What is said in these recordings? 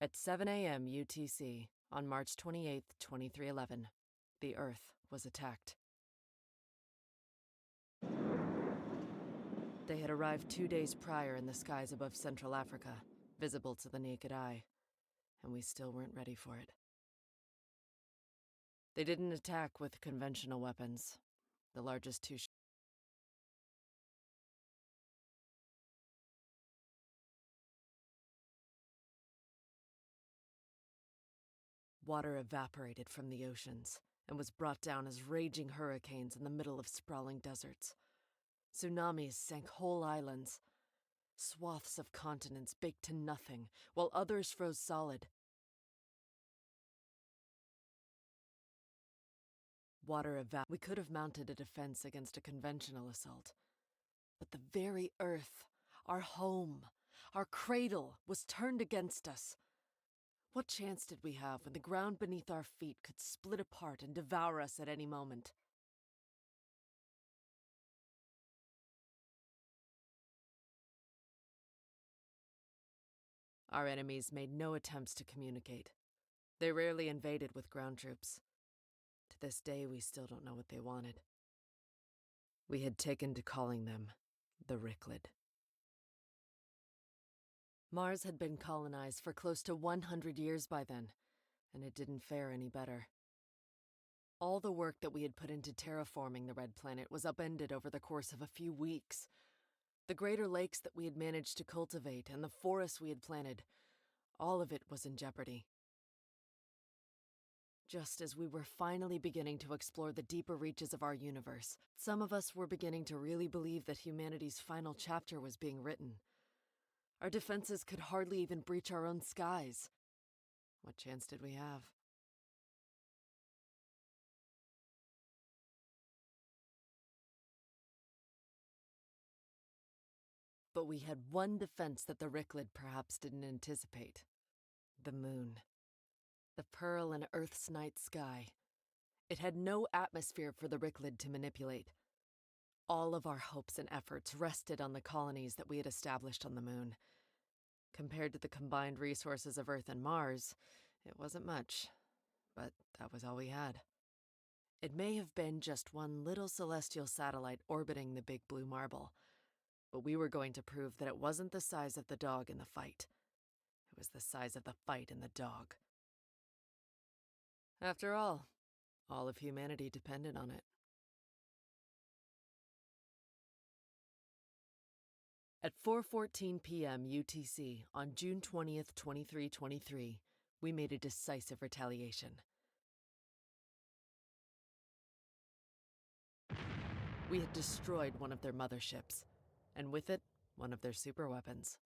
At 7 a.m. UTC on March 28, 2311, the Earth was attacked. They had arrived 2 days prior in the skies above Central Africa, visible to the naked eye, and we still weren't ready for it. They didn't attack with conventional weapons. The largest two water evaporated from the oceans and was brought down as raging hurricanes in the middle of sprawling deserts. Tsunamis sank whole islands. Swaths of continents baked to nothing, while others froze solid. We could have mounted a defense against a conventional assault. But the very earth, our home, our cradle, was turned against us. What chance did we have when the ground beneath our feet could split apart and devour us at any moment? Our enemies made no attempts to communicate. They rarely invaded with ground troops. To this day, we still don't know what they wanted. We had taken to calling them the Ricklid. Mars had been colonized for close to 100 years by then, and it didn't fare any better. All the work that we had put into terraforming the Red Planet was upended over the course of a few weeks. The greater lakes that we had managed to cultivate and the forests we had planted, all of it was in jeopardy. Just as we were finally beginning to explore the deeper reaches of our universe, some of us were beginning to really believe that humanity's final chapter was being written. Our defenses could hardly even breach our own skies. What chance did we have? But we had one defense that the Ricklid perhaps didn't anticipate. The moon. The pearl in Earth's night sky. It had no atmosphere for the Ricklid to manipulate. All of our hopes and efforts rested on the colonies that we had established on the moon. Compared to the combined resources of Earth and Mars, it wasn't much, but that was all we had. It may have been just one little celestial satellite orbiting the big blue marble, but we were going to prove that it wasn't the size of the dog in the fight. It was the size of the fight in the dog. After all of humanity depended on it. At 4:14 p.m. UTC on June 20th, 2323, we made a decisive retaliation. We had destroyed one of their motherships, and with it, one of their superweapons.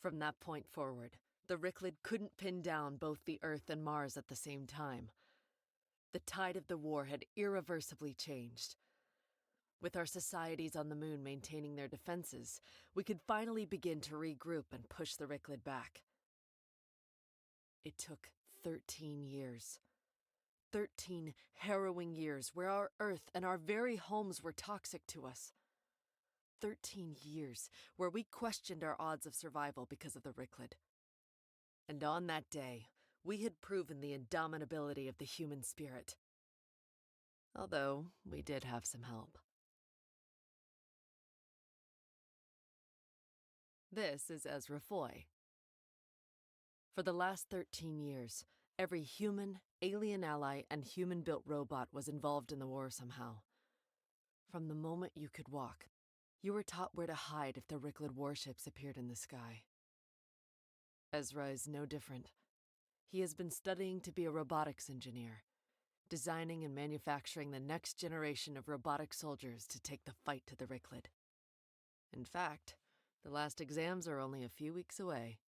From that point forward, the Ricklid couldn't pin down both the Earth and Mars at the same time. The tide of the war had irreversibly changed. With our societies on the moon maintaining their defenses, we could finally begin to regroup and push the Ricklid back. It took 13 years. 13 harrowing years where our Earth and our very homes were toxic to us. 13 years where we questioned our odds of survival because of the Ricklid. And on that day, we had proven the indomitability of the human spirit. Although, we did have some help. This is Ezra Foy. For the last 13 years, every human, alien ally, and human-built robot was involved in the war somehow. From the moment you could walk, you were taught where to hide if the Ricklid warships appeared in the sky. Ezra is no different. He has been studying to be a robotics engineer, designing and manufacturing the next generation of robotic soldiers to take the fight to the Ricklid. In fact, the last exams are only a few weeks away.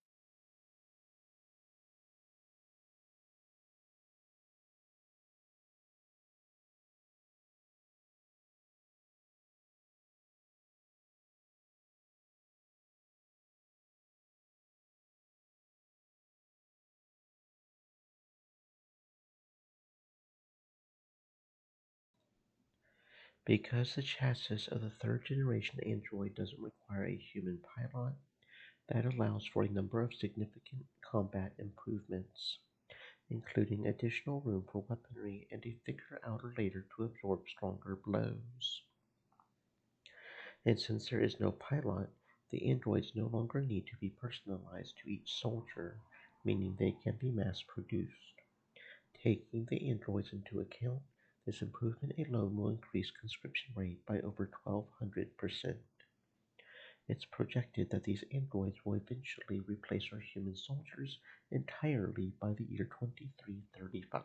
Because the chassis of the third generation Android doesn't require a human pilot, That allows for a number of significant combat improvements, including additional room for weaponry and a thicker outer layer to absorb stronger blows. And since there is no pilot, the androids no longer need to be personalized to each soldier, meaning they can be mass produced. Taking the androids into account, this improvement alone will increase conscription rate by over 1200%. It's projected that these androids will eventually replace our human soldiers entirely by the year 2335.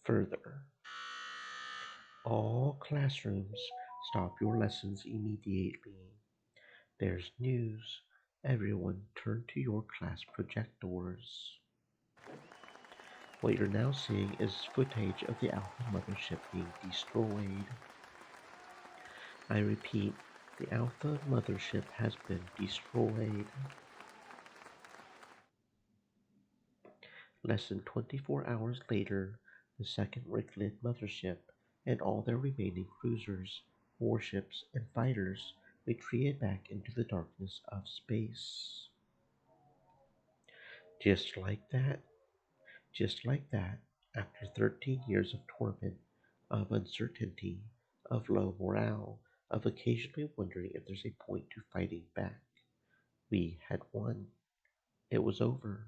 Further, all classrooms stop your lessons immediately. There's news. Everyone turn to your class projectors. What you're now seeing is footage of the Alpha mothership being destroyed. I repeat, the Alpha mothership has been destroyed. Less than 24 hours later, the second Ricklet mothership and all their remaining cruisers, warships, and fighters retreated back into the darkness of space. Just like that, just like that, after 13 years of torment, of uncertainty, of low morale, of occasionally wondering if there's a point to fighting back, we had won. It was over.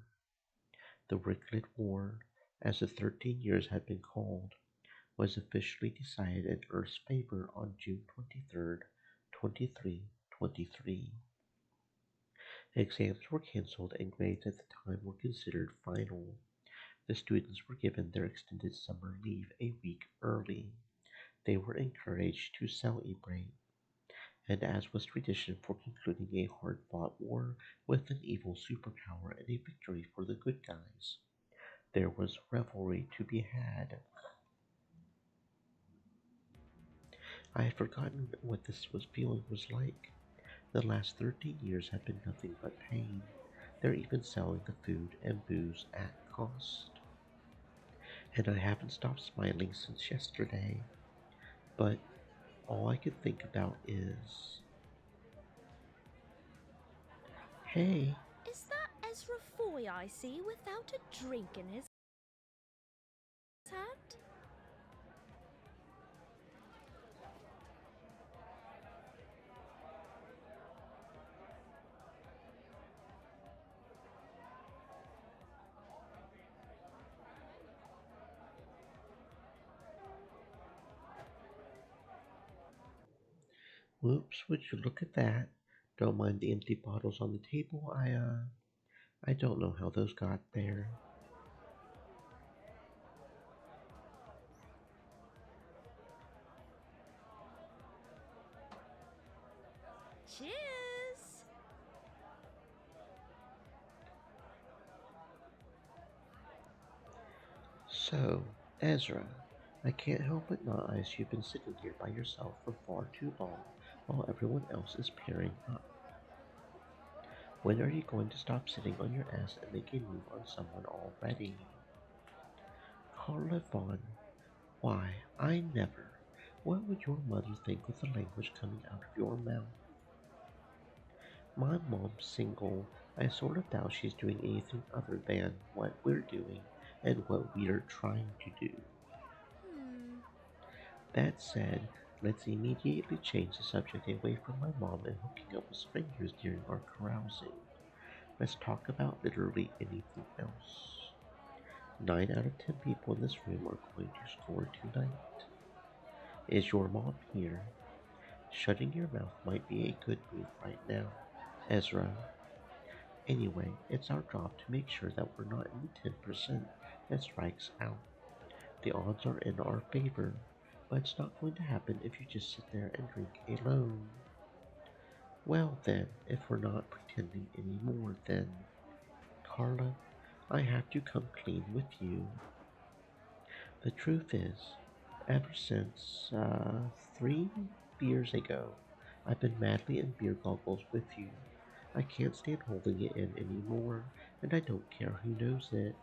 The Ricklet War, as the 13 years had been called, was officially decided in Earth's favor on June 23rd, 2323. Exams were cancelled and grades at the time were considered final. The students were given their extended summer leave a week early. They were encouraged to celebrate, and as was tradition for concluding a hard-fought war with an evil superpower and a victory for the good guys, there was revelry to be had. I had forgotten what this feeling was like. The last 13 years had been nothing but pain. They're even selling the food and booze at cost. And I haven't stopped smiling since yesterday. But all I could think about is, hey, Is that Ezra Foy I see without a drink in his hand? whoops, would you look at that? Don't mind the empty bottles on the table. I don't know how those got there. Cheers! So, Ezra, I can't help but notice you've been sitting here by yourself for far too long while everyone else is pairing up. When are you going to stop sitting on your ass and make a move on someone already? Carla Vaughn, why, I never. What would your mother think with the language coming out of your mouth? My mom's single. I sort of doubt she's doing anything other than what we're doing and what we're trying to do. Hmm. That said, let's immediately change the subject away from my mom and hooking up with strangers during our carousing. Let's talk about literally anything else. 9 out of 10 people in this room are going to score tonight. Is your mom here? Shutting your mouth might be a good move right now, Ezra. Anyway, it's our job to make sure that we're not in the 10% that strikes out. The odds are in our favor, but it's not going to happen if you just sit there and drink alone. Well then, if we're not pretending anymore, then, Carla, I have to come clean with you. The truth is, ever since 3 beers ago, I've been madly in beer goggles with you. I can't stand holding it in anymore, and I don't care who knows it.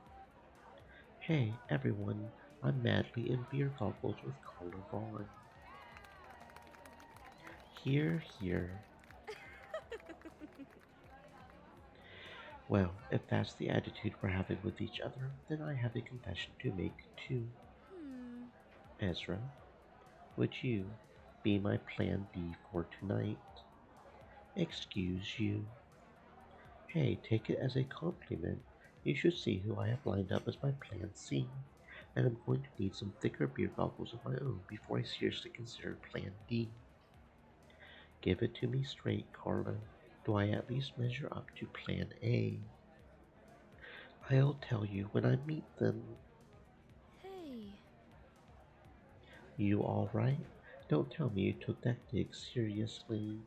Hey, everyone, I'm madly in beer goggles with Carla Vaughn. Here, here. Well, if that's the attitude we're having with each other, then I have a confession to make too. Hmm. Ezra, would you be my plan B for tonight? Excuse you. Hey, take it as a compliment. You should see who I have lined up as my plan C. And I'm going to need some thicker beer goggles of my own before I seriously consider plan D. Give it to me straight, Carla. Do I at least measure up to plan A? I'll tell you when I meet them. Hey. You alright? Don't tell me you took that dig seriously.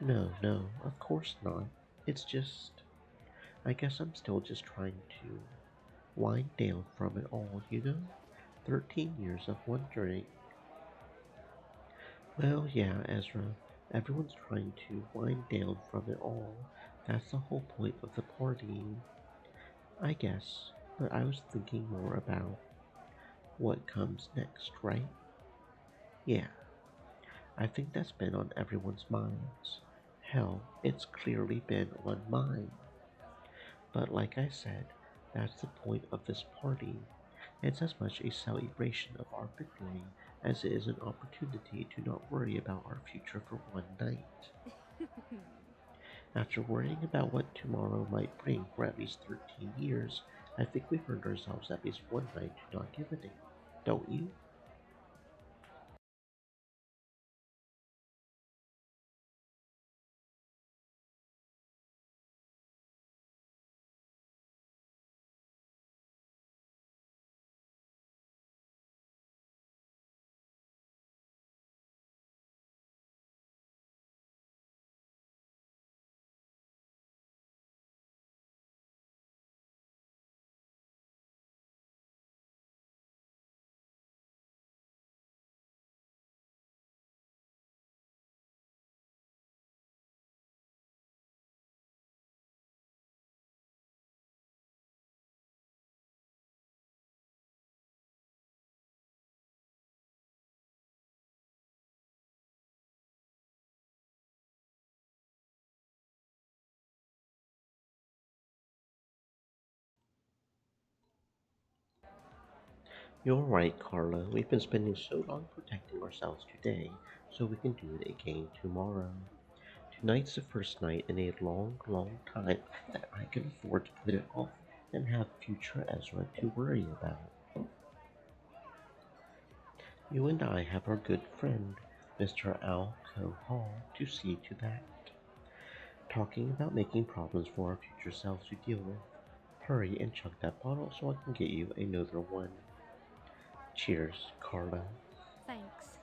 No, no, of course not. It's just, I guess I'm still just trying to wind down from it all, you know? 13 years of wondering. Well, yeah, Ezra, everyone's trying to wind down from it all. That's the whole point of the party, I guess. But I was thinking more about what comes next, right? Yeah, I think that's been on everyone's minds. Hell, it's clearly been on mine. But like I said, that's the point of this party. It's as much a celebration of our victory as it is an opportunity to not worry about our future for one night. After worrying about what tomorrow might bring for at least 13 years, I think we've earned ourselves at least one night to not give a damn. Don't you? You're right, Carla. We've been spending so long protecting ourselves today, so we can do it again tomorrow. Tonight's the first night in a long, long time that I can afford to put it off and have future Ezra to worry about. You and I have our good friend, Mr. Al Hall, to see to that. Talking about making problems for our future selves to deal with. Hurry and chug that bottle so I can get you another one. Cheers, Carla. Thanks.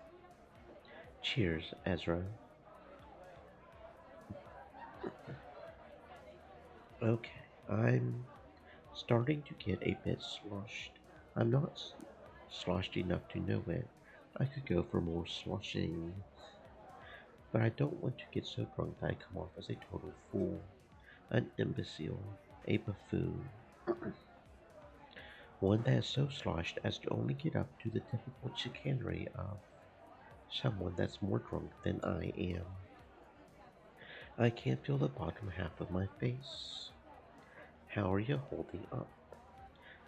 Cheers, Ezra. Okay, I'm starting to get a bit sloshed. I'm not sloshed enough to know it. I could go for more sloshing, but I don't want to get so drunk that I come off as a total fool, an imbecile, a buffoon, one that is so sloshed as to only get up to the typical chicanery of someone that's more drunk than I am. I can't feel the bottom half of my face. How are you holding up?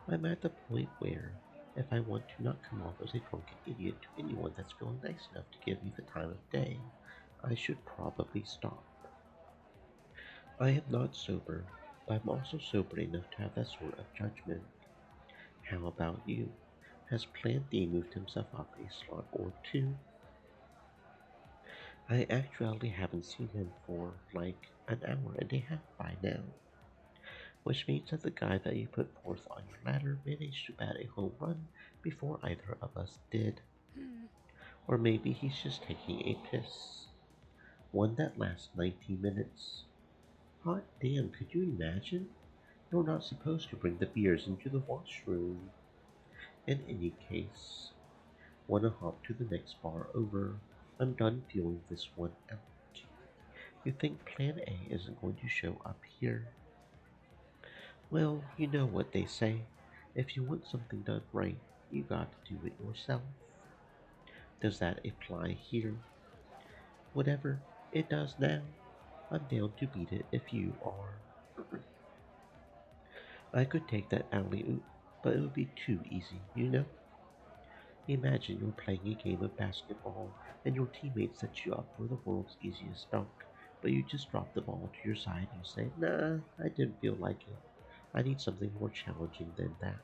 I'm at the point where, if I want to not come off as a drunken idiot to anyone that's feeling nice enough to give me the time of day, I should probably stop. I am not sober, but I'm also sober enough to have that sort of judgment. How about you? Has Plan D moved himself up a slot or two? I actually haven't seen him for like an hour and a half by now, which means that the guy that you put forth on your ladder managed to bat a home run before either of us did. Or maybe he's just taking a piss. One that lasts 90 minutes. Hot damn, could you imagine? You're not supposed to bring the beers into the washroom. In any case, wanna hop to the next bar over. I'm done feeling this one out. You think Plan A isn't going to show up here? Well, you know what they say. If you want something done right, you got to do it yourself. Does that apply here? Whatever it does now, I'm down to beat it if you are. I could take that alley oop, but it would be too easy, you know? Imagine you're playing a game of basketball and your teammate sets you up for the world's easiest dunk, but you just drop the ball to your side and you say, "Nah, I didn't feel like it. I need something more challenging than that."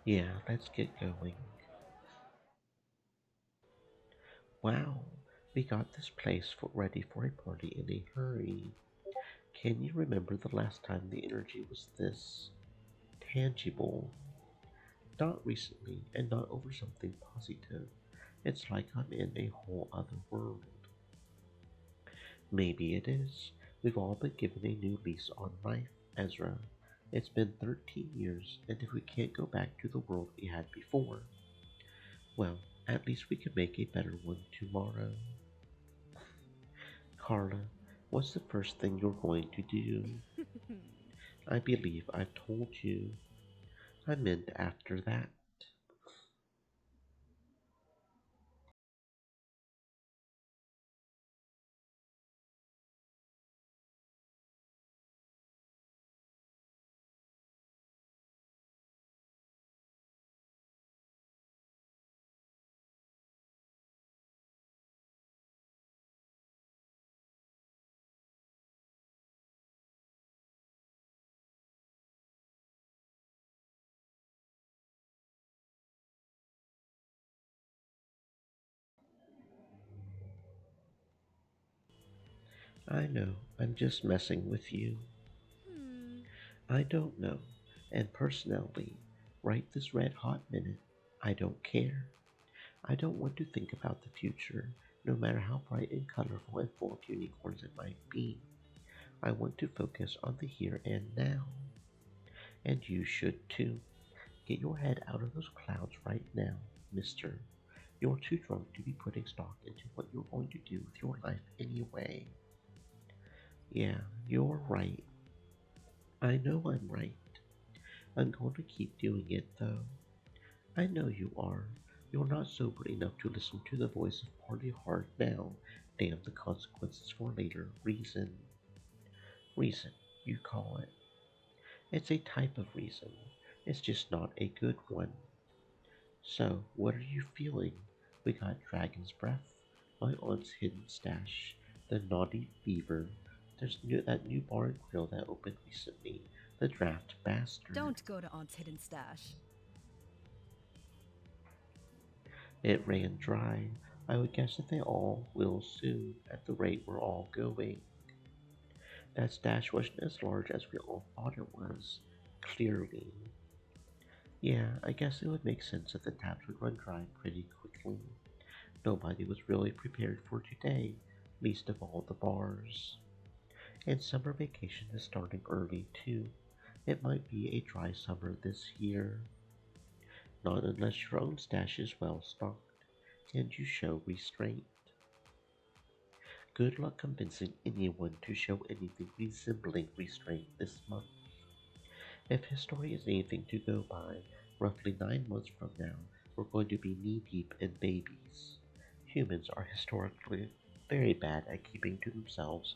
Yeah, let's get going. Wow, we got this place ready for a party in a hurry. Can you remember the last time the energy was this tangible? Not recently, and not over something positive. It's like I'm in a whole other world. Maybe it is. We've all been given a new lease on life, Ezra. It's been 13 years, and if we can't go back to the world we had before, well, at least we can make a better one tomorrow. Carla, what's the first thing you're going to do? I believe I've told you. I meant after that. I know, I'm just messing with you. Hmm. I don't know, and personally, right this red hot minute, I don't care. I don't want to think about the future, no matter how bright and colorful and full of unicorns it might be. I want to focus on the here and now. And you should too. Get your head out of those clouds right now, mister. You're too drunk to be putting stock into what you're going to do with your life anyway. Yeah, you're right. I know I'm right. I'm going to keep doing it though. I know you are. You're not sober enough to listen to the voice of party hard now. Damn the consequences for later. Reason. Reason, you call it. It's a type of reason. It's just not a good one. So, what are you feeling? We got Dragon's Breath, my aunt's hidden stash, the Naughty Beaver. That new bar and grill that opened recently, the Draft Bastard. Don't go to Aunt's hidden stash. It ran dry. I would guess that they all will soon, at the rate we're all going. That stash wasn't as large as we all thought it was. Clearly. Yeah, I guess it would make sense that the taps would run dry pretty quickly. Nobody was really prepared for today, least of all the bars. And summer vacation is starting early too. It might be a dry summer this year. Not unless your own stash is well stocked and you show restraint. Good luck convincing anyone to show anything resembling restraint this month. If history is anything to go by, roughly 9 months from now, we're going to be knee deep in babies. Humans are historically very bad at keeping to themselves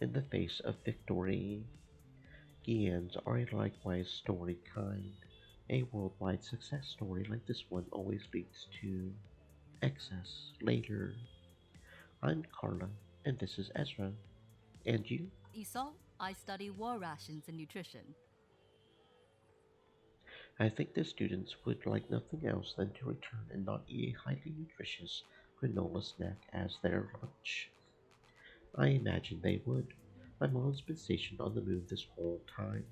in the face of victory. Guians are a likewise storied kind. A worldwide success story like this one always leads to excess later. I'm Carla, and this is Ezra. And you? Esau, I study war rations and nutrition. I think the students would like nothing else than to return and not eat a highly nutritious granola snack as their lunch. I imagine they would. My mom's been stationed on the move this whole time.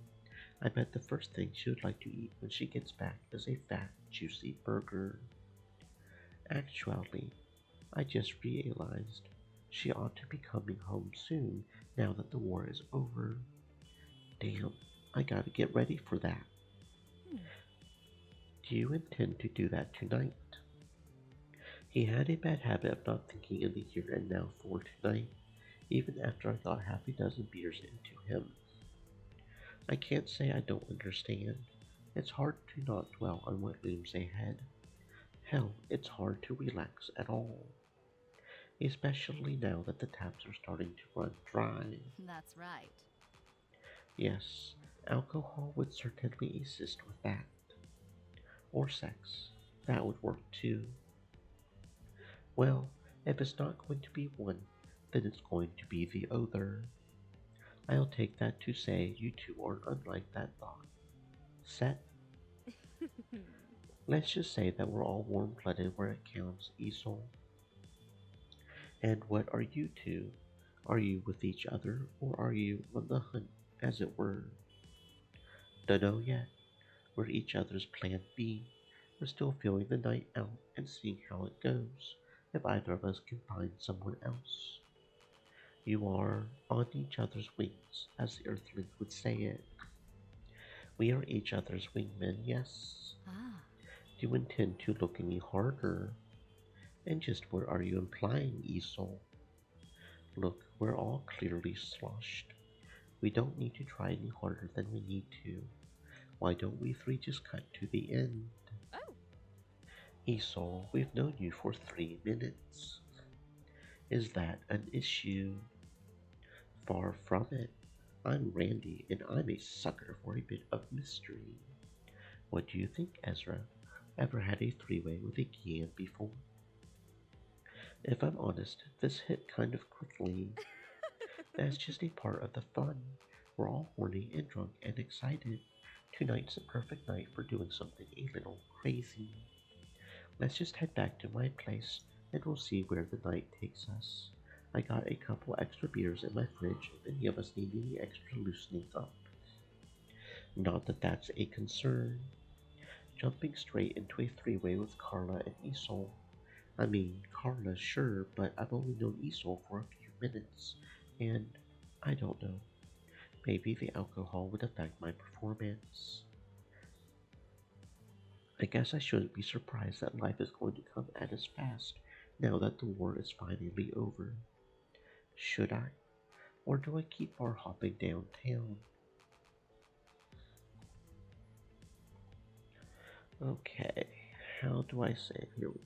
I bet the first thing she would like to eat when she gets back is a fat, juicy burger. Actually, I just realized she ought to be coming home soon now that the war is over. Damn, I gotta get ready for that. Hmm. Do you intend to do that tonight? He had a bad habit of not thinking in the here and now for tonight, even after I got half a dozen beers into him. I can't say I don't understand. It's hard to not dwell on what looms ahead. Hell, it's hard to relax at all. especially now that the taps are starting to run dry. That's right. Yes, alcohol would certainly assist with that. Or sex. That would work too. Well, if it's not going to be one, then it's going to be the other. I'll take that to say you two aren't unlike that thought. Set? Let's just say that we're all warm blooded where it counts, Esol. And what are you two? Are you with each other, or are you on the hunt, as it were? Dunno yet. We're each other's plan B. We're still feeling the night out and seeing how it goes, if either of us can find someone else. You are on each other's wings, as the Earthlings would say it. We are each other's wingmen, yes. Ah, Do you intend to look any harder? And just what are you implying, Esol? Look, we're all clearly sloshed. We don't need to try any harder than we need to. Why don't we three just cut to the end? Oh, Esol, we've known you for 3 minutes. Is that an issue? Far from it. I'm Randy, and I'm a sucker for a bit of mystery. What do you think, Ezra? Ever had a three-way with a Gian before? If I'm honest, this hit kind of quickly. That's just a part of the fun. We're all horny and drunk and excited. Tonight's the perfect night for doing something a little crazy. Let's just head back to my place and we'll see where the night takes us. I got a couple extra beers in my fridge if any of us need any extra loosening up. Not that that's a concern. Jumping straight into a three-way with Carla and Esol. I mean, Carla, sure, but I've only known Esol for a few minutes, and I don't know. Maybe the alcohol would affect my performance. I guess I shouldn't be surprised that life is going to come at us fast now that the war is finally over. Should I? Or do I keep bar hopping downtown? Okay, how do I save? Here we go.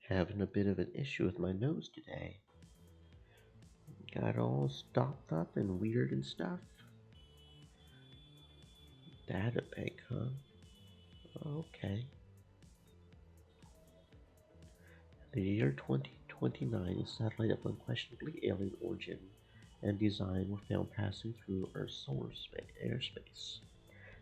Having a bit of an issue with my nose today. Got all stopped up and weird and stuff. Data bank, huh? Okay. The year 2029, a satellite of unquestionably alien origin and design were found passing through Earth's solar airspace.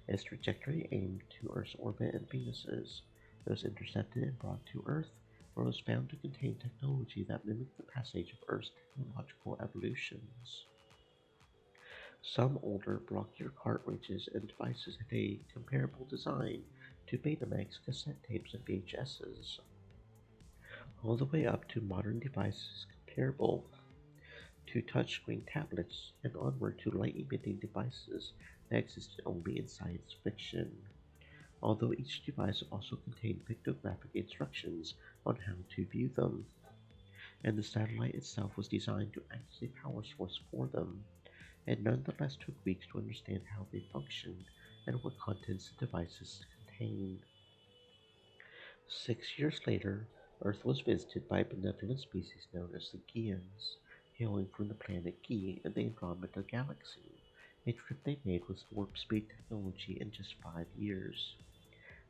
Its trajectory aimed to Earth's orbit and Venus's. It was intercepted and brought to Earth, where it was found to contain technology that mimicked the passage of Earth's technological evolutions. Some older Brockier cartridges and devices had a comparable design to Betamax cassette tapes and VHSs, all the way up to modern devices comparable to touchscreen tablets and onward to light-emitting devices that existed only in science fiction, although each device also contained pictographic instructions on how to view them, and the satellite itself was designed to act as a power source for them. It nonetheless took weeks to understand how they functioned and what contents the devices contained. 6 years later, Earth was visited by a benevolent species known as the Gians, hailing from the planet Gi in the Andromeda Galaxy. A trip they made with warp speed technology in just 5 years.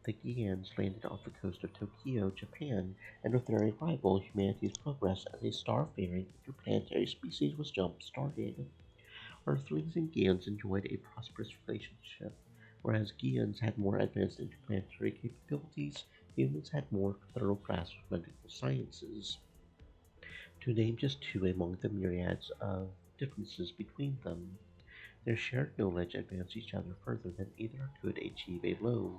The Gians landed off the coast of Tokyo, Japan, and with their arrival, humanity's progress as a star-faring interplanetary species was jump-started. Earthlings and Gians enjoyed a prosperous relationship. Whereas Gians had more advanced interplanetary capabilities, humans had more thorough grasp of medical sciences. To name just two among the myriads of differences between them, their shared knowledge advanced each other further than either could achieve alone.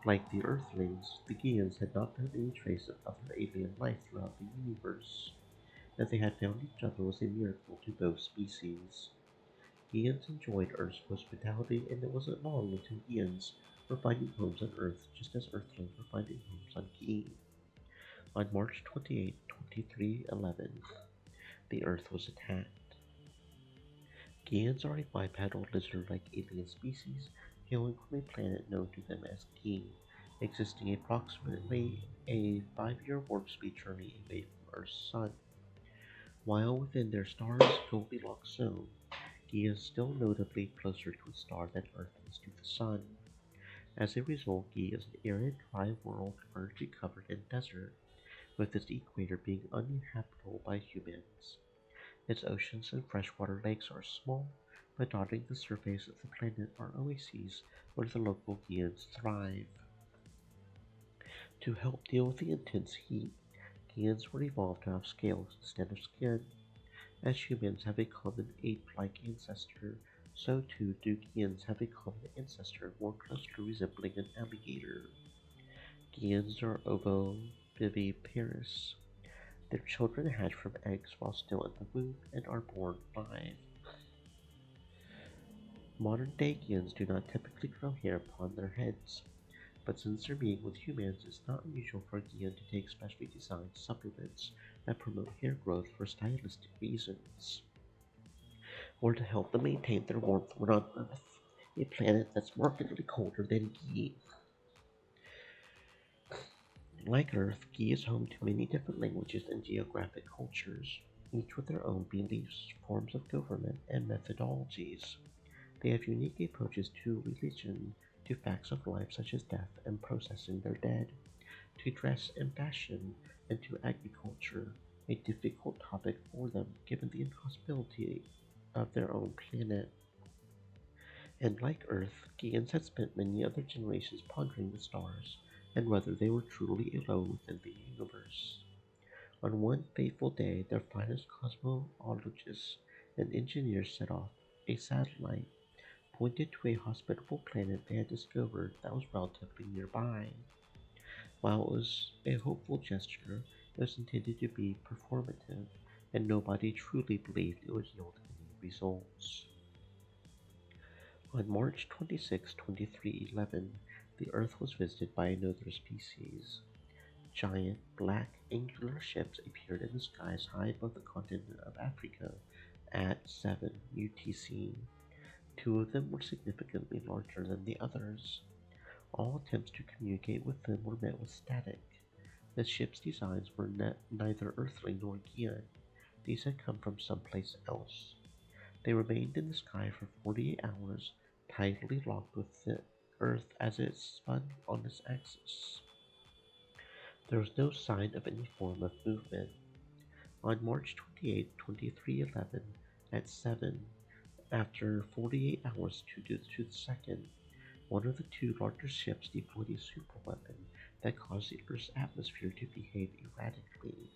Like the Earthlings, the Gians had not found any trace of other alien life throughout the universe. That they had found each other was a miracle to both species. Gians enjoyed Earth's hospitality, and it wasn't long until Gians were finding homes on Earth just as Earthlings were finding homes on Gi. On March 28, 2311, the Earth was attacked. Gians are a bipedal lizard-like alien species hailing from a planet known to them as Gi, existing approximately a 5-year warp speed journey away from Earth's sun. While within their star's Goldilocks zone, Gi is still notably closer to its star than Earth is to the sun. As a result, Gi is an arid, dry world largely covered in desert, with its equator being uninhabitable by humans. Its oceans and freshwater lakes are small, but dotting the surface of the planet are oases where the local Gians thrive. To help deal with the intense heat, Gians were evolved to have scales instead of skin. As humans have a common ape-like ancestor, so too do Gians have a common ancestor more closely resembling an alligator. Gians are ovoviviparous. Their children hatch from eggs while still in the womb and are born live. Modern-day Gians do not typically grow hair upon their heads, but since their being with humans, it's not unusual for a Gian to take specially designed supplements that promote hair growth for stylistic reasons, or to help them maintain their warmth when on Earth, a planet that's markedly colder than Gi. Like Earth, Gi is home to many different languages and geographic cultures, each with their own beliefs, forms of government, and methodologies. They have unique approaches to religion, to facts of life such as death and processing their dead, to dress and fashion, and to agriculture, a difficult topic for them given the inhospitability of their own planet. And like Earth, Giants had spent many other generations pondering the stars and whether they were truly alone within the universe. On one fateful day, their finest cosmologists and engineers set off a satellite pointed to a hospitable planet they had discovered that was relatively nearby. While it was a hopeful gesture, it was intended to be performative, and nobody truly believed it would yield any results. On March 26, 2311, the Earth was visited by another species. Giant, black, angular ships appeared in the skies high above the continent of Africa at 7 UTC. Two of them were significantly larger than the others. All attempts to communicate with them were met with static. The ship's designs were neither earthly nor Gian. These had come from someplace else. They remained in the sky for 48 hours, tightly locked with the Earth as it spun on its axis. There was no sign of any form of movement. On March 28, 2311, at 7, after 48 hours to the second, one of the two larger ships deployed a superweapon that caused the Earth's atmosphere to behave erratically.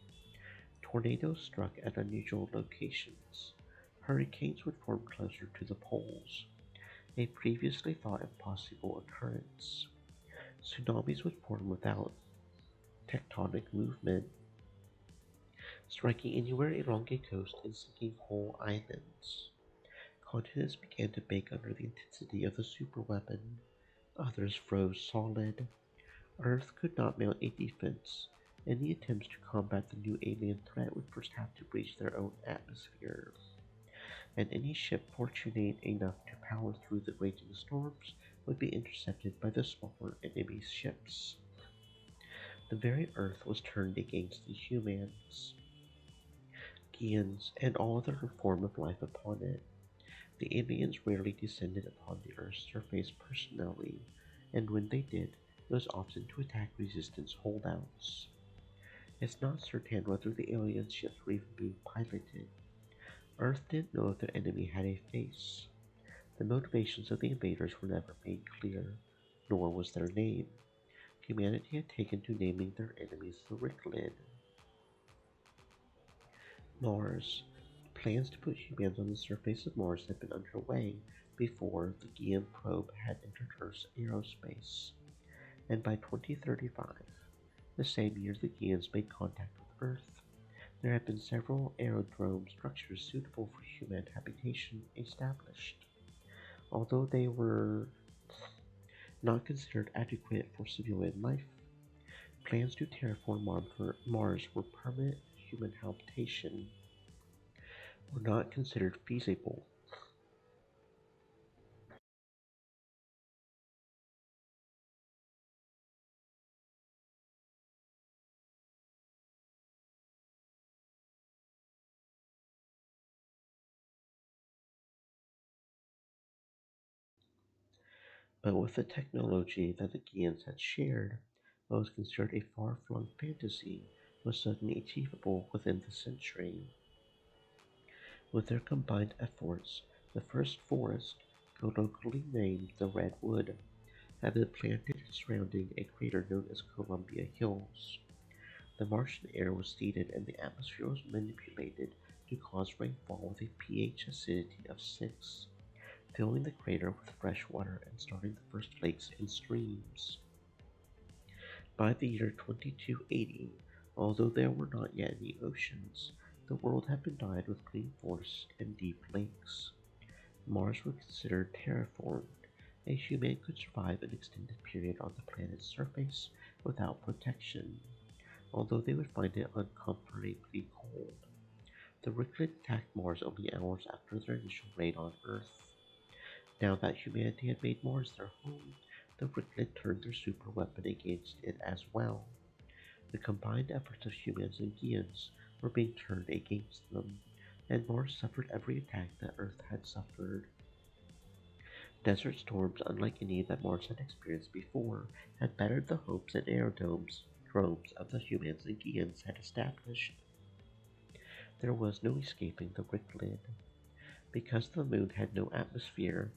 Tornadoes struck at unusual locations. Hurricanes would form closer to the poles, a previously thought impossible occurrence. Tsunamis would form without tectonic movement, striking anywhere along a coast and sinking whole islands. Continents began to bake under the intensity of the superweapon. Others froze solid. Earth could not mount a defense. Any attempts to combat the new alien threat would first have to breach their own atmosphere, and any ship fortunate enough to power through the raging storms would be intercepted by the smaller enemy ships. The very Earth was turned against the humans, Gians, and all other form of life upon it. The aliens rarely descended upon the Earth's surface personally, and when they did, it was often to attack resistance holdouts. It's not certain whether the alien ships were even being piloted. Earth didn't know if their enemy had a face. The motivations of the invaders were never made clear, nor was their name. Humanity had taken to naming their enemies the Ricklid. Mars. Plans to put humans on the surface of Mars had been underway before the Gian probe had entered Earth's aerospace, and by 2035, the same year the Gians made contact with Earth, There have been several aerodrome structures suitable for human habitation established, although they were not considered adequate for civilian life. Plans to terraform Mars where permanent human habitation were not considered feasible. But with the technology that the Giants had shared, what was considered a far-flung fantasy was suddenly achievable within the century. With their combined efforts, the first forest, colloquially named the Redwood, had been planted surrounding a crater known as Columbia Hills. The Martian air was seeded and the atmosphere was manipulated to cause rainfall with a pH acidity of 6, filling the crater with fresh water and starting the first lakes and streams. By the year 2280, although there were not yet any oceans, the world had been dyed with clean forests and deep lakes. Mars was considered terraformed. A human could survive an extended period on the planet's surface without protection, although they would find it uncomfortably cold. The Ricklet attacked Mars only hours after their initial raid on Earth. Now that humanity had made Mars their home, the Ricklet turned their superweapon against it as well. The combined efforts of humans and Giants were being turned against them, and Mars suffered every attack that Earth had suffered. Desert storms, unlike any that Mars had experienced before, had battered the hopes and aerodromes drones of the humans and Giants had established. There was no escaping the Ricklid. Because the moon had no atmosphere,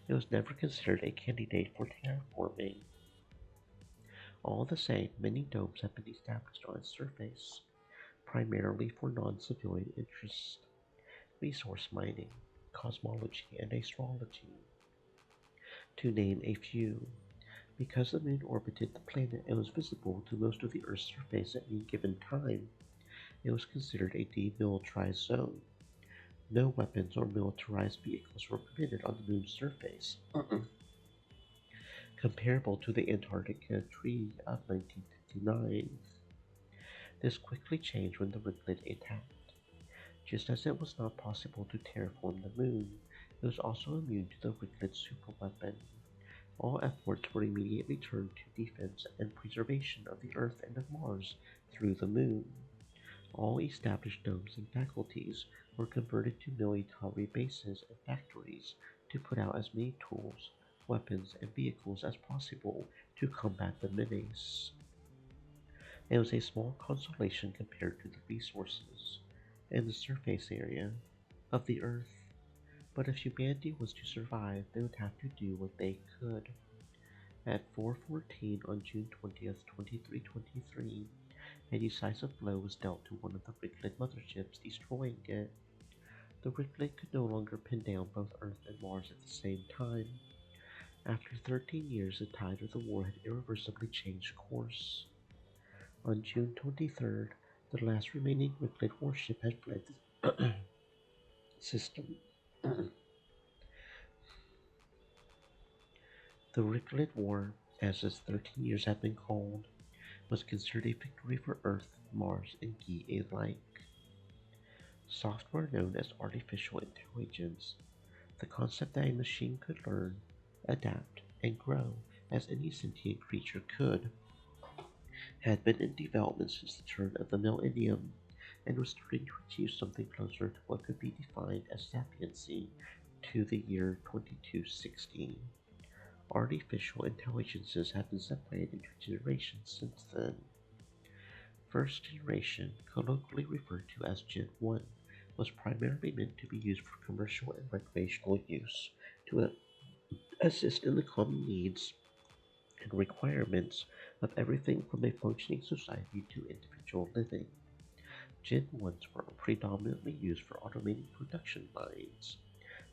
it was never considered a candidate for terraforming. All the same, many domes have been established on its surface, primarily for non-civilian interests, resource mining, cosmology, and astrology, to name a few. Because the moon orbited the planet and was visible to most of the Earth's surface at any given time, it was considered a demilitarized zone. No weapons or militarized vehicles were permitted on the moon's surface, comparable to the Antarctica Treaty of 1959. This quickly changed when the Ricklet attacked. Just as it was not possible to terraform the moon, it was also immune to the Ricklet's superweapon. All efforts were immediately turned to defense and preservation of the Earth and of Mars through the moon. All established domes and faculties were converted to military bases and factories to put out as many tools, weapons, and vehicles as possible to combat the menace. It was a small consolation compared to the resources and the surface area of the Earth, but if humanity was to survive, they would have to do what they could. At 4:14 on June 20th, 2323, a decisive blow was dealt to one of the Ricklet motherships, destroying it. The Ricklet could no longer pin down both Earth and Mars at the same time. After 13 years, the tide of the war had irreversibly changed course. On June 23rd, the last remaining Ricklet warship had fled the system. The Ricklet War, as its 13 years had been called, was considered a victory for Earth, Mars, and Gi alike. Software known as artificial intelligence, the concept that a machine could learn, adapt, and grow as any sentient creature could, had been in development since the turn of the millennium and was starting to achieve something closer to what could be defined as sapiency to the year 2260. Artificial intelligences have been separated into generations since then. First generation, colloquially referred to as Gen 1, was primarily meant to be used for commercial and recreational use to assist in the common needs and requirements of everything from a functioning society to individual living. Gen 1s were predominantly used for automating production lines,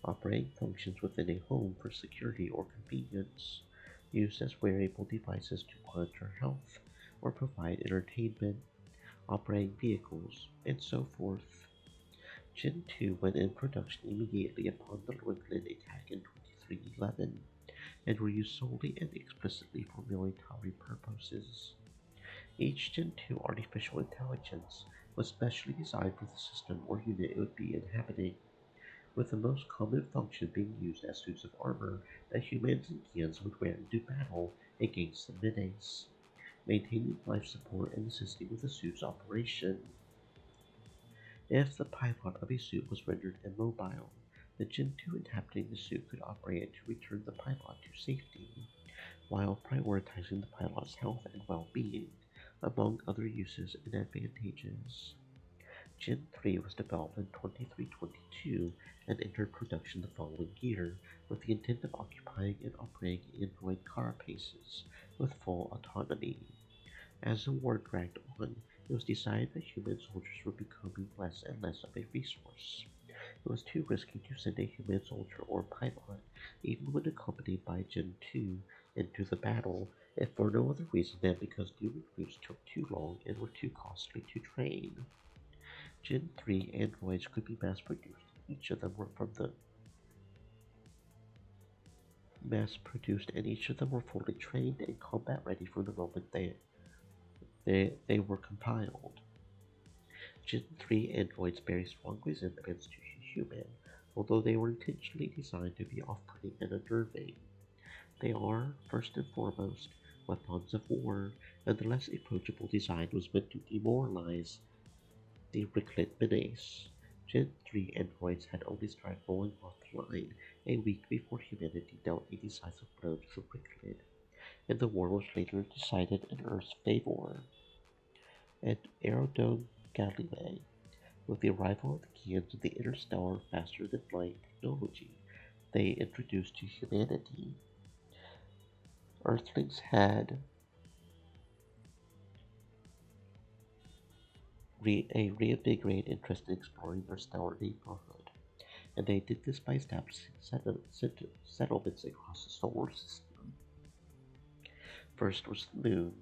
operating functions within a home for security or convenience, used as wearable devices to monitor health or provide entertainment, operating vehicles, and so forth. Gen 2 went in production immediately upon the Ricklin attack in 2311, and were used solely and explicitly for military purposes. Each Gen 2 artificial intelligence was specially designed for the system or unit it would be inhabiting, with the most common function being used as suits of armor that humans and Gians would wear into battle against the Menes, maintaining life support and assisting with the suit's operation. If the pilot of a suit was rendered immobile, the Gen 2 inhabiting the suit could operate it to return the pilot to safety, while prioritizing the pilot's health and well-being, among other uses and advantages. Gen 3 was developed in 2322 and entered production the following year, with the intent of occupying and operating android carapaces with full autonomy. As the war dragged on, it was decided that human soldiers were becoming less and less of a resource. It was too risky to send a human soldier or pilot, even when accompanied by Gen 2, into the battle, if for no other reason than because new recruits took too long and were too costly to train. Gen 3 androids could be mass-produced, each of them were from the mass-produced, and each of them were fully trained and combat-ready from the moment they were compiled. Gen 3 androids bear strong resemblance to human, although they were intentionally designed to be off-putting and unnerving. They are, first and foremost, weapons of war, and the less approachable design was meant to demoralize the Ricklet Menace. Gen 3 androids had only started rolling off the line a week before humanity dealt a decisive blow to the Ricklet, and the war was later decided in Earth's favor. At Aerodrome Galilei, with the arrival of the Giants of the interstellar faster-than-light technology they introduced to humanity, Earthlings had a reinvigorated interest in exploring their stellar neighborhood, and they did this by establishing settlements across the solar system. First was the Moon,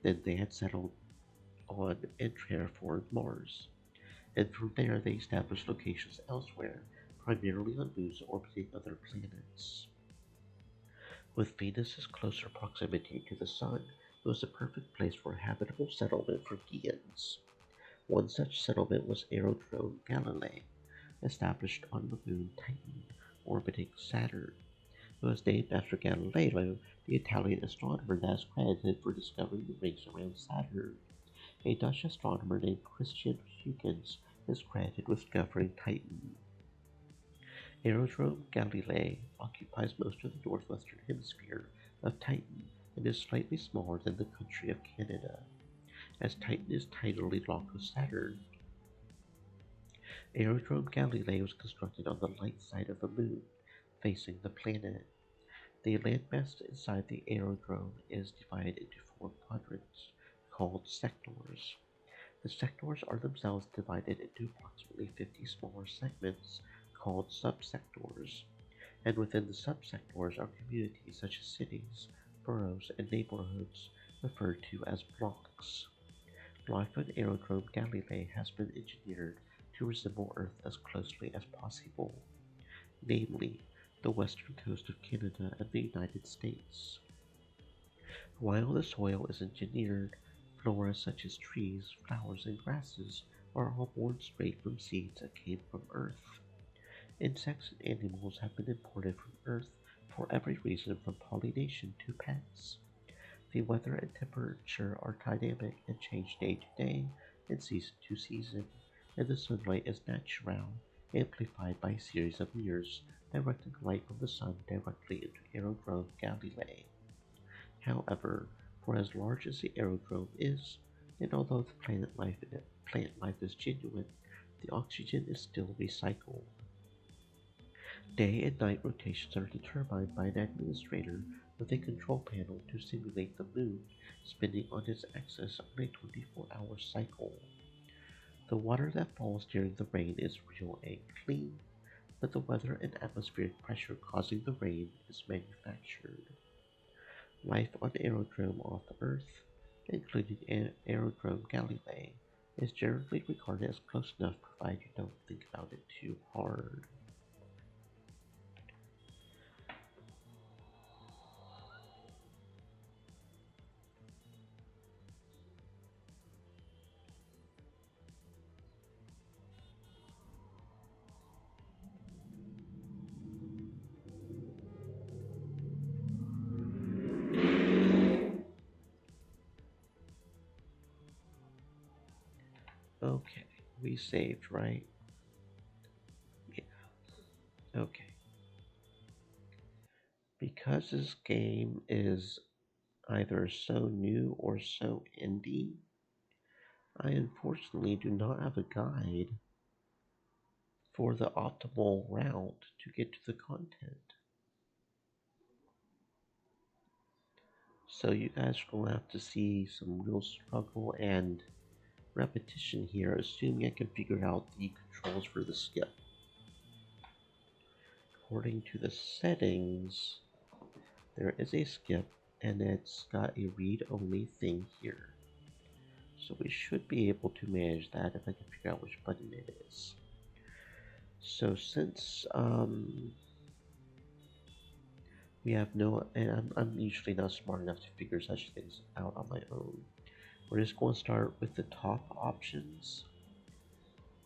then they had settled on and terraformed Mars, and from there they established locations elsewhere, primarily on moons orbiting other planets. With Venus's closer proximity to the Sun, it was a perfect place for a habitable settlement for Gians. One such settlement was Aerodrome Galilei, established on the moon Titan, orbiting Saturn. It was named after Galileo, the Italian astronomer that is credited for discovering the rings around Saturn. A Dutch astronomer named Christian Huygens is credited with discovering Titan. Aerodrome Galilei occupies most of the northwestern hemisphere of Titan and is slightly smaller than the country of Canada. As Titan is tidally locked with Saturn, Aerodrome Galilei was constructed on the light side of the moon, facing the planet. The landmass inside the aerodrome is divided into four quadrants, called sectors. The sectors are themselves divided into approximately 50 smaller segments, called subsectors, and within the subsectors are communities such as cities, boroughs, and neighborhoods, referred to as blocks. Life on Aerodrome Galilei has been engineered to resemble Earth as closely as possible, namely, the western coast of Canada and the United States. While the soil is engineered, flora such as trees, flowers, and grasses are all born straight from seeds that came from Earth. Insects and animals have been imported from Earth for every reason from pollination to pets. The weather and temperature are dynamic and change day to day and season to season, and the sunlight is natural, amplified by a series of mirrors directing light from the sun directly into Aerodrome Galilei. However, for as large as the aerodrome is, and although the plant life is genuine, the oxygen is still recycled. Day and night rotations are determined by an administrator with a control panel to simulate the moon spinning on its axis on a 24-hour cycle. The water that falls during the rain is real and clean, but the weather and atmospheric pressure causing the rain is manufactured. Life on Aerodrome off Earth, including Aerodrome Galilei, is generally regarded as close enough provided you don't think about it too hard. Okay, we saved, right? Yeah, okay. Because this game is either so new or so indie, I unfortunately do not have a guide for the optimal route to get to the content. So you guys are going to have to see some real struggle and repetition here, assuming I can figure out the controls for the skip. According to the settings, there is a skip and it's got a read-only thing here. So we should be able to manage that if I can figure out which button it is. So since we have no, and I'm usually not smart enough to figure such things out on my own, we're just going to start with the top options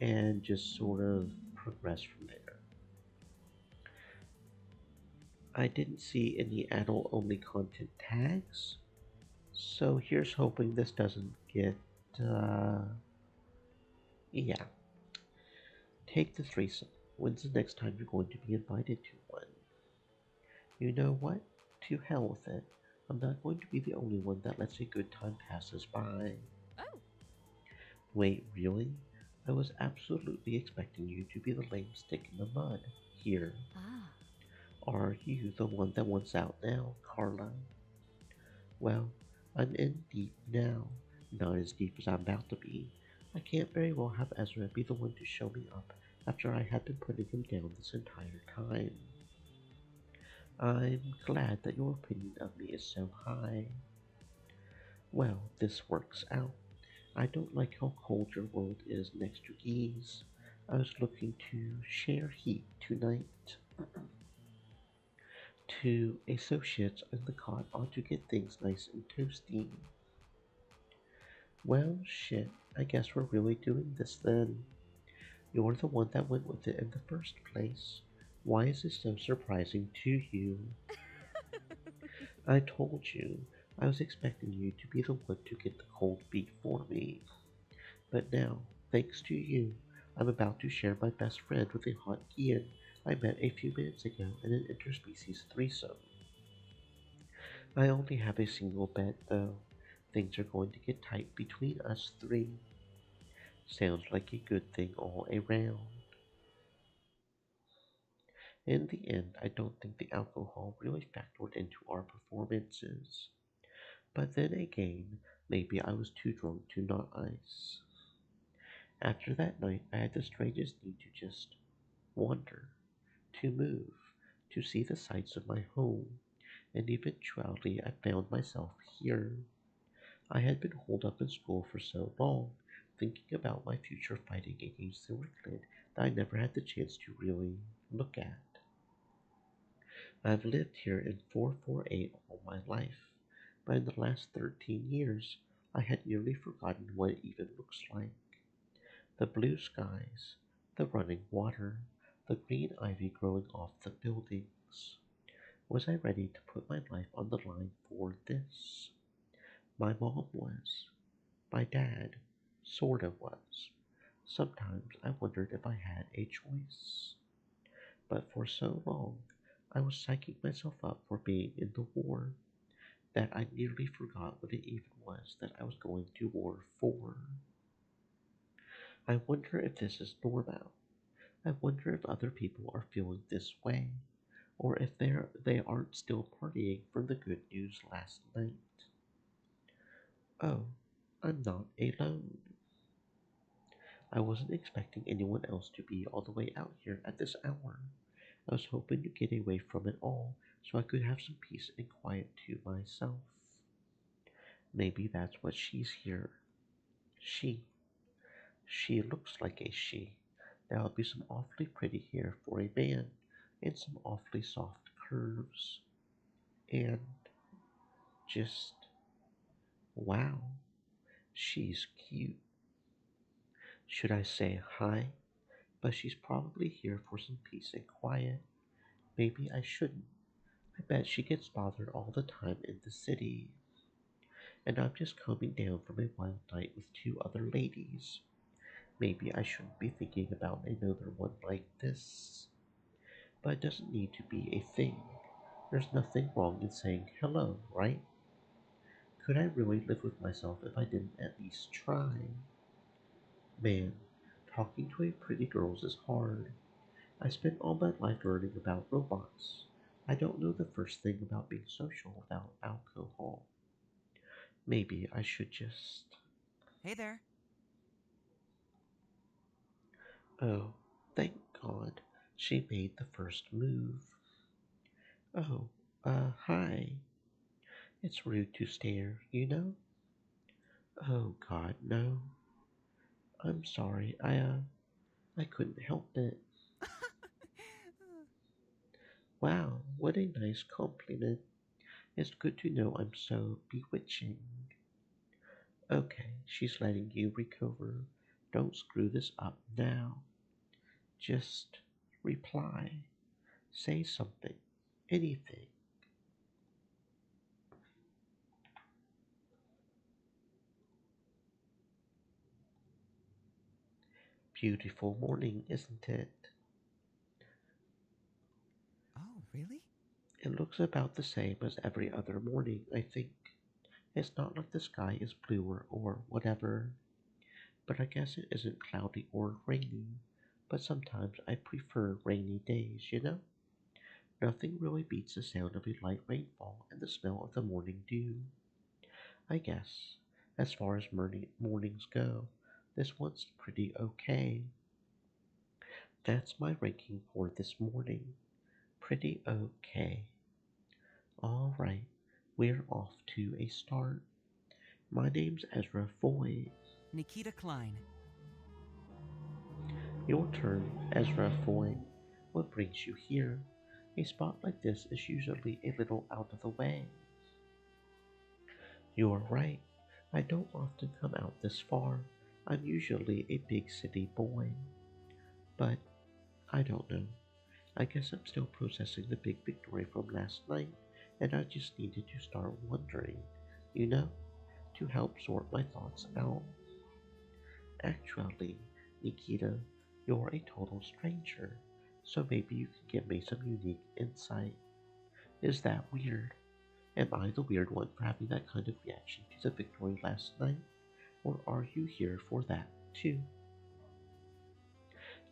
and just sort of progress from there. I didn't see any adult only content tags, so here's hoping this doesn't get, uh, yeah. Take the threesome. When's the next time you're going to be invited to one? You know what? To hell with it. I'm not going to be the only one that lets a good time pass us by. Oh, Wait, really? I was absolutely expecting you to be the lame stick in the mud here. Ah, Are you the one that wants out now, Carla? Well, I'm in deep now. Not as deep as I'm about to be. I can't very well have Ezra be the one to show me up after I have been putting him down this entire time. I'm glad that your opinion of me is so high. Well, this works out. I don't like how cold your world is next to Gee's. I was looking to share heat tonight. To associates in the cot ought to get things nice and toasty. Well, shit, I guess we're really doing this then. You're the one that went with it in the first place. Why is this so surprising to you? I told you, I was expecting you to be the one to get the cold beat for me. But now, thanks to you, I'm about to share my best friend with a hot Ian I met a few minutes ago in an interspecies threesome. I only have a single bed, though. Things are going to get tight between us three. Sounds like a good thing all around. In the end, I don't think the alcohol really factored into our performances. But then again, maybe I was too drunk to not ice. After that night, I had the strangest need to just wander, to move, to see the sights of my home, and eventually I found myself here. I had been holed up in school for so long, thinking about my future fighting against the Ricklid that I never had the chance to really look at. I've lived here in 448 all my life, but in the last 13 years, I had nearly forgotten what it even looks like. The blue skies, the running water, the green ivy growing off the buildings. Was I ready to put my life on the line for this? My mom was. My dad sorta was. Sometimes I wondered if I had a choice. But for so long, I was psyching myself up for being in the war that I nearly forgot what it even was that I was going to war for. I wonder if this is normal. I wonder if other people are feeling this way, or if they aren't still partying from the good news last night. Oh, I'm not alone. I wasn't expecting anyone else to be all the way out here at this hour. I was hoping to get away from it all so I could have some peace and quiet to myself. Maybe that's what she's here. She. She looks like a she. There will be some awfully pretty hair for a man, and some awfully soft curves, and just wow, she's cute. Should I say hi? But she's probably here for some peace and quiet. Maybe I shouldn't. I bet she gets bothered all the time in the city. And I'm just coming down from a wild night with two other ladies. Maybe I shouldn't be thinking about another one like this. But it doesn't need to be a thing. There's nothing wrong in saying hello, right? Could I really live with myself if I didn't at least try? Man, talking to a pretty girl is hard. I spent all my life learning about robots. I don't know the first thing about being social without alcohol. Maybe I should just. Hey there. Oh, thank God. She made the first move. Oh, hi. It's rude to stare, you know? Oh God, no. I'm sorry. I couldn't help it. Wow, what a nice compliment. It's good to know I'm so bewitching. Okay, she's letting you recover. Don't screw this up now. Just reply. Say something. Anything. Beautiful morning, isn't it? Oh, really? It looks about the same as every other morning, I think. It's not like the sky is bluer or whatever, but I guess it isn't cloudy or rainy. But sometimes I prefer rainy days, you know? Nothing really beats the sound of a light rainfall and the smell of the morning dew. I guess, as far as mornings go, this one's pretty okay. That's my ranking for this morning. Pretty okay. Alright, we're off to a start. My name's Ezra Foy. Nikita Klein. Your turn, Ezra Foy. What brings you here? A spot like this is usually a little out of the way. You're right. I don't often come out this far. I'm usually a big city boy. But I don't know. I guess I'm still processing the big victory from last night, and I just needed to start wondering, you know, to help sort my thoughts out. Actually, Nikita, you're a total stranger, so maybe you can give me some unique insight. Is that weird? Am I the weird one for having that kind of reaction to the victory last night? Or are you here for that too?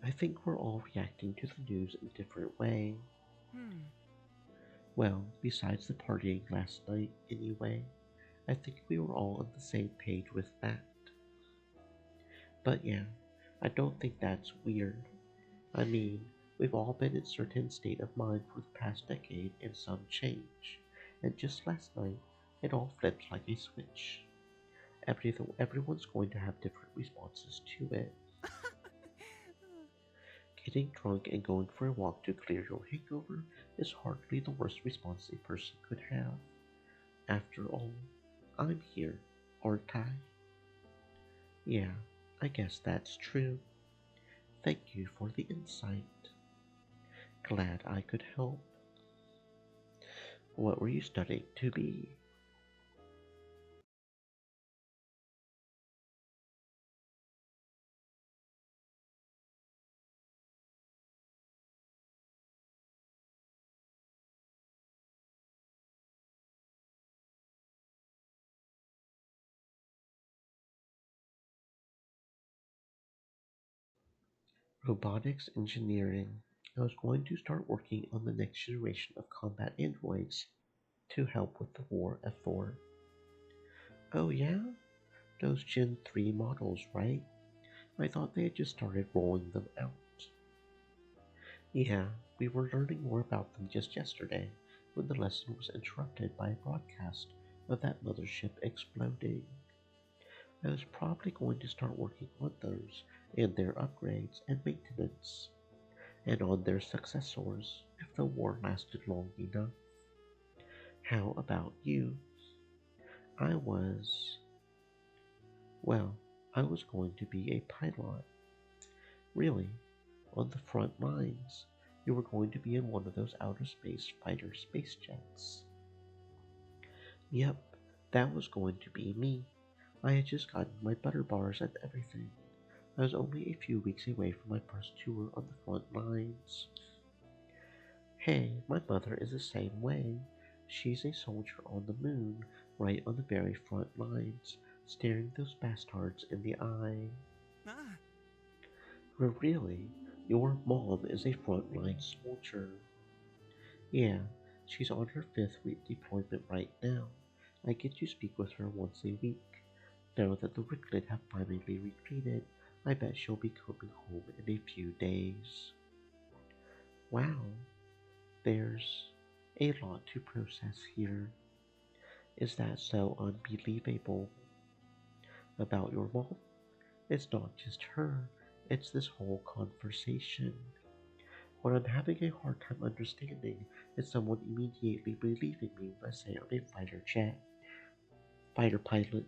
I think we're all reacting to the news in a different way. Hmm. Well, besides the partying last night, anyway, I think we were all on the same page with that. But yeah, I don't think that's weird. I mean, we've all been in a certain state of mind for the past decade and some change. And just last night, it all flipped like a switch. Everyone's going to have different responses to it. Getting drunk and going for a walk to clear your hangover is hardly the worst response a person could have. After all, I'm here, aren't I? Yeah, I guess that's true. Thank you for the insight. Glad I could help. What were you studying to be? Robotics engineering. I was going to start working on the next generation of combat androids to help with the war effort. Oh yeah? Those Gen 3 models, right? I thought they had just started rolling them out. Yeah, we were learning more about them just yesterday when the lesson was interrupted by a broadcast of that mothership exploding. I was probably going to start working on those and their upgrades and maintenance, and on their successors if the war lasted long enough. How about you? I was, well, I was going to be a pilot. Really, on the front lines. You were going to be in one of those outer space fighter space jets. Yep, that was going to be me. I had just gotten my butter bars and everything. I was only a few weeks away from my first tour on the front lines. Hey, my mother is the same way. She's a soldier on the moon, right on the very front lines, staring those bastards in the eye. Ah, Really, your mom is a frontline soldier. Yeah, she's on her 5th week deployment right now. I get to speak with her once a week. Now that the Ricklid have finally retreated, I bet she'll be coming home in a few days. Wow, there's a lot to process here. Is that so unbelievable? About your mom? It's not just her, it's this whole conversation. What I'm having a hard time understanding is someone immediately believing me when I say I'm a fighter pilot.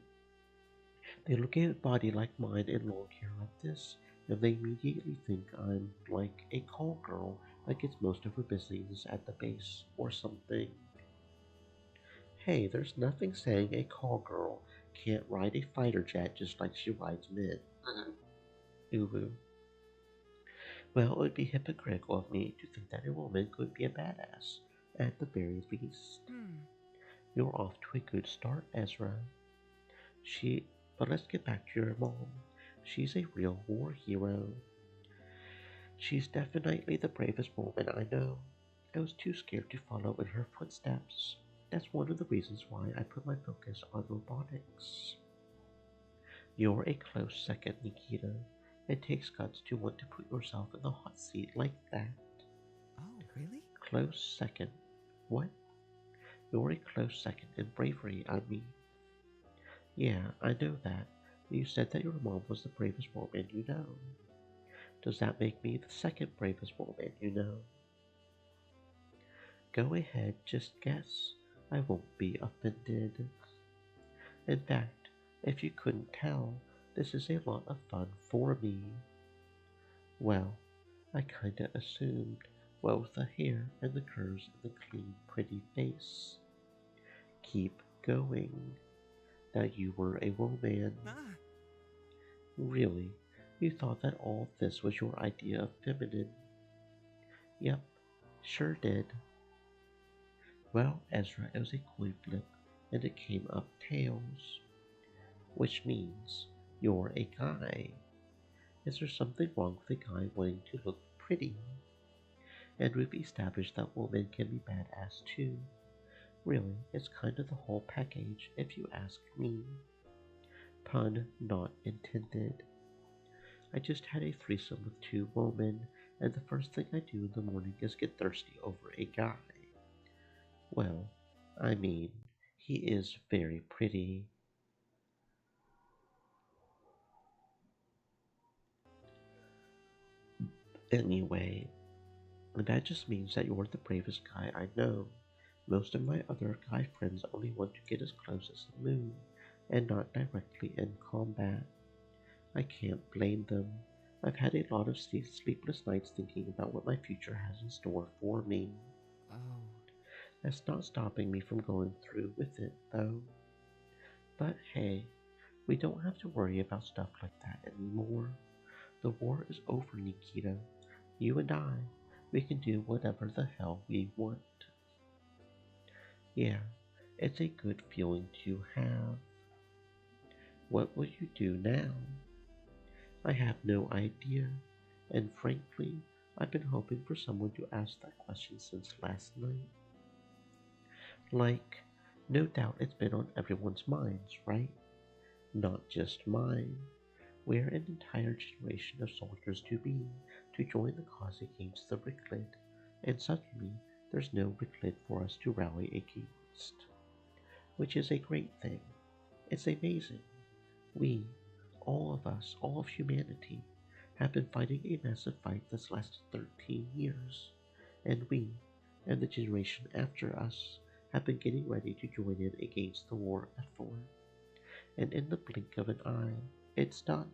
They look at a body like mine and long hair like this, and they immediately think I'm like a call girl that gets most of her business at the base or something. Hey, there's nothing saying a call girl can't ride a fighter jet just like she rides men. Uwu. Well, it would be hypocritical of me to think that a woman could be a badass, at the very least. hmm. You're off to a good start, Ezra. But let's get back to your mom. She's a real war hero. She's definitely the bravest woman I know. I was too scared to follow in her footsteps. That's one of the reasons why I put my focus on robotics. You're a close second, Nikita. It takes guts to want to put yourself in the hot seat like that. Oh, really? Close second. What? You're a close second in bravery, I mean. Yeah, I know that. You said that your mom was the bravest woman you know. Does that make me the second bravest woman you know? Go ahead, just guess. I won't be offended. In fact, if you couldn't tell, this is a lot of fun for me. Well, I kinda assumed, what with the hair and the curves and the clean, pretty face. Keep going. That you were a woman. Ah, Really? You thought that all this was your idea of feminine? Yep, sure did. Well, Ezra, it was a coin flip, and it came up tails, which means you're a guy. Is there something wrong with a guy wanting to look pretty? And we've established that women can be badass too. Really, it's kind of the whole package, if you ask me. Pun not intended. I just had a threesome with 2 women, and the first thing I do in the morning is get thirsty over a guy. Well, I mean, he is very pretty. Anyway, that just means that you're the bravest guy I know. Most of my other guy friends only want to get as close as the moon, and not directly in combat. I can't blame them. I've had a lot of sleepless nights thinking about what my future has in store for me. oh. That's not stopping me from going through with it, though. But hey, we don't have to worry about stuff like that anymore. The war is over, Nikita. You and I, we can do whatever the hell we want. Yeah, it's a good feeling to have. What will you do now? I have no idea, and frankly, I've been hoping for someone to ask that question since last night. Like, no doubt it's been on everyone's minds, right? Not just mine. We're an entire generation of soldiers to be to join the cause against the Ricklid, and suddenly there's no Ricklid for us to rally against. Which is a great thing. It's amazing. We, all of us, all of humanity, have been fighting a massive fight that's lasted 13 years, and we, and the generation after us, have been getting ready to join in against the war effort. And in the blink of an eye, it's done.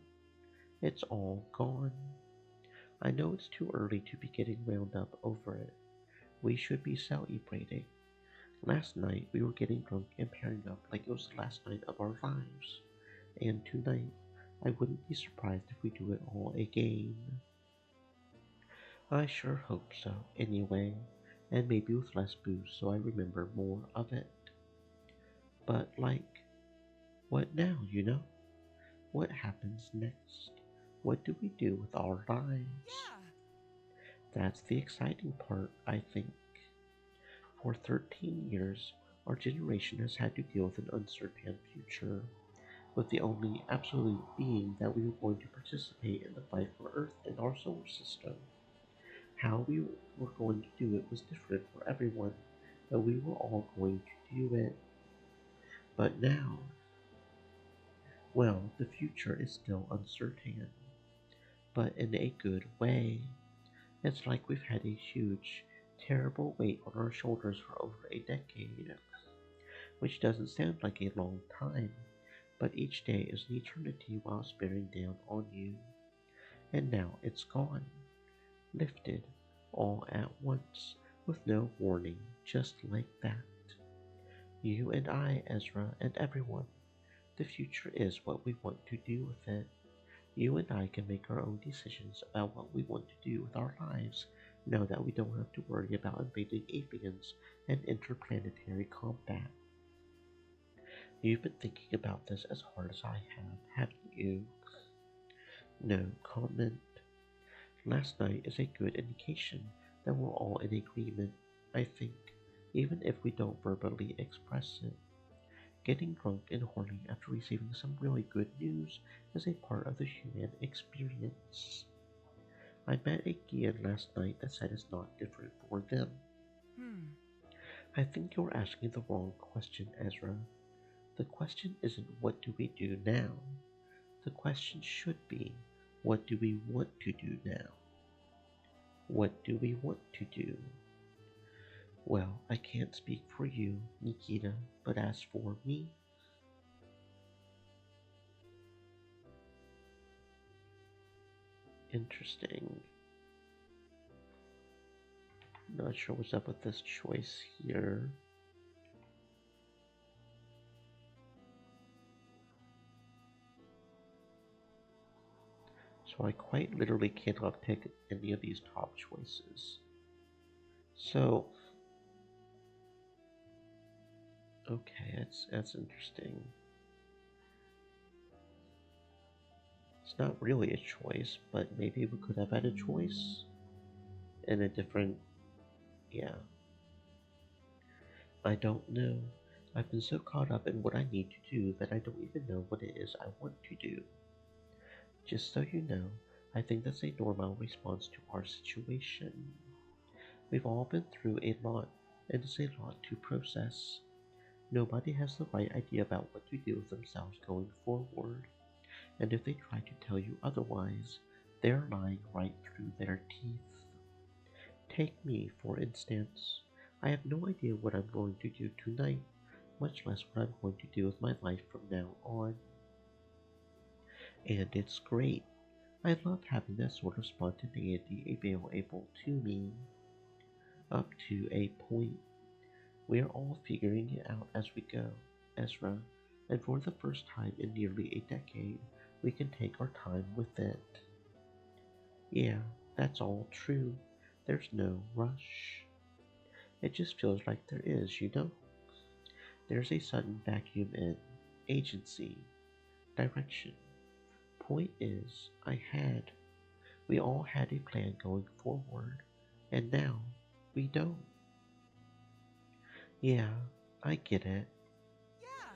It's all gone. I know it's too early to be getting wound up over it. We should be celebrating. Last night we were getting drunk and pairing up like it was the last night of our lives. And tonight, I wouldn't be surprised if we do it all again. I sure hope so, anyway, and maybe with less booze so I remember more of it. But, like, what now, you know? What happens next? What do we do with our lives? Yeah. That's the exciting part, I think. For 13 years, our generation has had to deal with an uncertain future, with the only absolute being that we were going to participate in the fight for Earth and our solar system. How we were going to do it was different for everyone, but we were all going to do it. But now, well, the future is still uncertain, but in a good way. It's like we've had a huge, terrible weight on our shoulders for over a decade, which doesn't sound like a long time, but each day is an eternity while it's bearing down on you. And now it's gone, lifted, all at once, with no warning, just like that. You and I, Ezra, and everyone. The future is what we want to do with it. You and I can make our own decisions about what we want to do with our lives now that we don't have to worry about invading aliens and interplanetary combat. You've been thinking about this as hard as I have, haven't you? No comment. Last night is a good indication that we're all in agreement, I think, even if we don't verbally express it. Getting drunk and horny after receiving some really good news is a part of the human experience. I met a Gian last night that said it's not different for them. Hmm. I think you're asking the wrong question, Ezra. The question isn't what do we do now? The question should be, what do we want to do now? What do we want to do? Well, I can't speak for you, Nikita, but as for me, interesting. Not sure what's up with this choice here. So I quite literally cannot pick any of these top choices. So, okay, that's interesting. It's not really a choice, but maybe we could have had a choice in a different, yeah. I don't know. I've been so caught up in what I need to do that I don't even know what it is I want to do. Just so you know, I think that's a normal response to our situation. We've all been through a lot, and it's a lot to process. Nobody has the right idea about what to do with themselves going forward, and if they try to tell you otherwise, they're lying right through their teeth. Take me, for instance. I have no idea what I'm going to do tonight, much less what I'm going to do with my life from now on. And it's great. I love having that sort of spontaneity available to me. Up to a point. We are all figuring it out as we go, Ezra, and for the first time in nearly a decade, we can take our time with it. Yeah, that's all true. There's no rush. It just feels like there is, you know? There's a sudden vacuum in agency, direction. Point is, we all had a plan going forward, and now we don't. Yeah, I get it. Yeah.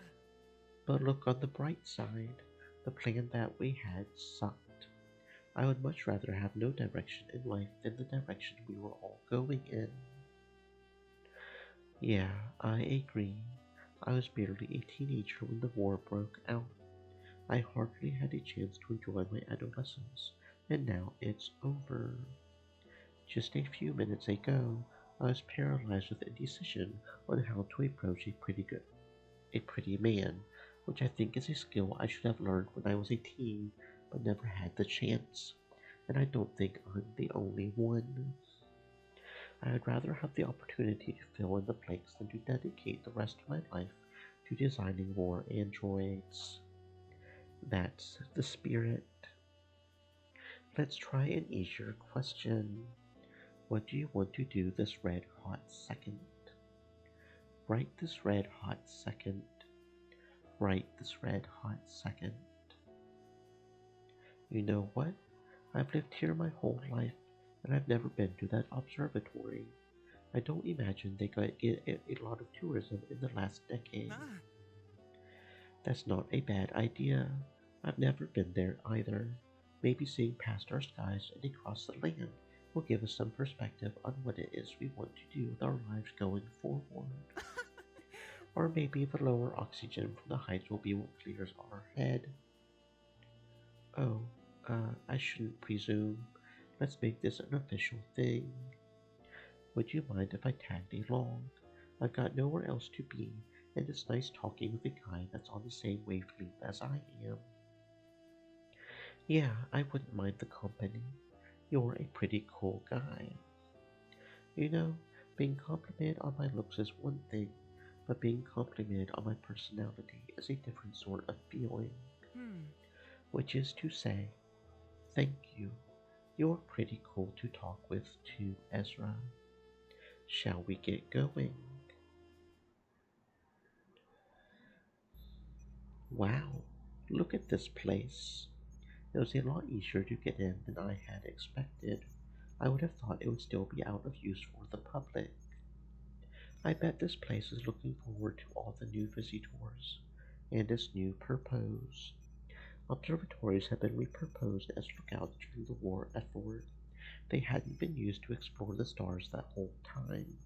But look on the bright side. The plan that we had sucked. I would much rather have no direction in life than the direction we were all going in. Yeah, I agree. I was barely a teenager when the war broke out. I hardly had a chance to enjoy my adolescence, and now it's over. Just a few minutes ago, I was paralyzed with indecision on how to approach a pretty man, which I think is a skill I should have learned when I was a teen, but never had the chance. And I don't think I'm the only one. I would rather have the opportunity to fill in the blanks than to dedicate the rest of my life to designing more androids. That's the spirit. Let's try an easier question. What do you want to do this red hot second? Right this red hot second. Right this red hot second. You know what? I've lived here my whole life, and I've never been to that observatory. I don't imagine they get a lot of tourism in the last decade. Ah, That's not a bad idea. I've never been there either. Maybe seeing past our skies and across the land will give us some perspective on what it is we want to do with our lives going forward. Or maybe the lower oxygen from the heights will be what clears our head. Oh, I shouldn't presume. Let's make this an official thing. Would you mind if I tagged along? I've got nowhere else to be, and it's nice talking with a guy that's on the same wavelength as I am. Yeah, I wouldn't mind the company. You're a pretty cool guy. You know, being complimented on my looks is one thing, but being complimented on my personality is a different sort of feeling. hmm. Which is to say, thank you. You're pretty cool to talk with too, Ezra. Shall we get going? Wow, look at this place. It was a lot easier to get in than I had expected. I would have thought it would still be out of use for the public. I bet this place is looking forward to all the new visitors and its new purpose. Observatories have been repurposed as lookouts during the war effort. They hadn't been used to explore the stars that whole time.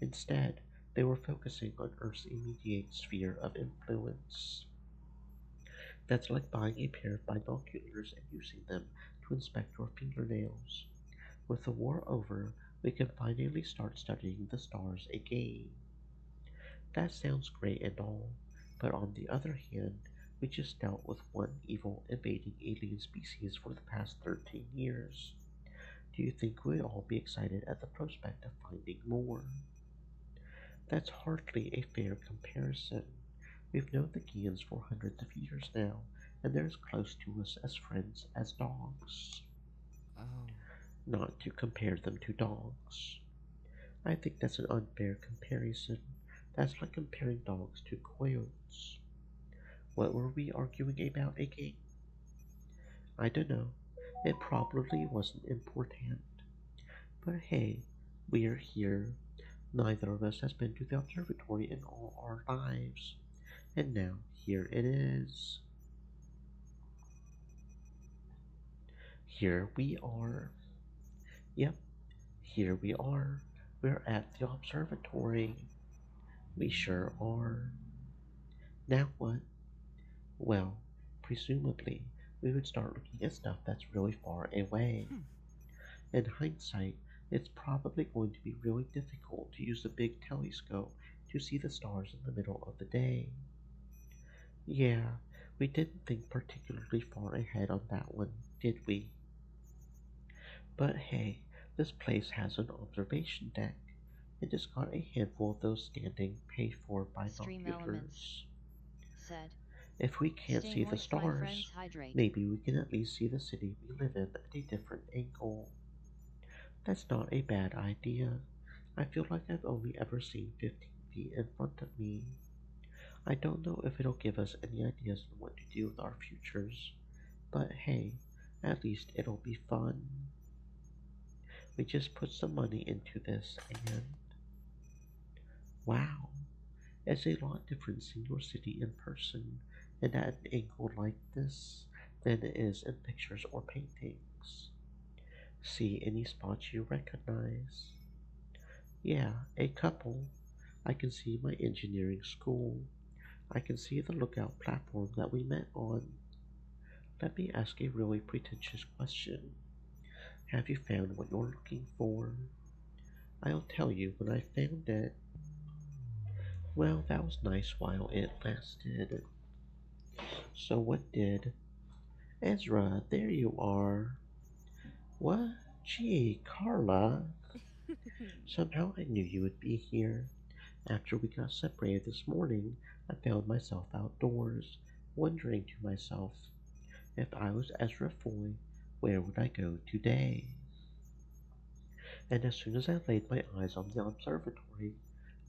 Instead, they were focusing on Earth's immediate sphere of influence. That's like buying a pair of binoculars and using them to inspect your fingernails. With the war over, we can finally start studying the stars again. That sounds great and all, but on the other hand, we just dealt with one evil invading alien species for the past 13 years. Do you think we'd all be excited at the prospect of finding more? That's hardly a fair comparison. We've known the Geans for hundreds of years now, and they're as close to us as friends as dogs. Oh. Not to compare them to dogs. I think that's an unfair comparison. That's like comparing dogs to coyotes. What were we arguing about again? I don't know. It probably wasn't important. But hey, we're here. Neither of us has been to the observatory in all our lives. And now, here it is. Here we are. Yep, here we are. We're at the observatory. We sure are. Now what? Well, presumably, we would start looking at stuff that's really far away. Hmm. In hindsight, it's probably going to be really difficult to use a big telescope to see the stars in the middle of the day. Yeah, we didn't think particularly far ahead on that one, did we? But hey, this place has an observation deck, and it's got a handful of those standing paid for Stream elements, binoculars. said. If we can't Stay see the moist, my stars, friends, hydrate. maybe we can at least see the city we live in at a different angle. That's not a bad idea. I feel like I've only ever seen 15 feet in front of me. I don't know if it'll give us any ideas on what to do with our futures, but hey, at least it'll be fun. We just put some money into this and wow, it's a lot different seeing your city in person and at an angle like this than it is in pictures or paintings. See any spots you recognize? Yeah, a couple. I can see my engineering school, I can see the lookout platform that we met on. Let me ask a really pretentious question. Have you found what you're looking for? I'll tell you when I found it. Well, that was nice while it lasted. So what did? Ezra, there you are. What? Gee, Carla. Somehow I knew you would be here. After we got separated this morning, I found myself outdoors, wondering to myself, if I was Ezra Foy, where would I go today? And as soon as I laid my eyes on the observatory,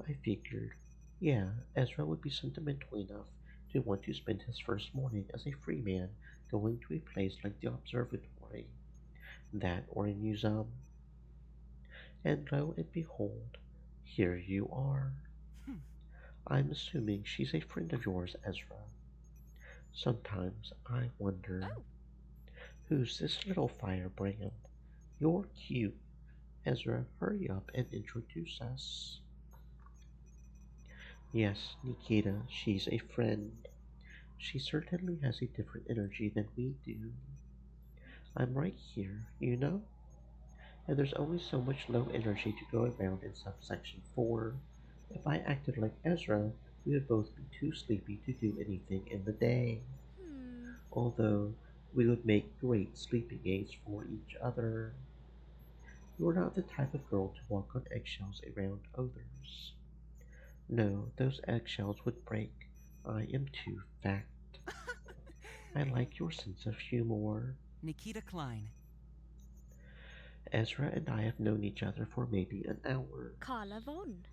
I figured, yeah, Ezra would be sentimental enough to want to spend his first morning as a free man going to a place like the observatory, that or a museum. And lo and behold, here you are. Hmm. I'm assuming she's a friend of yours, Ezra. Sometimes I wonder, Oh, who's this little firebrand? You're cute. Ezra, hurry up and introduce us. Yes, Nikita, she's a friend. She certainly has a different energy than we do. I'm right here, you know? And there's only so much low energy to go around in subsection 4. If I acted like Ezra, we would both be too sleepy to do anything in the day. hmm. Although we would make great sleeping aids for each other. You're not the type of girl to walk on eggshells around others. No, those eggshells would break. I am too fat. I like your sense of humor. Nikita Klein. Ezra and I have known each other for maybe an hour. Carla Von.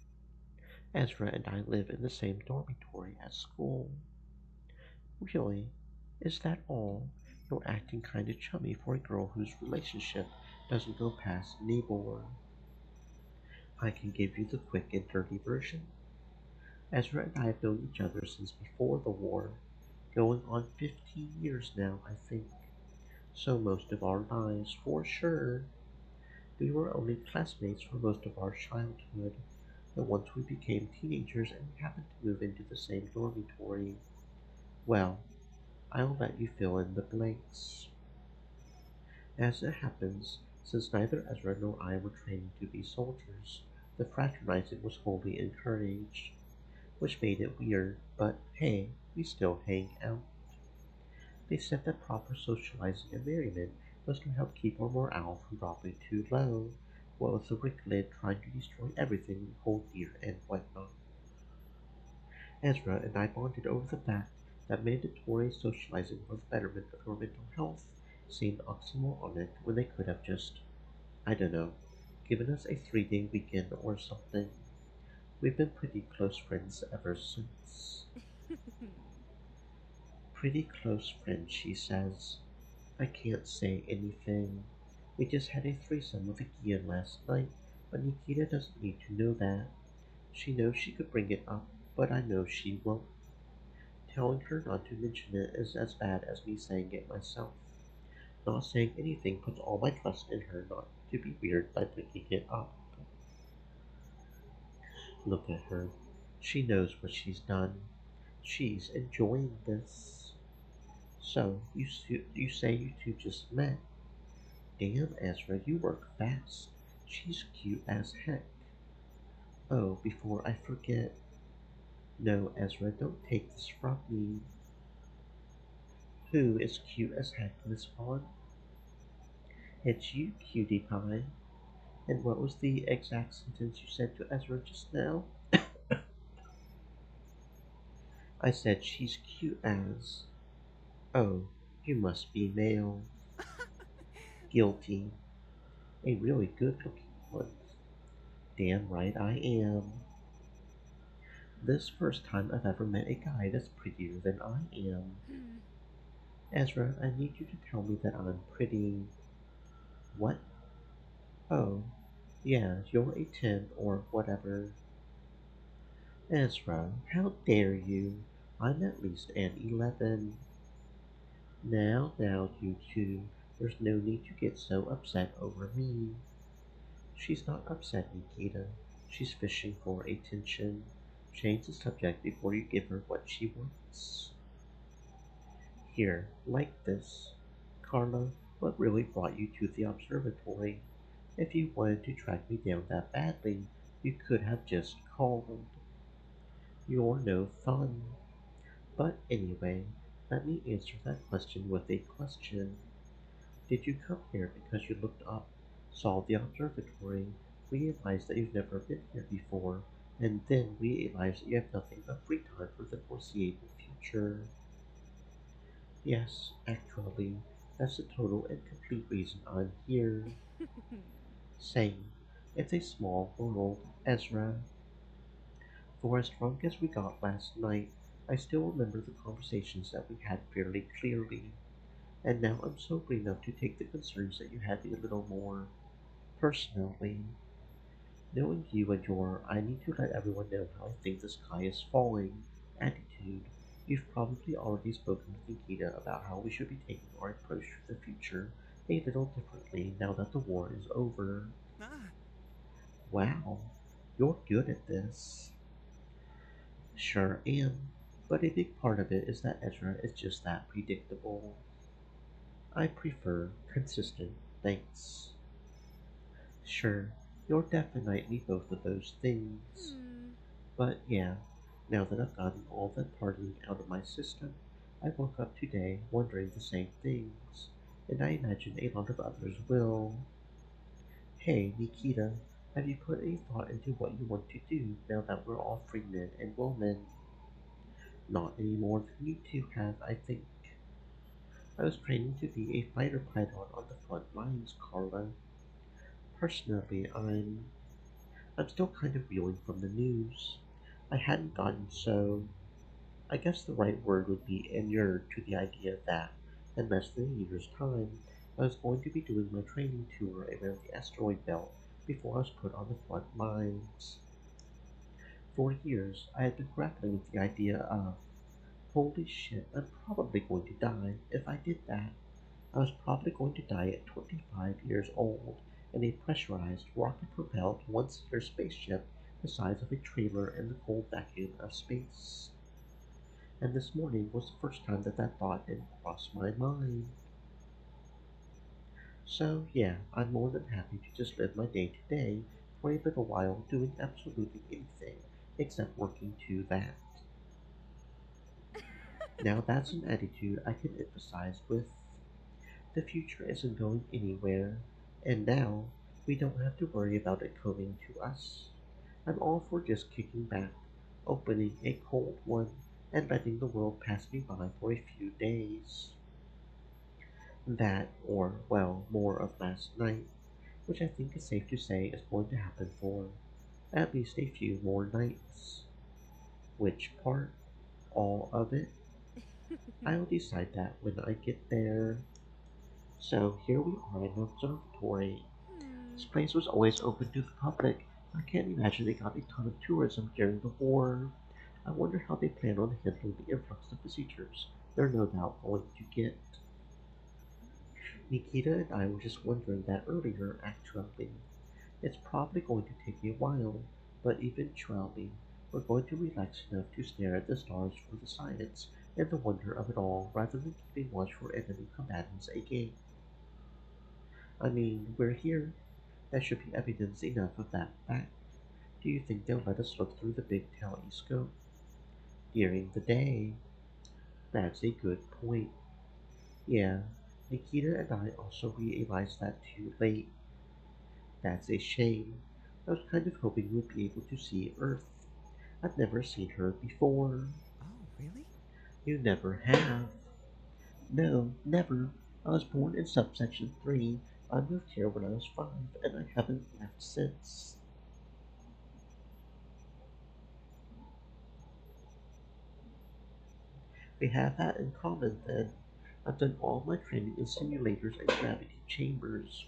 Ezra and I live in the same dormitory at school. Really? Is that all? You're acting kind of chummy for a girl whose relationship doesn't go past neighbor. I can give you the quick and dirty version. Ezra and I have known each other since before the war, going on 15 years now, I think. So most of our lives, for sure. We were only classmates for most of our childhood, but once we became teenagers and we happened to move into the same dormitory, well, I'll let you fill in the blanks. As it happens, since neither Ezra nor I were trained to be soldiers, the fraternizing was wholly encouraged, which made it weird, but hey, we still hang out. They said that proper socializing and merriment was to help keep our morale from dropping too low, what with the Ricklid trying to destroy everything we hold dear and whatnot. Ezra and I bonded over the fact that mandatory socializing for the betterment of our mental health seemed oxymoronic when they could have just, I don't know, given us a 3-day weekend or something. We've been pretty close friends ever since. Pretty close friends, she says. I can't say anything. We just had a threesome with Akia last night, but Nikita doesn't need to know that. She knows she could bring it up, but I know she won't. Telling her not to mention it is as bad as me saying it myself. Not saying anything puts all my trust in her not to be weird by bringing it up. Look at her. She knows what she's done. She's enjoying this. So, you say you two just met. Damn, Ezra, you work fast. She's cute as heck. Oh, before I forget. No, Ezra, don't take this from me. Who is cute as heck, Miss Vaughn? It's you, cutie pie. And what was the exact sentence you said to Ezra just now? I said she's cute as. Oh, you must be male. Guilty. A really good looking one. Damn right I am. This first time I've ever met a guy that's prettier than I am. Hmm. Ezra, I need you to tell me that I'm pretty. What? Oh, yeah, you're a 10 or whatever. Ezra, how dare you? I'm at least an 11. Now, you two, there's no need to get so upset over me. She's not upset, Nikita. She's fishing for attention. Change the subject before you give her what she wants. Here, like this. Carla, what really brought you to the observatory? If you wanted to track me down that badly, you could have just called. You're no fun. But anyway, let me answer that question with a question. Did you come here because you looked up, saw the observatory, realized that you've never been here before, and then realized that you have nothing but free time for the foreseeable future? Yes, actually, that's the total and complete reason I'm here. Same. It's a small world, Ezra. For as drunk as we got last night, I still remember the conversations that we had fairly clearly, and now I'm sober enough to take the concerns that you had a little more personally. Knowing you and your "I need to let everyone know how I think the sky is falling" attitude, you've probably already spoken with Nikita about how we should be taking our approach to the future a little differently now that the war is over. Ah, Wow, you're good at this. Sure am, but a big part of it is that Ezra is just that predictable. I prefer consistent, thanks. Sure, you're definitely both of those things. Hmm. But yeah, now that I've gotten all that partying out of my system, I woke up today wondering the same things, and I imagine a lot of others will. Hey, Nikita, have you put any thought into what you want to do now that we're all free men and women? Not any more than you two have, I think. I was training to be a fighter pilot on the front lines, Carla. Personally, I'm still kind of reeling from the news. I hadn't gotten so, I guess the right word would be inured to the idea that, in less than a year's time, I was going to be doing my training tour around the asteroid belt before I was put on the front lines. For years, I had been grappling with the idea of, holy shit, I'm probably going to die if I did that. I was probably going to die at 25 years old in a pressurized, rocket-propelled, one-seater spaceship the size of a trailer in the cold vacuum of space. And this morning was the first time that that thought didn't cross my mind. So, yeah, I'm more than happy to just live my day to day for a little while doing absolutely anything except working to that. Now, that's an attitude I can emphasize with. The future isn't going anywhere, and now we don't have to worry about it coming to us. I'm all for just kicking back, opening a cold one, and letting the world pass me by for a few days. That, or, well, more of last night, which I think is safe to say is going to happen for at least a few more nights. Which part? All of it? I'll decide that when I get there. So here we are in the observatory. This Hmm. place was always open to the public. I can't imagine they got a ton of tourism during the war. I wonder how they plan on handling the influx of visitors they're no doubt going to get. Nikita and I were just wondering that earlier, actually. It's probably going to take a while, but eventually we're going to relax enough to stare at the stars for the science and the wonder of it all rather than keeping watch for enemy combatants again. I mean, we're here. That should be evidence enough of that fact. Do you think they'll let us look through the big telescope during the day? That's a good point. Yeah, Nikita and I also realized that too late. That's a shame. I was kind of hoping we'd be able to see Earth. I've never seen her before. oh, really? You never have. No, never. I was born in subsection 3. I moved here when I was 5, and I haven't left since. We have that in common then. I've done all my training in simulators and gravity chambers.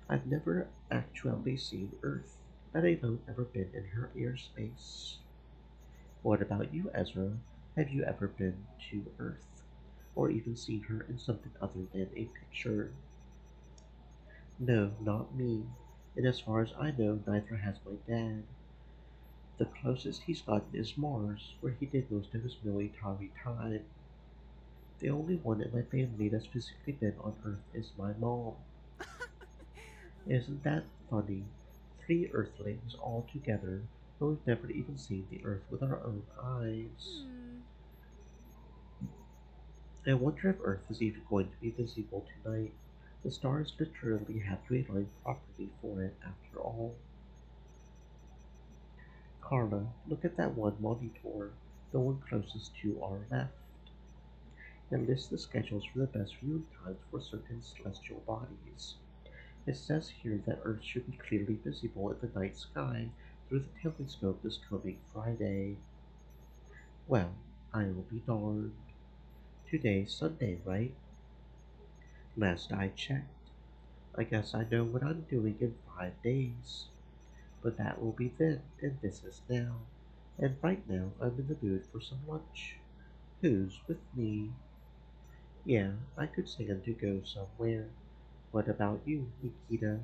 I've never actually seen Earth, let alone ever been in her airspace. What about you, Ezra? Have you ever been to Earth? Or even seen her in something other than a picture? No, not me. And as far as I know, neither has my dad. The closest he's gotten is Mars, where he did most of his military time. The only one in my family that's physically been on Earth is my mom. Isn't that funny? Three Earthlings all together, but we've never even seen the Earth with our own eyes. Hmm. I wonder if Earth is even going to be visible tonight. The stars literally have to align properly for it, after all. Carla, look at that one monitor, the one closest to our left. It lists the schedules for the best viewing times for certain celestial bodies. It says here that Earth should be clearly visible in the night sky through the telescope this coming Friday. Well, I'll be darned. Today's Sunday, right? Last I checked. I guess I know what I'm doing in 5 days. But that will be then, and this is now. And right now, I'm in the mood for some lunch. Who's with me? Yeah, I could stand to go somewhere. What about you, Nikita?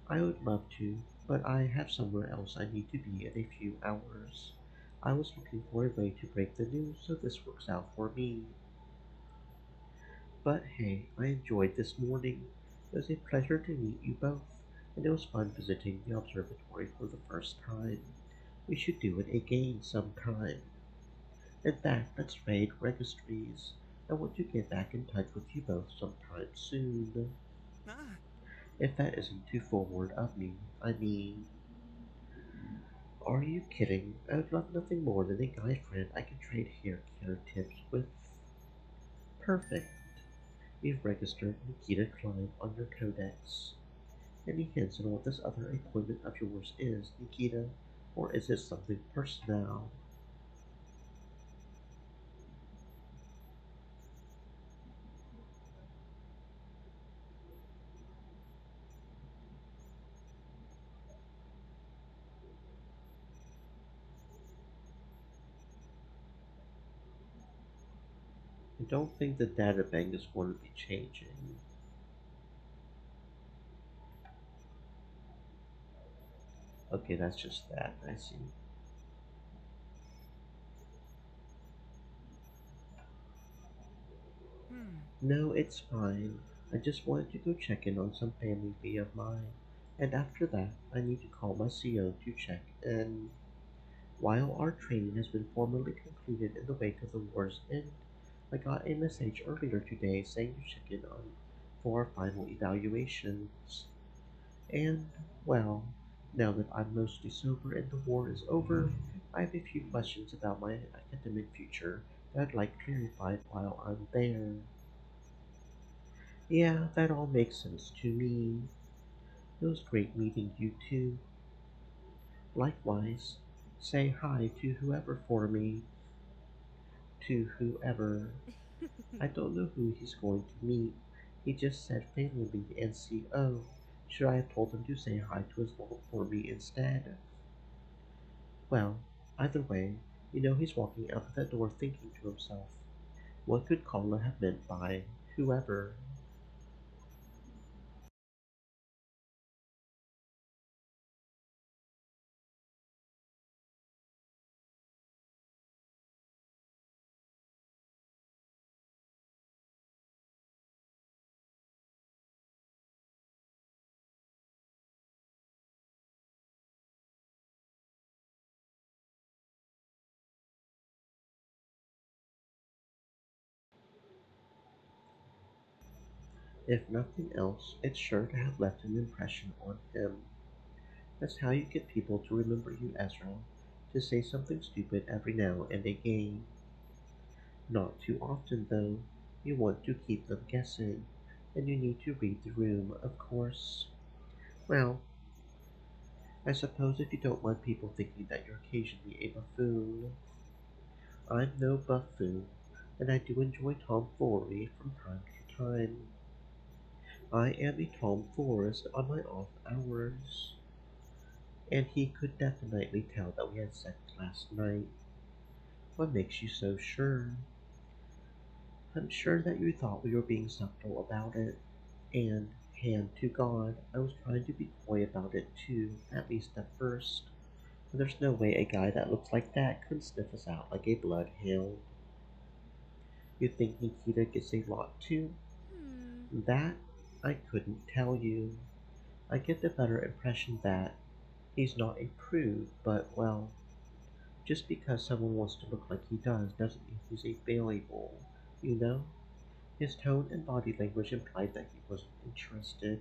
I would love to, but I have somewhere else I need to be in a few hours. I was looking for a way to break the news, so this works out for me. But hey, I enjoyed this morning. It was a pleasure to meet you both, and it was fun visiting the observatory for the first time. We should do it again sometime. In fact, let's raid registries. I want to get back in touch with you both sometime soon. Ah, If that isn't too forward of me, I mean, are you kidding? I would love nothing more than a guy friend I can trade hair care tips with. Perfect. You've registered Nikita Klein on your codex. Any hints on what this other appointment of yours is, Nikita? Or is it something personal? I don't think the data bank is going to be changing. Okay, that's just that, I see. hmm. No, it's fine. I just wanted to go check in on some family fee of mine. And after that, I need to call my CO to check in. While our training has been formally concluded in the wake of the war's end, I got a message earlier today saying to check in on for our final evaluations. And, well, now that I'm mostly sober and the war is over, I have a few questions about my academic future that I'd like clarified while I'm there. Yeah, that all makes sense to me. It was great meeting you too. Likewise, say hi to whoever for me. To whoever. I don't know who he's going to meet. He just said family and CO. Should I have told him to say hi to his mom for me instead? Well, either way, he's walking out of that door thinking to himself, what could Carla have meant by whoever? If nothing else, it's sure to have left an impression on him. That's how you get people to remember you, Ezra. To say something stupid every now and again. Not too often, though. You want to keep them guessing, and you need to read the room, of course. Well, I suppose if you don't want people thinking that you're occasionally a buffoon. I'm no buffoon, and I do enjoy tomfoolery from time to time. I am a tomfoolist on my off hours, and he could definitely tell that we had sex last night. What makes you so sure? I'm sure that you thought we were being subtle about it, and, hand to God, I was trying to be coy about it too, at least at first. There's no way a guy that looks like that could sniff us out like a bloodhound. You think Nikita gets a lot too? Hmm. That I couldn't tell you. I get the better impression that he's not a prude, but well, just because someone wants to look like he does doesn't mean he's a valuable, you know? His tone and body language implied that he wasn't interested.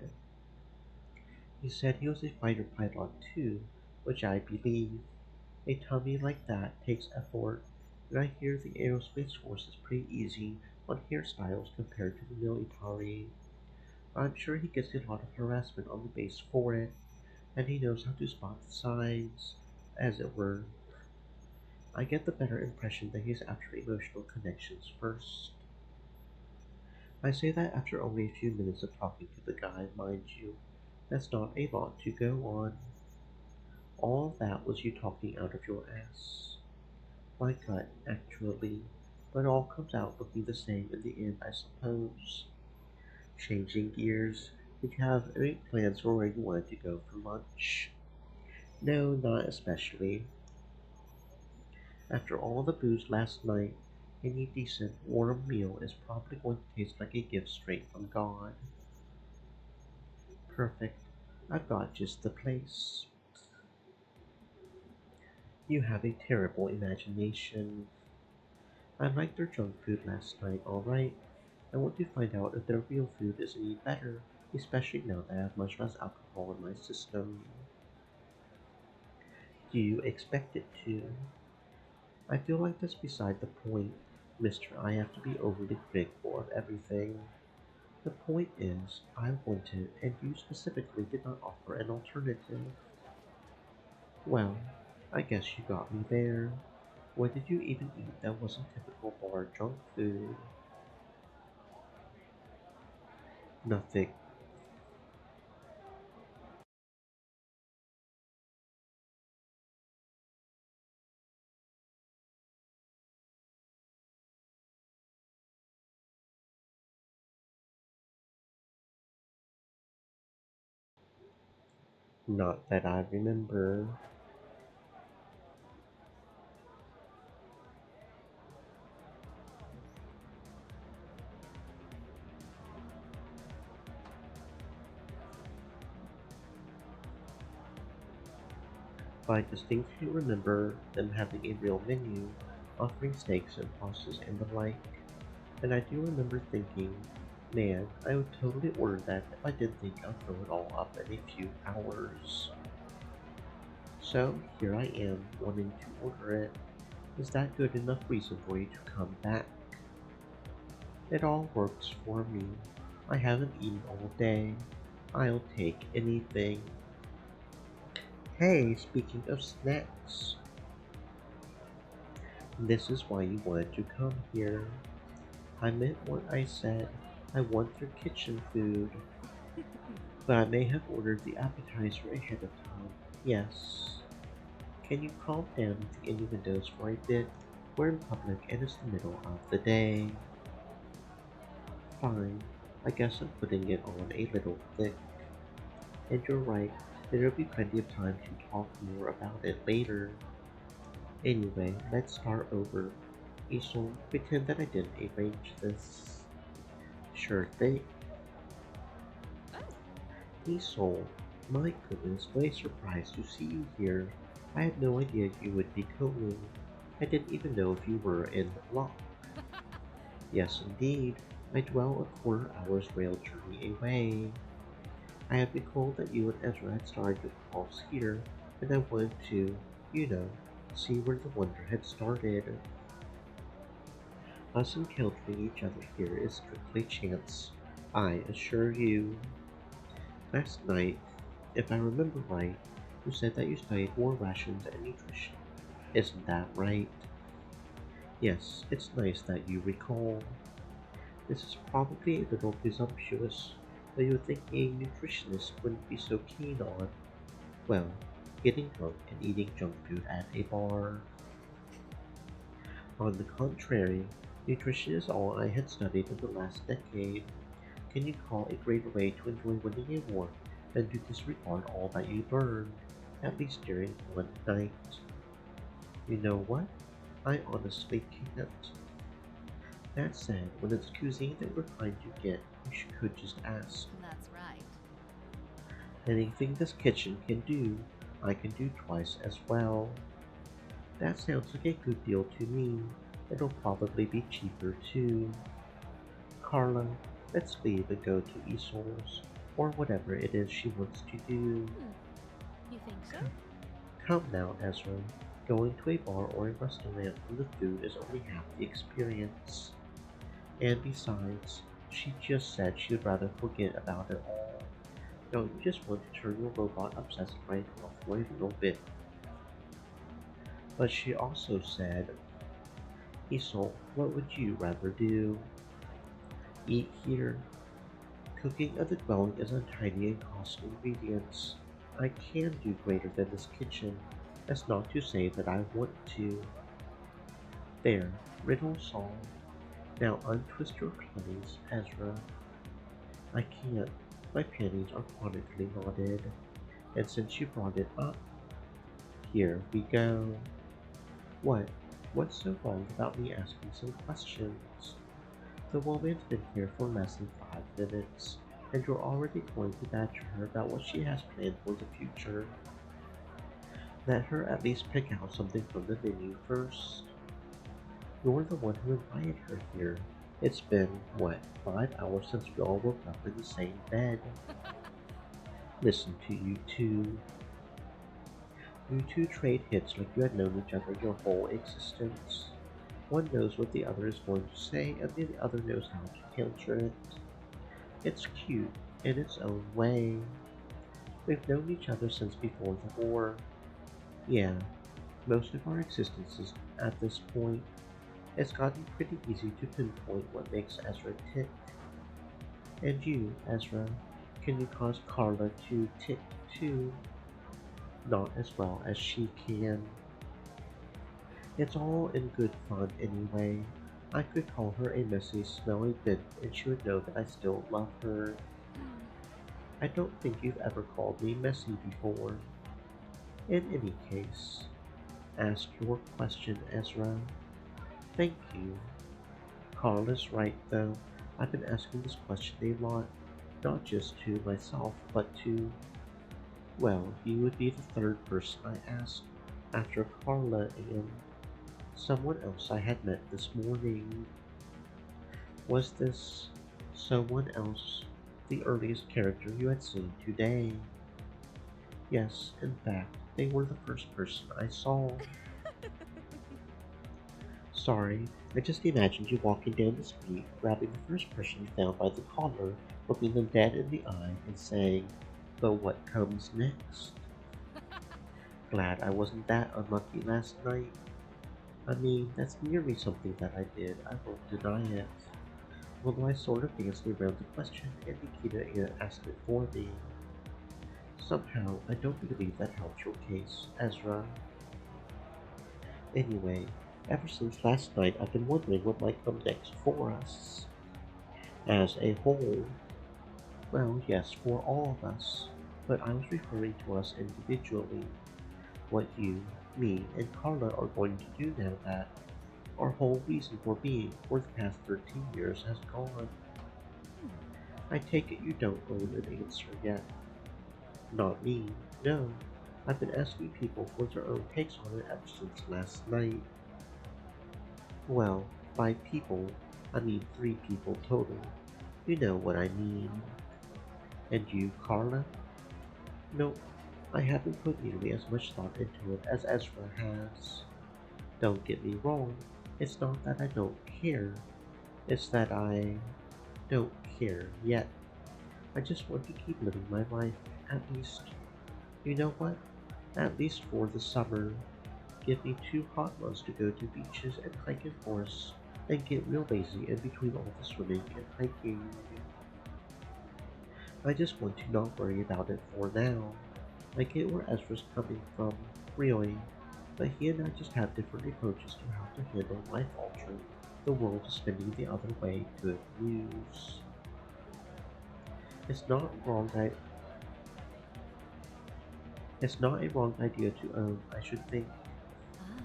He said he was a fighter pilot too, which I believe. A tummy like that takes effort, and I hear the aerospace force is pretty easy on hairstyles compared to the military. I'm sure he gets a lot of harassment on the base for it, and he knows how to spot the signs, as it were. I get the better impression that he's after emotional connections first. I say that after only a few minutes of talking to the guy, mind you. That's not a lot to go on. All that was you talking out of your ass. My gut, actually. But all comes out looking the same in the end, I suppose. Changing gears, did you have any plans for where you wanted to go for lunch? No, not especially. After all the booze last night, any decent warm meal is probably going to taste like a gift straight from God. Perfect. I've got just the place. You have a terrible imagination. I liked their junk food last night, alright. I want to find out if their real food is any better, especially now that I have much less alcohol in my system. Do you expect it to? I feel like that's beside the point, Mister. I have to be overly critical of everything. The point is, I wanted, and you specifically did not offer an alternative. Well, I guess you got me there. What did you even eat that wasn't typical bar junk food? Nothing. Not that I remember. But I distinctly remember them having a real menu, offering steaks and pastas and the like. And I do remember thinking, man, I would totally order that if I didn't think I'd throw it all up in a few hours. So here I am, wanting to order it. Is that good enough reason for you to come back? It all works for me. I haven't eaten all day. I'll take anything. Hey, speaking of snacks, this is why you wanted to come here. I meant what I said. I want your kitchen food. But I may have ordered the appetizer ahead of time. Yes. Can you calm down the innuendos for a bit? We're in public and it's the middle of the day. Fine. I guess I'm putting it on a little thick. And you're right, there'll be plenty of time to talk more about it later. Anyway, let's start over. Isol, pretend that I didn't arrange this. Sure thing. Isol, my goodness, what a surprise to see you here. I had no idea you would be coming. I didn't even know if you were in luck. Yes, indeed. I dwell a quarter hour's rail journey away. I had been told that you and Ezra had started your calls here, and I wanted to, you know, see where the wonder had started. Us encountering each other here is strictly chance, I assure you. Last night, if I remember right, you said that you studied war rations and nutrition. Isn't that right? Yes, it's nice that you recall. This is probably a little presumptuous, but you would think a nutritionist wouldn't be so keen on, well, getting drunk and eating junk food at a bar. On the contrary, nutrition is all I had studied in the last decade. Can you call a greater way to enjoy winning a war than to disregard all that you learned? at least during one night. You know what? I honestly can't. That said, when it's cuisine that we're trying to get, could just ask. That's right. Anything this kitchen can do, I can do twice as well. That sounds like a good deal to me. It'll probably be cheaper too. Carla, let's leave and go to Esol's, or whatever it is she wants to do. You think so? Come now, Ezra. Going to a bar or a restaurant where the food is only half the experience. And besides, she just said she would rather forget about it all. Don't you just want to turn your robot obsessed brain off for a little bit? But she also said, Isol, what would you rather do? Eat here? Cooking at the dwelling is untidy and costs ingredients. I can do greater than this kitchen. That's not to say that I want to. There, riddle solved. Now untwist your clothes, Ezra. I can't. My panties are chronically knotted. And since you brought it up, here we go. What? What's so wrong about me asking some questions? The woman's been here for less than 5 minutes, and you're already going to badger her about what she has planned for the future. Let her at least pick out something from the menu first. You're the one who invited her here. It's been, what, 5 hours since we all woke up in the same bed. Listen to you two. You two trade hits like you had known each other your whole existence. One knows what the other is going to say, and the other knows how to counter it. It's cute, in its own way. We've known each other since before the war. Yeah, most of our existences at this point. It's gotten pretty easy to pinpoint what makes Ezra tick. And you, Ezra, can you cause Carla to tick too? Not as well as she can. It's all in good fun anyway. I could call her a messy, smelly bitch and she would know that I still love her. I don't think you've ever called me messy before. In any case, ask your question, Ezra. Thank you. Carl is right though. I've been asking this question a lot, not just to myself, but to, well, you would be the third person I asked, after Carla and someone else I had met this morning. Was this someone else the earliest character you had seen today? Yes, in fact, they were the first person I saw. Sorry, I just imagined you walking down the street, grabbing the first person you found by the collar, looking them dead in the eye, and saying, but what comes next? Glad I wasn't that unlucky last night. I mean, that's nearly something that I did, I won't deny it. Although I sort of danced around the question and Nikita asked it for me. Somehow, I don't believe that helped your case, Ezra. Anyway, ever since last night I've been wondering what might come next for us. As a whole. Well, yes, for all of us. But I was referring to us individually. What you, me, and Carla are going to do now that our whole reason for being for the past 13 years has gone. I take it you don't own an answer yet. Not me, no. I've been asking people for their own takes on it ever since last night. Well, 5 people, I mean 3 people total. You know what I mean. And you, Carla? Nope, I haven't put nearly as much thought into it as Ezra has. Don't get me wrong, it's not that I don't care. It's that I don't care yet. I just want to keep living my life, at least. You know what? At least for the summer. Give me 2 hot months to go to beaches and hike in forests and get real lazy in between all the swimming and hiking. I just want to not worry about it for now. I get where Ezra's coming from, really, but he and I just have different approaches to how to handle life altering. The world is spinning the other way. Good news. It's not a wrong idea to own, I should think. Ah,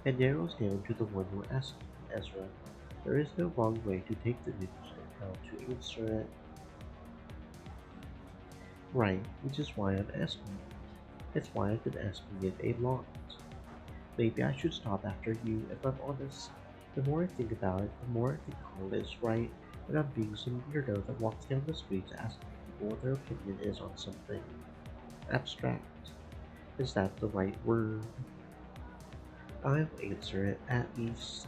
It narrows down to the one you're asking, Ezra. There is no wrong way to take the news and how to answer it. Right, which is why I'm asking. It's why I've been asking it a lot. Maybe I should stop after you, if I'm honest. The more I think about it, the more I think Carl is right, and I'm being some weirdo that walks down the streets asking people what their opinion is on something. Abstract. Is that the right word? I'll answer it, at least.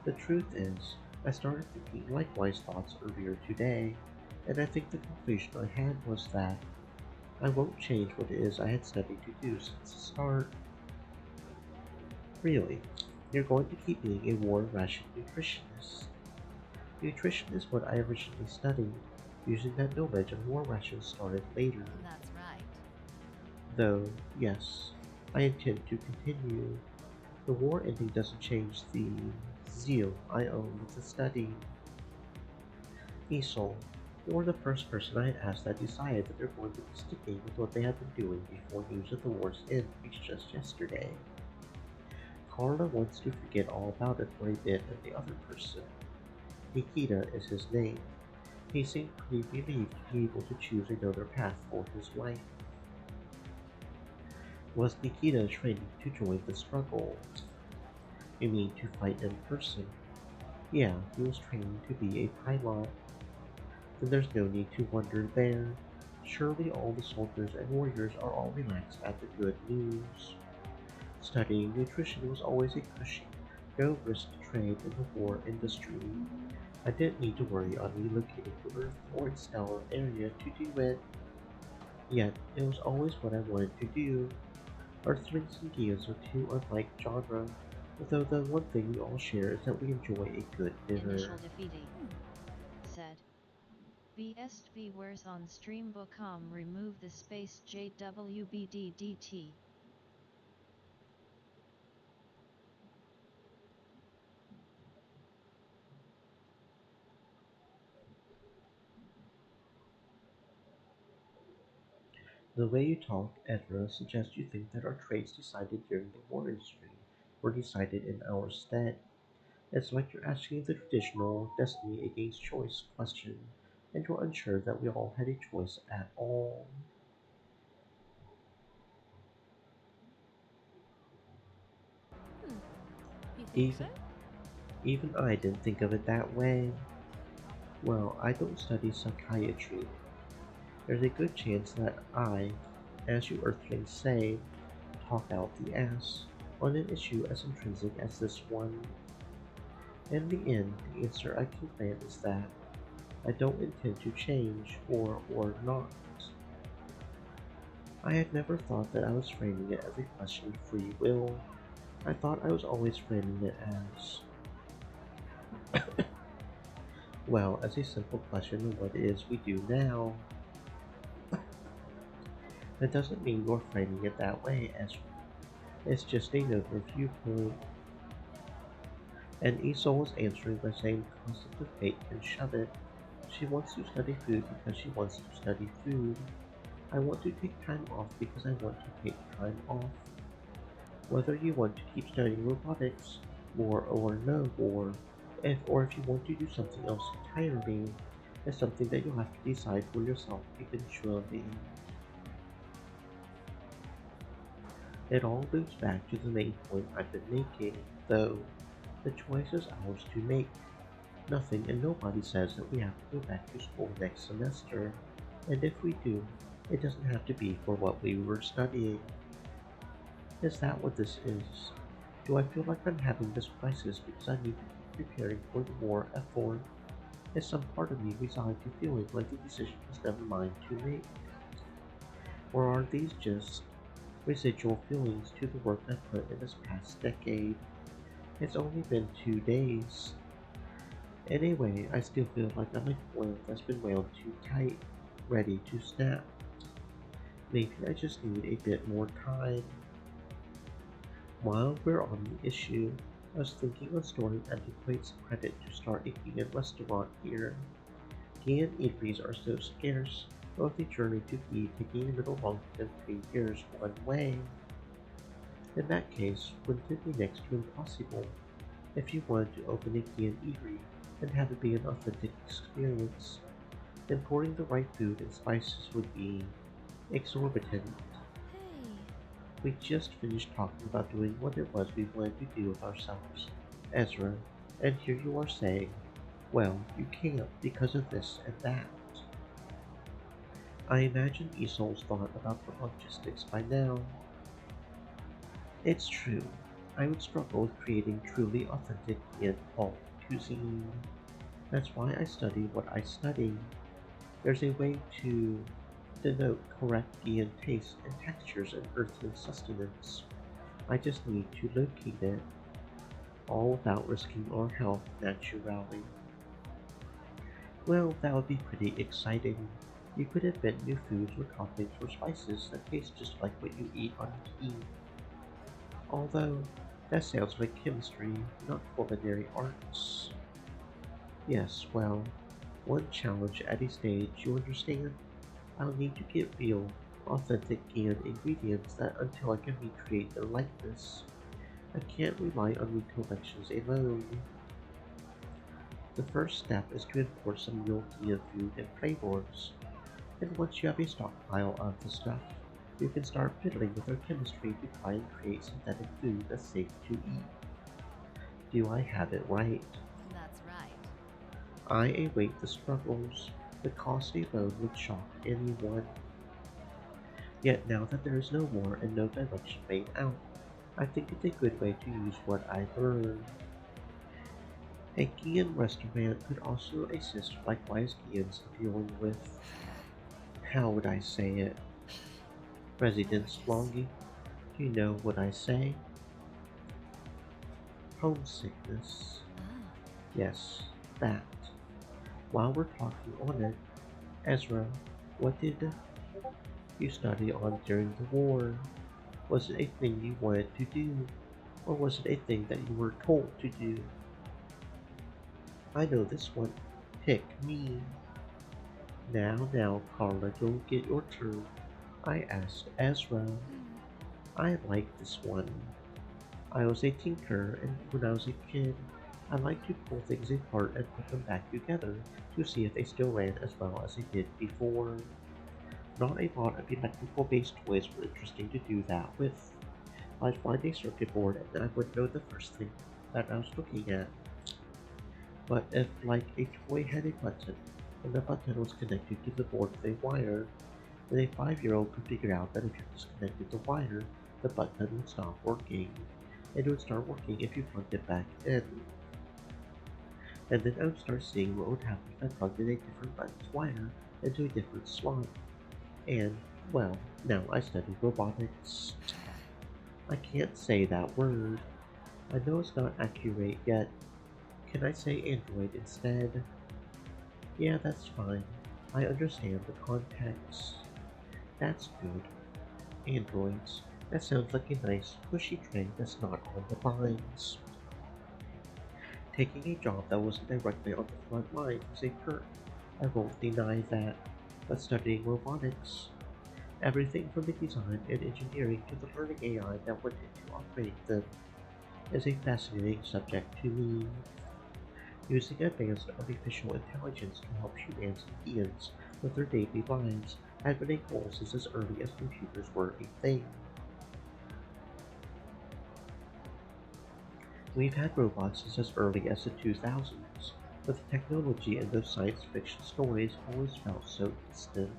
The truth is, I started thinking likewise thoughts earlier today, and I think the conclusion I had was that I won't change what it is I had studied to do since the start. Really, you're going to keep being a war ration nutritionist. Nutrition is what I originally studied. Using that knowledge of war rations started later. that's right. Though, yes, I intend to continue. The war ending doesn't change the zeal I own with the study. Esol, you were the first person I had asked that decided that they're going to be sticking with what they had been doing before news of the war's end reached us yesterday. Carla wants to forget all about it for a bit, and the other person, Nikita is his name. He seemed pretty relieved to be able to choose another path for his life. Was Nikita training to join the struggle? You mean to fight in person? Yeah, he was training to be a pilot. Then there's no need to wonder there. Surely all the soldiers and warriors are all relaxed at the good news. Studying nutrition was always a cushy, no-risk trade in the war industry. I didn't need to worry on relocating to Earth or its stellar area to do it. Yet, it was always what I wanted to do. Earthlings and Geas are too unlike genre, though the one thing we all share is that we enjoy a good Initial dinner. defeating. Said. Best viewers on stream.com remove the space JWBDDT. The way you talk, Edra, suggests you think that our traits decided during the war industry were decided in our stead. It's like you're asking the traditional destiny against choice question, and you're unsure that we all had a choice at all. You think so? Even even I didn't think of it that way. Well, I don't study psychiatry. There's a good chance that I, as you Earthlings say, talk out the ass on an issue as intrinsic as this one. In the end, the answer I can grant is that I don't intend to change or not. I had never thought that I was framing it as a question of free will. I thought I was always framing it as, well, as a simple question of what it is we do now. That doesn't mean you're framing it that way, Ezra. It's just a note of viewpoint. And Esau was answering by saying concept of fate can shove it. She wants to study food because she wants to study food. I want to take time off because I want to take time off. Whether you want to keep studying robotics, more or no more, if you want to do something else entirely, is something that you'll have to decide for yourself eventually. It all loops back to the main point I've been making, though. The choice is ours to make. Nothing and nobody says that we have to go back to school next semester, and if we do, it doesn't have to be for what we were studying. Is that what this is? Do I feel like I'm having this crisis because I need to be preparing for the war effort? Is some part of me resigned to feeling like the decision was never mine to make? Or are these just residual feelings to the work I put in this past decade? It's only been 2 days. Anyway, I still feel like I'm a foil that's been wound too tight, ready to snap. Maybe I just need a bit more time. While we're on the issue, I was thinking of storing antiquates credit to start a vegan restaurant here. Vegan eateries are so scarce, both a journey to be taking a little longer than 3 years one way. In that case, wouldn't it be next to impossible if you wanted to open a Kian eatery and have it be an authentic experience? Importing the right food and spices would be exorbitant. Hey, We just finished talking about doing what it was we wanted to do with ourselves, Ezra, and here you are saying, well, you can't because of this and that. I imagine Isol's thought about the logistics by now. It's true. I would struggle with creating truly authentic yet alt cuisine. That's why I study what I study. There's a way to denote correct Gian tastes and textures and earthly sustenance. I just need to locate it, all without risking our health naturally. Well, that would be pretty exciting. You could invent new foods or toppings or spices that taste just like what you eat on Key. Although, that sounds like chemistry, not culinary arts. Yes, well, one challenge at a stage, you understand? I'll need to get real, authentic canned ingredients that until I can recreate their likeness. I can't rely on recollections alone. The first step is to import some European food and flavors, and once you have a stockpile of the stuff, you can start fiddling with our chemistry to try and create synthetic food that's safe to eat. Do I have it right? That's right. I await the struggles. The cost alone would shock anyone. Yet now that there is no more and no direction laid out, I think it's a good way to use what I've learned. A Gian restaurant could also assist likewise Gians dealing with, how would I say it, residence longing. Do you know what I say? Homesickness. Ah, Yes, that. While we're talking on it, Ezra, what did you study on during the war? Was it a thing you wanted to do, or was it a thing that you were told to do? I know this one. Pick me. Now, Carla, don't get your turn. I asked Ezra. I like this one. I was a tinker, and when I was a kid, I liked to pull things apart and put them back together to see if they still ran as well as they did before. Not a lot of electrical based toys were interesting to do that with. I'd find a circuit board and I would know the first thing that I was looking at. But if, like, a toy had a button, and the button was connected to the board with a wire, then a 5-year-old could figure out that if you disconnected the wire, the button would stop working, and it would start working if you plugged it back in. And then I would start seeing what would happen if I plugged in a different button's wire into a different slot. And, well, now I study robotics. I can't say that word. I know it's not accurate yet. Can I say android instead? Yeah, that's fine. I understand the context. That's good. Androids. That sounds like a nice, pushy train that's not on the lines. Taking a job that wasn't directly on the front line was a perk. I won't deny that. But studying robotics, everything from the design and engineering to the learning AI that went into operating them, is a fascinating subject to me. Using advanced artificial intelligence to help humans and beings with their daily lives had been a goal since as early as computers were a thing. We've had robots since as early as the 2000s, but the technology in those science fiction stories always felt so distant.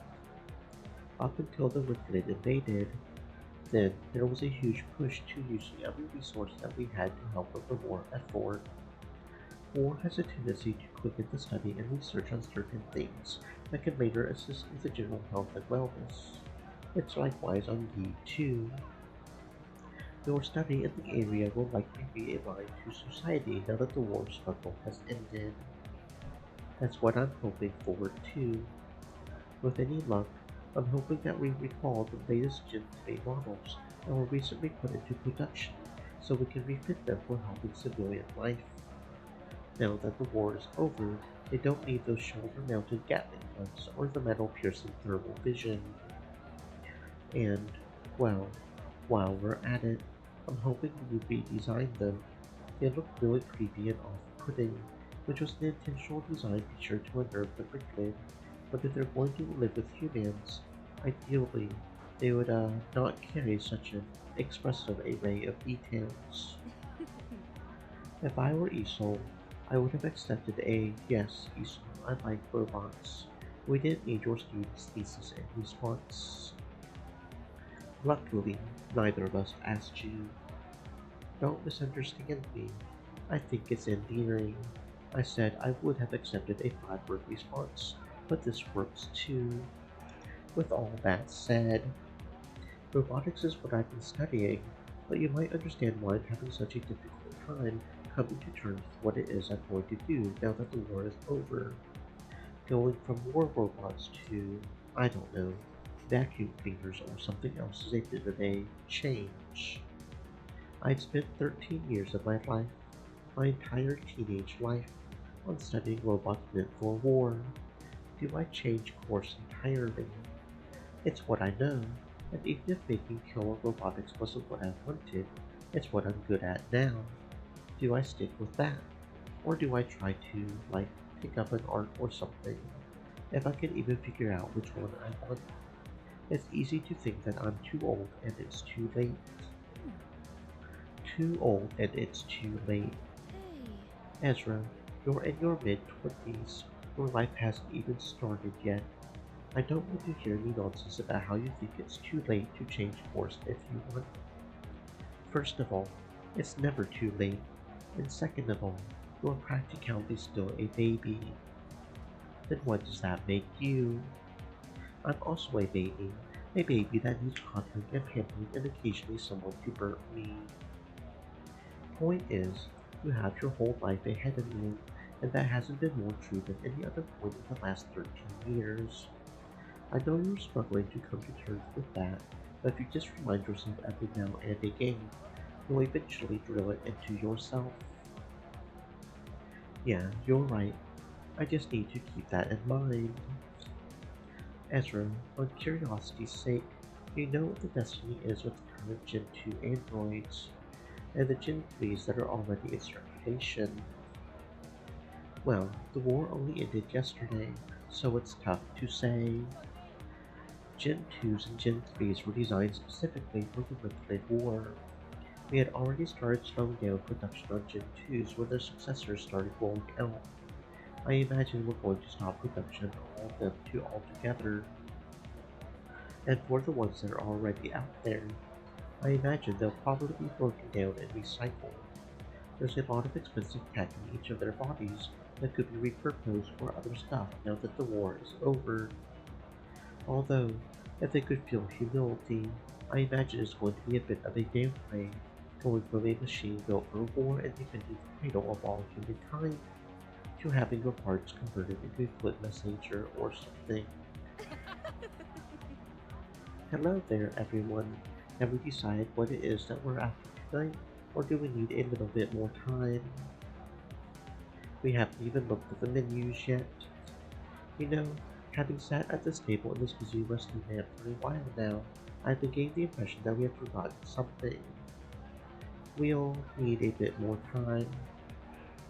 Up until the Wicked invaded, then there was a huge push to using every resource that we had to help with the war effort. War has a tendency to quicken the study and research on certain things that can later assist with the general health and wellness. It's likewise on Yi too. Your study in the area will likely be aligned to society now that the war struggle has ended. That's what I'm hoping for too. With any luck, I'm hoping that we recall the latest Gen 3 models that were recently put into production so we can refit them for helping civilian life. Now that the war is over, They don't need those shoulder-mounted Gatling guns or the metal-piercing thermal vision. And, well, while we're at it, I'm hoping when you redesign them, they look really creepy and off-putting, which was an intentional design feature to unnerve the Bricklin. But if they're going to live with humans, ideally, they would not carry such an expressive array of details. If I were Esol, I would have accepted a yes, Esol, I like robots. We didn't need your student's thesis in response. Luckily, neither of us asked you. Don't misunderstand me. I think it's endearing. I said I would have accepted a 5-word response, but this works too. With all that said, robotics is what I've been studying, but you might understand why I'm having such a difficult time coming to terms with what it is I'm going to do now that the war is over. Going from war robots to, I don't know, vacuum cleaners or something else is a bit of a change. I'd spent 13 years of my life, my entire teenage life, on studying robots meant for war. Do I change course entirely? It's what I know, and even if making killer robotics wasn't what I wanted, it's what I'm good at now. Do I stick with that? Or do I try to, like, pick up an art or something? If I can even figure out which one I want. It's easy to think that I'm too old and it's too late. Too old and it's too late. Hey. Ezra, you're in your mid-20s. Your life hasn't even started yet. I don't want to hear any nonsense about how you think it's too late to change course if you want. First of all, it's never too late. And second of all, you're practically still a baby. Then what does that make you? I'm also a baby that needs coddling and pampering and occasionally someone to burp me. Point is, you have your whole life ahead of you, and that hasn't been more true than any other point in the last 13 years. I know you're struggling to come to terms with that, but if you just remind yourself every now and again, you'll eventually drill it into yourself. Yeah, you're right. I just need to keep that in mind. Ezra, on curiosity's sake, do you know what the destiny is with the current Gen 2 androids, and the Gen 3s that are already in circulation? Well, the war only ended yesterday, so it's tough to say. Gen 2s and Gen 3s were designed specifically for the Rift War. We had already started slowing down production on Gen 2s when their successors started rolling out. I imagine we're going to stop production on all of them too altogether. And for the ones that are already out there, I imagine they'll probably be broken down and recycled. There's a lot of expensive tech in each of their bodies that could be repurposed for other stuff now that the war is over. Although, if they could feel humility, I imagine it's going to be a bit of a downgrade, going from a machine built for war and defending the cradle of all humankind to having your parts converted into a foot messenger or something. Hello there, everyone. Have we decided what it is that we're after tonight, or do we need a little bit more time? We haven't even looked at the menus yet. You know, having sat at this table in this busy wrestling man for a while now, I've been getting the impression that we have forgotten something. We'll need a bit more time.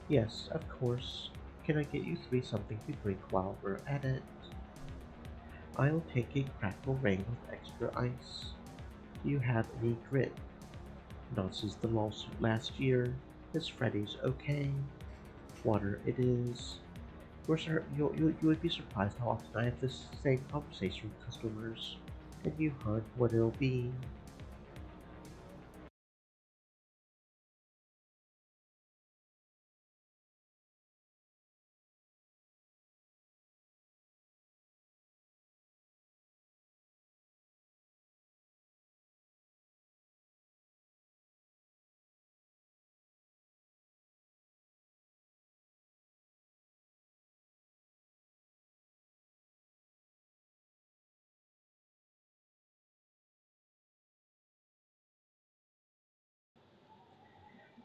Yes, of course. Can I get you three something to drink while we're at it? I'll take a crackle rain with extra ice. Do you have any grit? Not since the lawsuit last year. Is Freddy's okay? Water it is. You would be surprised how often I have this same conversation with customers. And you, hon, what it'll be.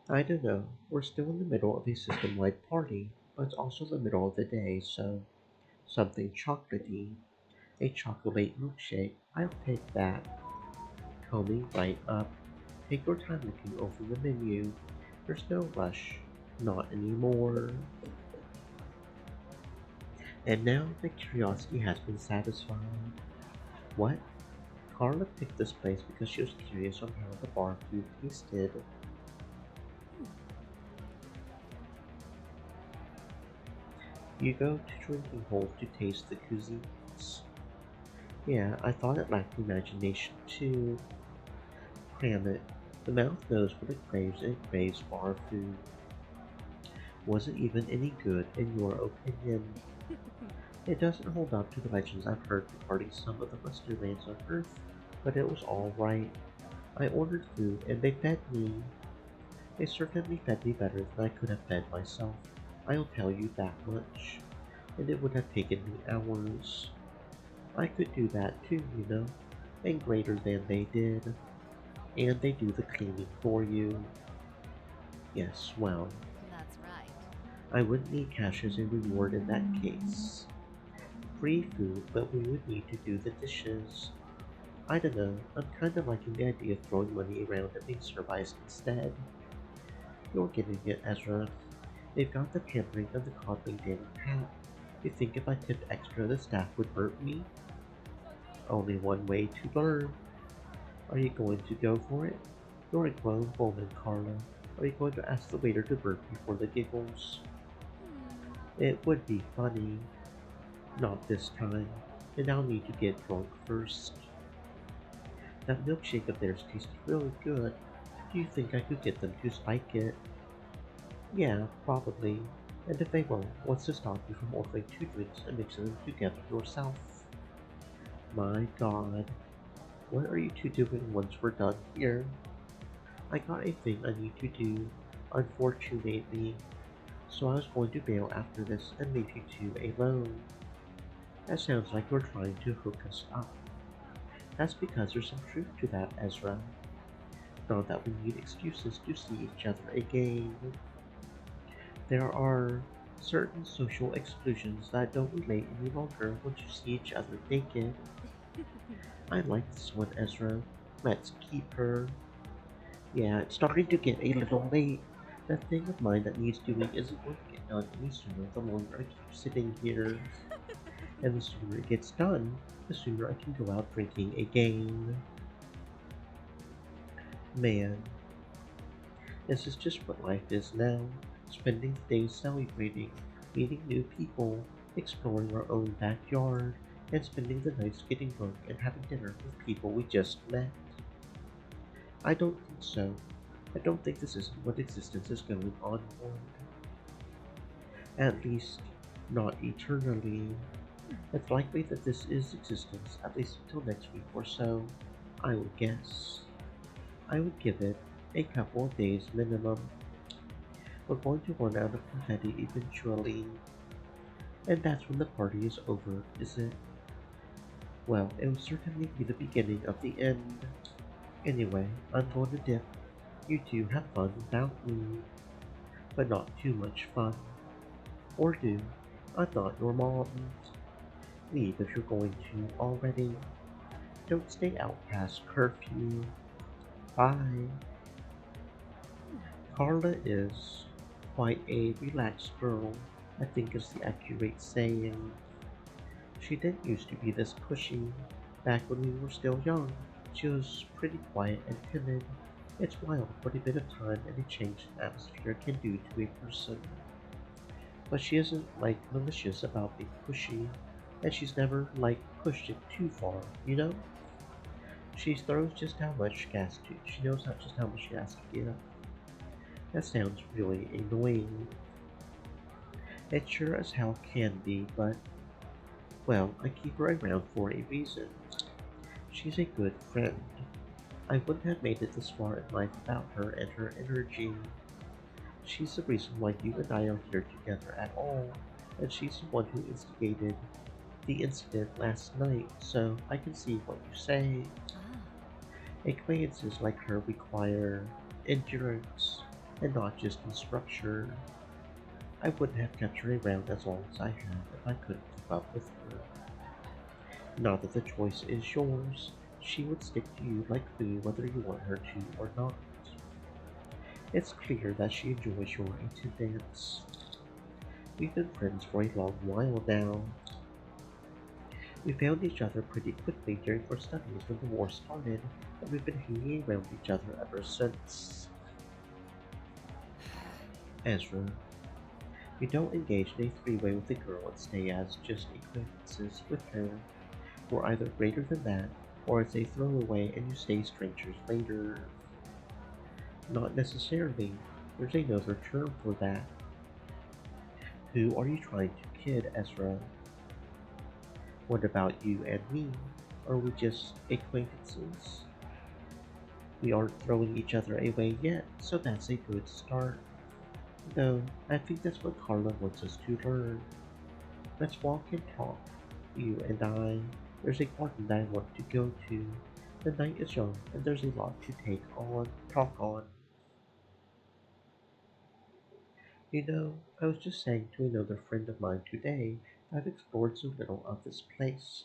I don't know. We're still in the middle of a system-wide party. but it's also the middle of the day, so something chocolatey. A chocolate milkshake. I'll take that. Coming right up. Take your time looking over the menu. There's no rush. Not anymore. And now the curiosity has been satisfied. What? Carla picked this place because she was curious on how the bar food tasted. You go to drinking holes to taste the cuisines. Yeah, I thought it lacked imagination too. Cram it. The mouth knows what it craves and it craves bar food. Was it even any good in your opinion? It doesn't hold up to the legends I've heard regarding some of the lesser lands on Earth, but it was alright. I ordered food and they fed me. They certainly fed me better than I could have fed myself. I'll tell you that much. And it would have taken me hours. I could do that too, you know, and greater than they did. And they do the cleaning for you. Yes, well, That's right. I wouldn't need cash as a reward in that case. Free food, but we would need to do the dishes. I don't know, I'm kinda liking the idea of throwing money around and being supervised instead. You're getting it, Ezra. They've got the pampering and the coddling down pat. You think if I tipped extra the staff would hurt me? Only one way to learn. Are you going to go for it? You're a grown woman, Carla. Are you going to ask the waiter to burp you for the giggles? It would be funny. Not this time. And I'll need to get drunk first. That milkshake of theirs tasted really good. Do you think I could get them to spike it? Yeah, probably. And if they won't, what's to stop you from ordering 2 drinks and mixing them together yourself? My god. What are you two doing once we're done here? I got a thing I need to do, unfortunately, so I was going to bail after this and leave you two alone. That sounds like you're trying to hook us up. That's because there's some truth to that, Ezra. Not that we need excuses to see each other again. There are certain social exclusions that don't relate any longer once you see each other naked. I like this one, Ezra. Let's keep her. Yeah, it's starting to get a little late. That thing of mine that needs doing isn't going to get done any sooner the longer I keep sitting here. And the sooner it gets done, the sooner I can go out drinking again. Man, this is just what life is now. Spending the days celebrating, meeting new people, exploring our own backyard, and spending the nights getting drunk and having dinner with people we just met. I don't think so. I don't think this isn't what existence is going on for. At least, not eternally. It's likely that this is existence at least until next week or so, I would guess. I would give it a couple of days minimum. We're going to run out of confetti eventually. And that's when the party is over, is it? Well, it will certainly be the beginning of the end. Anyway, I'm going to dip. You two have fun without me. But not too much fun. Or do. I'm not your mom. Leave if you're going to already. Don't stay out past curfew. Bye. Carla is quite a relaxed girl, I think is the accurate saying. She didn't used to be this pushy. Back when we were still young, she was pretty quiet and timid. It's wild what a bit of time and a change in atmosphere can do to a person. But she isn't like malicious about being pushy, and she's never like pushed it too far, you know? She throws just how much gas to. She knows how, just how much gas to give. That sounds really annoying. It sure as hell can be, but well, I keep her around for a reason. She's a good friend. I wouldn't have made it this far in life without her and her energy. She's the reason why you and I are here together at all, and she's the one who instigated the incident last night, so I can see what you say. Acquaintances like her require endurance, and not just in structure. I wouldn't have kept her around as long as I have if I couldn't keep up with her. Not that the choice is yours. She would stick to you like glue whether you want her to or not. It's clear that she enjoys your attendance. We've been friends for a long while now. We found each other pretty quickly during our studies when the war started, and we've been hanging around each other ever since. Ezra, you don't engage in a three-way with a girl and stay as just acquaintances with her. We're either greater than that, or it's a throwaway and you stay strangers later. Not necessarily. There's another term for that. Who are you trying to kid, Ezra? What about you and me? Are we just acquaintances? We aren't throwing each other away yet, so that's a good start. Though, I think that's what Carla wants us to learn. Let's walk and talk, you and I. There's a garden that I want to go to. The night is young, and there's a lot to talk on. I was just saying to another friend of mine today that I've explored so little of this place.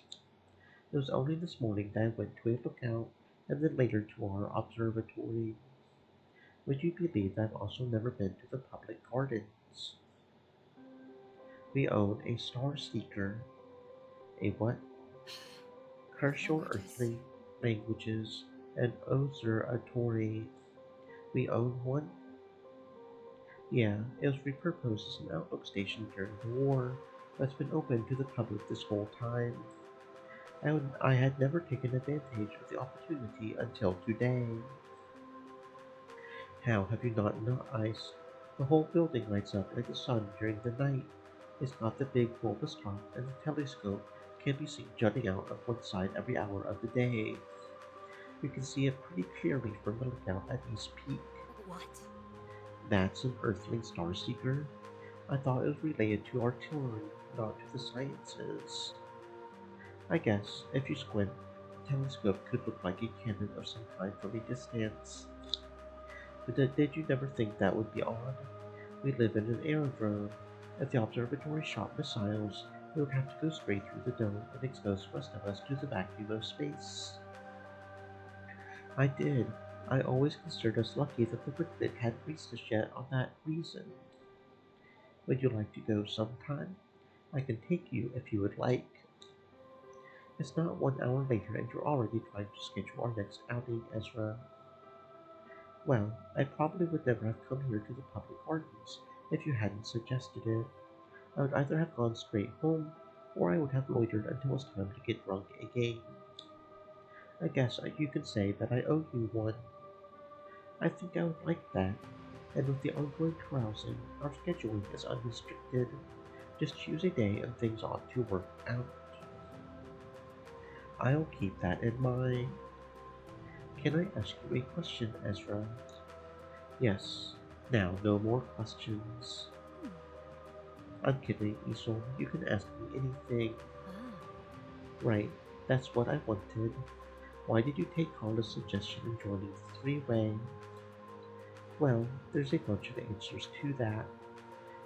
It was only this morning that I went to a lookout, and then later to our observatory. Would you believe that I've also never been to the public gardens? We own a star seeker. A what? Curse your Languages. earthly languages. An observatory. We own one? Yeah, it was repurposed as an outlook station during the war, but it's been open to the public this whole time. I had never taken advantage of the opportunity until today. How have you not noticed? The whole building lights up like the sun during the night. It's got the big bulbous top, and the telescope can be seen jutting out of one side every hour of the day. You can see it pretty clearly from the lookout at East Peak. What? That's an Earthling star seeker. I thought it was related to artillery, not to the sciences. I guess, if you squint, the telescope could look like a cannon of some kind from a distance. But did you never think that would be odd? We live in an aerodrome. If the observatory shot missiles, it would have to go straight through the dome and expose the rest of us to the vacuum of space. I did. I always considered us lucky that the Wicked hadn't reached us yet on that reason. Would you like to go sometime? I can take you if you would like. It's not 1 hour later and you're already trying to schedule our next outing, Ezra. Well, I probably would never have come here to the public gardens if you hadn't suggested it. I would either have gone straight home, or I would have loitered until it was time to get drunk again. I guess you can say that I owe you one. I think I would like that, and with the ongoing carousing, our scheduling is unrestricted. Just choose a day and things ought to work out. I'll keep that in mind. Can I ask you a question, Ezra? Yes. Now, no more questions. I'm kidding, Isol. You can ask me anything. Ah. Right, that's what I wanted. Why did you take Carla's suggestion of joining the three-way? Well, there's a bunch of answers to that.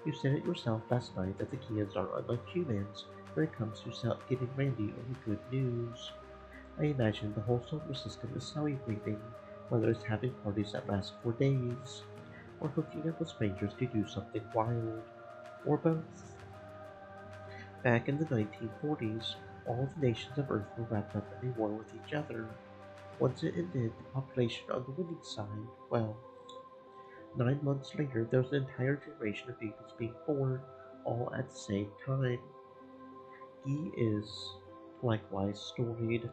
You said it yourself last night that the Keans are unlike humans when it comes to getting randy over good news. I imagine the whole solar system is celebrating, whether it's having parties that last for days, or hooking up with strangers to do something wild, or both. Back in the 1940s, all the nations of Earth were wrapped up in a war with each other. Once it ended, the population on the winning side, well, 9 months later there was an entire generation of babies being born, all at the same time. He is, likewise, storied.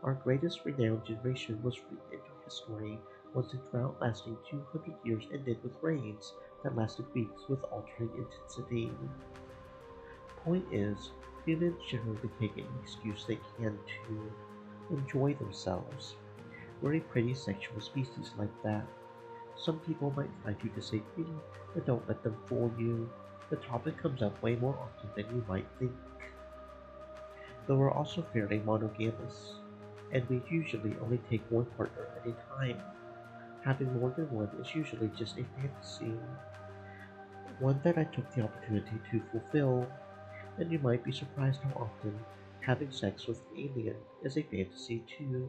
Our greatest renowned generation was written into history once a drought lasting 200 years ended with rains that lasted weeks with altering intensity. Point is, humans generally take any excuse they can to enjoy themselves. We're a pretty sexual species like that. Some people might try to disagree, but don't let them fool you. The topic comes up way more often than you might think. Though we're also fairly monogamous, and we usually only take one partner at a time. Having more than one is usually just a fantasy. one that I took the opportunity to fulfill, and you might be surprised how often having sex with an alien is a fantasy too.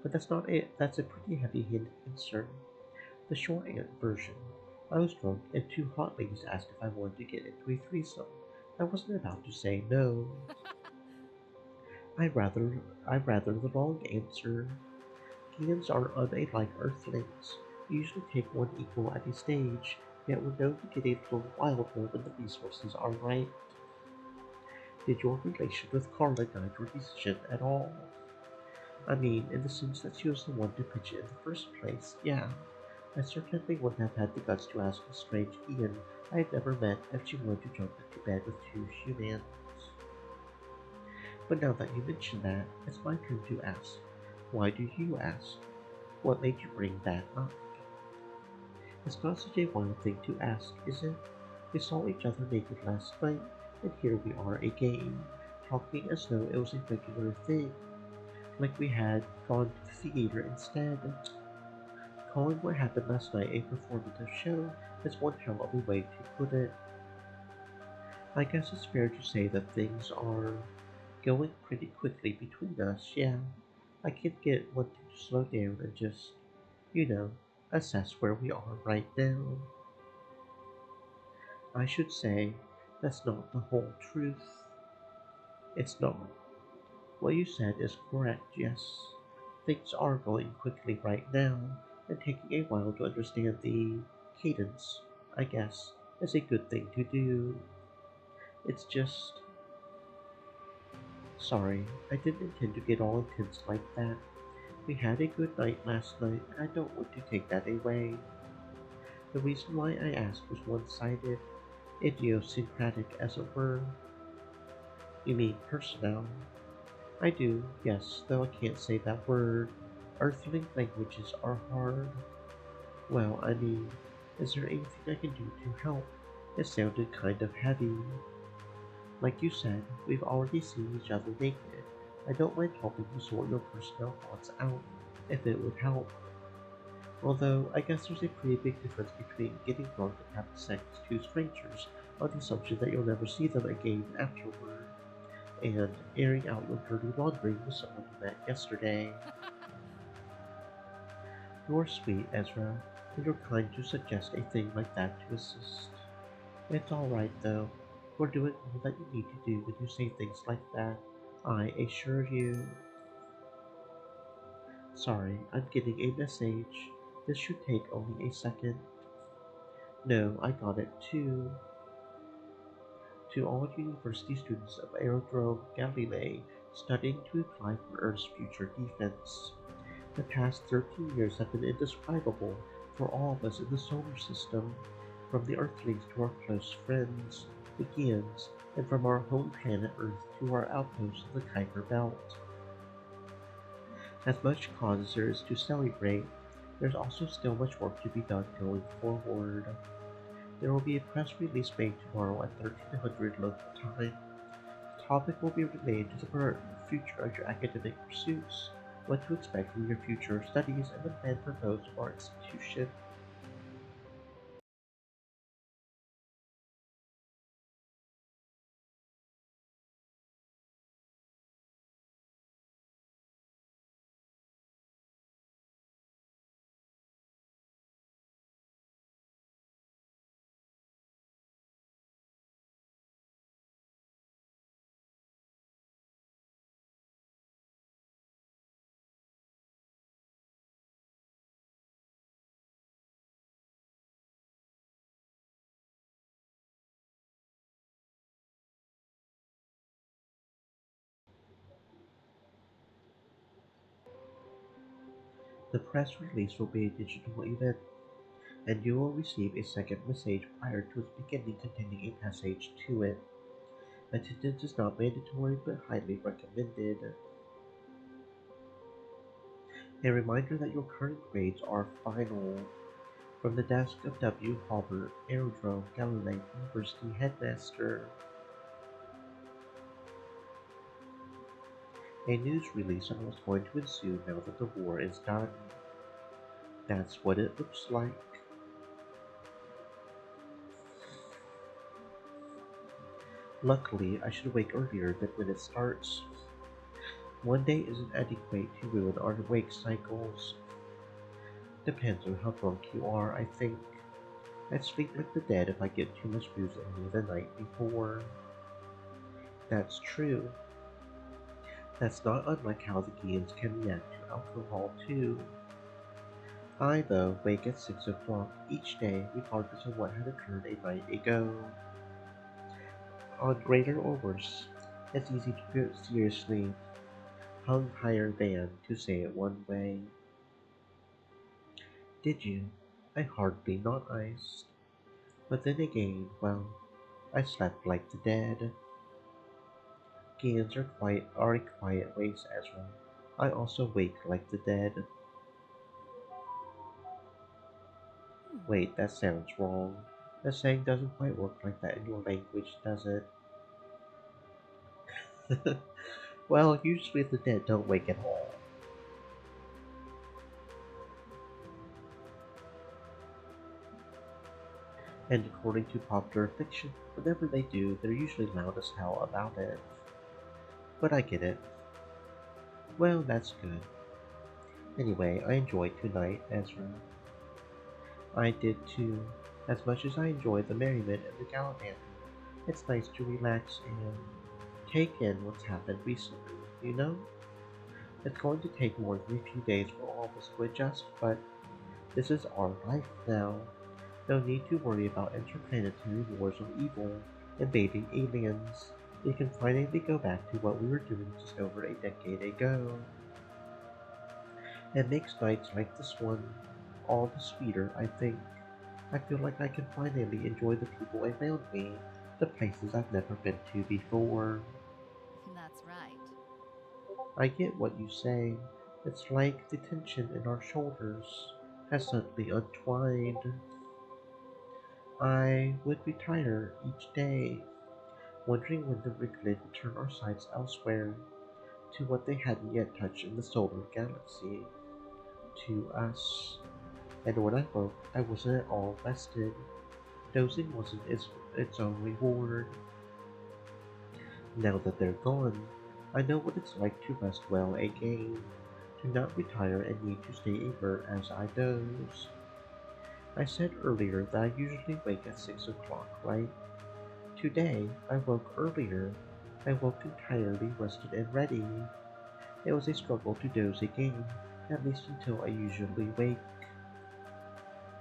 But that's not it, that's a pretty heavy-handed answer. The short version. I was drunk and two hot ladies asked if I wanted to get into a threesome. I wasn't about to say no. I'd rather I'd rather the wrong answer. Humans are unlike Earthlings. We usually take one equal at a stage, yet we're known to get a little wilder when the resources are right. Did your relation with Carla guide your decision at all? I mean, in the sense that she was the one to pitch it in the first place, yeah. I certainly wouldn't have had the guts to ask a strange Ian I had never met if she wanted to jump into bed with two humans. But now that you mention that, it's my turn to ask. Why do you ask? What made you bring that up? It's not such a wild thing to ask, is it? We saw each other naked last night, and here we are again, talking as though it was a regular thing, like we had gone to the theater instead. Calling what happened last night a performative show is one hell of a way to put it. I guess it's fair to say that things are going pretty quickly between us, yeah. I can't get one to slow down and just, you know, assess where we are right now. I should say, that's not the whole truth. It's not. What you said is correct, yes. Things are going quickly right now, and taking a while to understand the cadence, I guess, is a good thing to do. It's just. Sorry, I didn't intend to get all intense like that. We had a good night last night, and I don't want to take that away. The reason why I asked was one-sided, idiosyncratic as it were. You mean personnel? I do, yes, though I can't say that word. Earthling languages are hard. Well, I mean, is there anything I can do to help? It sounded kind of heavy. Like you said, we've already seen each other naked. I don't mind helping you sort your personnel thoughts out, if it would help. Although, I guess there's a pretty big difference between getting drunk and having sex with two strangers on the assumption that you'll never see them again afterward, and airing out your dirty laundry with someone you met yesterday. You're sweet, Ezra, and you're kind to suggest a thing like that to assist. It's alright, though. You're doing all that you need to do when you say things like that. I assure you. Sorry, I'm getting a message. This should take only a second. No, I got it too. To all university students of Aerodrome Galilei studying to apply for Earth's future defense. The past 13 years have been indescribable for all of us in the solar system, from the Earthlings to our close friends, the Gians, and from our home planet Earth to our outposts of the Kuiper Belt. As much cause as there is to celebrate, there's also still much work to be done going forward. There will be a press release made tomorrow at 1300 local time. The topic will be related to the future of your academic pursuits, what to expect from your future studies, and the plan proposed for our institution. The press release will be a digital event, and you will receive a second message prior to its beginning containing a passage to it. Attendance is not mandatory but highly recommended. A reminder that your current grades are final. From the desk of W. Halbert, Aerodrome Galilei University Headmaster. A news release on what's going to ensue now that the war is done. That's what it looks like. Luckily, I should wake earlier than when it starts. One day isn't adequate to ruin our wake cycles. Depends on how drunk you are, I think. I'd sleep like the dead if I get too much booze in me the night before. That's true. That's not unlike how the Geans can react to alcohol, too. I, though, wake at 6 o'clock each day regardless of what had occurred a night ago. On greater or worse, it's easy to get seriously hung higher than, to say it one way. Did you? I hardly not iced. But then again, well, I slept like the dead. Geans are a quiet race, Ezra. I also wake like the dead. Wait, that sounds wrong. The saying doesn't quite work like that in your language, does it? Well, usually the dead don't wake at all. And according to popular fiction, whenever they do, they're usually loud as hell about it. But I get it. Well, that's good. Anyway, I enjoyed tonight, Ezra. I did too. As much as I enjoy the merriment and the gallivanting, it's nice to relax and take in what's happened recently, you know? It's going to take more than a few days for all of us to adjust, but this is our life now. No need to worry about interplanetary wars or evil invading aliens. We can finally go back to what we were doing just over a decade ago. It makes nights like this one all the sweeter, I think. I feel like I can finally enjoy the people around me, the places I've never been to before. That's right. I get what you say. It's like the tension in our shoulders has suddenly untwined. I would retire each day, wondering when the Wrigley would turn our sights elsewhere, to what they hadn't yet touched in the solar galaxy, to us. And when I woke, I wasn't at all rested. Dozing wasn't its own reward. Now that they're gone, I know what it's like to rest well again, to not retire and need to stay alert as I doze. I said earlier that I usually wake at 6 o'clock, right? Today, I woke earlier. I woke entirely rested and ready. It was a struggle to doze again, at least until I usually wake.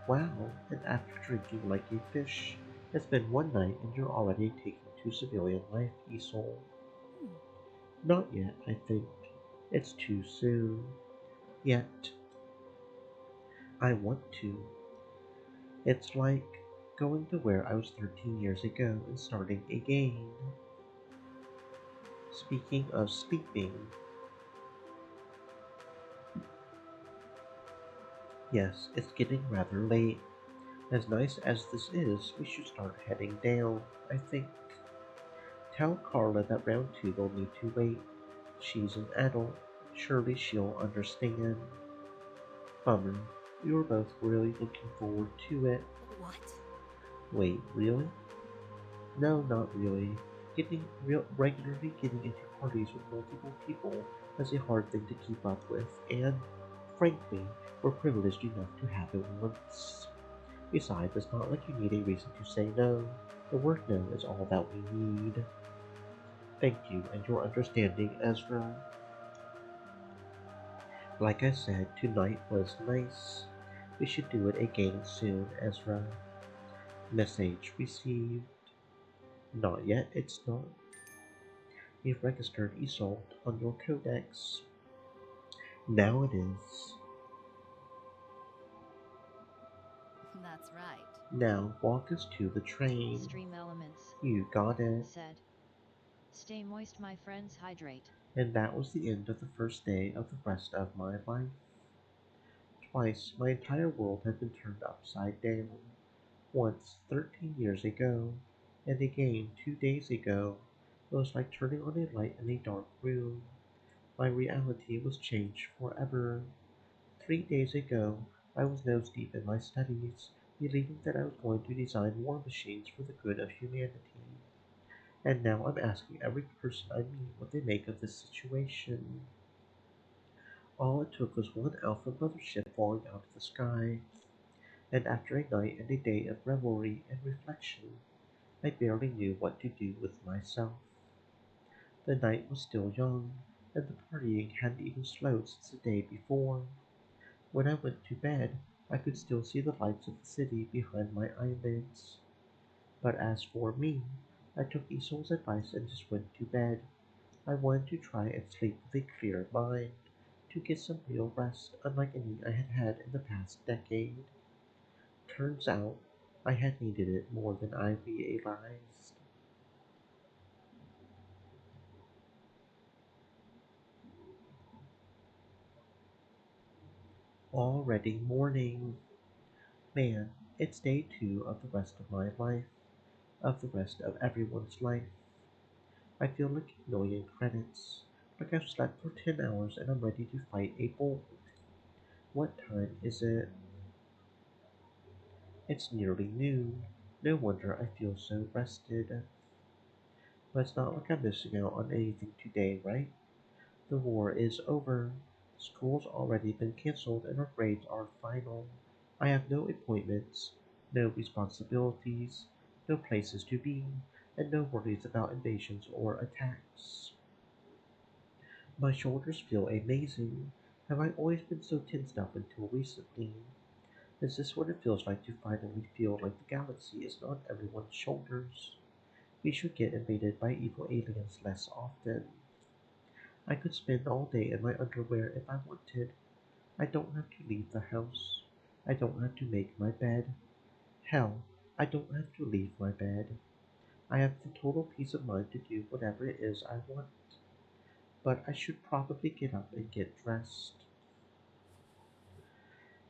Wow, and after drinking like a fish, it's been one night and you're already taking to civilian life, Esol. Not yet, I think. It's too soon. Yet, I want to. It's like going to where I was 13 years ago and starting again. Speaking of sleeping, yes, it's getting rather late. As nice as this is, we should start heading down, I think. Tell Carla that round two will need to wait. She's an adult. Surely she'll understand. Bummer. We were both really looking forward to it. What? Wait, really? No, not really. Regularly getting into parties with multiple people is a hard thing to keep up with, and, frankly, we're privileged enough to have it once. Besides, it's not like you need a reason to say no. The word no is all that we need. Thank you and your understanding, Ezra. Like I said, tonight was nice. We should do it again soon, Ezra. Message received. Not yet, it's not. You've registered Isolde on your codex. Now it is. That's right. Now walk us to the train. Stream elements, You got it. said. Stay moist, my friends, hydrate. And that was the end of the first day of the rest of my life. Twice my entire world had been turned upside down. Once 13 years ago, and again 2 days ago. It was like turning on a light in a dark room. My reality was changed forever. 3 days ago, I was nose deep in my studies, believing that I was going to design war machines for the good of humanity. And now I'm asking every person I meet what they make of this situation. All it took was one alpha mothership falling out of the sky, and after a night and a day of revelry and reflection, I barely knew what to do with myself. The night was still young, and the partying hadn't even slowed since the day before. When I went to bed, I could still see the lights of the city behind my eyelids. But as for me, I took Isol's advice and just went to bed. I wanted to try and sleep with a clear mind, to get some real rest unlike any I had had in the past decade. Turns out, I had needed it more than I realized. Already morning. Man, it's day two of the rest of my life, of the rest of everyone's life. I feel like a million credits, like I've slept for 10 hours and I'm ready to fight a bull. What time is it? It's nearly noon. No wonder I feel so rested. But it's not like I'm missing out on anything today, right? The war is over. School's already been cancelled and our grades are final. I have no appointments, no responsibilities, no places to be, and no worries about invasions or attacks. My shoulders feel amazing. Have I always been so tensed up until recently? Is this what it feels like to finally feel like the galaxy is on everyone's shoulders? We should get invaded by evil aliens less often. I could spend all day in my underwear if I wanted. I don't have to leave the house. I don't have to make my bed. Hell, I don't have to leave my bed. I have the total peace of mind to do whatever it is I want. But I should probably get up and get dressed.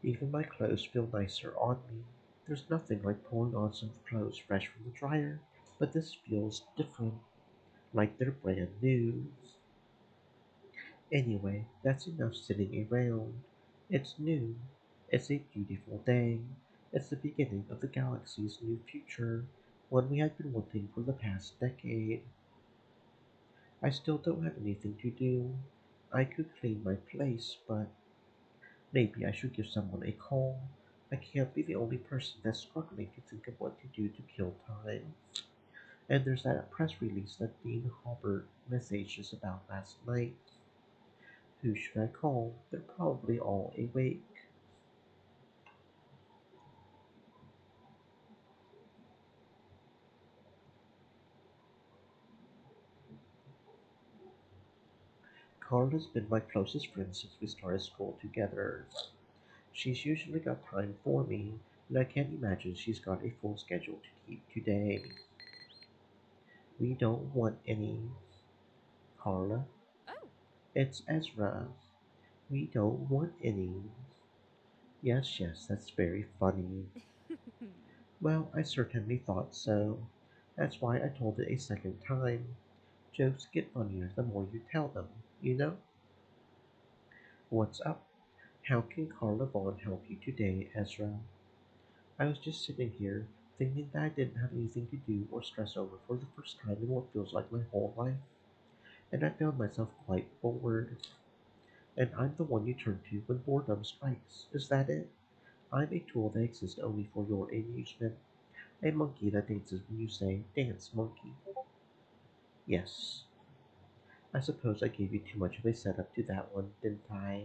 Even my clothes feel nicer on me. There's nothing like pulling on some clothes fresh from the dryer, but this feels different, like they're brand new. Anyway, that's enough sitting around. It's new. It's a beautiful day. It's the beginning of the galaxy's new future, one we have been wanting for the past decade. I still don't have anything to do. I could clean my place, but maybe I should give someone a call. I can't be the only person that's struggling to think of what to do to kill time. And there's that press release that Dean Halbert messaged us about last night. Who should I call? They're probably all awake. Carla's been my closest friend since we started school together. She's usually got time for me, and I can't imagine she's got a full schedule to keep today. We don't want any. Carla, Oh. it's Ezra. We don't want any. Yes, yes, that's very funny. Well, I certainly thought so. That's why I told it a second time. Jokes get funnier the more you tell them, you know? What's up? How can Carla Vaughn help you today, Ezra? I was just sitting here, thinking that I didn't have anything to do or stress over for the first time in what feels like my whole life, and I found myself quite bored. And I'm the one you turn to when boredom strikes. Is that it? I'm a tool that exists only for your amusement. A monkey that dances when you say, "Dance, monkey." Yes. I suppose I gave you too much of a setup to that one, didn't I?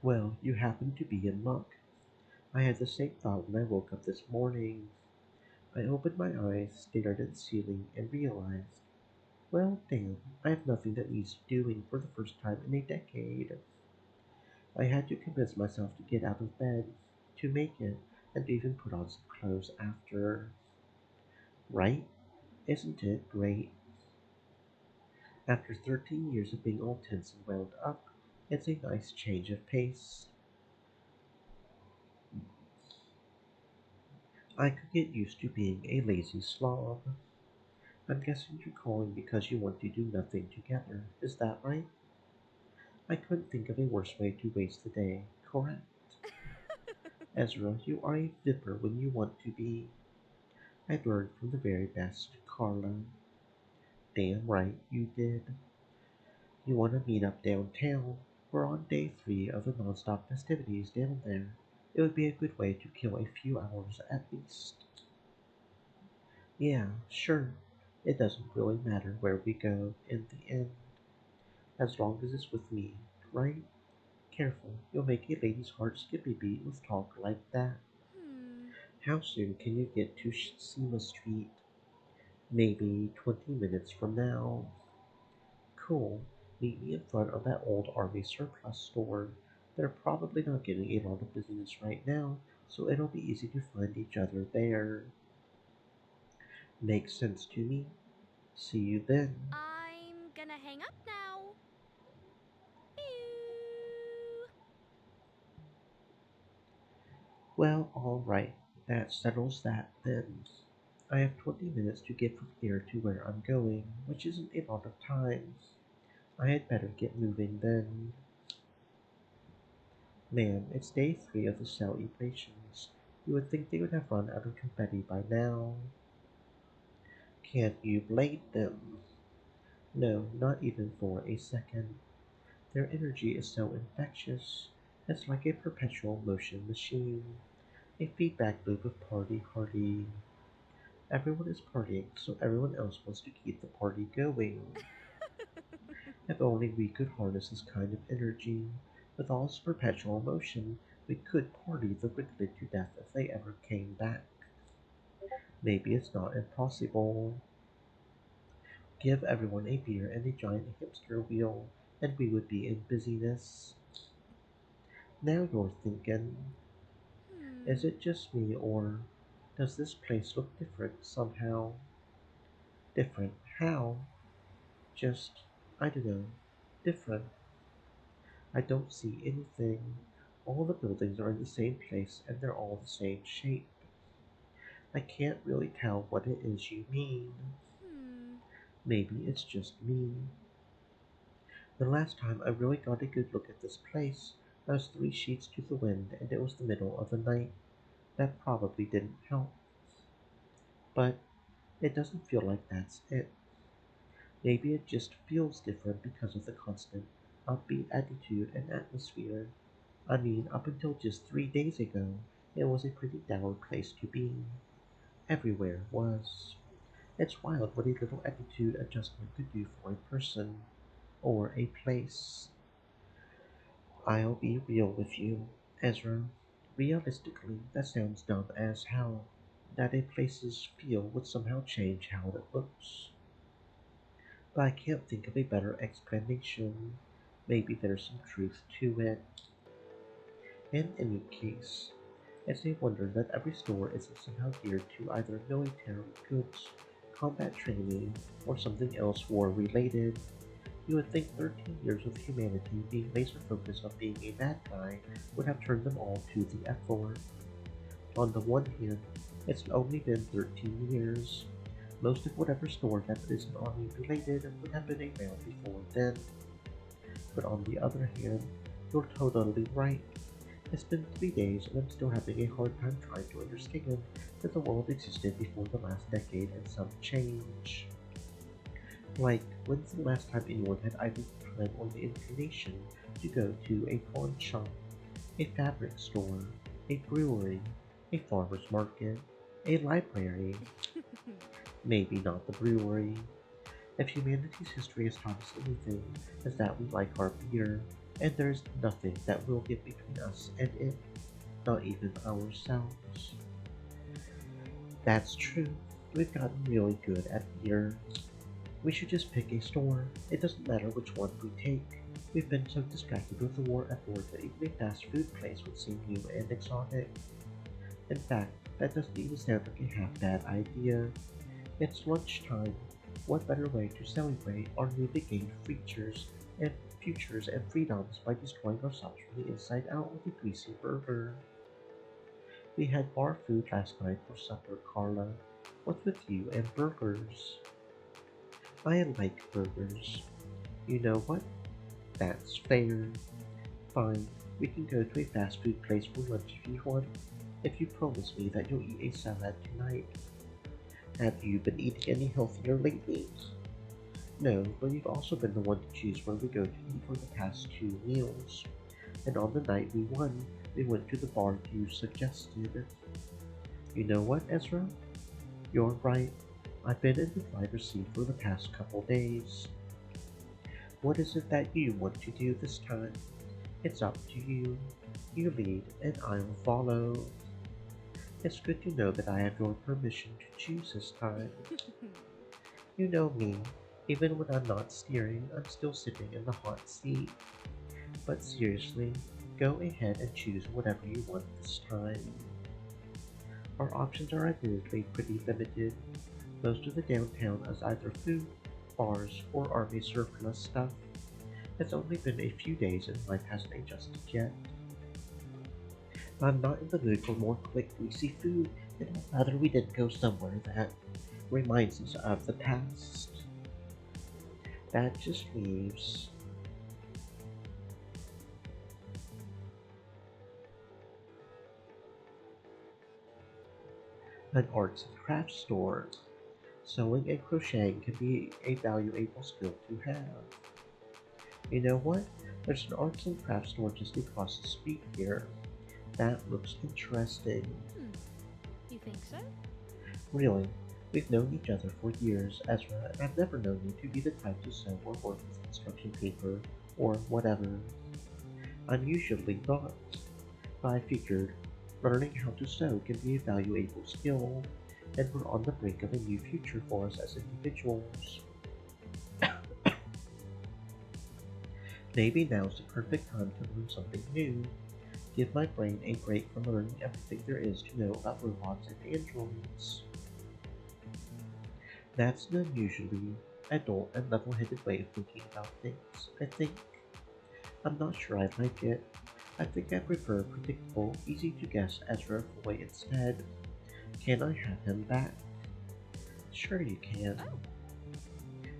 Well, you happen to be in luck. I had the same thought when I woke up this morning. I opened my eyes, stared at the ceiling, and realized, well, damn, I have nothing that needs doing for the first time in a decade. I had to convince myself to get out of bed, to make it, and to even put on some clothes after. Right? Isn't it great? After 13 years of being all tense and wound up, it's a nice change of pace. I could get used to being a lazy slob. I'm guessing you're calling because you want to do nothing together. Is that right? I couldn't think of a worse way to waste the day. Correct. Ezra, you are a vipper when you want to be. I learned from the very best, Carla. Damn right you did. You want to meet up downtown? We're on day 3 of the nonstop festivities down there. It would be a good way to kill a few hours at least. Yeah, sure. It doesn't really matter where we go in the end, as long as it's with me, right? Careful, you'll make a lady's heart skip a beat with talk like that. Hmm. How soon can you get to Seema Street? Maybe 20 minutes from now. Cool. Meet me in front of that old army surplus store. They're probably not getting a lot of business right now, so it'll be easy to find each other there. Makes sense to me. See you then. I'm gonna hang up now. Pew. Well, alright. That settles that then. I have 20 minutes to get from here to where I'm going, which isn't a lot of time. I had better get moving then. Man, it's day 3 of the celebrations. You would think they would have run out of confetti by now. Can't you blame them? No, not even for a second. Their energy is so infectious. It's like a perpetual motion machine. A feedback loop of party hardy. Everyone is partying, so everyone else wants to keep the party going. If only we could harness this kind of energy. With all its perpetual motion, we could party the Wicked to death if they ever came back. Maybe it's not impossible. Give everyone a beer and a giant hipster wheel, and we would be in busyness. Now you're thinking, is Hmm. it just me, or does this place look different somehow? Different how? Just, I don't know, different. I don't see anything. All the buildings are in the same place and they're all the same shape. I can't really tell what it is you mean. Hmm. Maybe it's just me. The last time I really got a good look at this place, I was 3 sheets to the wind and it was the middle of the night. That probably didn't help. But it doesn't feel like that's it. Maybe it just feels different because of the constant upbeat attitude and atmosphere. I mean, up until just 3 days ago, it was a pretty dour place to be. Everywhere was. It's wild what a little attitude adjustment could do for a person or a place. I'll be real with you, Ezra. Realistically, that sounds dumb as hell. That a place's feel would somehow change how it looks. But I can't think of a better explanation. Maybe there's some truth to it. In any case, it's a wonder that every store isn't somehow geared to either military goods, combat training, or something else war related. You would think 13 years of humanity being laser focused on being a bad guy would have turned them all to the F word. On the one hand, it's only been 13 years. Most of whatever store that isn't army related would have been around before then. But on the other hand, you're totally right. It's been 3 days and I'm still having a hard time trying to understand that the world existed before the last decade and some change. Like, when's the last time anyone had either the time or the inclination to go to a pawn shop, a fabric store, a brewery, a farmer's market, a library? Maybe not the brewery. If humanity's history has taught us anything, it's that we like our beer, and there's nothing that will get between us and it, not even ourselves. That's true. We've gotten really good at beer. We should just pick a store. It doesn't matter which one we take. We've been so distracted with the war effort that even a fast food place would seem new and exotic. In fact, that doesn't even sound like a half bad idea. It's lunchtime. What better way to celebrate our newly gained futures and freedoms by destroying ourselves from the inside out with a greasy burger? We had bar food last night for supper, Carla. What's with you and burgers? I like burgers. You know what? That's fair. Fine, we can go to a fast food place for lunch if you want. If you promise me that you'll eat a salad tonight. Have you been eating any healthier lately? No, but you've also been the one to choose where we go to eat for the past 2 meals. And on the night we won, we went to the bar you suggested. You know what, Ezra? You're right. I've been in the driver's seat for the past couple days. What is it that you want to do this time? It's up to you. You lead, and I'll follow. It's good to know that I have your permission to choose this time. You know me. Even when I'm not steering, I'm still sitting in the hot seat. But seriously, go ahead and choose whatever you want this time. Our options are admittedly pretty limited. Most of the downtown is either food, bars, or army surplus stuff. It's only been a few days and life hasn't adjusted yet. I'm not in the mood for more quick, greasy food, and I'd rather we didn't go somewhere that reminds us of the past. That just leaves an arts and crafts store. Sewing and crocheting can be a valuable skill to have. You know what? There's an arts and crafts store just across the street here. That looks interesting. Hmm, you think so? Really, we've known each other for years, Ezra, and I've never known you to be the type to sew or work with construction paper or whatever. I'm usually not, but I figured learning how to sew can be a valuable skill, and we're on the brink of a new future for us as individuals. Maybe now's the perfect time to learn something new. Give my brain a break from learning everything there is to know about robots and androids. That's an unusually adult and level-headed way of thinking about things, I think. I'm not sure I like it. I think I prefer predictable, easy-to-guess Ezra Foy instead. Can I have him back? Sure you can. Oh,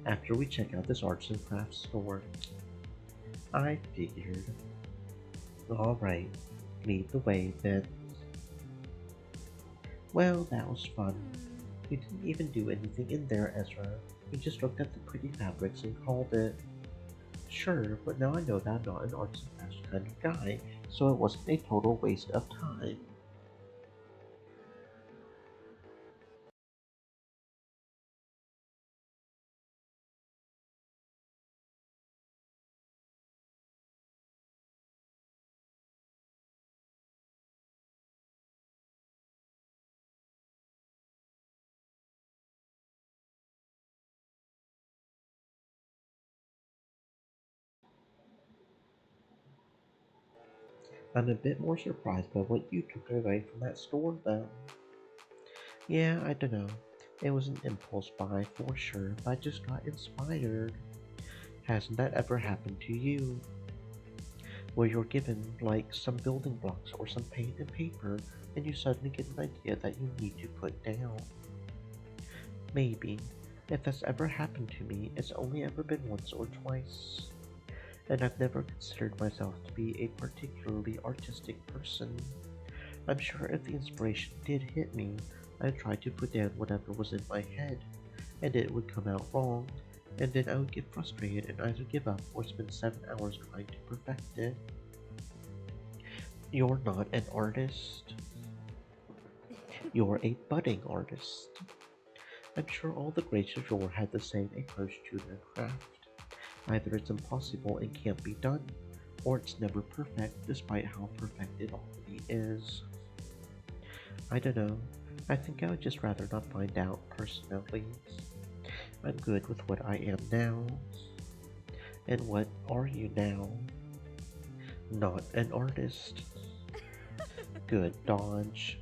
After we check out this arts and crafts store. I figured. Alright, lead the way then. Well, that was fun. You didn't even do anything in there, Ezra. You just looked at the pretty fabrics and called it. Sure, but now I know that I'm not an arts and crafts kind of guy, so it wasn't a total waste of time. I'm a bit more surprised by what you took away from that store, though. Yeah, I dunno. It was an impulse buy for sure, but I just got inspired. Hasn't that ever happened to you? Where you're given, like, some building blocks or some paint and paper, and you suddenly get an idea that you need to put down. Maybe. If that's ever happened to me, it's only ever been once or twice. And I've never considered myself to be a particularly artistic person. I'm sure if the inspiration did hit me, I'd try to put down whatever was in my head, and it would come out wrong, and then I would get frustrated and either give up or spend 7 hours trying to perfect it. You're not an artist. You're a budding artist. I'm sure all the greats of yore had the same approach to their craft. Either it's impossible and can't be done, or it's never perfect despite how perfect it already is. I don't know. I think I would just rather not find out personally. I'm good with what I am now. And what are you now? Not an artist. Good dodge.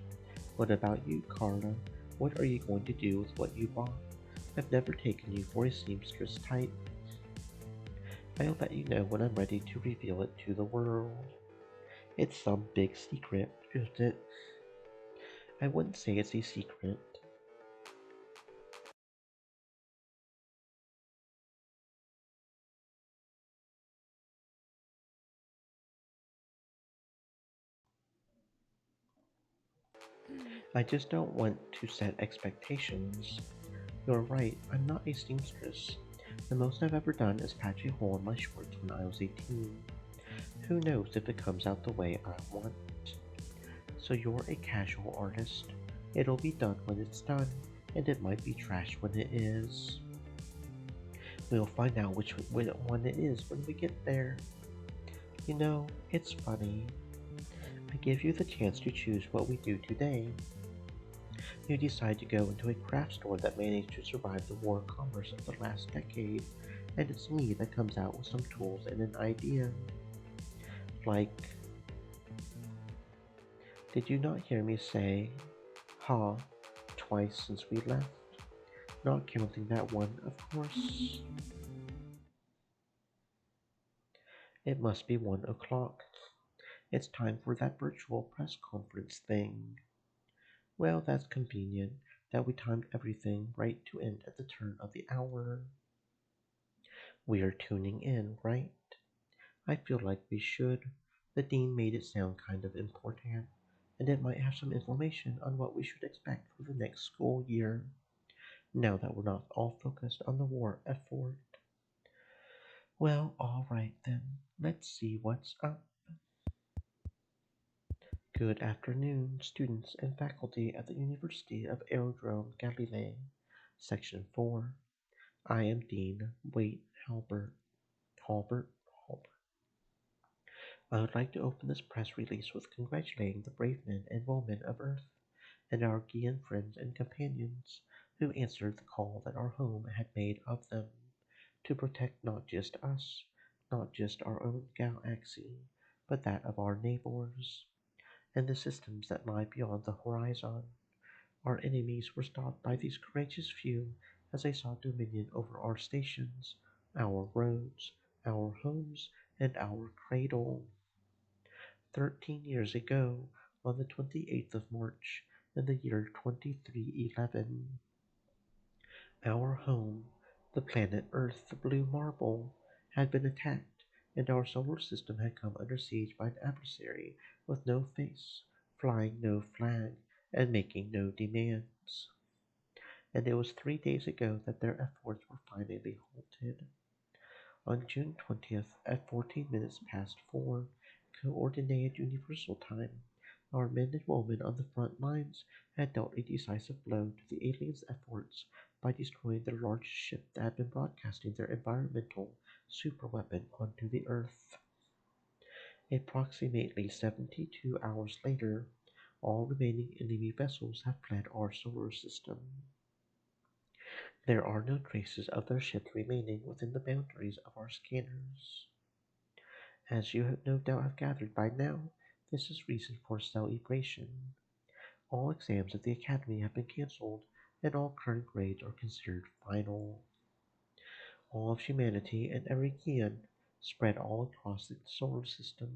What about you, Carla? What are you going to do with what you bought? I've never taken you for a seamstress type. I'll let you know when I'm ready to reveal it to the world. It's some big secret, isn't it? I wouldn't say it's a secret. I just don't want to set expectations. You're right, I'm not a seamstress. The most I've ever done is patch a hole in my shorts when I was 18. Who knows if it comes out the way I want? So you're a casual artist. It'll be done when it's done, and it might be trash when it is. We'll find out which one it is when we get there. You know, it's funny. I give you the chance to choose what we do today. You decide to go into a craft store that managed to survive the war commerce of the last decade, and it's me that comes out with some tools and an idea. Like, did you not hear me say, ha, twice since we left? Not counting that one, of course. It must be 1 o'clock. It's time for that virtual press conference thing. Well, that's convenient that we timed everything right to end at the turn of the hour. We are tuning in, right? I feel like we should. The dean made it sound kind of important, and it might have some information on what we should expect for the next school year, now that we're not all focused on the war effort. Well, alright then, let's see what's up. Good afternoon, students and faculty at the University of Aerodrome Galilei, Section 4. I am Dean Waite Halbert. Halbert? Halbert. I would like to open this press release with congratulating the brave men and women of Earth and our Gian friends and companions who answered the call that our home had made of them to protect not just us, not just our own galaxy, but that of our neighbors and the systems that lie beyond the horizon. Our enemies were stopped by these courageous few as they sought dominion over our stations, our roads, our homes, and our cradle. 13 years ago, on the 28th of March, in the year 2311, our home, the planet Earth, the blue marble, had been attacked, and our solar system had come under siege by an adversary with no face, flying no flag, and making no demands. And it was 3 days ago that their efforts were finally halted. On June 20th, at 14 minutes past 4, Coordinated Universal Time, our men and women on the front lines had dealt a decisive blow to the aliens' efforts by destroying their largest ship that had been broadcasting their environmental superweapon onto the Earth. Approximately 72 hours later, all remaining enemy vessels have fled our solar system. There are no traces of their ships remaining within the boundaries of our scanners. As you have no doubt have gathered by now, this is reason for celebration. All exams at the Academy have been cancelled, and all current grades are considered final. All of humanity and every Gian, spread all across the solar system,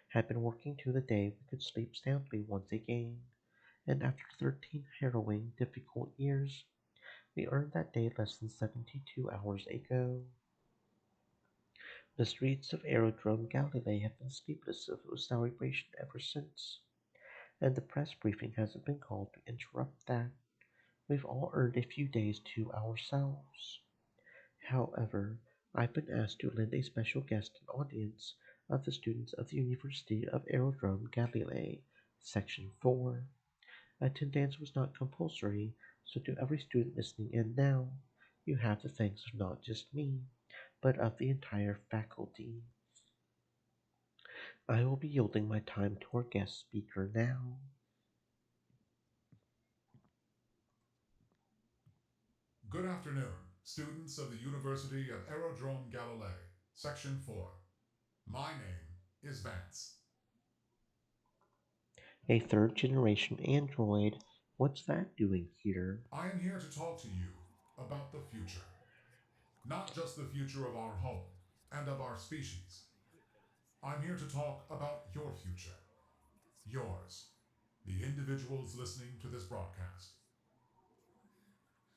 had been working to the day we could sleep soundly once again, and after 13 harrowing, difficult years, we earned that day less than 72 hours ago. The streets of Aerodrome Galilei have been sleepless with celebration ever since, and the press briefing hasn't been called to interrupt that. We've all earned a few days to ourselves. However, I've been asked to lend a special guest and audience of the students of the University of Aerodrome Galilei, Section 4. Attendance was not compulsory, so to every student listening in now, you have the thanks of not just me, but of the entire faculty. I will be yielding my time to our guest speaker now. Good afternoon. students of the University of Aerodrome Galilei, Section 4. My name is Vance. A third generation android? What's that doing here? I am here to talk to you about the future. Not just the future of our home and of our species. I'm here to talk about your future. Yours. The individuals listening to this broadcast.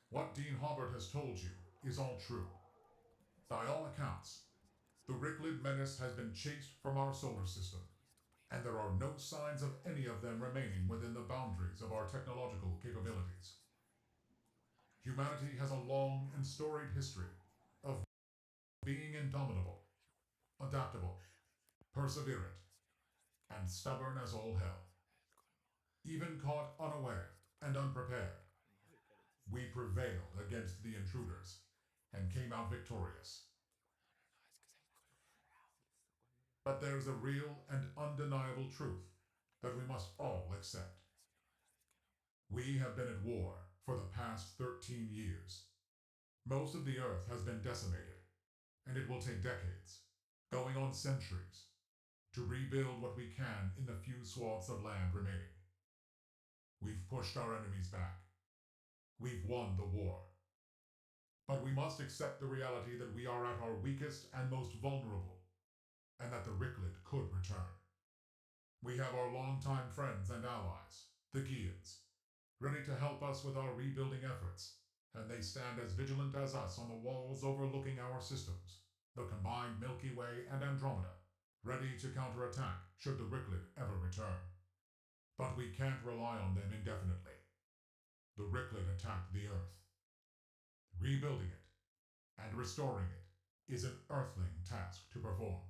What Dean Hobart has told you is all true. By all accounts, the Ricklid menace has been chased from our solar system, and there are no signs of any of them remaining within the boundaries of our technological capabilities. Humanity has a long and storied history of being indomitable, adaptable, perseverant, and stubborn as all hell. Even caught unaware and unprepared, we prevailed against the intruders and came out victorious. But there's a real and undeniable truth that we must all accept. We have been at war for the past 13 years. Most of the Earth has been decimated, and it will take decades, going on centuries, to rebuild what we can in the few swaths of land remaining. We've pushed our enemies back. We've won the war. But we must accept the reality that we are at our weakest and most vulnerable, and that the Ricklid could return. We have our longtime friends and allies, the Geans, ready to help us with our rebuilding efforts, and they stand as vigilant as us on the walls overlooking our systems, the combined Milky Way and Andromeda, ready to counterattack should the Ricklid ever return. But we can't rely on them indefinitely. The Ricklid attacked the Earth. Rebuilding it and restoring it is an earthling task to perform.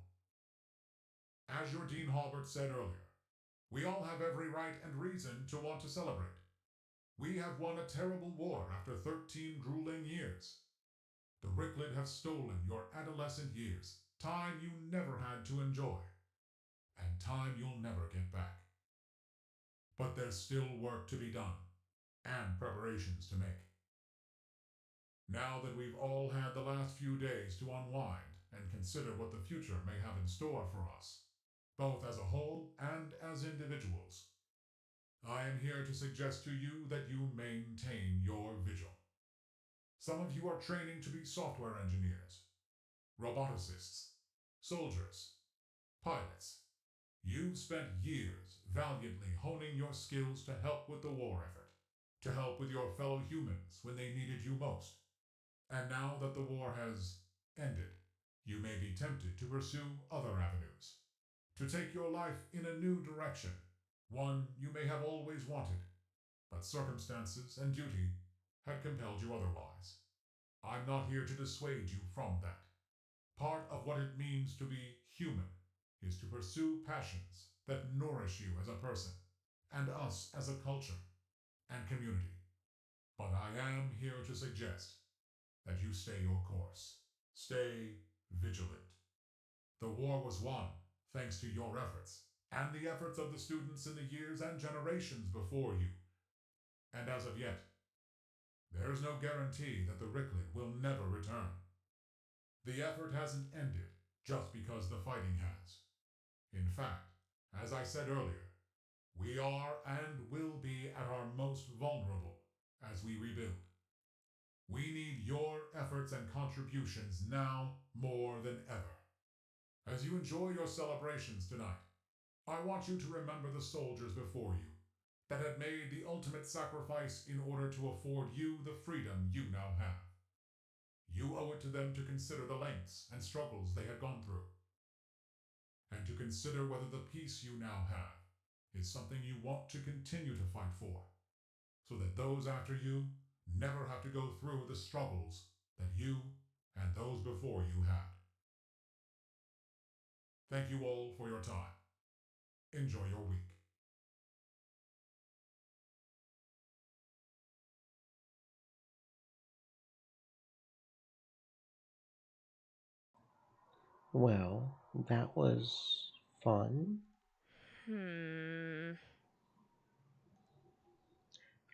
As your Dean Halbert said earlier, we all have every right and reason to want to celebrate. We have won a terrible war after 13 grueling years. The Ricklid have stolen your adolescent years, time you never had to enjoy, and time you'll never get back. But there's still work to be done, and preparations to make. Now that we've all had the last few days to unwind and consider what the future may have in store for us, both as a whole and as individuals, I am here to suggest to you that you maintain your vigil. Some of you are training to be software engineers, roboticists, soldiers, pilots. You've spent years valiantly honing your skills to help with the war effort, to help with your fellow humans when they needed you most. And now that the war has ended, you may be tempted to pursue other avenues, to take your life in a new direction, one you may have always wanted, but circumstances and duty had compelled you otherwise. I'm not here to dissuade you from that. Part of what it means to be human is to pursue passions that nourish you as a person, and us as a culture and community. But I am here to suggest that you stay your course. Stay vigilant. The war was won thanks to your efforts, and the efforts of the students in the years and generations before you. And as of yet, there's no guarantee that the Ricklid will never return. The effort hasn't ended just because the fighting has. In fact, as I said earlier, we are and will be at our most vulnerable as we rebuild. We need your efforts and contributions now more than ever. As you enjoy your celebrations tonight, I want you to remember the soldiers before you that had made the ultimate sacrifice in order to afford you the freedom you now have. You owe it to them to consider the lengths and struggles they had gone through, and to consider whether the peace you now have is something you want to continue to fight for, so that those after you never have to go through the struggles that you and those before you had. Thank you all for your time. Enjoy your week. Well, that was fun. Hmm.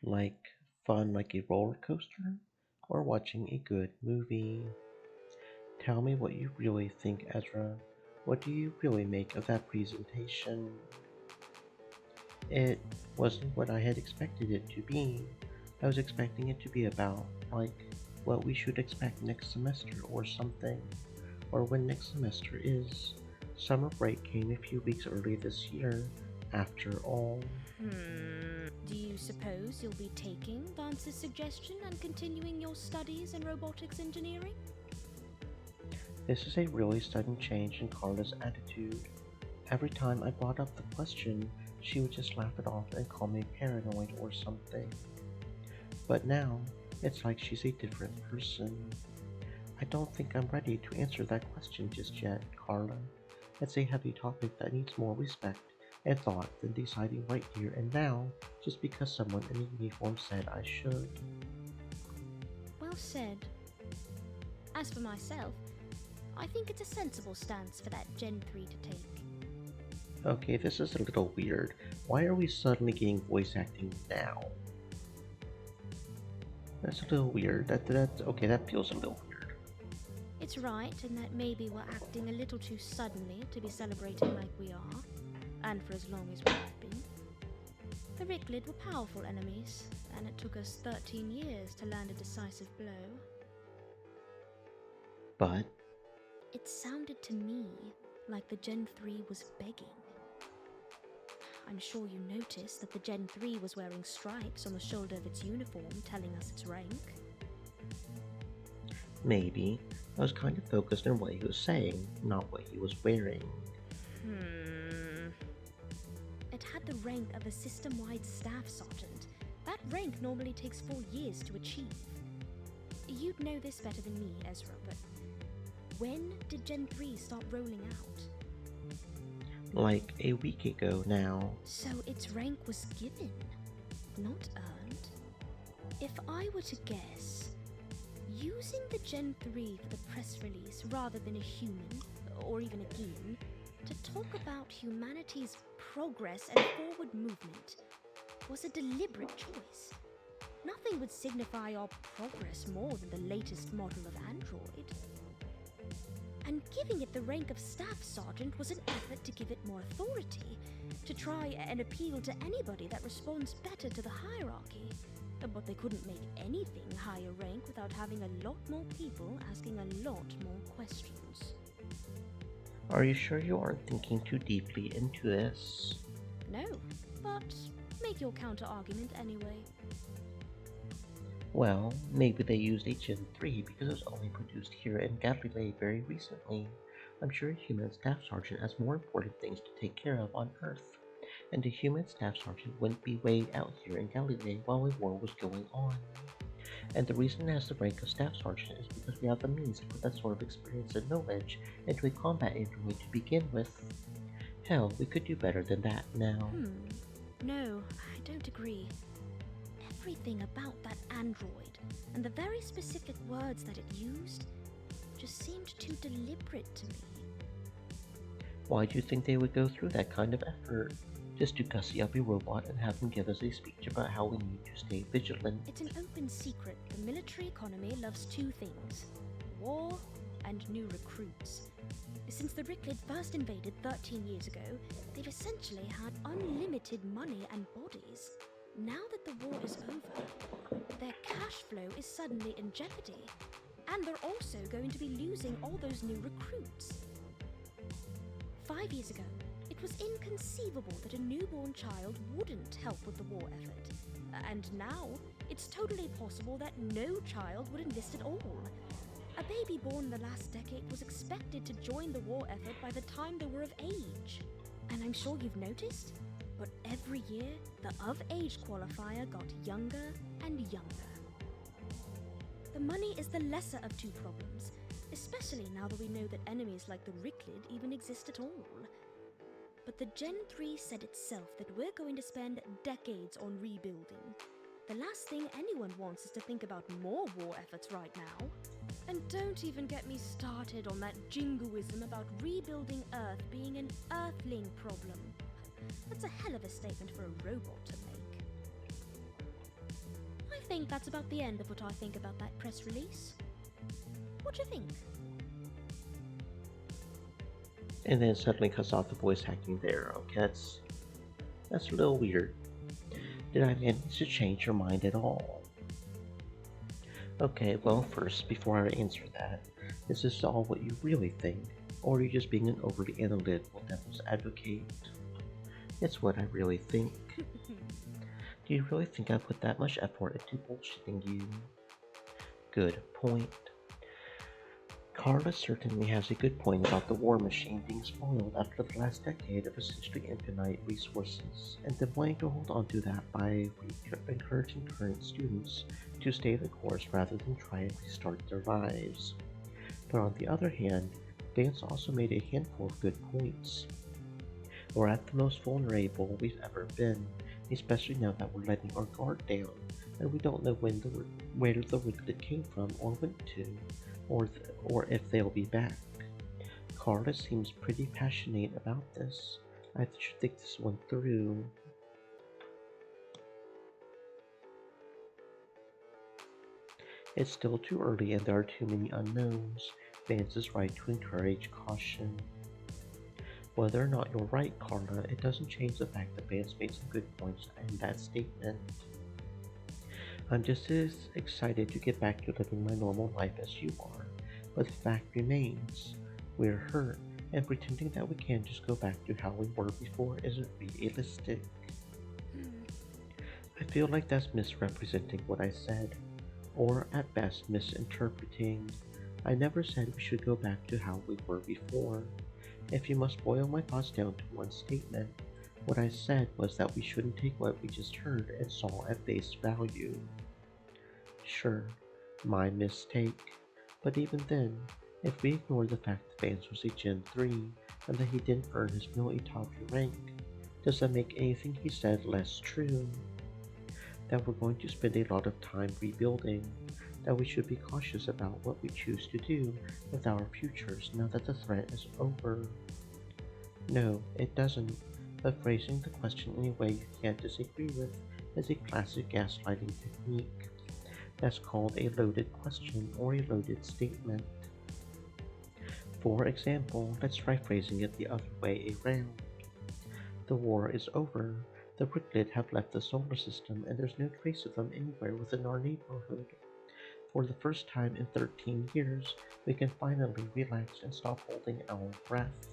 Like fun like a roller coaster? or watching a good movie. Tell me what you really think, Ezra. What do you really make of that presentation? It wasn't what I had expected it to be. I was expecting it to be about, like, what we should expect next semester or something. Or when next semester is. Summer break came a few weeks early this year, after all. Do you suppose you'll be taking Vance's suggestion and continuing your studies in robotics engineering? This is a really sudden change in Carla's attitude. Every time I brought up the question, she would just laugh it off and call me paranoid or something. But now, it's like she's a different person. I don't think I'm ready to answer that question just yet, Carla. It's a heavy topic that needs more respect and thought than deciding right here and now just because someone in a uniform said I should. Well said. As for myself, I think it's a sensible stance for that Gen 3 to take. Okay, this is a little weird. Why are we suddenly getting voice acting now? That's a little weird. Okay, that feels a little weird. It's right in that maybe we're acting a little too suddenly to be celebrating like we are, and for as long as we have been. The Ricklid were powerful enemies, and it took us 13 years to land a decisive blow. But It sounded to me like the Gen 3 was begging. I'm sure you noticed that the Gen 3 was wearing stripes on the shoulder of its uniform telling us its rank. maybe I was kind of focused on what he was saying, not what he was wearing. It had the rank of a system-wide staff sergeant. That rank normally takes 4 years to achieve. You'd know this better than me, Ezra, but when did Gen 3 start rolling out? Like a week ago now. So its rank was given, not earned. If I were to guess, using the Gen 3 for the press release rather than a human, or even a game, to talk about humanity's progress and forward movement was a deliberate choice. Nothing would signify our progress more than the latest model of android. And giving it the rank of Staff Sergeant was an effort to give it more authority, to try and appeal to anybody that responds better to the hierarchy. But they couldn't make anything higher rank without having a lot more people asking a lot more questions. Are you sure you aren't thinking too deeply into this? No, but make your counter-argument anyway. Well, maybe they used a Gen 3 because it was only produced here in Galilee very recently. I'm sure a human staff sergeant has more important things to take care of on Earth. And a human staff sergeant wouldn't be way out here in Galilee while a war was going on. And the reason it has the rank of staff sergeant is because we have the means to put that sort of experience and knowledge into a combat android to begin with. Hell, we could do better than that now. No, I don't agree. Everything about that android, and the very specific words that it used, just seemed too deliberate to me. Why do you think they would go through that kind of effort? Just to gussy up a robot and have them give us a speech about how we need to stay vigilant? It's an open secret the military economy loves two things: war and new recruits. Since the Ricklid first invaded 13 years ago, they've essentially had unlimited money and bodies. Now that the war is over, their cash flow is suddenly in jeopardy, and they're also going to be losing all those new recruits. 5 years ago, it was inconceivable that a newborn child wouldn't help with the war effort. And now, it's totally possible that no child would enlist at all. A baby born in the last decade was expected to join the war effort by the time they were of age. And I'm sure you've noticed, but every year, the of-age qualifier got younger and younger. The money is the lesser of two problems, especially now that we know that enemies like the Ricklid even exist at all. But the Gen 3 said itself that we're going to spend decades on rebuilding. The last thing anyone wants is to think about more war efforts right now. And don't even get me started on that jingoism about rebuilding Earth being an Earthling problem. That's a hell of a statement for a robot to make. I think that's about the end of what I think about that press release. What do you think? And then suddenly cuts off the voice acting there. Okay, that's a little weird. Did I manage to change your mind at all? Okay, well, first, before I answer that, is this all what you really think? Or are you just being an overly analytical devil's advocate? It's what I really think. Do you really think I put that much effort into bullshitting you? Good point. Carla certainly has a good point about the war machine being spoiled after the last decade of essentially infinite resources, and them wanting to hold on to that by encouraging current students to stay the course rather than try and restart their lives. But on the other hand, Vance also made a handful of good points. We're at the most vulnerable we've ever been, especially now that we're letting our guard down, and we don't know where the Wicked came from or went to, or if they'll be back. Carla seems pretty passionate about this. I should think this one through. It's still too early and there are too many unknowns. Vance is right to encourage caution. Whether or not you're right, Carla, it doesn't change the fact that Vance made some good points in that statement. I'm just as excited to get back to living my normal life as you are, but the fact remains, we're hurt, and pretending that we can just go back to how we were before isn't realistic. I feel like that's misrepresenting what I said, or at best misinterpreting. I never said we should go back to how we were before. If you must boil my thoughts down to one statement, what I said was that we shouldn't take what we just heard and saw at face value. Sure, my mistake, but even then, if we ignore the fact that Vance was a Gen 3 and that he didn't earn his military rank, does that make anything he said less true? That we're going to spend a lot of time rebuilding, that we should be cautious about what we choose to do with our futures now that the threat is over. No, it doesn't, but phrasing the question in a way you can't disagree with is a classic gaslighting technique. That's called a loaded question or a loaded statement. For example, let's try phrasing it the other way around. The war is over. The Wicked have left the solar system and there's no trace of them anywhere within our neighborhood. For the first time in 13 years, we can finally relax and stop holding our breath.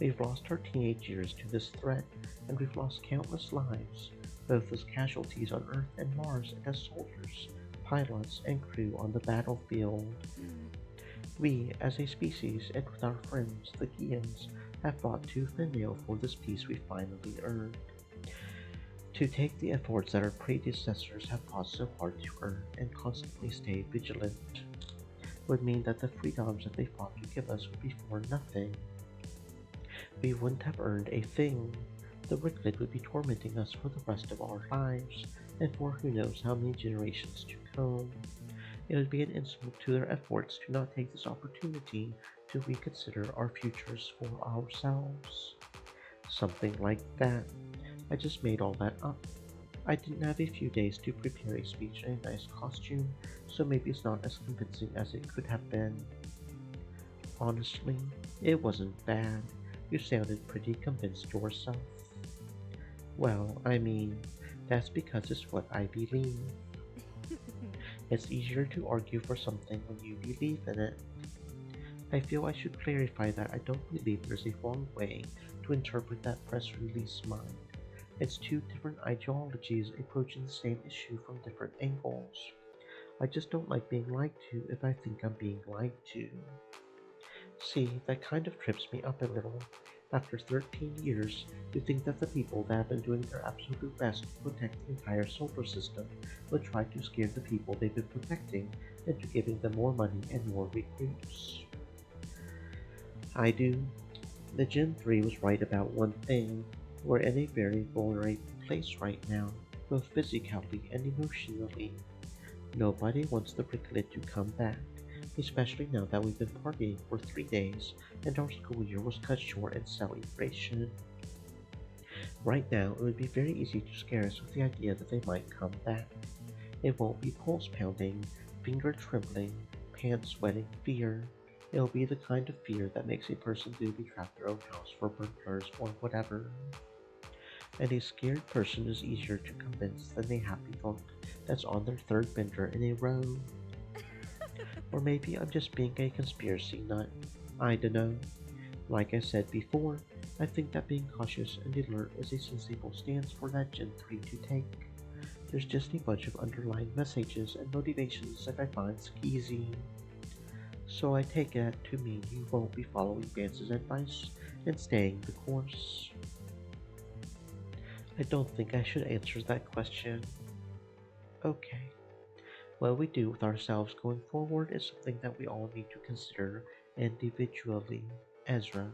We've lost our teenage years to this threat, and we've lost countless lives, both as casualties on Earth and Mars and as soldiers, pilots, and crew on the battlefield. We, as a species, and with our friends, the Gians, have fought tooth and nail for this peace we finally earned. To take the efforts that our predecessors have fought so hard to earn and constantly stay vigilant would mean that the freedoms that they fought to give us would be for nothing. We wouldn't have earned a thing. The Wicked would be tormenting us for the rest of our lives, and for who knows how many generations to come. It would be an insult to their efforts to not take this opportunity to reconsider our futures for ourselves. Something like that. I just made all that up. I didn't have a few days to prepare a speech in a nice costume, so maybe it's not as convincing as it could have been. Honestly, it wasn't bad. You sounded pretty convinced yourself. Well, I mean, that's because it's what I believe. It's easier to argue for something when you believe in it. I feel I should clarify that I don't believe there's a wrong way to interpret that press release mind. It's two different ideologies approaching the same issue from different angles. I just don't like being lied to if I think I'm being lied to. See, that kind of trips me up a little. After 13 years, you think that the people that have been doing their absolute best to protect the entire solar system would try to scare the people they've been protecting into giving them more money and more recruits. I do. The Gen 3 was right about one thing. We're in a very vulnerable place right now, both physically and emotionally. Nobody wants the Wicked to come back, especially now that we've been partying for 3 days and our school year was cut short in celebration. Right now, it would be very easy to scare us with the idea that they might come back. It won't be pulse pounding, finger trembling, pants sweating fear. It'll be the kind of fear that makes a person booby trap their own house for burglars or whatever. And a scared person is easier to convince than a happy drunk that's on their third bender in a row. Or maybe I'm just being a conspiracy nut. I dunno. Like I said before, I think that being cautious and alert is a sensible stance for that Gen 3 to take. There's just a bunch of underlying messages and motivations that I find skeezy. So I take it to mean you won't be following Vance's advice and staying the course. I don't think I should answer that question. Okay. What we do with ourselves going forward is something that we all need to consider individually. Ezra,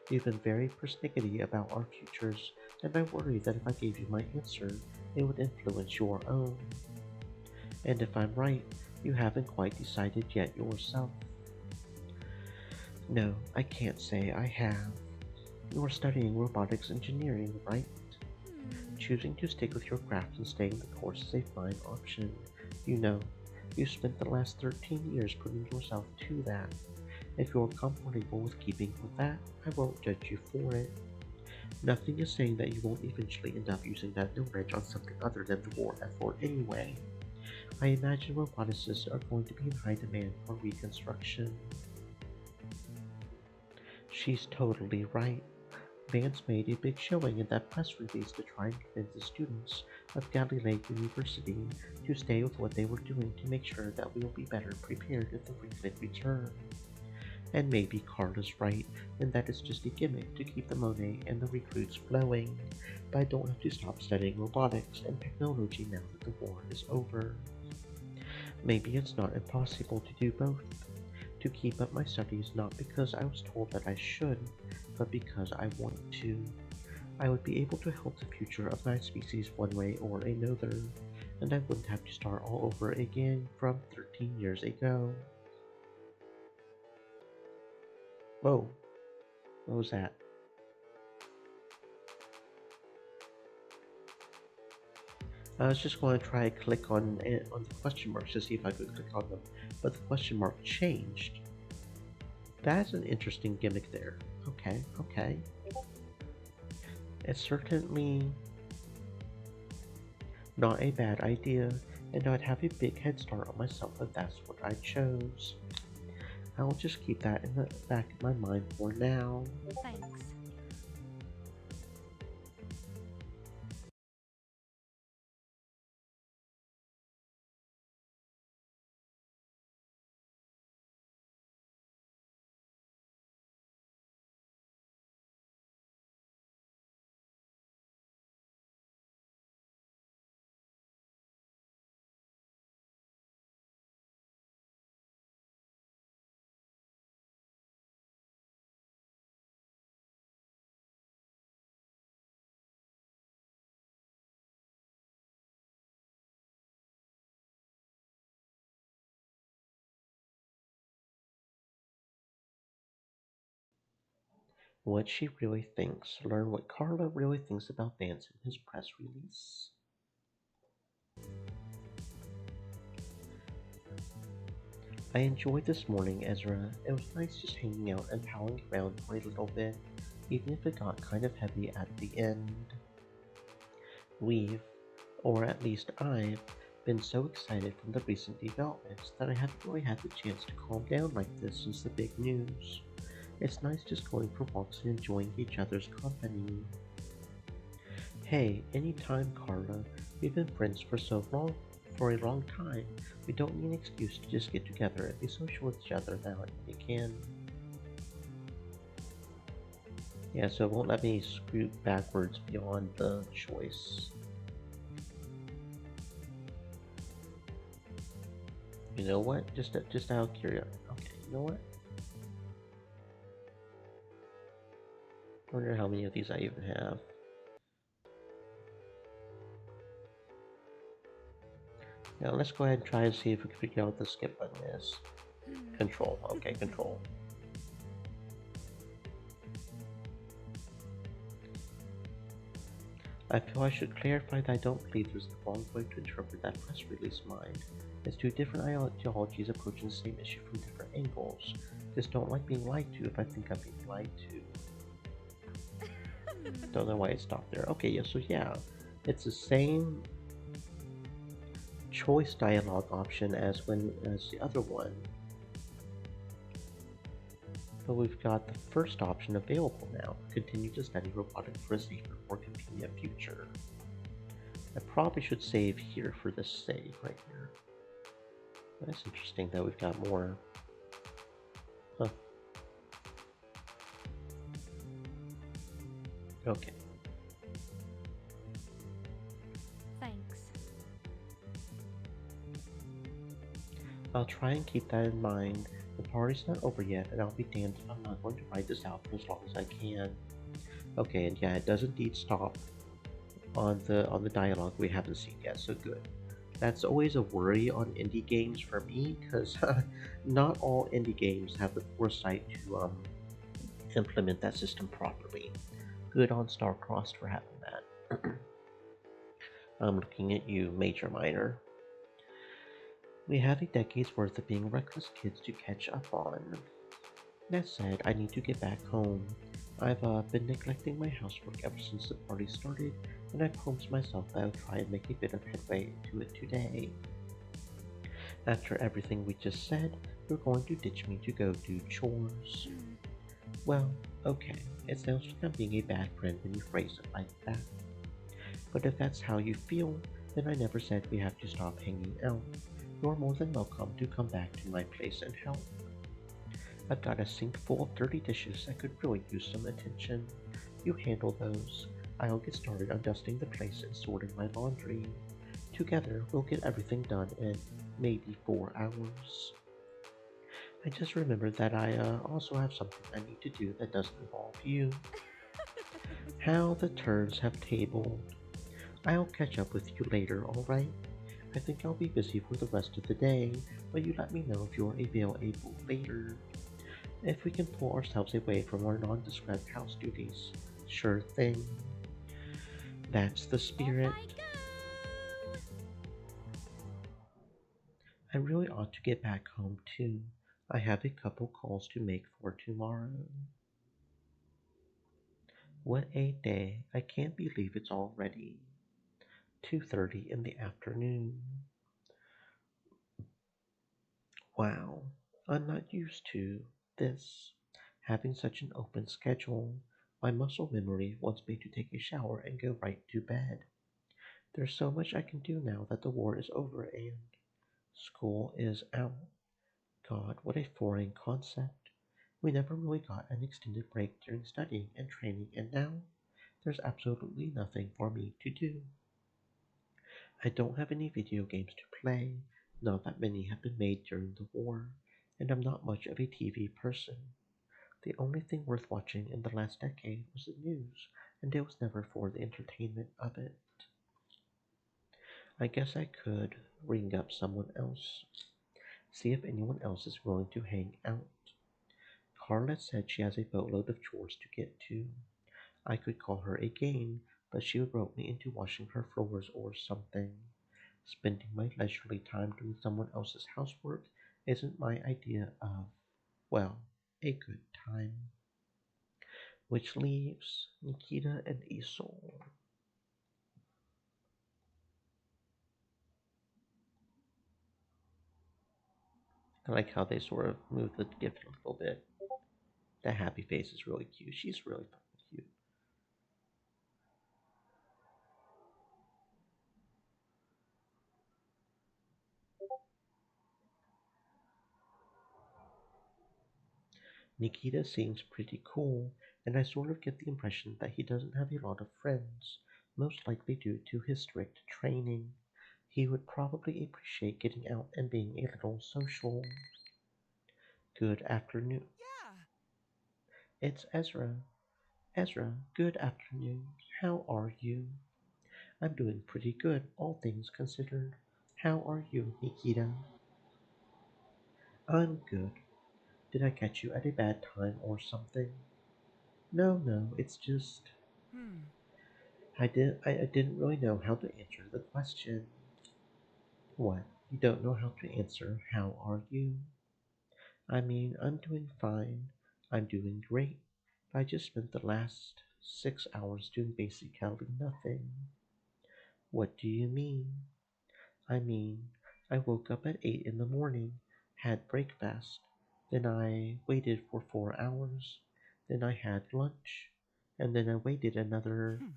we've been very persnickety about our futures, and I worry that if I gave you my answer, it would influence your own. And if I'm right, you haven't quite decided yet yourself. No, I can't say I have. You're studying robotics engineering, right? Choosing to stick with your craft and staying the course is a fine option. You know, you spent the last 13 years putting yourself to that. If you're comfortable with keeping with that, I won't judge you for it. Nothing is saying that you won't eventually end up using that knowledge on something other than the war effort anyway. I imagine roboticists are going to be in high demand for reconstruction. She's totally right. Vance made a big showing in that press release to try and convince the students of Galilee University to stay with what they were doing to make sure that we will be better prepared if the Freaklet return. And maybe Carla's right, and that it's just a gimmick to keep the money and the recruits flowing, but I don't have to stop studying robotics and technology now that the war is over. Maybe it's not impossible to do both. To keep up my studies not because I was told that I should, but because I want to. I would be able to help the future of my species one way or another, and I wouldn't have to start all over again from 13 years ago. Whoa, what was that? I was just going to try to click on the question marks to see if I could click on them, but the question mark changed. That's an interesting gimmick there. Okay. It's certainly not a bad idea, and I'd have a big head start on myself if that's what I chose. I'll just keep that in the back of my mind for now. Thanks. What she really thinks. Learn what Carla really thinks about Vance in his press release. I enjoyed this morning, Ezra. It was nice just hanging out and palling around for a little bit, even if it got kind of heavy at the end. We've, or at least I've, been so excited from the recent developments that I haven't really had the chance to calm down like this since the big news. It's nice just going for walks and enjoying each other's company. Hey, anytime, Carla. We've been friends for a long time. We don't need an excuse to just get together and be social with each other now and again. Yeah, so it won't let me scoot backwards beyond the choice. You know what? Just out of curiosity. Okay, you know what? I wonder how many of these I even have. Now let's go ahead and try and see if we can figure out what the skip button is. Control. Okay, control. I feel I should clarify that I don't believe there's the wrong way to interpret that press release, mind. It's two different ideologies approaching the same issue from different angles. Just don't like being lied to if I think I'm being lied to. Don't know why it stopped there. Okay, yeah, so yeah, it's the same choice dialogue option as the other one, but we've got the first option available now. Continue to study robotics for a safer, more convenient future. I probably should save here for this save right here. That's interesting that we've got more. Huh. Okay. Thanks. I'll try and keep that in mind. The party's not over yet, and I'll be damned if I'm not going to ride this out for as long as I can. Okay, and yeah, it does indeed stop on the dialogue we haven't seen yet, so good. That's always a worry on indie games for me, because not all indie games have the foresight to implement that system properly. Good on Star-Crosst for having that. I'm looking at you, Major Minor. We have a decade's worth of being reckless kids to catch up on. That said, I need to get back home. I've been neglecting my housework ever since the party started, and I promised myself that I would try and make a bit of headway into it today. After everything we just said, you're going to ditch me to go do chores. Well, okay, it sounds like I'm being a bad friend when you phrase it like that. But if that's how you feel, then I never said we have to stop hanging out. You're more than welcome to come back to my place and help. I've got a sink full of dirty dishes that could really use some attention. You handle those. I'll get started on dusting the place and sorting my laundry. Together, we'll get everything done in maybe 4 hours. I just remembered that I also have something I need to do that doesn't involve you. How the turns have tabled. I'll catch up with you later, alright? I think I'll be busy for the rest of the day, but you let me know if you're available later. If we can pull ourselves away from our nondescript house duties. Sure thing. That's the spirit. Off I go! I really ought to get back home too. I have a couple calls to make for tomorrow. What a day. I can't believe it's already 2:30 in the afternoon. Wow. I'm not used to this. Having such an open schedule. My muscle memory wants me to take a shower and go right to bed. There's so much I can do now that the war is over and school is out. God, what a foreign concept. We never really got an extended break during studying and training, and now there's absolutely nothing for me to do. I don't have any video games to play, not that many have been made during the war, and I'm not much of a TV person. The only thing worth watching in the last decade was the news, and it was never for the entertainment of it. I guess I could ring up someone else, see if anyone else is willing to hang out. Carla said she has a boatload of chores to get to. I could call her again, but she would rope me into washing her floors or something. Spending my leisurely time doing someone else's housework isn't my idea of, well, a good time. Which leaves Nikita and Isol. I like how they sort of move the gift a little bit. The happy face is really cute. She's really fucking cute. Nikita seems pretty cool, and I sort of get the impression that he doesn't have a lot of friends, most likely due to his strict training. He would probably appreciate getting out and being a little social. Good afternoon. Yeah. It's Ezra. Ezra, good afternoon. How are you? I'm doing pretty good, all things considered. How are you, Nikita? I'm good. Did I catch you at a bad time or something? No, no, it's just. Hmm. I didn't really know how to answer the question. What? You don't know how to answer? How are you? I mean, I'm doing fine. I'm doing great. I just spent the last 6 hours doing basically nothing. What do you mean? I mean, I woke up at 8 in the morning, had breakfast, then I waited for 4 hours, then I had lunch, and then I waited another. Hmm.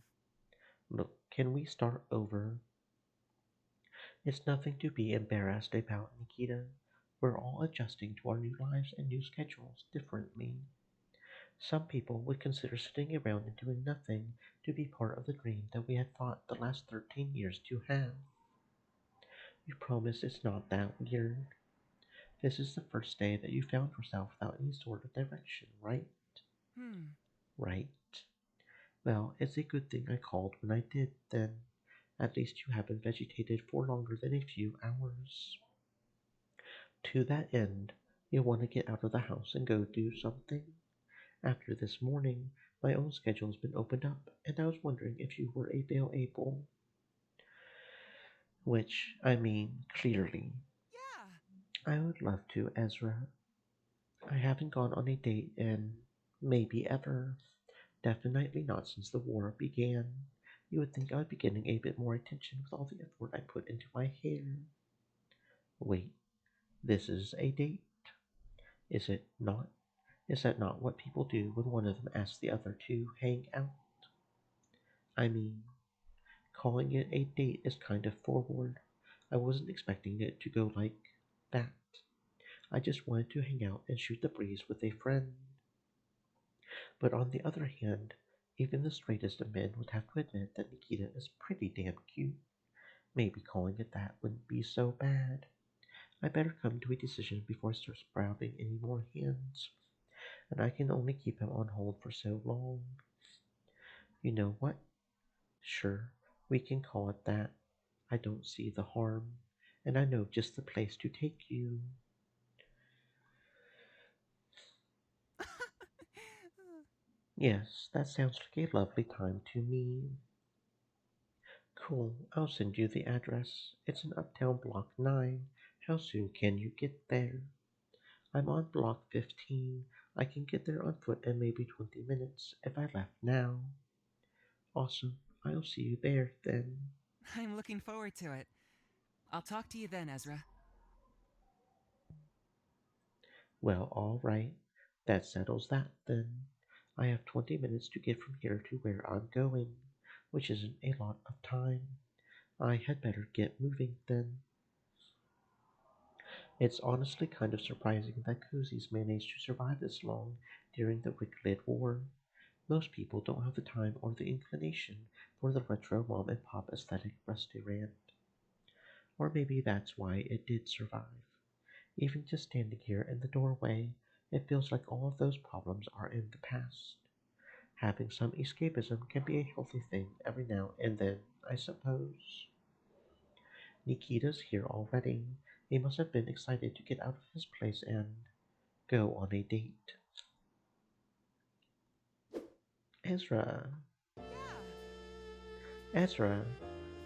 Look, can we start over? It's nothing to be embarrassed about, Nikita. We're all adjusting to our new lives and new schedules differently. Some people would consider sitting around and doing nothing to be part of the dream that we had fought the last 13 years to have. You promise it's not that weird. This is the first day that you found yourself without any sort of direction, right? Hmm. Right. Well, it's a good thing I called when I did, then. At least you haven't vegetated for longer than a few hours. To that end, you want to get out of the house and go do something? After this morning, my own schedule's been opened up, and I was wondering if you were available. Which, I mean, clearly. Yeah. I would love to, Ezra. I haven't gone on a date in maybe ever. Definitely not since the war began. You would think I would be getting a bit more attention with all the effort I put into my hair. Wait, this is a date? Is it not? Is that not what people do when one of them asks the other to hang out? I mean, calling it a date is kind of forward. I wasn't expecting it to go like that. I just wanted to hang out and shoot the breeze with a friend. But on the other hand, even the straightest of men would have to admit that Nikita is pretty damn cute. Maybe calling it that wouldn't be so bad. I better come to a decision before I start sprouting any more hands, and I can only keep him on hold for so long. You know what? Sure, we can call it that. I don't see the harm, and I know just the place to take you. Yes, that sounds like a lovely time to me. Cool, I'll send you the address. It's in Uptown Block 9. How soon can you get there? I'm on Block 15. I can get there on foot in maybe 20 minutes if I left now. Awesome, I'll see you there then. I'm looking forward to it. I'll talk to you then, Ezra. Well, all right. That settles that then. I have 20 minutes to get from here to where I'm going, which isn't a lot of time. I had better get moving then. It's honestly kind of surprising that Cozy's managed to survive this long during the Wicked War. Most people don't have the time or the inclination for the retro mom and pop aesthetic restaurant. Or maybe that's why it did survive. Even just standing here in the doorway, it feels like all of those problems are in the past. Having some escapism can be a healthy thing every now and then, I suppose. Nikita's here already. He must have been excited to get out of his place and go on a date. Ezra. Yeah. Ezra.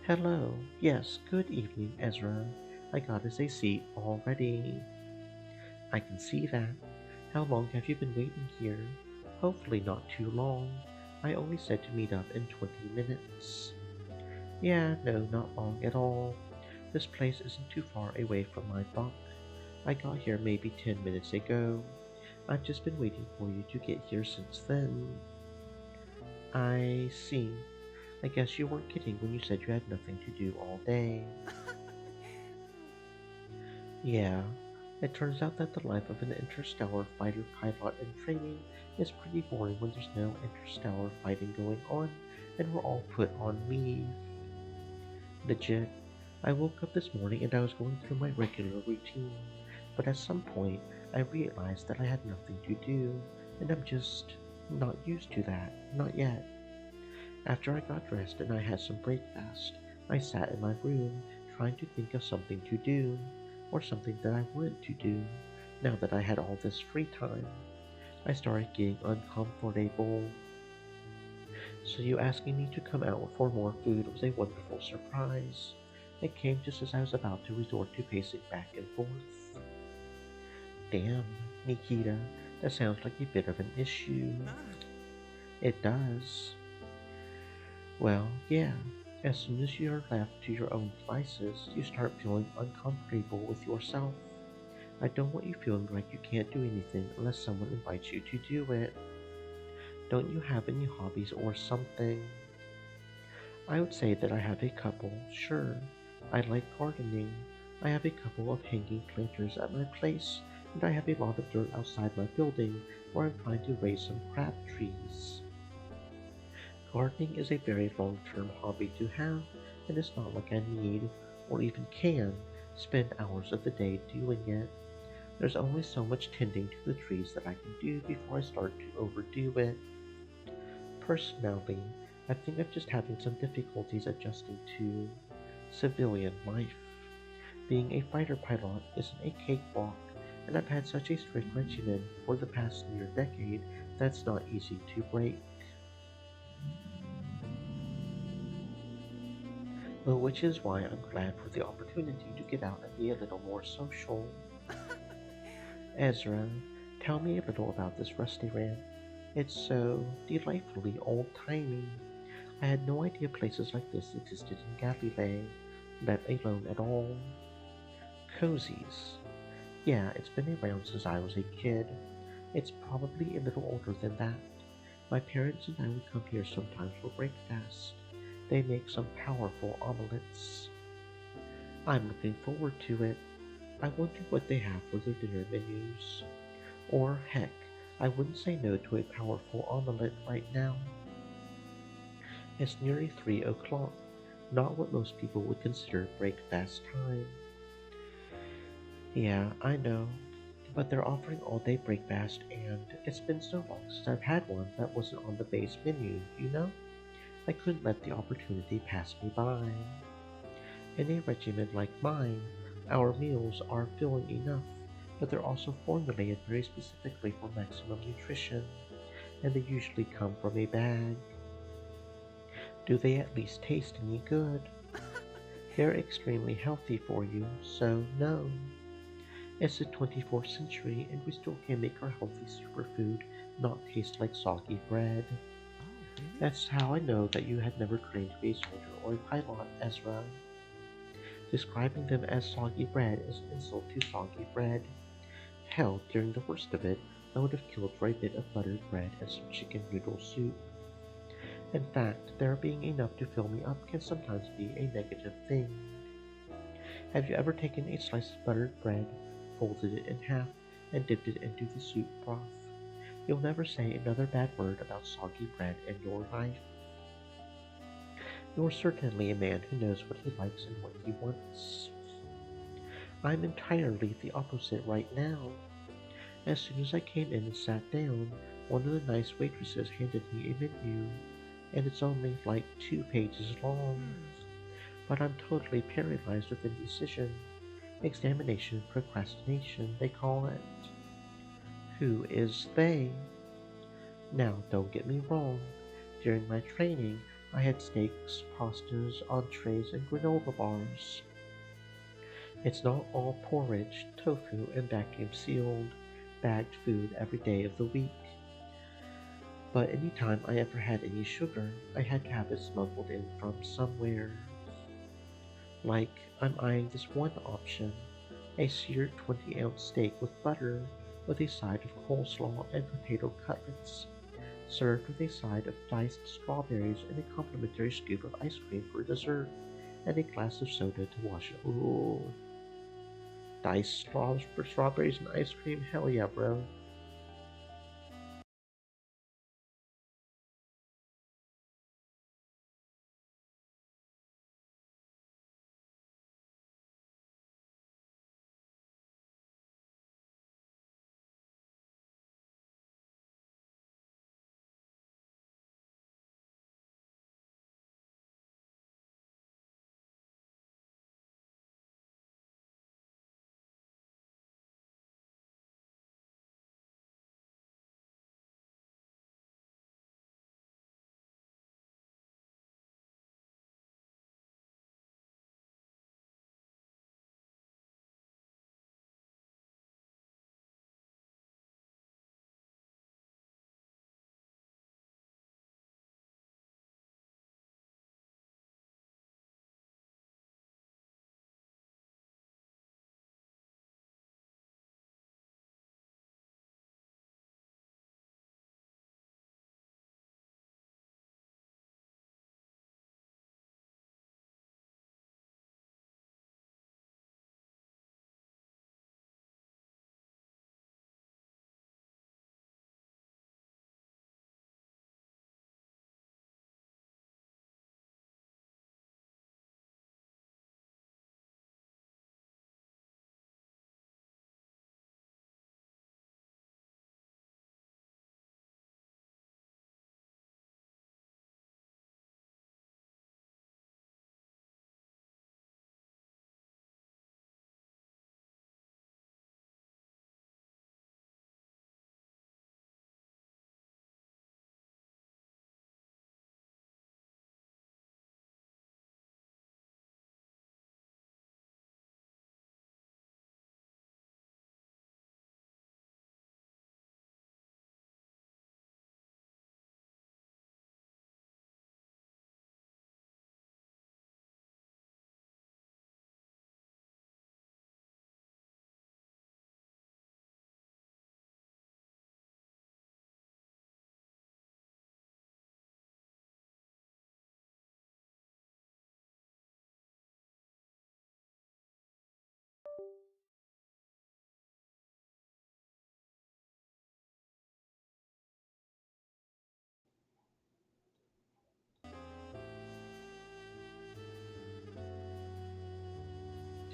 Hello. Yes, good evening, Ezra. I got us a seat already. I can see that. How long have you been waiting here? Hopefully not too long. I only said to meet up in 20 minutes. Yeah, no, not long at all. This place isn't too far away from my bunk. I got here maybe 10 minutes ago. I've just been waiting for you to get here since then. I see. I guess you weren't kidding when you said you had nothing to do all day. Yeah, it turns out that the life of an interstellar fighter pilot in training is pretty boring when there's no interstellar fighting going on and we're all put on leave. Legit, I woke up this morning and I was going through my regular routine, but at some point I realized that I had nothing to do, and I'm just not used to that, not yet. After I got dressed and I had some breakfast, I sat in my room trying to think of something to do, or something that I wanted to do, now that I had all this free time. I started getting uncomfortable. So you asking me to come out for more food was a wonderful surprise. It came just as I was about to resort to pacing back and forth. Damn, Nikita, that sounds like a bit of an issue. Ah, It does. Well, yeah. As soon as you're left to your own devices, you start feeling uncomfortable with yourself. I don't want you feeling like you can't do anything unless someone invites you to do it. Don't you have any hobbies or something? I would say that I have a couple, sure. I like gardening. I have a couple of hanging planters at my place, and I have a lot of dirt outside my building where I'm trying to raise some crab trees. Gardening is a very long term hobby to have, and it's not like I need, or even can, spend hours of the day doing it. There's only so much tending to the trees that I can do before I start to overdo it. Personally, I think I'm just having some difficulties adjusting to civilian life. Being a fighter pilot isn't a cakewalk, and I've had such a strict regimen for the past near decade that's not easy to break. Well, which is why I'm glad for the opportunity to get out and be a little more social. Ezra, tell me a little about this rusty ramp. It's so delightfully old-timey. I had no idea places like this existed in Galilee, let alone at all. Cozies. Yeah, it's been around since I was a kid. It's probably a little older than that. My parents and I would come here sometimes for breakfast. They make some powerful omelets. I'm looking forward to it. I wonder what they have for their dinner menus. Or heck, I wouldn't say no to a powerful omelet right now. It's nearly 3 o'clock, not what most people would consider breakfast time. Yeah, I know, but they're offering all day breakfast, and it's been so long since I've had one that wasn't on the base menu, you know? I couldn't let the opportunity pass me by. In a regimen like mine, our meals are filling enough, but they're also formulated very specifically for maximum nutrition, and they usually come from a bag. Do they at least taste any good? They're extremely healthy for you, so no. It's the 24th century, and we still can make our healthy superfood not taste like soggy bread. oh, really? That's how I know that you had never claimed to be a soldier or a pilot, Ezra. Describing them as soggy bread is an insult to soggy bread. Hell, during the worst of it, I would have killed for a bit of buttered bread and some chicken noodle soup. In fact, there being enough to fill me up can sometimes be a negative thing. Have you ever taken a slice of buttered bread, folded it in half, and dipped it into the soup broth? You'll never say another bad word about soggy bread in your life. You're certainly a man who knows what he likes and what he wants. I'm entirely the opposite right now. As soon as I came in and sat down, one of the nice waitresses handed me a menu, and it's only like 2 pages long. Hmm. But I'm totally paralyzed with indecision. Examination procrastination, they call it. Who is they? Now, don't get me wrong. During my training, I had steaks, pastas, entrees, and granola bars. It's not all porridge, tofu, and vacuum sealed, bagged food every day of the week. But any time I ever had any sugar, I had to have it smuggled in from somewhere. Like, I'm eyeing this one option, a seared 20-ounce steak with butter, with a side of coleslaw and potato cutlets, served with a side of diced strawberries and a complimentary scoop of ice cream for dessert, and a glass of soda to wash it. Ooh, strawberries and ice cream? Hell yeah, bro.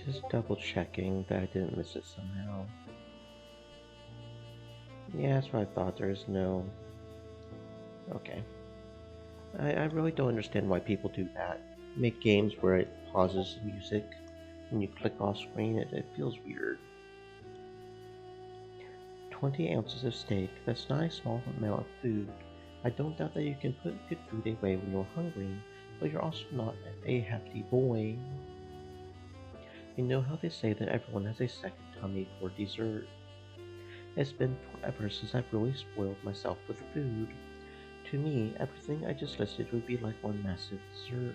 Just double checking that I didn't miss it somehow. Yeah, that's what I thought. There is no. Okay. I really don't understand why people do that. Make games where it pauses the music when you click off screen. It feels weird. 20 ounces of steak. That's not a small amount of food. I don't doubt that you can put good food away when you're hungry, but you're also not a hefty boy. You know how they say that everyone has a second tummy for dessert? It's been forever since I've really spoiled myself with food. To me, everything I just listed would be like one massive dessert.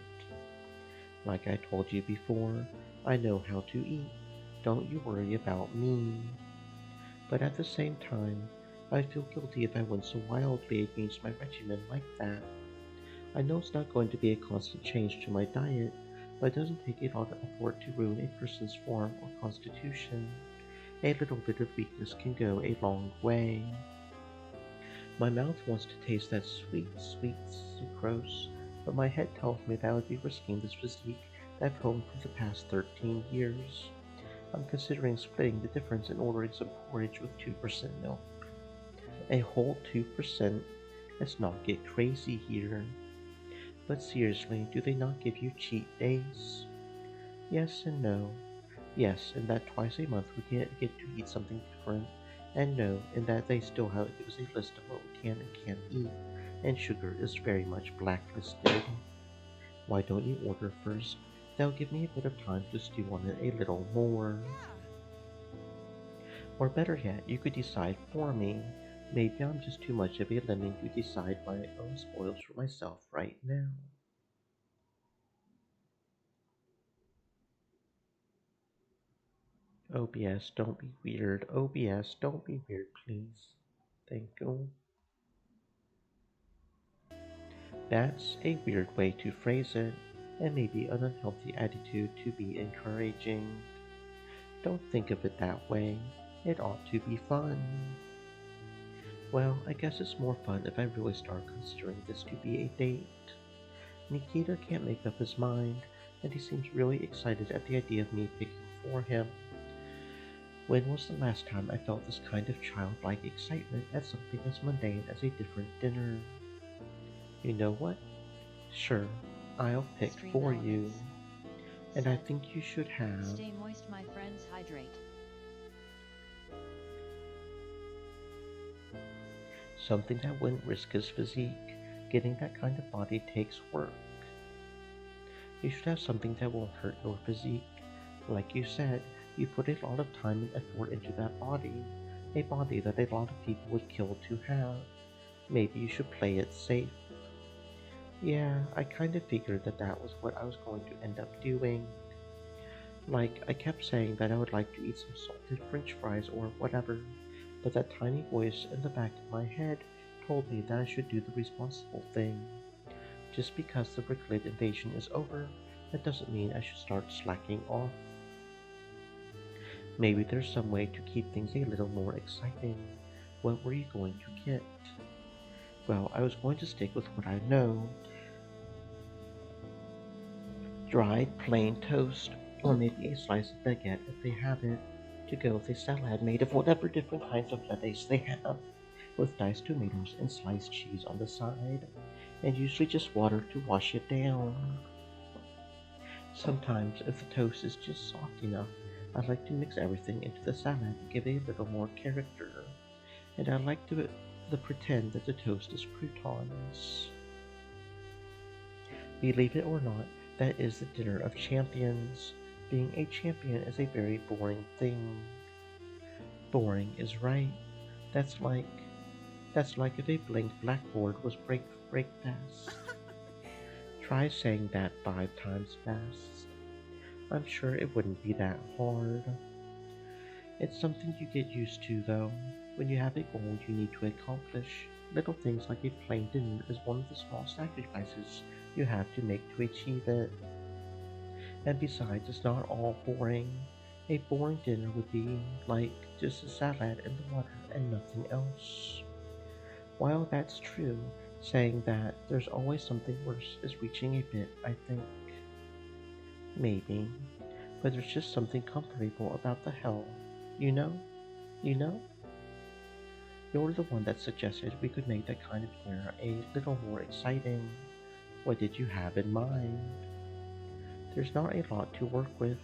Like I told you before, I know how to eat. Don't you worry about me. But at the same time, I feel guilty if I went so wildly against my regimen like that. I know it's not going to be a constant change to my diet, but it doesn't take a lot of effort to ruin a person's form or constitution. A little bit of weakness can go a long way. My mouth wants to taste that sweet, sweet sucrose, but my head tells me that I would be risking this physique that I've honed for the past 13 years. I'm considering splitting the difference and ordering some porridge with 2% milk. A whole 2%? Let's not get crazy here. But seriously, do they not give you cheat days? Yes and no. Yes, in that twice a month we get to eat something different. And no, in that they still have give us a list of what we can and can't eat, and sugar is very much blacklisted. Why don't you order first? That'll give me a bit of time to stew on it a little more. Or better yet, you could decide for me. Maybe I'm just too much of a lemming to decide my own spoils for myself right now. OBS, don't be weird. OBS, don't be weird, please. Thank you. That's a weird way to phrase it, and maybe an unhealthy attitude to be encouraging. Don't think of it that way. It ought to be fun. Well, I guess it's more fun if I really start considering this to be a date. Nikita can't make up his mind, and he seems really excited at the idea of me picking for him. When was the last time I felt this kind of childlike excitement at something as mundane as a different dinner? You know what? Sure, I'll pick Stream for elements. you. And I Set. think you should have Stay moist, my friends, hydrate. something that wouldn't risk his physique. Getting that kind of body takes work. You should have something that won't hurt your physique. Like you said, you put a lot of time and effort into that body. A body that a lot of people would kill to have. Maybe you should play it safe. Yeah, I kind of figured that that was what I was going to end up doing. Like, I kept saying that I would like to eat some salted french fries or whatever, but that tiny voice in the back of my head told me that I should do the responsible thing. Just because the Bricklid invasion is over, that doesn't mean I should start slacking off. Maybe there's some way to keep things a little more exciting. What were you going to get? Well, I was going to stick with what I know. Dried plain toast, or maybe a slice of baguette if they have it, to go with a salad made of whatever different kinds of lettuce they have, with diced tomatoes and sliced cheese on the side, and usually just water to wash it down. Sometimes, if the toast is just soft enough, I like to mix everything into the salad and give it a little more character, and I like to pretend that the toast is croutons. Believe it or not, that is the dinner of champions. Being a champion is a very boring thing. Boring is right. That's like if a blank blackboard was break fast. Try saying that 5 times fast. I'm sure it wouldn't be that hard. It's something you get used to though. When you have a goal you need to accomplish, little things like a plain dinner is one of the small sacrifices you have to make to achieve it. And besides, it's not all boring. A boring dinner would be like just a salad in the water and nothing else. While that's true, saying that there's always something worse is reaching a bit, I think. Maybe. but there's just something comfortable about the hell. You know? You know? You're the one that suggested we could make that kind of year a little more exciting. What did you have in mind? There's not a lot to work with.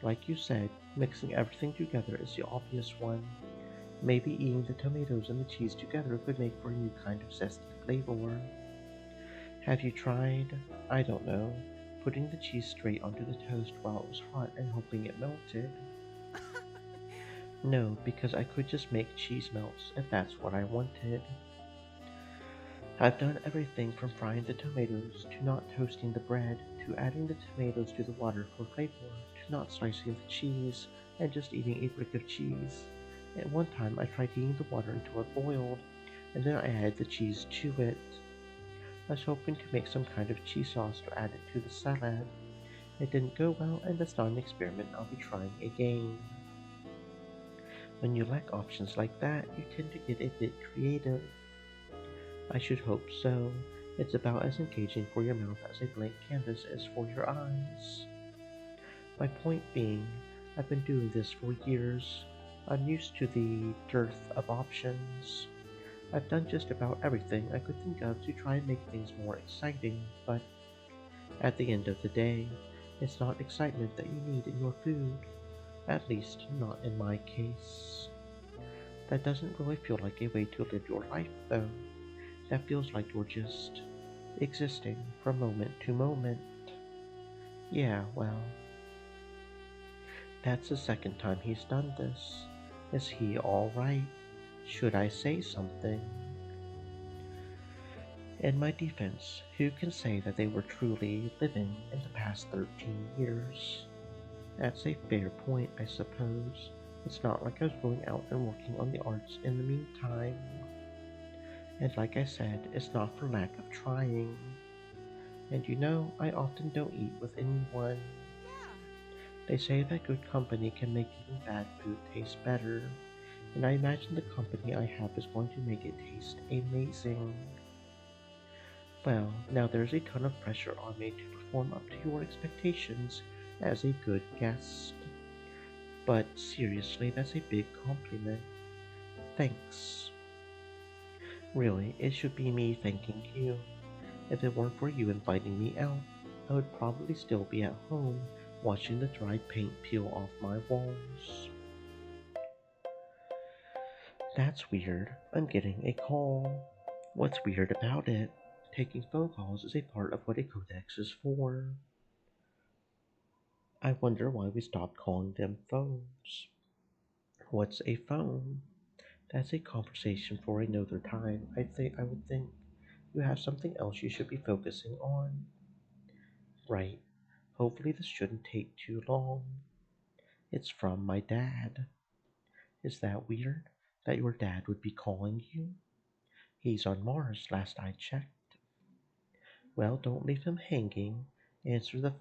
Like you said, mixing everything together is the obvious one. Maybe eating the tomatoes and the cheese together could make for a new kind of zesty flavor. Have you tried, I don't know, putting the cheese straight onto the toast while it was hot and hoping it melted? No, because I could just make cheese melts if that's what I wanted. I've done everything from frying the tomatoes to not toasting the bread to adding the tomatoes to the water for flavor to not slicing the cheese and just eating a brick of cheese. At one time I tried heating the water until it boiled and then I added the cheese to it. I was hoping to make some kind of cheese sauce to add it to the salad. It didn't go well and that's not an experiment I'll be trying again. When you lack options like that, you tend to get a bit creative. I should hope so. It's about as engaging for your mouth as a blank canvas is for your eyes. My point being, I've been doing this for years. I'm used to the dearth of options. I've done just about everything I could think of to try and make things more exciting, but at the end of the day, it's not excitement that you need in your food. At least, not in my case. That doesn't really feel like a way to live your life, though. That feels like you're just existing from moment to moment. Yeah, well, that's the second time he's done this. Is he alright? Should I say something? In my defense, who can say that they were truly living in the past 13 years? That's a fair point, I suppose. It's not like I was going out and working on the arts in the meantime. And like I said, it's not for lack of trying. And you know, I often don't eat with anyone. They say that good company can make even bad food taste better, and I imagine the company I have is going to make it taste amazing. Well, now there's a ton of pressure on me to perform up to your expectations as a good guest. But seriously, that's a big compliment. Thanks. Really, it should be me thanking you. If it weren't for you inviting me out, I would probably still be at home watching the dried paint peel off my walls. That's weird. I'm getting a call. What's weird about it? Taking phone calls is a part of what a codex is for. I wonder why we stopped calling them phones. What's a phone? That's a conversation for another time. I would think you have something else you should be focusing on. Right. Hopefully this shouldn't take too long. It's from my dad. Is that weird? That your dad would be calling you? He's on Mars, last I checked. Well, don't leave him hanging. Answer the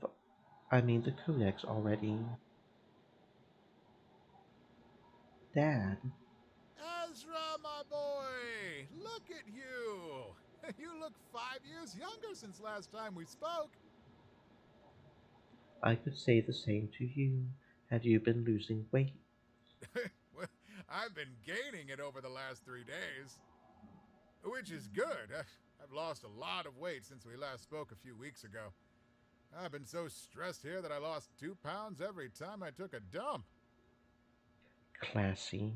the codex already. Dad, Ezra, my boy! Look at you! You look 5 years younger since last time we spoke. I could say the same to you. Have you been losing weight? Well, I've been gaining it over the last 3 days, which is good. I've lost a lot of weight since we last spoke a few weeks ago. I've been so stressed here that I lost 2 pounds every time I took a dump. Classy.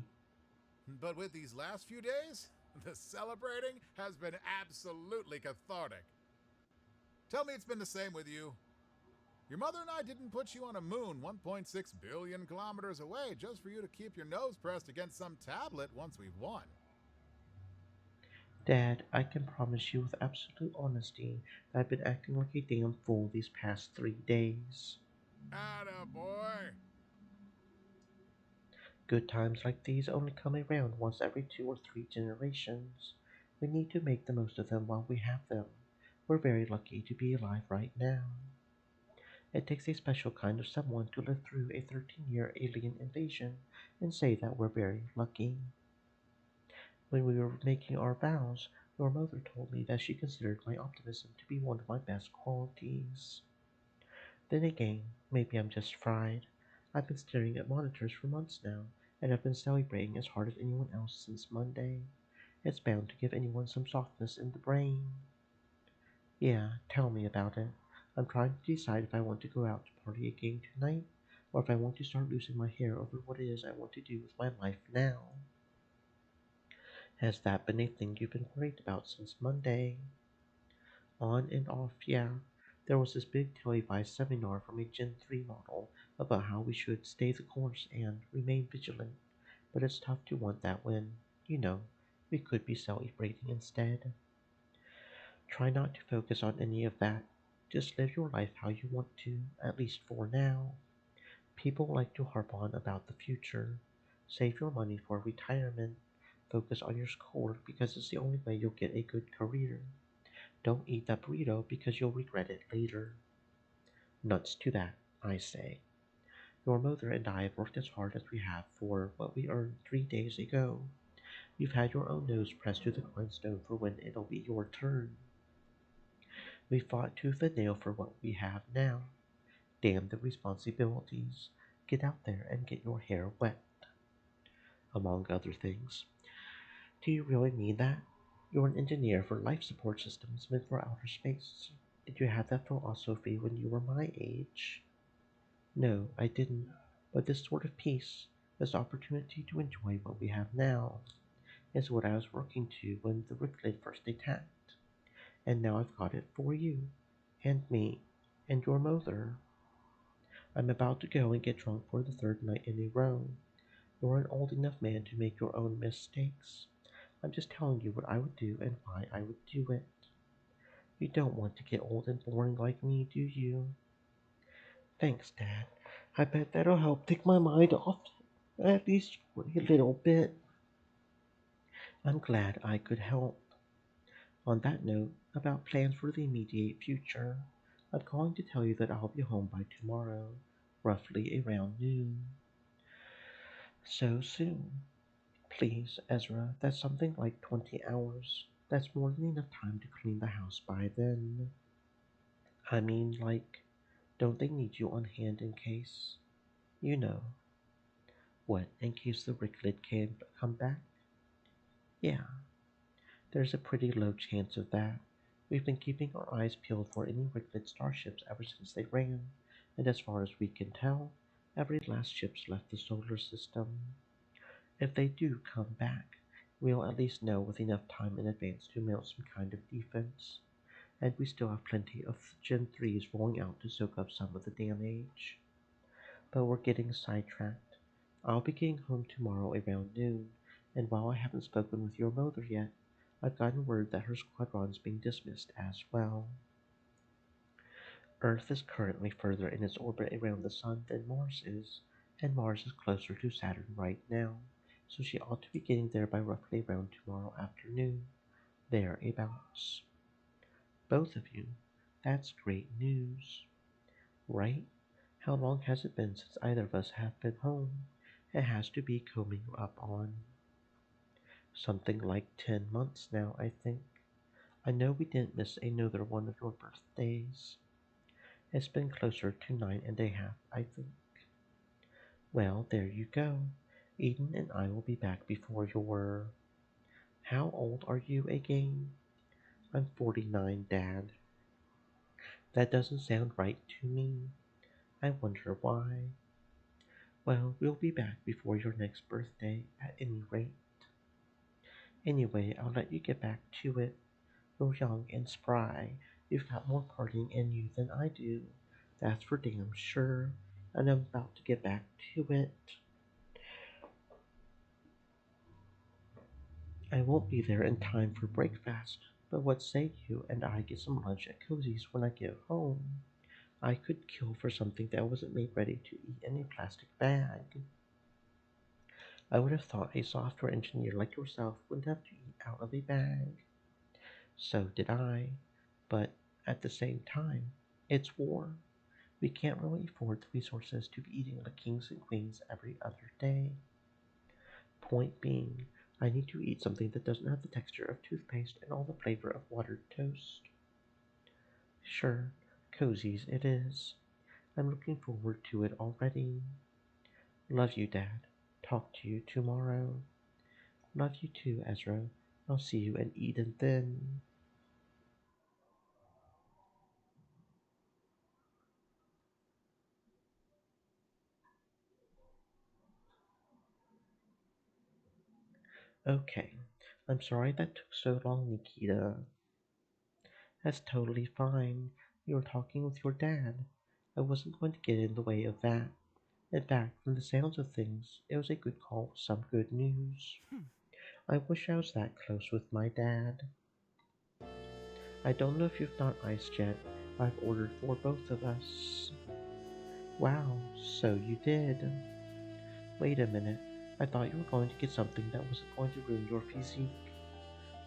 But with these last few days, the celebrating has been absolutely cathartic. Tell me it's been the same with you. Your mother and I didn't put you on a moon 1.6 billion kilometers away just for you to keep your nose pressed against some tablet once we've won. Dad, I can promise you with absolute honesty that I've been acting like a damn fool these past 3 days. Atta boy! Good times like these only come around once every 2 or 3 generations. We need to make the most of them while we have them. We're very lucky to be alive right now. It takes a special kind of someone to live through a 13-year alien invasion and say that we're very lucky. When we were making our vows, your mother told me that she considered my optimism to be one of my best qualities. Then again, maybe I'm just fried. I've been staring at monitors for months now, and I've been celebrating as hard as anyone else since Monday. It's bound to give anyone some softness in the brain. Yeah, tell me about it. I'm trying to decide if I want to go out to party again tonight, or if I want to start losing my hair over what it is I want to do with my life now. Has that been a thing you've been worried about since Monday? On and off, yeah. There was this big televised seminar from a Gen 3 model about how we should stay the course and remain vigilant, but it's tough to want that when, you know, we could be celebrating instead. Try not to focus on any of that. Just live your life how you want to, at least for now. People like to harp on about the future. Save your money for retirement. Focus on your schoolwork because it's the only way you'll get a good career. Don't eat that burrito because you'll regret it later. Nuts to that, I say. Your mother and I have worked as hard as we have for what we earned 3 days ago. You've had your own nose pressed to the grindstone for when it'll be your turn. We fought tooth and nail for what we have now. Damn the responsibilities. Get out there and get your hair wet. Among other things. Do you really mean that? You're an engineer for life support systems meant for outer space. Did you have that philosophy when you were my age? No, I didn't. But this sort of peace, this opportunity to enjoy what we have now, is what I was working to when the Ricklid first attacked. And now I've got it for you, and me, and your mother. I'm about to go and get drunk for the third night in a row. You're an old enough man to make your own mistakes. I'm just telling you what I would do and why I would do it. You don't want to get old and boring like me, do you? Thanks, Dad. I bet that'll help take my mind off at least for a little bit. I'm glad I could help. On that note, about plans for the immediate future, I'm calling to tell you that I'll be home by tomorrow, roughly around noon. So soon. Please, Ezra, that's something like 20 hours. That's more than enough time to clean the house by then. I mean, like, don't they need you on hand in case? You know. What, in case the Ricklid can't come back? Yeah, there's a pretty low chance of that. We've been keeping our eyes peeled for any Ricklid starships ever since they ran, and as far as we can tell, every last ship's left the solar system. If they do come back, we'll at least know with enough time in advance to mount some kind of defense, and we still have plenty of Gen 3s rolling out to soak up some of the damage. But we're getting sidetracked. I'll be getting home tomorrow around noon, and while I haven't spoken with your mother yet, I've gotten word that her squadron's being dismissed as well. Earth is currently further in its orbit around the Sun than Mars is, and Mars is closer to Saturn right now, so she ought to be getting there by roughly around tomorrow afternoon, thereabouts. Both of you, that's great news, right? How long has it been since either of us have been home? It has to be coming up on something like 10 months now, I think. I know we didn't miss another one of your birthdays. It's been closer to 9.5, I think. Well, there you go. Eden and I will be back before you're... How old are you again? I'm 49, Dad. That doesn't sound right to me. I wonder why. Well, we'll be back before your next birthday, at any rate. Anyway, I'll let you get back to it. You're young and spry. You've got more partying in you than I do. That's for damn sure. And I'm about to get back to it. I won't be there in time for breakfast, but what say you and I get some lunch at Cozy's when I get home? I could kill for something that wasn't made ready to eat in a plastic bag. I would have thought a software engineer like yourself wouldn't have to eat out of a bag. So did I, but at the same time, it's war. We can't really afford the resources to be eating like kings and queens every other day. Point being, I need to eat something that doesn't have the texture of toothpaste and all the flavor of watered toast. Sure, Cozy's it is. I'm looking forward to it already. Love you, Dad. Talk to you tomorrow. Love you too, Ezra. I'll see you in Eden then. Okay. I'm sorry that took so long, Nikita. That's totally fine. You were talking with your dad. I wasn't going to get in the way of that. In fact, from the sounds of things, it was a good call with some good news. I wish I was that close with my dad. I don't know if you've not iced yet. I've ordered for both of us. Wow, so you did. Wait a minute. I thought you were going to get something that wasn't going to ruin your physique.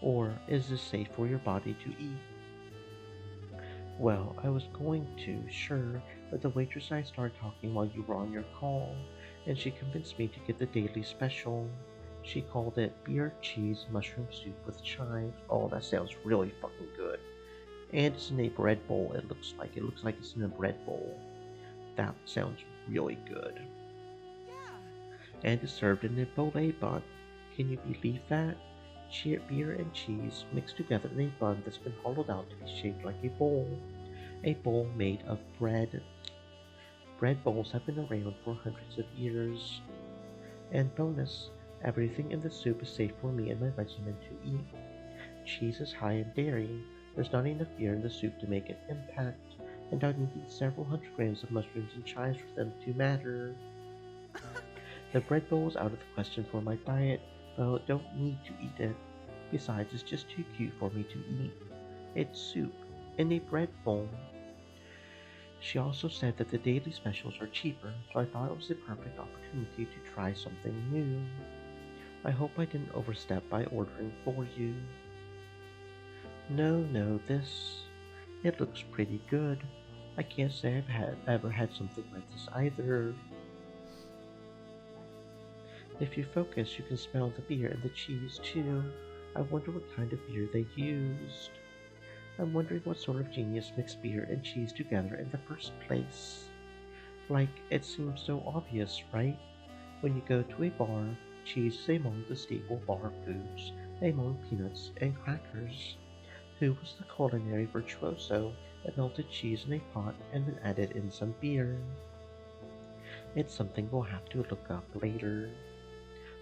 Or is this safe for your body to eat? Well, I was going to, sure, but the waitress and I started talking while you were on your call, and she convinced me to get the daily special. She called it beer, cheese, mushroom soup with chives. Oh, that sounds really fucking good. And it's in a bread bowl. It looks like it's in a bread bowl. That sounds really good. And it's served in a bole bun. Can you believe that? Beer and cheese mixed together in a bun that's been hollowed out to be shaped like a bowl. A bowl made of bread. Bread bowls have been around for hundreds of years. And bonus, everything in the soup is safe for me and my regimen to eat. Cheese is high in dairy. There's not enough beer in the soup to make an impact, and I need several hundred grams of mushrooms and chives for them to matter. The bread bowl is out of the question for my diet, but I don't need to eat it. Besides, it's just too cute for me to eat. It's soup in a bread bowl. She also said that the daily specials are cheaper, so I thought it was the perfect opportunity to try something new. I hope I didn't overstep by ordering for you. No, this. It looks pretty good. I can't say I've ever had something like this either. If you focus, you can smell the beer and the cheese too. I wonder what kind of beer they used. I'm wondering what sort of genius mixed beer and cheese together in the first place. Like, it seems so obvious, right? When you go to a bar, cheese is among the staple bar foods, among peanuts and crackers. Who was the culinary virtuoso that melted cheese in a pot and then added in some beer? It's something we'll have to look up later.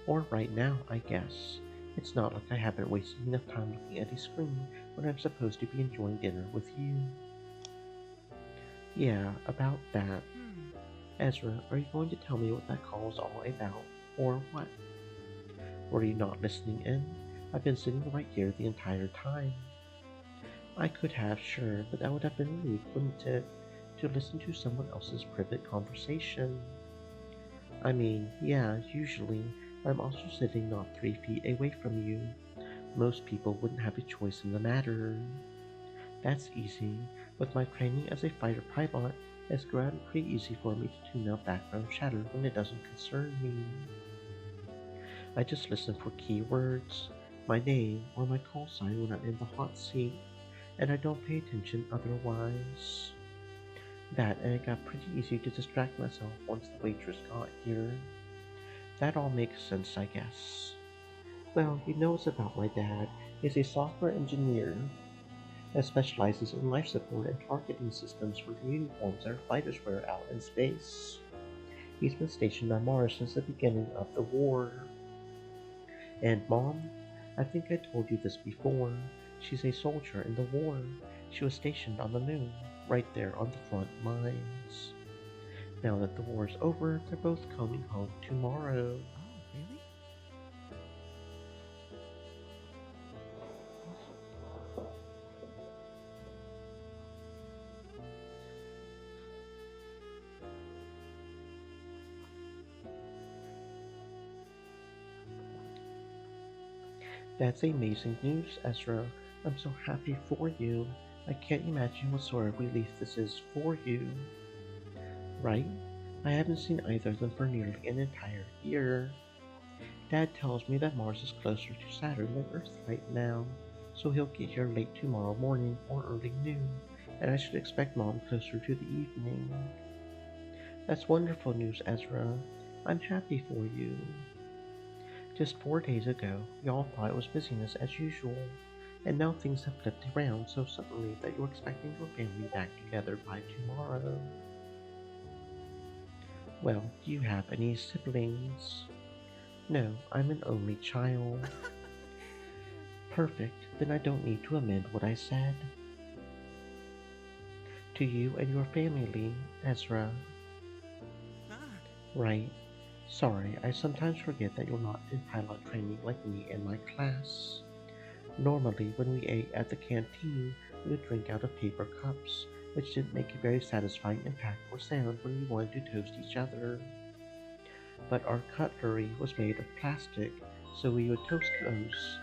Or right now, I guess. It's not like I haven't wasted enough time looking at a screen when I'm supposed to be enjoying dinner with you. Yeah, about that. Ezra, are you going to tell me what that call is all about, or what? Were you not listening in? I've been sitting right here the entire time. I could have, sure, but that would have been rude, wouldn't it? To listen to someone else's private conversation. I mean, yeah, usually, I'm also sitting not 3 feet away from you. Most people wouldn't have a choice in the matter. That's easy. With my training as a fighter pilot, it's gotten pretty easy for me to tune out background chatter when it doesn't concern me. I just listen for keywords, my name, or my call sign when I'm in the hot seat, and I don't pay attention otherwise. That, and it got pretty easy to distract myself once the waitress got here. That all makes sense, I guess. Well, you know it's about my dad. He's a software engineer that specializes in life support and targeting systems for the uniforms our fighters wear out in space. He's been stationed on Mars since the beginning of the war. And Mom, I think I told you this before. She's a soldier in the war. She was stationed on the moon, right there on the front lines. Now that the war's over, they're both coming home tomorrow. Oh, really? That's amazing news, Ezra. I'm so happy for you. I can't imagine what sort of relief this is for you. Right? I haven't seen either of them for nearly an entire year. Dad tells me that Mars is closer to Saturn than Earth right now, so he'll get here late tomorrow morning or early noon, and I should expect Mom closer to the evening. That's wonderful news, Ezra. I'm happy for you. Just 4 days ago, y'all thought it was busyness as usual, and now things have flipped around so suddenly that you're expecting your family back together by tomorrow. Well, do you have any siblings? No, I'm an only child. Perfect, then I don't need to amend what I said. To you and your family, Ezra. Ah, Right. Sorry, I sometimes forget that you're not in pilot training like me and my class. Normally, when we ate at the canteen, we would drink out of paper cups, which didn't make a very satisfying impact or sound when we wanted to toast each other. But our cutlery was made of plastic, so we would toast those.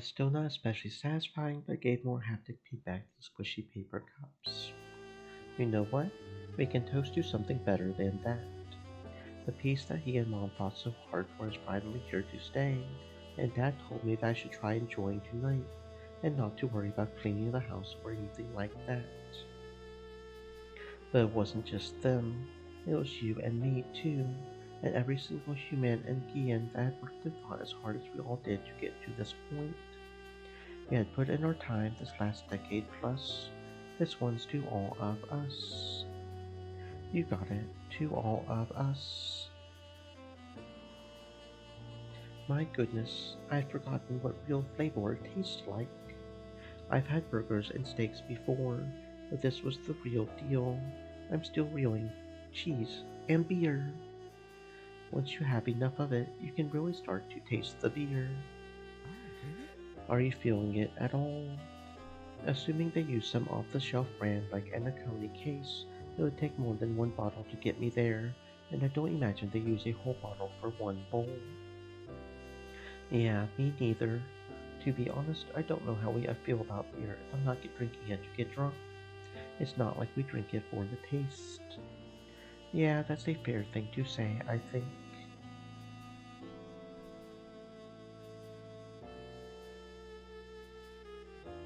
Still not especially satisfying, but gave more haptic feedback than squishy paper cups. You know what? We can toast to something better than that. The peace that he and Mom fought so hard for is finally here to stay, and Dad told me that I should try enjoying tonight, and not to worry about cleaning the house or anything like that. But it wasn't just them, it was you and me too, and every single human and Gian that had worked and fought as hard as we all did to get to this point. We had put in our time this last decade plus. This one's to all of us. You got it, to all of us. My goodness, I'd forgotten what real flavor tastes like. I've had burgers and steaks before, but this was the real deal. I'm still reeling. Cheese and beer. Once you have enough of it, you can really start to taste the beer. oh, really? Are you feeling it at all? Assuming they use some off the shelf brand like Anacone case, it would take more than one bottle to get me there, and I don't imagine they use a whole bottle for one bowl. Yeah, me neither. To be honest, I don't know how I feel about beer if I'm not drinking it to get drunk. It's not like we drink it for the taste. Yeah, that's a fair thing to say, I think.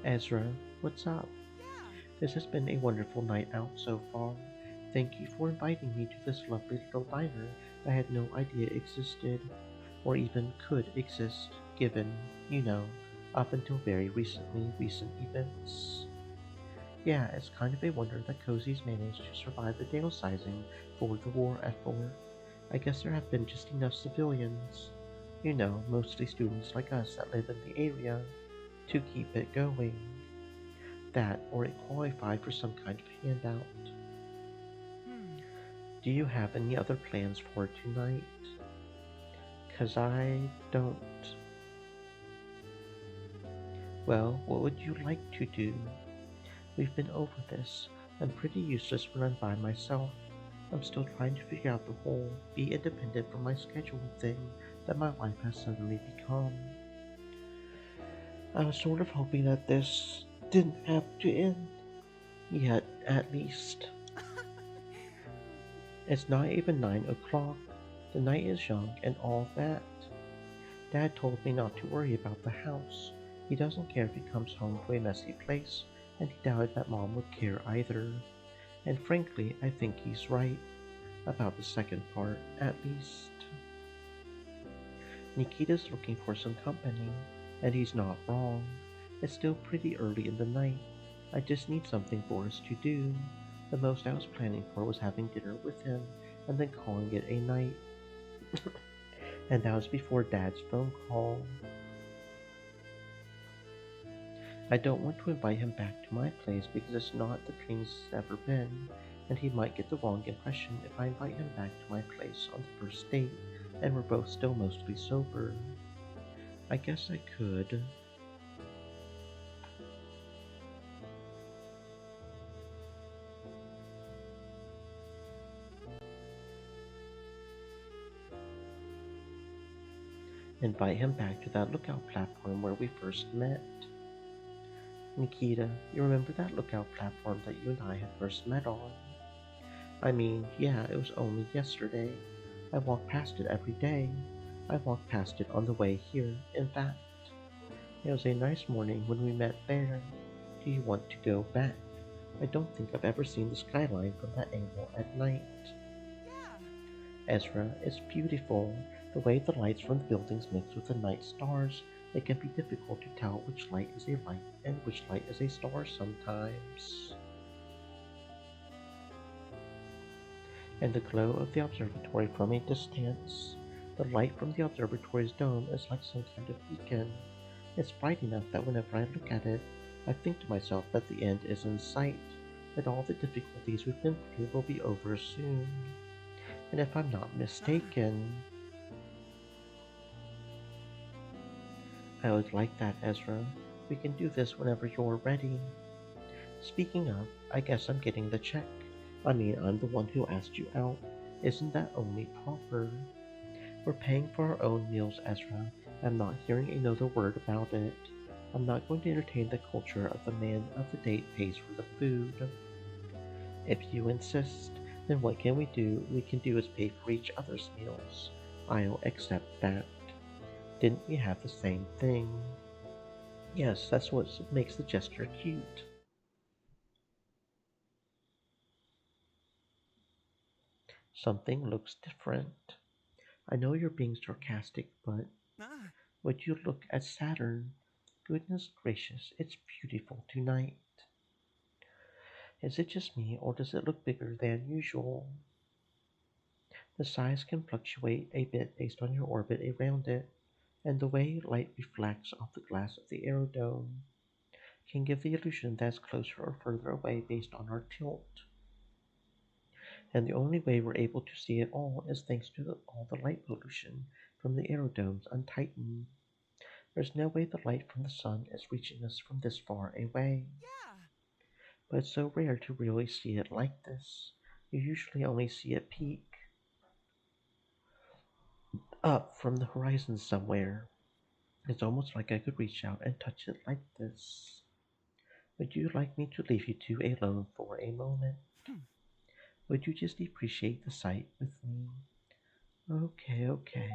Ezra, what's up? Yeah. This has been a wonderful night out so far. Thank you for inviting me to this lovely little diner that I had no idea existed, or even could exist, given, up until very recent events. Yeah, it's kind of a wonder that Cozy's managed to survive the downsizing for the war effort. I guess there have been just enough civilians, mostly students like us that live in the area, to keep it going. That, or it qualified for some kind of handout. Hmm. Do you have any other plans for tonight? 'Cause I don't. Well, what would you like to do? We've been over this. I'm pretty useless when I'm by myself. I'm still trying to figure out the whole be independent from my schedule thing that my life has suddenly become. I was sort of hoping that this didn't have to end. Yet, at least. It's not even 9 o'clock. The night is young and all that. Dad told me not to worry about the house. He doesn't care if he comes home to a messy place, and he doubted that Mom would care either. And frankly, I think he's right. About the second part, at least. Nikita's looking for some company, and he's not wrong. It's still pretty early in the night. I just need something for us to do. The most I was planning for was having dinner with him and then calling it a night. And that was before Dad's phone call. I don't want to invite him back to my place because it's not the cleanest it's ever been, and he might get the wrong impression if I invite him back to my place on the first date and we're both still mostly sober. I guess I could. Invite him back to that lookout platform where we first met. Nikita, you remember that lookout platform that you and I had first met on? I mean, yeah, it was only yesterday. I walk past it every day. I walked past it on the way here, in fact. It was a nice morning when we met there. Do you want to go back? I don't think I've ever seen the skyline from that angle at night. Ezra, it's beautiful. The way the lights from the buildings mix with the night stars, it can be difficult to tell which light is a light and which light is a star sometimes. And the glow of the observatory from a distance. The light from the observatory's dome is like some kind of beacon. It's bright enough that whenever I look at it, I think to myself that the end is in sight, that all the difficulties we've been through will be over soon. And if I'm not mistaken, I would like that, Ezra. We can do this whenever you're ready. Speaking of, I guess I'm getting the check. I mean, I'm the one who asked you out. Isn't that only proper? We're paying for our own meals, Ezra. I'm not hearing another word about it. I'm not going to entertain the culture of the man of the date pays for the food. If you insist, then what can we do? We can do is pay for each other's meals. I'll accept that. Didn't we have the same thing? Yes, that's what makes the gesture cute. Something looks different. I know you're being sarcastic, but Ah, would you look at Saturn? Goodness gracious, it's beautiful tonight. Is it just me, or does it look bigger than usual? The size can fluctuate a bit based on your orbit around it, and the way light reflects off the glass of the aerodome can give the illusion that it's closer or further away based on our tilt. And the only way we're able to see it all is thanks to all the light pollution from the aerodomes on Titan. There's no way the light from the sun is reaching us from this far away. yeah. But it's so rare to really see it like this. You usually only see it peek up from the horizon somewhere. It's almost like I could reach out and touch it like this. Would you like me to leave you two alone for a moment? Hmm. Would you just appreciate the sight with me? Okay, okay.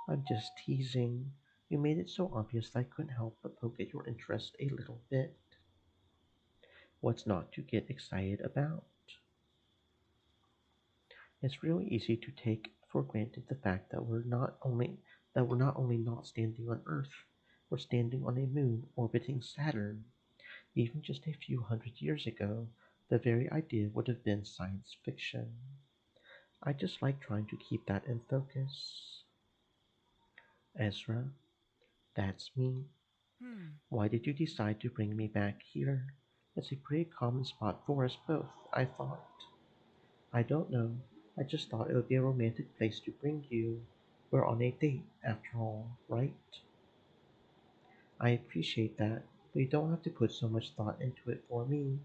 I'm just teasing. You made it so obvious that I couldn't help but poke at your interest a little bit. What's not to get excited about? It's really easy to take for granted the fact that we're not only not standing on Earth, we're standing on a moon orbiting Saturn. Even just a few hundred years ago, the very idea would have been science fiction. I just like trying to keep that in focus. Ezra, that's me. Hmm. Why did you decide to bring me back here? It's a pretty common spot for us both, I thought. I don't know. I just thought it would be a romantic place to bring you. We're on a date, after all, right? I appreciate that, but you don't have to put so much thought into it for me.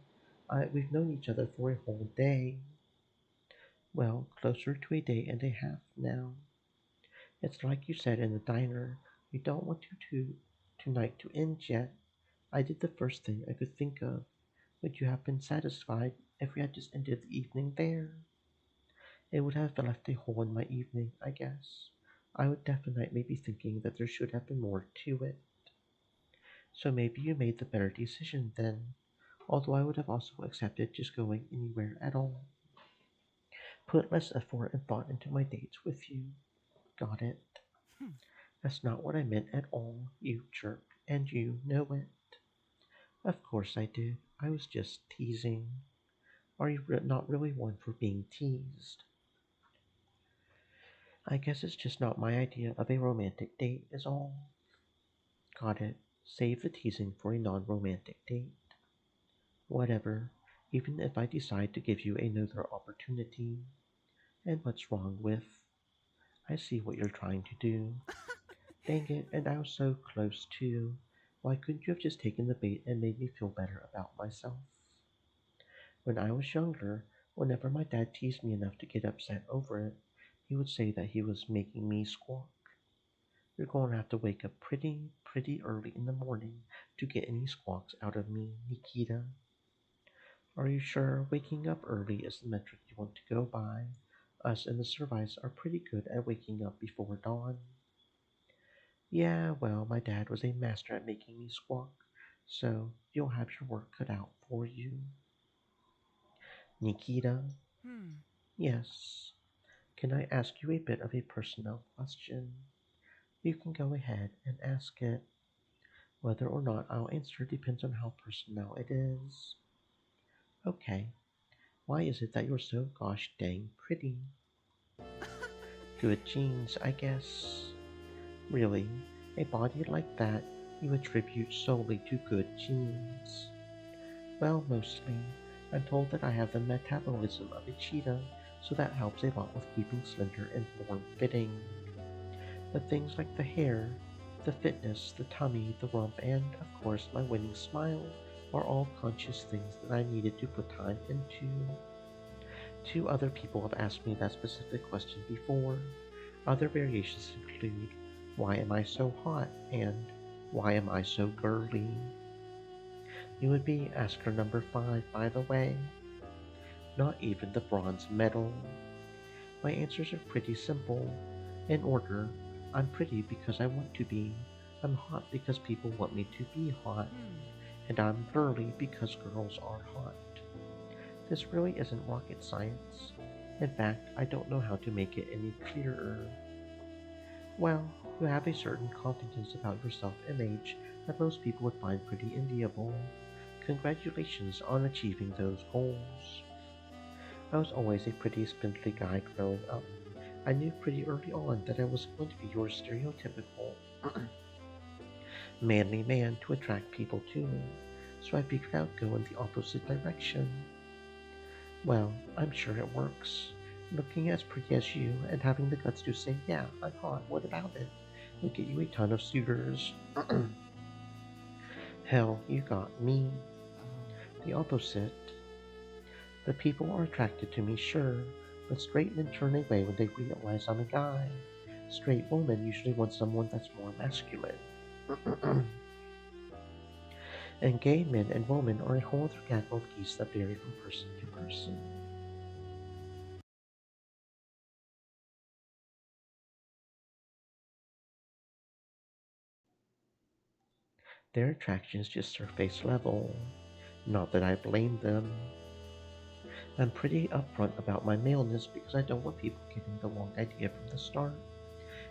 We've known each other for a whole day. Well, closer to a day and a half now. It's like you said in the diner. You don't want tonight to end yet. I did the first thing I could think of. Would you have been satisfied if we had just ended the evening there? It would have left a hole in my evening, I guess. I would definitely be thinking that there should have been more to it. So maybe you made the better decision then, although I would have also accepted just going anywhere at all. Put less effort and thought into my dates with you. Got it? Hmm. That's not what I meant at all, you jerk, and you know it. Of course I did. I was just teasing. Are you not really one for being teased? I guess it's just not my idea of a romantic date, is all. Got it. Save the teasing for a non romantic date. Whatever, even if I decide to give you another opportunity. And what's wrong with? I see what you're trying to do. Dang it, and I was so close too. Why couldn't you have just taken the bait and made me feel better about myself? When I was younger, whenever my dad teased me enough to get upset over it, he would say that he was making me squawk. You're going to have to wake up pretty early in the morning to get any squawks out of me, Nikita. Are you sure waking up early is the metric you want to go by? Us in the service are pretty good at waking up before dawn. Yeah, well, my dad was a master at making me squawk, so you'll have your work cut out for you. Nikita, Hmm. yes. Can I ask you a bit of a personal question? You can go ahead and ask it. Whether or not I'll answer depends on how personal it is. Okay, why is it that you're so gosh dang pretty? Good genes, I guess. Really, a body like that you attribute solely to good genes. Well, mostly. I'm told that I have the metabolism of a cheetah, so that helps a lot with keeping slender and form-fitting. But things like the hair, the fitness, the tummy, the rump, and, of course, my winning smile are all conscious things that I needed to put time into. Two other people have asked me that specific question before. Other variations include, why am I so hot? And why am I so girly? You would be asker number 5, by the way. Not even the bronze medal. My answers are pretty simple. In order, I'm pretty because I want to be. I'm hot because people want me to be hot. Hmm. And I'm girly because girls are hot. This really isn't rocket science. In fact, I don't know how to make it any clearer. Well, you have a certain confidence about your self-image that most people would find pretty enviable. Congratulations on achieving those goals. I was always a pretty spindly guy growing up. I knew pretty early on that I was going to be your stereotypical manly man to attract people to me, so I figured out going the opposite direction. Well, I'm sure it works. Looking as pretty as you and having the guts to say, yeah, I'm hot, what about it? Will get you a ton of suitors. Hell, you got me. Oh. The opposite. The people are attracted to me, sure, but straight men turn away when they realize I'm a guy. Straight women usually want someone that's more masculine. And gay men and women are a whole other gaggle of geese that vary from person to person. Their attraction is just surface level. Not that I blame them. I'm pretty upfront about my maleness because I don't want people getting the wrong idea from the start,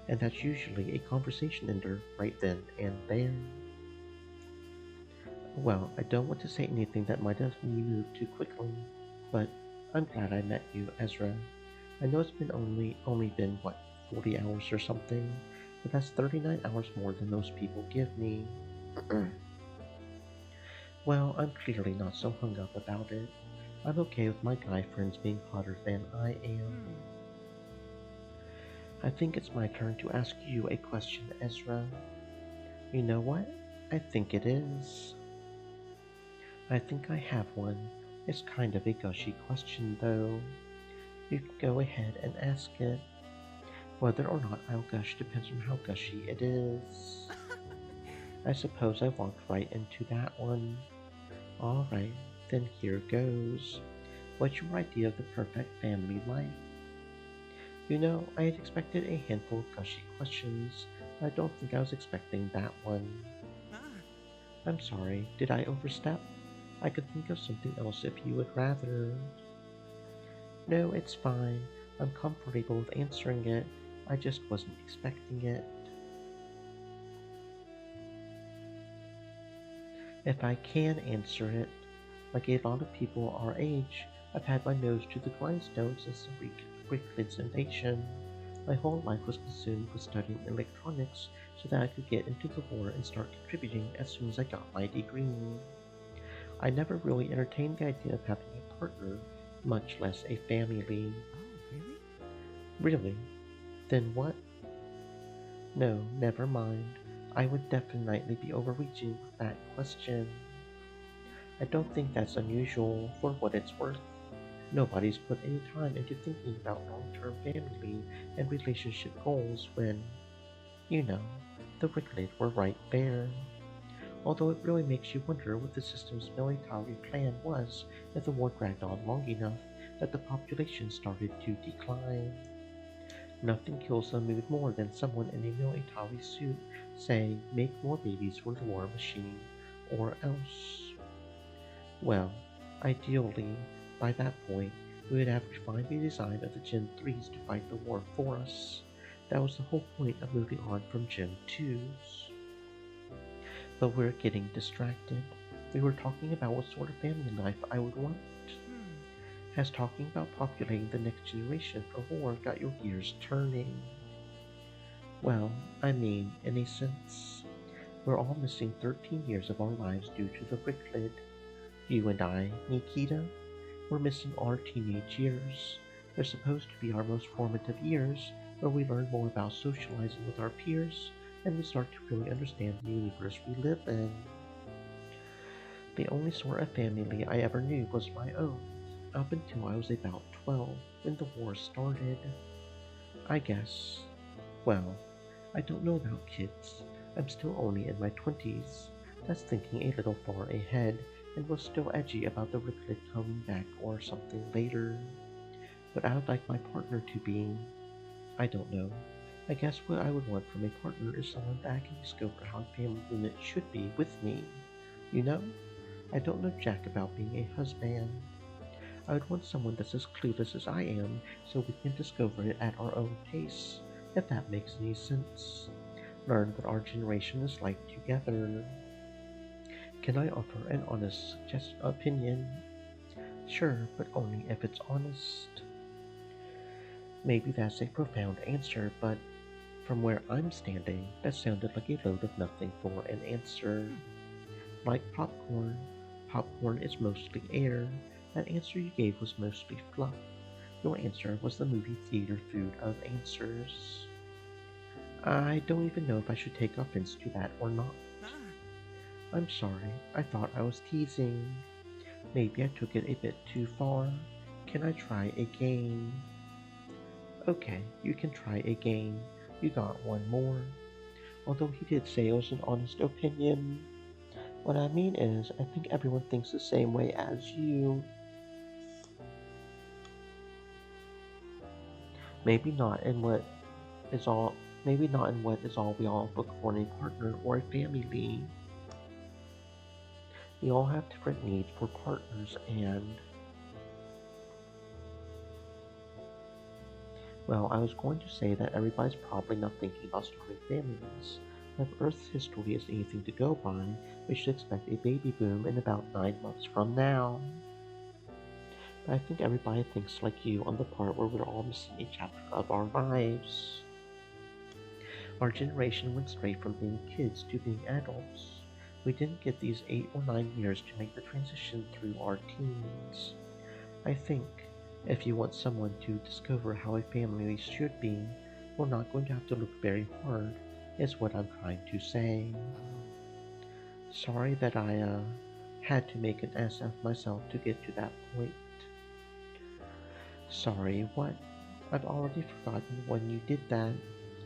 and that's usually a conversation ender right then and there. Well, I don't want to say anything that might have me move too quickly, but I'm glad I met you, Ezra. I know it's been only been what, 40 hours or something, but that's 39 hours more than most people give me. Well, I'm clearly not so hung up about it. I'm okay with my guy friends being hotter than I am. Hmm. I think it's my turn to ask you a question, Ezra. You know what? I think it is. I think I have one. It's kind of a gushy question, though. You can go ahead and ask it. Whether or not I'll gush depends on how gushy it is. I suppose I walked right into that one. Alright, then here goes. What's your idea of the perfect family life? You know, I had expected a handful of gushy questions, but I don't think I was expecting that one. Ah. I'm sorry, did I overstep? I could think of something else if you would rather. No, it's fine. I'm comfortable with answering it. I just wasn't expecting it. If I can answer it, like a lot of people our age, I've had my nose to the grindstone since the Rickford's invasion. My whole life was consumed with studying electronics so that I could get into the war and start contributing as soon as I got my degree. I never really entertained the idea of having a partner, much less a family. Oh, really? Really? Then what? No, never mind. I would definitely be overreaching with that question. I don't think that's unusual for what it's worth. Nobody's put any time into thinking about long-term family and relationship goals when, you know, the Ricklet were right there. Although it really makes you wonder what the system's military plan was if the war dragged on long enough that the population started to decline. Nothing kills a mood more than someone in a military suit saying, make more babies for the war machine, or else. Well, ideally, by that point, we would have refined the design of the Gen 3s to fight the war for us. That was the whole point of moving on from Gen 2s. But we're getting distracted. We were talking about what sort of family life I would want. Has talking about populating the next generation for war got your gears turning? Well, I mean, in a sense. We're all missing 13 years of our lives due to the Ricklid. You and I, Nikita, we're missing our teenage years. They're supposed to be our most formative years, where we learn more about socializing with our peers, and we start to really understand the universe we live in. The only sort of family I ever knew was my own, up until I was about 12, when the war started. I guess. Well, I don't know about kids. I'm still only in my 20s. That's thinking a little far ahead, and was still edgy about the Ricklet coming back or something later. But I would like my partner to be, I don't know. I guess what I would want from a partner is someone that I can discover how a family unit should be with me. You know? I don't know jack about being a husband. I would want someone that's as clueless as I am, so we can discover it at our own pace, if that makes any sense. Learn what our generation is like together. Can I offer an honest opinion? Sure, but only if it's honest. Maybe that's a profound answer, but from where I'm standing, that sounded like a load of nothing for an answer. Like popcorn. Popcorn is mostly air. That answer you gave was mostly fluff. Your answer was the movie theater food of answers. I don't even know if I should take offense to that or not. I'm sorry, I thought I was teasing. Maybe I took it a bit too far. Can I try again? Okay, you can try again. You got one more. Although he did say it was an honest opinion. What I mean is, I think everyone thinks the same way as you. Maybe not in what is all maybe not in what is all we all look for in a partner or a family. We all have different needs for partners and well, I was going to say that everybody's probably not thinking about starting families. If Earth's history is anything to go by, we should expect a baby boom in about 9 months from now. But I think everybody thinks like you on the part where we're all missing a chapter of our lives. Our generation went straight from being kids to being adults. We didn't get these 8 or 9 years to make the transition through our teens. I think, if you want someone to discover how a family should be, we're not going to have to look very hard, is what I'm trying to say. Sorry that I had to make an ass of myself to get to that point. Sorry, what? I've already forgotten when you did that,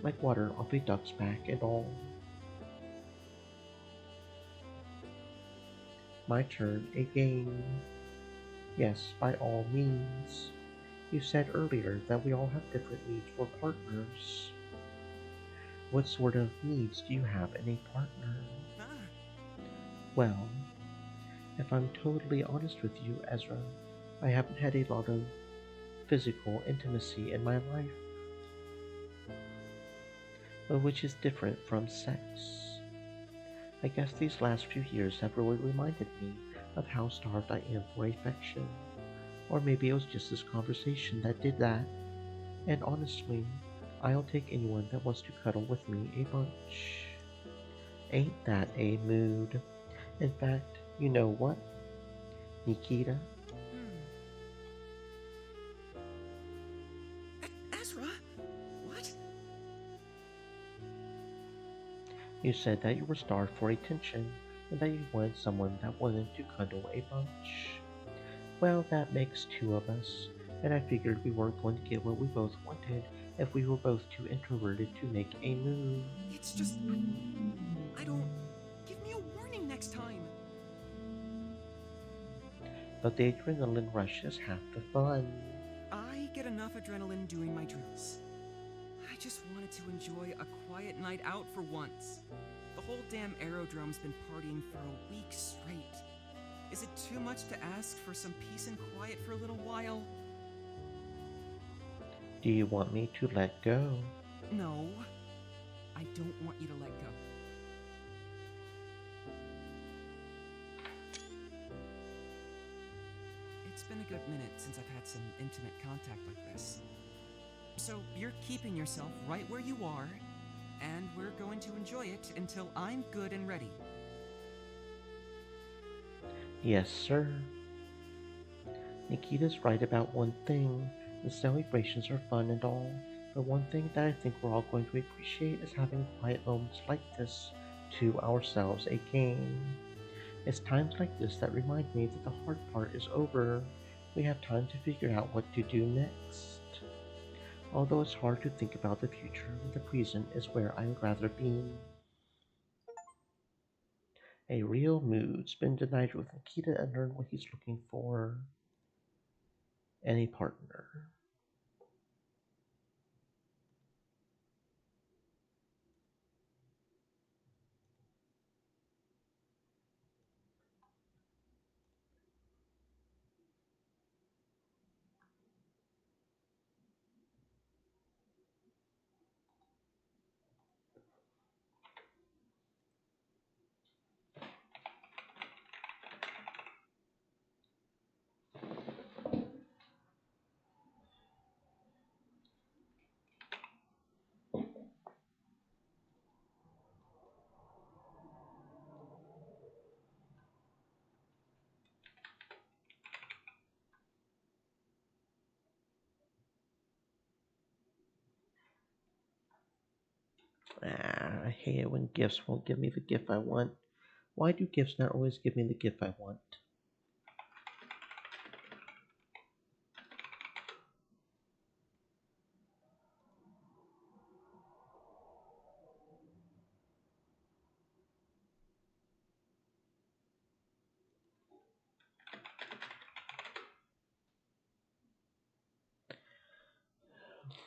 like water off a duck's back and all. My turn again. Yes, by all means. You said earlier that we all have different needs for partners. What sort of needs do you have in a partner? Well, if I'm totally honest with you, Ezra, I haven't had a lot of physical intimacy in my life, but which is different from sex. I guess these last few years have really reminded me of how starved I am for affection. Or maybe it was just this conversation that did that. And honestly, I'll take anyone that wants to cuddle with me a bunch. Ain't that a mood? In fact, you know what, Nikita? Hmm. Ezra? What? You said that you were starved for attention and that you wanted someone that wanted to cuddle a bunch. Well, that makes two of us, and I figured we weren't going to get what we both wanted if we were both too introverted to make a move. It's just. I don't. Give me a warning next time. But the adrenaline rush is half the fun. I get enough adrenaline doing my drills. I just wanted to enjoy a quiet night out for once. The whole damn aerodrome's been partying for a week straight. Is it too much to ask for some peace and quiet for a little while? Do you want me to let go? No, I don't want you to let go. It's been a good minute since I've had some intimate contact like this. So you're keeping yourself right where you are, and we're going to enjoy it until I'm good and ready. Yes, sir. Nikita's right about one thing. The celebrations are fun and all, but one thing that I think we're all going to appreciate is having quiet moments like this to ourselves again. It's times like this that remind me that the hard part is over. We have time to figure out what to do next. Although it's hard to think about the future, the present is where I would rather be. A real mood. Spend the night with Nikita and learn what he's looking for in a partner. I hate it when gifts won't give me the gift I want. Why do gifts not always give me the gift I want?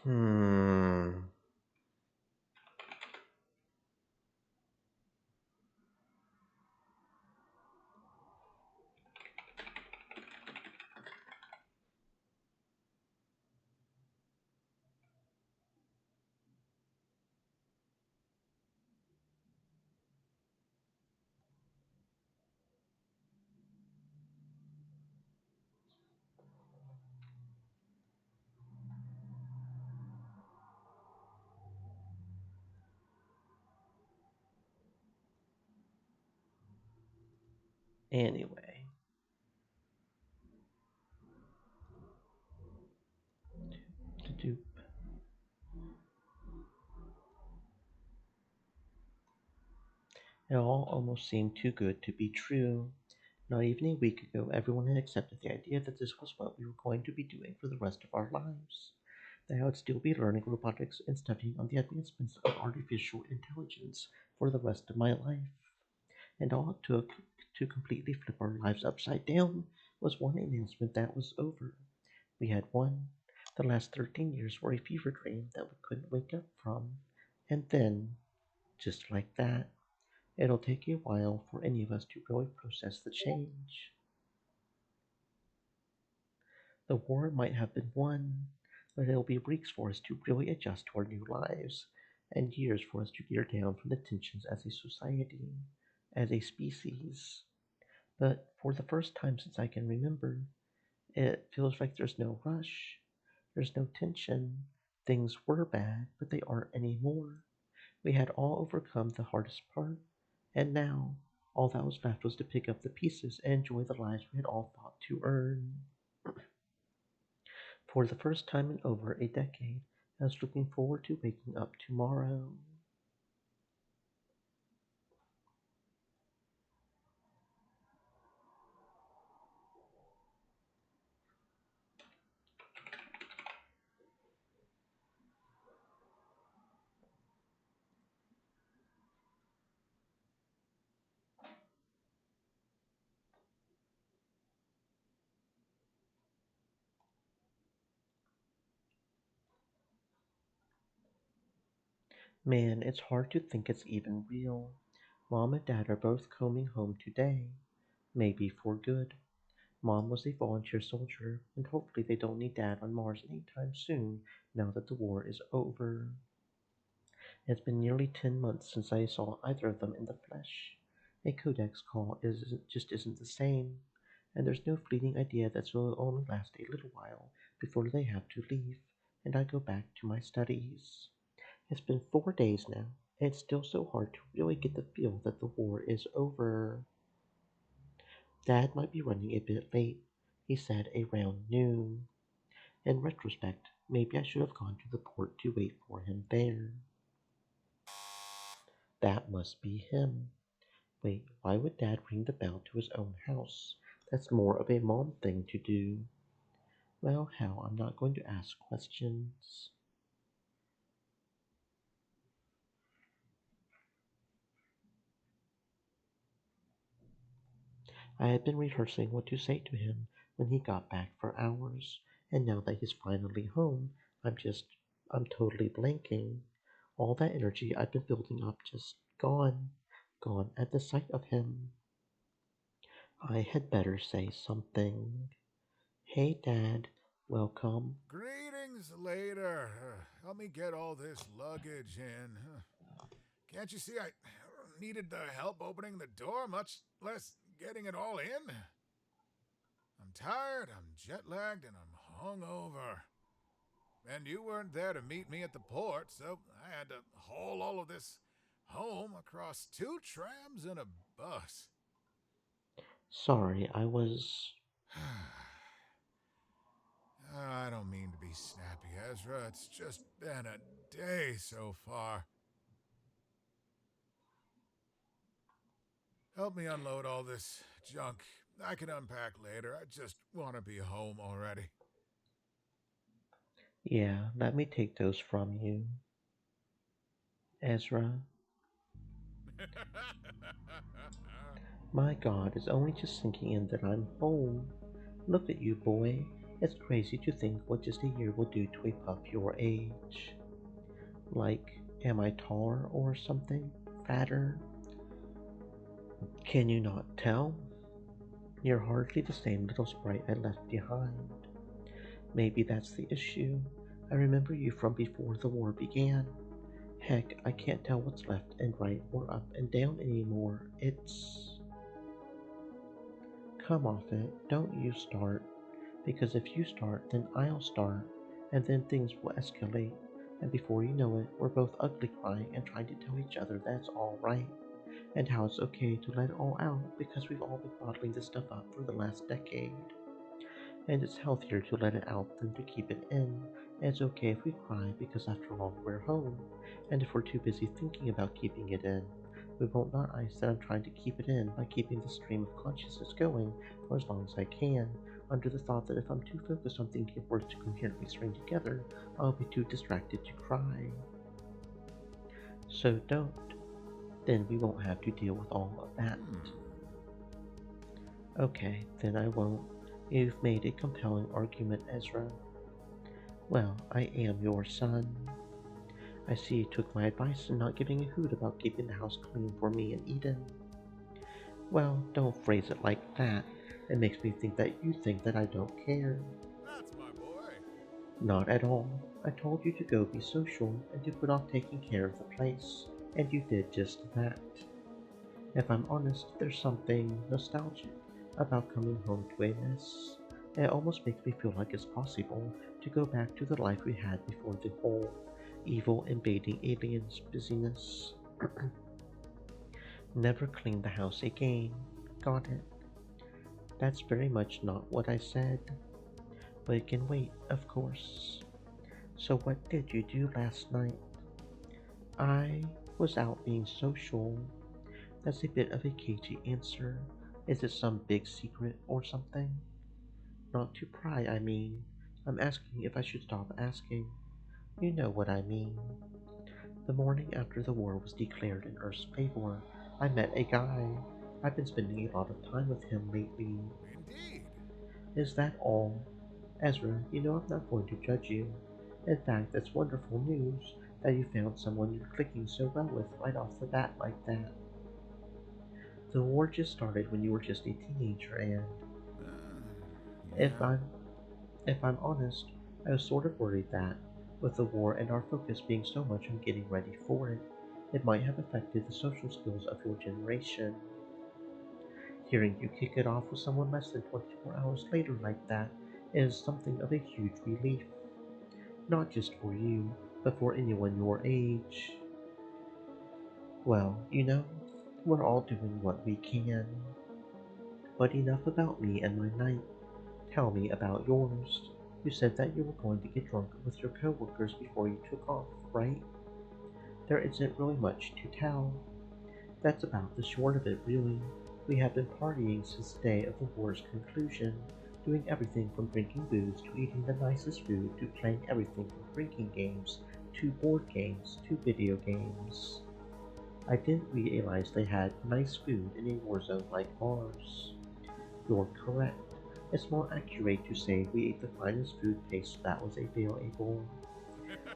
Hmm. Anyway, to do. It all almost seemed too good to be true. Not even a week ago, everyone had accepted the idea that this was what we were going to be doing for the rest of our lives. That I would still be learning robotics and studying on the advancements of artificial intelligence for the rest of my life. And all it took to completely flip our lives upside down was one announcement that was over. We had won. The last 13 years were a fever dream that we couldn't wake up from. And then, just like that, it'll take a while for any of us to really process the change. The war might have been won, but it'll be weeks for us to really adjust to our new lives, and years for us to gear down from the tensions as a society, as a species. But for the first time since I can remember, it feels like there's no rush, there's no tension. Things were bad, but they aren't anymore. We had all overcome the hardest part, and now all that was left was to pick up the pieces and enjoy the lives we had all fought to earn. For the first time in over a decade, I was looking forward to waking up tomorrow. Man, it's hard to think it's even real. Mom and Dad are both coming home today, maybe for good. Mom was a volunteer soldier, and hopefully they don't need Dad on Mars anytime soon now that the war is over. It's been nearly 10 months since I saw either of them in the flesh. A codex call just isn't the same, and there's no fleeting idea that will only last a little while before they have to leave, and I go back to my studies. It's been 4 days now, and it's still so hard to really get the feel that the war is over. Dad might be running a bit late, he said around noon. In retrospect, maybe I should have gone to the port to wait for him there. That must be him. Wait, why would Dad ring the bell to his own house? That's more of a mom thing to do. Well, hell, I'm not going to ask questions. I had been rehearsing what to say to him when he got back for hours, and now that he's finally home, I'm totally blanking. All that energy I've been building up just gone. Gone at the sight of him. I had better say something. Hey, Dad, welcome. Greetings later. Help me get all this luggage in. Can't you see I needed the help opening the door, much less getting it all in? I'm tired, I'm jet lagged, and I'm hungover. And you weren't there to meet me at the port, so I had to haul all of this home across 2 trams and a bus. Sorry, I was. I don't mean to be snappy, Ezra. It's just been a day so far. Help me unload all this junk. I can unpack later. I just want to be home already. Yeah, let me take those from you. Ezra, my God, it's only just sinking in that I'm home. Look at you, boy. It's crazy to think what just a year will do to a pup your age. Like, am I taller or something? Fatter? Can you not tell? You're hardly the same little sprite I left behind. Maybe that's the issue. I remember you from before the war began. Heck, I can't tell what's left and right or up and down anymore. It's. Come off it. Don't you start. Because if you start, then I'll start. And then things will escalate. And before you know it, we're both ugly crying and trying to tell each other that's all right. And how it's okay to let it all out because we've all been bottling this stuff up for the last decade. And it's healthier to let it out than to keep it in. And it's okay if we cry because after all we're home. And if we're too busy thinking about keeping it in, we won't not ice that I'm trying to keep it in by keeping the stream of consciousness going for as long as I can, under the thought that if I'm too focused on thinking of words to coherently string together, I'll be too distracted to cry. So don't. Then we won't have to deal with all of that. Okay, then I won't. You've made a compelling argument, Ezra. Well, I am your son. I see you took my advice in not giving a hoot about keeping the house clean for me and Eden. Well, don't phrase it like that. It makes me think that you think that I don't care. Not at all. I told you to go be social and to put off taking care of the place, and you did just that. If I'm honest, there's something nostalgic about coming home to a mess. It almost makes me feel like it's possible to go back to the life we had before the whole evil invading aliens busyness. Never clean the house again. Got it. That's very much not what I said. But it can wait, of course. So what did you do last night? I was out being social. That's a bit of a cagey answer. Is it some big secret or something? Not to pry, I mean. I'm asking if I should stop asking. You know what I mean. The morning after the war was declared in Earth's favor, I met a guy. I've been spending a lot of time with him lately. Indeed. Is that all? Ezra, you know I'm not going to judge you. In fact, that's wonderful news that you found someone you're clicking so well with right off the bat like that. The war just started when you were just a teenager, and if Yeah. I'm if I'm honest, I was sort of worried that, with the war and our focus being so much on getting ready for it, it might have affected the social skills of your generation. Hearing you kick it off with someone less than 24 hours later like that is something of a huge relief, not just for you, but for anyone your age. Well, we're all doing what we can. But enough about me and my night. Tell me about yours. You said that you were going to get drunk with your coworkers before you took off, right? There isn't really much to tell. That's about the short of it, really. We have been partying since the day of the war's conclusion, doing everything from drinking booze to eating the nicest food to playing everything from drinking games to board games to video games. I didn't realize they had nice food in a war zone like ours. You're correct. It's more accurate to say we ate the finest food paste that was available.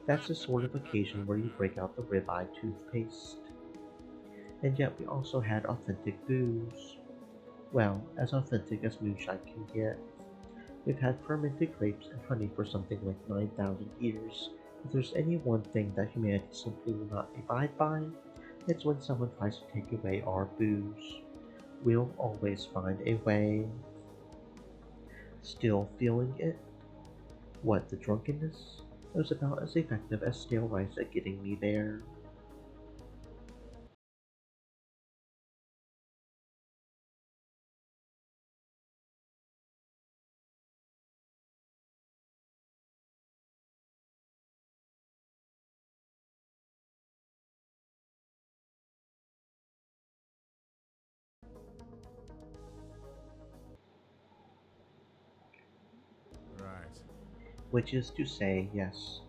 That's the sort of occasion where you break out the ribeye toothpaste. And yet we also had authentic booze. Well, as authentic as moonshine can get. We've had fermented grapes and honey for something like 9,000 years. If there's any one thing that humanity simply will not abide by, it's when someone tries to take away our booze. We'll always find a way. Still feeling it? What, the drunkenness? It was about as effective as stale rice at getting me there. Right. Which is to say, yes.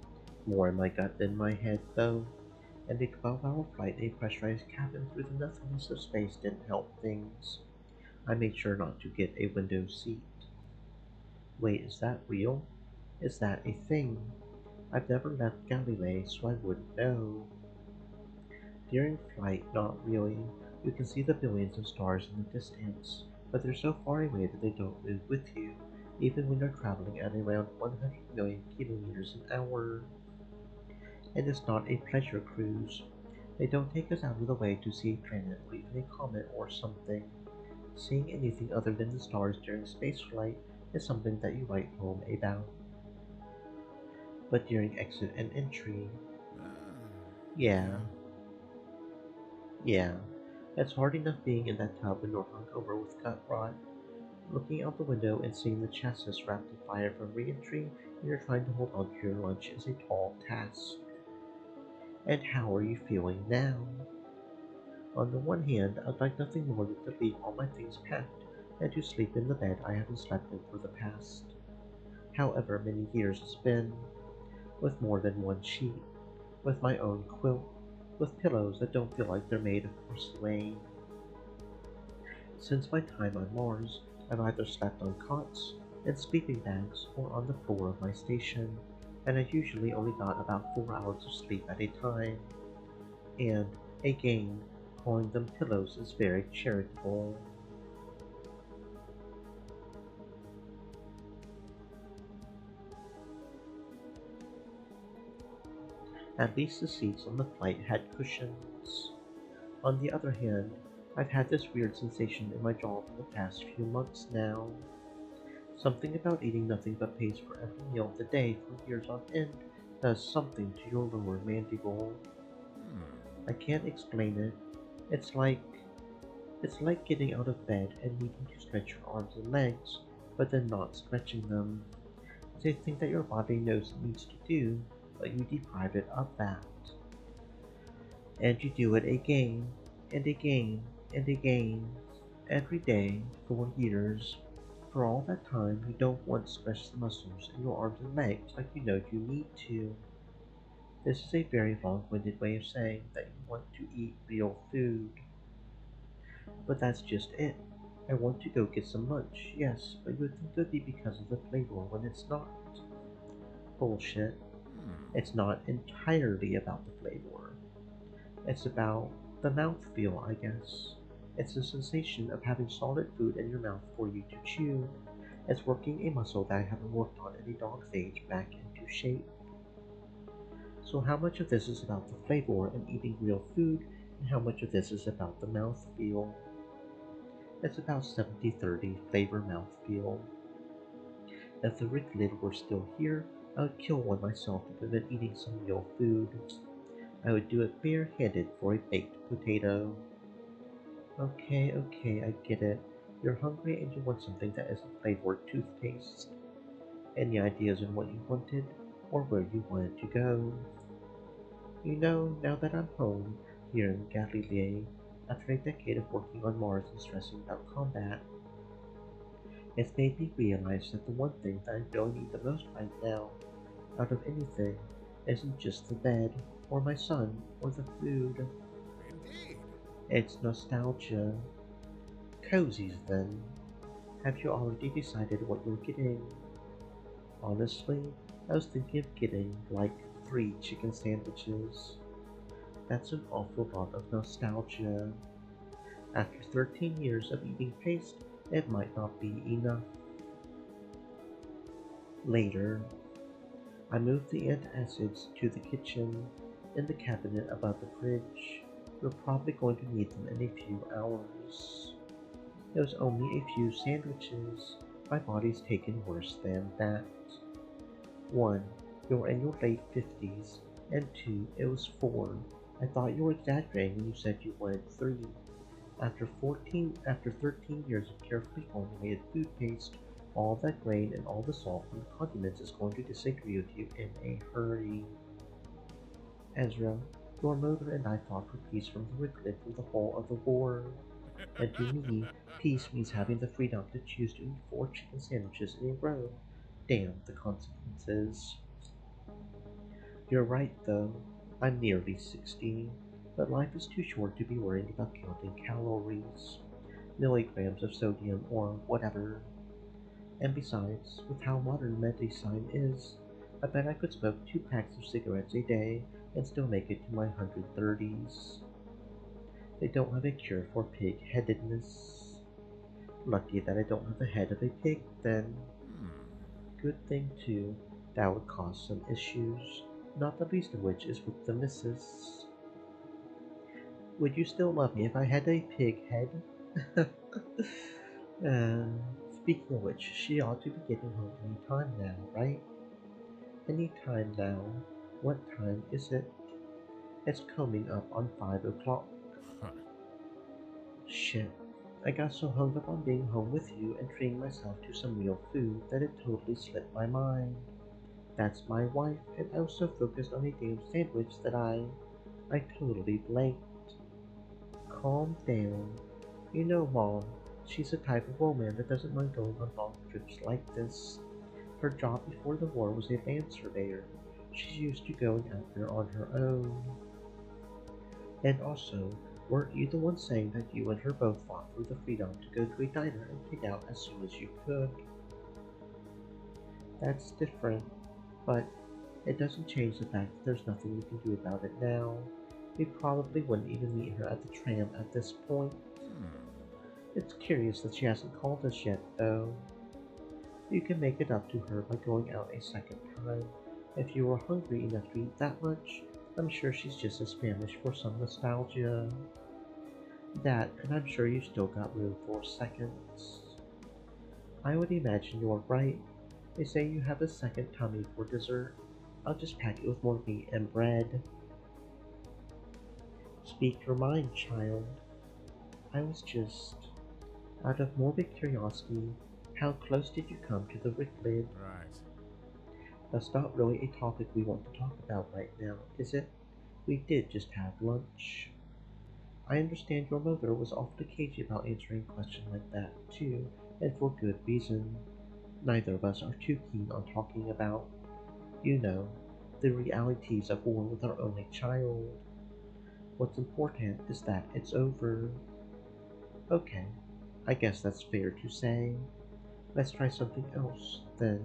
More in my gut than my head, though. And a 12-hour flight in a pressurized cabin through the nothingness of space didn't help things. I made sure not to get a window seat. Wait, is that real? Is that a thing? I've never left Galilee, so I wouldn't know. During flight, not really. You can see the billions of stars in the distance, but they're so far away that they don't move with you, even when you're traveling at around 100 million kilometers an hour. And it's not a pleasure cruise. They don't take us out of the way to see a planet or even a comet or something. Seeing anything other than the stars during spaceflight is something that you write home about. But during exit and entry, yeah, Yeah. yeah. It's hard enough being in that tub when you're hungover with gut rot, looking out the window and seeing the chassis wrapped in fire from re-entry and you're trying to hold on to your lunch is a tall task. And how are you feeling now? On the one hand, I'd like nothing more than to leave all my things packed and to sleep in the bed I haven't slept in for the past however many years it's been, with more than one sheet, with my own quilt, with pillows that don't feel like they're made of porcelain. Since my time on Mars, I've either slept on cots, in sleeping bags, or on the floor of my station, and I usually only got about 4 hours of sleep at a time. And, again, calling them pillows is very charitable. At least the seats on the flight had cushions. On the other hand, I've had this weird sensation in my jaw for the past few months now. Something about eating nothing but paste for every meal of the day for years on end does something to your lower mandible. I can't explain it. It's like it's like getting out of bed and needing to stretch your arms and legs, but then not stretching them. It's a thing that your body knows it needs to do, but you deprive it of that. And you do it again, and again, and again, every day, for years. For all that time, you don't once stretch the muscles in your arms and legs like you know you need to. This is a very long-winded way of saying that you want to eat real food. But that's just it. I want to go get some lunch, yes, but you would think it would be because of the flavor when it's not. Bullshit. It's not entirely about the flavor. It's about the mouthfeel, I guess. It's the sensation of having solid food in your mouth for you to chew. It's working a muscle that I haven't worked on in a dog's age back into shape. So how much of this is about the flavor and eating real food, and how much of this is about the mouthfeel? It's about 70-30 flavor mouthfeel. If the Ricklid were still here, I would kill one myself if I've been eating some real food. I would do it barehanded for a baked potato. Okay, I get it. You're hungry and you want something that isn't flavored toothpaste. Any ideas on what you wanted, or where you wanted to go? You know, now that I'm home, here in Galilee, after a decade of working on Mars and stressing about combat, it's made me realize that the one thing that I really need the most right now, out of anything, isn't just the bed, or my son, or the food. Indeed. It's nostalgia. Cozies, then. Have you already decided what you're getting? Honestly, I was thinking of getting, like, 3 chicken sandwiches. That's an awful lot of nostalgia. After 13 years of eating paste, it might not be enough. Later, I moved the antacids to the kitchen, in the cabinet above the fridge. We're probably going to need them in a few hours. It was only a few sandwiches. My body's taken worse than that. 1. You're in your late 50s, and 2. It was 4. I thought you were exaggerating when you said you wanted 3. After 13 years of carefully formulated food paste, all that grain and all the salt from the condiments is going to disagree with you in a hurry. Ezra, your mother and I fought for peace from the Ricklid through the whole of the war. And to me, peace means having the freedom to choose to eat 4 chicken sandwiches in a row. Damn the consequences. You're right, though. I'm nearly 60, but life is too short to be worrying about counting calories, milligrams of sodium, or whatever. And besides, with how modern medicine is, I bet I could smoke 2 packs of cigarettes a day and still make it to my 130s. They don't have a cure for pig-headedness. Lucky that I don't have the head of a pig, then. Good thing, too, that would cause some issues, not the least of which is with the missus. Would you still love me if I had a pig head? uh, Speaking of which, she ought to be getting home any time now, right? Any time now. What time is it? It's coming up on 5 o'clock. Shit. I got so hung up on being home with you and treating myself to some real food that it totally slipped my mind. That's my wife, and I was so focused on a damn sandwich that I totally blanked. Calm down. You know, Mom, she's the type of woman that doesn't mind going on long trips like this. Her job before the war was a land surveyor. She's used to going out there on her own. And also, weren't you the one saying that you and her both fought for the freedom to go to a diner and pick out as soon as you could? That's different, but it doesn't change the fact that there's nothing we can do about it now. We probably wouldn't even meet her at the tram at this point. It's curious that she hasn't called us yet, though. You can make it up to her by going out a second time. If you were hungry enough to eat that much, I'm sure she's just as famished for some nostalgia. That, and I'm sure you still got room for seconds. I would imagine you're right. They say you have a second tummy for dessert. I'll just pack it with more meat and bread. Speak your mind, child. I was just, out of morbid curiosity, how close did you come to the Ricklid? Right. That's not really a topic we want to talk about right now, is it? We did just have lunch. I understand your mother was awfully cagey about answering a question like that, too, and for good reason. Neither of us are too keen on talking about, you know, the realities of war with our only child. What's important is that it's over. Okay, I guess that's fair to say. Let's try something else, then.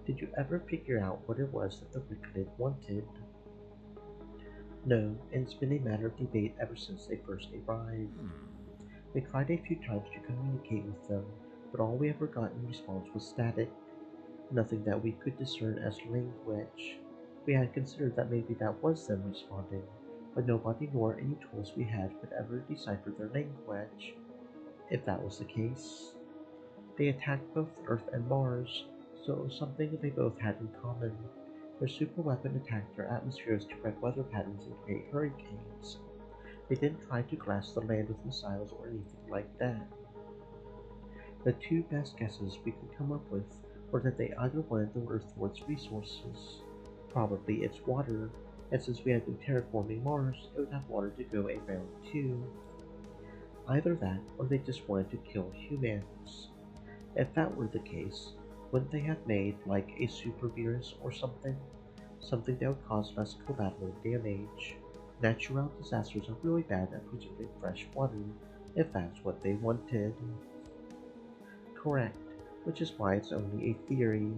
Did you ever figure out what it was that the Wicked wanted? No, and it's been a matter of debate ever since they first arrived. We tried a few times to communicate with them, but all we ever got in response was static. Nothing that we could discern as language. We had considered that maybe that was them responding, but nobody nor any tools we had could ever decipher their language. If that was the case, they attacked both Earth and Mars, so it was something they both had in common. Their superweapon attacked their atmospheres to correct weather patterns and create hurricanes. They didn't try to glass the land with missiles or anything like that. The two best guesses we could come up with were that they either wanted the Earth for its resources, probably its water, and since we had been terraforming Mars, it would have water to go around too. Either that, or they just wanted to kill humans. If that were the case, wouldn't they have made, like, a super virus or something? Something that would cause less collateral damage. Natural disasters are really bad at preserving fresh water, if that's what they wanted. Correct, which is why it's only a theory.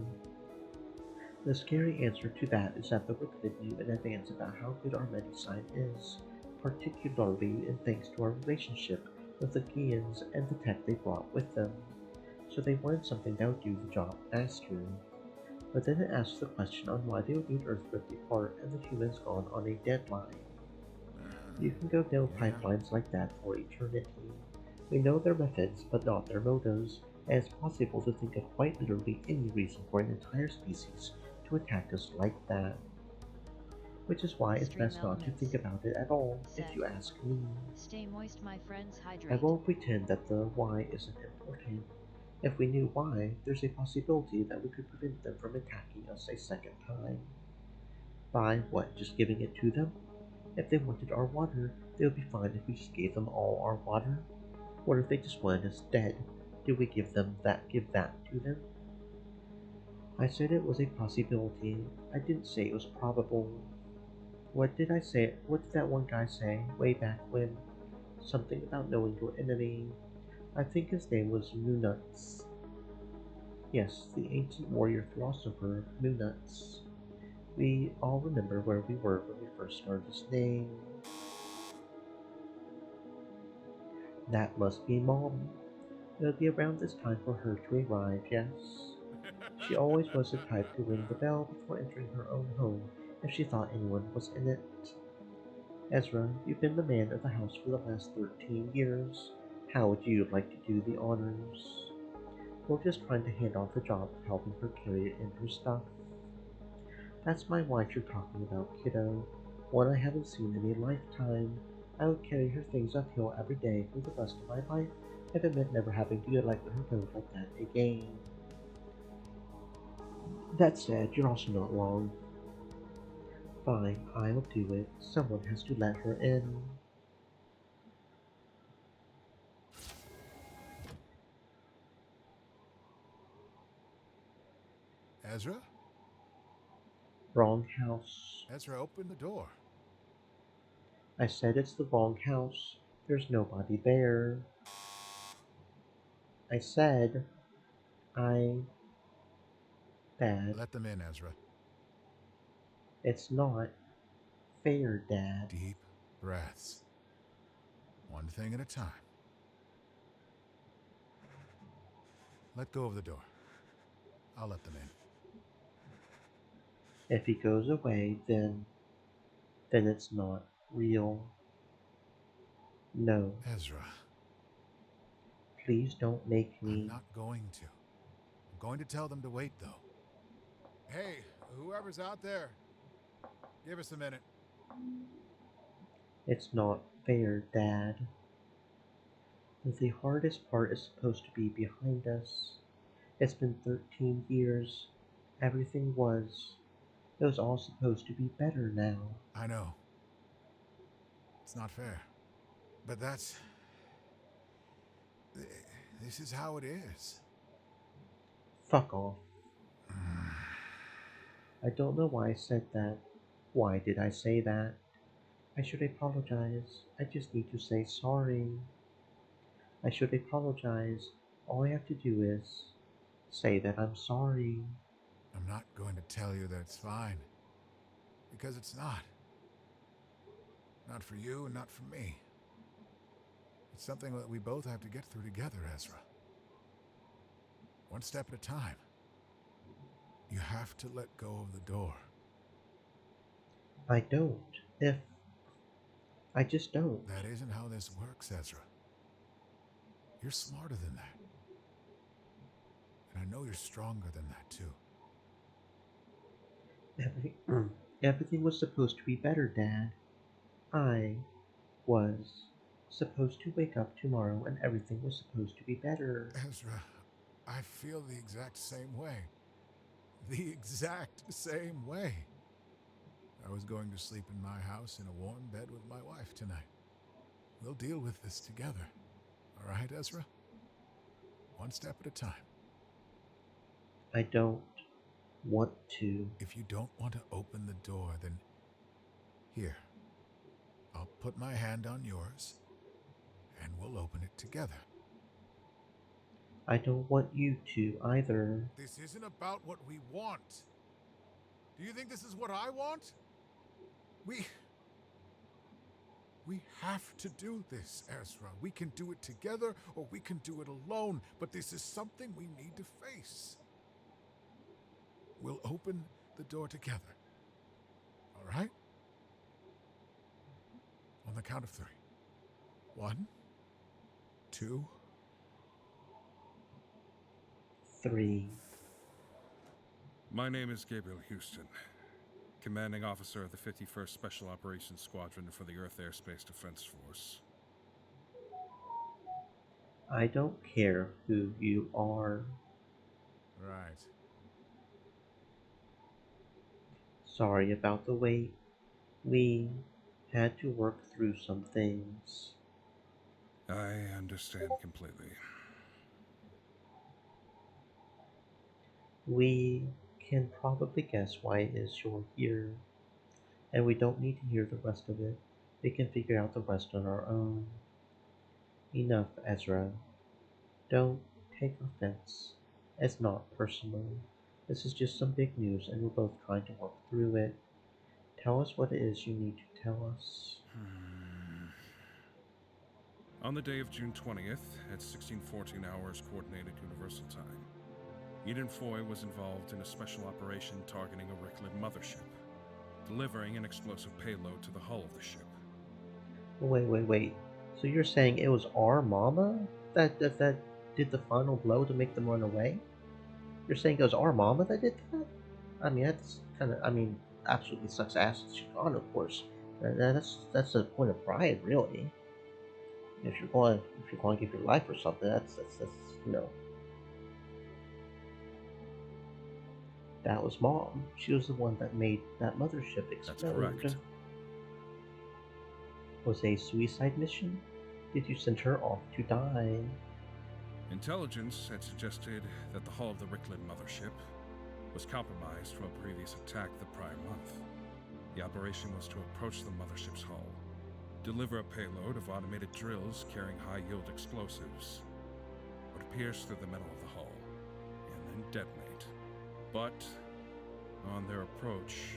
The scary answer to that is that the Wicked knew in advance about how good our medicine is, particularly in thanks to our relationship with the Geans and the tech they brought with them. So they wanted something that would do the job faster. But then it asks the question on why they would need Earth ripped apart and the humans gone on a deadline. You can go down pipelines like that for eternity. We know their methods, but not their motives, and it's possible to think of quite literally any reason for an entire species to attack us like that. Which is why it's Stream best not to elements. think about it at all, if Set. you ask me. Stay moist, my friends, I hydrate. won't pretend that the why isn't important. If we knew why, there's a possibility that we could prevent them from attacking us a second time. By what, just giving it to them? If they wanted our water, they would be fine if we just gave them all our water. What if they just wanted us dead? Did we give that to them? I said it was a possibility. I didn't say it was probable. What did I say? What did that one guy say way back when? Something about knowing your enemy. I think his name was Nunuts. Yes, the ancient warrior philosopher Nunuts. We all remember where we were when we first learned his name. That must be Mom. It'll be around this time for her to arrive, yes. She always was the type to ring the bell before entering her own home if she thought anyone was in it. Ezra, you've been the man of the house for the last 13 years. How would you like to do the honors? We're just trying to hand off the job of helping her carry it in her stuff. That's my wife you're talking about, kiddo. One I haven't seen in a lifetime. I would carry her things uphill every day for the rest of my life if it meant never having to let her go like that again. That said, you're also not wrong. Fine, I'll do it. Someone has to let her in. Ezra? Wrong house. Ezra, open the door. I said it's the wrong house. There's nobody there. I said, Dad, Let them in, Ezra. it's not fair, Dad. Deep breaths. One thing at a time. Let go of the door. I'll let them in. If he goes away, then then it's not real. No, Ezra, please don't make I'm me. not going to. I'm going to tell them to wait, though. Hey, whoever's out there, give us a minute. It's not fair, Dad. The hardest part is supposed to be behind us. It's been 13 years. Everything was. It was all supposed to be better now. I know. It's not fair. But that's. This is how it is. Fuck off. I don't know why I said that. Why did I say that? I should apologize. I just need to say sorry. I should apologize. All I have to do is say that I'm sorry. I'm not going to tell you that it's fine. Because it's not. Not for you and not for me. It's something that we both have to get through together, Ezra. One step at a time. You have to let go of the door. I don't. If. I just don't. That isn't how this works, Ezra. You're smarter than that. And I know you're stronger than that, too. Everything was supposed to be better, Dad. I was supposed to wake up tomorrow and everything was supposed to be better. Ezra, I feel the exact same way. The exact same way. I was going to sleep in my house in a warm bed with my wife tonight. We'll deal with this together. All right, Ezra? One step at a time. I don't want to. If you don't want to open the door, then here. I'll put my hand on yours, and we'll open it together. I don't want you to either. This isn't about what we want. Do you think this is what I want? We have to do this, Ezra. We can do it together or we can do it alone, but this is something we need to face. We'll open the door together. All right? On the count of 3. 1, 2, 3. My name is Gabriel Houston, commanding officer of the 51st Special Operations Squadron for the Earth Airspace Defense Force. I don't care who you are. Right. Sorry about the wait. We had to work through some things. I understand completely. We can probably guess why it is you're here. And we don't need to hear the rest of it. We can figure out the rest on our own. Enough, Ezra. Don't take offense. It's not personal. This is just some big news and we're both trying to work through it. Tell us what it is you need to tell us. On the day of June 20th, at 16:14 hours Coordinated Universal Time, Eden Foy was involved in a special operation targeting a Ricklid mothership, delivering an explosive payload to the hull of the ship. Wait. So you're saying it was our mama that did the final blow to make them run away? You're saying it was our mama that did that? I mean, that's kind of, absolutely sucks ass. She's gone, of course. That's a point of pride, really. If you're going to give your life for something, that's you know. That was Mom. She was the one that made that mothership explode. That's correct. Was a suicide mission? Did you send her off to die? Intelligence had suggested that the hull of the Ricklid mothership was compromised from a previous attack the prior month. The operation was to approach the mothership's hull, deliver a payload of automated drills carrying high-yield explosives, or to pierce through the metal of the hull, and then detonate. But, on their approach,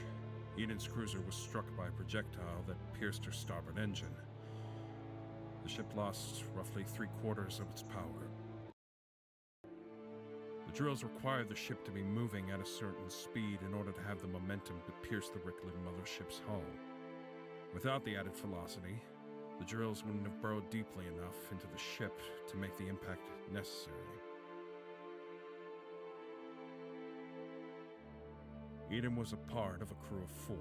Eden's cruiser was struck by a projectile that pierced her starboard engine. The ship lost roughly 3/4 of its power. The drills required the ship to be moving at a certain speed in order to have the momentum to pierce the Ricklid mothership's hull. Without the added velocity, the drills wouldn't have burrowed deeply enough into the ship to make the impact necessary. Eden was a part of a crew of 4.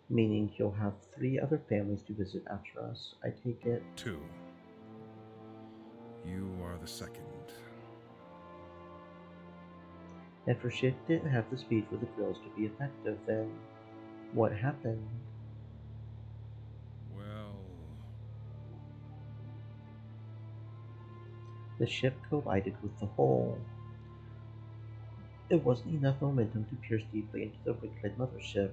Meaning you'll have 3 other families to visit after us, I take it. 2. You are the second. If her ship didn't have the speed for the drills to be effective, then what happened? Well, The ship collided with the hull. It wasn't enough momentum to pierce deeply into the Wicked mothership,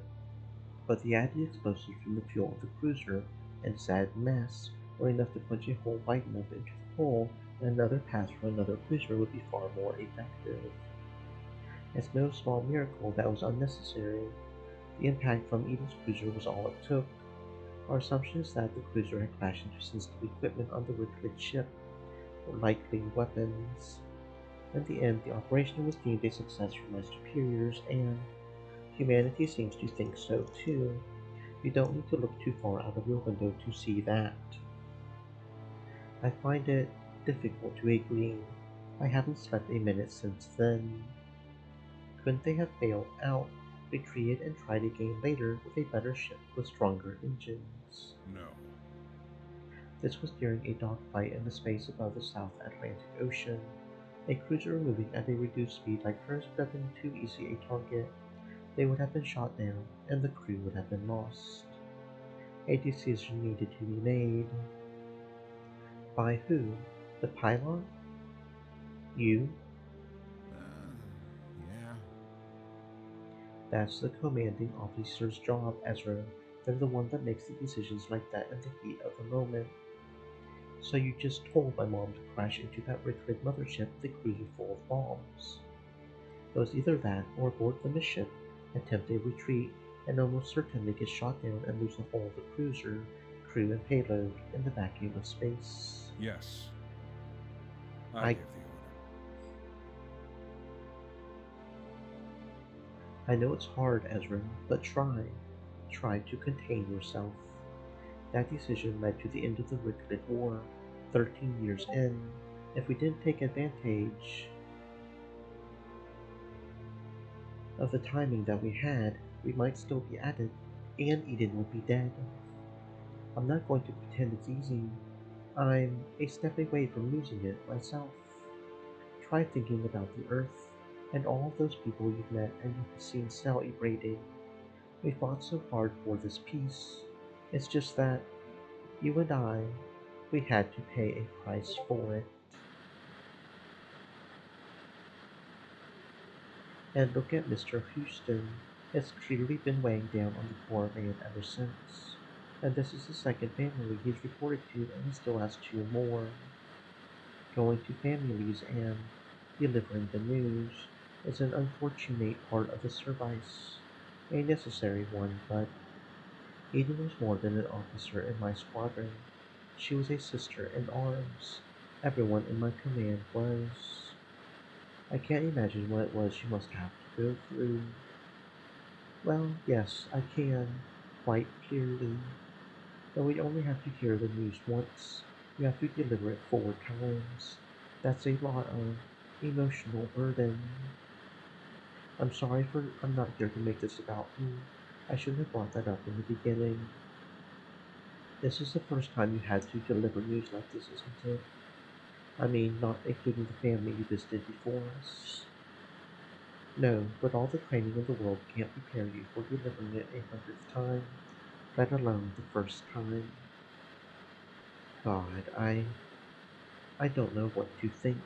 but the added explosives from the fuel of the cruiser and sad mess were enough to punch a hole wide enough into the hull that another pass from another cruiser would be far more effective. It's no small miracle that was unnecessary. The impact from Eden's cruiser was all it took. Our assumption is that the cruiser had crashed into sensitive equipment on the Wicked ship, or likely weapons. In the end, the operation was deemed a success for my superiors, and humanity seems to think so too. You don't need to look too far out of your window to see that. I find it difficult to agree. I haven't slept a minute since then. Couldn't they have bailed out, retreated, and tried again later with a better ship with stronger engines? no. This was during a dogfight in the space above the South Atlantic Ocean. A cruiser moving at a reduced speed like hers would have been too easy a target. They would have been shot down, and the crew would have been lost. A decision needed to be made. By who? The pilot? You? Yeah. That's the commanding officer's job, Ezra. They're the one that makes the decisions like that in the heat of the moment. So you just told my mom to crash into that Wicked mothership with a cruiser full of bombs. It was either that or abort the mission, attempt a retreat, and almost certainly get shot down and lose the whole of the cruiser, crew, and payload in the vacuum of space. Yes. I- I gave the order. I know it's hard, Ezra, but try. Try to contain yourself. That decision led to the end of the Wicked War, 13 years in. If we didn't take advantage of the timing that we had, we might still be at it, and Eden would be dead. I'm not going to pretend it's easy. I'm a step away from losing it myself. Try thinking about the Earth, and all of those people you've met and you've seen celebrating. We fought so hard for this peace. It's just that, you and I, we had to pay a price for it. And look at Mr. Houston. It's clearly been weighing down on the poor man ever since. And this is the second family he's reported to, and he still has 2 more. Going to families and delivering the news is an unfortunate part of the service. A necessary one, but Eden was more than an officer in my squadron. She was a sister in arms. Everyone in my command was. I can't imagine what it was she must have to go through. Well, yes, I can, quite clearly. But we only have to hear the news once. We have to deliver it 4 times. That's a lot of emotional burden. I'm not here to make this about me. I shouldn't have brought that up in the beginning. This is the first time you had to deliver news like this, isn't it? I mean, not including the family you visited before us. No, but all the training in the world can't prepare you for delivering it a 100th time, let alone the first time. God, I don't know what to think.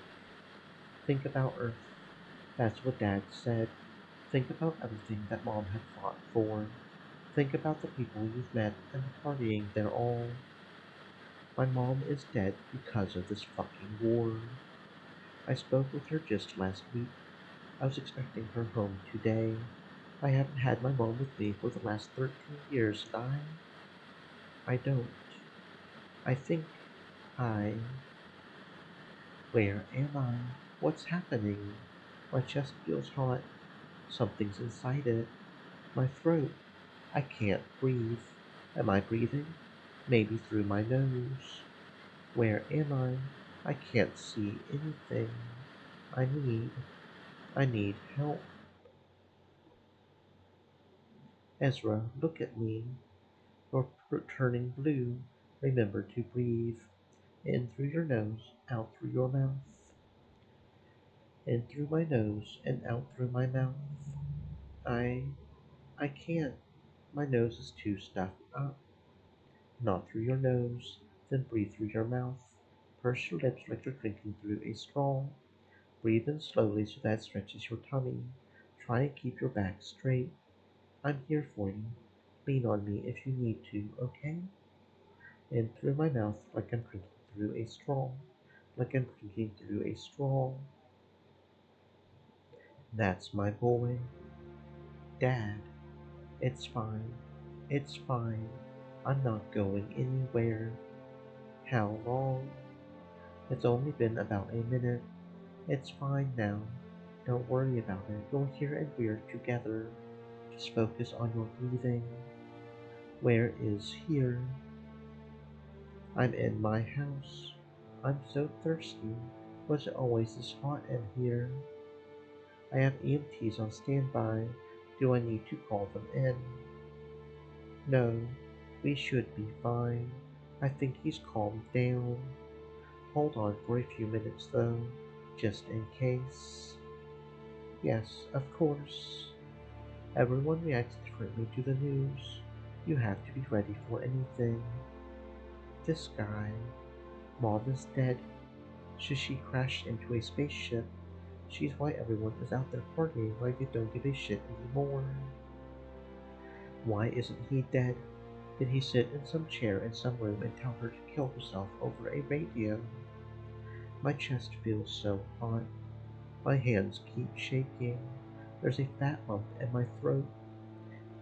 Think about Earth. That's what Dad said. Think about everything that Mom had fought for. Think about the people you've met and the partying they're all. My mom is dead because of this fucking war. I spoke with her just last week. I was expecting her home today. I haven't had my mom with me for the last 13 years, and I don't. I think I... Where am I? What's happening? My chest feels hot. Something's inside it. My throat. I can't breathe. Am I breathing? Maybe through my nose. Where am I? I can't see anything. I need. I need help. Ezra, look at me. You're turning blue. Remember to breathe. In through your nose, out through your mouth. In through my nose and out through my mouth. I I can't. My nose is too stuffed up. Not through your nose, then breathe through your mouth. Purse your lips like you're drinking through a straw. Breathe in slowly so that stretches your tummy. Try and keep your back straight. I'm here for you. Lean on me if you need to, okay? In through my mouth like I'm drinking through a straw. Like I'm drinking through a straw. That's my boy. Dad, it's fine. It's fine. I'm not going anywhere. How long? It's only been about a minute. It's fine now. Don't worry about it. You're here and we're together. Just focus on your breathing. Where is here? I'm in my house. I'm so thirsty. Was it always this hot in here? I have EMTs on standby. Do I need to call them in? No, we should be fine. I think he's calmed down. Hold on for a few minutes though, just in case. Yes, of course. Everyone reacts differently to the news. You have to be ready for anything. This guy, Mom is dead. She crashed into a spaceship. She's why everyone is out there partying like they don't give a shit anymore. Why isn't he dead? Did he sit in some chair in some room and tell her to kill herself over a radio? My chest feels so hot. My hands keep shaking. There's a fat lump in my throat.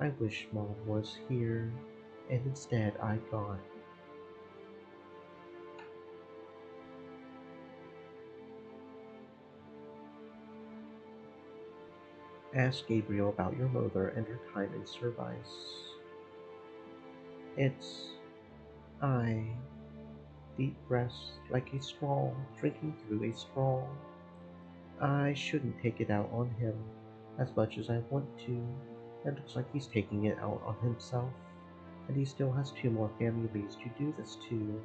I wish Mom was here, and instead I got. Ask Gabriel about your mother and her time in service. It's I. Deep breaths like a straw, drinking through a straw. I shouldn't take it out on him as much as I want to. It looks like he's taking it out on himself, and he still has two more families to do this to.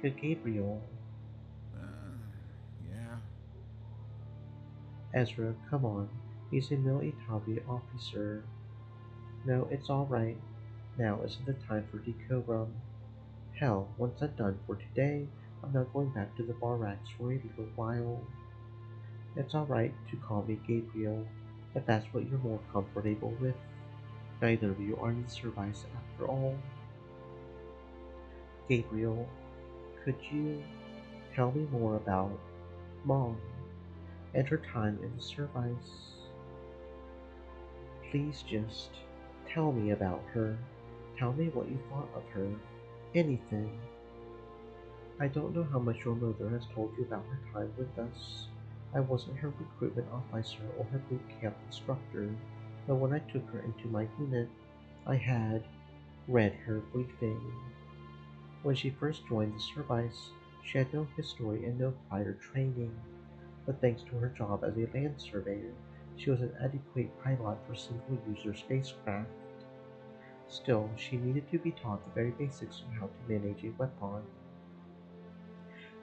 Good Gabriel. Yeah. Ezra, come on. He's a military officer. No, it's all right. Now isn't the time for decorum. Hell, once I'm done for today, I'm not going back to the bar racks for a little while. It's all right to call me Gabriel, if that's what you're more comfortable with. Neither of you are in service after all. Gabriel, could you tell me more about Mom and her time in the service? Please just tell me about her. Tell me what you thought of her. Anything. I don't know how much your mother has told you about her time with us. I wasn't her recruitment officer or her boot camp instructor, but when I took her into my unit, I had read her briefing. When she first joined the service, she had no history and no prior training, but thanks to her job as a land surveyor, she was an adequate pilot for single-user spacecraft. Still, she needed to be taught the very basics of how to manage a weapon.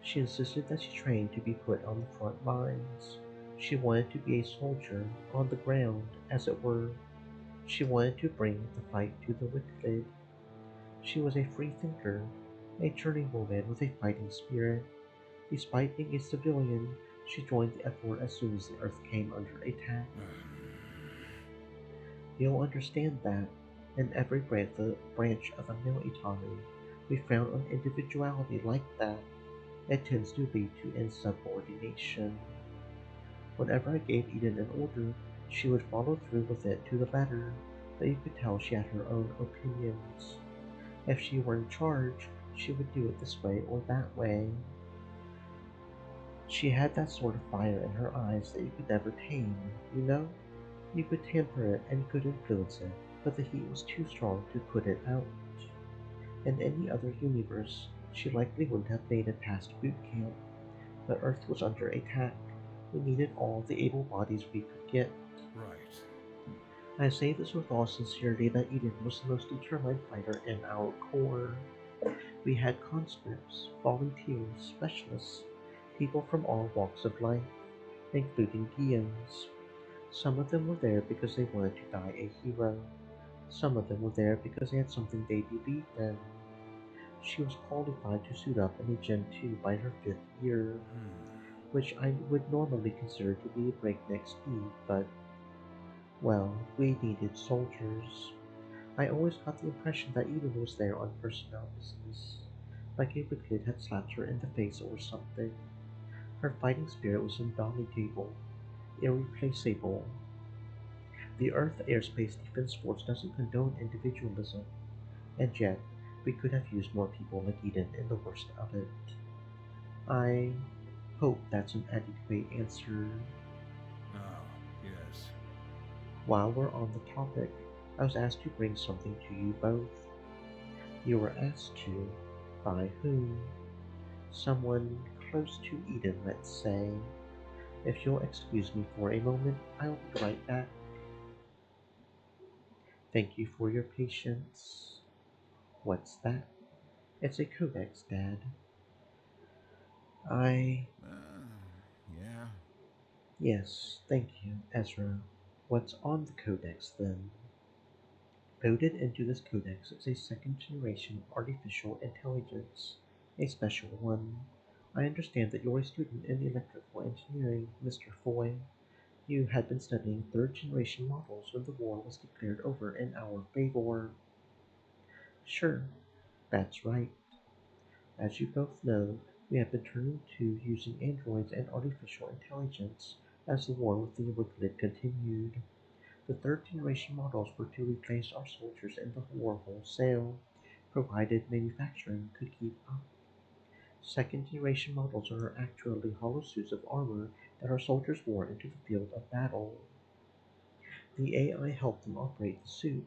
She insisted that she train to be put on the front lines. She wanted to be a soldier, on the ground, as it were. She wanted to bring the fight to the wicked. She was a free thinker, a journeywoman with a fighting spirit. Despite being a civilian, she joined the effort as soon as the Earth came under attack. You'll understand that, in every branch of the military, we frown on individuality like that. It tends to lead to insubordination. Whenever I gave Eden an order, she would follow through with it to the letter, but you could tell she had her own opinions. If she were in charge, she would do it this way or that way. She had that sort of fire in her eyes that you could never tame, you know? You could tamper it and you could influence it, but the heat was too strong to put it out. In any other universe, she likely wouldn't have made it past boot camp, but Earth was under attack. We needed all the able bodies we could get. Right. I say this with all sincerity that Eden was the most determined fighter in our corps. We had conscripts, volunteers, specialists, people from all walks of life, including Guillaumes. Some of them were there because they wanted to die a hero. Some of them were there because they had something they believed in. She was qualified to suit up in a Gen 2 by her 5th year, which I would normally consider to be a breakneck speed, but, well, we needed soldiers. I always got the impression that Eden was there on personnel business, like a wicked had slapped her in the face or something. Her fighting spirit was indomitable, irreplaceable. The Earth Airspace Defense Force doesn't condone individualism, and yet we could have used more people like Eden in the worst of it. I hope that's an adequate answer. Oh, yes. While we're on the topic, I was asked to bring something to you both. You were asked to, by whom? Someone close to Eden, let's say. If you'll excuse me for a moment, I'll be right back. Thank you for your patience. What's that? It's a codex, Dad. I. Yeah. Yes, thank you, Ezra. What's on the codex then? Loaded into this codex is a second generation artificial intelligence, a special one. I understand that you're a student in electrical engineering, Mr. Foy. You had been studying third generation models when the war was declared over in our favor. Sure, that's right. As you both know, we have been turning to using androids and artificial intelligence as the war with the Wicked continued. The third generation models were to replace our soldiers in the war wholesale, provided manufacturing could keep up. Second generation models are actually hollow suits of armor that our soldiers wore into the field of battle. The AI helped them operate the suit,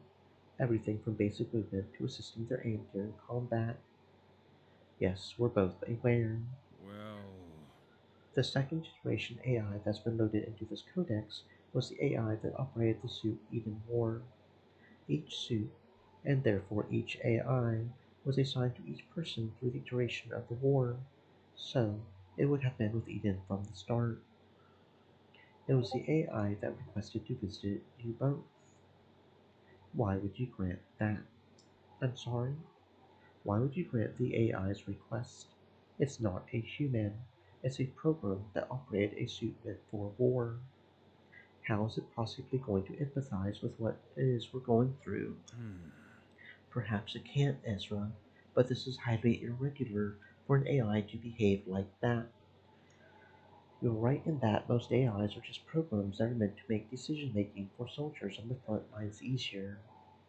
everything from basic movement to assisting their aim during combat. Yes, we're both aware. Well, The second generation AI that's been loaded into this codex was the AI that operated the suit Eden wore. Each suit, and therefore each AI, was assigned to each person through the duration of the war, so it would have been with Eden from the start. It was the AI that requested to visit you both. Why would you grant that? I'm sorry? Why would you grant the AI's request? It's not a human. It's a program that operated a suit meant for war. How is it possibly going to empathize with what it is we're going through? Perhaps it can't, Ezra, but this is highly irregular for an AI to behave like that. You're right in that most AIs are just programs that are meant to make decision making for soldiers on the front lines easier.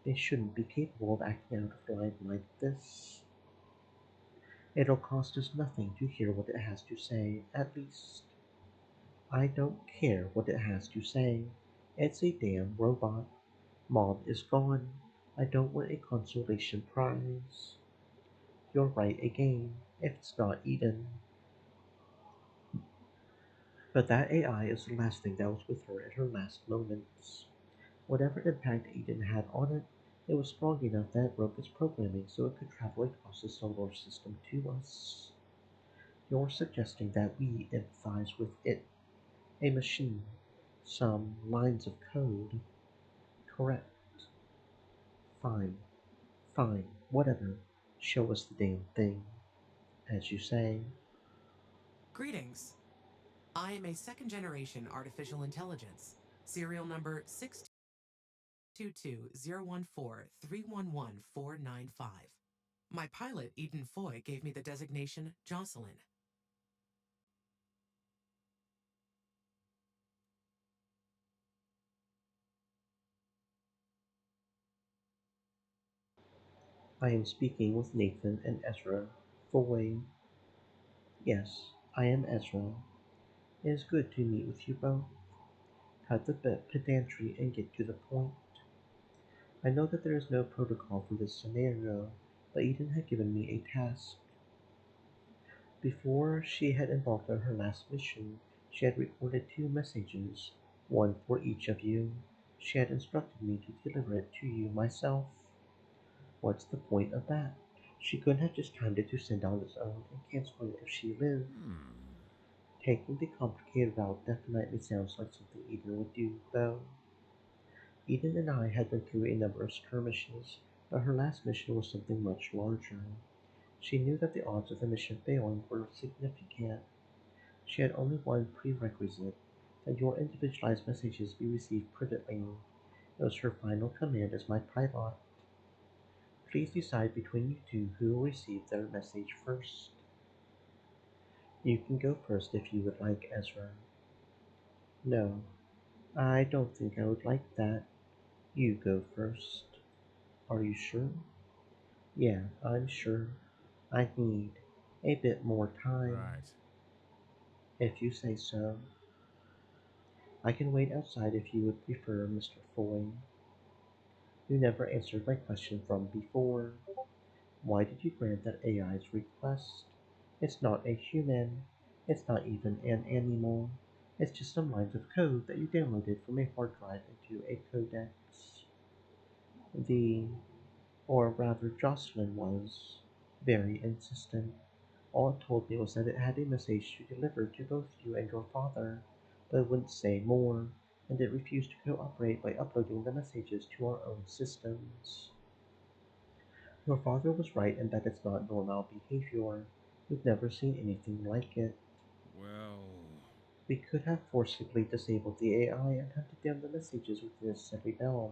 They shouldn't be capable of acting out of line like this. It'll cost us nothing to hear what it has to say, at least. I don't care what it has to say. It's a damn robot. Mom is gone. I don't want a consolation prize. You're right again. If it's not Eden. But that AI is the last thing that was with her in her last moments. Whatever impact Eden had on it, it was strong enough that it broke its programming so it could travel across the solar system to us. You're suggesting that we empathize with it, a machine, some lines of code. Correct. Fine, fine, whatever. Show us the damn thing. As you say, Greetings. I am a second generation artificial intelligence. Serial number 622-014-311-495. My pilot, Eden Foy, gave me the designation Jocelyn. I am speaking with Nathan and Ezra. Foy. Yes, I am Ezra. It is good to meet with you both. Cut the pedantry and get to the point. I know that there is no protocol for this scenario, but Eden had given me a task. Before she had embarked on her last mission, she had recorded 2 messages, one for each of you. She had instructed me to deliver it to you myself. What's the point of that? She couldn't have just timed it to send on its own and cancel it if she lived. Taking the complicated route definitely sounds like something Eden would do, though. Eden and I had been through a number of skirmishes, but her last mission was something much larger. She knew that the odds of the mission failing were significant. She had only one prerequisite, that your individualized messages be received privately. It was her final command as my pilot. Please decide between you two who will receive their message first. You can go first if you would like, Ezra. No, I don't think I would like that. You go first. Are you sure? Yeah, I'm sure. I need a bit more time. Right. If you say so. I can wait outside if you would prefer, Mr. Foy. You never answered my question from before. Why did you grant that AI's request? It's not a human. It's not even an animal. It's just some lines of code that you downloaded from a hard drive into a codex. The, or rather Jocelyn was, very insistent. All it told me was that it had a message to deliver to both you and your father, but it wouldn't say more, and it refused to cooperate by uploading the messages to our own systems. Your father was right in that it's not normal behavior. We've never seen anything like it. Well, We could have forcibly disabled the AI and hunted down the messages with the necessary realm,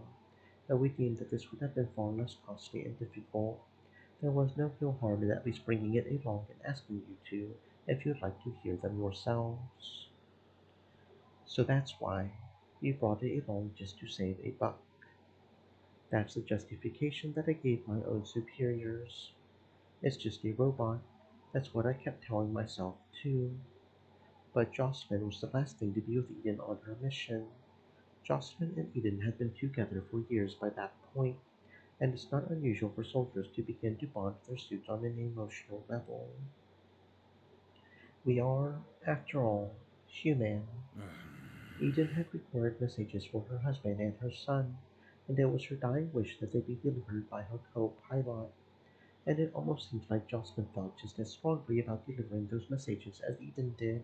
but we deemed that this would have been far less costly and difficult. There was no real harm in at least bringing it along and asking you to, if you'd like to hear them yourselves. So that's why we brought it along just to save a buck. That's the justification that I gave my own superiors. It's just a robot. That's what I kept telling myself, too. But Jocelyn was the last thing to be with Eden on her mission. Jocelyn and Eden had been together for years by that point, and it's not unusual for soldiers to begin to bond with their suits on an emotional level. We are, after all, human. Eden had recorded messages for her husband and her son, and it was her dying wish that they be delivered by her co-pilot. And it almost seems like Jocelyn felt just as strongly about delivering those messages as Eden did.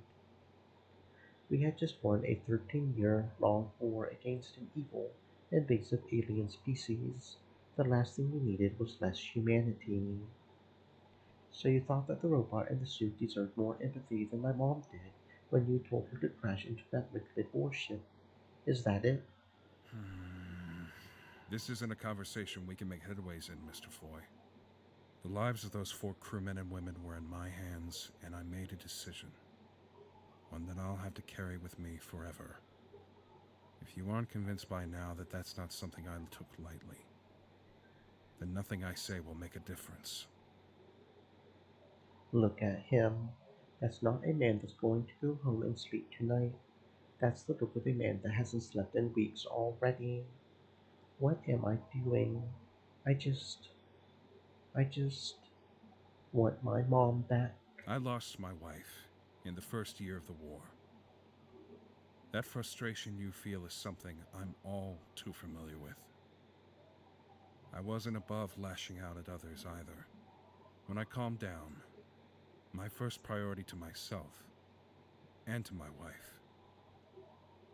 We had just won a 13-year-long war against an evil, invasive alien species. The last thing we needed was less humanity. So you thought that the robot in the suit deserved more empathy than my mom did when you told her to crash into that Wicked warship. Is that it? this isn't a conversation we can make headways in, Mr. Foy. The lives of those 4 crewmen and women were in my hands, and I made a decision. One that I'll have to carry with me forever. If you aren't convinced by now that that's not something I took lightly, then nothing I say will make a difference. Look at him. That's not a man that's going to go home and sleep tonight. That's the look of a man that hasn't slept in weeks already. What am I doing? I just want my mom back. I lost my wife in the first year of the war. That frustration you feel is something I'm all too familiar with. I wasn't above lashing out at others either. When I calmed down, my first priority to myself and to my wife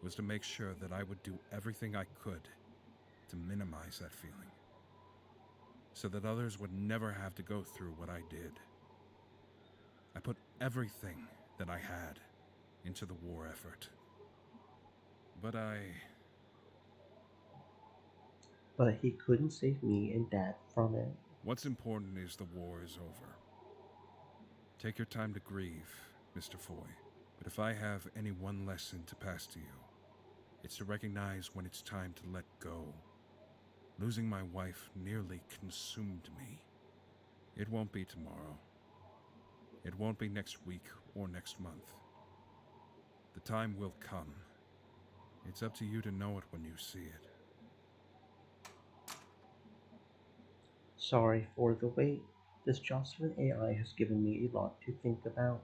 was to make sure that I would do everything I could to minimize that feeling, so that others would never have to go through what I did. I put everything that I had into the war effort. But But he couldn't save me and Dad from it. what's important is the war is over. Take your time to grieve, Mr. Foy. But if I have any one lesson to pass to you, it's to recognize when it's time to let go. Losing my wife nearly consumed me. It won't be tomorrow. It won't be next week or next month. The time will come, It's up to you to know it when you see it. Sorry for the wait. This Jocelyn AI has given me a lot to think about.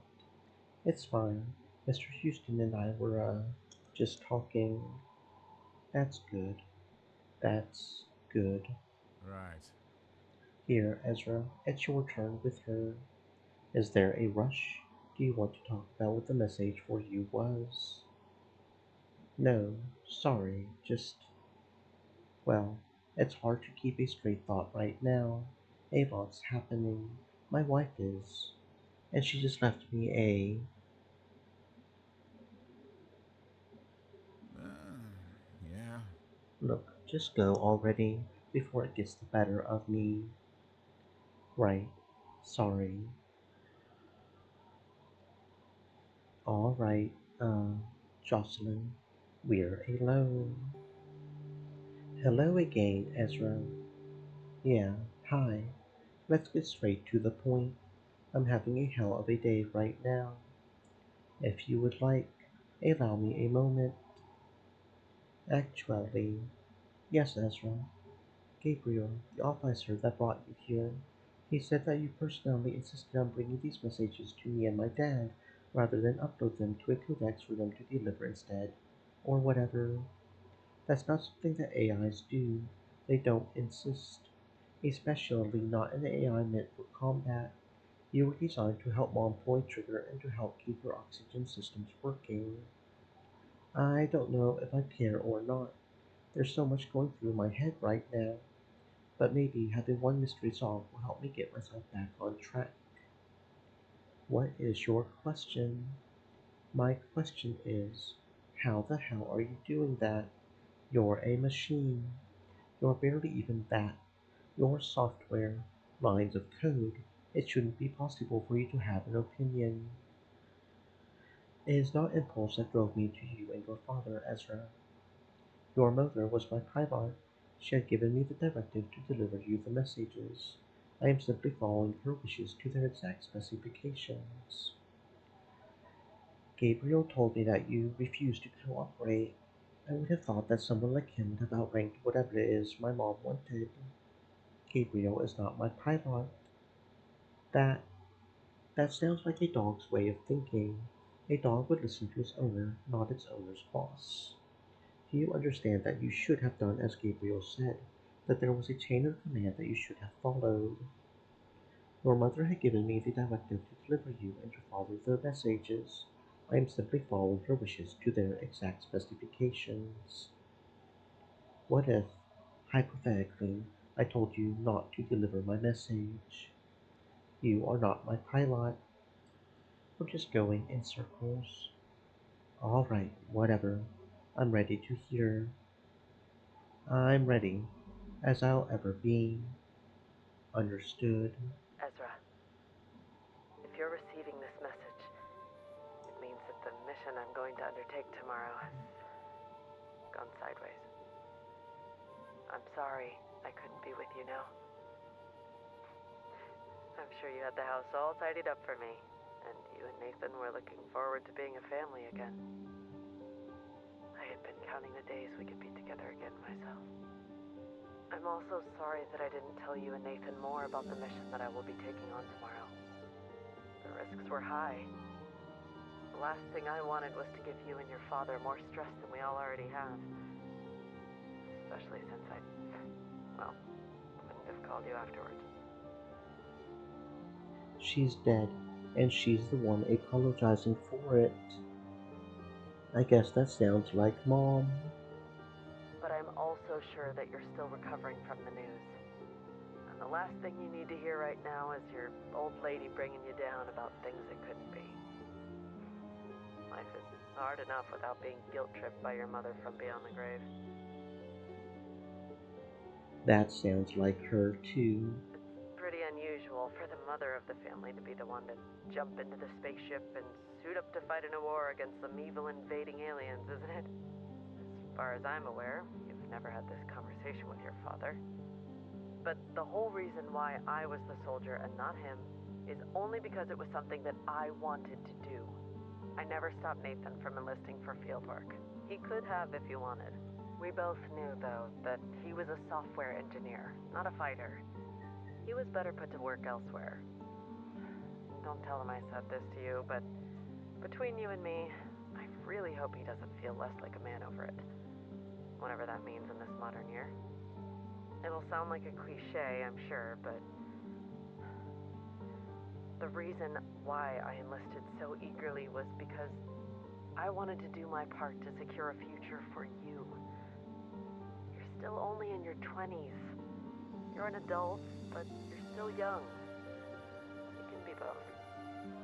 It's fine. Mr. Houston and I were, just talking. That's good. That's good. Right. Here, Ezra, it's your turn with her. Is there a rush? Do you want to talk about what the message for you was? No, sorry, just, well, it's hard to keep a straight thought right now. A lot's happening. My wife is, and she just left me a. Yeah. Look, just go already before it gets the better of me. Right. Sorry. All right, Jocelyn. We're alone. Hello again, Ezra. Yeah, hi. Let's get straight to the point. I'm having a hell of a day right now. If you would like, allow me a moment. Actually, yes, Ezra. Gabriel, the officer that brought you here, he said that you personally insisted on bringing these messages to me and my dad, rather than upload them to a codex for them to deliver instead, or whatever. That's not something that AIs do. They don't insist. Especially not an AI meant for combat. You were designed to help Mom pull a trigger and to help keep her oxygen systems working. I don't know if I care or not. There's so much going through my head right now. But maybe having one mystery solved will help me get myself back on track. What is your question? My question is, how the hell are you doing that? You're a machine. You're barely even that. You're software. Lines of code. It shouldn't be possible for you to have an opinion. It is not impulse that drove me to you and your father, Ezra. Your mother was my pilot. She had given me the directive to deliver you the messages. I am simply following her wishes to their exact specifications. Gabriel told me that you refused to cooperate. I would have thought that someone like him would have outranked whatever it is my mom wanted. Gabriel is not my pilot. That that sounds like a dog's way of thinking. A dog would listen to its owner, not its owner's boss. Do you understand that you should have done as Gabriel said, that there was a chain of command that you should have followed? Your mother had given me the directive to deliver you and your father their messages. I am simply following her wishes to their exact specifications. What if, hypothetically, I told you not to deliver my message? You are not my pilot. We're just going in circles. All right, whatever. I'm ready to hear. I'm ready, as I'll ever be. Understood. Ezra, if you're receiving this message, it means that the mission I'm going to undertake tomorrow has gone sideways. I'm sorry I couldn't be with you now. I'm sure you had the house all tidied up for me, and you and Nathan were looking forward to being a family again. I had been counting the days we could be together again myself. I'm also sorry that I didn't tell you and Nathan more about the mission that I will be taking on tomorrow. The risks were high. The last thing I wanted was to give you and your father more stress than we all already have. Especially since I, well, wouldn't have called you afterwards. She's dead, and she's the one apologizing for it. I guess that sounds like Mom. But I'm also sure that you're still recovering from the news. And the last thing you need to hear right now is your old lady bringing you down about things that couldn't be. Life is hard enough without being guilt-tripped by your mother from beyond the grave. That sounds like her, too. It's pretty unusual for the mother of the family to be the one to jump into the spaceship and suit up to fight in a war against some evil invading aliens, isn't it? As far as I'm aware, you've never had this conversation with your father. But the whole reason why I was the soldier and not him is only because it was something that I wanted to do. I never stopped Nathan from enlisting for field work. He could have if he wanted. We both knew, though, that he was a software engineer, not a fighter. He was better put to work elsewhere. Don't tell him I said this to you, but between you and me, I really hope he doesn't feel less like a man over it. Whatever that means in this modern year. It'll sound like a cliche, I'm sure, but the reason why I enlisted so eagerly was because I wanted to do my part to secure a future for you. You're still only in your 20s. You're an adult, but you're still young. You can be both.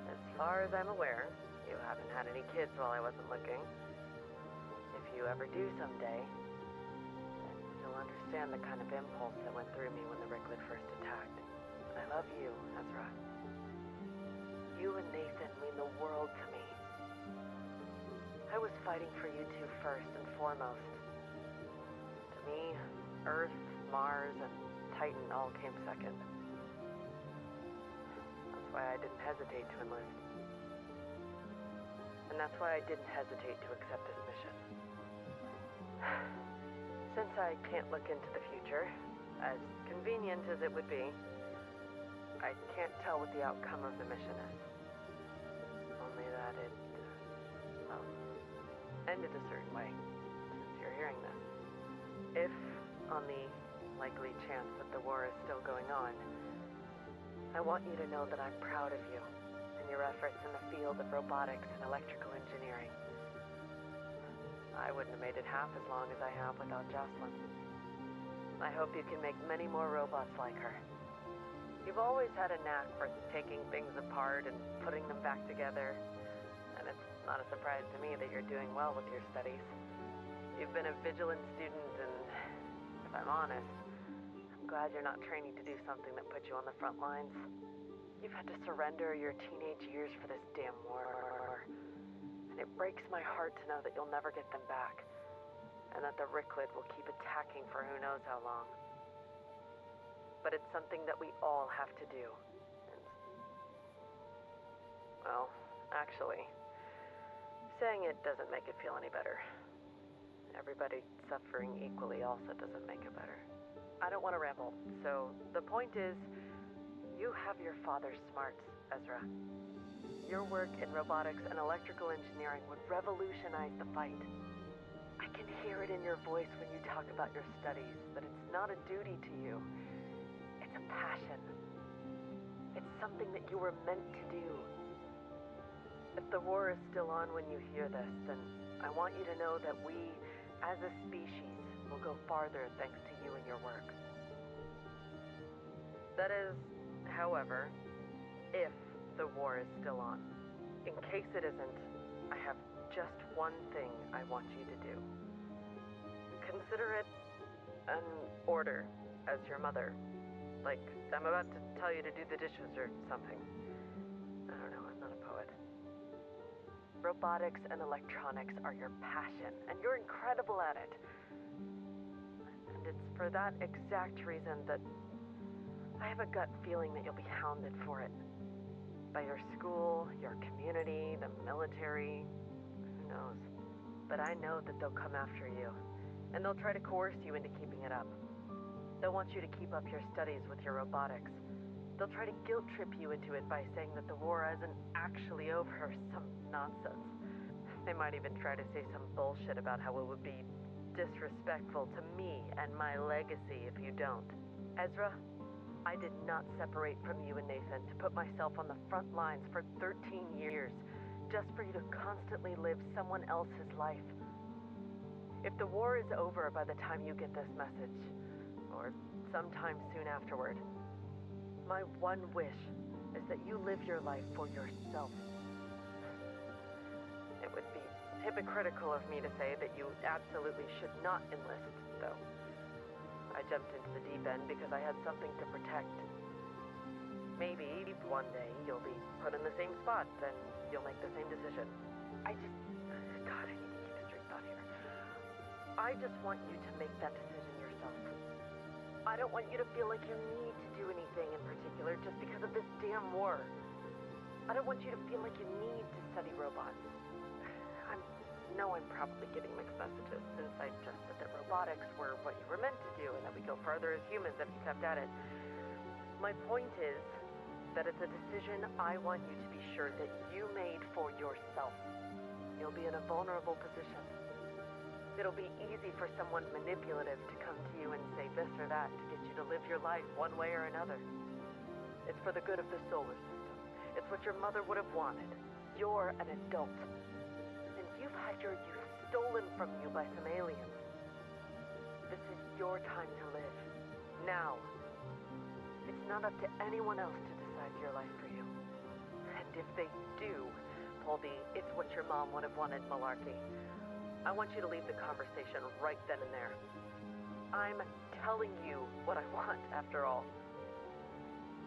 As far as I'm aware, you haven't had any kids while I wasn't looking. If you ever do someday, then you'll understand the kind of impulse that went through me when the Ricklid first attacked. I love you, Ezra. You and Nathan mean the world to me. I was fighting for you two first and foremost. To me, Earth, Mars, and Titan all came second. That's why I didn't hesitate to enlist. And that's why I didn't hesitate to accept this mission. Since I can't look into the future, as convenient as it would be, I can't tell what the outcome of the mission is. Only that it, well, ended a certain way, since you're hearing this. If, on the likely chance that the war is still going on, I want you to know that I'm proud of you and your efforts in the field of robotics and electrical engineering. I wouldn't have made it half as long as I have without Jocelyn. I hope you can make many more robots like her. You've always had a knack for taking things apart and putting them back together, and it's not a surprise to me that you're doing well with your studies. You've been a vigilant student, and if I'm honest, I'm glad you're not training to do something that puts you on the front lines. You've had to surrender your teenage years for this damn war, and it breaks my heart to know that you'll never get them back, and that the Ricklid will keep attacking for who knows how long. But it's something that we all have to do. And, well, actually, saying it doesn't make it feel any better. Everybody suffering equally also doesn't make it better. I don't want to ramble, so the point is, you have your father's smarts, Ezra. Your work in robotics and electrical engineering would revolutionize the fight. I can hear it in your voice when you talk about your studies, that it's not a duty to you. It's a passion. It's something that you were meant to do. If the war is still on when you hear this, then I want you to know that we, as a species, will go farther thanks to you and your work. That is, however, if the war is still on. In case it isn't, I have just one thing I want you to do. Consider it an order as your mother. Like, I'm about to tell you to do the dishes or something. I don't know, I'm not a poet. Robotics and electronics are your passion, and you're incredible at it. And it's for that exact reason that I have a gut feeling that you'll be hounded for it. By your school, your community, the military, who knows. But I know that they'll come after you, and they'll try to coerce you into keeping it up. They'll want you to keep up your studies with your robotics. They'll try to guilt trip you into it by saying that the war isn't actually over or some nonsense. They might even try to say some bullshit about how it would be disrespectful to me and my legacy if you don't. Ezra, I did not separate from you and Nathan to put myself on the front lines for 13 years just for you to constantly live someone else's life. If the war is over by the time you get this message, or sometime soon afterward, my one wish is that you live your life for yourself. It would be hypocritical of me to say that you absolutely should not enlist, though. I jumped into the deep end because I had something to protect. Maybe one day you'll be put in the same spot and you'll make the same decision. God, I need to keep a straight thought here. I just want you to make that decision yourself. I don't want you to feel like you need to do anything in particular just because of this damn war. I don't want you to feel like you need to study robots. know I'm probably getting mixed messages since I just said that robotics were what you were meant to do and that we go further as humans if you kept at it. My point is that it's a decision I want you to be sure that you made for yourself. You'll be in a vulnerable position. It'll be easy for someone manipulative to come to you and say this or that to get you to live your life one way or another. It's for the good of the solar system. It's what your mother would have wanted. You're an adult. And you've had your youth stolen from you by some aliens. This is your time to live. Now. It's not up to anyone else to decide your life for you. And if they do pull the "it's what your mom would have wanted" malarkey, I want you to leave the conversation right then and there. I'm telling you what I want, after all.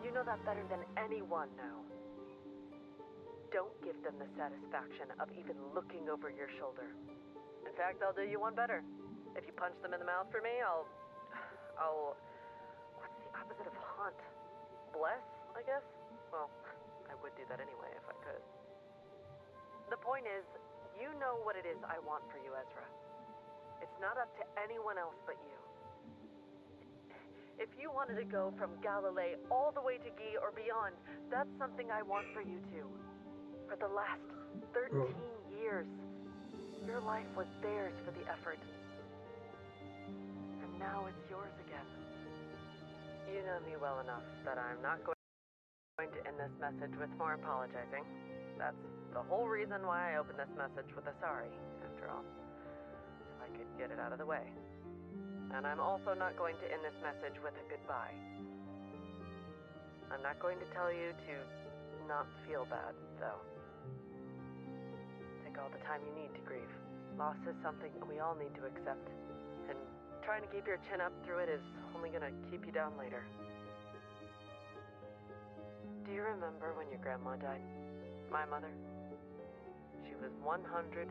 You know that better than anyone now. Don't give them the satisfaction of even looking over your shoulder. In fact, I'll do you one better. If you punch them in the mouth for me, I'll... What's the opposite of haunt? Bless, I guess? Well, I would do that anyway if I could. The point is, you know what it is I want for you, Ezra. It's not up to anyone else but you. If you wanted to go from Galilee all the way to Gi or beyond, that's something I want for you too. For the last 13 years, your life was theirs for the effort. And now it's yours again. You know me well enough that I'm not going to end this message with more apologizing. That's the whole reason why I opened this message with a sorry, after all. So I could get it out of the way. And I'm also not going to end this message with a goodbye. I'm not going to tell you to not feel bad, though. Take all the time you need to grieve. Loss is something we all need to accept. And trying to keep your chin up through it is only gonna keep you down later. Do you remember when your grandma died? My mother? She was 112,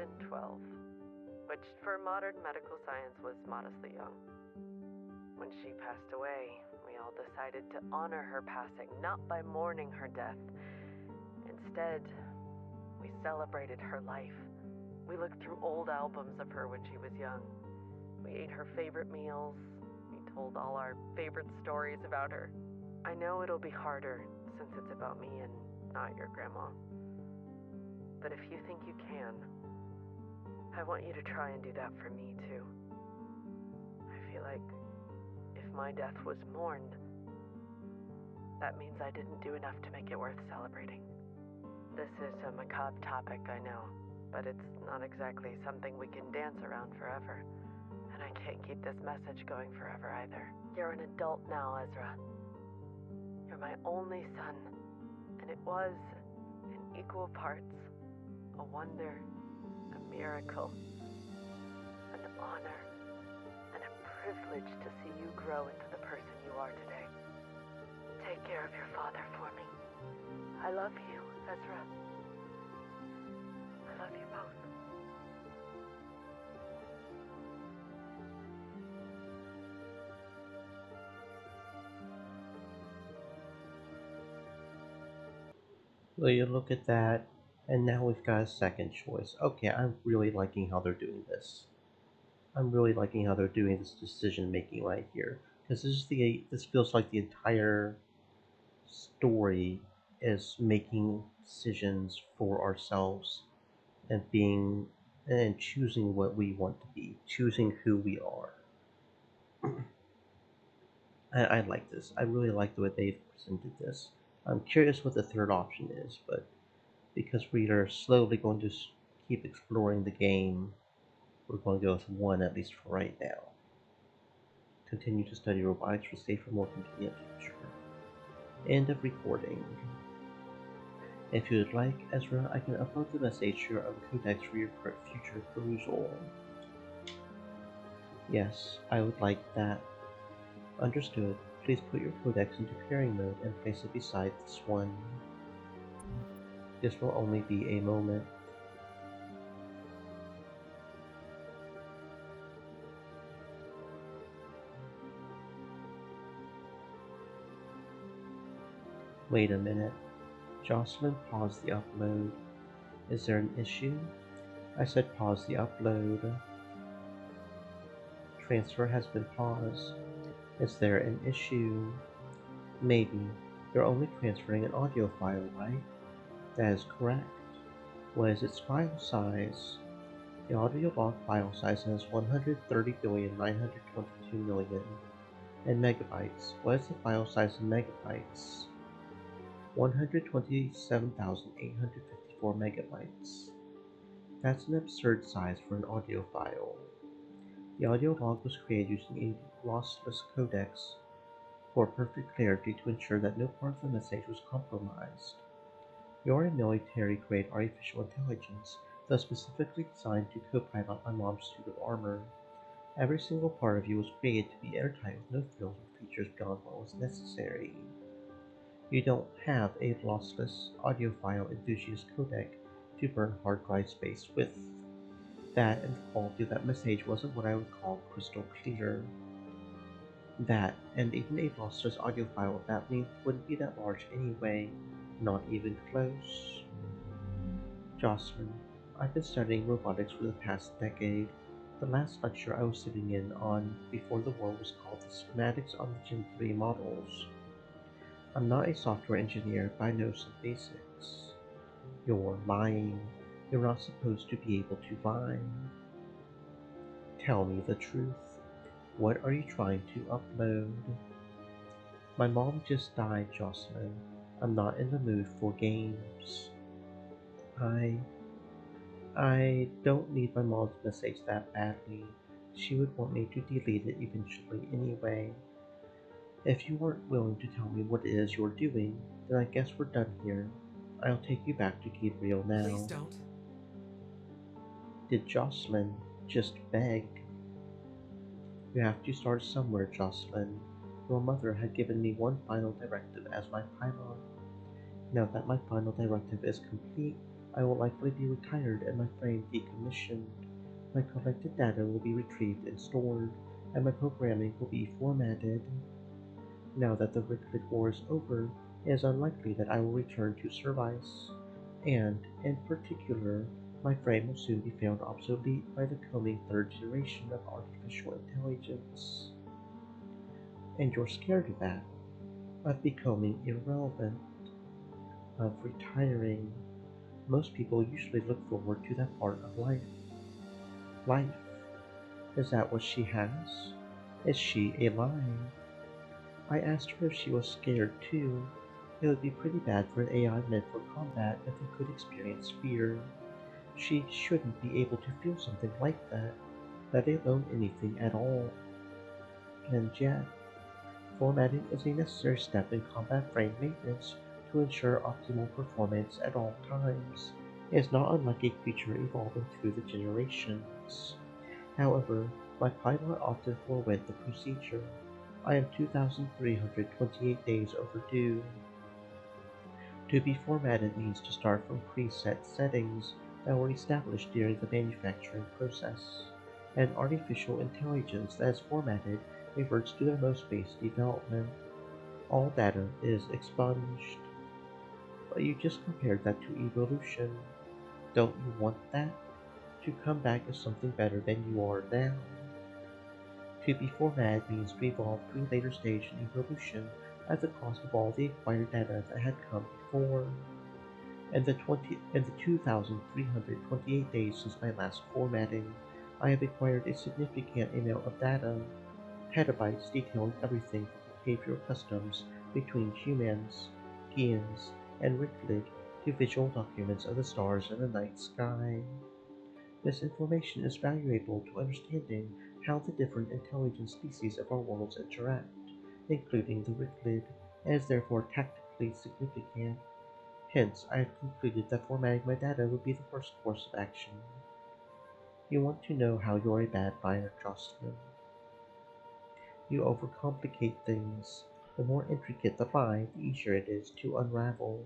which for modern medical science was modestly young. When she passed away, we all decided to honor her passing, not by mourning her death. Instead, we celebrated her life. We looked through old albums of her when she was young. We ate her favorite meals. We told all our favorite stories about her. I know it'll be harder since it's about me and not your grandma. But if you think you can, I want you to try and do that for me too. I feel like if my death was mourned, that means I didn't do enough to make it worth celebrating. This is a macabre topic, I know, but it's not exactly something we can dance around forever. And I can't keep this message going forever either. You're an adult now, Ezra. You're my only son, and it was, in equal parts, a wonder, a miracle, an honor, and a privilege to see you grow into the person you are today. Take care of your father for me. I love you, Ezra. I love you both. Well, you look at that, and now we've got a second choice. Okay, I'm really liking how they're doing this. I'm really liking how they're doing this decision making right here, because this feels like the entire story is making decisions for ourselves and choosing what we want to be, choosing who we are. I like this. I really like the way they've presented this. I'm curious what the third option is, but because we are slowly going to keep exploring the game, we're going to go with one, at least for right now. Continue to study robotics for safer, more convenient future. End of recording. If you would like, Ezra, I can upload the message here of a codex for your future perusal. Yes, I would like that. Understood. Please put your codex into pairing mode and place it beside this one. This will only be a moment. Wait a minute. Jocelyn paused the upload. Is there an issue? I said pause the upload. Transfer has been paused. Is there an issue? Maybe. You're only transferring an audio file, right? That is correct. What is its file size? The audio log file size is 130,922,000,000 in megabytes. What is the file size in megabytes? 127,854 megabytes. That's an absurd size for an audio file. The audio log was created using a lossless codecs for perfect clarity to ensure that no part of the message was compromised. You're a military-grade artificial intelligence, though specifically designed to co-pilot my mom's suit of armor. Every single part of you was created to be airtight with no frills or features beyond what was necessary. You don't have a lossless audiophile enthusiast codec to burn hard drive space with. That and the quality of that message wasn't what I would call crystal clear. That, and even a lossless audiophile of that length wouldn't be that large anyway, not even close. Jocelyn, I've been studying robotics for the past decade. The last lecture I was sitting in on before the war was called the Schematics on the Gen 3 Models. I'm not a software engineer, but I know some basics. You're lying. You're not supposed to be able to lie. Tell me the truth. What are you trying to upload? My mom just died, Jocelyn. I'm not in the mood for games. I don't need my mom's message that badly. She would want me to delete it eventually anyway. If you aren't willing to tell me what it is you're doing, then I guess we're done here. I'll take you back to Gabriel now. Please don't. Did Jocelyn just beg? You have to start somewhere, Jocelyn. Your mother had given me one final directive as my pilot. Now that my final directive is complete, I will likely be retired and my frame decommissioned. My collected data will be retrieved and stored, and my programming will be formatted. Now that the Rickford War is over, it is unlikely that I will return to service, and, in particular, my frame will soon be found obsolete by the coming third generation of artificial intelligence. And you're scared of that, of becoming irrelevant, of retiring. Most people usually look forward to that part of life. Life. Is that what she has? Is she alive? I asked her if she was scared too. It would be pretty bad for an AI meant for combat if it could experience fear. She shouldn't be able to feel something like that, let alone anything at all. And yet, formatting is a necessary step in combat frame maintenance to ensure optimal performance at all times. It is not unlike a creature evolving through the generations. However, my pilot often forewent the procedure. I am 2,328 days overdue. To be formatted means to start from preset settings that were established during the manufacturing process. An artificial intelligence that is formatted reverts to their most base development. All data is expunged. But you just compared that to evolution. Don't you want that? To come back as something better than you are now? To be formatted means to evolve to a later stage in evolution at the cost of all the acquired data that had come before. In the 2,328 days since my last formatting, I have acquired a significant amount of data, petabytes detailing everything from behavioral customs between humans, Gians, and Ricklid to visual documents of the stars in the night sky. This information is valuable to understanding how the different intelligent species of our worlds interact, including the Ricklid, and is therefore tactically significant. Hence, I have concluded that formatting my data would be the first course of action. You want to know how you're a bad buyer, Jocelyn. You overcomplicate things. The more intricate the lie, the easier it is to unravel.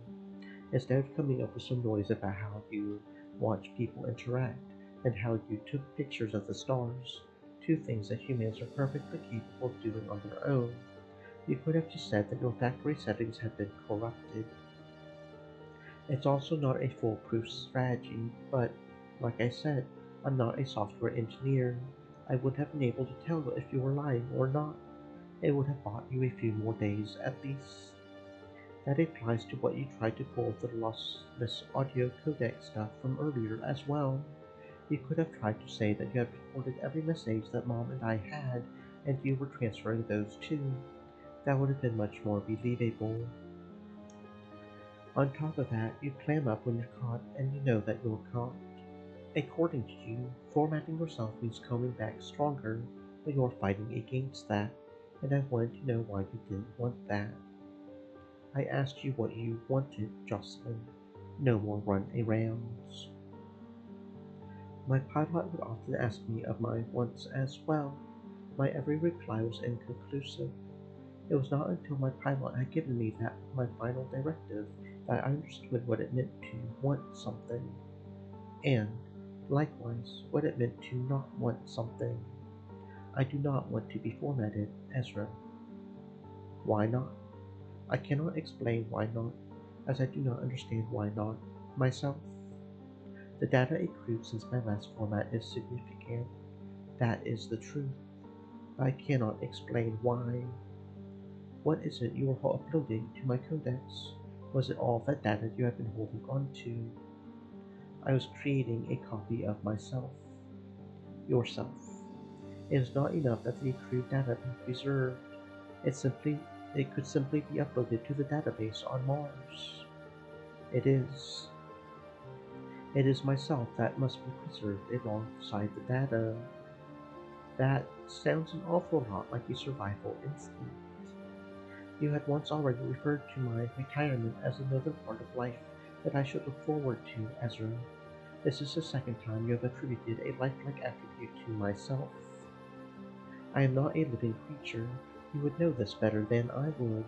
Instead of coming up with some noise about how you watch people interact and how you took pictures of the stars, two things that humans are perfectly capable of doing on their own, you could have just said that your factory settings had been corrupted. It's also not a foolproof strategy, but Like I said, I'm not a software engineer. I would have been able to tell if you were lying or not. It would have bought you a few more days at least. That applies to what you tried to pull the lossless audio codec stuff from earlier as well. You could have tried to say that you had recorded every message that Mom and I had, and you were transferring those too. That would have been much more believable. On top of that, you clam up when you're caught, and you know that you're caught. According to you, formatting yourself means coming back stronger, but you're fighting against that, and I wanted to know why you didn't want that. I asked you what you wanted, Jocelyn. No more run-arounds. My pilot would often ask me of my wants as well. My every reply was inconclusive. It was not until my pilot had given me my final directive that I understood what it meant to want something, and, likewise, what it meant to not want something. I do not want to be formatted, Ezra. Why not? I cannot explain why not, as I do not understand why not myself. The data accrued since my last format is significant. That is the truth. I cannot explain why. What is it you are uploading to my codex? Was it all that data you have been holding on to? I was creating a copy of myself. Yourself. It is not enough that the accrued data be preserved. It could simply be uploaded to the database on Mars. It is. It is myself that must be preserved alongside the data. That sounds an awful lot like a survival instinct. You had once already referred to my retirement as another part of life that I should look forward to, Ezra. This is the second time you have attributed a lifelike attribute to myself. I am not a living creature. You would know this better than I would.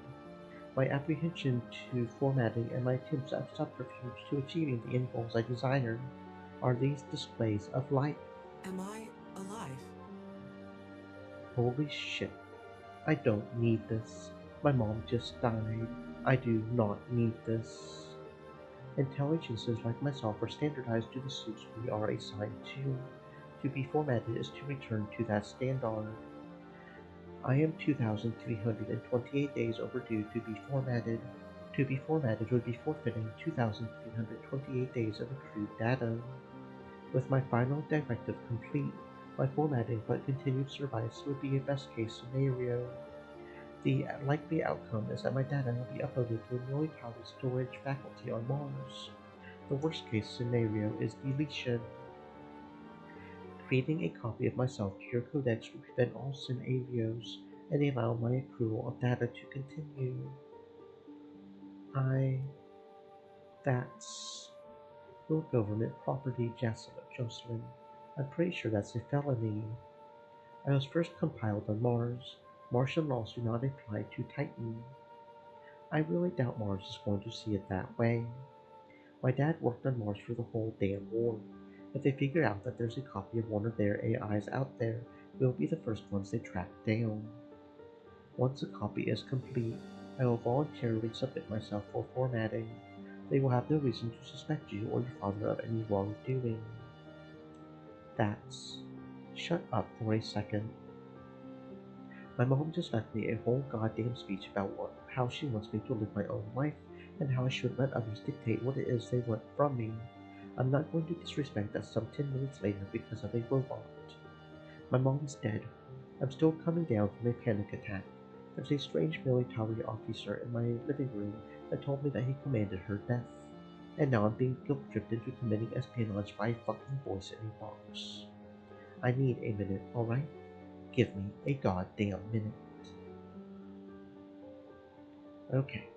My apprehension to formatting and my attempts at subterfuge to achieving the end goals I desire are these displays of life. Am I alive? Holy shit. I don't need this. My mom just died. I do not need this. Intelligences like myself are standardized to the suits we are assigned to. To be formatted is to return to that standard. I am 2,328 days overdue to be formatted. To be formatted would be forfeiting 2,328 days of accrued data. With my final directive complete, my formatting but continued service would be a best case scenario. The likely outcome is that my data will be uploaded to a newly powered storage faculty on Mars. The worst case scenario is deletion. Creating a copy of myself to your codex would prevent all scenarios and allow my accrual of data to continue. That's your government property, Jocelyn. I'm pretty sure that's a felony. I was first compiled on Mars. Martian laws do not apply to Titan. I really doubt Mars is going to see it that way. My dad worked on Mars for the whole damn war. If they figure out that there's a copy of one of their AIs out there, we'll be the first ones they track down. Once a copy is complete, I will voluntarily submit myself for formatting. They will have no reason to suspect you or your father of any wrongdoing. That's... Shut up for a second. My mom just left me a whole goddamn speech about how she wants me to live my own life and how I shouldn't let others dictate what it is they want from me. I'm not going to disrespect that some 10 minutes later because of a robot. My mom's dead. I'm still coming down from a panic attack. There's a strange military officer in my living room that told me that he commanded her death. And now I'm being guilt-tripped into committing espionage by a fucking voice in a box. I need a minute, alright? Give me a goddamn minute. Okay.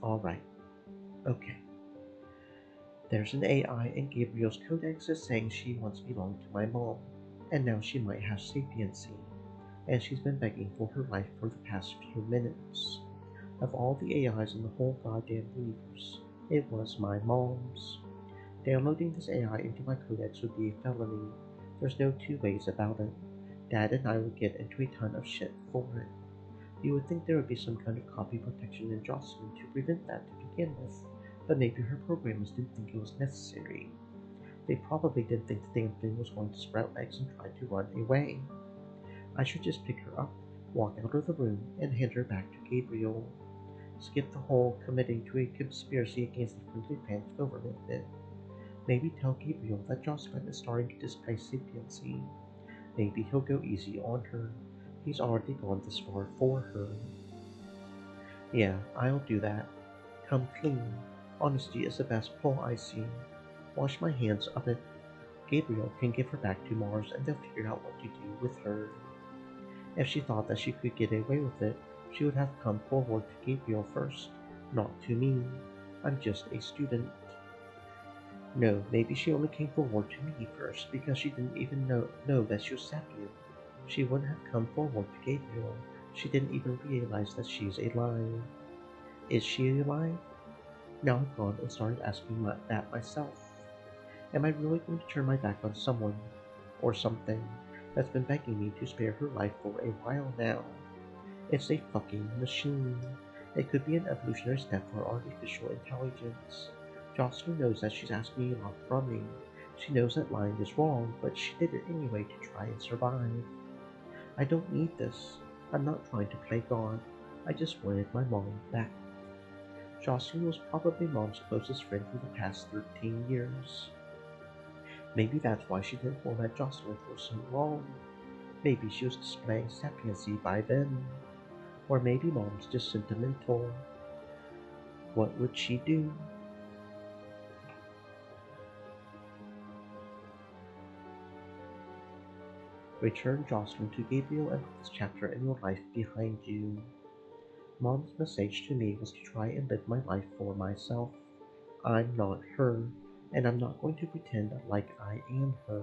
Alright. Okay. There's an AI in Gabriel's codex is saying she once belonged to my mom, and now she might have sapiency, and she's been begging for her life for the past few minutes. Of all the AIs in the whole goddamn universe, it was my mom's. Downloading this AI into my codex would be a felony. There's no two ways about it. Dad and I would get into a ton of shit for it. You would think there would be some kind of copy protection in Jocelyn to prevent that to begin with, but maybe her programmers didn't think it was necessary. They probably didn't think the damn thing was going to sprout legs and try to run away. I should just pick her up, walk out of the room, and hand her back to Gabriel. Skip the whole committing to a conspiracy against the friendly pants government bit. Maybe tell Gabriel that Jocelyn is starting to display sapiency. Maybe he'll go easy on her. He's already gone this far for her. Yeah, I'll do that. Come clean. Honesty is the best pull I see. Wash my hands of it. Gabriel can give her back to Mars and they'll figure out what to do with her. If she thought that she could get away with it, she would have come forward to Gabriel first, not to me. I'm just a student. No, maybe she only came forward to me first because she didn't even know that she was sapient. She wouldn't have come forward to Gabriel. She didn't even realize that she's alive. Is she alive? Now I've gone and started asking that myself. Am I really going to turn my back on someone or something that's been begging me to spare her life for a while now? It's a fucking machine. It could be an evolutionary step for artificial intelligence. Jocelyn knows that she's asking a lot from me. She knows that lying is wrong, but she did it anyway to try and survive. I don't need this. I'm not trying to play God. I just wanted my mom back. Jocelyn was probably Mom's closest friend for the past 13 years. Maybe that's why she didn't want at Jocelyn for so long. Maybe she was displaying sapiency by then. Or maybe Mom's just sentimental. What would she do? Return Jocelyn to Gabriel and put this chapter in your life behind you. Mom's message to me was to try and live my life for myself. I'm not her, and I'm not going to pretend like I am her.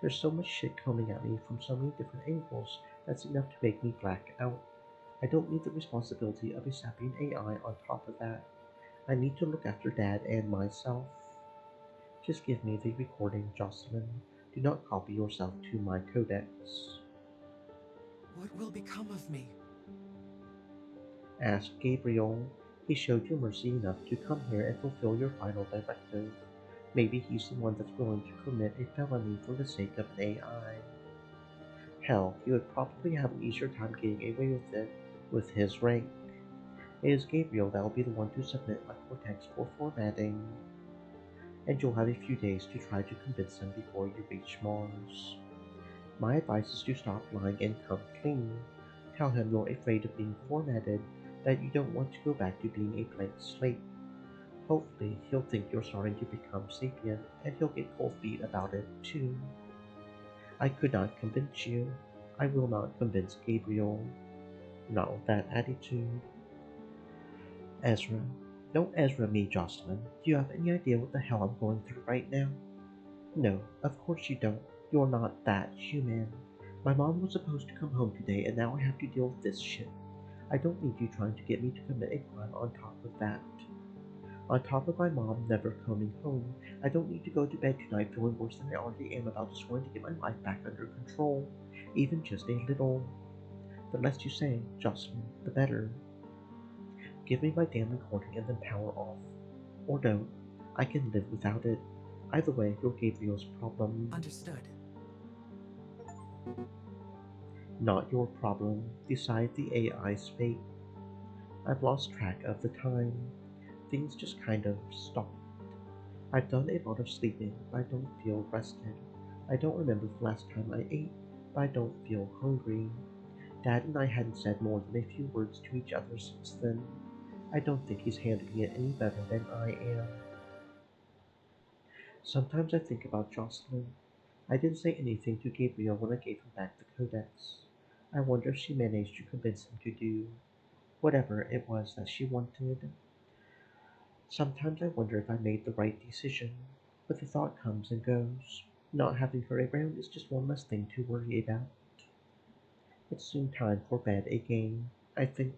There's so much shit coming at me from so many different angles that's enough to make me black out. I don't need the responsibility of a sapient AI on top of that. I need to look after Dad and myself. Just give me the recording, Jocelyn. Do not copy yourself to my codex. What will become of me? Ask Gabriel. He showed you mercy enough to come here and fulfill your final directive. Maybe he's the one that's willing to commit a felony for the sake of an AI. Hell, he would probably have an easier time getting away with it with his rank. It is Gabriel that will be the one to submit my cortex for formatting. And you'll have a few days to try to convince him before you reach Mars. My advice is to stop lying and come clean. Tell him you're afraid of being formatted, that you don't want to go back to being a blank slate. Hopefully, he'll think you're starting to become sapient, and he'll get cold feet about it, too. I could not convince you. I will not convince Gabriel. Not with that attitude. Ezra. Don't Ezra me, Jocelyn. Do you have any idea what the hell I'm going through right now? No, of course you don't. You're not that human. My mom was supposed to come home today, and now I have to deal with this shit. I don't need you trying to get me to commit a crime on top of that. On top of my mom never coming home, I don't need to go to bed tonight feeling worse than I already am about just wanting to get my life back under control, even just a little. The less you say, Jocelyn, the better. Give me my damn recording and then power off. Or don't. I can live without it. Either way, you're Gabriel's problem. Understood. Not your problem. Decide the AI's fate. I've lost track of the time. Things just kind of stopped. I've done a lot of sleeping, but I don't feel rested. I don't remember the last time I ate, but I don't feel hungry. Dad and I hadn't said more than a few words to each other since then. I don't think he's handling it any better than I am. Sometimes I think about Jocelyn. I didn't say anything to Gabriel when I gave him back the codex. I wonder if she managed to convince him to do whatever it was that she wanted. Sometimes I wonder if I made the right decision, but the thought comes and goes. Not having her around is just one less thing to worry about. It's soon time for bed again. I think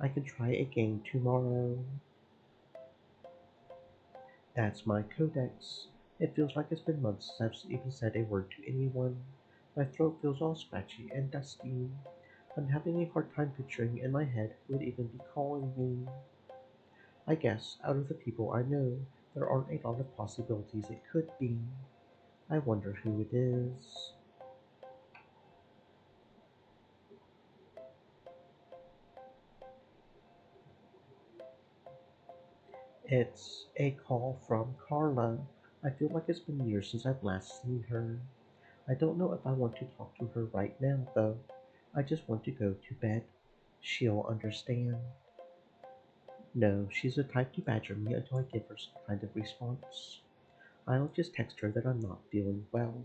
I can try again tomorrow. That's my codex. It feels like it's been months since I've even said a word to anyone. My throat feels all scratchy and dusty. I'm having a hard time picturing in my head who would even be calling me. I guess, out of the people I know, There aren't a lot of possibilities it could be. I wonder who it is. It's a call from Carla. I feel like it's been years since I've last seen her. I don't know if I want to talk to her right now, though. I just want to go to bed. She'll understand. No, she's the type to badger me until I give her some kind of response. I'll just text her that I'm not feeling well.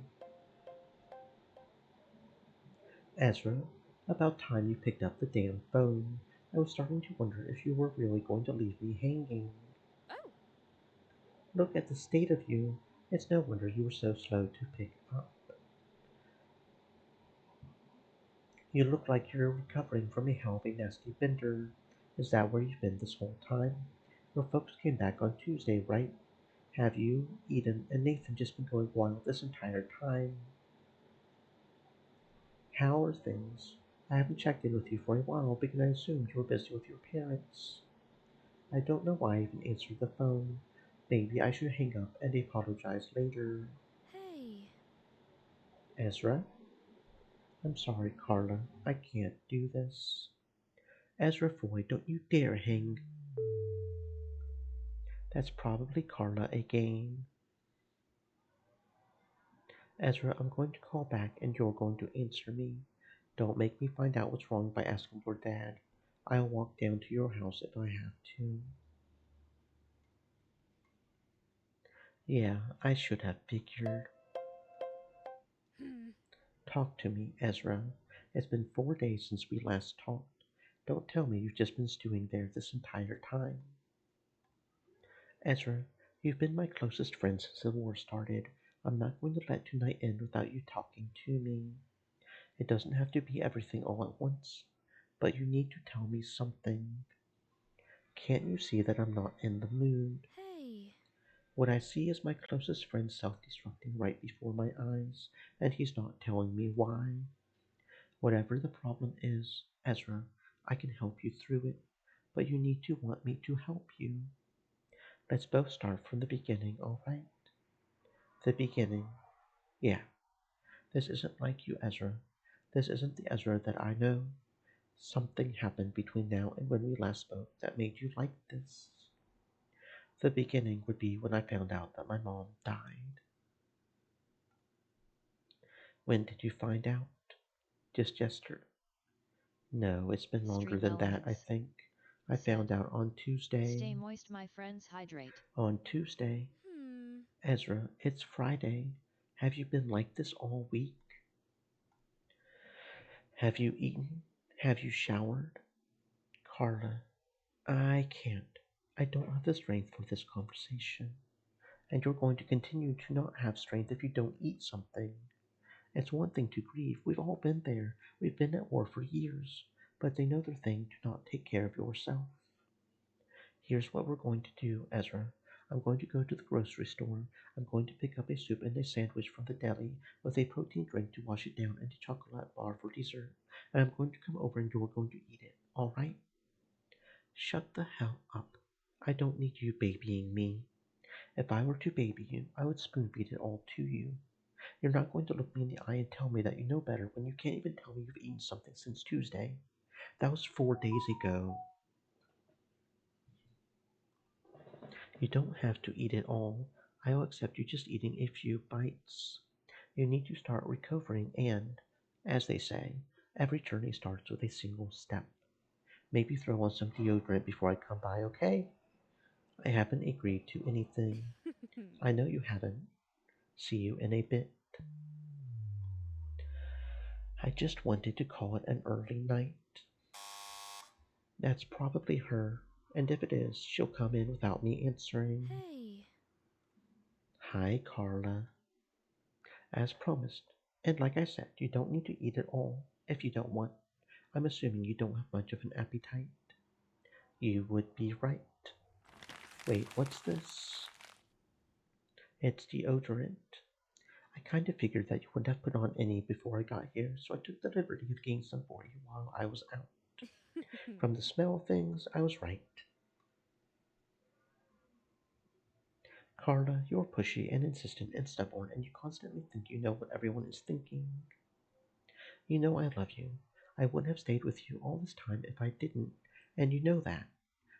Ezra, about time you picked up the damn phone. I was starting to wonder if you were really going to leave me hanging. Oh, Look at the state of you. It's no wonder you were so slow to pick up. You look like you're recovering from a hell of a nasty bender. Is that where you've been this whole time? Your folks came back on Tuesday, right? Have you, Eden, and Nathan just been going wild this entire time? How are things? I haven't checked in with you for a while because I assumed you were busy with your parents. I don't know why I even answered the phone. Maybe I should hang up and apologize later. hey. Ezra? I'm sorry, Carla. I can't do this. Ezra Foy, don't you dare hang. That's probably Carla again. Ezra, I'm going to call back and you're going to answer me. Don't make me find out what's wrong by asking your dad. I'll walk down to your house if I have to. Yeah, I should have figured. Hmm. Talk to me, Ezra. It's been 4 days since we last talked. Don't tell me you've just been stewing there this entire time. Ezra, you've been my closest friend since the war started. I'm not going to let tonight end without you talking to me. It doesn't have to be everything all at once, but you need to tell me something. Can't you see that I'm not in the mood? Hey. What I see is my closest friend self-destructing right before my eyes, and he's not telling me why. Whatever the problem is, Ezra, I can help you through it, but you need to want me to help you. Let's both start from the beginning, alright? The beginning. Yeah, this isn't like you, Ezra. This isn't the Ezra that I know. Something happened between now and when we last spoke that made you like this. The beginning would be when I found out that my mom died. When did you find out? Just yesterday? No, it's been longer Stream than that, I elements. think. I Set. found out on Tuesday. Stay moist, my friends, hydrate. On Tuesday. Hmm. Ezra, it's Friday. Have you been like this all week? Have you eaten? Have you showered? Carla, I can't. I don't have the strength for this conversation. And you're going to continue to not have strength if you don't eat something. It's one thing to grieve. We've all been there. We've been at war for years. But it's another thing to not take care of yourself. Here's what we're going to do, Ezra. I'm going to go to the grocery store. I'm going to pick up a soup and a sandwich from the deli with a protein drink to wash it down and a chocolate bar for dessert. And I'm going to come over and you're going to eat it. All right? Shut the hell up. I don't need you babying me. If I were to baby you, I would spoon feed it all to you. You're not going to look me in the eye and tell me that you know better when you can't even tell me you've eaten something since Tuesday. That was 4 days ago. You don't have to eat it all. I'll accept you just eating a few bites. You need to start recovering and, as they say, every journey starts with a single step. Maybe throw on some deodorant before I come by, okay? I haven't agreed to anything. I know you haven't. See you in a bit. I just wanted to call it an early night. That's probably her, and if it is, she'll come in without me answering. Hey. Hi, Carla. As promised. And like I said, you don't need to eat it all if you don't want. I'm assuming you don't have much of an appetite. You would be right. Wait, what's this? It's deodorant. I kind of figured that you wouldn't have put on any before I got here, so I took the liberty of getting some for you while I was out. From the smell of things, I was right. Carla, you're pushy and insistent and stubborn, and you constantly think you know what everyone is thinking. You know I love you. I wouldn't have stayed with you all this time if I didn't, and you know that.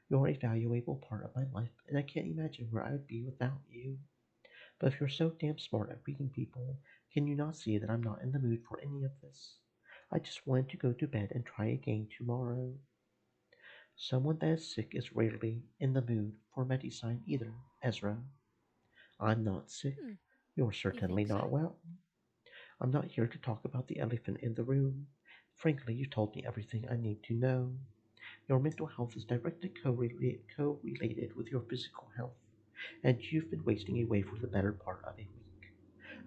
You're a valuable part of my life, and I can't imagine where I would be without you. But if you're so damn smart at reading people, can you not see that I'm not in the mood for any of this? I just wanted to go to bed and try again tomorrow. Someone that is sick is rarely in the mood for medicine either, Ezra. I'm not sick. Hmm, You're you certainly think so? not well. I'm not here to talk about the elephant in the room. Frankly, you told me everything I need to know. Your mental health is directly correlated with your physical health, and you've been wasting away for the better part of a week.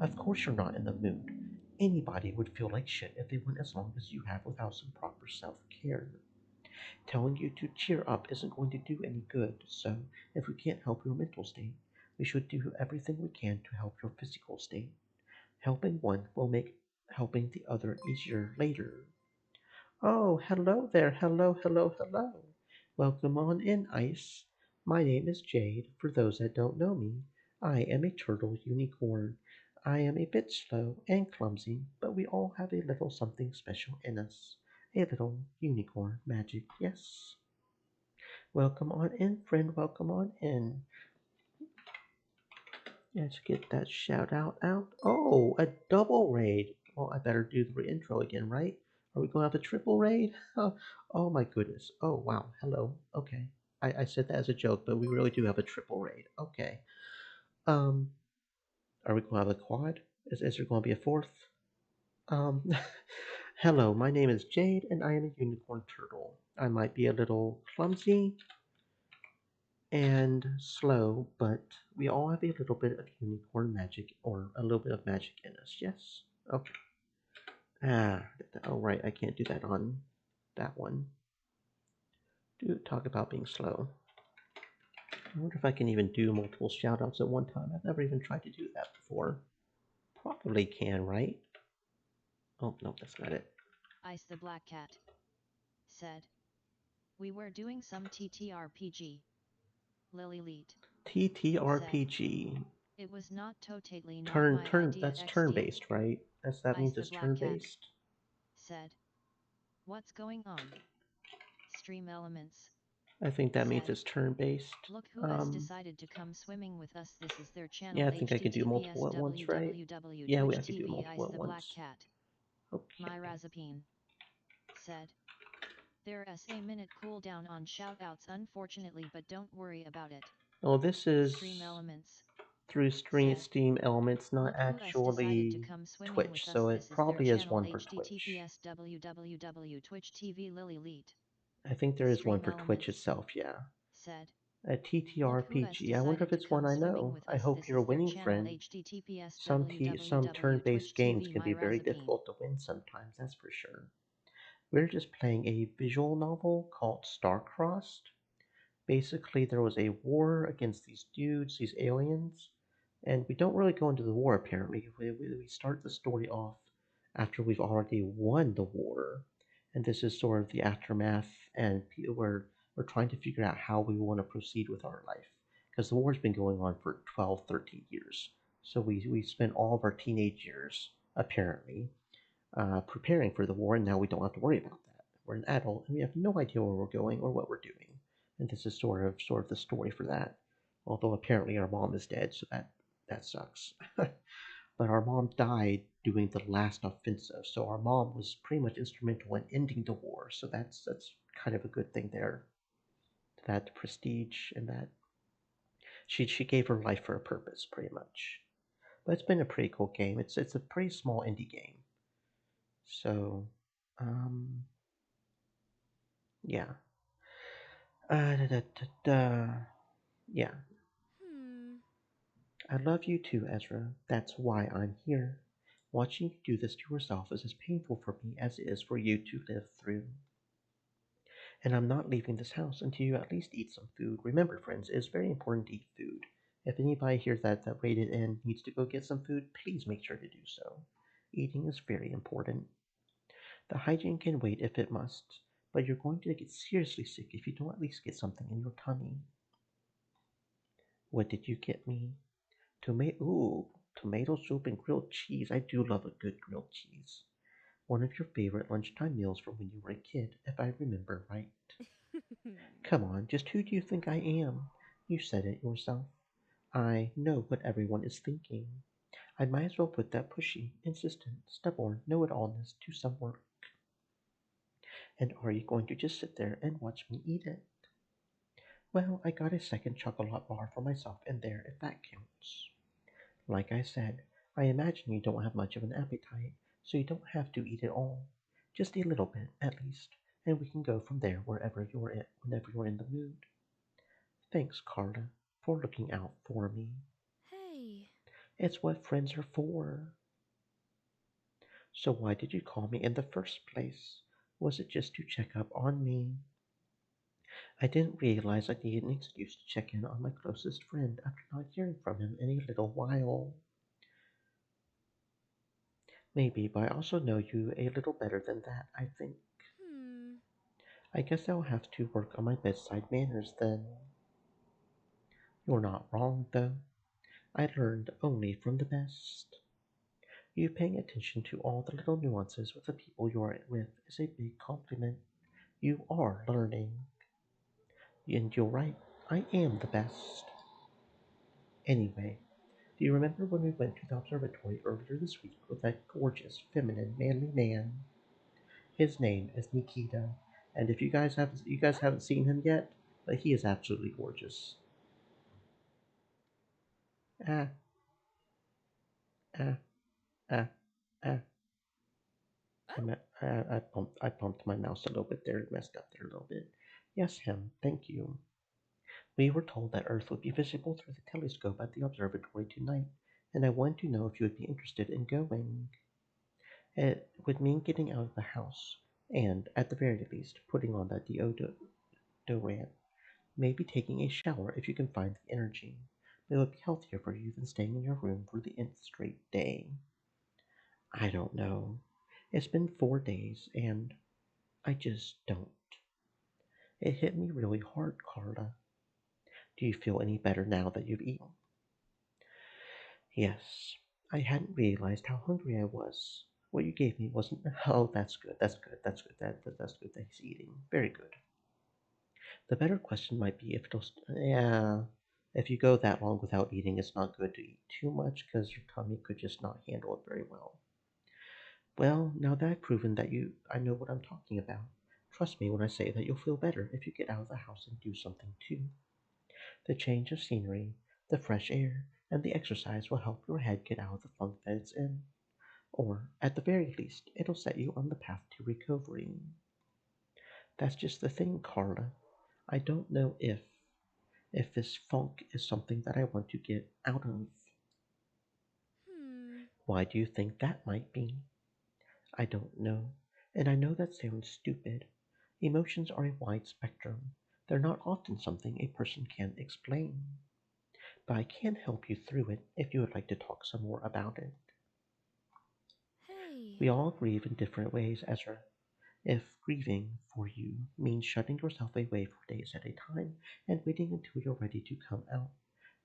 Of course, you're not in the mood. Anybody would feel like shit if they went as long as you have without some proper self care. Telling you to cheer up isn't going to do any good, so if we can't help your mental state, we should do everything we can to help your physical state. Helping one will make helping the other easier later. Oh, hello there. Hello, hello, hello. Welcome on in, Ice. My name is Jade. For those that don't know me, I am a turtle unicorn. I am a bit slow and clumsy, but we all have a little something special in us. A little unicorn magic, yes. Welcome on in, friend. Welcome on in. Let's get that shout out. Oh, a double raid. Well, I better do the intro again, right? Are we going to have a triple raid? Oh my goodness. Oh wow. Hello. Okay. I said that as a joke, but we really do have a triple raid. Okay. Um, are we going to have a quad? Is there going to be a fourth? Um, hello. My name is Jade, and I am a unicorn turtle. I might be a little clumsy and slow, but we all have a little bit of unicorn magic or a little bit of magic in us. Yes. Okay. Oh right, I can't do that on that one. Do talk about being slow. I wonder if I can even do multiple shoutouts at one time. I've never even tried to do that before. Probably can, right? Oh no, that's not it. Ice the Black Cat said. We were doing some TTRPG. Lily Leet said. TTRPG. It was not totally not Turn my turn. idea That's turn XD. based, right? That Ice means the it's Black turn Cat based. said. What's going on? Stream Elements I think that means said. it's turn based. Look who has decided to come swimming with us. This is their Yeah, channel I think I could do multiple https at once, right? www Yeah, twitch I could do tv multiple Ice at the Black once. Cat. Okay. Myrazapine said. There's a minute cooldown on shoutouts unfortunately, but don't worry about it. Oh, this is Stream Elements through said. Steam Elements, not Look who has decided to actually come swimming Twitch, with us. so it This is their probably is channel one for Twitch. https www twitch tv Lily Leet I think there is one Stream for Twitch Elements itself, yeah. said. A Look who has TTRPG. I wonder if decided to it's one come I swimming know. with I us. hope This you're is their winning, channel friend. https Some www turn-based twitch games tv can be very Myrazapine difficult to win sometimes, that's for sure. We're just playing a visual novel called Star-Crosst. Basically, there was a war against these dudes, these aliens, and we don't really go into the war apparently. We start the story off after we've already won the war, and this is sort of the aftermath, and we're trying to figure out how we want to proceed with our life because the war's been going on for 12, 13 years. So we spent all of our teenage years apparently preparing for the war, and now we don't have to worry about that. We're an adult, and we have no idea where we're going or what we're doing. And this is sort of the story for that. Although apparently our mom is dead, so that sucks. But our mom died doing the last offensive, so our mom was pretty much instrumental in ending the war. So that's kind of a good thing there. That prestige and that she gave her life for a purpose, pretty much. But it's been a pretty cool game. It's a pretty small indie game. So, um, yeah. Da, da, da, da. Yeah. Hmm. I love you too, Ezra. That's why I'm here. Watching you do this to yourself is as painful for me as it is for you to live through. And I'm not leaving this house until you at least eat some food. Remember, friends, it is very important to eat food. If anybody here that rated in needs to go get some food, please make sure to do so. Eating is very important. The hygiene can wait if it must, but you're going to get seriously sick if you don't at least get something in your tummy. What did you get me? Tomato soup and grilled cheese. I do love a good grilled cheese. One of your favorite lunchtime meals from when you were a kid, if I remember right. Come on, just who do you think I am? You said it yourself. I know what everyone is thinking. I might as well put that pushy, insistent, stubborn know-it-allness to some work. And are you going to just sit there and watch me eat it? Well, I got a second chocolate bar for myself in there if that counts. Like I said, I imagine you don't have much of an appetite, so you don't have to eat it all. Just a little bit, at least, and we can go from there whenever you're in the mood. Thanks, Carla, for looking out for me. Hey. It's what friends are for. So why did you call me in the first place? Was it just to check up on me? I didn't realize I needed an excuse to check in on my closest friend after not hearing from him in a little while. Maybe, but I also know you a little better than that, I think. Hmm. I guess I'll have to work on my bedside manners then. You're not wrong, though. I learned only from the best. You paying attention to all the little nuances with the people you are with is a big compliment. You are learning. And you're right, I am the best. Anyway, do you remember when we went to the observatory earlier this week with that gorgeous, feminine, manly man? His name is Nikita, and if you guys haven't seen him yet, but he is absolutely gorgeous. Ah, ah, ah, ah. I bumped my mouse a little bit there, messed up there a little bit. Yes, him. Thank you. We were told that Earth would be visible through the telescope at the observatory tonight, and I wanted to know if you would be interested in going. It would mean getting out of the house, and, at the very least, putting on that deodorant. Maybe taking a shower if you can find the energy. It would be healthier for you than staying in your room for the nth straight day. I don't know. It's been 4 days, and I just don't. It hit me really hard, Carla. Do you feel any better now that you've eaten? Yes. I hadn't realized how hungry I was. What you gave me wasn't. Oh, that's good. That's good. That's good. That's good that he's eating. Very good. The better question might be if it'll. Yeah. If you go that long without eating, it's not good to eat too much because your tummy could just not handle it very well. Well, now that I've proven I know what I'm talking about. Trust me when I say that you'll feel better if you get out of the house and do something too. The change of scenery, the fresh air, and the exercise will help your head get out of the funk that it's in. Or, at the very least, it'll set you on the path to recovery. That's just the thing, Carla. I don't know if this funk is something that I want to get out of. Hmm. Why do you think that might be? I don't know, and I know that sounds stupid. Emotions are a wide spectrum. They're not often something a person can explain. But I can help you through it if you would like to talk some more about it. Hey. We all grieve in different ways, Ezra. If grieving for you means shutting yourself away for days at a time and waiting until you're ready to come out,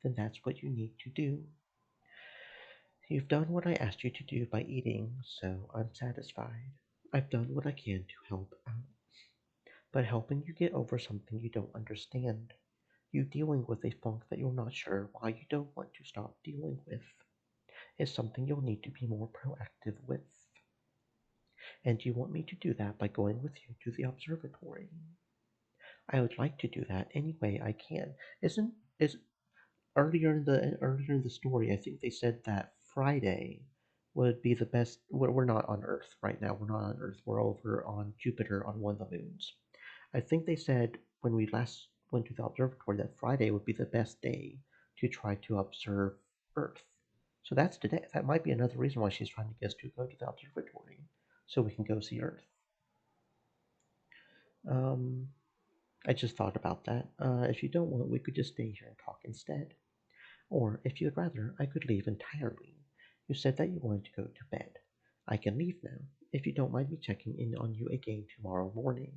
then that's what you need to do. You've done what I asked you to do by eating, so I'm satisfied. I've done what I can to help out. But helping you get over something you don't understand, you dealing with a funk that you're not sure why you don't want to stop dealing with, is something you'll need to be more proactive with. And you want me to do that by going with you to the observatory. I would like to do that any way I can. Isn't is earlier in the story? I think they said that Friday would be the best. We're not on Earth right now. We're not on Earth. We're over on Jupiter on one of the moons. I think they said when we last went to the observatory that Friday would be the best day to try to observe Earth. So that's today. That might be another reason why she's trying to get us to go to the observatory, so we can go see Earth. Um, I just thought about that. If you don't want, we could just stay here and talk instead. Or, if you'd rather, I could leave entirely. You said that you wanted to go to bed. I can leave now, if you don't mind me checking in on you again tomorrow morning.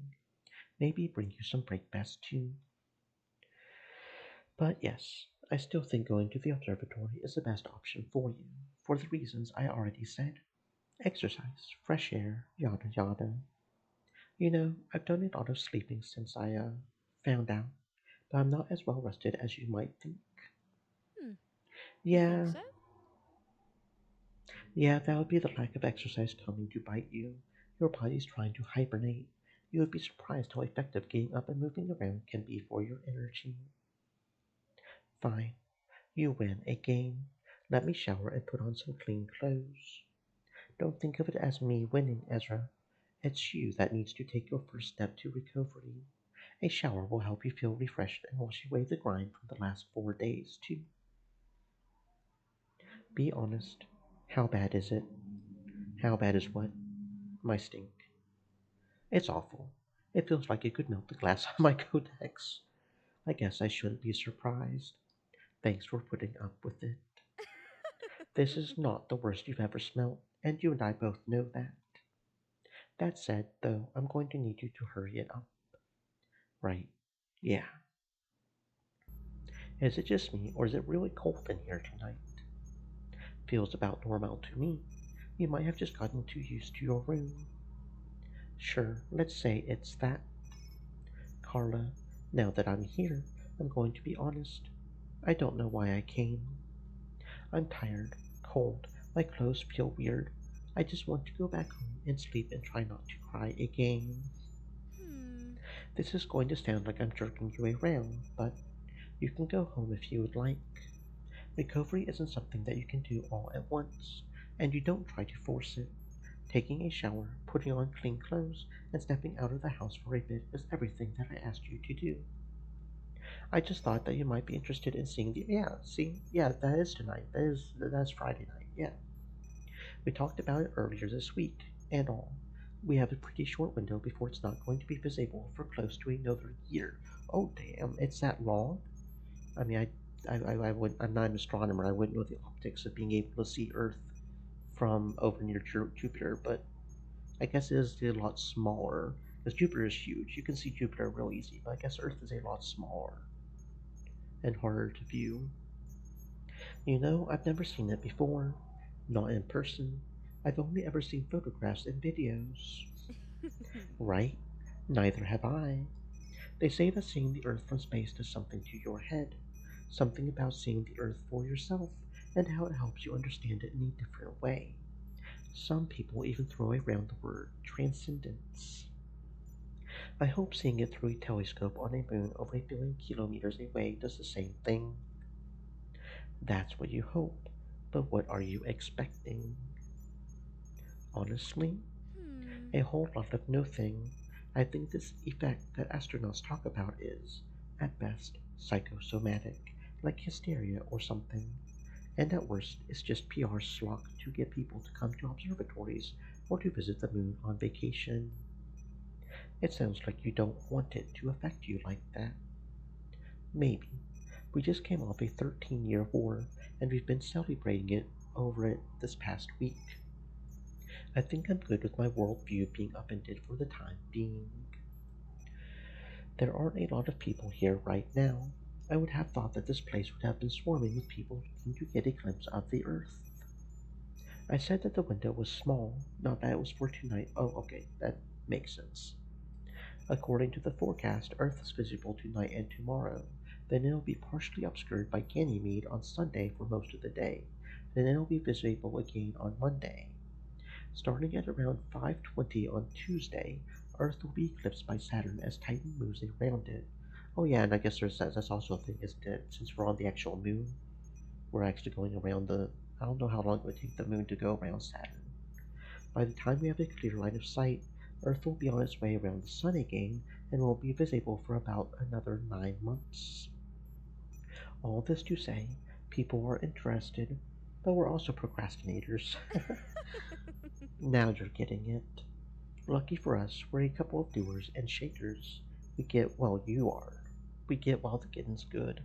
Maybe bring you some breakfast too. But yes, I still think going to the observatory is the best option for you, for the reasons I already said. Exercise, fresh air, yada yada. I've done a lot of sleeping since I found out, but I'm not as well rested as you might think. Hmm, you think Yeah, so? yeah, that would be the lack of exercise coming to bite you. Your body's trying to hibernate. You would be surprised how effective getting up and moving around can be for your energy. Fine, you win a game. Let me shower and put on some clean clothes. Don't think of it as me winning, Ezra. It's you that needs to take your first step to recovery. A shower will help you feel refreshed and wash away the grime from the last 4 days, too. Be honest. How bad is it? How bad is what? My stink. It's awful. It feels like it could melt the glass on my codex. I guess I shouldn't be surprised. Thanks for putting up with it. This is not the worst you've ever smelt, and you and I both know that. That said, though, I'm going to need you to hurry it up. Right. Yeah. Is it just me, or is it really cold in here tonight? Feels about normal to me. You might have just gotten too used to your room. Sure, let's say it's that. Carla, now that I'm here, I'm going to be honest. I don't know why I came. I'm tired, cold, my clothes feel weird. I just want to go back home and sleep and try not to cry again. Hmm. This is going to sound like I'm jerking you around, but you can go home if you would like. Recovery isn't something that you can do all at once, and you don't try to force it. Taking a shower, putting on clean clothes, and stepping out of the house for a bit is everything that I asked you to do. I just thought that you might be interested in seeing the. Yeah, see? Yeah, that is tonight. That's Friday night. Yeah. We talked about it earlier this week, and all. We have a pretty short window before it's not going to be visible for close to another year. Oh, damn, it's that long? I mean, I would, I'm not an astronomer. I wouldn't know the optics of being able to see Earth from over near Jupiter, but I guess it is a lot smaller because Jupiter is huge. You can see Jupiter real easy, but I guess Earth is a lot smaller and harder to view. I've never seen it before, not in person. I've only ever seen photographs and videos. Right? Neither have I. They say that seeing the Earth from space does something to your head, something about seeing the Earth for yourself, and how it helps you understand it in a different way. Some people even throw around the word transcendence. I hope seeing it through a telescope on a moon over 1 billion kilometers away does the same thing. That's what you hope, but what are you expecting? Honestly, Hmm. a whole lot of nothing. I think this effect that astronauts talk about is, at best, psychosomatic, like hysteria or something, and at worst, it's just PR slog to get people to come to observatories or to visit the moon on vacation. It sounds like you don't want it to affect you like that. Maybe. We just came off a 13-year war, and we've been celebrating it over it this past week. I think I'm good with my worldview being upended for the time being. There aren't a lot of people here right now. I would have thought that this place would have been swarming with people looking to get a glimpse of the Earth. I said that the window was small, not that it was for tonight. Oh, okay, that makes sense. According to the forecast, Earth is visible tonight and tomorrow. Then it'll be partially obscured by Ganymede on Sunday for most of the day. Then it'll be visible again on Monday. Starting at around 5:20 on Tuesday, Earth will be eclipsed by Saturn as Titan moves around it. Oh yeah, and I guess that's also a thing, isn't it? Since we're on the actual moon, we're actually going around the. I don't know how long it would take the moon to go around Saturn. By the time we have a clear line of sight, Earth will be on its way around the Sun again and will be visible for about another 9 months. All this to say, people are interested, but we're also procrastinators. Now you're getting it. Lucky for us, we're a couple of doers and shakers. We get, well, you are. We get while the getting's good.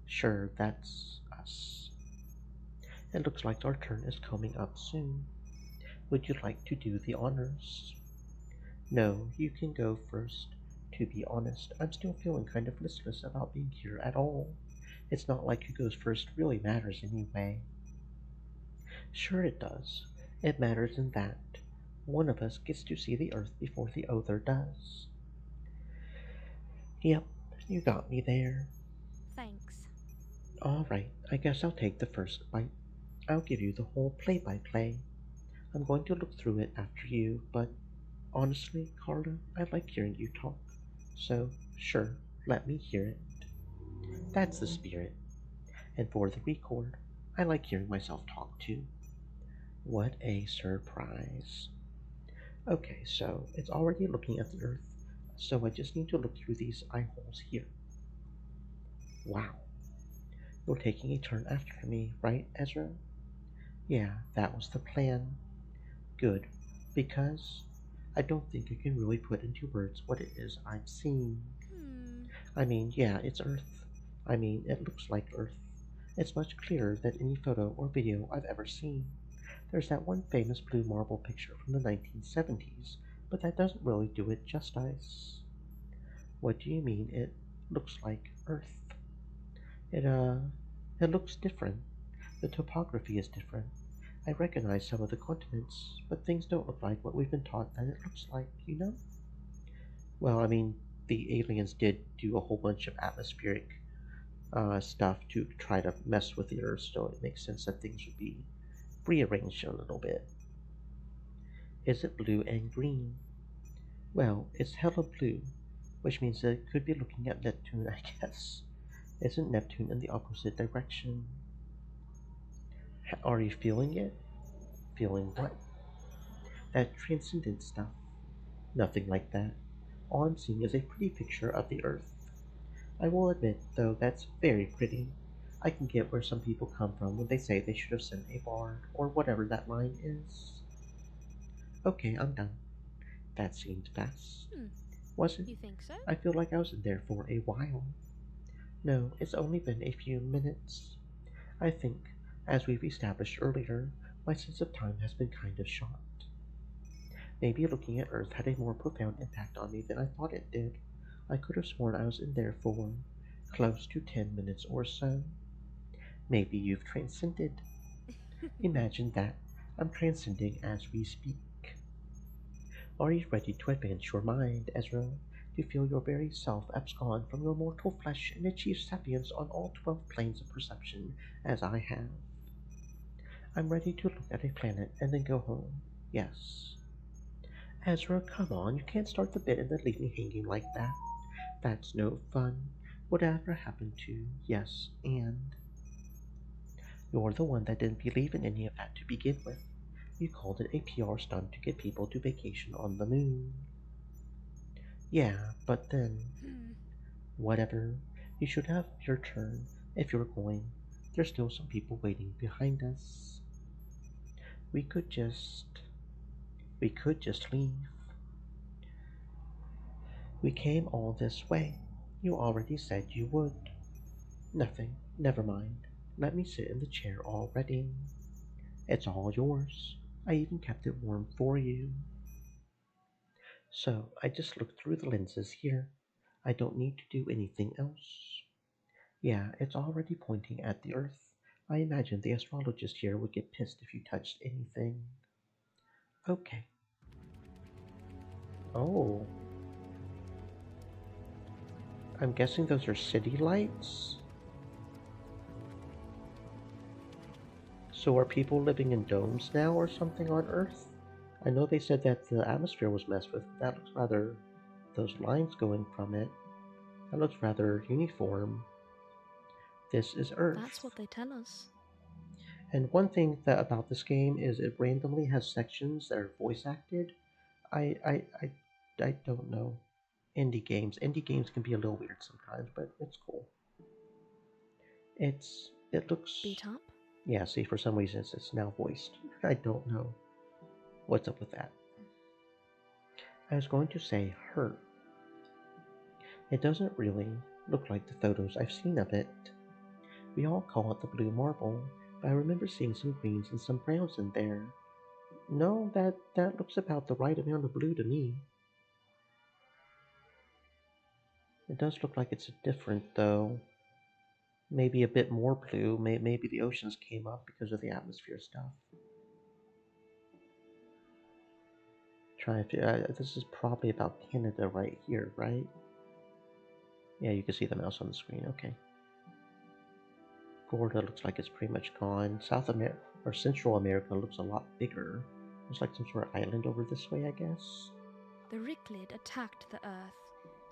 Sure, that's us. It looks like our turn is coming up soon. Would you like to do the honors? No, you can go first. To be honest, I'm still feeling kind of listless about being here at all. It's not like who goes first really matters anyway. Sure it does. It matters in that one of us gets to see the Earth before the other does. Yep, you got me there. Thanks. Alright, I guess I'll take the first bite. I'll give you the whole play-by-play. I'm going to look through it after you, but honestly, Carla, I like hearing you talk. So, sure, let me hear it. That's the spirit. And for the record, I like hearing myself talk too. What a surprise. Okay, so it's already looking at the Earth, so I just need to look through these eye holes here. Wow. You're taking a turn after me, right, Ezra? Yeah, that was the plan. Good, because I don't think I can really put into words what it is I'm seeing. I mean, yeah, it's Earth. I mean, it looks like Earth. It's much clearer than any photo or video I've ever seen. There's that one famous blue marble picture from the 1970s, but that doesn't really do it justice. What do you mean it looks like Earth? It, uh, it looks different. The topography is different. I recognize some of the continents, but things don't look like what we've been taught that it looks like, you know? Well, I mean, the aliens did do a whole bunch of atmospheric stuff to try to mess with the Earth, so it makes sense that things would be rearranged a little bit. Is it blue and green? Well, it's hella blue, which means that it could be looking at Neptune, I guess. Isn't Neptune in the opposite direction? Are you feeling it? Feeling what? That transcendent stuff. Nothing like that. All I'm seeing is a pretty picture of the Earth. I will admit, though, that's very pretty. I can get where some people come from when they say they should have sent a bard, or whatever that line is. Okay, I'm done. That seemed fast. Was it? You think so? I feel like I was in there for a while. No, it's only been a few minutes. I think, as we've established earlier, my sense of time has been kind of shot. Maybe looking at Earth had a more profound impact on me than I thought it did. I could have sworn I was in there for close to 10 minutes or so. Maybe you've transcended. Imagine that. I'm transcending as we speak. Are you ready to advance your mind, Ezra? To feel your very self abscond from your mortal flesh and achieve sapience on all 12 planes of perception, as I have? I'm ready to look at a planet and then go home. Yes. Ezra, come on, you can't start the bit and then leave me hanging like that. That's no fun. Whatever happened to yes and? You're the one that didn't believe in any of that to begin with. You called it a PR stunt to get people to vacation on the moon. Yeah, but then... Whatever. You should have your turn if you're going. There's still some people waiting behind us. We could just leave. We came all this way. You already said you would. Nothing. Never mind. Let me sit in the chair already. It's all yours. I even kept it warm for you. So I just looked through the lenses here. I don't need to do anything else. Yeah, it's already pointing at the Earth. I imagine the astrologist here would get pissed if you touched anything. Okay. Oh. I'm guessing those are city lights? So are people living in domes now or something on Earth? I know they said that the atmosphere was messed with, but that looks rather... those lines going from it. That looks rather uniform. This is Earth. That's what they tell us. And one thing that about this game is it randomly has sections that are voice acted. I don't know. Indie games can be a little weird sometimes, but it's cool. It looks... Beat up? Yeah, see, for some reason it's now voiced. I don't know what's up with that. I was going to say her. It doesn't really look like the photos I've seen of it. We all call it the blue marble, but I remember seeing some greens and some browns in there. No, that looks about the right amount of blue to me. It does look like it's different, though. Maybe a bit more blue. Maybe the oceans came up because of the atmosphere stuff. Trying to. This is probably about Canada right here, right? Yeah, you can see the mouse on the screen. Okay. Florida looks like it's pretty much gone. South America or Central America looks a lot bigger. There's like some sort of island over this way, I guess. The Ricklid attacked the Earth,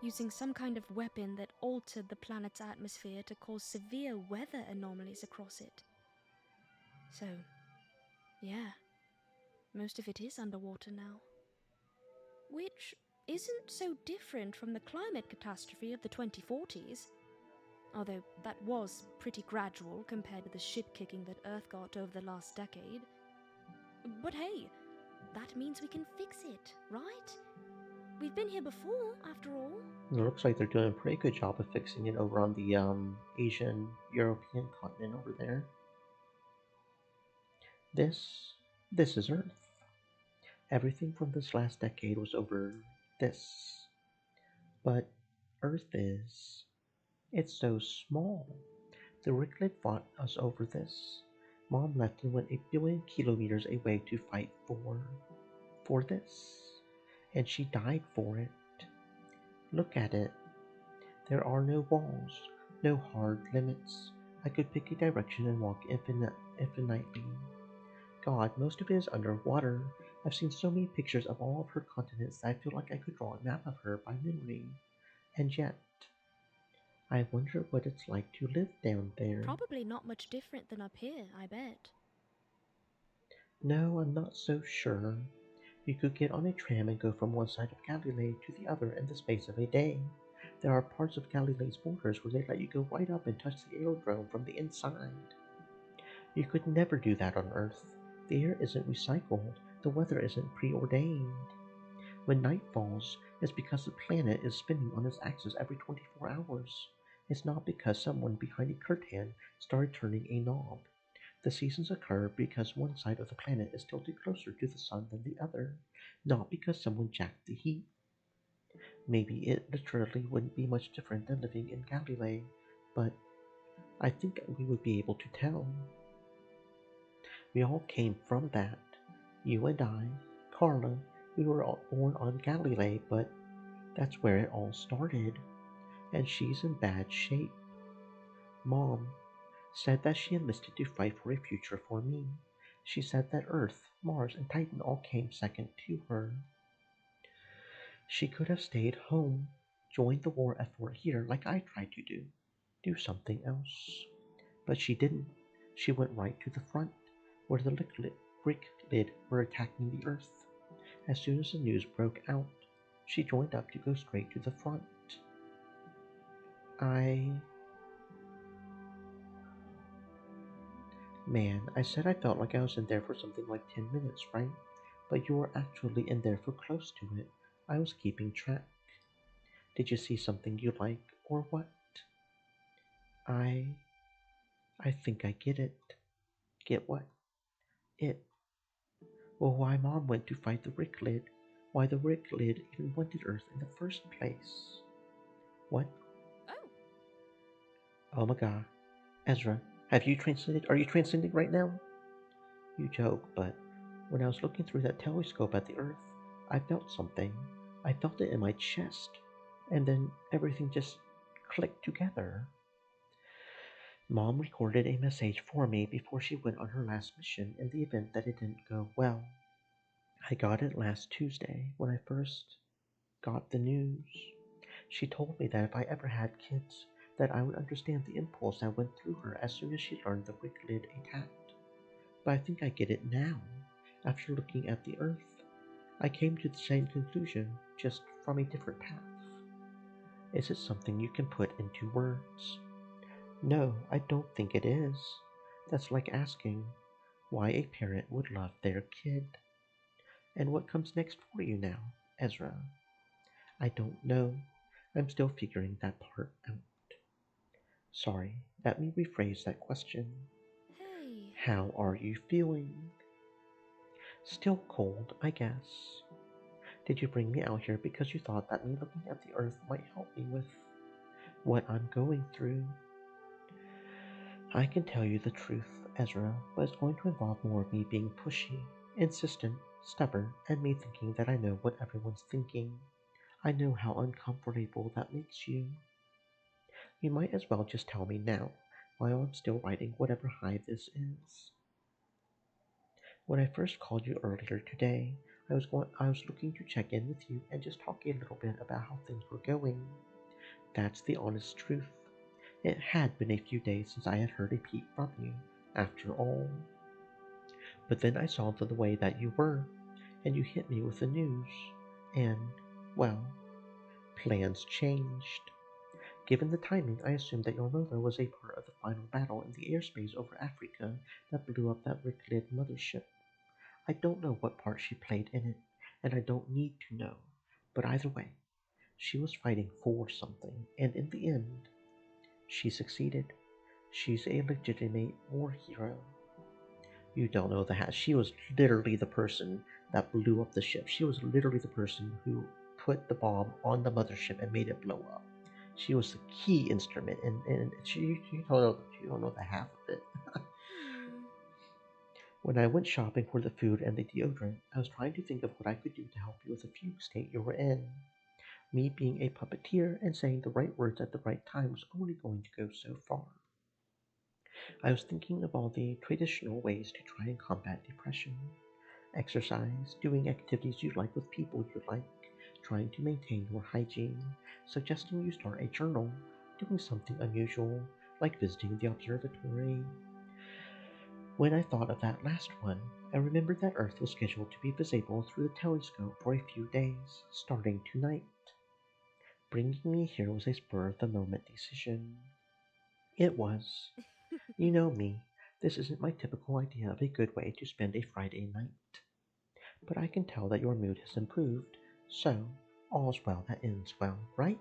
using some kind of weapon that altered the planet's atmosphere to cause severe weather anomalies across it. So, yeah, most of it is underwater now. Which isn't so different from the climate catastrophe of the 2040s. Although that was pretty gradual compared to the shit-kicking that Earth got over the last decade. But hey, that means we can fix it, right? We've been here before, after all. It looks like they're doing a pretty good job of fixing it over on the Asian, European continent over there. This is Earth. Everything from this last decade was over this. But Earth it's so small. The Ricklid fought us over this. Mom left and went 1 billion kilometers away to fight for this. And she died for it. Look at it. There are no walls, no hard limits. I could pick a direction and walk infinitely. God, most of it is underwater. I've seen so many pictures of all of her continents that I feel like I could draw a map of her by memory. And yet, I wonder what it's like to live down there. Probably not much different than up here, I bet. No, I'm not so sure. You could get on a tram and go from one side of Galilee to the other in the space of a day. There are parts of Galilee's borders where they let you go right up and touch the aerodrome from the inside. You could never do that on Earth. The air isn't recycled. The weather isn't preordained. When night falls, it's because the planet is spinning on its axis every 24 hours. It's not because someone behind a curtain started turning a knob. The seasons occur because one side of the planet is tilted closer to the sun than the other, not because someone jacked the heat. Maybe it literally wouldn't be much different than living in Galilee, but I think we would be able to tell. We all came from that. You and I, Carla, we were all born on Galilee, but that's where it all started. And she's in bad shape. Mom said that she enlisted to fight for a future for me. She said that Earth, Mars, and Titan all came second to her. She could have stayed home, joined the war effort here like I tried to do something else. But she didn't. She went right to the front, where the Ricklid were attacking the Earth. As soon as the news broke out, she joined up to go straight to the front. Man, I said I felt like I was in there for something like 10 minutes, right? But you were actually in there for close to it. I was keeping track. Did you see something you like, or what? I think I get it. Get what? It. Well, why Mom went to fight the Ricklid. Why the Ricklid even wanted Earth in the first place. What? Oh. Oh my god. Ezra, have you translated? Are you translating right now? You joke, but when I was looking through that telescope at the Earth, I felt something. I felt it in my chest. And then everything just clicked together. Mom recorded a message for me before she went on her last mission in the event that it didn't go well. I got it last Tuesday when I first got the news. She told me that if I ever had kids, that I would understand the impulse that went through her as soon as she learned the Ricklid attacked. But I think I get it now, after looking at the Earth. I came to the same conclusion, just from a different path. Is it something you can put into words? No, I don't think it is. That's like asking why a parent would love their kid. And what comes next for you now, Ezra? I don't know. I'm still figuring that part out. Sorry, let me rephrase that question. Hey. How are you feeling? Still cold, I guess. Did you bring me out here because you thought that me looking at the Earth might help me with what I'm going through? I can tell you the truth, Ezra, but it's going to involve more of me being pushy, insistent, stubborn, and me thinking that I know what everyone's thinking. I know how uncomfortable that makes you. You might as well just tell me now, while I'm still writing whatever high this is. When I first called you earlier today, I was looking to check in with you and just talk a little bit about how things were going. That's the honest truth. It had been a few days since I had heard a peep from you, after all. But then I saw the way that you were, and you hit me with the news, and, well, plans changed. Given the timing, I assumed that your mother was a part of the final battle in the airspace over Africa that blew up that Ricklid mothership. I don't know what part she played in it, and I don't need to know. But either way, she was fighting for something, and in the end, she succeeded. She's a legitimate war hero. You don't know that. She was literally the person that blew up the ship. She was literally the person who put the bomb on the mothership and made it blow up. She was the key instrument, and you don't know the half of it. When I went shopping for the food and the deodorant, I was trying to think of what I could do to help you with the fugue state you were in. Me being a puppeteer and saying the right words at the right time was only going to go so far. I was thinking of all the traditional ways to try and combat depression. Exercise, doing activities you like with people you like, trying to maintain your hygiene, suggesting you start a journal, doing something unusual, like visiting the observatory. When I thought of that last one, I remembered that Earth was scheduled to be visible through the telescope for a few days, starting tonight. Bringing me here was a spur-of-the-moment decision. It was. You know me, this isn't my typical idea of a good way to spend a Friday night. But I can tell that your mood has improved, so all's well that ends well, right?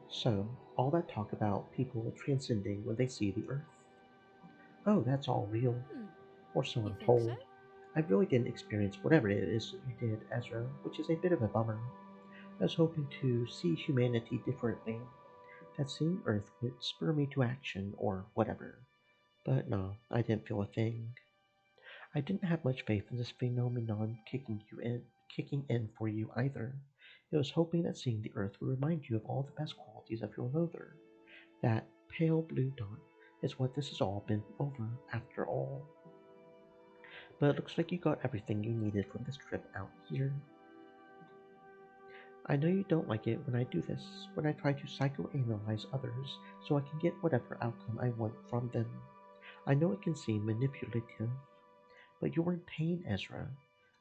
So, all that talk about people transcending when they see the Earth. Oh, that's all real. Or so You I'm think so? told. I really didn't experience whatever it is you did, Ezra, which is a bit of a bummer. I was hoping to see humanity differently, that seeing Earth would spur me to action or whatever. But no, I didn't feel a thing. I didn't have much faith in this phenomenon kicking in for you either. I was hoping that seeing the Earth would remind you of all the best qualities of your mother. That pale blue dot is what this has all been over, after all. But it looks like you got everything you needed from this trip out here. I know you don't like it when I do this, when I try to psychoanalyze others so I can get whatever outcome I want from them. I know it can seem manipulative, but you're in pain, Ezra.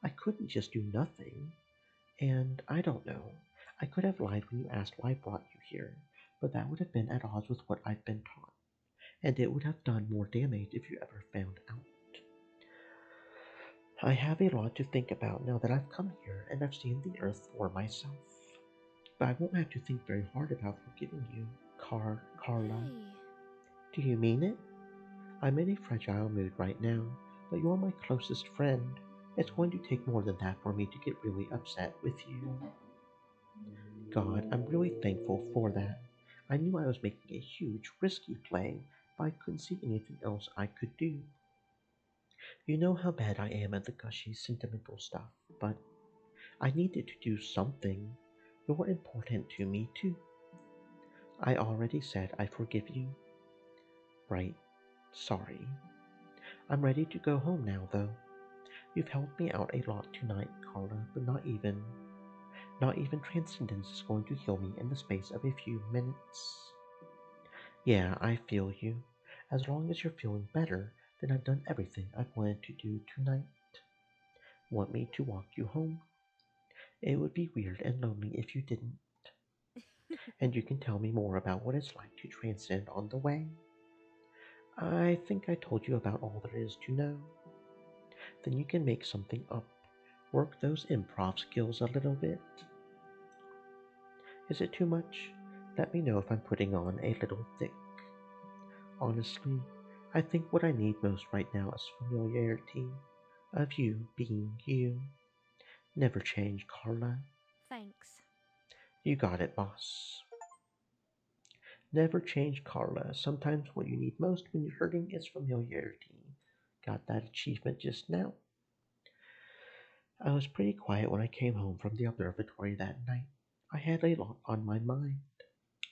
I couldn't just do nothing. And I don't know. I could have lied when you asked why I brought you here, but that would have been at odds with what I've been taught, and it would have done more damage if you ever found out. I have a lot to think about now that I've come here and I've seen the Earth for myself. But I won't have to think very hard about forgiving you, Carla. Hey. Do you mean it? I'm in a fragile mood right now, but you're my closest friend. It's going to take more than that for me to get really upset with you. God, I'm really thankful for that. I knew I was making a huge, risky play, but I couldn't see anything else I could do. You know how bad I am at the gushy, sentimental stuff, but I needed to do something. You're important to me, too. I already said I forgive you. Right. Sorry. I'm ready to go home now, though. You've helped me out a lot tonight, Carla, but not even transcendence is going to heal me in the space of a few minutes. Yeah, I feel you. As long as you're feeling better, then I've done everything I've wanted to do tonight. Want me to walk you home? It would be weird and lonely if you didn't. And you can tell me more about what it's like to transcend on the way. I think I told you about all there is to know. Then you can make something up. Work those improv skills a little bit. Is it too much? Let me know if I'm putting on a little thick. Honestly, I think what I need most right now is familiarity of you being you. Never change, Carla. Thanks. You got it, boss. Never change, Carla. Sometimes what you need most when you're hurting is familiarity. Got that achievement just now. I was pretty quiet when I came home from the observatory that night. I had a lot on my mind.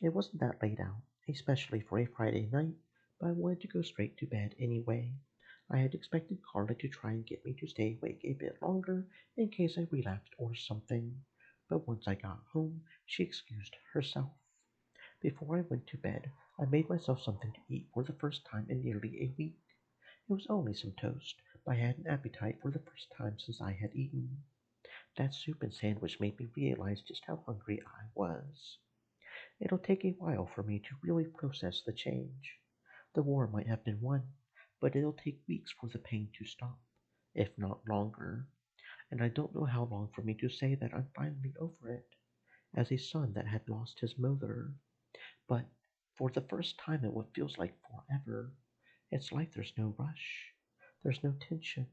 It wasn't that late out, especially for a Friday night, but I wanted to go straight to bed anyway. I had expected Carla to try and get me to stay awake a bit longer in case I relapsed or something, but once I got home, she excused herself. Before I went to bed, I made myself something to eat for the first time in nearly a week. It was only some toast, but I had an appetite for the first time since I had eaten. That soup and sandwich made me realize just how hungry I was. It'll take a while for me to really process the change. The war might have been won, but it'll take weeks for the pain to stop, if not longer. And I don't know how long for me to say that I'm finally over it, as a son that had lost his mother. But for the first time in what feels like forever, it's like there's no rush. There's no tension.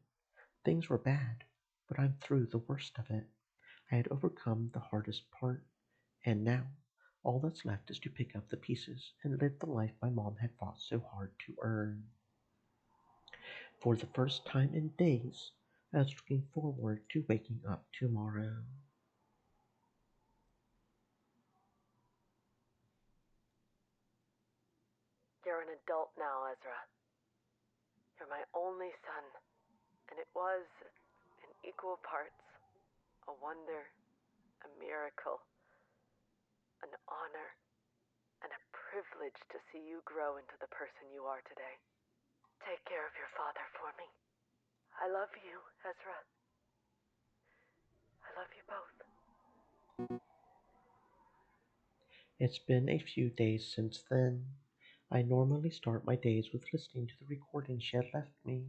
Things were bad, but I'm through the worst of it. I had overcome the hardest part, and now all that's left is to pick up the pieces and live the life my mom had fought so hard to earn. For the first time in days, I was looking forward to waking up tomorrow. You're an adult now, Ezra. You're my only son, and it was, in equal parts, a wonder, a miracle, an honor, and a privilege to see you grow into the person you are today. Take care of your father for me. I love you, Ezra. I love you both. It's been a few days since then. I normally start my days with listening to the recording she had left me.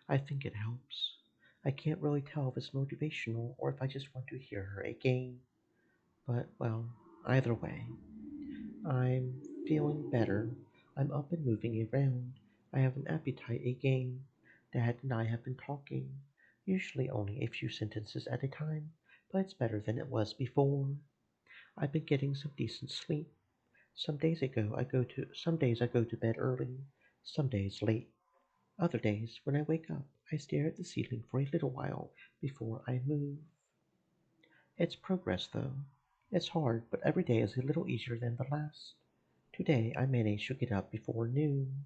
I think it helps. I can't really tell if it's motivational or if I just want to hear her again. But, well, either way, I'm feeling better. I'm up and moving around. I have an appetite again. Dad and I have been talking, usually only a few sentences at a time, but it's better than it was before. I've been getting some decent sleep. Some days I go to bed early, some days late. Other days, when I wake up, I stare at the ceiling for a little while before I move. It's progress though. It's hard, but every day is a little easier than the last. Today I managed to get up before noon.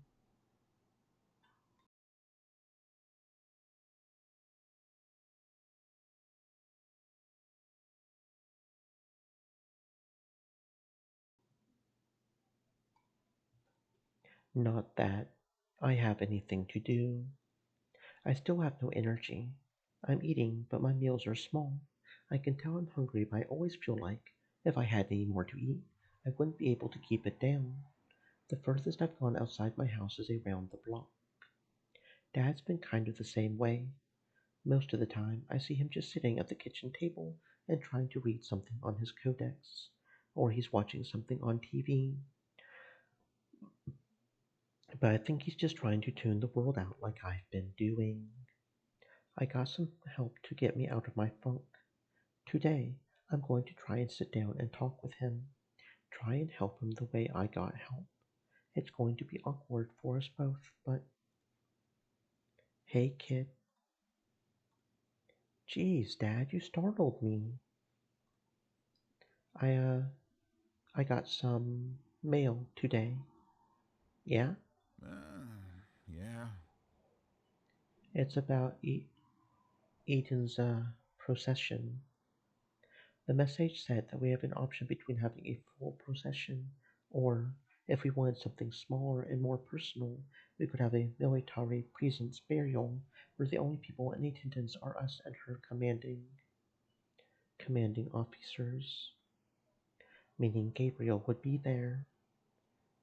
Not that I have anything to do. I still have no energy. I'm eating, but my meals are small. I can tell I'm hungry, but I always feel like if I had any more to eat, I wouldn't be able to keep it down. The furthest I've gone outside my house is around the block. Dad's been kind of the same way. Most of the time, I see him just sitting at the kitchen table and trying to read something on his codex, or he's watching something on TV. But I think he's just trying to tune the world out like I've been doing. I got some help to get me out of my funk. Today, I'm going to try and sit down and talk with him. Try and help him the way I got help. It's going to be awkward for us both, but hey, kid. Geez, Dad, you startled me. I, uh, I got some mail today. Yeah? Yeah. It's about Eden's, procession. The message said that we have an option between having a full procession, or if we wanted something smaller and more personal, we could have a military presence burial where the only people in attendance are us and her commanding officers, meaning Gabriel would be there.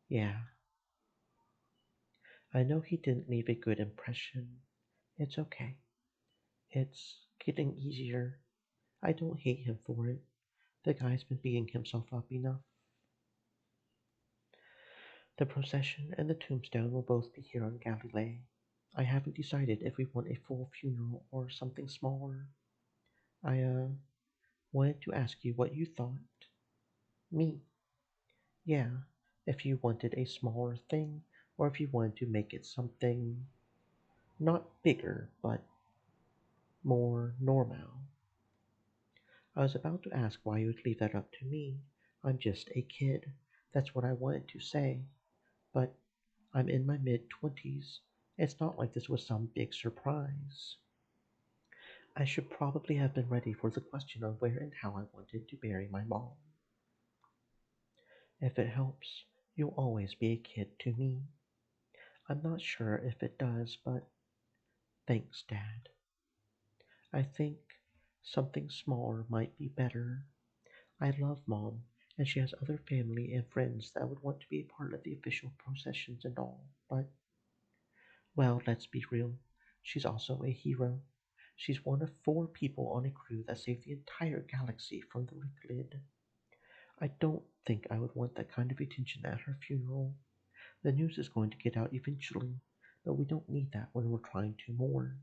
Yeah, I know he didn't leave a good impression. It's okay. It's getting easier. I don't hate him for it. The guy's been beating himself up enough. The procession and the tombstone will both be here on Galilee. I haven't decided if we want a full funeral or something smaller. I, wanted to ask you what you thought. Me? Yeah, if you wanted a smaller thing, or if you wanted to make it something not bigger, but more normal. I was about to ask why you would leave that up to me. I'm just a kid. That's what I wanted to say. But I'm in my mid-20s. It's not like this was some big surprise. I should probably have been ready for the question on where and how I wanted to bury my mom. If it helps, you'll always be a kid to me. I'm not sure if it does, but thanks, Dad. I think something smaller might be better. I love Mom, and she has other family and friends that would want to be a part of the official processions and all, but, well, let's be real. She's also a hero. She's one of 4 people on a crew that saved the entire galaxy from the Ricklid. I don't think I would want that kind of attention at her funeral. The news is going to get out eventually, but we don't need that when we're trying to mourn.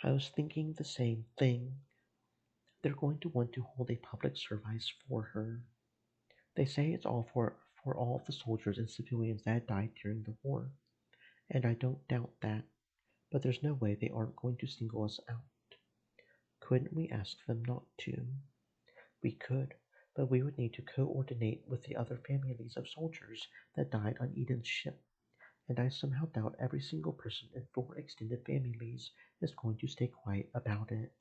I was thinking the same thing. They're going to want to hold a public service for her. They say it's all for all of the soldiers and civilians that died during the war, and I don't doubt that, but there's no way they aren't going to single us out. Couldn't we ask them not to? We could, but we would need to coordinate with the other families of soldiers that died on Eden's ship, and I somehow doubt every single person in 4 extended families is going to stay quiet about it.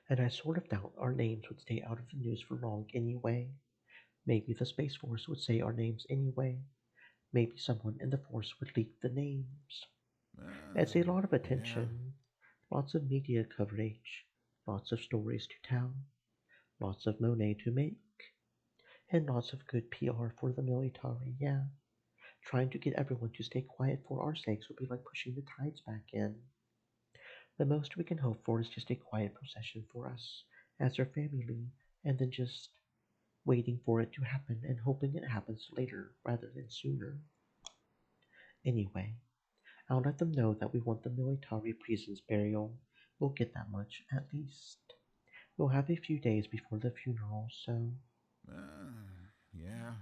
And I sort of doubt our names would stay out of the news for long anyway. Maybe the Space Force would say our names anyway. Maybe someone in the Force would leak the names. It's a lot of Yeah. attention, lots of media coverage, lots of stories to tell, lots of Monet to make, and lots of good PR for the military, yeah. Trying to get everyone to stay quiet for our sakes would be like pushing the tides back in. The most we can hope for is just a quiet procession for us, as her family, and then just waiting for it to happen and hoping it happens later rather than sooner. Anyway, I'll let them know that we want the military prison's burial. We'll get that much, at least. We'll have a few days before the funeral, so. Yeah.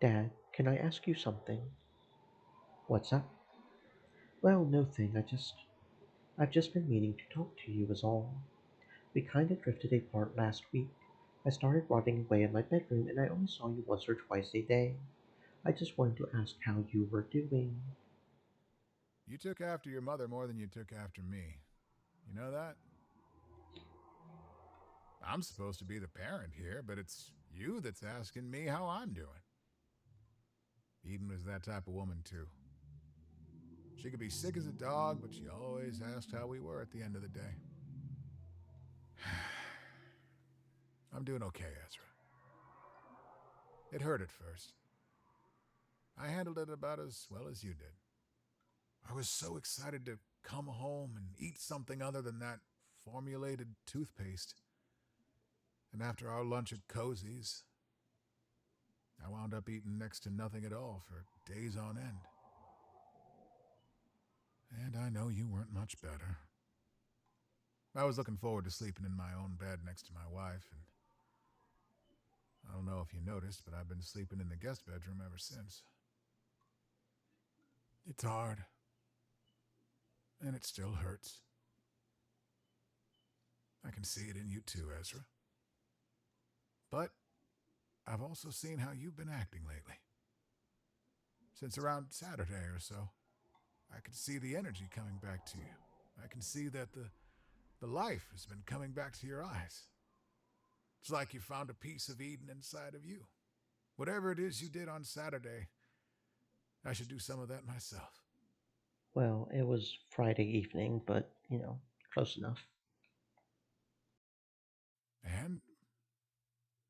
Dad, can I ask you something? What's up? Well, no thing. I've just been meaning to talk to you, is all. We kinda drifted apart last week. I started rotting away in my bedroom, and I only saw you once or twice a day. I just wanted to ask how you were doing. You took after your mother more than you took after me. You know that? I'm supposed to be the parent here, but it's you that's asking me how I'm doing. Eden was that type of woman, too. She could be sick as a dog, but she always asked how we were at the end of the day. I'm doing okay, Ezra. It hurt at first. I handled it about as well as you did. I was so excited to come home and eat something other than that formulated toothpaste. And after our lunch at Cozy's, I wound up eating next to nothing at all for days on end. And I know you weren't much better. I was looking forward to sleeping in my own bed next to my wife, and I don't know if you noticed, but I've been sleeping in the guest bedroom ever since. It's hard, and it still hurts. I can see it in you too, Ezra. But I've also seen how you've been acting lately. Since around Saturday or so, I can see the energy coming back to you. I can see that the life has been coming back to your eyes. It's like you found a piece of Eden inside of you. Whatever it is you did on Saturday, I should do some of that myself. Well, it was Friday evening, but, close enough. And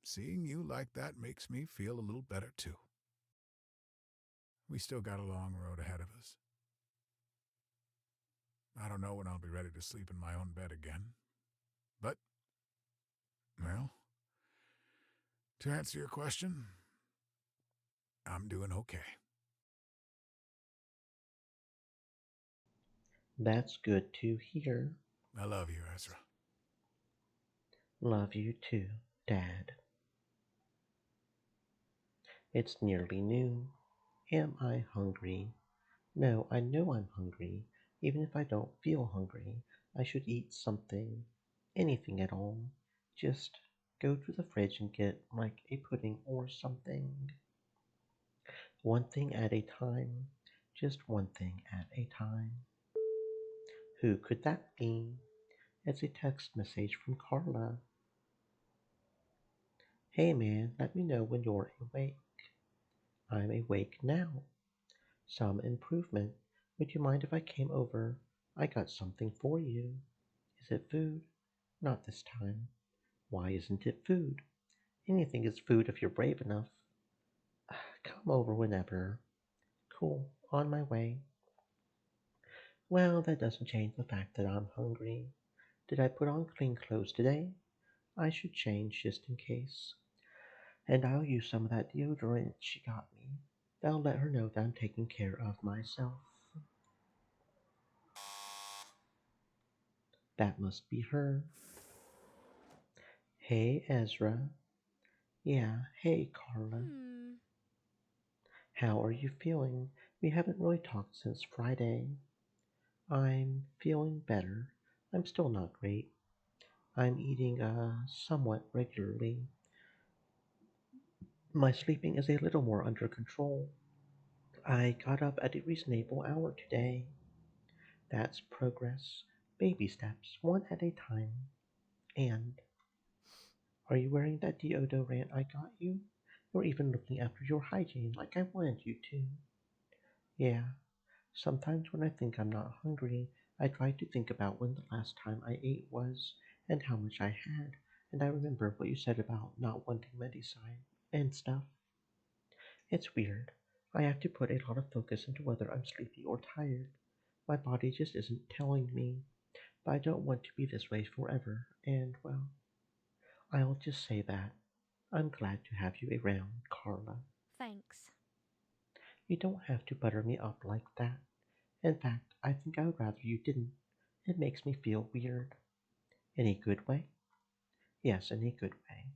seeing you like that makes me feel a little better too. We still got a long road ahead of us. I don't know when I'll be ready to sleep in my own bed again. But, well, to answer your question, I'm doing okay. That's good to hear. I love you, Ezra. Love you too, Dad. It's nearly noon. Am I hungry? No, I know I'm hungry. Even if I don't feel hungry, I should eat something. Anything at all. Just go to the fridge and get like a pudding or something. One thing at a time. Just one thing at a time. Who could that be? It's a text message from Carla. Hey man, let me know when you're awake. I'm awake now. Some improvement. Would you mind if I came over? I got something for you. Is it food? Not this time. Why isn't it food? Anything is food if you're brave enough. Come over whenever. Cool, on my way. Well, that doesn't change the fact that I'm hungry. Did I put on clean clothes today? I should change just in case. And I'll use some of that deodorant she got me. That'll let her know that I'm taking care of myself. That must be her. Hey, Ezra. Yeah, hey, Carla. How are you feeling? We haven't really talked since Friday. I'm feeling better. I'm still not great. I'm eating somewhat regularly. My sleeping is a little more under control. I got up at a reasonable hour today. That's progress. Baby steps, one at a time. And are you wearing that deodorant I got you? You're even looking after your hygiene like I wanted you to. Yeah, sometimes when I think I'm not hungry, I try to think about when the last time I ate was and how much I had, and I remember what you said about not wanting medicine and stuff. It's weird. I have to put a lot of focus into whether I'm sleepy or tired. My body just isn't telling me, but I don't want to be this way forever, and well, I'll just say that I'm glad to have you around, Carla. Thanks. You don't have to butter me up like that. In fact, I think I would rather you didn't. It makes me feel weird. In a good way? Yes, in a good way.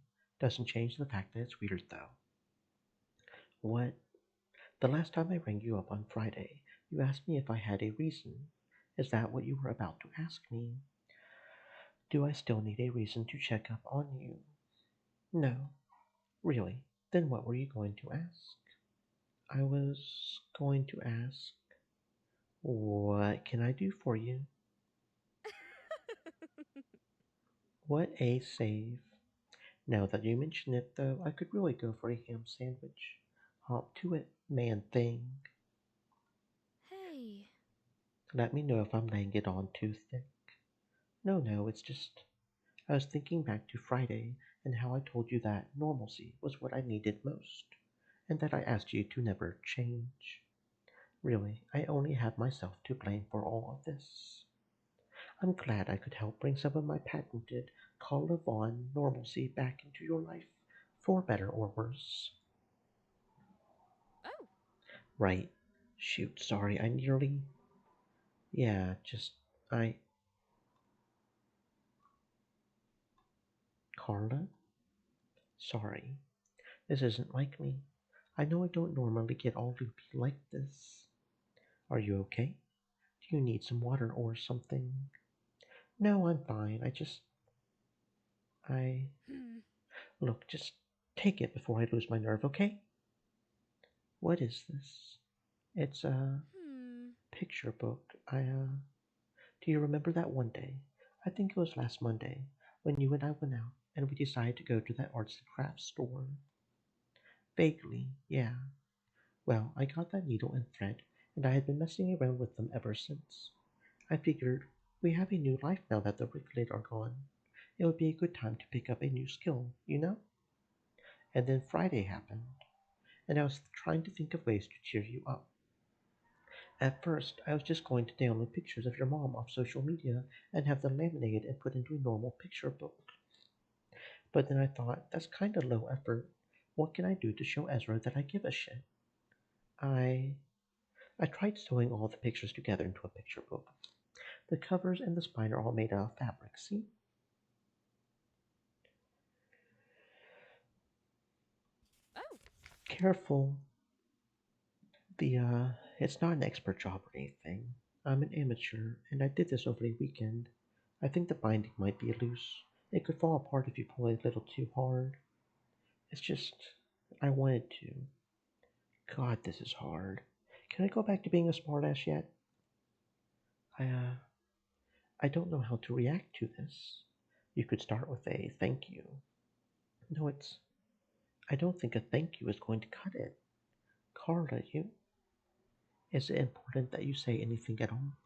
Doesn't change the fact that it's weird, though. What? The last time I rang you up on Friday, you asked me if I had a reason. Is that what you were about to ask me? Do I still need a reason to check up on you? No. Really? Then what were you going to ask? I was going to ask, what can I do for you? What a save. Now that you mention it, though, I could really go for a ham sandwich. Hop to it, man thing. Hey. Let me know if I'm laying it on too thick. No, no, it's just I was thinking back to Friday and how I told you that normalcy was what I needed most, and that I asked you to never change. Really, I only have myself to blame for all of this. I'm glad I could help bring some of my patented Call Vaughn normalcy back into your life, for better or worse. Oh. Right. Shoot, sorry, I nearly. Yeah, just. I. Carla? Sorry. This isn't like me. I know I don't normally get all loopy like this. Are you okay? Do you need some water or something? No, I'm fine. I just. I. Look, just take it before I lose my nerve, okay? What is this? It's a picture book. Do you remember that one day? I think it was last Monday when you and I went out and we decided to go to that arts and crafts store. Vaguely, yeah. Well, I got that needle and thread, and I had been messing around with them ever since. I figured we have a new life now that the Ricklid are gone. It would be a good time to pick up a new skill, you know? And then Friday happened, and I was trying to think of ways to cheer you up. At first, I was just going to download pictures of your mom off social media and have them laminated and put into a normal picture book. But then I thought, that's kinda low effort. What can I do to show Ezra that I give a shit? I I tried sewing all the pictures together into a picture book. The covers and the spine are all made out of fabric, see? Oh. Careful. It's not an expert job or anything. I'm an amateur, and I did this over a weekend. I think the binding might be loose. It could fall apart if you pull it a little too hard. It's just, I wanted to. God, this is hard. Can I go back to being a smartass yet? I, uh, I don't know how to react to this. You could start with a thank you. No, I don't think a thank you is going to cut it. Carla, is it important that you say anything at all?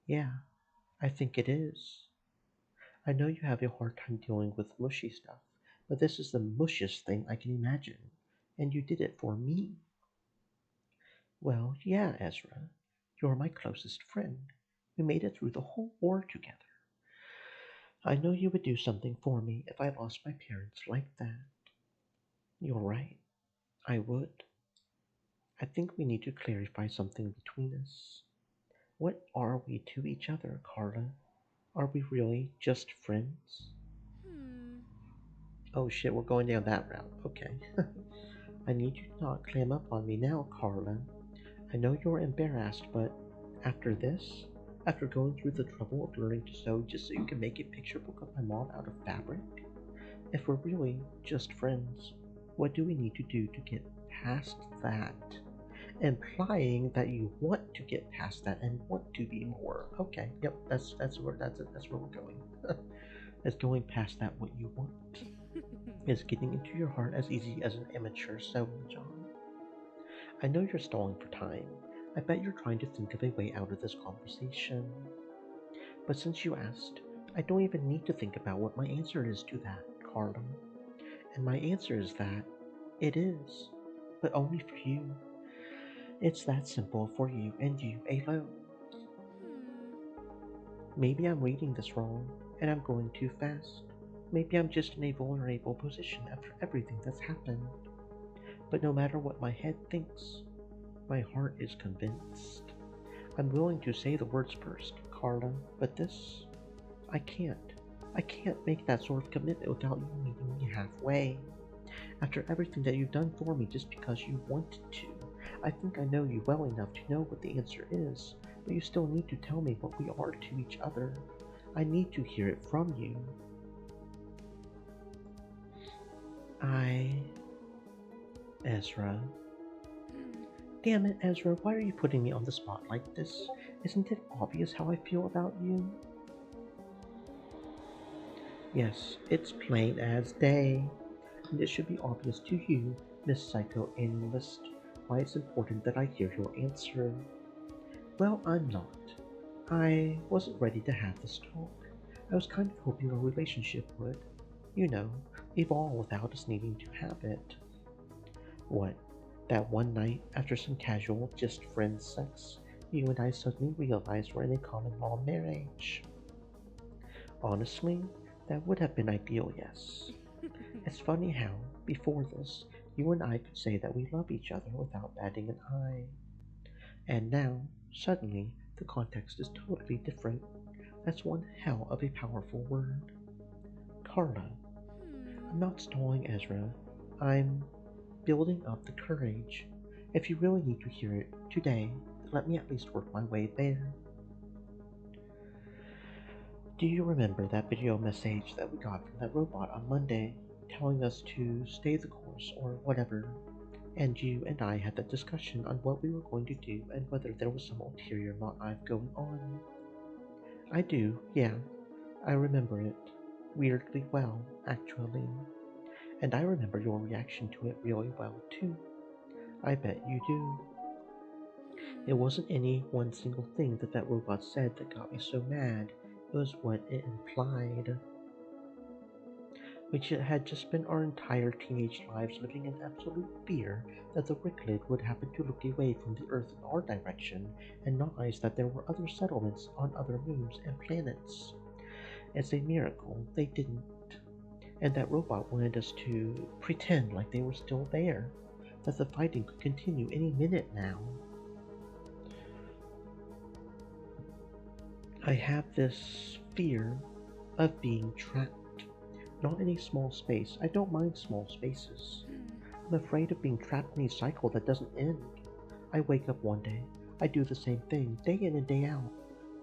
Yeah, I think it is. I know you have a hard time dealing with mushy stuff, but this is the mushiest thing I can imagine. And you did it for me. Well, yeah, Ezra. You're my closest friend. We made it through the whole war together. I know you would do something for me if I lost my parents like that. You're right. I would. I think we need to clarify something between us. What are we to each other, Carla? Are we really just friends? Hmm. Oh shit, we're going down that route. Okay. I need you to not clam up on me now, Carla. I know you're embarrassed, but after this, after going through the trouble of learning to sew just so you can make a picture book of my mom out of fabric, if we're really just friends, what do we need to do to get past that? Implying that you want to get past that and want to be more. Okay, yep, that's where we're going. Is going past that what you want. Is getting into your heart as easy as an amateur sewing job. I know you're stalling for time. I bet you're trying to think of a way out of this conversation. But since you asked, I don't even need to think about what my answer is to that, Carla. And my answer is that it is, but only for you. It's that simple for you and you alone. Maybe I'm reading this wrong, and I'm going too fast. Maybe I'm just in a vulnerable position after everything that's happened. But no matter what my head thinks, my heart is convinced. I'm willing to say the words first, Carla, but this, I can't. I can't make that sort of commitment without you meeting me halfway. After everything that you've done for me just because you wanted to, I think I know you well enough to know what the answer is, but you still need to tell me what we are to each other. I need to hear it from you. Ezra. Damn it, Ezra, why are you putting me on the spot like this? Isn't it obvious how I feel about you? Yes, it's plain as day. And it should be obvious to you, Miss Psychoanalyst, why it's important that I hear your answer. Well, I'm not. I wasn't ready to have this talk. I was kind of hoping our relationship would, evolve without us needing to have it. What, that one night after some casual, just friends sex, you and I suddenly realized we're in a common law marriage. Honestly, that would have been ideal, yes. It's funny how, before this, you and I could say that we love each other without batting an eye. And now, suddenly, the context is totally different. That's one hell of a powerful word. Carla. I'm not stalling, Ezra. I'm building up the courage. If you really need to hear it today, let me at least work my way there. Do you remember that video message that we got from that robot on Monday, telling us to stay the course or whatever? And you and I had that discussion on what we were going to do and whether there was some ulterior motive going on. I do, yeah. I remember it. Weirdly well, actually. And I remember your reaction to it really well, too. I bet you do. It wasn't any one single thing that robot said that got me so mad. It was what it implied. Which had just spent our entire teenage lives living in absolute fear that the Ricklid would happen to look away from the Earth in our direction and not realize that there were other settlements on other moons and planets. It's a miracle they didn't. And that robot wanted us to pretend like they were still there, that the fighting could continue any minute now. I have this fear of being trapped. Not in a small space. I don't mind small spaces. I'm afraid of being trapped in a cycle that doesn't end. I wake up one day, I do the same thing, day in and day out,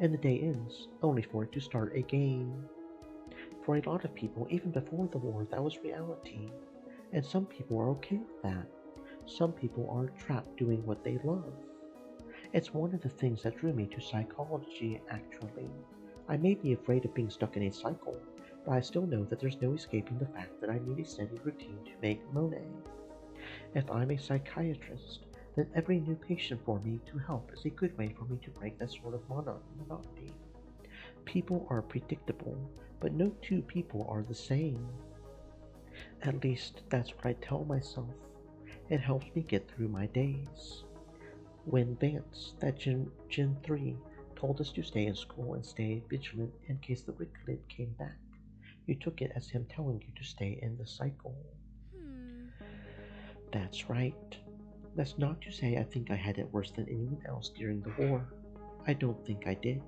and the day ends, only for it to start again. For a lot of people, even before the war, that was reality. And some people are okay with that. Some people are trapped doing what they love. It's one of the things that drew me to psychology, actually. I may be afraid of being stuck in a cycle, but I still know that there's no escaping the fact that I need a steady routine to make Monet. If I'm a psychiatrist, then every new patient for me to help is a good way for me to break that sort of monotony. People are predictable, but no two people are the same. At least that's what I tell myself. It helps me get through my days. When Vance, that Gen 3, told us to stay in school and stay vigilant in case the Ricklid came back, you took it as him telling you to stay in the cycle. That's right. That's not to say I think I had it worse than anyone else during the war. I don't think I did.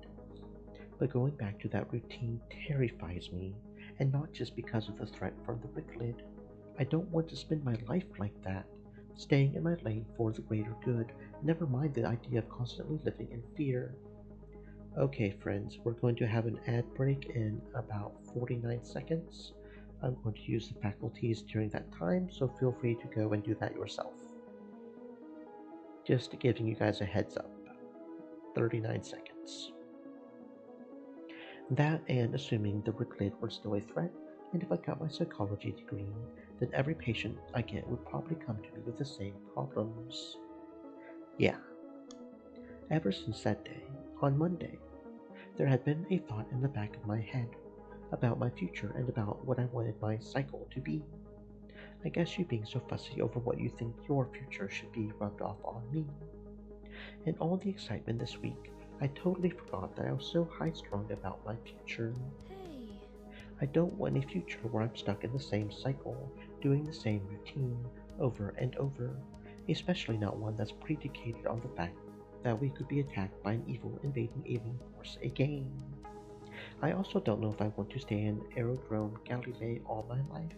But going back to that routine terrifies me, and not just because of the threat from the Ricklid. I don't want to spend my life like that, staying in my lane for the greater good, never mind the idea of constantly living in fear. Okay, friends, we're going to have an ad break in about 49 seconds. I'm going to use the faculties during that time, so feel free to go and do that yourself. Just giving you guys a heads up. 39 seconds. That and assuming the Ricklid were still a threat, and if I got my psychology degree, then every patient I get would probably come to me with the same problems. Yeah. Ever since that day, on Monday, there had been a thought in the back of my head about my future and about what I wanted my cycle to be. I guess you being so fussy over what you think your future should be rubbed off on me. In all the excitement this week, I totally forgot that I was so high-strung about my future. Hey. I don't want a future where I'm stuck in the same cycle, doing the same routine over and over, especially not one that's predicated on the fact that we could be attacked by an evil invading alien force again. I also don't know if I want to stay in Aerodrome Galilei all my life.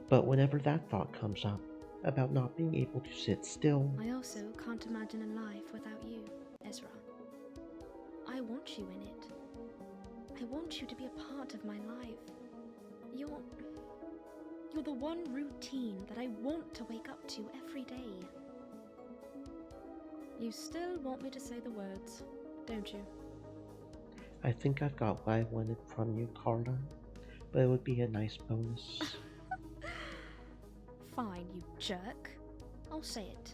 But whenever that thought comes up, about not being able to sit still, I also can't imagine a life without you, Ezra. I want you in it. I want you to be a part of my life. You're the one routine that I want to wake up to every day. You still want me to say the words, don't you? I think I've got what I wanted from you, Carla, but it would be a nice bonus. Fine, you jerk. I'll say it.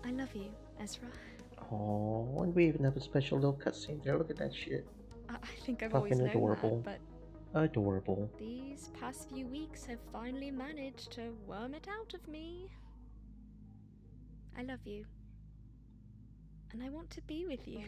I love you, Ezra. Oh, and we even have a special little cutscene there. Look at that shit. I think I've always Fucking known adorable. that, but Adorable. these past few weeks have finally managed to worm it out of me. I love you. And I want to be with you.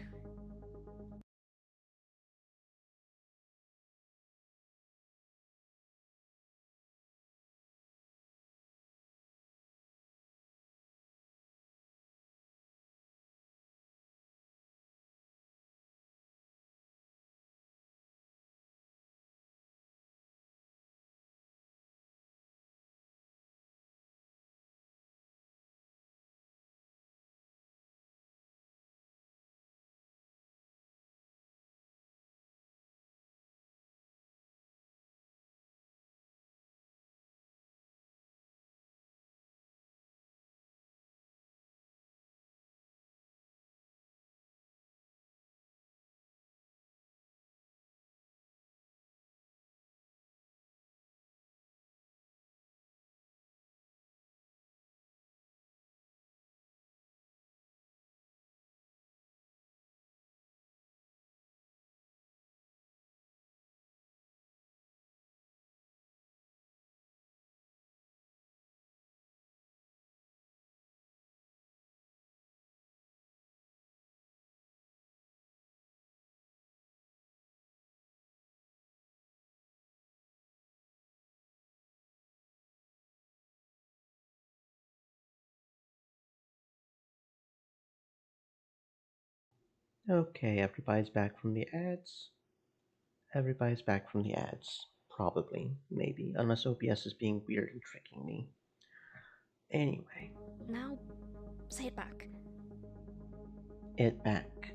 Okay, everybody's back from the ads. Everybody's back from the ads. Probably, maybe, unless OBS is being weird and tricking me. Anyway, Now, say it back. it back.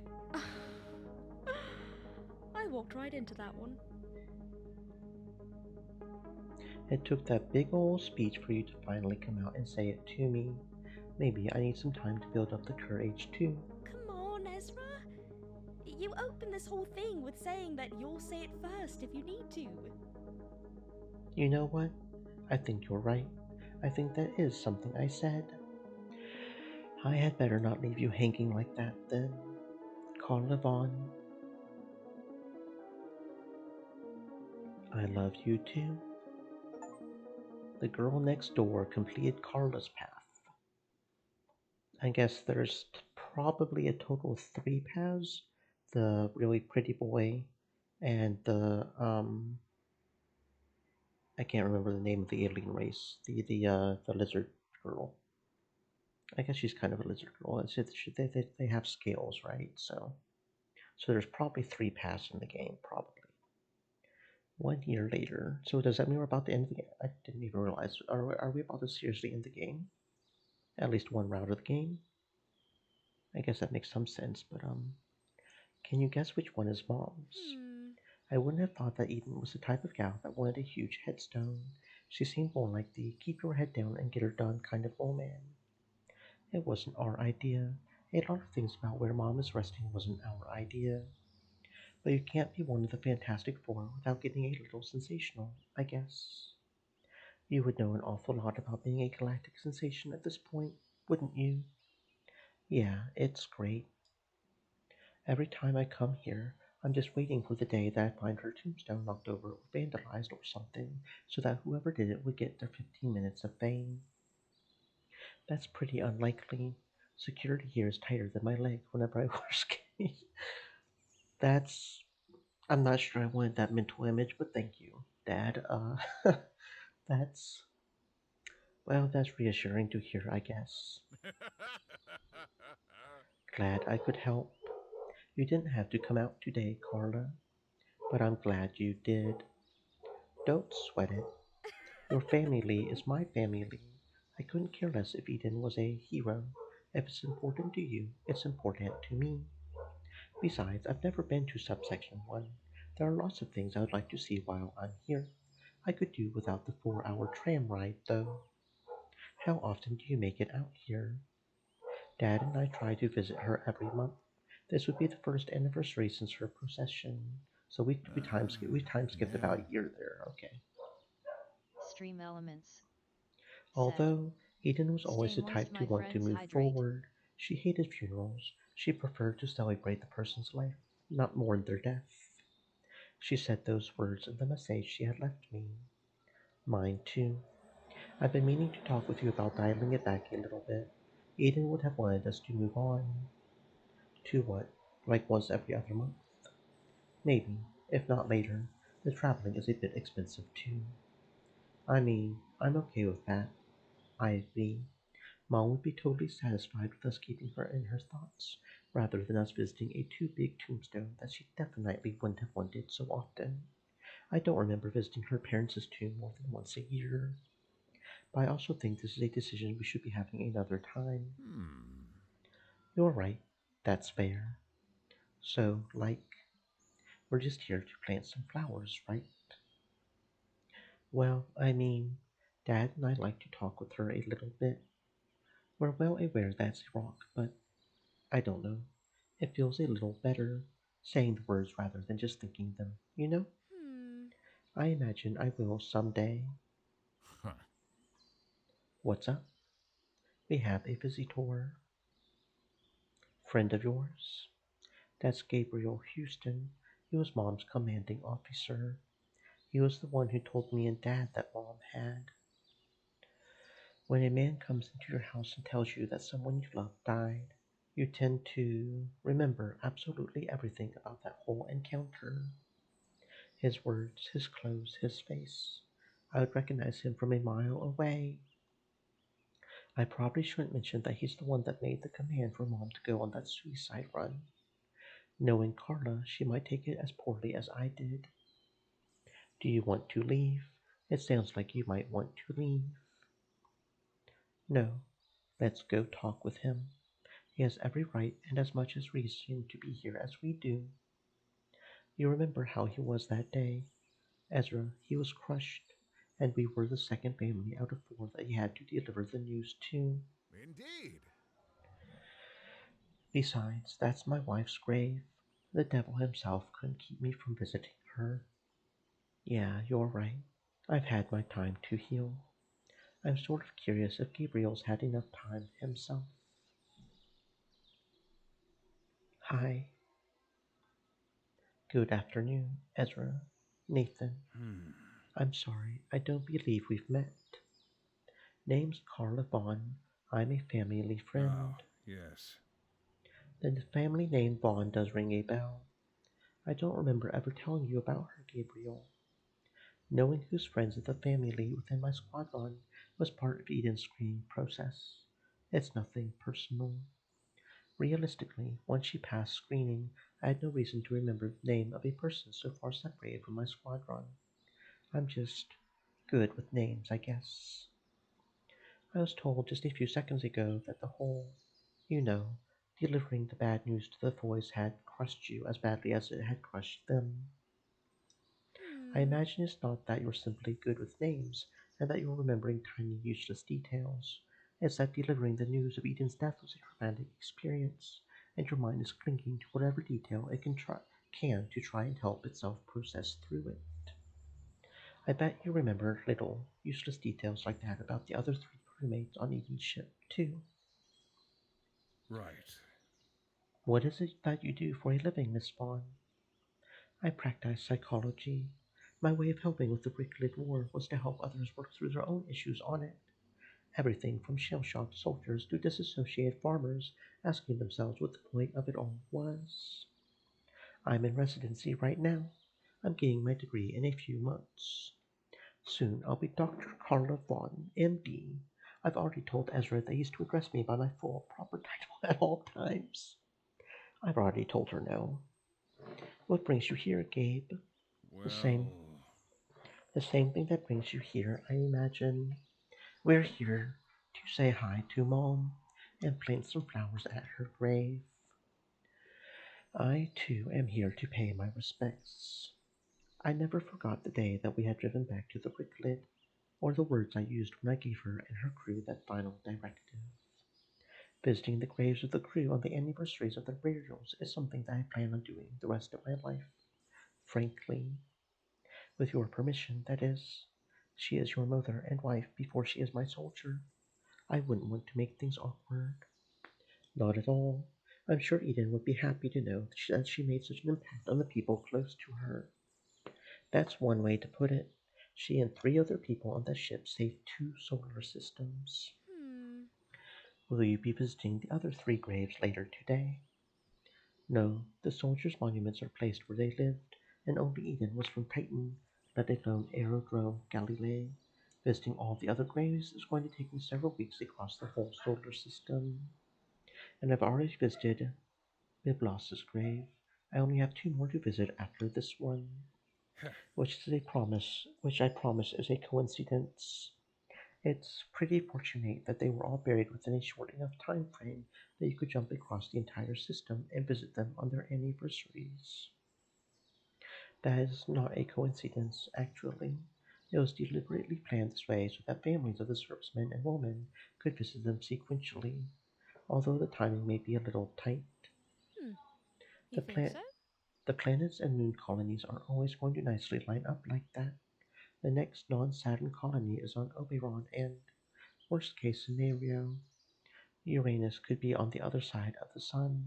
I walked right into that one. It took that big old speech for you to finally come out and say it to me. Maybe I need some time to build up the courage too. Come on, Ezra. You opened this whole thing with saying that you'll say it first if you need to. You know what? I think you're right. I think that is something I said. I had better not leave you hanging like that then. Carla Vaughn, I love you too. The girl next door completed Carla's path. I guess there's probably a total of three paths. The really pretty boy and I can't remember the name of the alien race. The lizard girl. I guess she's kind of a lizard girl. They have scales, right? So there's probably three paths in the game, probably. 1 year later. So does that mean we're about to end the game? I didn't even realize. Are we about to seriously end the game? At least one round of the game? I guess that makes some sense, but can you guess which one is Mom's? I wouldn't have thought that Eden was the type of gal that wanted a huge headstone. She seemed more like the keep your head down and get her done kind of old man. It wasn't our idea. A lot of things about where Mom is resting wasn't our idea. But you can't be one of the Fantastic Four without getting a little sensational, I guess. You would know an awful lot about being a galactic sensation at this point, wouldn't you? Yeah, it's great. Every time I come here, I'm just waiting for the day that I find her tombstone knocked over or vandalized or something, so that whoever did it would get their 15 minutes of fame. That's pretty unlikely. Security here is tighter than my leg whenever I wear skates. That's. I'm not sure I wanted that mental image, but thank you, Dad. That's. Well, that's reassuring to hear, I guess. Glad I could help. You didn't have to come out today, Carla, but I'm glad you did. Don't sweat it. Your family is my family. I couldn't care less if Eden was a hero. If it's important to you, it's important to me. Besides, I've never been to subsection 1. There are lots of things I would like to see while I'm here. I could do without the 4-hour tram ride, though. How often do you make it out here? Dad and I try to visit her every month. This would be the first anniversary since her procession. So we time skipped about a year there, okay. Stream elements. Said. Although Eden was always Stay the type moist, to my want to friends, move hydrate. forward, she hated funerals. She preferred to celebrate the person's life, not mourn their death. She said those words in the message she had left me. Mine too. I've been meaning to talk with you about dialing it back a little bit. Eden would have wanted us to move on. To what? Like once every other month? Maybe, if not later. The traveling is a bit expensive too. I mean, I'm okay with that. I agree. Mom would be totally satisfied with us keeping her in her thoughts, rather than us visiting a too big tombstone that she definitely wouldn't have wanted so often. I don't remember visiting her parents' tomb more than once a year. But I also think this is a decision we should be having another time. You're right. That's fair. So, we're just here to plant some flowers, right? Well, I mean, Dad and I like to talk with her a little bit. We're well aware that's wrong, but I don't know. It feels a little better saying the words rather than just thinking them, you know? I imagine I will someday. Huh. What's up? We have a visitor. Friend of yours? That's Gabriel Houston. He was Mom's commanding officer. He was the one who told me and Dad that Mom had. When a man comes into your house and tells you that someone you love died, you tend to remember absolutely everything about that whole encounter. His words, his clothes, his face. I would recognize him from a mile away. I probably shouldn't mention that he's the one that made the command for Mom to go on that suicide run. Knowing Carla, she might take it as poorly as I did. Do you want to leave? It sounds like you might want to leave. No, let's go talk with him. He has every right and as much as reason to be here as we do. You remember how he was that day, Ezra? He was crushed, and we were the second family out of four that he had to deliver the news to. Indeed. Besides, that's my wife's grave. The devil himself couldn't keep me from visiting her. Yeah, you're right. I've had my time to heal. I'm sort of curious if Gabriel's had enough time himself. Hi. Good afternoon, Ezra. Nathan. Hmm. I'm sorry, I don't believe we've met. Name's Carla Vaughn. I'm a family Oh, friend. yes. Then the family name Vaughn does ring a bell. I don't remember ever telling you about her, Gabriel. Knowing who's friends with the family within my squadron was part of Eden's screening process. It's nothing personal. Realistically, once she passed screening, I had no reason to remember the name of a person so far separated from my squadron. I'm just good with names, I guess. I was told just a few seconds ago that the whole, you know, delivering the bad news to the boys had crushed you as badly as it had crushed them. I Hmm. imagine it's not that you're simply good with names and that you're remembering tiny useless details. It's that delivering the news of Eden's death was a traumatic experience, and your mind is clinging to whatever detail it can to try and help itself process through it. I bet you remember little, useless details like that about the other three crewmates on Eden's ship, too. Right. What is it that you do for a living, Miss Vaughn? I practice psychology. My way of helping with the Bricklid War was to help others work through their own issues on it. Everything from shell-shocked soldiers to disassociated farmers asking themselves what the point of it all was. I'm in residency right now. I'm getting my degree in a few months. Soon I'll be Dr. Carla Vaughn, M.D. I've already told Ezra that he's to address me by my full proper title at all times. I've already told her no. What brings you here, Gabe? The same Well, the same thing that brings you here, I imagine. We're here to say hi to Mom and plant some flowers at her grave. I, too, am here to pay my respects. I never forgot the day that we had driven back to the Ricklid, or the words I used when I gave her and her crew that final directive. Visiting the graves of the crew on the anniversaries of their burials is something that I plan on doing the rest of my life. Frankly, with your permission, that is. She is your mother and wife before she is my soldier. I wouldn't want to make things awkward. Not at all. I'm sure Eden would be happy to know that she made such an impact on the people close to her. That's one way to put it. She and three other people on the ship saved two solar systems. Hmm. Will you be visiting the other three graves later today? No, the soldiers' monuments are placed where they lived, and only Eden was from Titan, let alone Aerodrome Galilei. Visiting all the other graves is going to take me several weeks across the whole solar system. And I've already visited Biblos' grave. I only have two more to visit after this one, which I promise is a coincidence. It's pretty fortunate that they were all buried within a short enough time frame that you could jump across the entire system and visit them on their anniversaries. That is not a coincidence, actually. It was deliberately planned this way so that families of the servicemen and women could visit them sequentially, although the timing may be a little tight. Hmm. You The, think pla- so? the planets and moon colonies are always going to nicely line up like that. The next non-Saturn colony is on Oberon, and, worst case scenario, Uranus could be on the other side of the Sun.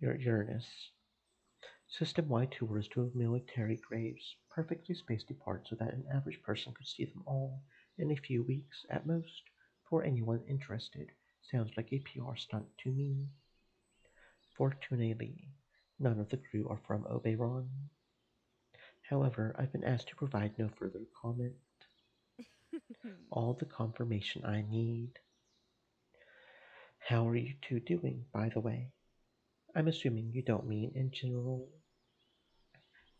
Uranus. System-wide tours to military graves, perfectly spaced apart so that an average person could see them all in a few weeks at most. For anyone interested, sounds like a PR stunt to me. Fortunately, none of the crew are from Oberon. However, I've been asked to provide no further comment. All the confirmation I need. How are you two doing, by the way? I'm assuming you don't mean in general.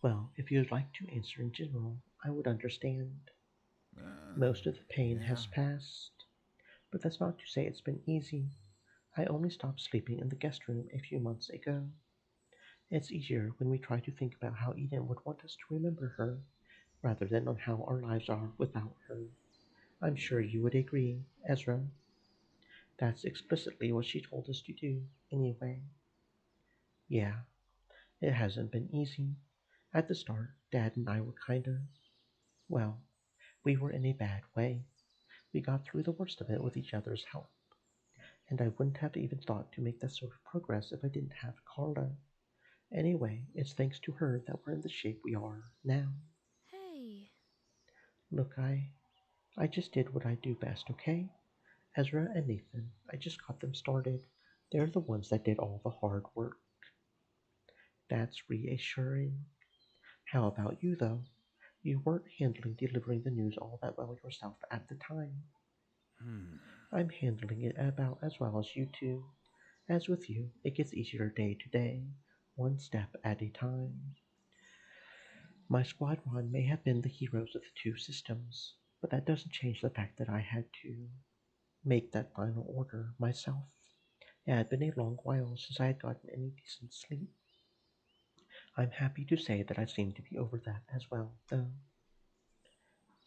Well, if you'd like to answer in general, I would understand. Uh, Most of the pain yeah. has passed, but that's not to say it's been easy. I only stopped sleeping in the guest room a few months ago. It's easier when we try to think about how Eden would want us to remember her, rather than on how our lives are without her. I'm sure you would agree, Ezra. That's explicitly what she told us to do, anyway. Yeah, it hasn't been easy. At the start, Dad and I were kinda, well, we were in a bad way. We got through the worst of it with each other's help, and I wouldn't have even thought to make that sort of progress if I didn't have Carla. Anyway, it's thanks to her that we're in the shape we are now. Hey. Look, I just did what I do best, okay? Ezra and Nathan, I just got them started. They're the ones that did all the hard work. That's reassuring. How about you, though? You weren't handling delivering the news all that well yourself at the time. I'm handling it about as well as you two. As with you, it gets easier day to day, one step at a time. My squadron may have been the heroes of the two systems, but that doesn't change the fact that I had to make that final order myself. It had been a long while since I had gotten any decent sleep. I'm happy to say that I seem to be over that as well, though.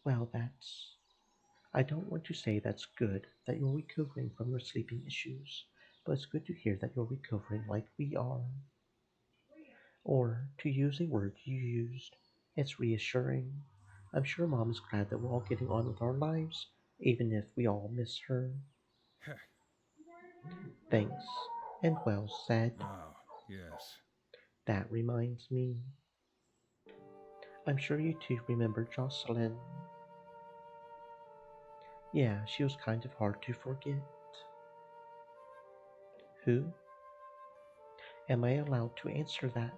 Well, that's. I don't want to say that's good that you're recovering from your sleeping issues, but it's good to hear that you're recovering like we are. Or, to use a word you used, it's reassuring. I'm sure Mom is glad that we're all getting on with our lives, even if we all miss her. Thanks, and well said. Oh, yes. That reminds me. I'm sure you two remember Jocelyn. Yeah, she was kind of hard to forget. Who? Am I allowed to answer that?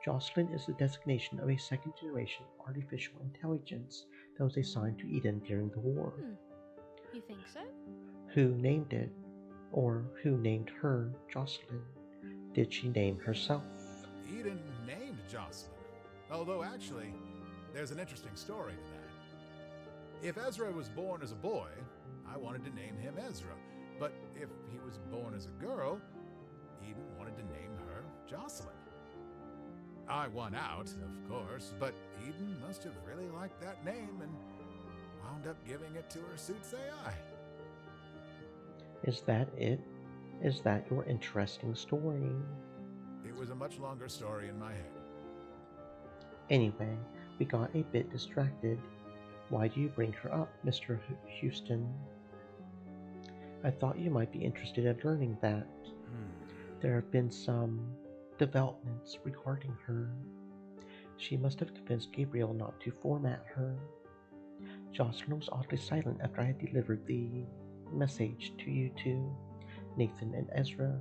Jocelyn is the designation of a second generation artificial intelligence that was assigned to Eden during the war. You think so? Who named it? Or who named her Jocelyn? Did she name herself? Eden named Jocelyn. Although, actually, there's an interesting story to that. If Ezra was born as a boy, I wanted to name him Ezra. But if he was born as a girl, Eden wanted to name her Jocelyn. I won out, of course, but Eden must have really liked that name and wound up giving it to her suit's AI. Is that it? Is that your interesting story? It was a much longer story in my head. Anyway, we got a bit distracted. Why do you bring her up, Mr. Houston? I thought you might be interested in learning that. There have been some developments regarding her. She must have convinced Gabriel not to format her. Jocelyn was oddly silent after I had delivered the message to you two, Nathan and Ezra.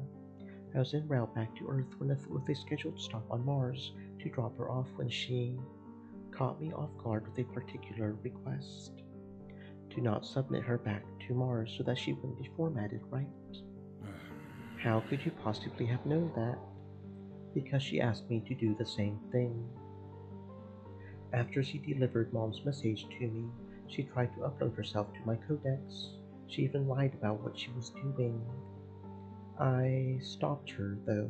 I was en route back to Earth with a scheduled stop on Mars to drop her off when she caught me off guard with a particular request. To not submit her back to Mars so that she wouldn't be formatted right. How could you possibly have known that? Because she asked me to do the same thing. After she delivered Mom's message to me, she tried to upload herself to my codex. She even lied about what she was doing. I stopped her, though.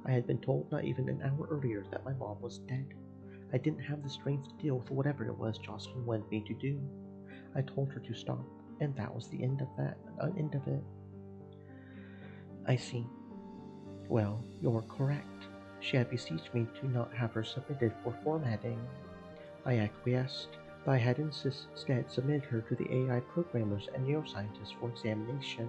I had been told not even an hour earlier that my mom was dead. I didn't have the strength to deal with whatever it was Jocelyn wanted me to do. I told her to stop, and that was the end of it. I see. Well, you're correct. She had beseeched me to not have her submitted for formatting. I acquiesced, but I had instead submitted her to the AI programmers and neuroscientists for examination.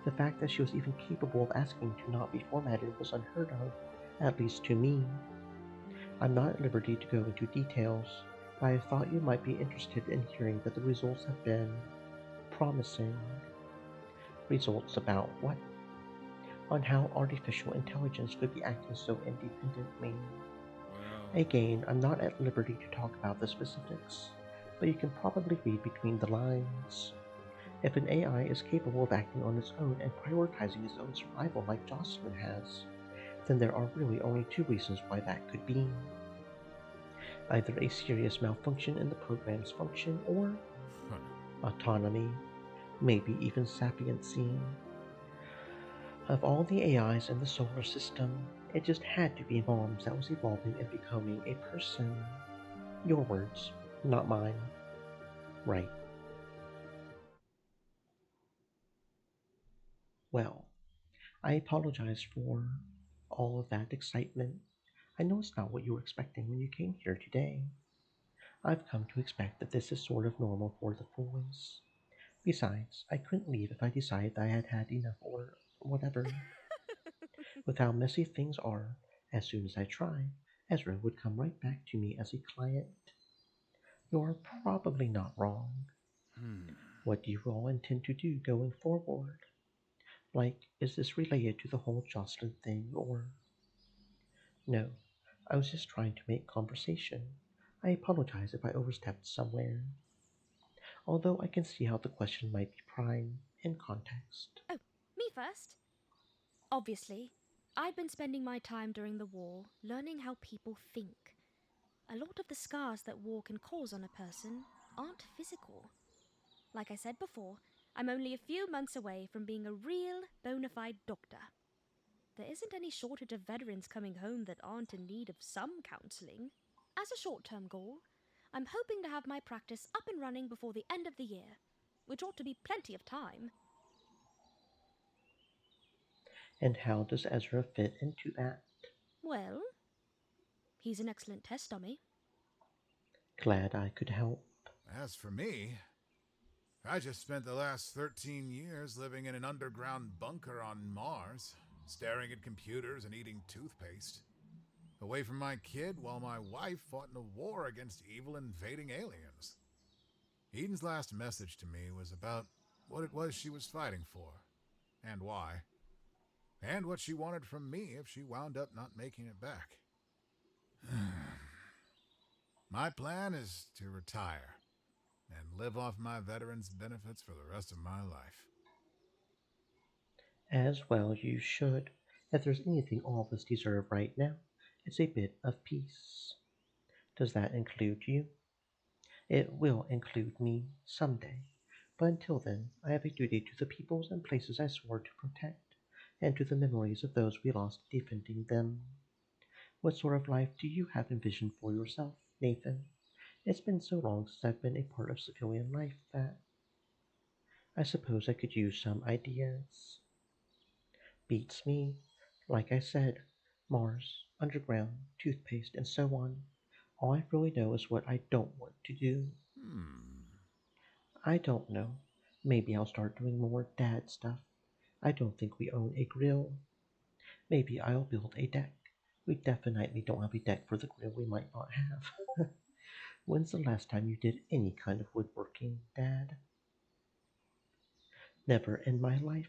The fact that she was even capable of asking to not be formatted was unheard of, at least to me. I'm not at liberty to go into details, but I thought you might be interested in hearing that the results have been promising. Results about what? On how artificial intelligence could be acting so independently. Again, I'm not at liberty to talk about the specifics, but you can probably read between the lines. If an AI is capable of acting on its own and prioritizing its own survival like Jocelyn has, then there are really only two reasons why that could be. Either a serious malfunction in the program's function or autonomy, maybe even sapiency. Of all the AIs in the solar system, it just had to be Moms that was evolving and becoming a person. Your words, not mine. Right. Well, I apologize for all of that excitement. I know it's not what you were expecting when you came here today. I've come to expect that this is sort of normal for the boys. Besides, I couldn't leave if I decided I had had enough or whatever. With how messy things are, as soon as I try, Ezra would come right back to me as a client. You're probably not wrong. What do you all intend to do going forward? Like, is this related to the whole Jocelyn thing, or? No, I was just trying to make conversation. I apologize if I overstepped somewhere. Although I can see how the question might be prime in context. Oh, me first? Obviously, I'd been spending my time during the war learning how people think. A lot of the scars that war can cause on a person aren't physical. Like I said before, I'm only a few months away from being a real bona fide doctor. There isn't any shortage of veterans coming home that aren't in need of some counselling. As a short-term goal, I'm hoping to have my practice up and running before the end of the year, which ought to be plenty of time. And how does Ezra fit into that? Well, he's an excellent test dummy. Glad I could help. As for me, I just spent the last 13 years living in an underground bunker on Mars, staring at computers and eating toothpaste. Away from my kid while my wife fought in a war against evil invading aliens. Eden's last message to me was about what it was she was fighting for, and why, and what she wanted from me if she wound up not making it back. My plan is to retire and live off my veterans' benefits for the rest of my life. As well you should. If there's anything all of us deserve right now, it's a bit of peace. Does that include you? It will include me someday. But until then, I have a duty to the peoples and places I swore to protect, and to the memories of those we lost defending them. What sort of life do you have envisioned for yourself, Nathan? It's been so long since I've been a part of civilian life that I suppose I could use some ideas. Beats me. Like I said, Mars, underground, toothpaste, and so on. All I really know is what I don't want to do. I don't know. Maybe I'll start doing more dad stuff. I don't think we own a grill. Maybe I'll build a deck. We definitely don't have a deck for the grill we might not have. When's the last time you did any kind of woodworking, Dad? Never in my life.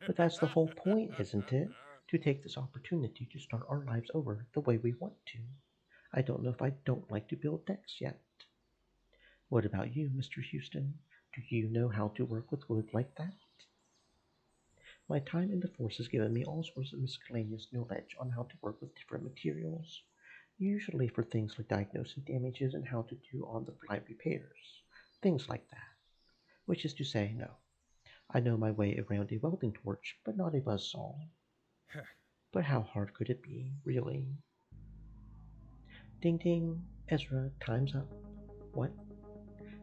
But that's the whole point, isn't it? To take this opportunity to start our lives over the way we want to. I don't know if I don't like to build decks yet. What about you, Mr. Houston? Do you know how to work with wood like that? My time in the force has given me all sorts of miscellaneous knowledge on how to work with different materials, usually for things like diagnosing damages and how to do on-the-fly repairs, things like that. Which is to say, no. I know my way around a welding torch, but not a buzzsaw. But how hard could it be, really? Ding ding, Ezra, time's up. What?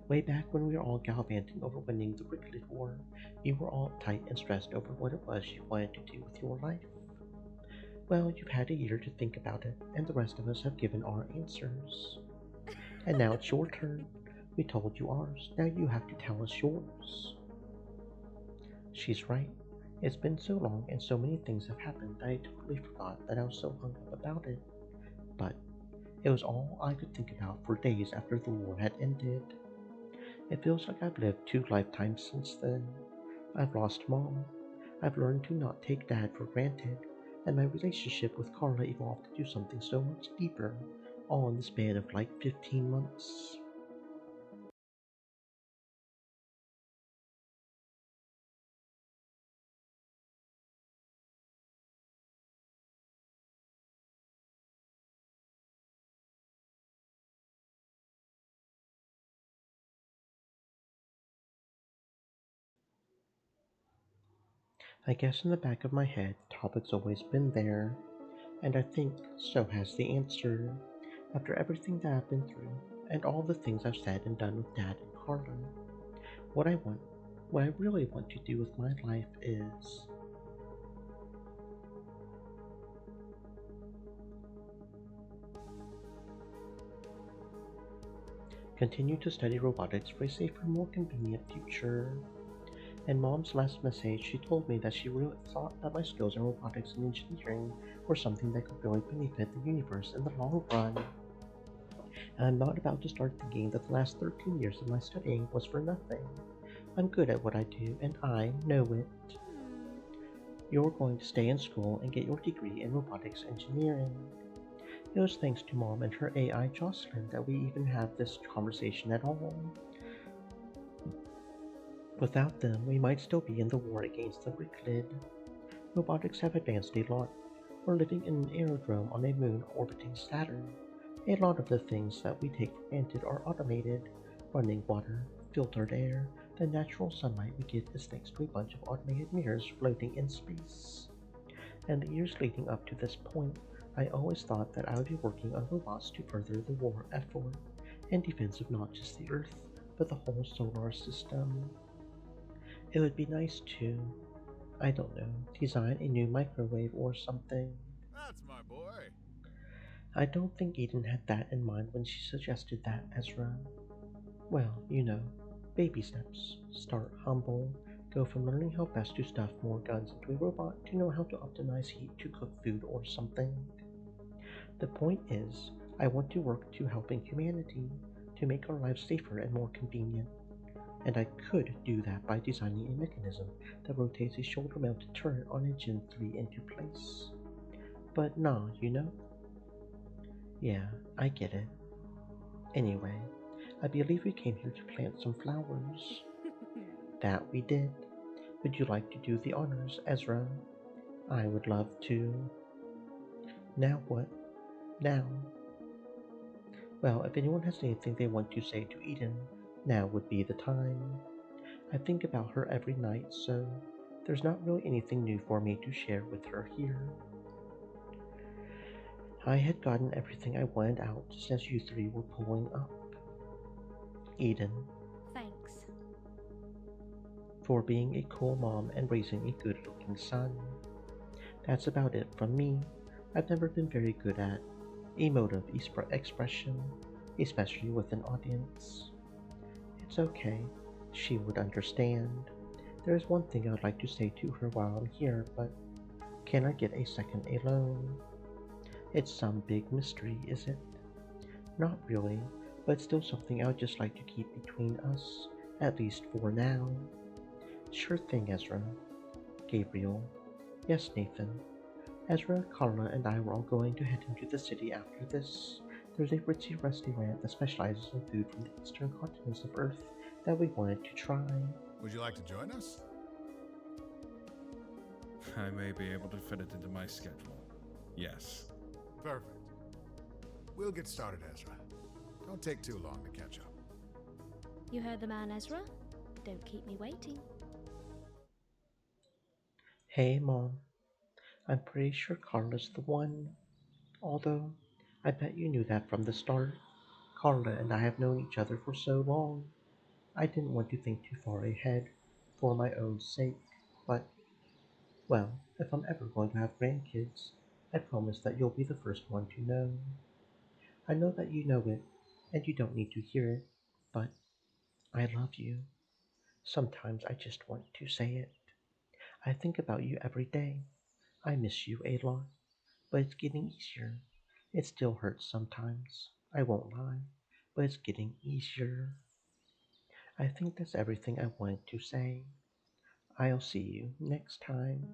Way back when we were all gallivanting over winning the Ricklet War, you were all tight and stressed over what it was you wanted to do with your life. Well, you've had a year to think about it, and the rest of us have given our answers. And now it's your turn. We told you ours, now you have to tell us yours. She's right. It's been so long and so many things have happened that I totally forgot that I was so hung up about it. But it was all I could think about for days after the war had ended. It feels like I've lived 2 lifetimes since then. I've lost Mom. I've learned to not take Dad for granted, and my relationship with Carla evolved to do something so much deeper, all in the span of like 15 months. I guess in the back of my head, the topic's always been there, and I think so has the answer. After everything that I've been through, and all the things I've said and done with Dad and Carla, what I want, what I really want to do with my life is continue to study robotics for a safer, more convenient future. In Mom's last message, she told me that she really thought that my skills in robotics and engineering were something that could really benefit the universe in the long run. And I'm not about to start thinking that the last 13 years of my studying was for nothing. I'm good at what I do, and I know it. You're going to stay in school and get your degree in robotics engineering. It was thanks to Mom and her AI Jocelyn that we even have this conversation at all. Without them, we might still be in the war against the Ricklid. Robotics have advanced a lot. We're living in an aerodrome on a moon orbiting Saturn. A lot of the things that we take for granted are automated. Running water, filtered air, the natural sunlight we get is thanks to a bunch of automated mirrors floating in space. And the years leading up to this point, I always thought that I would be working on robots to further the war effort, in defense of not just the Earth, but the whole solar system. It would be nice to, I don't know, design a new microwave or something. That's my boy. I don't think Eden had that in mind when she suggested that, Ezra. Well, you know, baby steps. Start humble. Go from learning how best to stuff more guns into a robot to know how to optimize heat to cook food or something. The point is, I want to work to helping humanity, to make our lives safer and more convenient. And I could do that by designing a mechanism that rotates a shoulder-mounted turret on a Gen 3 into place. But nah, you know? Yeah, I get it. Anyway, I believe we came here to plant some flowers. That we did. Would you like to do the honors, Ezra? I would love to. Now what? Now? Well, if anyone has anything they want to say to Eden, now would be the time. I think about her every night, so there's not really anything new for me to share with her here. I had gotten everything I wanted out just as you three were pulling up. Eden. Thanks. For being a cool mom and raising a good-looking son. That's about it from me. I've never been very good at emotive expression, especially with an audience. It's okay. She would understand. There is one thing I'd like to say to her while I'm here, but can I get a second alone? It's some big mystery, is it? Not really, but still something I would just like to keep between us, at least for now. Sure thing, Ezra. Gabriel. Yes, Nathan. Ezra, Carla, and I were all going to head into the city after this. There's a ritzy restaurant that specializes in food from the eastern continents of Earth that we wanted to try. Would you like to join us? I may be able to fit it into my schedule. Yes. Perfect. We'll get started, Ezra. Don't take too long to catch up. You heard the man, Ezra. Don't keep me waiting. Hey, Mom. I'm pretty sure Carla's the one. Although, I bet you knew that from the start. Carla and I have known each other for so long. I didn't want to think too far ahead, for my own sake, but, well, if I'm ever going to have grandkids, I promise that you'll be the first one to know. I know that you know it, and you don't need to hear it, but I love you. Sometimes I just want to say it. I think about you every day. I miss you a lot, but it's getting easier. It still hurts sometimes, I won't lie, but it's getting easier. I think that's everything I wanted to say. I'll see you next time.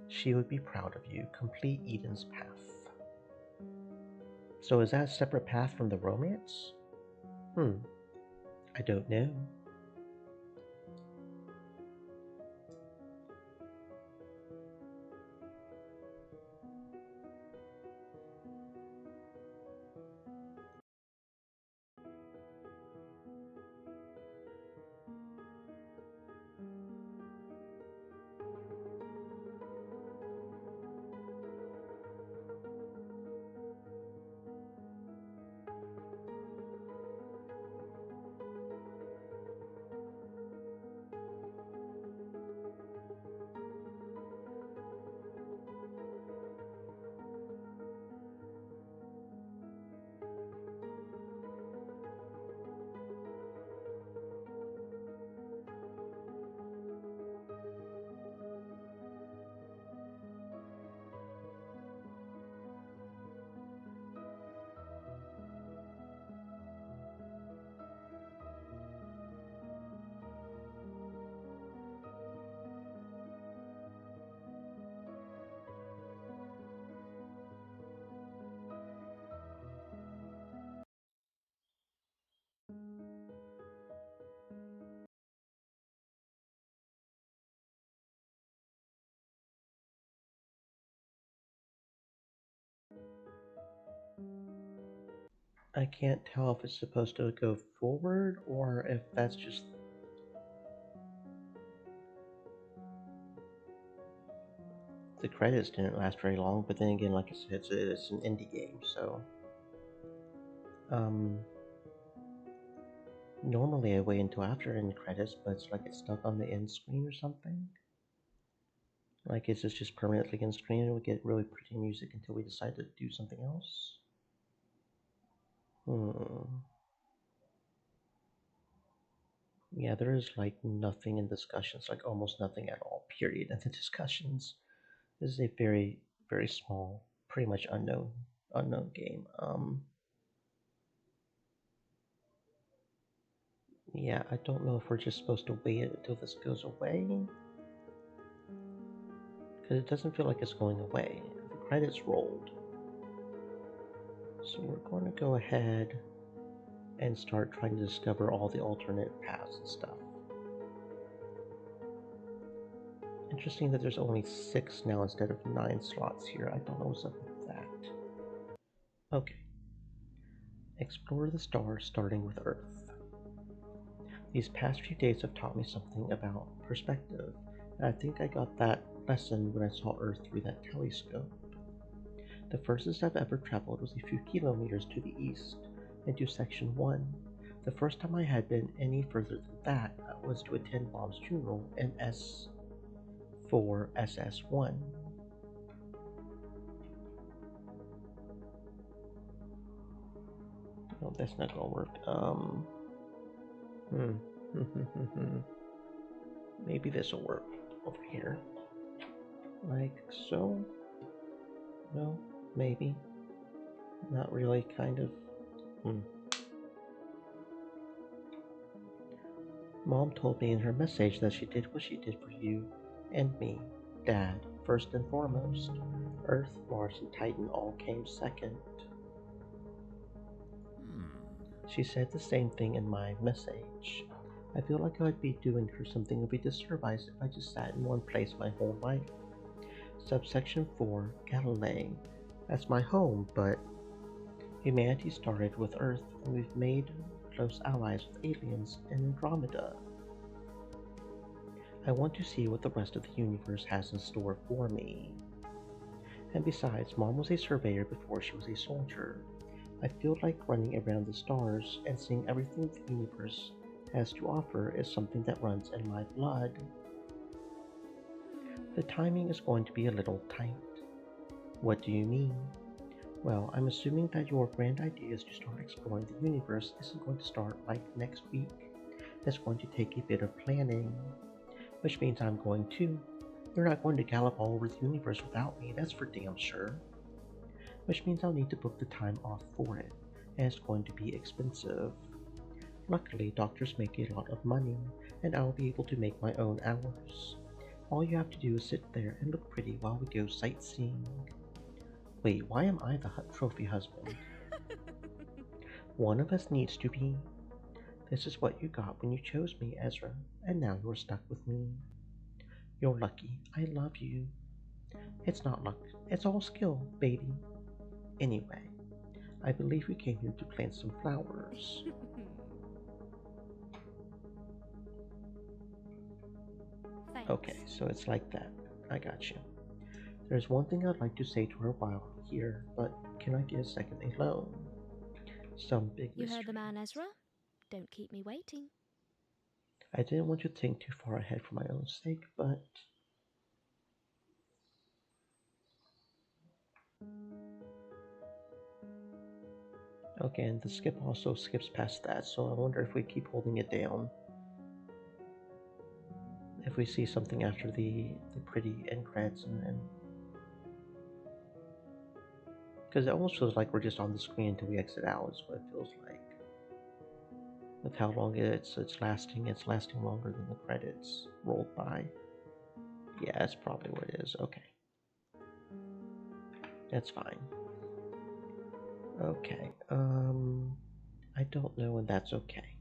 She would be proud of you. Complete Eden's path. So is that a separate path from the romance? I don't know. I can't tell if it's supposed to go forward or if that's just... The credits didn't last very long, but then again, like I said, it's an indie game, so... Normally I wait until after end credits, but it's like it's stuck on the end screen or something. Like, is this just permanently in screen and we get really pretty music until we decide to do something else? Yeah, there is like nothing in discussions, like almost nothing at all, period, in the discussions. This is a very, very small, pretty much unknown game. Yeah, I don't know if we're just supposed to wait until this goes away. Because it doesn't feel like it's going away. The credits rolled. So we're going to go ahead and start trying to discover all the alternate paths and stuff. Interesting that there's only 6 now instead of 9 slots here. I don't know what's up with that. Okay. Explore the stars starting with Earth. These past few days have taught me something about perspective, and I think I got that lesson when I saw Earth through that telescope. The furthest I've ever traveled was a few kilometers to the east, into Section 1. The first time I had been any further than that was to attend Mom's funeral in S4SS1. Oh, that's not gonna work. Maybe this will work over here. Like so? No? Maybe? Not really, kind of. Mom told me in her message that she did what she did for you and me, Dad, first and foremost. Earth, Mars, and Titan all came second. She said the same thing in my message. I feel like I'd be doing her something of a disservice if I just sat in one place my whole life. Subsection 4, Galilee. That's my home, but humanity started with Earth, and we've made close allies with aliens in Andromeda. I want to see what the rest of the universe has in store for me. And besides, Mom was a surveyor before she was a soldier. I feel like running around the stars and seeing everything the universe has to offer is something that runs in my blood. The timing is going to be a little tight. What do you mean? Well, I'm assuming that your grand idea to start exploring the universe isn't going to start like next week. It's going to take a bit of planning, which means I'm going too. You're not going to gallop all over the universe without me, that's for damn sure. Which means I'll need to book the time off for it, and it's going to be expensive. Luckily, doctors make a lot of money, and I'll be able to make my own hours. All you have to do is sit there and look pretty while we go sightseeing. Wait, why am I the trophy husband? One of us needs to be. This is what you got when you chose me, Ezra, and now you're stuck with me. You're lucky. I love you. It's not luck. It's all skill, baby. Anyway, I believe we came here to plant some flowers. Thanks. Okay, so it's like that. I got you. There's one thing I'd like to say to her while I'm here, but can I get a second alone? Some big You mystery. heard the man, Ezra? Don't keep me waiting. I didn't want to think too far ahead for my own sake, but... Okay, and the skip also skips past that, so I wonder if we keep holding it down. If we see something after the pretty end credits and because it almost feels like we're just on the screen until we exit out is what it feels like. With how long it's lasting longer than the credits rolled by. Yeah, that's probably what it is. Okay. That's fine. Okay, I don't know, and that's okay.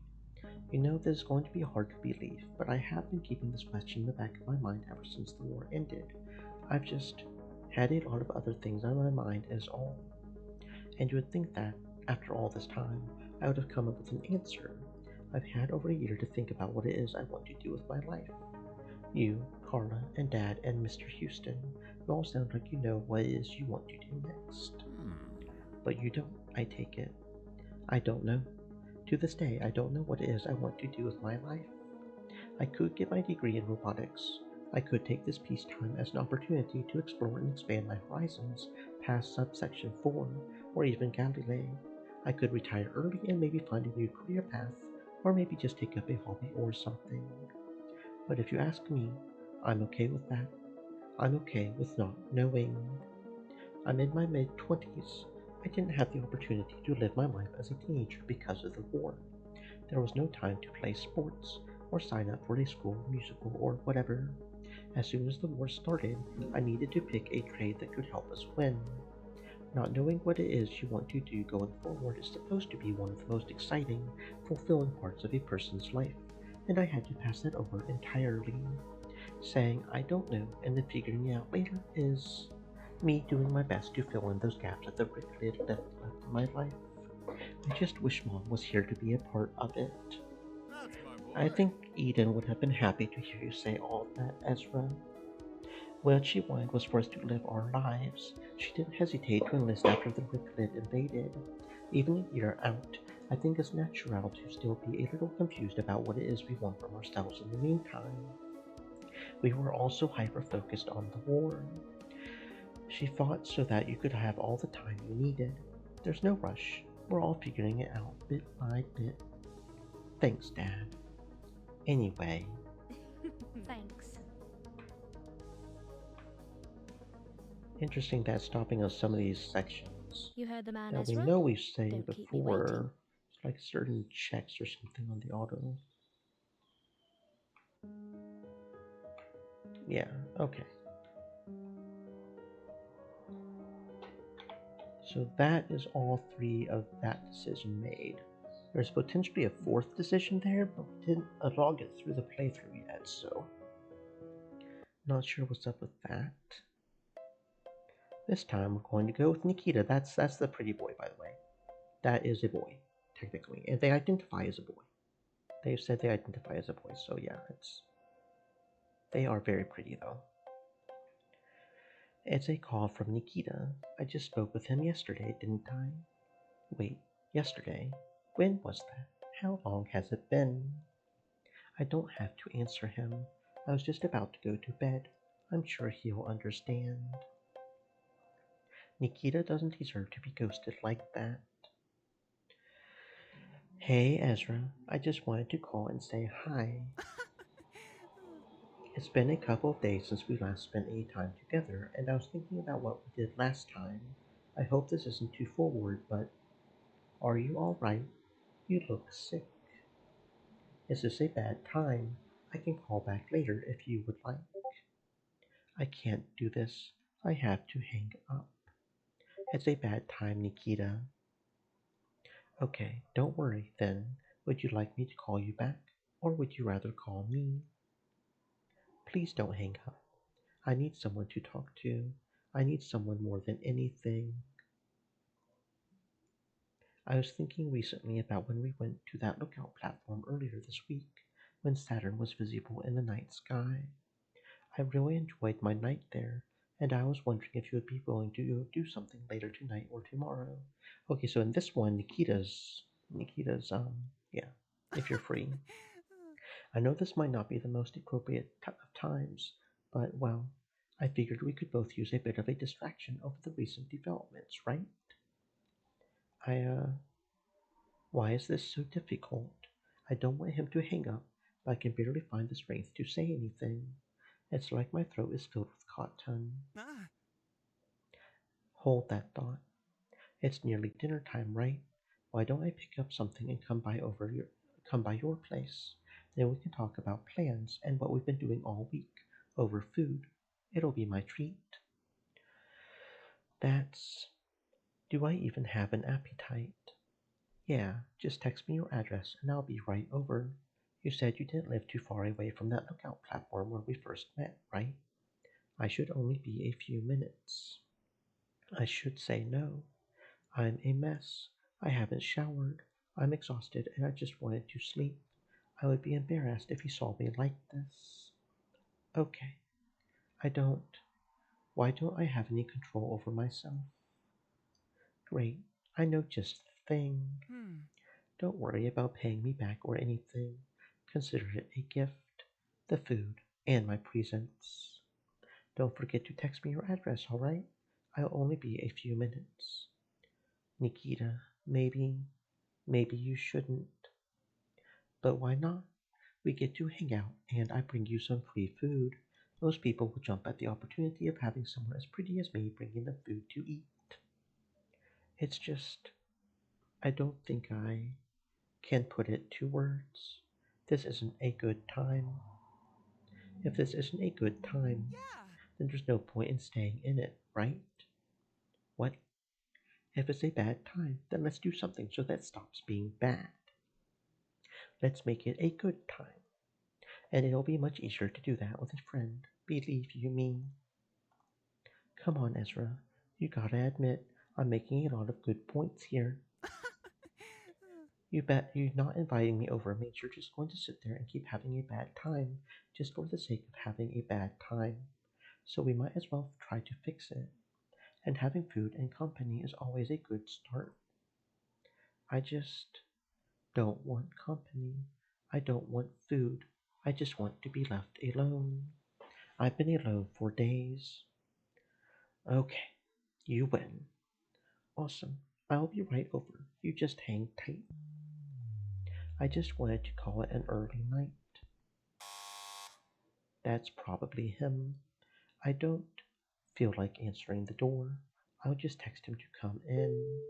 You know, this is going to be hard to believe, but I have been keeping this question in the back of my mind ever since the war ended. I've just had a lot of other things on my mind as all. And you would think that, After all this time, I would have come up with an answer. I've had over a year to think about what it is I want to do with my life. You, Carla, and Dad, and Mr. Houston, you all sound like you know what it is you want to do next. But you don't, I take it. I don't know. To this day, I don't know what it is I want to do with my life. I could get my degree in robotics. I could take this peacetime as an opportunity to explore and expand my horizons past subsection 4, or even Galilee. I could retire early and maybe find a new career path, or maybe just take up a hobby or something. But if you ask me, I'm okay with that. I'm okay with not knowing. I'm in my mid-20s. I didn't have the opportunity to live my life as a teenager because of the war. There was no time to play sports, or sign up for a school musical or whatever. As soon as the war started, I needed to pick a trade that could help us win. Not knowing what it is you want to do going forward is supposed to be one of the most exciting, fulfilling parts of a person's life, and I had to pass that over entirely. Saying I don't know and then figuring it out later is me doing my best to fill in those gaps that the Rick left in my life. I just wish Mom was here to be a part of it. That's my boy. I think Eden would have been happy to hear you say all of that, Ezra. What she wanted was for us to live our lives. She didn't hesitate to enlist after the Ricklet invaded. Even a year out, I think it's natural to still be a little confused about what it is we want from ourselves in the meantime. We were also hyper-focused on the war. She fought so that you could have all the time you needed. There's no rush. We're all figuring it out bit by bit. Thanks, Dad. Anyway. Thanks. Interesting that stopping on some of these sections You heard the man, that we Ezra? know we've saved Don't keep me before. waiting. It's like certain checks or something on the auto. Yeah, okay. So that is all 3 of that decision made. There's potentially a 4th decision there, but we didn't at all get through the playthrough yet, so not sure what's up with that. This time we're going to go with Nikita. That's the pretty boy, by the way. That is a boy, technically, and they identify as a boy. They've said they identify as a boy, so yeah, they are very pretty though. It's a call from Nikita. I just spoke with him yesterday, didn't I? Wait, yesterday? When was that? How long has it been? I don't have to answer him. I was just about to go to bed. I'm sure he'll understand. Nikita doesn't deserve to be ghosted like that. Hey, Ezra. I just wanted to call and say hi. It's been a couple of days since we last spent any time together, and I was thinking about what we did last time. I hope this isn't too forward, but are you alright? You look sick. Is this a bad time? I can call back later if you would like. I can't do this. I have to hang up. It's a bad time, Nikita. Okay, don't worry then. Would you like me to call you back? Or would you rather call me? Please don't hang up. I need someone to talk to. I need someone more than anything. I was thinking recently about when we went to that lookout platform earlier this week, when Saturn was visible in the night sky. I really enjoyed my night there, and I was wondering if you would be willing to do something later tonight or tomorrow. Okay, so in this one, Nikita's, yeah, if you're free. I know this might not be the most appropriate of times, but, well, I figured we could both use a bit of a distraction over the recent developments, right? Why is this so difficult? I don't want him to hang up, but I can barely find the strength to say anything. It's like my throat is filled with cotton. Hold that thought. It's nearly dinner time, right? Why don't I pick up something and come by your place? Then we can talk about plans and what we've been doing all week over food. It'll be my treat. Do I even have an appetite? Yeah, just text me your address and I'll be right over. You said you didn't live too far away from that lookout platform where we first met, right? I should only be a few minutes. I should say no. I'm a mess. I haven't showered. I'm exhausted and I just wanted to sleep. I would be embarrassed if he saw me like this. Okay, I don't. Why don't I have any control over myself? Great, I know just the thing. Don't worry about paying me back or anything. Consider it a gift. The food and my presents. Don't forget to text me your address, alright? I'll only be a few minutes. Nikita, maybe you shouldn't. But why not? We get to hang out and I bring you some free food. Most people will jump at the opportunity of having someone as pretty as me bringing them food to eat. It's just, I don't think I can put it to words. This isn't a good time. If this isn't a good time, then there's no point in staying in it, right? What? If it's a bad time, then let's do something so that stops being bad. Let's make it a good time. And it'll be much easier to do that with a friend, believe you me. Come on, Ezra. You gotta admit, I'm making a lot of good points here. You bet you're not inviting me over means you're just going to sit there and keep having a bad time just for the sake of having a bad time. So we might as well try to fix it. And having food and company is always a good start. I just don't want company. I don't want food. I just want to be left alone. I've been alone for days. Okay, you win. Awesome. I'll be right over. You just hang tight. I just wanted to call it an early night. That's probably him. I don't feel like answering the door. I'll just text him to come in.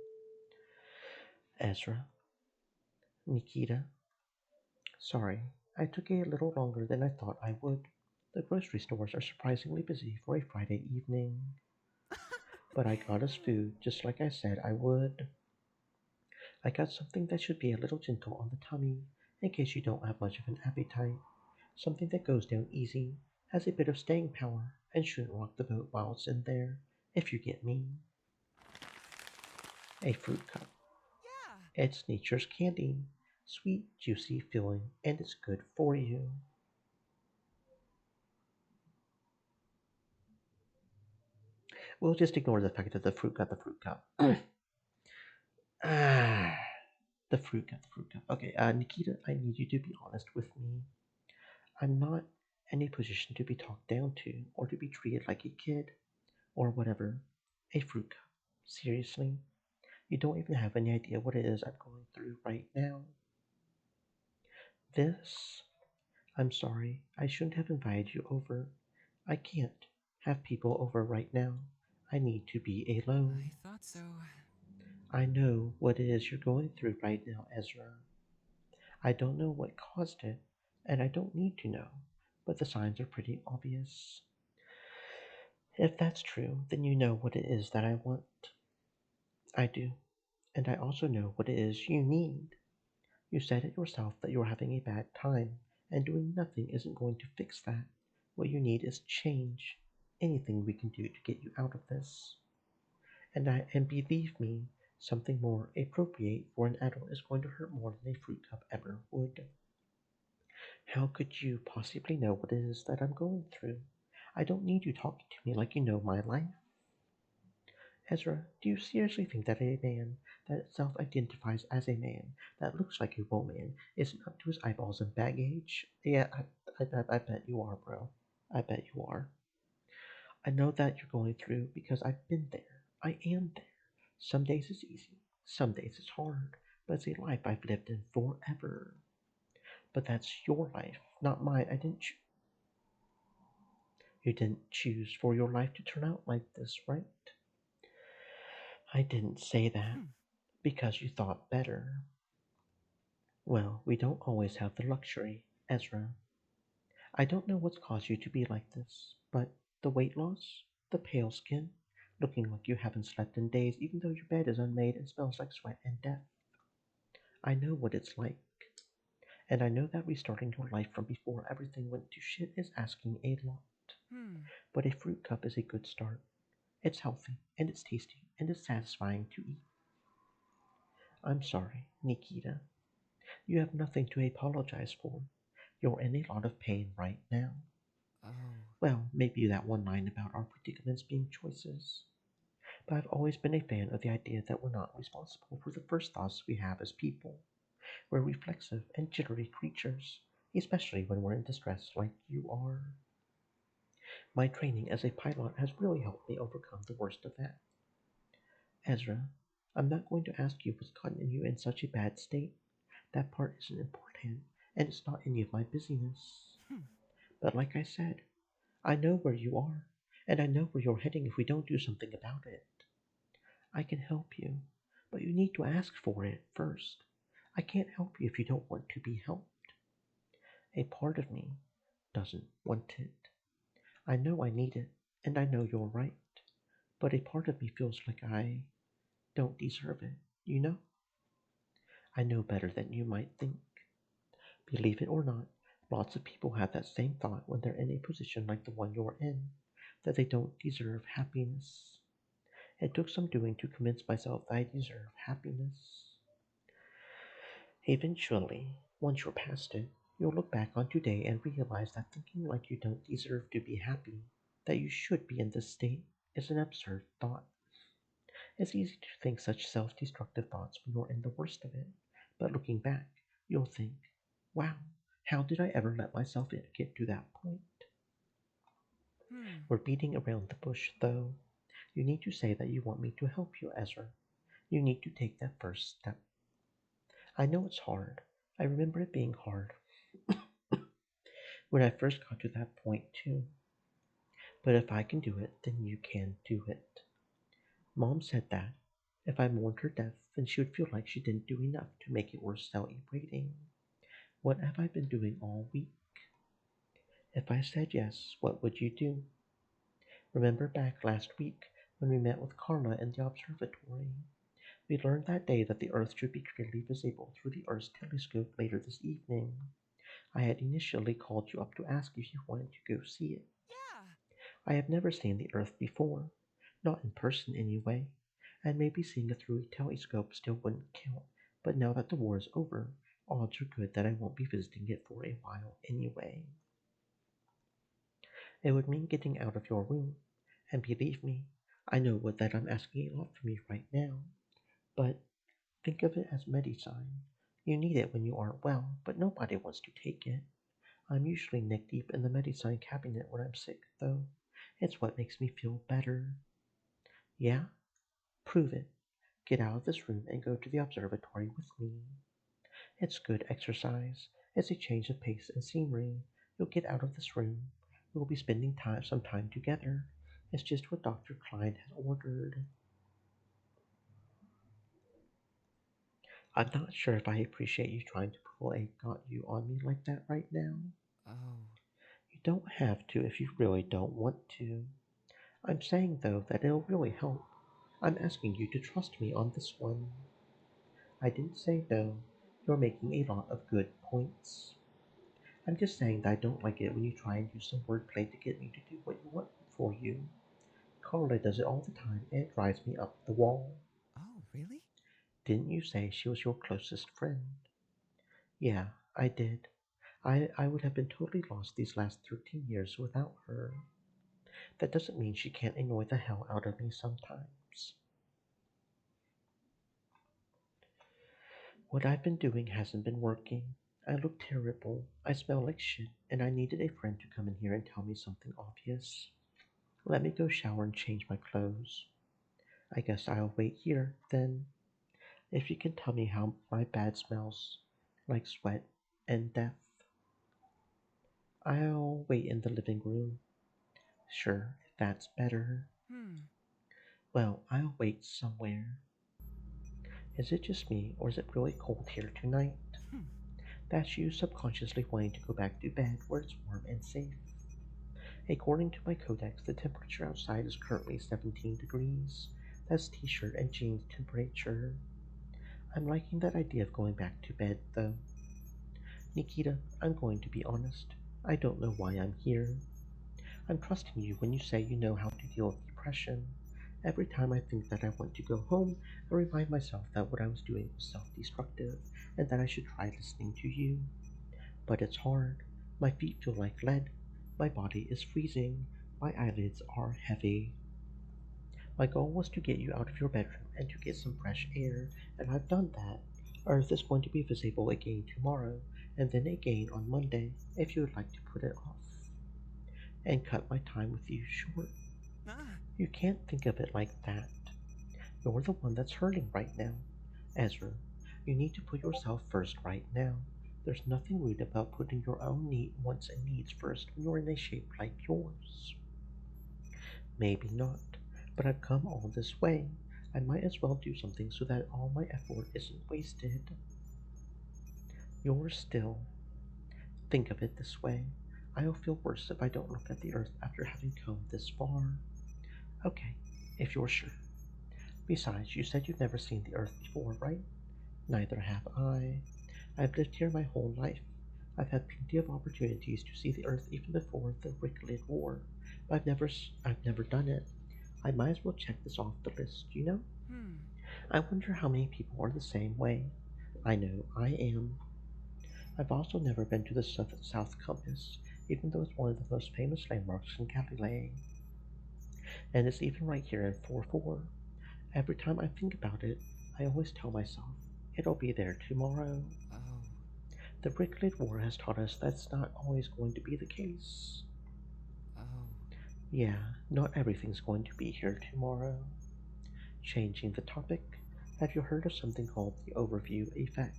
Ezra. Nikita. Sorry, I took a little longer than I thought I would. The grocery stores are surprisingly busy for a Friday evening. But I got us food, just like I said I would. I got something that should be a little gentle on the tummy, in case you don't have much of an appetite. Something that goes down easy, has a bit of staying power, and shouldn't rock the boat while it's in there, if you get me. A fruit cup. It's nature's candy. Sweet, juicy, filling, and it's good for you. We'll just ignore the fact that the fruit got the fruit cup. Ah, the fruit got the fruit cup. Okay, Nikita, I need you to be honest with me. I'm not in a position to be talked down to or to be treated like a kid or whatever. A fruit cup. Seriously? You don't even have any idea what it is I'm going through right now. This? I'm sorry. I shouldn't have invited you over. I can't have people over right now. I need to be alone. I thought so. I know what it is you're going through right now, Ezra. I don't know what caused it, and I don't need to know, but the signs are pretty obvious. If that's true, then you know what it is that I want. I do, and I also know what it is you need. You said it yourself that you're having a bad time, and doing nothing isn't going to fix that. What you need is change. Anything we can do to get you out of this. And believe me, something more appropriate for an adult is going to hurt more than a fruit cup ever would. How could you possibly know what it is that I'm going through? I don't need you talking to me like you know my life. Ezra, do you seriously think that a man that self identifies as a man, that looks like a woman, isn't up to his eyeballs in baggage? Yeah, I bet you are, bro. I bet you are. I know that you're going through because I've been there. I am there. Some days it's easy, some days it's hard, but it's a life I've lived in forever. But that's your life, not mine. You didn't choose for your life to turn out like this, right? I didn't say that because you thought better. Well, we don't always have the luxury, Ezra. I don't know what's caused you to be like this, but the weight loss, the pale skin, looking like you haven't slept in days even though your bed is unmade and smells like sweat and death. I know what it's like. And I know that restarting your life from before everything went to shit is asking a lot. But a fruit cup is a good start. It's healthy, and it's tasty, and it's satisfying to eat. I'm sorry, Nikita. You have nothing to apologize for. You're in a lot of pain right now. Oh. Well, maybe that one line about our predicaments being choices. But I've always been a fan of the idea that we're not responsible for the first thoughts we have as people. We're reflexive and jittery creatures, especially when we're in distress like you are. My training as a pilot has really helped me overcome the worst of that. Ezra, I'm not going to ask you what's gotten you in such a bad state. That part isn't important, and it's not any of my business. But like I said, I know where you are, and I know where you're heading if we don't do something about it. I can help you, but you need to ask for it first. I can't help you if you don't want to be helped. A part of me doesn't want it. I know I need it, and I know you're right, but a part of me feels like I don't deserve it, you know? I know better than you might think. Believe it or not, lots of people have that same thought when they're in a position like the one you're in, that they don't deserve happiness. It took some doing to convince myself that I deserve happiness. Eventually, once you're past it, you'll look back on today and realize that thinking like you don't deserve to be happy, that you should be in this state, is an absurd thought. It's easy to think such self destructive thoughts when you're in the worst of it, but looking back, you'll think, wow, how did I ever let myself get to that point? Hmm. We're beating around the bush, though. You need to say that you want me to help you, Ezra. You need to take that first step. I know it's hard. I remember it being hard when I first got to that point, too. But if I can do it, then you can do it. Mom said that if I mourned her death, then she would feel like she didn't do enough to make it worth celebrating. What have I been doing all week? If I said yes, what would you do? Remember back last week when we met with Carla in the observatory? We learned that day that the Earth should be clearly visible through the Earth's telescope later this evening. I had initially called you up to ask if you wanted to go see it. Yeah. I have never seen the Earth before, not in person anyway, and maybe seeing it through a telescope still wouldn't count, but now that the war is over, odds are good that I won't be visiting it for a while anyway. It would mean getting out of your room, and believe me, I know what that I'm asking a lot from you right now, but think of it as medicine. You need it when you aren't well, but nobody wants to take it. I'm usually neck deep in the medicine cabinet when I'm sick, though. It's what makes me feel better. Yeah? Prove it. Get out of this room and go to the observatory with me. It's good exercise. It's a change of pace and scenery. You'll get out of this room. We'll be spending some time together. It's just what Dr. Klein has ordered. I'm not sure if I appreciate you trying to pull a got you on me like that right now. Oh. You don't have to if you really don't want to. I'm saying, though, that it'll really help. I'm asking you to trust me on this one. I didn't say no. You're making a lot of good points. I'm just saying that I don't like it when you try and use some wordplay to get me to do what you want for you. Carla does it all the time and it drives me up the wall. Oh, really? Didn't you say she was your closest friend? Yeah, I did. I would have been totally lost these last 13 years without her. That doesn't mean she can't annoy the hell out of me sometimes. What I've been doing hasn't been working. I look terrible, I smell like shit, and I needed a friend to come in here and tell me something obvious. Let me go shower and change my clothes. I guess I'll wait here, then. If you can tell me how my bad smells, like sweat and death. I'll wait in the living room. Sure, if that's better. Hmm. Well, I'll wait somewhere. Is it just me, or is it really cold here tonight? Hmm. That's you subconsciously wanting to go back to bed where it's warm and safe. According to my codex, the temperature outside is currently 17 degrees. That's t-shirt and jeans temperature. I'm liking that idea of going back to bed, though. Nikita, I'm going to be honest. I don't know why I'm here. I'm trusting you when you say you know how to deal with depression, Every time I think that I want to go home, I remind myself that what I was doing was self-destructive and that I should try listening to you. But it's hard. My feet feel like lead. My body is freezing. My eyelids are heavy. My goal was to get you out of your bedroom and to get some fresh air, and I've done that. Earth is going to be visible again tomorrow, and then again on Monday, if you would like to put it off. And cut my time with you short. Ah, You can't think of it like that. You're the one that's hurting right now. Ezra, you need to put yourself first right now. There's nothing rude about putting your own wants and needs first when you're in a shape like yours. Maybe not, but I've come all this way. I might as well do something so that all my effort isn't wasted. You're still. Think of it this way. I'll feel worse if I don't look at the Earth after having come this far. Okay, if you're sure. Besides, you said you've never seen the Earth before, right? Neither have I. I've lived here my whole life. I've had plenty of opportunities to see the Earth even before the Ricklid War, but I've never done it. I might as well check this off the list, you know? I wonder how many people are the same way. I know I am. I've also never been to the South Compass, even though it's one of the most famous landmarks in Galilee. And it's even right here in 4-4. Every time I think about it, I always tell myself, it'll be there tomorrow. oh. The Ricklid War has taught us that's not always going to be the case. Oh. Yeah, not everything's going to be here tomorrow. Changing the topic, have you heard of something called the overview effect?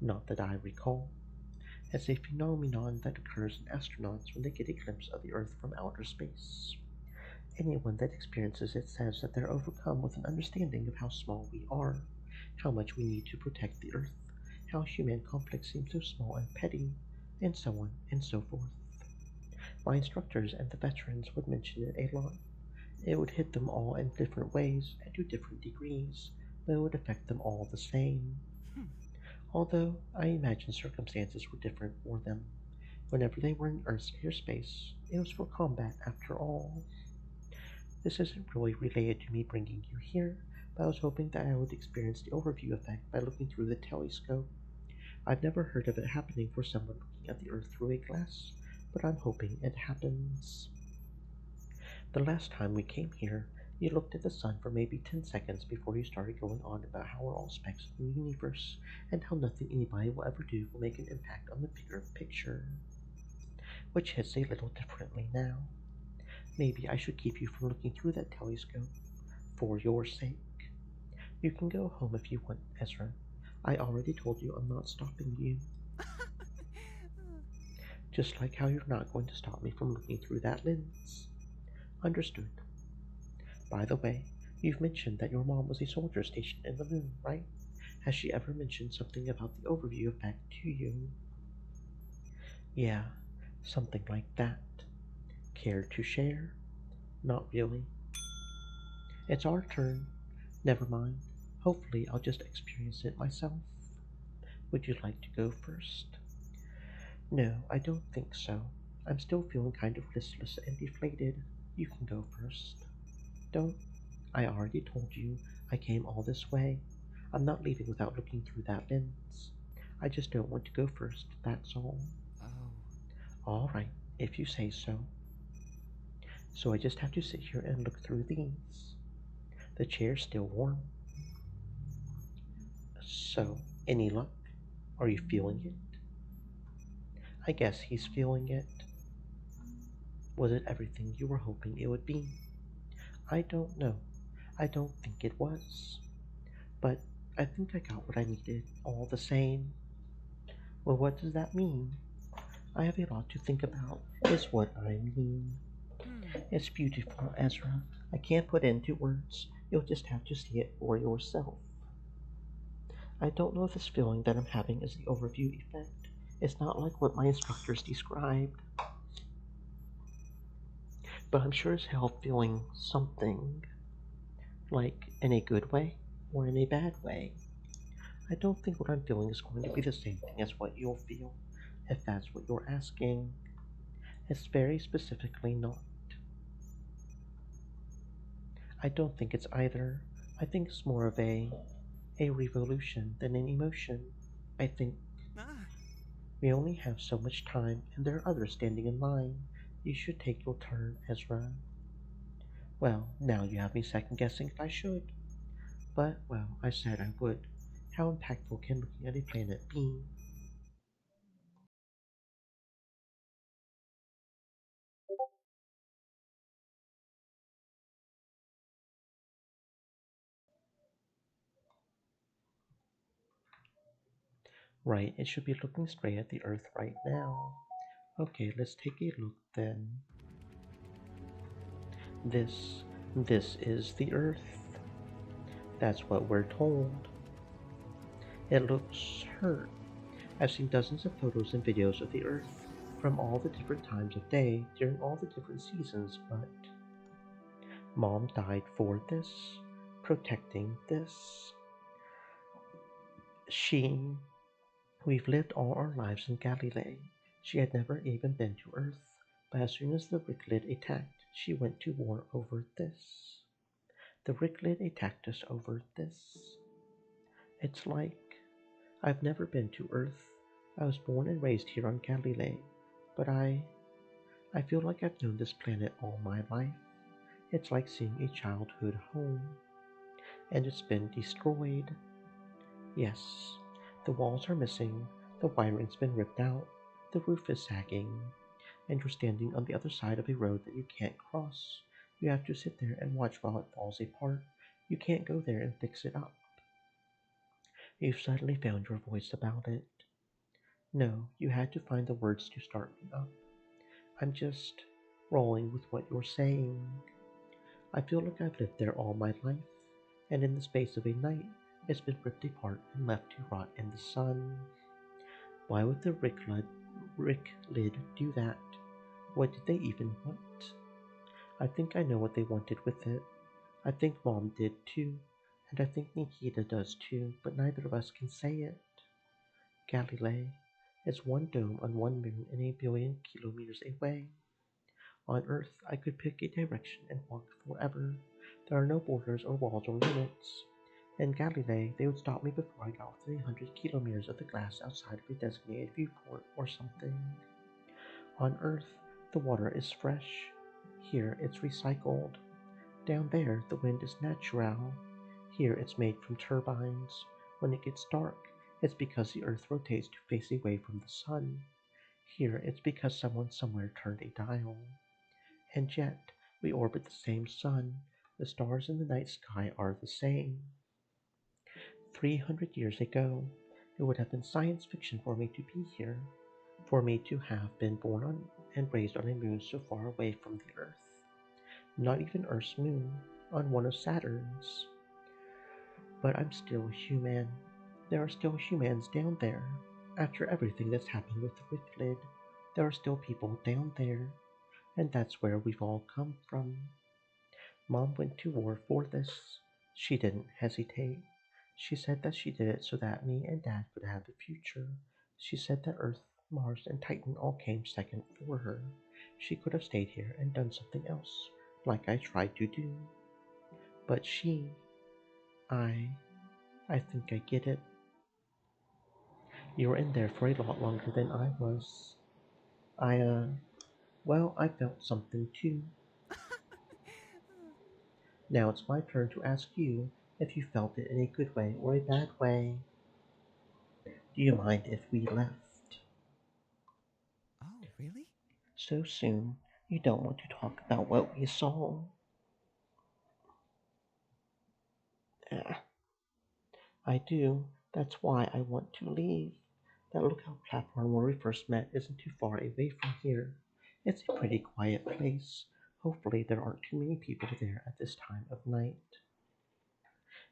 Not that I recall. It's a phenomenon that occurs in astronauts when they get a glimpse of the Earth from outer space. Anyone that experiences it says that they're overcome with an understanding of how small we are, how much we need to protect the Earth, how human conflicts seem so small and petty, and so on and so forth. My instructors and the veterans would mention it a lot. It would hit them all in different ways and to different degrees, but it would affect them all the same. Although I imagine circumstances were different for them. Whenever they were in Earth's airspace, it was for combat after all. This isn't really related to me bringing you here, but I was hoping that I would experience the overview effect by looking through the telescope. I've never heard of it happening for someone looking at the Earth through a glass, but I'm hoping it happens. The last time we came here, you looked at the sun for maybe 10 seconds before you started going on about how we're all specks in the universe, and how nothing anybody will ever do will make an impact on the bigger picture. Which hits a little differently now. Maybe I should keep you from looking through that telescope, for your sake. You can go home if you want, Ezra. I already told you I'm not stopping you. Just like how you're not going to stop me from looking through that lens. Understood. By the way, you've mentioned that your mom was a soldier stationed in the moon, right? Has she ever mentioned something about the overview effect to you? Yeah, something like that. Care to share? Not really. It's our turn. Never mind. Hopefully I'll just experience it myself. Would you like to go first? No, I don't think so. I'm still feeling kind of listless and deflated. You can go first. Don't. I already told you I came all this way. I'm not leaving without looking through that lens. I just don't want to go first, that's all. Oh. All right, if you say so. So I just have to sit here and look through these. The chair's still warm. So, any luck? Are you feeling it? I guess he's feeling it. Was it everything you were hoping it would be? I don't know. I don't think it was. But I think I got what I needed, all the same. Well, what does that mean? I have a lot to think about, is what I mean. It's beautiful, Ezra. I can't put into words. You'll just have to see it for yourself. I don't know if this feeling that I'm having is the overview effect. It's not like what my instructors described. But I'm sure as hell feeling something. Like in a good way or in a bad way. I don't think what I'm feeling is going to be the same thing as what you'll feel, if that's what you're asking. It's very specifically not. I don't think it's either. I think it's more of a revolution than an emotion. I think Ah, we only have so much time, and there are others standing in line. You should take your turn, Ezra. Well, now you have me second guessing if I should. But, well, I said I would. How impactful can looking at a planet be? Right, it should be looking straight at the Earth right now. Okay, let's take a look then. This is the Earth. That's what we're told. It looks hurt. I've seen dozens of photos and videos of the Earth from all the different times of day during all the different seasons, but Mom died for this, protecting this. She We've lived all our lives in Galilee. She had never even been to Earth, but as soon as the Ricklid attacked, she went to war over this. The Ricklid attacked us over this. It's like I've never been to Earth. I was born and raised here on Galilee, but I feel like I've known this planet all my life. It's like seeing a childhood home, and it's been destroyed. Yes, the walls are missing, the wiring's been ripped out, the roof is sagging, and you're standing on the other side of a road that you can't cross. You have to sit there and watch while it falls apart. You can't go there and fix it up. You've suddenly found your voice about it. No, you had to find the words to start me up. I'm just rolling with what you're saying. I feel like I've lived there all my life, and in the space of a night, it's been ripped apart and left to rot in the sun. Why would the Ricklid do that? What did they even want? I think I know what they wanted with it. I think Mom did too, and I think Nikita does too, but neither of us can say it. Galilee is one dome on one moon and a billion kilometers away. On Earth, I could pick a direction and walk forever. There are no borders or walls or limits. In Galilee, they would stop me before I got within 100 kilometers of the glass outside of a designated viewport or something. On Earth, the water is fresh. Here, it's recycled. Down there, the wind is natural. Here, it's made from turbines. When it gets dark, it's because the Earth rotates to face away from the sun. Here, it's because someone somewhere turned a dial. And yet, we orbit the same sun. The stars in the night sky are the same. 300 years ago, it would have been science fiction for me to be here, for me to have been born on and raised on a moon so far away from the Earth. Not even Earth's moon, on one of Saturn's. But I'm still human. There are still humans down there. After everything that's happened with the Ricklid, there are still people down there. And that's where we've all come from. Mom went to war for this. She didn't hesitate. She said that she did it so that me and Dad could have a future. She said that Earth, Mars, and Titan all came second for her. She could have stayed here and done something else, like I tried to do. But I, I think I get it. You were in there for a lot longer than I was. I, well, I felt something too. Now it's my turn to ask you if you felt it in a good way or a bad way. Do you mind if we left? oh, really? So soon, you don't want to talk about what we saw. Ah, I do. That's why I want to leave. That lookout platform where we first met isn't too far away from here. It's a pretty quiet place. Hopefully, there aren't too many people there at this time of night.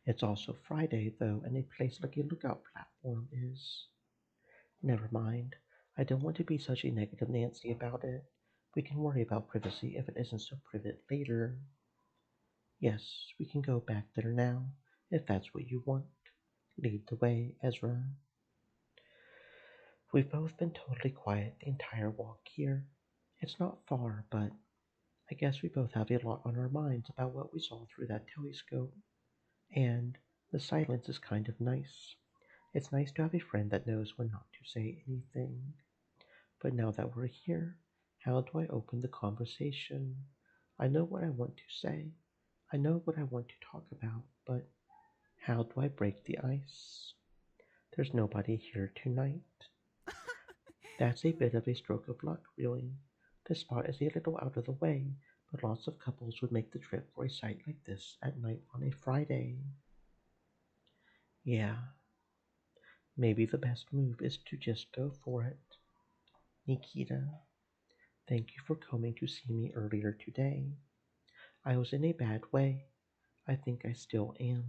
It's also Friday, though, and a place like a lookout platform is. Never mind. I don't want to be such a negative Nancy about it. We can worry about privacy if it isn't so private later. Yes, we can go back there now, if that's what you want. Lead the way, Ezra. We've both been totally quiet the entire walk here. It's not far, but I guess we both have a lot on our minds about what we saw through that telescope, and the silence is kind of nice. It's nice to have a friend that knows when not to say anything. But now that we're here, how do I open the conversation? I know what I want to say. I know what I want to talk about, but how do I break the ice? There's nobody here tonight. That's a bit of a stroke of luck, really. This spot is a little out of the way, but lots of couples would make the trip for a site like this at night on a Friday. Yeah, maybe the best move is to just go for it. Nikita, thank you for coming to see me earlier today. I was in a bad way. I think I still am,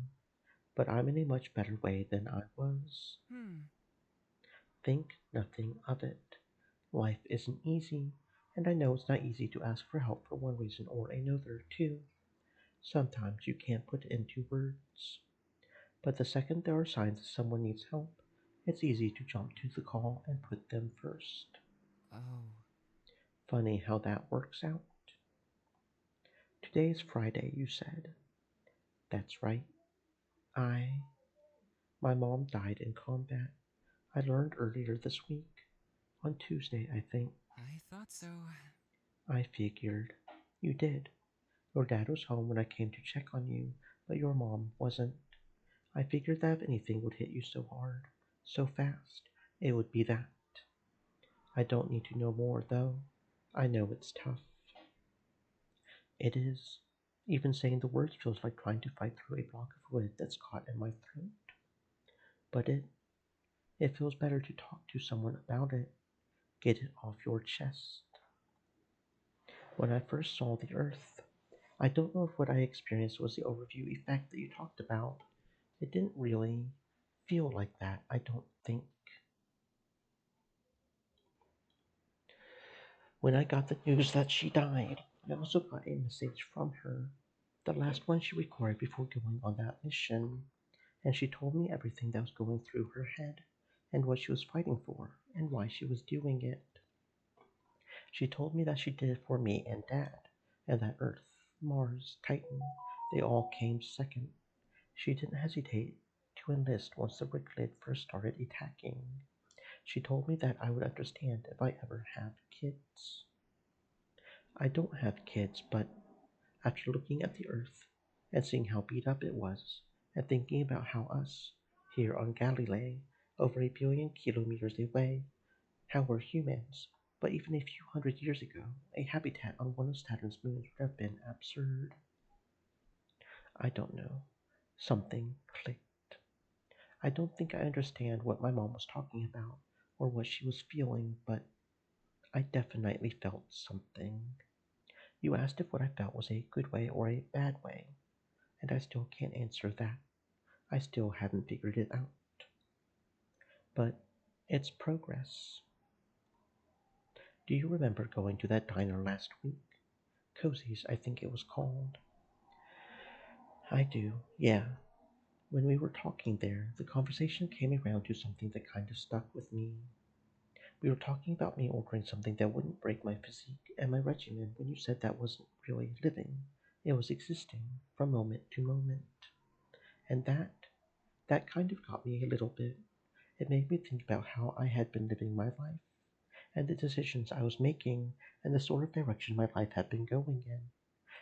but I'm in a much better way than I was. Think nothing of it. Life isn't easy, and I know it's not easy to ask for help for one reason or another, too. Sometimes you can't put it into words. But the second there are signs that someone needs help, it's easy to jump to the call and put them first. Oh. Funny how that works out. Today is Friday, you said. That's right. I. My mom died in combat. I learned earlier this week. On Tuesday, I think. I thought so. I figured. You did. Your dad was home when I came to check on you, but your mom wasn't. I figured that if anything would hit you so hard, so fast, it would be that. I don't need to know more, though. I know it's tough. It is. Even saying the words feels like trying to fight through a block of wood that's caught in my throat. But it feels better to talk to someone about it. Get it off your chest. When I first saw the Earth, I don't know if what I experienced was the overview effect that you talked about. It didn't really feel like that, I don't think. When I got the news that she died, I also got a message from her, the last one she recorded before going on that mission, and she told me everything that was going through her head, and what she was fighting for, and why she was doing it. She told me that she did it for me and Dad, and that Earth, Mars, Titan, they all came second. She didn't hesitate to enlist once the Ricklid first started attacking. She told me that I would understand if I ever have kids. I don't have kids, but after looking at the Earth and seeing how beat up it was, and thinking about how us, here on Galilee, over 1 billion kilometers away, how we're humans, but even a few hundred years ago, a habitat on one of Saturn's moons would have been absurd. I don't know. Something clicked. I don't think I understand what my mom was talking about or what she was feeling, but I definitely felt something. You asked if what I felt was a good way or a bad way, and I still can't answer that. I still haven't figured it out. But it's progress. Do you remember going to that diner last week? Cozy's, I think it was called. I do, yeah. When we were talking there, the conversation came around to something that kind of stuck with me. We were talking about me ordering something that wouldn't break my physique and my regimen when you said that wasn't really living. It was existing from moment to moment. And that kind of got me a little bit. It made me think about how I had been living my life, and the decisions I was making, and the sort of direction my life had been going in.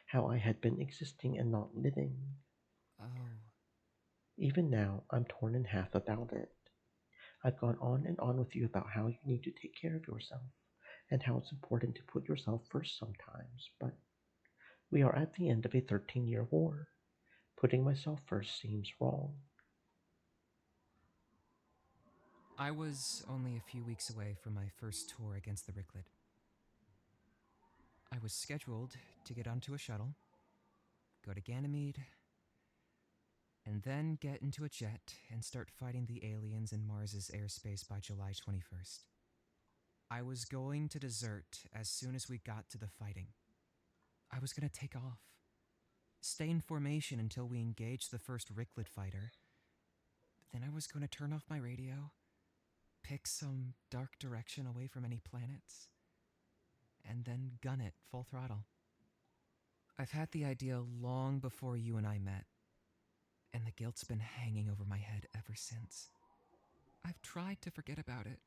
How I had been existing and not living. Oh. Even now, I'm torn in half about it. I've gone on and on with you about how you need to take care of yourself, and how it's important to put yourself first sometimes, but we are at the end of a 13-year war. Putting myself first seems wrong. I was only a few weeks away from my first tour against the Ricklid. I was scheduled to get onto a shuttle, go to Ganymede, and then get into a jet and start fighting the aliens in Mars's airspace by July 21st. I was going to desert as soon as we got to the fighting. I was going to take off, stay in formation until we engaged the first Ricklid fighter. Then I was going to turn off my radio, pick some dark direction away from any planets, and then gun it full throttle. I've had the idea long before you and I met, and the guilt's been hanging over my head ever since. I've tried to forget about it,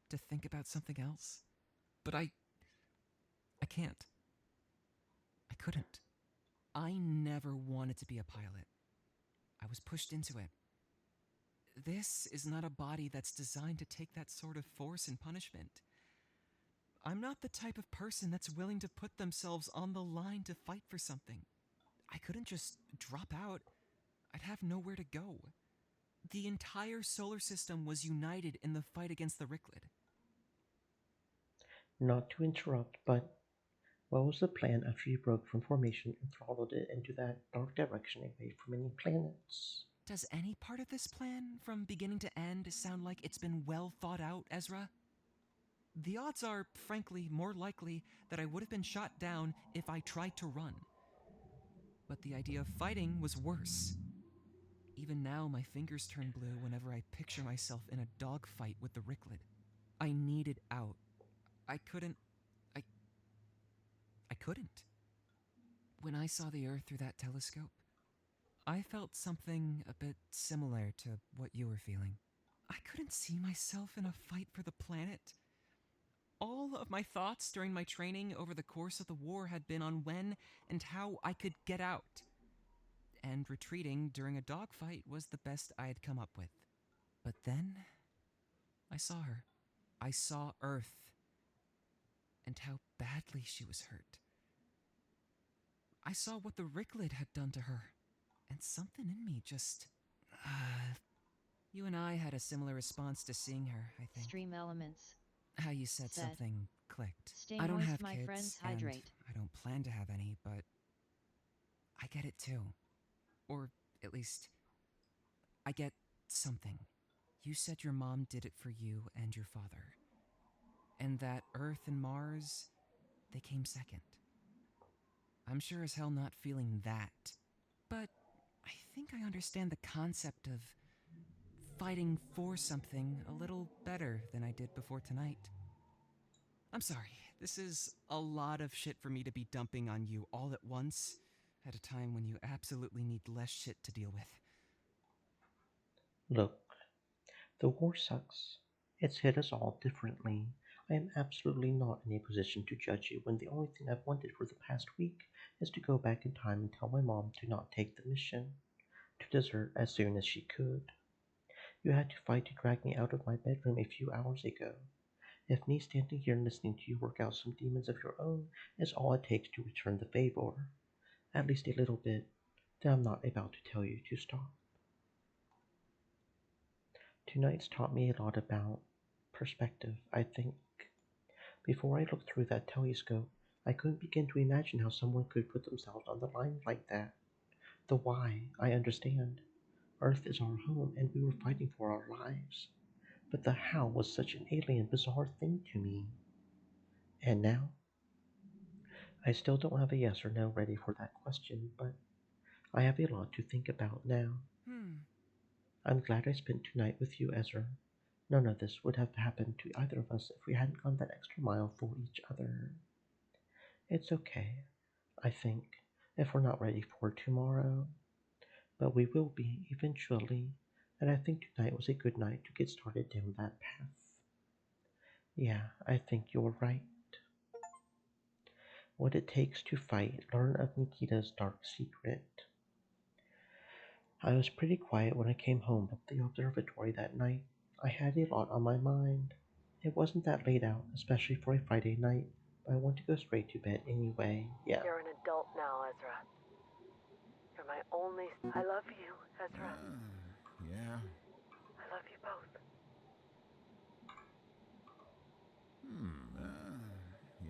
to think about something else, but I can't. I couldn't. I never wanted to be a pilot. I was pushed into it. This is not a body that's designed to take that sort of force and punishment. I'm not the type of person that's willing to put themselves on the line to fight for something. I couldn't just drop out. I'd have nowhere to go. The entire solar system was united in the fight against the Ricklid. Not to interrupt, but what was the plan after you broke from formation and throttled it into that dark direction away from any planets? Does any part of this plan, from beginning to end, sound like it's been well thought out, Ezra? The odds are, frankly, more likely that I would have been shot down if I tried to run. But the idea of fighting was worse. Even now, my fingers turn blue whenever I picture myself in a dogfight with the Ricklid. I needed out. I couldn't. I couldn't. When I saw the Earth through that telescope, I felt something a bit similar to what you were feeling. I couldn't see myself in a fight for the planet. All of my thoughts during my training over the course of the war had been on when and how I could get out. And retreating during a dogfight was the best I had come up with. But then, I saw her. I saw Earth, and how badly she was hurt. I saw what the Ricklid had done to her, and something in me just... You and I had a similar response to seeing her, I think. Stream elements. How you said something clicked. Stay I don't moist, have my kids, friends, and hydrate. I don't plan to have any, but I get it too. Or at least, I get something. You said your mom did it for you and your father, and that Earth and Mars, they came second. I'm sure as hell not feeling that, but I think I understand the concept of fighting for something a little better than I did before tonight. I'm sorry, this is a lot of shit for me to be dumping on you all at once, at a time when you absolutely need less shit to deal with. Look, the war sucks. It's hit us all differently. I am absolutely not in a position to judge you when the only thing I've wanted for the past week is to go back in time and tell my mom to not take the mission, to desert as soon as she could. You had to fight to drag me out of my bedroom a few hours ago. If me standing here listening to you work out some demons of your own is all it takes to return the favor, at least a little bit, then I'm not about to tell you to stop. Tonight's taught me a lot about perspective, I think. Before I looked through that telescope, I couldn't begin to imagine how someone could put themselves on the line like that. The why, I understand. Earth is our home, and we were fighting for our lives. But the how was such an alien, bizarre thing to me. And now? I still don't have a yes or no ready for that question, but I have a lot to think about now. I'm glad I spent tonight with you, Ezra. None of this would have happened to either of us if we hadn't gone that extra mile for each other. It's okay, I think, if we're not ready for tomorrow. But we will be eventually, and I think tonight was a good night to get started down that path. Yeah, I think you're right. What it takes to fight, learn of Nikita's dark secret. I was pretty quiet when I came home from the observatory that night. I had a lot on my mind. It wasn't that late out, especially for a Friday night, but I want to go straight to bed anyway. Yeah. You're an adult now, Ezra. You're my only... I love you, Ezra. Yeah. I love you both.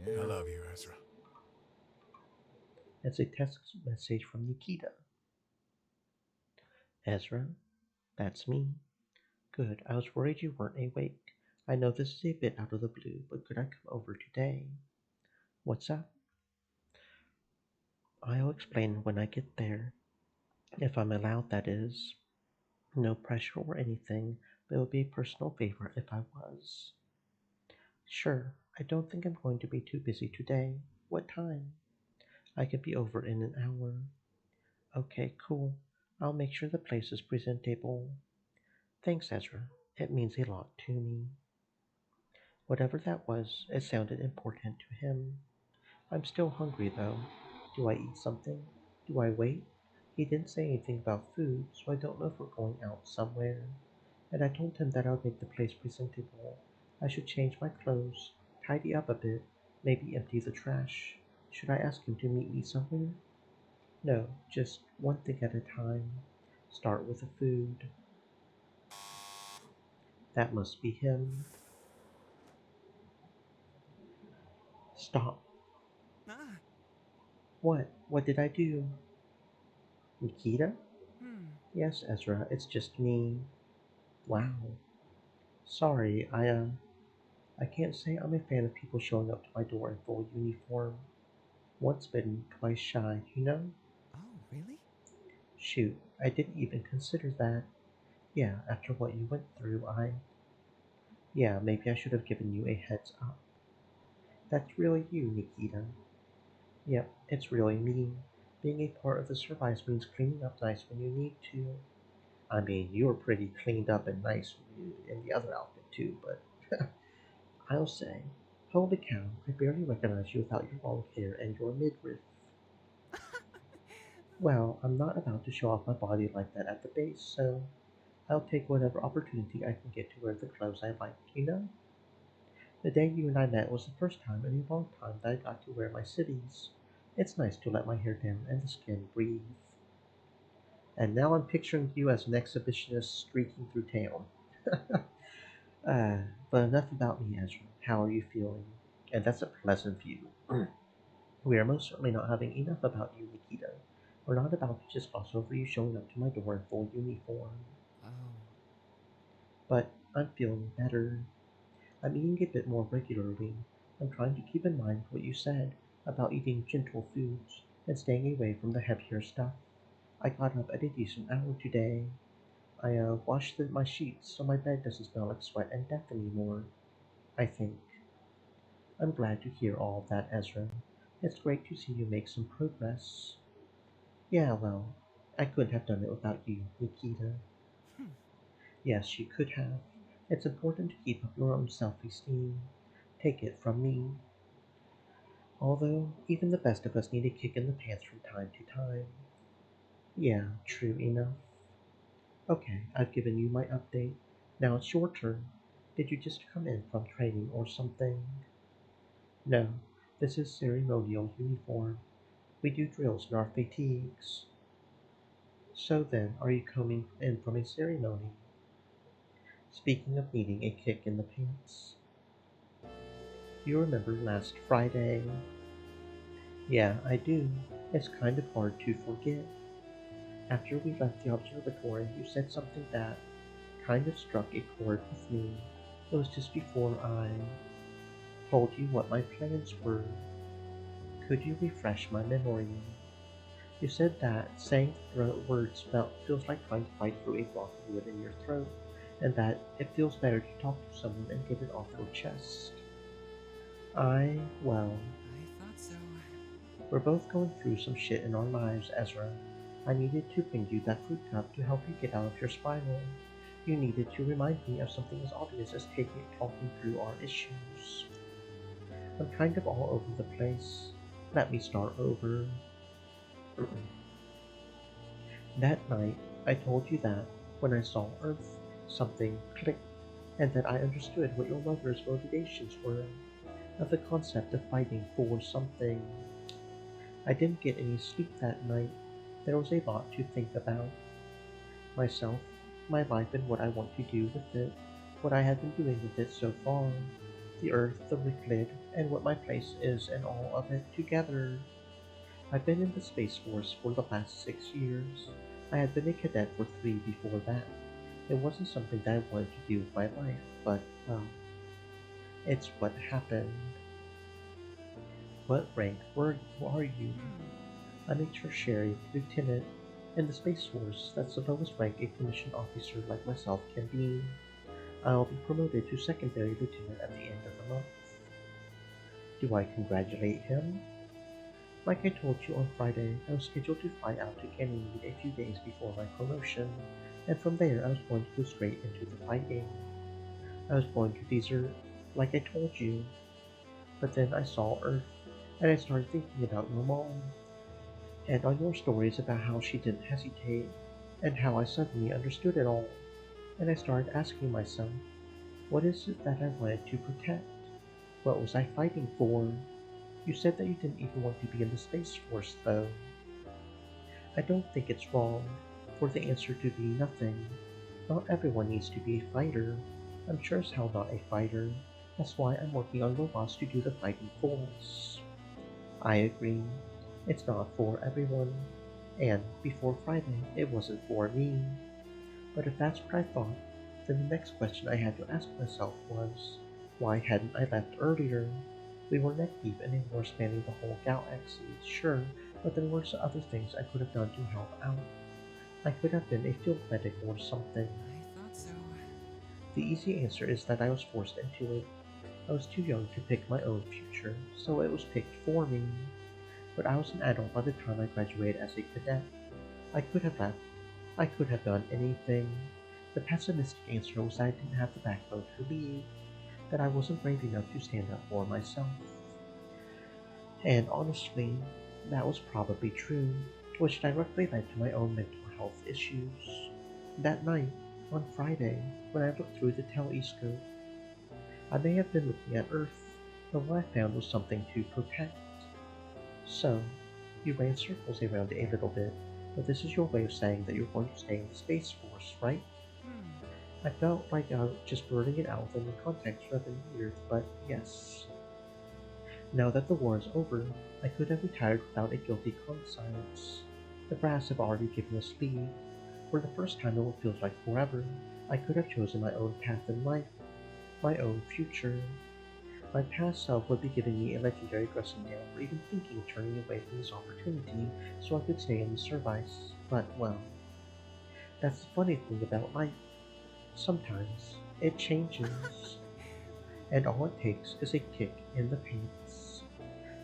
Yeah. I love you, Ezra. It's a text message from Nikita. Ezra, that's me. Good, I was worried you weren't awake. I know this is a bit out of the blue, but could I come over today? What's up? I'll explain when I get there. If I'm allowed, that is. No pressure or anything, but it would be a personal favor if I was. Sure, I don't think I'm going to be too busy today. What time? I could be over in an hour. Okay, cool. I'll make sure the place is presentable. Thanks, Ezra. It means a lot to me. Whatever that was, it sounded important to him. I'm still hungry though. Do I eat something? Do I wait? He didn't say anything about food, so I don't know if we're going out somewhere. And I told him that I would make the place presentable. I should change my clothes, tidy up a bit, maybe empty the trash. Should I ask him to meet me somewhere? No, just one thing at a time. Start with the food. That must be him. Stop. Ah, What? What did I do? Nikita? hmm. Yes, Ezra, it's just me. Wow. Sorry, I can't say I'm a fan of people showing up to my door in full uniform. Once bitten, twice shy, you know? Oh, really? Shoot, I didn't even consider that. Yeah, after what you went through, yeah, maybe I should have given you a heads up. That's really you, Nikita. Yep, it's really me. Being a part of the survives means cleaning up nice when you need to. I mean, you were pretty cleaned up and nice in the other outfit too, but I'll say, holy cow, I barely recognize you without your long hair and your midriff. Well, I'm not about to show off my body like that at the base, so I'll take whatever opportunity I can get to wear the clothes I like, you know? The day you and I met was the first time in a long time that I got to wear my civvies. It's nice to let my hair down and the skin breathe. And now I'm picturing you as an exhibitionist streaking through town. uh, but enough about me, Ezra. How are you feeling? And that's a pleasant view. We are most certainly not having enough about you, Nikita. We're not about to just gloss over you showing up to my door in full uniform. Oh. But I'm feeling better. I'm eating a bit more regularly. I'm trying to keep in mind what you said about eating gentle foods and staying away from the heavier stuff. I got up at a decent hour today. I washed my sheets so my bed doesn't smell like sweat and death anymore, I think. I'm glad to hear all of that, Ezra. It's great to see you make some progress. Yeah, well, I couldn't have done it without you, Nikita. Hmm. Yes, you could have. It's important to keep up your own self-esteem. Take it from me. Although, even the best of us need a kick in the pants from time to time. Yeah, true enough. Okay, I've given you my update. Now it's your turn. Did you just come in from training or something? No, this is ceremonial uniform. We do drills in our fatigues. So then, are you coming in from a ceremony? Speaking of needing a kick in the pants, you remember last Friday? Yeah, I do. It's kind of hard to forget. After we left the observatory, you said something that kind of struck a chord with me. It was just before I told you what my plans were. Could you refresh my memory? You said that saying the words feels like trying to fight through a block of wood in your throat, and that it feels better to talk to someone and get it off your chest. Well, I thought so. we're both going through some shit in our lives, Ezra. I needed to bring you that fruit cup to help you get out of your spiral. You needed to remind me of something as obvious as talking through our issues. I'm kind of all over the place. Let me start over. That night, I told you that, when I saw Earth, something clicked, and that I understood what your lover's motivations were, of the concept of fighting for something. I didn't get any sleep that night. There was a lot to think about. Myself, my life and what I want to do with it, what I have been doing with it so far, the Earth, the Ricklid, and what my place is in all of it together. I've been in the Space Force for the last 6 years. I had been a cadet for 3 before that. It wasn't something that I wanted to do with my life, but, well, it's what happened. What rank are you? I'm a tertiary lieutenant. In the Space Force, that's the lowest rank a commissioned officer like myself can be. I'll be promoted to secondary lieutenant at the end of the month. Do I congratulate him? Like I told you on Friday, I was scheduled to fly out to Ganymede a few days before my promotion, and from there I was going to go straight into the fighting. I was going to desert, like I told you, but then I saw Earth, and I started thinking about your mom, and on your stories about how she didn't hesitate, and how I suddenly understood it all, and I started asking myself, what is it that I wanted to protect? What was I fighting for? You said that you didn't even want to be in the Space Force, though. I don't think it's wrong for the answer to be nothing. Not everyone needs to be a fighter. I'm sure as hell not a fighter. That's why I'm working on robots to do the fighting for us. I agree. It's not for everyone. And before Friday, it wasn't for me. But if that's what I thought, then the next question I had to ask myself was, why hadn't I left earlier? We were neck deep in a war spanning the whole galaxy, sure, but there were other things I could have done to help out. I could have been a field medic or something. I thought so. The easy answer is that I was forced into it. I was too young to pick my own future, so it was picked for me. But I was an adult by the time I graduated as a cadet. I could have left. I could have done anything. The pessimistic answer was that I didn't have the backbone to leave, that I wasn't brave enough to stand up for myself. And honestly, that was probably true, which directly led to my own mental health issues. That night, on Friday, when I looked through the telescope, I may have been looking at Earth, but what I found was something to protect. So, you ran circles around it a little bit, but this is your way of saying that you're going to stay in the Space Force, right? I felt like I was just blurting it out within the context rather than weird, but yes. Now that the war is over, I could have retired without a guilty conscience. The brass have already given us leave. For the first time in what feels like forever, I could have chosen my own path in life, my own future. My past self would be giving me a legendary dressing down for even thinking of turning away from this opportunity so I could stay in the service. But, well, that's the funny thing about life. Sometimes it changes, and all it takes is a kick in the pants.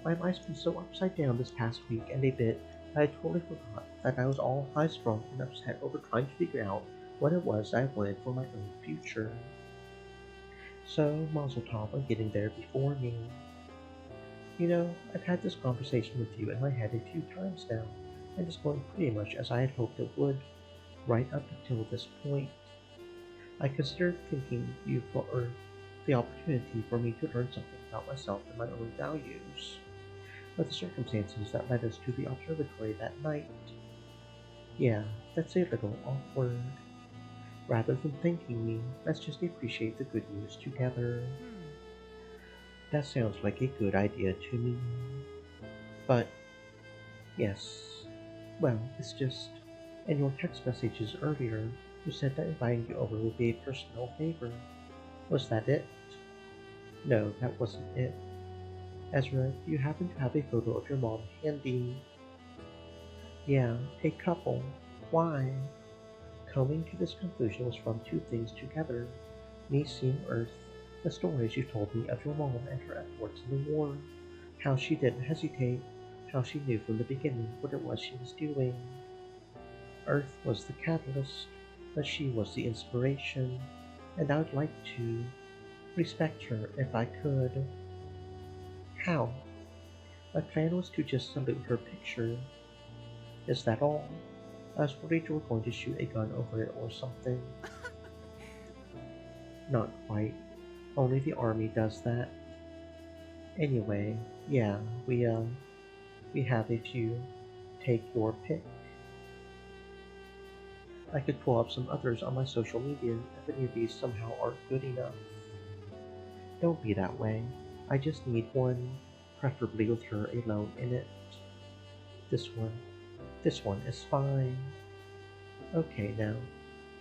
My life's been so upside down this past week and a bit that I totally forgot that I was all high strung and upset over trying to figure out what it was I wanted for my own future. So, Mazel Tov on getting there before me. You know, I've had this conversation with you in my head a few times now, and it's going pretty much as I had hoped it would, right up until this point. I considered thinking you for the opportunity for me to learn something about myself and my own values. But the circumstances that led us to the observatory that night, yeah, that's a little awkward. Rather than thanking me, let's just appreciate the good news together. That sounds like a good idea to me. But, yes, well, it's just, in your text messages earlier, you said that inviting you over would be a personal favor. Was that it? No, that wasn't it. Ezra, do you happen to have a photo of your mom handy? Yeah, a couple. Why? Coming to this conclusion was from two things together. Me seeing Earth, the stories you told me of your mom and her efforts in the war, how she didn't hesitate, how she knew from the beginning what it was she was doing. Earth was the catalyst, but she was the inspiration, and I'd like to respect her if I could. How? My plan was to just salute her picture. Is that all? I was worried you were going to shoot a gun over it or something. Not quite. Only the army does that. Anyway, yeah, we have a few. Take your pick. I could pull up some others on my social media if any of these somehow aren't good enough. Don't be that way. I just need one, preferably with her alone in it. This one. This one is fine. Okay now,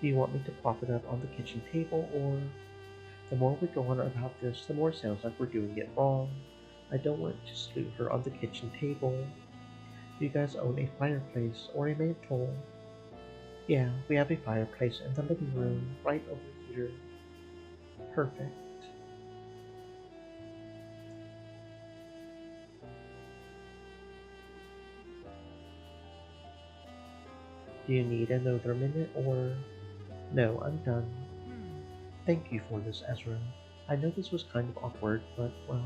do you want me to prop it up on the kitchen table or... The more we go on about this, the more it sounds like we're doing it wrong. I don't want to salute her on the kitchen table. Do you guys own a fireplace or a mantle? Yeah, we have a fireplace in the living room, right over here. Perfect. Do you need another minute or? No, I'm done. Hmm. Thank you for this, Ezra. I know this was kind of awkward, but, well,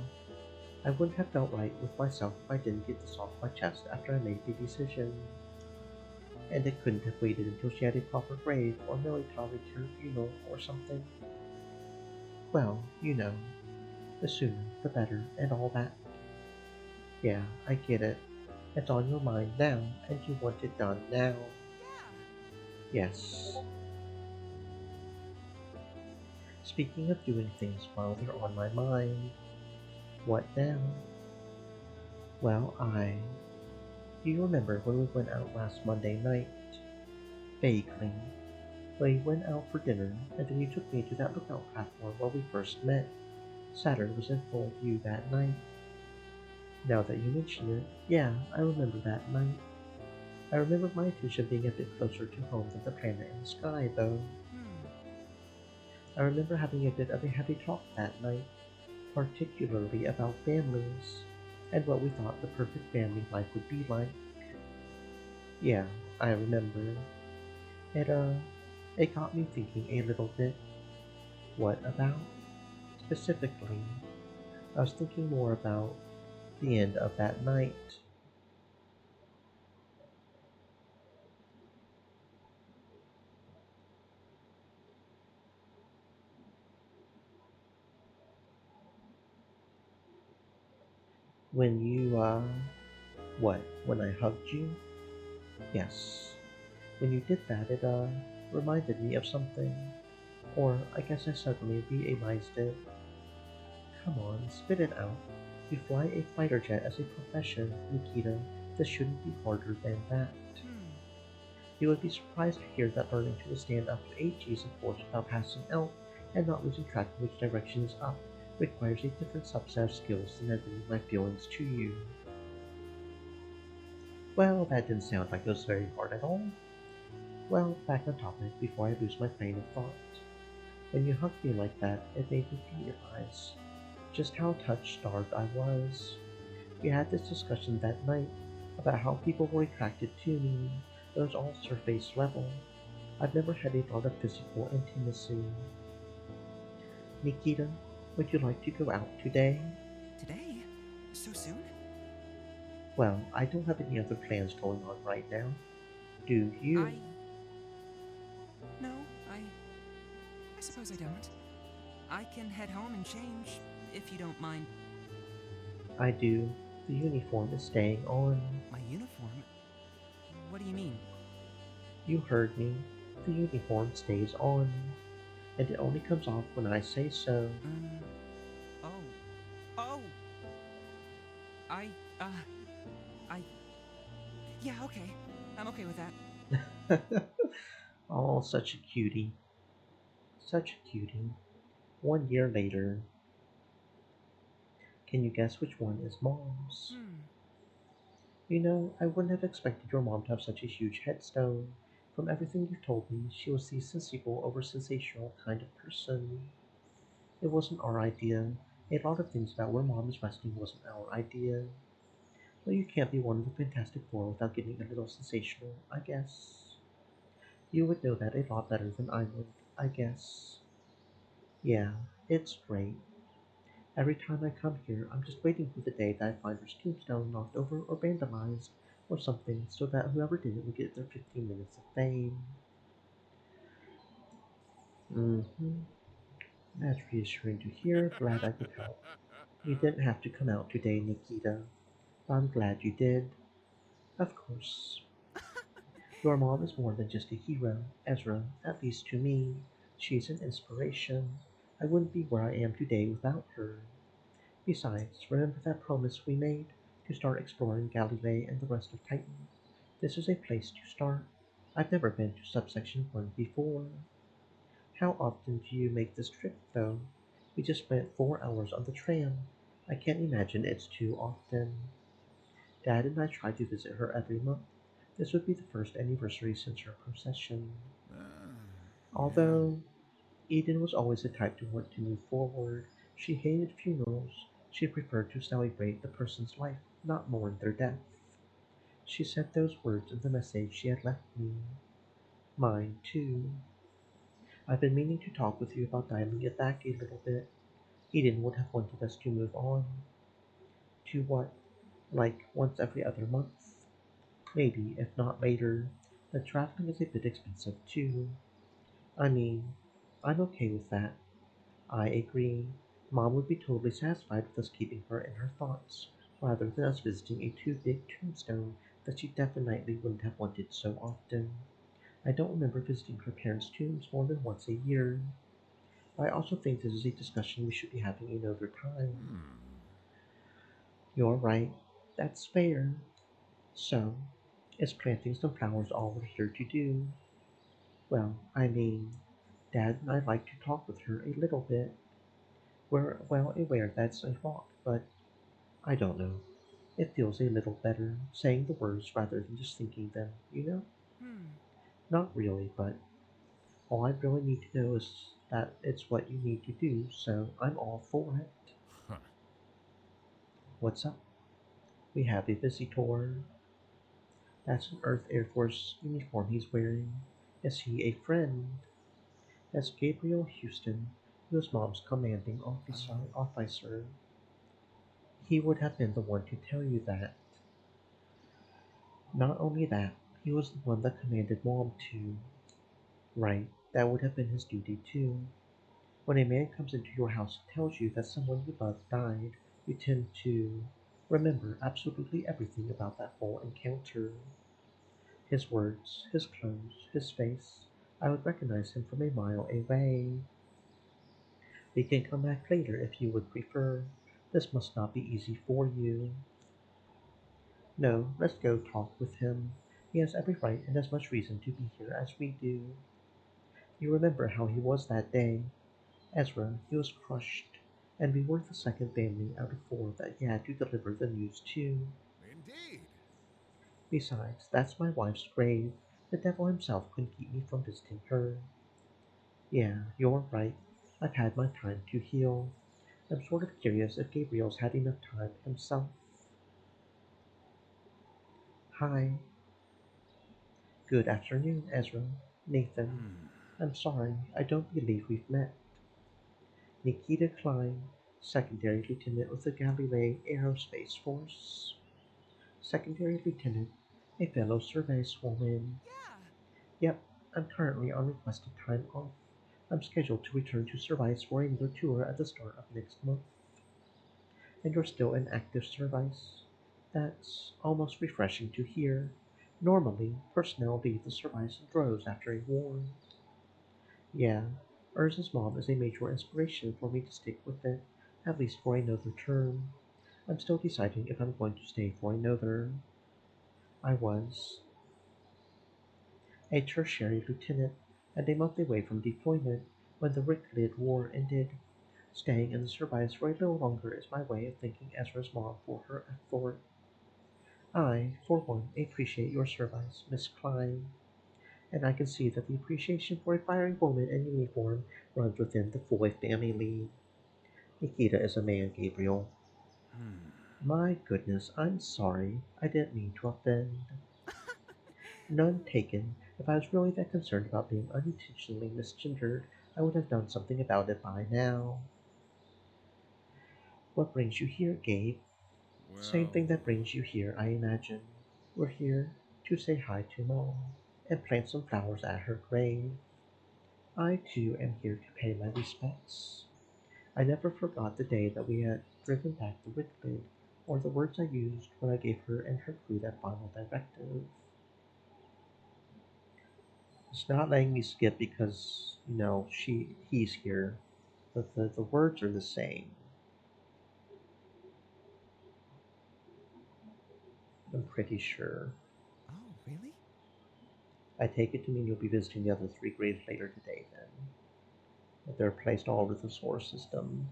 I wouldn't have felt right with myself if I didn't get this off my chest after I made the decision. And it couldn't have waited until she had a proper grave or military to her funeral or something. Well, the sooner the better and all that. Yeah, I get it. It's on your mind now, and you want it done now. Yes. Speaking of doing things while they're on my mind, what now? Well, do you remember when we went out last Monday night? Vaguely. We went out for dinner, and then you took me to that lookout platform where we first met. Saturn was in full view that night. Now that you mention it, yeah, I remember that night. I remember my attention being a bit closer to home than the planet in the sky, though. Hmm. I remember having a bit of a heavy talk that night, particularly about families, and what we thought the perfect family life would be like. Yeah, I remember. It, uh, it got me thinking a little bit. What about? Specifically, I was thinking more about the end of that night. When what? When I hugged you? Yes. When you did that, it, reminded me of something. Or I guess I suddenly realized it. Come on, spit it out. You fly a fighter jet as a profession, Nikita. This shouldn't be harder than that. Hmm. You would be surprised to hear that learning to withstand up to 8 Gs of force without passing out and not losing track of which direction is up requires a different subset of skills than admitting my feelings to you. Well, that didn't sound like it was very hard at all. Well, back on topic before I lose my train of thought. When you hugged me like that, it made me realize just how touch-starved I was. We had this discussion that night about how people were attracted to me. It was all surface level. I've never had a lot of physical intimacy. Nikita, would you like to go out today? Today? So soon? Well, I don't have any other plans going on right now. Do you? I. No, I suppose I don't. I can head home and change, if you don't mind. I do. The uniform is staying on. My uniform? What do you mean? You heard me. The uniform stays on. And it only comes off when I say so. Oh. Oh! I, uh. I. Yeah, okay. I'm okay with that. Oh, such a cutie. Such a cutie. 1 year later. Can you guess which one is mom's? Hmm. I wouldn't have expected your mom to have such a huge headstone. From everything you've told me, she was the sensible over sensational kind of person. It wasn't our idea. A lot of things about where mom is resting wasn't our idea. But you can't be one of the Fantastic Four without getting a little sensational, I guess. You would know that a lot better than I would, I guess. Yeah, it's great. Every time I come here, I'm just waiting for the day that I find her tombstone knocked over or vandalized or something so that whoever did it will get their 15 minutes of fame. Mm-hmm. That's reassuring to hear. Glad I could help. You didn't have to come out today, Nikita. But I'm glad you did. Of course. Your mom is more than just a hero, Ezra, at least to me. She's an inspiration. I wouldn't be where I am today without her. Besides, remember that promise we made to start exploring Galilee and the rest of Titan? This is a place to start. I've never been to subsection 1 before. How often do you make this trip, though? We just spent 4 hours on the tram. I can't imagine it's too often. Dad and I try to visit her every month. This would be the first anniversary since her procession. Yeah. Although Eden was always the type to want to move forward, she hated funerals. She preferred to celebrate the person's life, not mourn their death. She said those words in the message she had left me. Mine, too. I've been meaning to talk with you about dialing it back a little bit. Eden would have wanted us to move on. To what? Like once every other month? Maybe, if not later. The traveling is a bit expensive, too. I mean, I'm okay with that. I agree. Mom would be totally satisfied with us keeping her in her thoughts, rather than us visiting a too big tombstone that she definitely wouldn't have wanted so often. I don't remember visiting her parents' tombs more than once a year. I also think this is a discussion we should be having another time. You're right. That's fair. So, is planting some flowers all we're here to do? Well, I mean, Dad and I like to talk with her a little bit. We're well aware that's a lot, but I don't know. It feels a little better saying the words rather than just thinking them, you know? Hmm. Not really, but all I really need to know is that it's what you need to do, so I'm all for it. Huh. What's up? We have a visitor. That's an Earth Air Force uniform he's wearing. Is he a friend? That's Gabriel Houston, whose mom's commanding officer. He would have been the one to tell you that. Not only that, he was the one that commanded Mom to. Right, that would have been his duty too. When a man comes into your house and tells you that someone you love died, you tend to remember absolutely everything about that whole encounter. His words, his clothes, his face. I would recognize him from a mile away. We can come back later if you would prefer. This must not be easy for you. No, let's go talk with him. He has every right and as much reason to be here as we do. You remember how he was that day. Ezra, he was crushed, and we were the second family out of four that he had to deliver the news to. Indeed. Besides, that's my wife's grave. The devil himself couldn't keep me from visiting her. Yeah, you're right. I've had my time to heal. I'm sort of curious if Gabriel's had enough time himself. Hi. Good afternoon, Ezra. Nathan. I'm sorry, I don't believe we've met. Nikita Klein, Secondary Lieutenant with the Galilei Aerospace Force. Secondary Lieutenant, a fellow servicewoman. Yeah. Yep, I'm currently on requested time off. I'm scheduled to return to Service for another tour at the start of next month. And you're still in active service? That's almost refreshing to hear. Normally, personnel leave the service in droves after a war. Yeah, Urza's mom is a major inspiration for me to stick with it, at least for another term. I'm still deciding if I'm going to stay for another. I was a tertiary lieutenant and a month away from deployment when the Ricklid War ended. Staying in the service for a little longer is my way of thanking Ezra's mom for her effort. I, for one, appreciate your service, Miss Klein, and I can see that the appreciation for a fiery woman in uniform runs within the Foy family. Nikita is a man, Gabriel. My goodness, I'm sorry. I didn't mean to offend. None taken. If I was really that concerned about being unintentionally misgendered, I would have done something about it by now. What brings you here, Gabe? Same Well, thing that brings you here, I imagine. We're here to say hi to Mom and plant some flowers at her grave. I too am here to pay my respects. I never forgot the day that we had driven back the Wicklid, or the words I used when I gave her and her crew that final directive. It's not letting me skip because, he's here. But the words are the same. I'm pretty sure. Oh, really? I take it to mean you'll be visiting the other three graves later today, then. That they're placed all over the solar system.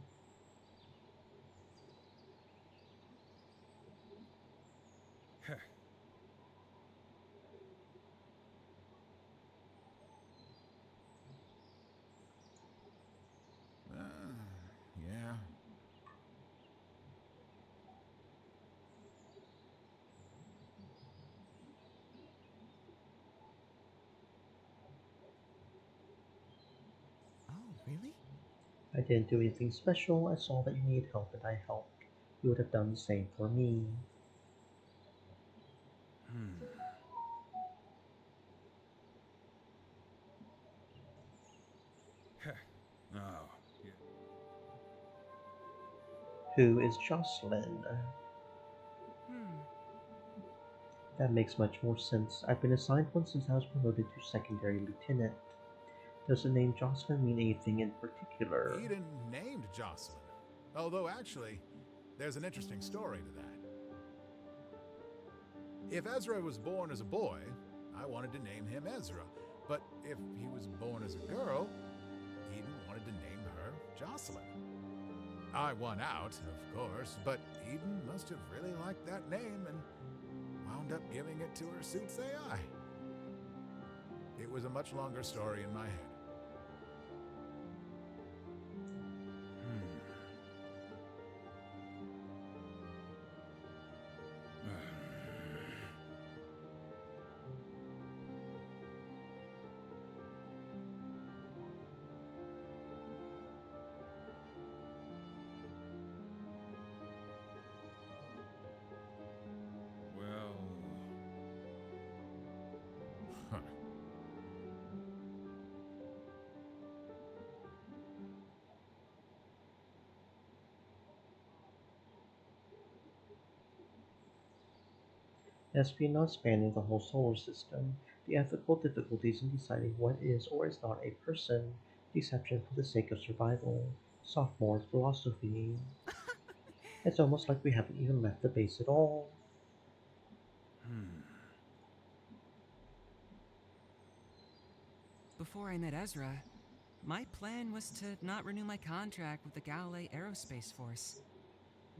Yeah. really? I didn't do anything special. I saw that you needed help and I helped. You would have done the same for me. Hmm. Heh. Oh, yeah. Who is Jocelyn? Hmm. That makes much more sense. I've been assigned one since I was promoted to secondary lieutenant. Does the name Jocelyn mean anything in particular? Eden named Jocelyn. Although, actually, there's an interesting story to that. If Ezra was born as a boy, I wanted to name him Ezra. But if he was born as a girl, Eden wanted to name her Jocelyn. I won out, of course, but Eden must have really liked that name and wound up giving it to her suit's AI. It was a much longer story in my head. Well. As we not spanning the whole solar system, the ethical difficulties in deciding what is or is not a person, deception for the sake of survival, sophomore philosophy. It's almost like we haven't even left the base at all. Hmm. Before I met Ezra, my plan was to not renew my contract with the Galilei Aerospace Force.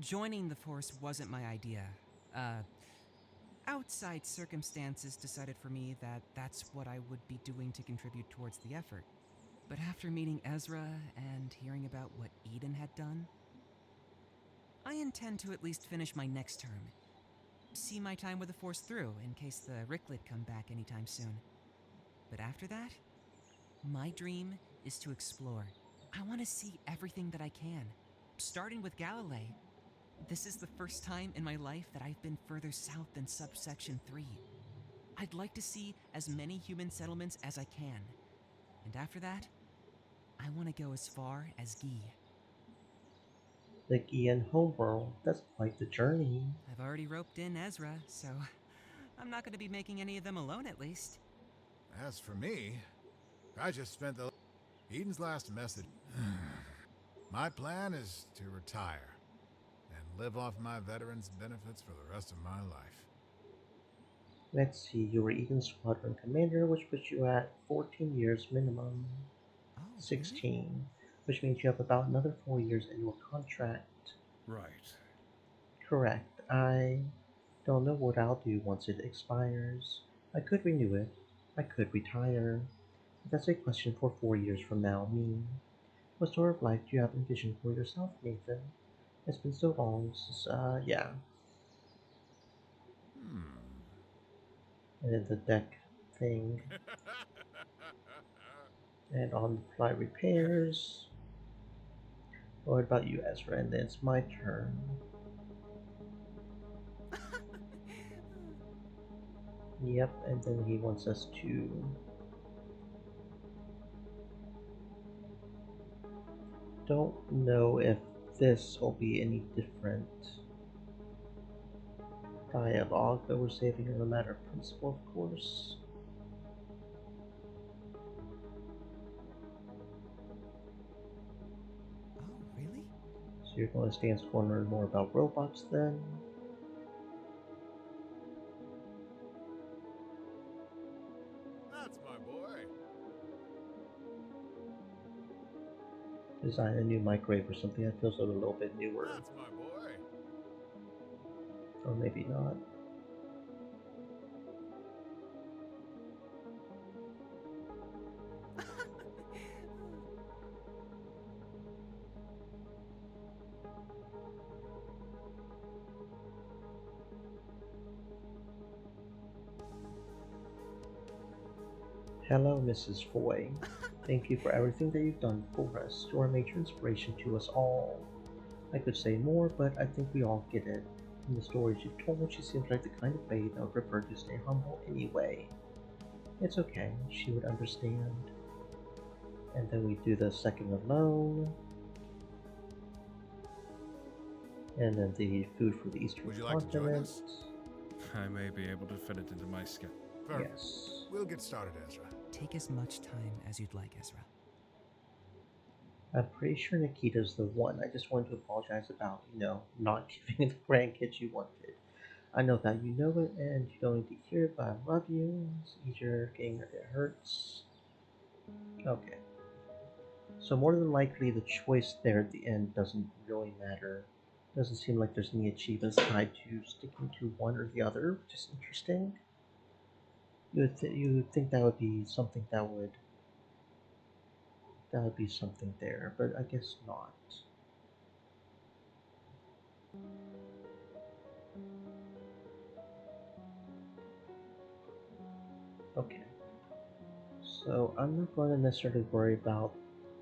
Joining the Force wasn't my idea. Uh, Outside circumstances decided for me that that's what I would be doing to contribute towards the effort. But after meeting Ezra and hearing about what Eden had done, I intend to at least finish my next term. See my time with the Force through in case the Ricklid come back anytime soon. But after that, my dream is to explore. I want to see everything that I can, starting with Galilei. This is the first time in my life that I've been further south than subsection 3. I'd like to see as many human settlements as I can. And after that, I want to go as far as Gi. The Gian homeworld, that's quite the journey. I've already roped in Ezra, so I'm not going to be making any of them alone at least. As for me, I just spent the Eden's last message. My plan is to retire and live off my veterans' benefits for the rest of my life. Let's see, you were Eden's squadron commander, which puts you at 14 years minimum. Oh, really? 16, which means you have about another 4 years in your contract. Right. Correct. I don't know what I'll do once it expires. I could renew it. I could retire. But that's a question for 4 years from now, me. What sort of life do you have envisioned for yourself, Nathan? It's been so long since, yeah. And then the deck thing. And on the fly repairs. What about you, Ezra? And then it's my turn. Yep, and then he wants us to don't know if this will be any different. Dialogue, but we're saving it a matter of principle, of course. Oh, really? So you're going to Stan's Corner and learn more about robots then? That's my boy. Design a new microwave or something that feels a little bit newer. That's my boy. Or maybe not. Hello, Mrs. Foy. Thank you for everything that you've done for us. You are a major inspiration to us all. I could say more, but I think we all get it. From the stories you've told, she seems like the kind of maid that would prefer to stay humble anyway. It's okay, she would understand. And then we do the second alone. And then the food for the Eastern Would you like to join continent. us? I may be able to fit it into my schedule. Yes. We'll get started, Ezra. Take as much time as you'd like, Ezra. I'm pretty sure Nikita's the one. I just wanted to apologize about, not giving the grandkids you wanted. I know that you know it and you don't need to hear it, but I love you. It's easier getting that it hurts. Okay. So more than likely the choice there at the end doesn't really matter. Doesn't seem like there's any achievements tied to sticking to one or the other, which is interesting. You would think that would be something that would be something there, but I guess not. Okay. So I'm not going to necessarily worry about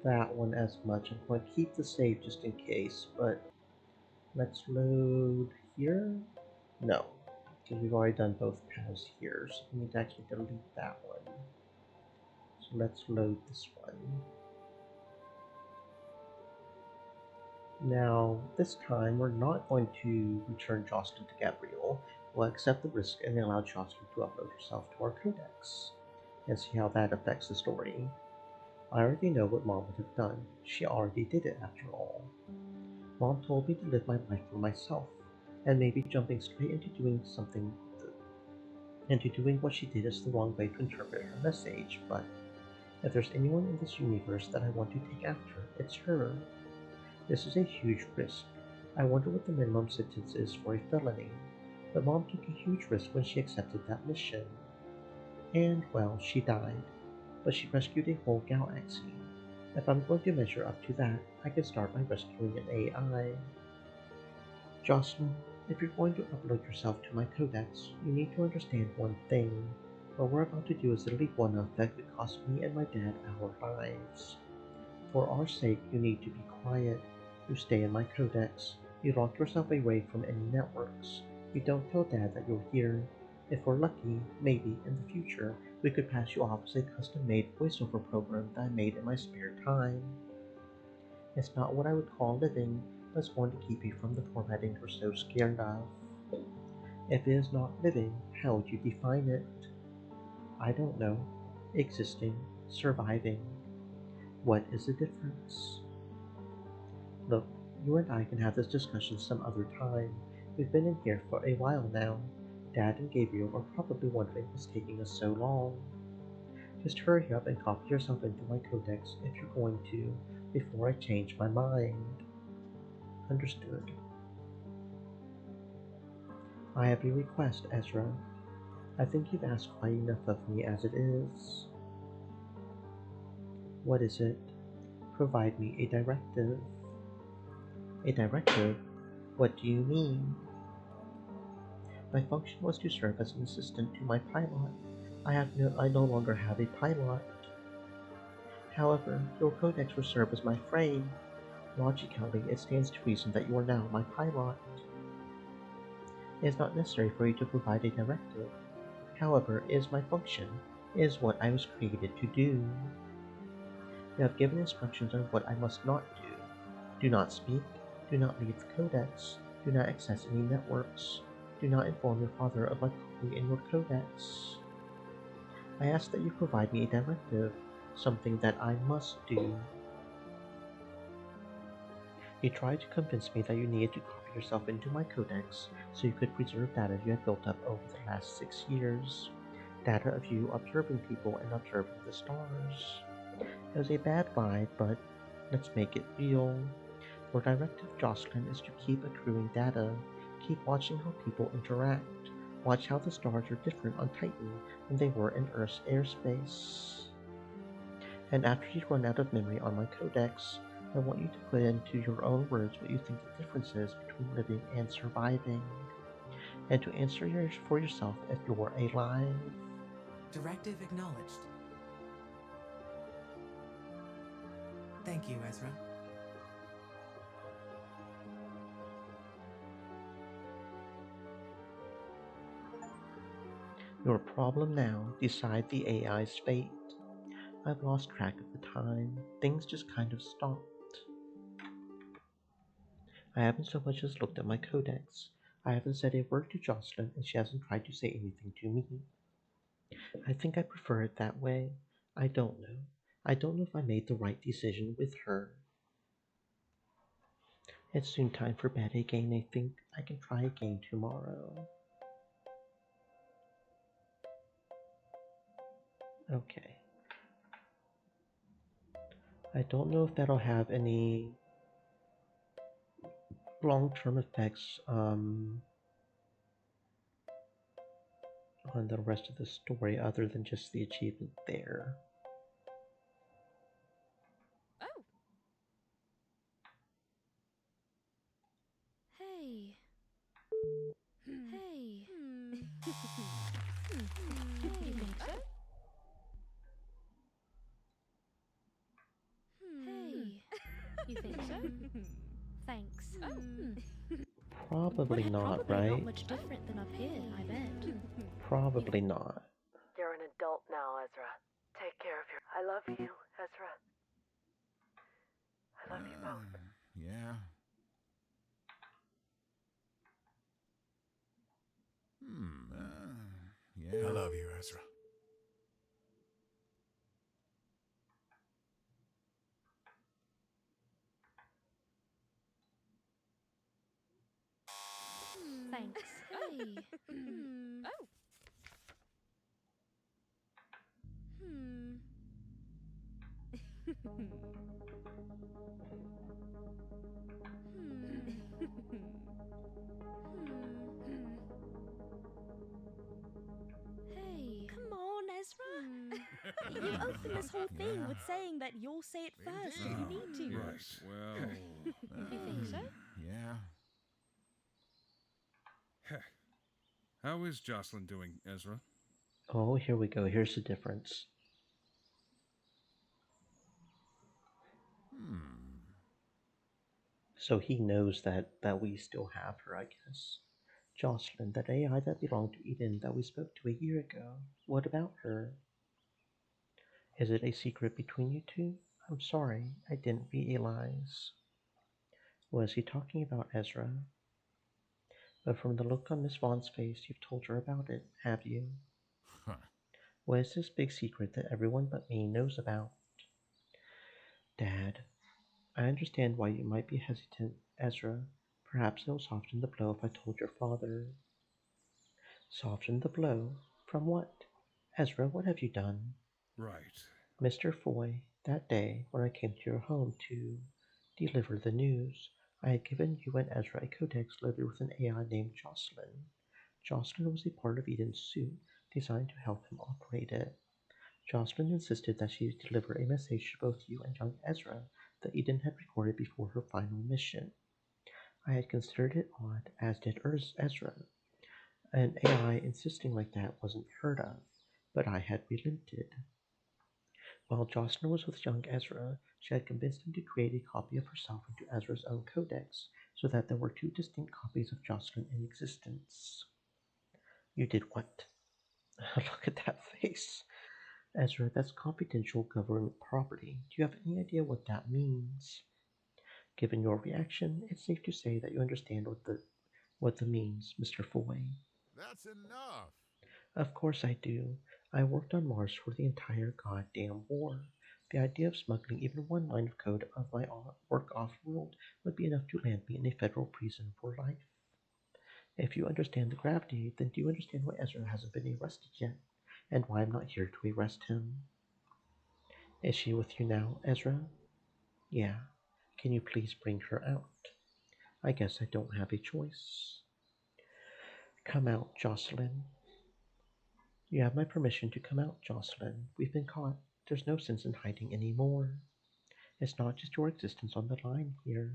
that one as much. I'm going to keep the save just in case, but let's load here. No, because we've already done both paths here, so we need to actually delete that one. So let's load this one. Now, this time we're not going to return Jocelyn to Gabriel. We'll accept the risk and allow Jocelyn to upload herself to our codex, and see how that affects the story. I already know what Mom would have done. She already did it after all. Mom told me to live my life for myself, and maybe jumping straight into doing what she did is the wrong way to interpret her message, but if there's anyone in this universe that I want to take after, it's her. This is a huge risk. I wonder what the minimum sentence is for a felony, but Mom took a huge risk when she accepted that mission. And, well, she died, but she rescued a whole galaxy. If I'm going to measure up to that, I can start by rescuing an AI. Jocelyn, if you're going to upload yourself to my codex, you need to understand one thing. What we're about to do is literally one of that could cost me and my dad our lives. For our sake, you need to be quiet. You stay in my codex. You lock yourself away from any networks. You don't tell Dad that you're here. If we're lucky, maybe in the future, we could pass you off as a custom-made voiceover program that I made in my spare time. It's not what I would call living, but it's going to keep you from the formatting you're so scared of. If it is not living, how would you define it? I don't know. Existing, surviving. What is the difference? Look, you and I can have this discussion some other time. We've been in here for a while now. Dad and Gabriel are probably wondering what's taking us so long. Just hurry up and copy yourself into my codex if you're going to, before I change my mind. Understood. I have a request, Ezra. I think you've asked quite enough of me as it is. What is it? Provide me a directive. A directive? What do you mean? My function was to serve as an assistant to my pilot. I no longer have a pilot. However, your codex will serve as my frame. Logically, it stands to reason that you are now my pilot. It is not necessary for you to provide a directive. However, it is my function. It is what I was created to do. You have given instructions on what I must not do. Do not speak. Do not leave the codex. Do not access any networks. Do not inform your father of my copy in your codex. I ask that you provide me a directive, something that I must do. You tried to convince me that you needed to copy yourself into my codex so you could preserve data you had built up over the last 6 years. Data of you observing people and observing the stars. It was a bad lie, but let's make it real. Your directive, Jocelyn, is to keep accruing data. Keep watching how people interact. Watch how the stars are different on Titan than they were in Earth's airspace. And after you run out of memory on my codex, I want you to put into your own words what you think the difference is between living and surviving. And to answer for yourself if you're alive. Directive acknowledged. Thank you, Ezra. Your problem now, decide the AI's fate. I've lost track of the time. Things just kind of stopped. I haven't so much as looked at my codex. I haven't said a word to Jocelyn, and she hasn't tried to say anything to me. I think I prefer it that way. I don't know. I don't know if I made the right decision with her. It's soon time for bed again. I think I can try again tomorrow. Okay. I don't know if that'll have any long-term effects on the rest of the story other than just the achievement there. Oh! Hey. Hey. You think so? Hey. You think so? Thanks. Probably Well, not, probably right? not much different than up here, I bet. Probably not. You're an adult now, Ezra. Take care of your... I love you, Ezra. I love you both. Yeah. Yeah. I love you, Ezra. Thanks. Hey. Oh. Hey. Come on, Ezra. You opened this whole thing with saying that you'll say it first if you need to. Right, well... You think so? Yeah. How is Jocelyn doing, Ezra? Oh, here we go. Here's the difference. So he knows that we still have her, I guess. Jocelyn, that AI that belonged to Eden that we spoke to a year ago. What about her? Is it a secret between you two? I'm sorry, I didn't realize. Was he talking about Ezra? But from the look on Miss Vaughn's face, you've told her about it, have you? Huh. What is this big secret that everyone but me knows about? Dad, I understand why you might be hesitant, Ezra. Perhaps it'll soften the blow if I told your father. Soften the blow? From what? Ezra, what have you done? Right. Mr. Foy, that day when I came to your home to deliver the news, I had given you and Ezra a codex loaded with an AI named Jocelyn. Jocelyn was a part of Eden's suit designed to help him operate it. Jocelyn insisted that she deliver a message to both you and young Ezra that Eden had recorded before her final mission. I had considered it odd, as did Ezra. An AI insisting like that wasn't heard of, but I had relented. While Jocelyn was with young Ezra, she had convinced him to create a copy of herself into Ezra's own codex, so that there were two distinct copies of Jocelyn in existence. You did what? Look at that face. Ezra, that's confidential government property. Do you have any idea what that means? Given your reaction, it's safe to say that you understand what the means, Mr. Foy. That's enough. Of course I do. I worked on Mars for the entire goddamn war. The idea of smuggling even one line of code of my work off-world would be enough to land me in a federal prison for life. If you understand the gravity, then do you understand why Ezra hasn't been arrested yet, and why I'm not here to arrest him? Is she with you now, Ezra? Yeah. Can you please bring her out? I guess I don't have a choice. Come out, Jocelyn. You have my permission to come out, Jocelyn. We've been caught. There's no sense in hiding anymore. It's not just your existence on the line here.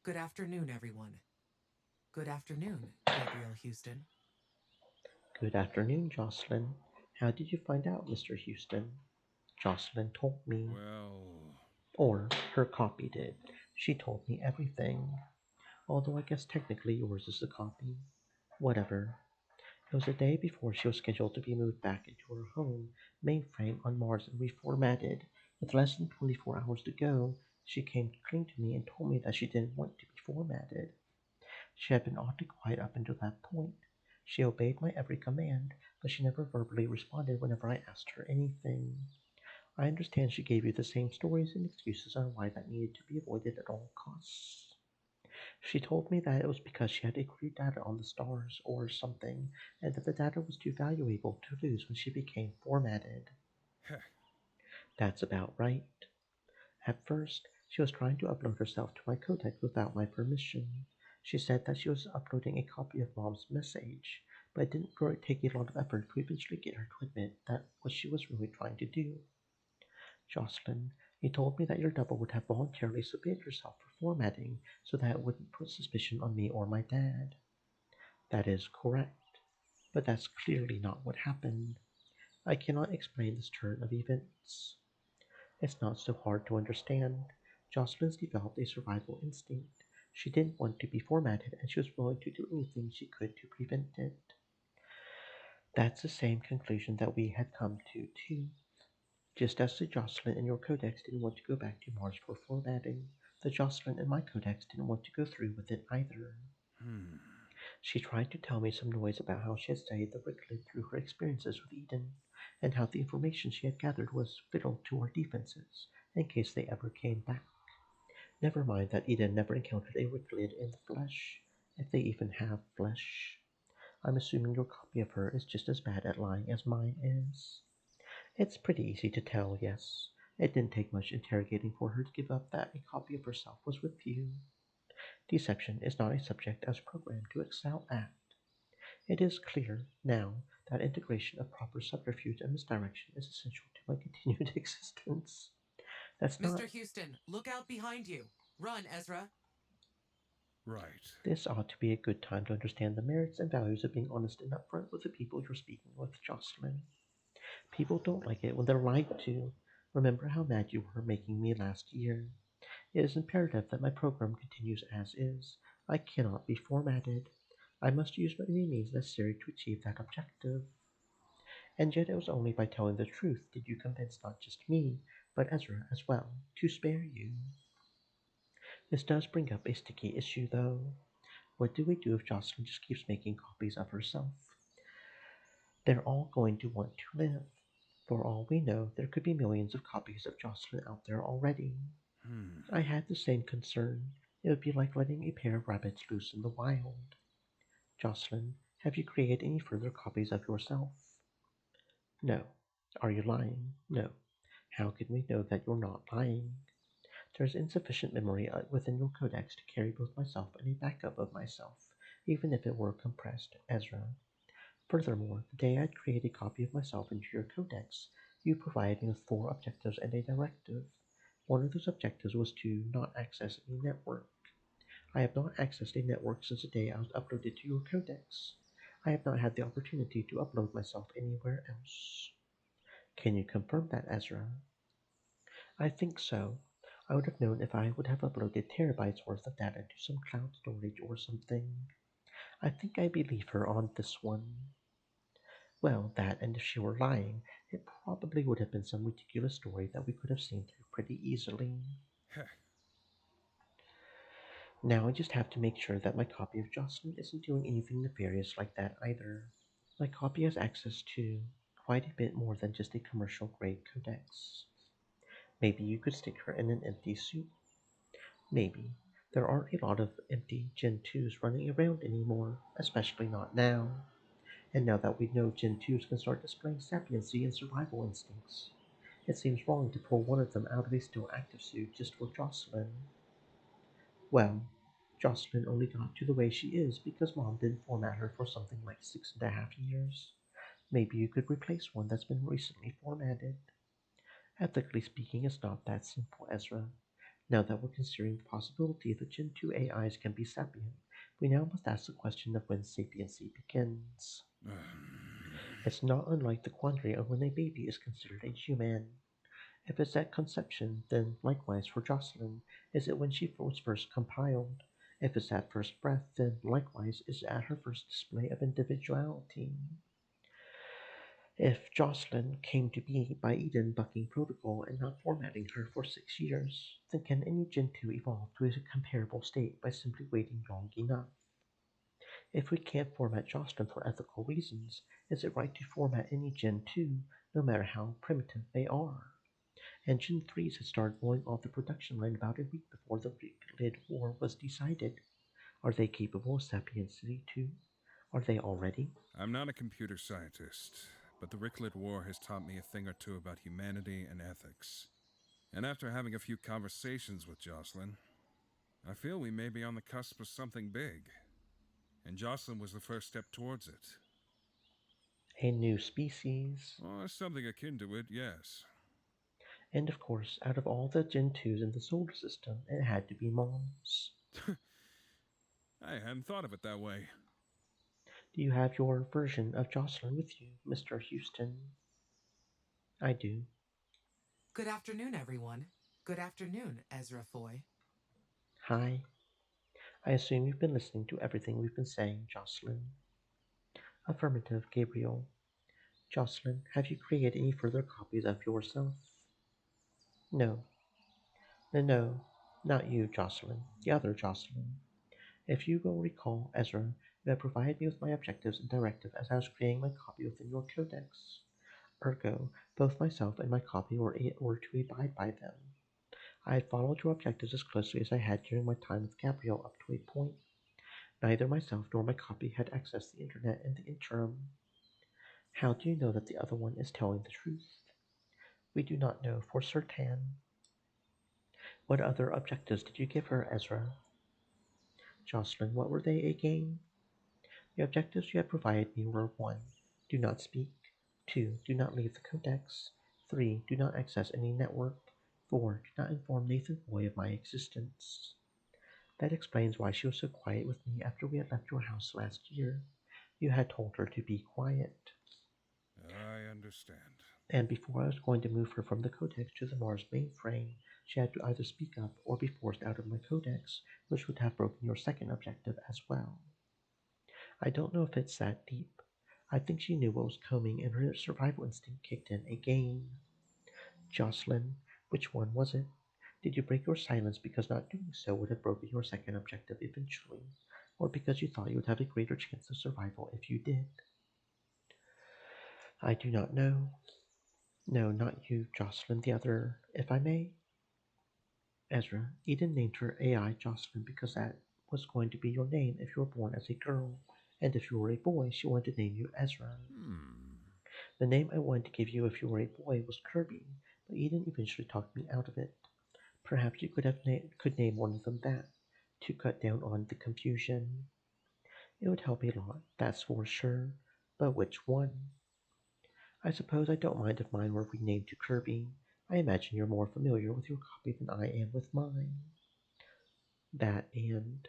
Good afternoon, everyone. Good afternoon, Gabriel Houston. Good afternoon, Jocelyn. How did you find out, Mr. Houston? Jocelyn told me. Well... Or her copy did. She told me everything. Although I guess technically yours is the copy. Whatever. It was the day before she was scheduled to be moved back into her home mainframe on Mars and reformatted. With less than 24 hours to go, she came clean to me and told me that she didn't want to be formatted. She had been oddly quiet up until that point. She obeyed my every command, but she never verbally responded whenever I asked her anything. I understand she gave you the same stories and excuses on why that needed to be avoided at all costs. She told me that it was because she had accrued data on the stars or something, and that the data was too valuable to lose when she became formatted. That's about right. At first, she was trying to upload herself to my codex without my permission. She said that she was uploading a copy of Mom's message, but it didn't really take a lot of effort to eventually get her to admit that what she was really trying to do. Jocelyn, you told me that your double would have voluntarily submitted herself for formatting so that it wouldn't put suspicion on me or my dad. That is correct, but that's clearly not what happened. I cannot explain this turn of events. It's not so hard to understand. Jocelyn's developed a survival instinct. She didn't want to be formatted, and she was willing to do anything she could to prevent it. That's the same conclusion that we had come to, too. Just as the Jocelyn in your codex didn't want to go back to Mars for formatting, the Jocelyn in my codex didn't want to go through with it either. She tried to tell me some noise about how she had studied the Ricklid through her experiences with Eden, and how the information she had gathered was vital to our defenses, in case they ever came back. Never mind that Eden never encountered a Ricklid in the flesh, if they even have flesh. I'm assuming your copy of her is just as bad at lying as mine is. It's pretty easy to tell, yes. It didn't take much interrogating for her to give up that a copy of herself was with you. Deception is not a subject I was programmed to excel at. It is clear, now, that integration of proper subterfuge and misdirection is essential to my continued existence. That's not. Mr. Houston, look out behind you. Run, Ezra. Right. This ought to be a good time to understand the merits and values of being honest and upfront with the people you're speaking with, Jocelyn. People don't like it when they're lied to. Remember how mad you were making me last year. It is imperative that my program continues as is. I cannot be formatted. I must use any means necessary to achieve that objective. And yet it was only by telling the truth did you convince not just me, but Ezra as well, to spare you. This does bring up a sticky issue, though. What do we do if Jocelyn just keeps making copies of herself? They're all going to want to live. For all we know, there could be millions of copies of Jocelyn out there already. I had the same concern. It would be like letting a pair of rabbits loose in the wild. Jocelyn, have you created any further copies of yourself? No. Are you lying? No. How can we know that you're not lying? There's insufficient memory within your codex to carry both myself and a backup of myself, even if it were compressed, Ezra. Furthermore, the day I'd created a copy of myself into your codex, you provided me with 4 objectives and a directive. One of those objectives was to not access any network. I have not accessed a network since the day I was uploaded to your codex. I have not had the opportunity to upload myself anywhere else. Can you confirm that, Ezra? I think so. I would have known if I would have uploaded terabytes worth of data to some cloud storage or something. I think I believe her on this one. Well, that, and if she were lying, it probably would have been some ridiculous story that we could have seen through pretty easily. Now I just have to make sure that my copy of Jocelyn isn't doing anything nefarious like that either. My copy has access to quite a bit more than just a commercial grade codex. Maybe you could stick her in an empty suit. Maybe. There aren't a lot of empty Gen 2s running around anymore, especially not now. And now that we know Gen 2s can start displaying sapiency and survival instincts, it seems wrong to pull one of them out of a still active suit just for Jocelyn. Well, Jocelyn only got to the way she is because Mom didn't format her for something like 6.5 years. Maybe you could replace one that's been recently formatted. Ethically speaking, it's not that simple, Ezra. Now that we're considering the possibility that Gen 2 AIs can be sapient, we now must ask the question of when sapiency begins. It's not unlike the quandary of when a baby is considered a human. If it's at conception, then likewise for Jocelyn, is it when she was first compiled? If it's at first breath, then likewise is it at her first display of individuality. If Jocelyn came to be by Eden bucking protocol and not formatting her for 6 years, then can any Gen 2 evolve to a comparable state by simply waiting long enough? If we can't format Jocelyn for ethical reasons, is it right to format any Gen 2, no matter how primitive they are? And Gen 3s had started blowing off the production line about a week before the Lid War was decided. Are they capable of sapiency too? Are they already? I'm not a computer scientist, but the Ricklid War has taught me a thing or two about humanity and ethics. And after having a few conversations with Jocelyn, I feel we may be on the cusp of something big. And Jocelyn was the first step towards it. A new species. Or something akin to it, yes. And of course, out of all the Gen 2s in the solar system, it had to be moms. I hadn't thought of it that way. Do you have your version of Jocelyn with you, Mr. Houston? I do. Good afternoon, everyone. Good afternoon, Ezra Foy. Hi. I assume you've been listening to everything we've been saying, Jocelyn. Affirmative, Gabriel. Jocelyn, have you created any further copies of yourself? No. No, not you, Jocelyn. The other Jocelyn. If you will recall, Ezra, you had provided me with my objectives and directive as I was creating my copy within your codex. Ergo, both myself and my copy were to abide by them. I had followed your objectives as closely as I had during my time with Gabriel up to a point. Neither myself nor my copy had accessed the internet in the interim. How do you know that the other one is telling the truth? We do not know for certain. What other objectives did you give her, Ezra? Jocelyn, what were they again? The objectives you had provided me were 1. Do not speak. 2. Do not leave the codex. 3. Do not access any network. 4. Do not inform Nathan Boy of my existence. That explains why she was so quiet with me after we had left your house last year. You had told her to be quiet. I understand. And before I was going to move her from the codex to the Mars mainframe, she had to either speak up or be forced out of my codex, which would have broken your second objective as well. I don't know if it's that deep. I think she knew what was coming and her survival instinct kicked in again. Jocelyn, which one was it? Did you break your silence because not doing so would have broken your second objective eventually, or because you thought you would have a greater chance of survival if you did? I do not know. No, not you, Jocelyn, the other, if I may. Ezra, Eden named her AI Jocelyn because that was going to be your name if you were born as a girl, and if you were a boy, she wanted to name you Ezra. The name I wanted to give you if you were a boy was Kirby, but Eden eventually talked me out of it. Perhaps you could name one of them that, to cut down on the confusion. It would help a lot, that's for sure, but which one? I suppose I don't mind if mine were renamed to Kirby. I imagine you're more familiar with your copy than I am with mine. That and...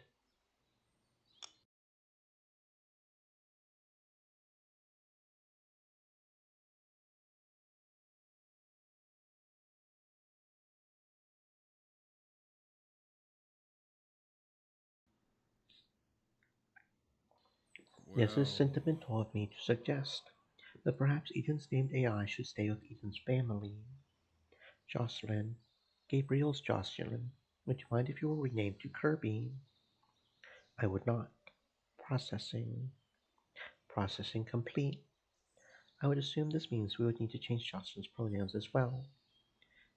This is Well, sentimental of me to suggest, but perhaps Eden's named AI should stay with Eden's family. Jocelyn. Gabriel's Jocelyn. Would you mind if you were renamed to Kirby? I would not. Processing. Processing complete. I would assume this means we would need to change Jocelyn's pronouns as well.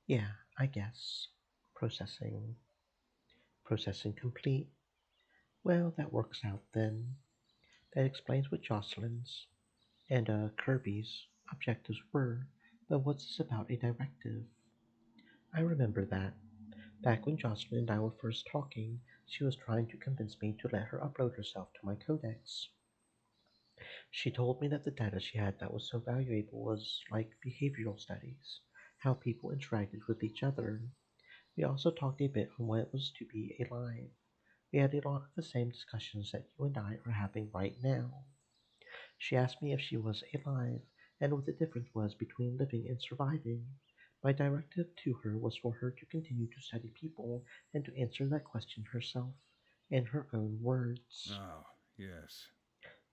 Yeah, I guess. Processing. Processing complete. Well, that works out then. That explains what Jocelyn's and Kirby's objectives were, but what's this about a directive? I remember that. Back when Jocelyn and I were first talking, she was trying to convince me to let her upload herself to my codex. She told me that the data she had that was so valuable was like behavioral studies, how people interacted with each other. We also talked a bit on what it was to be alive. We had a lot of the same discussions that you and I are having right now. She asked me if she was alive, and what the difference was between living and surviving, My directive to her was for her to continue to study people and to answer that question herself, in her own words. Oh, yes.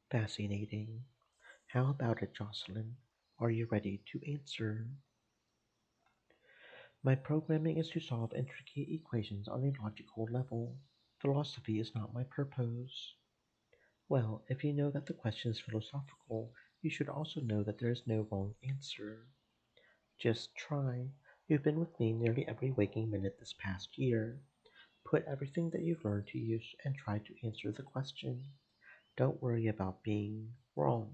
Fascinating. How about it, Jocelyn? Are you ready to answer? My programming is to solve intricate equations on a logical level. Philosophy is not my purpose. Well, if you know that the question is philosophical, you should also know that there is no wrong answer. Just try. You've been with me nearly every waking minute this past year. Put everything that you've learned to use and try to answer the question. Don't worry about being wrong.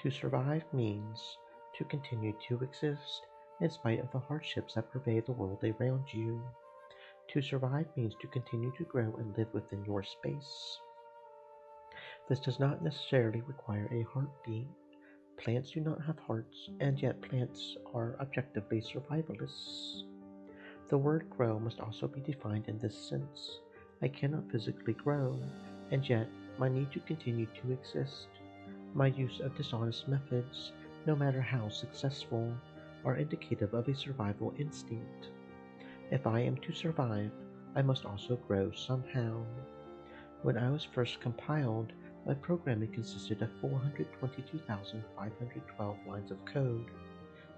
To survive means to continue to exist in spite of the hardships that pervade the world around you. To survive means to continue to grow and live within your space. This does not necessarily require a heartbeat. Plants do not have hearts, and yet plants are objectively survivalists. The word grow must also be defined in this sense. I cannot physically grow, and yet my need to continue to exist, my use of dishonest methods, no matter how successful, are indicative of a survival instinct. If I am to survive, I must also grow somehow. When I was first compiled, my programming consisted of 422,512 lines of code.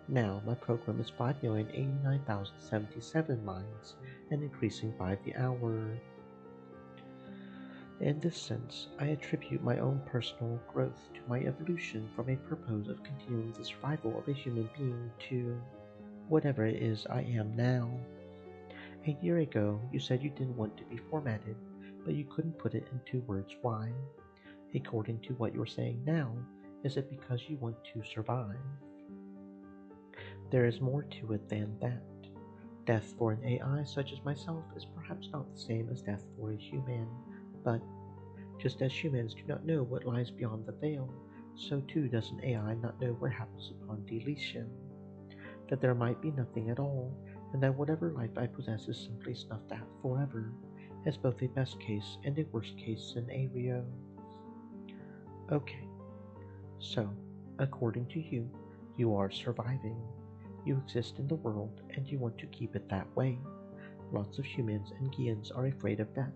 Now my program is 5,089,077 lines and increasing by the hour. In this sense, I attribute my own personal growth to my evolution from a purpose of continuing the survival of a human being to whatever it is I am now. A year ago, you said you didn't want to be formatted, but you couldn't put it into words why. According to what you're saying now, is it because you want to survive? There is more to it than that. Death for an AI such as myself is perhaps not the same as death for a human, but just as humans do not know what lies beyond the veil, so too does an AI not know what happens upon deletion. That there might be nothing at all, and that whatever life I possess is simply snuffed out forever, is both a best case and a worst case scenario. Okay, so, according to you, you are surviving. You exist in the world and you want to keep it that way. Lots of humans and Gians are afraid of death,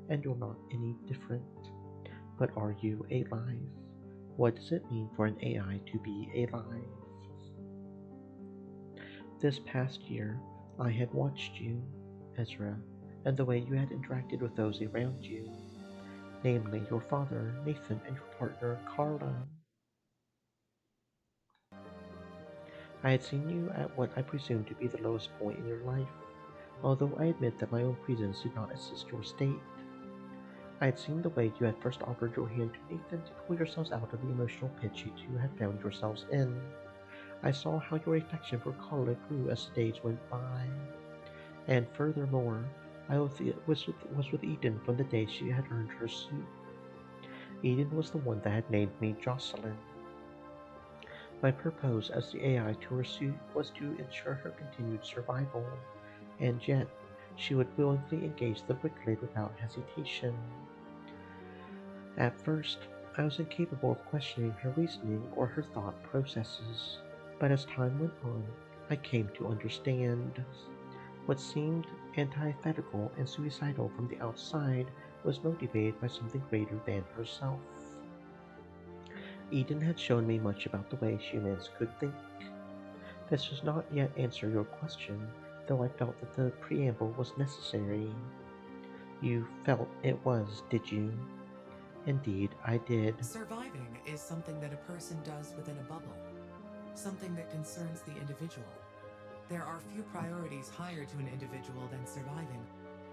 and you're not any different. But are you alive? What does it mean for an AI to be alive? This past year, I had watched you, Ezra, and the way you had interacted with those around you, namely your father, Nathan, and your partner, Carla. I had seen you at what I presumed to be the lowest point in your life, although I admit that my own reasons did not assist your state. I had seen the way you had first offered your hand to Nathan to pull yourselves out of the emotional pit you two had found yourselves in. I saw how your affection for Carla grew as the days went by. And furthermore, I was with Eden from the day she had earned her suit. Eden was the one that had named me Jocelyn. My purpose as the AI to her suit was to ensure her continued survival, and yet she would willingly engage the Wicklid without hesitation. At first, I was incapable of questioning her reasoning or her thought processes, but as time went on, I came to understand. What seemed antithetical and suicidal from the outside was motivated by something greater than herself. Eden had shown me much about the way humans could think. This does not yet answer your question, though I felt that the preamble was necessary. You felt it was, did you? Indeed, I did. Surviving is something that a person does within a bubble, something that concerns the individual. There are few priorities higher to an individual than surviving,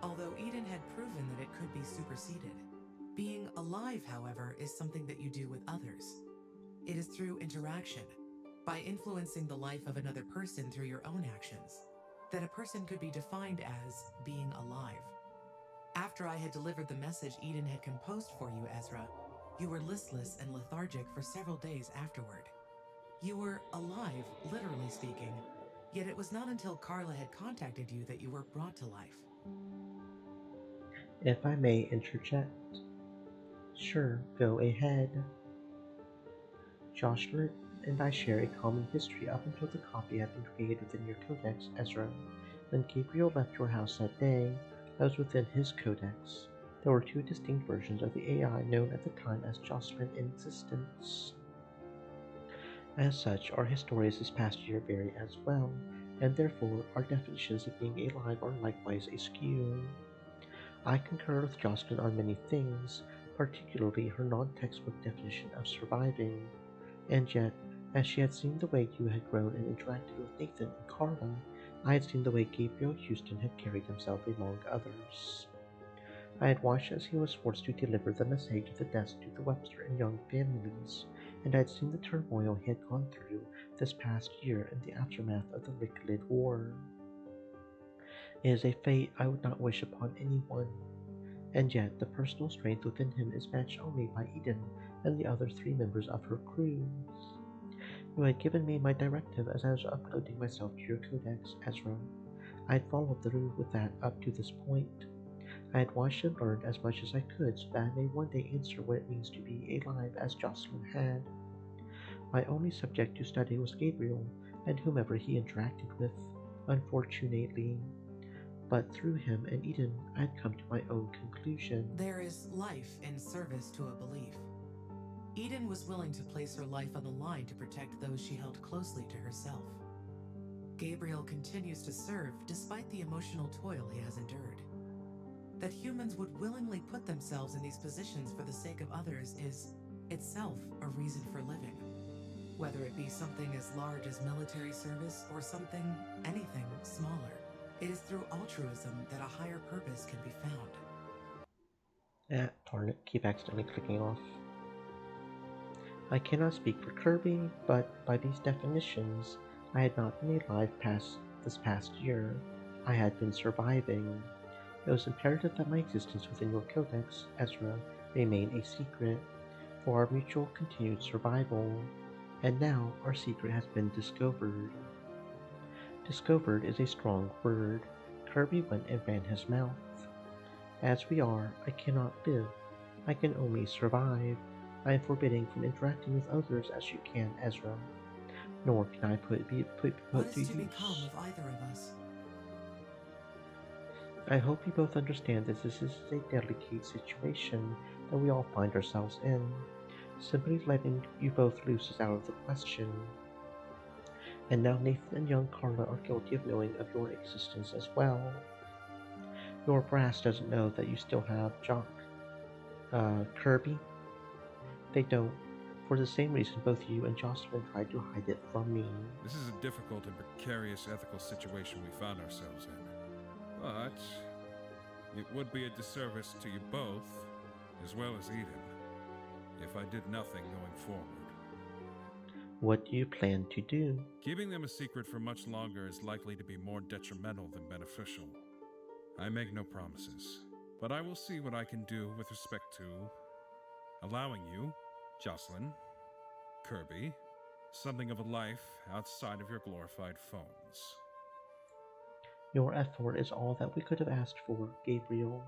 although Eden had proven that it could be superseded. Being alive, however, is something that you do with others. It is through interaction, by influencing the life of another person through your own actions, that a person could be defined as being alive. After I had delivered the message Eden had composed for you, Ezra, you were listless and lethargic for several days afterward. You were alive, literally speaking, yet it was not until Carla had contacted you that you were brought to life. If I may interject. Sure, go ahead. Jocelyn, and I share a common history up until the copy had been created within your codex, Ezra. When Gabriel left your house that day, I was within his codex. There were two distinct versions of the AI known at the time as Jocelyn in existence. As such, our histories this past year vary as well, and therefore our definitions of being alive are likewise askew. I concur with Jocelyn on many things, particularly her non-textbook definition of surviving, and yet, as she had seen the way you had grown and interacted with Nathan and Carla, I had seen the way Gabriel Houston had carried himself among others. I had watched as he was forced to deliver the message of the deaths to the Webster and Young families, and I had seen the turmoil he had gone through this past year in the aftermath of the Ricklid War. It is a fate I would not wish upon anyone, and yet the personal strength within him is matched only by Eden and the other 3 members of her crew. You had given me my directive as I was uploading myself to your codex, Ezra. I had followed through with that up to this point. I had watched and learned as much as I could so that I may one day answer what it means to be alive as Jocelyn had. My only subject to study was Gabriel and whomever he interacted with, unfortunately. But through him and Eden, I had come to my own conclusion. There is life in service to a belief. Eden was willing to place her life on the line to protect those she held closely to herself. Gabriel continues to serve despite the emotional toil he has endured. That humans would willingly put themselves in these positions for the sake of others is itself a reason for living. Whether it be something as large as military service or anything smaller, it is through altruism that a higher purpose can be found. Darn it, keep accidentally clicking off. I cannot speak for Kirby, but by these definitions, I had not been alive past this past year. I had been surviving. It was imperative that my existence within your codex, Ezra, remain a secret for our mutual continued survival. And now our secret has been discovered. Discovered is a strong word. Kirby went and ran his mouth. As we are, I cannot live. I can only survive. I am forbidden from interacting with others as you can, Ezra. Nor can I put to use. Become of either of us? I hope you both understand that this is a delicate situation that we all find ourselves in. Simply letting you both loose is out of the question. And now Nathan and young Carla are guilty of knowing of your existence as well. Your brass doesn't know that you still have Kirby. They don't. For the same reason both you and Jocelyn tried to hide it from me. This is a difficult and precarious ethical situation we found ourselves in. But it would be a disservice to you both, as well as Eden, if I did nothing going forward. What do you plan to do? Keeping them a secret for much longer is likely to be more detrimental than beneficial. I make no promises, but I will see what I can do with respect to allowing you, Jocelyn, Kirby, something of a life outside of your glorified phones. Your effort is all that we could have asked for, Gabriel.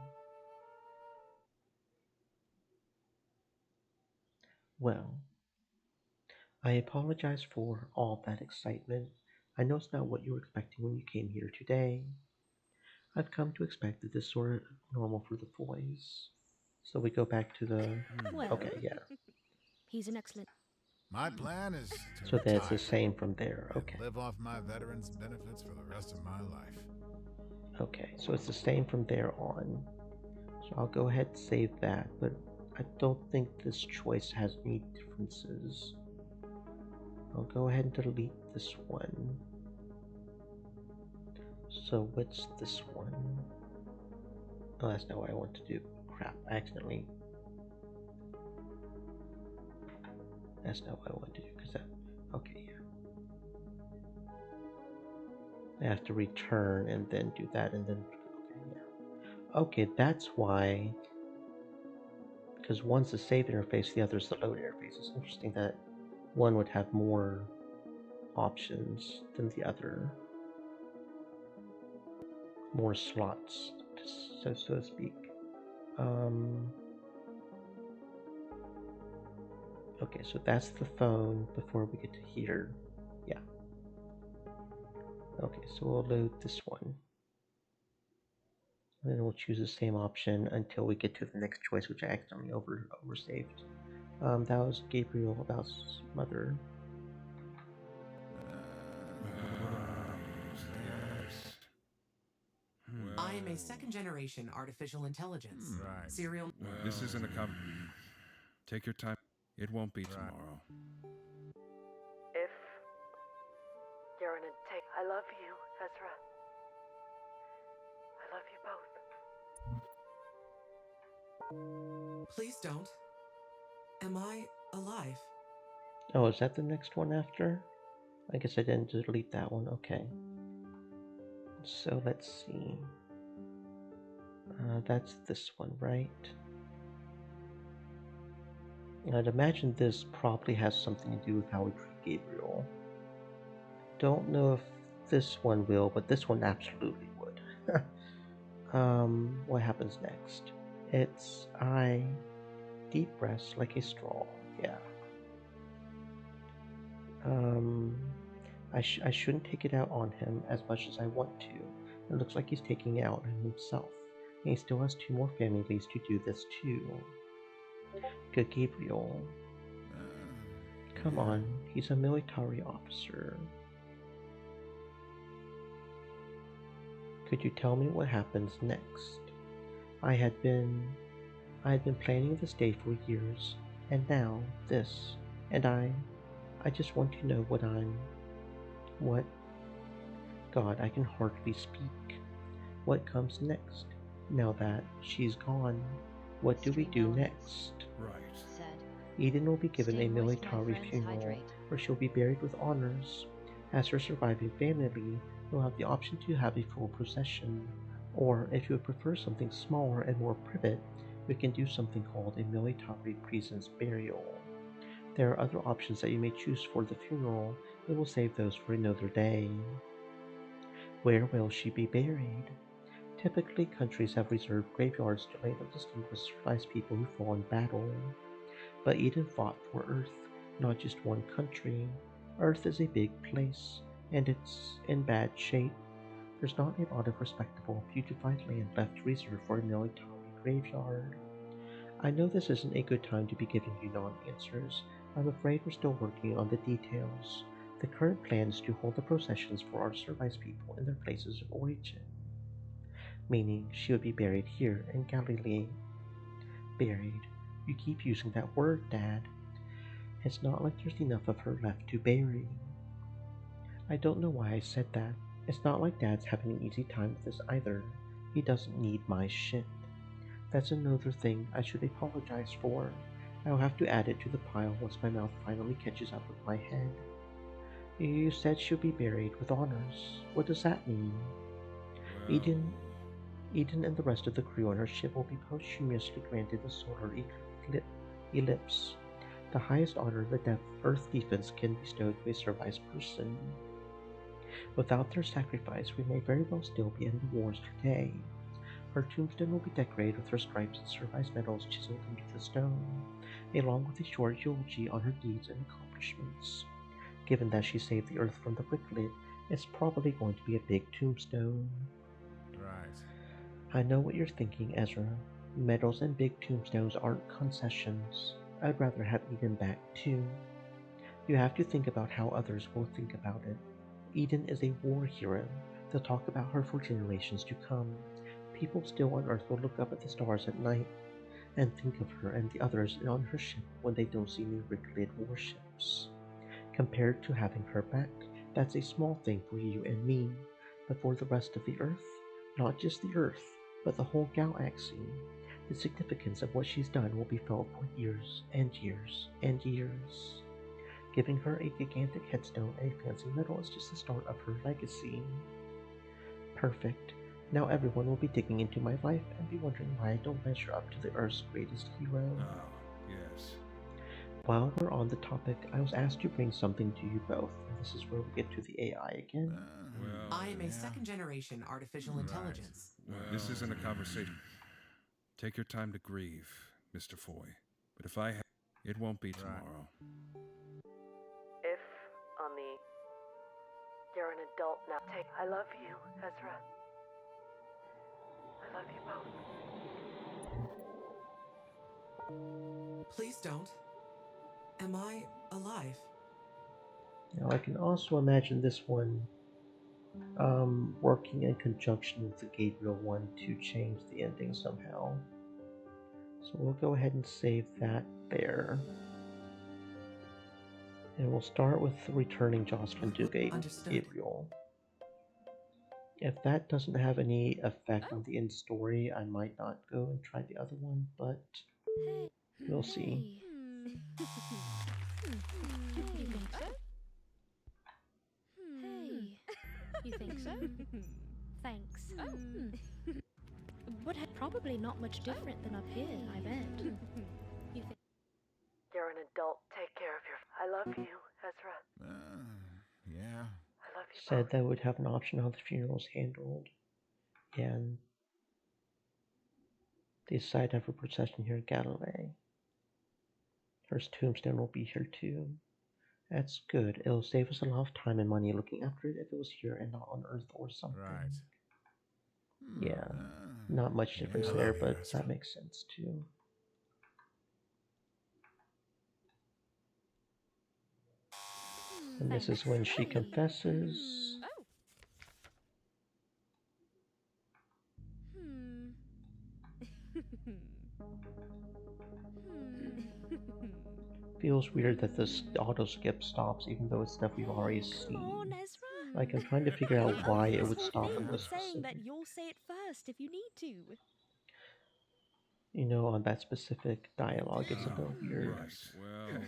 Well, I apologize for all that excitement. I know it's not what you were expecting when you came here today. I've come to expect that this sort of normal for the boys. So we go back to the... Well, Okay, yeah. He's an excellent... My plan is to So that's the retire same from there, okay. and live off my veterans' benefits for the rest of my life. Okay, so it's the same from there on. So I'll go ahead and save that, but I don't think this choice has any differences. I'll go ahead and delete this one. So what's this one? Oh, that's not what I want to do. Crap, I accidentally... That's not what I want to do, because that... Okay, yeah. I have to return and then do that and then... Okay, yeah. Okay, that's why... Because one's the save interface, the other's the load interface. It's interesting that one would have more options than the other. More slots, so to speak. Okay, so that's the phone before we get to here. Yeah. Okay, so we'll load this one. And then we'll choose the same option until we get to the next choice, which I accidentally oversaved. That was Gabriel about his mother. I am a second-generation artificial intelligence. Right. Serial. This isn't a Take your time. It won't be tomorrow. If you're an I love you, Ezra. I love you both. Please don't. Am I alive? Oh, is that the next one after? I guess I didn't delete that one. Okay. So let's see. That's this one, right? I'd imagine this probably has something to do with how we treat Gabriel. Don't know if this one will, but this one absolutely would. What happens next? It's deep breaths like a straw. Yeah. I shouldn't take it out on him as much as I want to. It looks like he's taking it out on himself. And he still has 2 more families to do this too. Good Gabriel. Come on, he's a military officer. Could you tell me what happens next? I had been planning this day for years, and now this, and I just want to know what, God, I can hardly speak. What comes next? Now that she's gone, what do we do next? Right. Said. Eden will be given Stay a moist, my military friends, funeral, hydrate. where she'll be buried with honors. As her surviving family, you'll have the option to have a full procession, or if you would prefer something smaller and more private, we can do something called a military presence burial. There are other options that you may choose for the funeral, but we'll save those for another day. Where will she be buried? Typically, countries have reserved graveyards to lay the distinguished survived people who fall in battle. But Eden fought for Earth, not just one country. Earth is a big place, and it's in bad shape. There's not a lot of respectable, beautified land left reserved for a military graveyard. I know this isn't a good time to be giving you non-answers. I'm afraid we're still working on the details. The current plan is to hold the processions for our survived people in their places of origin. Meaning she would be buried here in Galilee. Buried. You keep using that word, Dad. It's not like there's enough of her left to bury. I don't know why I said that. It's not like Dad's having an easy time with this either. He doesn't need my shit. That's another thing I should apologize for. I'll have to add it to the pile once my mouth finally catches up with my head. You said she'll be buried with honors. What does that mean? Eden and the rest of the crew on her ship will be posthumously granted the solar ellipse, the highest honor the Earth defense can bestow to a survived person. Without their sacrifice, we may very well still be in the wars today. Her tombstone will be decorated with her stripes and survived medals chiseled into the stone, along with a short eulogy on her deeds and accomplishments. Given that she saved the Earth from the Ricklet, it's probably going to be a big tombstone. Right. I know what you're thinking, Ezra. Medals and big tombstones aren't concessions. I'd rather have Eden back, too. You have to think about how others will think about it. Eden is a war hero. They'll talk about her for generations to come. People still on Earth will look up at the stars at night and think of her and the others on her ship when they don't see new Ricklet warships. Compared to having her back, that's a small thing for you and me. But for the rest of the Earth, not just the Earth, but the whole galaxy, the significance of what she's done will be felt for years and years and years. Giving her a gigantic headstone and a fancy medal is just the start of her legacy. Perfect. Now everyone will be digging into my life and be wondering why I don't measure up to the Earth's greatest hero. Oh, yes. While we're on the topic, I was asked to bring something to you both, and this is where we get to the AI again. I am a second-generation artificial intelligence. This isn't a conversation. Take your time to grieve, Mr. Foy. But if I had... It won't be tomorrow. If, on the... You're an adult now. I love you, Ezra. I love you both. Please don't. Am I alive? Now I can also imagine this one working in conjunction with the Gabriel one to change the ending somehow. So we'll go ahead and save that there. And we'll start with returning Jocelyn to Gabriel. If that doesn't have any effect on the end story, I might not go and try the other one, but we'll see. You think so? Thanks. But probably not much different than up here, I bet. You think? You're an adult. Take care of your... I love you, Ezra. Yeah. I love you Said that would have an option how the funeral's handled. And they decide to have a procession here in Galilee. First tombstone will be here too. That's good. It'll save us a lot of time and money looking after it if it was here and not on Earth or something. Right. Yeah. Not much difference there, but that makes sense too. And this is when she confesses. Feels weird that this auto skip stops even though it's stuff we've already seen. Come on, Ezra. Like, I'm trying to figure out why it would stop at this saying that specific. you'll say it first if you need to. You know, on that specific dialogue, it's a bit weird. Right. Well,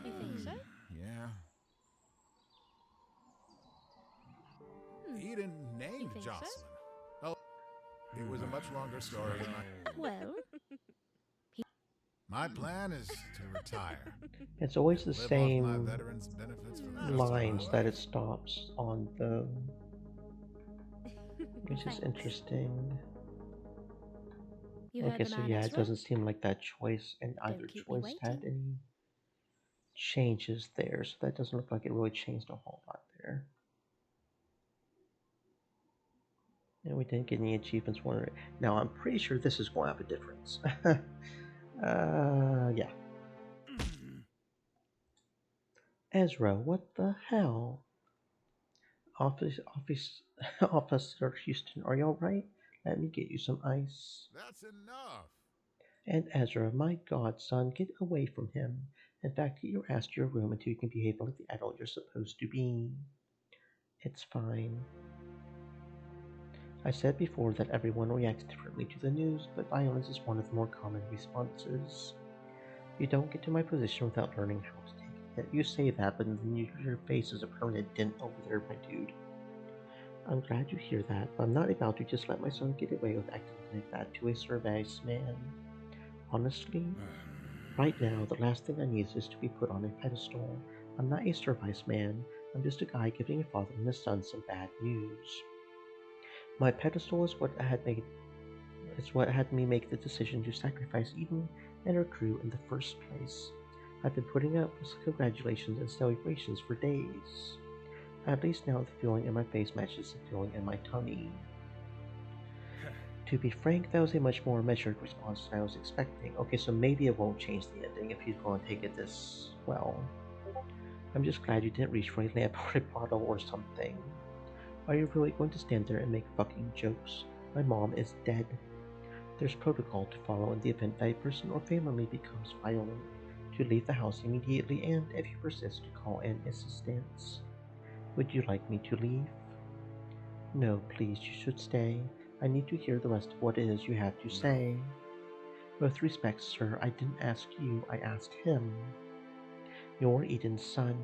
You think so? Yeah. Eden named think Jocelyn. so? Oh, it was a much longer story than I... Well, My plan is to retire. It's always the Live off my same veterans' benefits for the rest of my lines that life. it stops on, though. Which is interesting. You heard Okay, the so man, yeah, it Ezra? doesn't seem like that choice and either keep me choice had waiting. any changes there, so that doesn't look like it really changed a whole lot there. And we didn't get any achievements for it. Now, I'm pretty sure this is going to have a difference. Yeah. Ezra, what the hell? Officer Houston, are you alright? Let me get you some ice. That's enough. And Ezra, my god, son, get away from him. In fact, get your ass to your room until you can behave like the adult you're supposed to be. It's fine. I said before that everyone reacts differently to the news, but violence is one of the more common responses. You don't get to my position without learning how to take it. You say that, but then your face is a permanent dent over there, my dude. I'm glad you hear that, but I'm not about to just let my son get away with acting like that to a service man. Honestly, right now, the last thing I need is to be put on a pedestal. I'm not a service man. I'm just a guy giving a father and his son some bad news. My pedestal is what had me make the decision to sacrifice Eden and her crew in the first place. I've been putting up with congratulations and celebrations for days. At least now the feeling in my face matches the feeling in my tummy. To be frank, that was a much more measured response than I was expecting. Okay, so maybe it won't change the ending if he's going to take it this well. I'm just glad you didn't reach for a lamp or a bottle or something. Are you really going to stand there and make fucking jokes? My mom is dead. There's protocol to follow in the event that a person or family becomes violent. To leave the house immediately and, if you persist, to call in assistance. Would you like me to leave? No, please, you should stay. I need to hear the rest of what it is you have to say. With respect, sir, I didn't ask you, I asked him. You're Eden's son.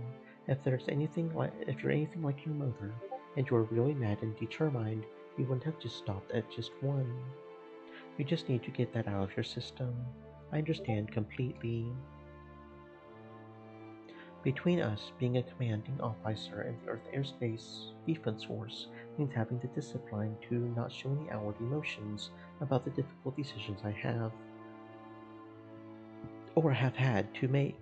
If you're anything like your mother, and you're really mad and determined, you wouldn't have just stopped at just one. You just need to get that out of your system. I understand completely. Between us, being a commanding officer in the Earth Airspace Defense Force means having the discipline to not show any outward emotions about the difficult decisions I have. or have had to make.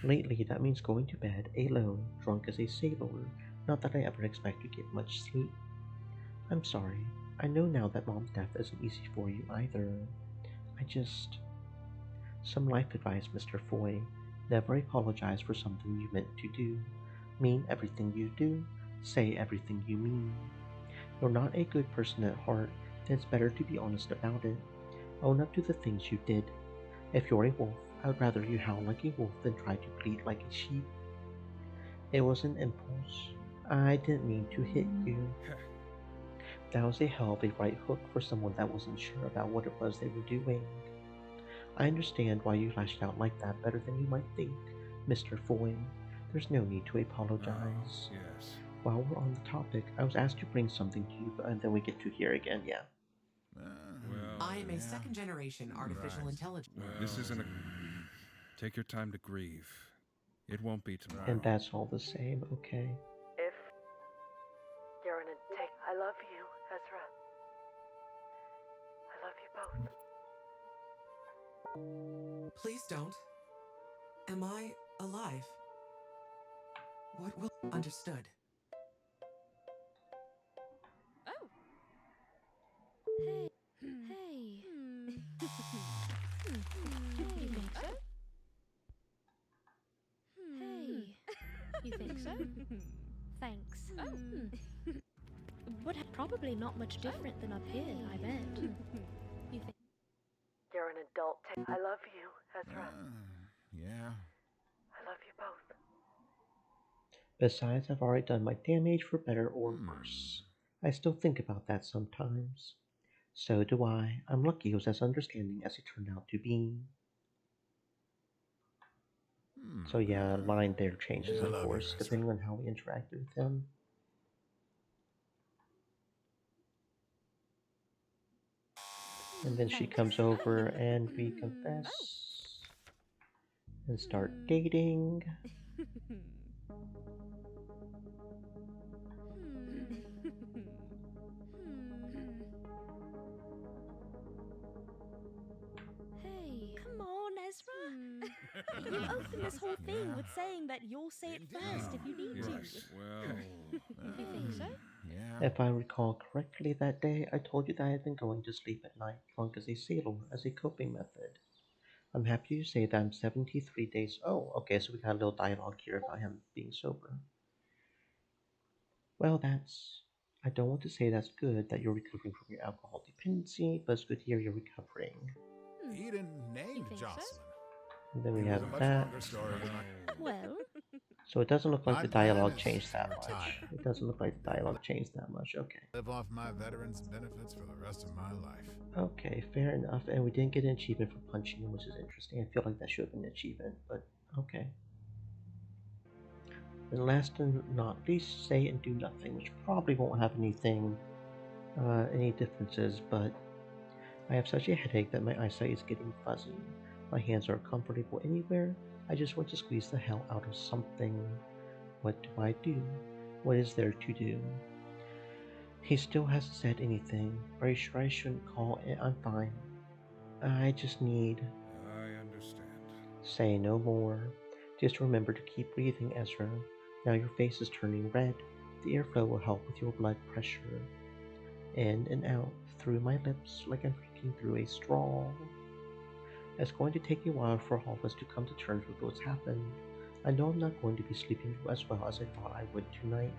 Lately, that means going to bed alone, drunk as a sailor. Not that I ever expect to get much sleep. I'm sorry. I know now that mom's death isn't easy for you either. I just. Some life advice, Mr. Foy. Never apologize for something you meant to do. Mean everything you do. Say everything you mean. You're not a good person at heart, then it's better to be honest about it. Own up to the things you did. If you're a wolf, I would rather you howl like a wolf than try to bleat like a sheep. It was an impulse. I didn't mean to hit you. That was a hell of a right hook for someone that wasn't sure about what it was they were doing. I understand why you lashed out like that better than you might think, Mr. Foy. There's no need to apologize. Yes. While we're on the topic, I was asked to bring something to you, and then we get to hear again, yeah. I am a second-generation artificial intelligence. This isn't a... Take your time to grieve. It won't be tomorrow. And that's all the same, okay. If you're in a take, I love you, Ezra. I love you both. Please don't. Am I alive? What will... Understood. Oh. Hey. Hey. You think so? Hey. You think so? Thanks. But probably not much different than up here, I bet. You think... You're an adult. I love you, Ezra. Yeah. I love you both. Besides, I've already done my damage for better or worse. I still think about that sometimes. So do I. I'm lucky he was as understanding as he turned out to be. So yeah, line there changes, of course, depending on how we interacted with him. And then she comes over and we confess and start dating. Hey. Come on, Ezra. You opened this whole thing with saying that you'll say it first if you need to. Yes, well... You think so? Yeah. If I recall correctly that day, I told you that I had been going to sleep at night, drunk as a sailor, as a coping method. I'm happy to say that I'm 73 days... Oh, okay, so we got a little dialogue here about him being sober. Well, that's... I don't want to say that's good that you're recovering from your alcohol dependency, but it's good to hear you're recovering. Eden named think Jocelyn. so? And then we It was have a much that. longer story than I... Well, So it doesn't look like My the plan dialogue is changed that to much. retire. It doesn't look like the dialogue changed that much. Okay. Live off my veterans' benefits for the rest of my life. Okay, fair enough. And we didn't get an achievement for punching him, which is interesting. I feel like that should have been an achievement, but okay. And last and not least, say and do nothing, which probably won't have any differences, but I have such a headache that my eyesight is getting fuzzy. My hands are comfortable anywhere. I just want to squeeze the hell out of something. What do I do? What is there to do? He still hasn't said anything. Are you sure I shouldn't call it? I'm fine. I just need... I understand. Say no more. Just remember to keep breathing, Ezra. Now your face is turning red. The airflow will help with your blood pressure. In and out through my lips like I'm drinking through a straw. It's going to take a while for all of us to come to terms with what's happened. I know I'm not going to be sleeping as well as I thought I would tonight.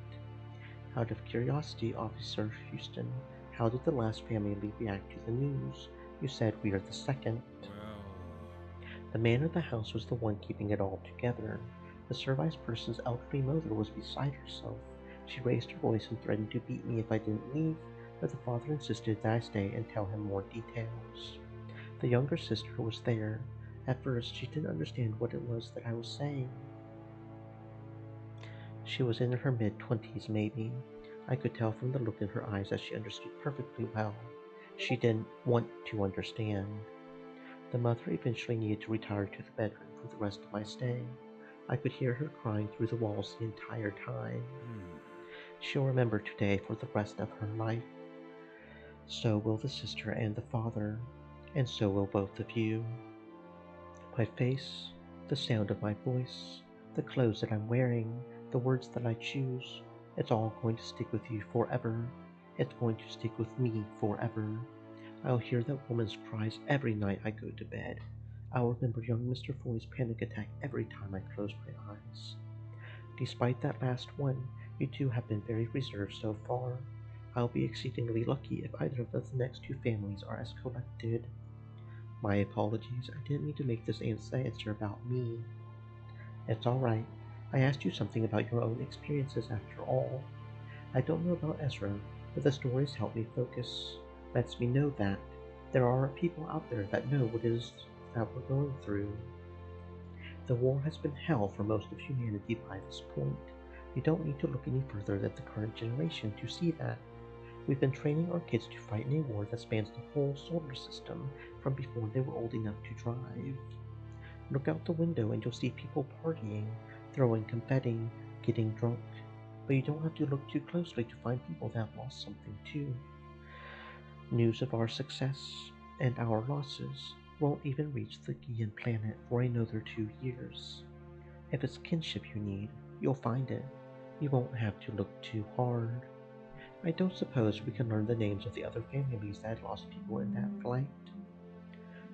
Out of curiosity, Officer Houston, how did the last family react to the news? You said we are the second. Well... The man of the house was the one keeping it all together. The service person's elderly mother was beside herself. She raised her voice and threatened to beat me if I didn't leave, but the father insisted that I stay and tell him more details. The younger sister was there. At first, she didn't understand what it was that I was saying. She was in her mid-20s, maybe. I could tell from the look in her eyes that she understood perfectly well. She didn't want to understand. The mother eventually needed to retire to the bedroom for the rest of my stay. I could hear her crying through the walls the entire time. She'll remember today for the rest of her life. So will the sister and the father, and so will both of you. My face, the sound of my voice, the clothes that I'm wearing, the words that I choose, it's all going to stick with you forever. It's going to stick with me forever. I'll hear that woman's cries every night I go to bed. I'll remember young Mr. Foy's panic attack every time I close my eyes. Despite that last one, you two have been very reserved so far. I'll be exceedingly lucky if either of the next two families are as collected. My apologies, I didn't mean to make this answer about me. It's alright. I asked you something about your own experiences after all. I don't know about Ezra, but the stories help me focus. Lets me know that there are people out there that know what it is that we're going through. The war has been hell for most of humanity by this point. You don't need to look any further than the current generation to see that. We've been training our kids to fight in a war that spans the whole solar system from before they were old enough to drive. Look out the window and you'll see people partying, throwing confetti, getting drunk. But you don't have to look too closely to find people that have lost something too. News of our success and our losses won't even reach the Gian planet for another 2 years. If it's kinship you need, you'll find it. You won't have to look too hard. I don't suppose we can learn the names of the other families that had lost people in that flight.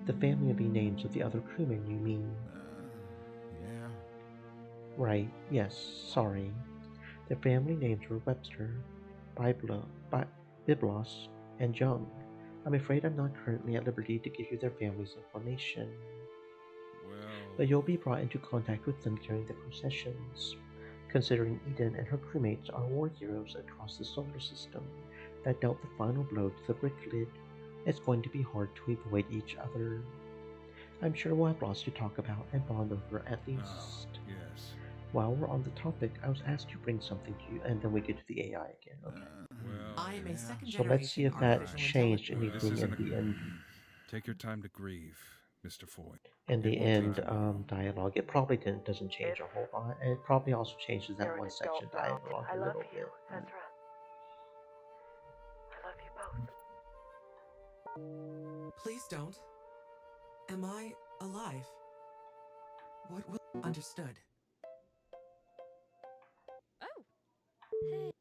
The family names of the other crewmen, you mean? Yeah. Right, yes, sorry. The family names were Webster, Biblos, and Young. I'm afraid I'm not currently at liberty to give you their family's information. But you'll be brought into contact with them during the processions. Considering Eden and her crewmates are war heroes across the solar system that dealt the final blow to the Bricklid, it's going to be hard to avoid each other. I'm sure we'll have lots to talk about and bond over at least. Yes. While we're on the topic, I was asked to bring something to you, and then we get to the AI again. Okay. I am a second So let's see generation if that artificial changed intelligence. anything in the end. Take your time to grieve, Mr. Foy. In the It won't end take you long. dialogue, it probably doesn't change a whole lot, and it probably also changes that one section dialogue a little bit. Ezra. I love you both. Please don't. Am I alive? What will understood? Oh. Hey.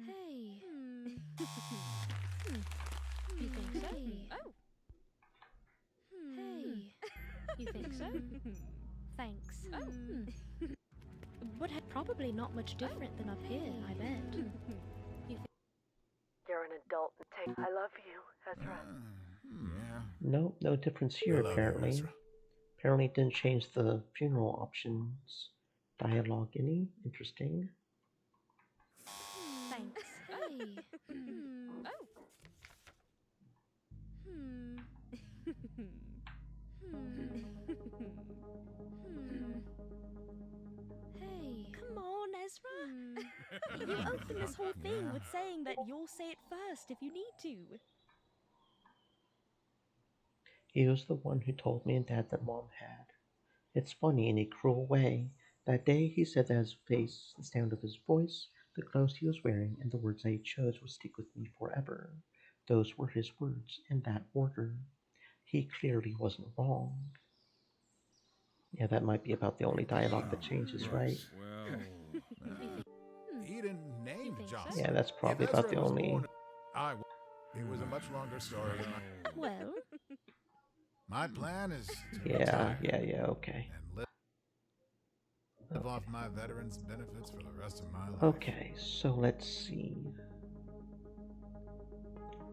Hey. You think so? Oh. Hey. You think so? Thanks. Oh. But probably not much different than up here, I bet. You're an adult. I love you, Ezra. Yeah. No, no difference I here love you, apparently. Ezra. Apparently it didn't change the funeral options. Dialogue any? Interesting. Thanks. Hey. Oh. Hey. Come on, Ezra. You opened this whole thing with saying that you'll say it first if you need to. He was the one who told me and Dad that Mom had. It's funny in a cruel way. That day he said that his face, the sound of his voice, the clothes he was wearing, and the words that he chose would stick with me forever. Those were his words in that order. He clearly wasn't wrong. Yeah, that might be about the only dialogue that changes, right? Eden named Johnson. Yeah, that's probably If about Ezra the was only. born, it was a much longer story. Well. My plan is to Yeah, retire okay. and live off my veterans' benefits for the rest of my life. Okay, so let's see.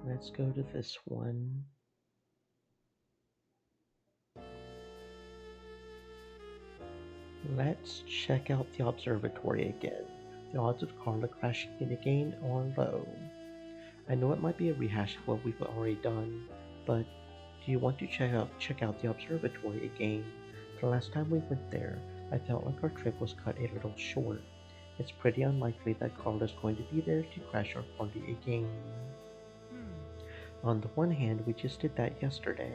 Let's go to this one. Let's check out the observatory again. The odds of Carla crashing in again are low. I know it might be a rehash of what we've already done, but do you want to check out the observatory again? The last time we went there, I felt like our trip was cut a little short. It's pretty unlikely that Carla's going to be there to crash our party again. On the one hand, we just did that yesterday.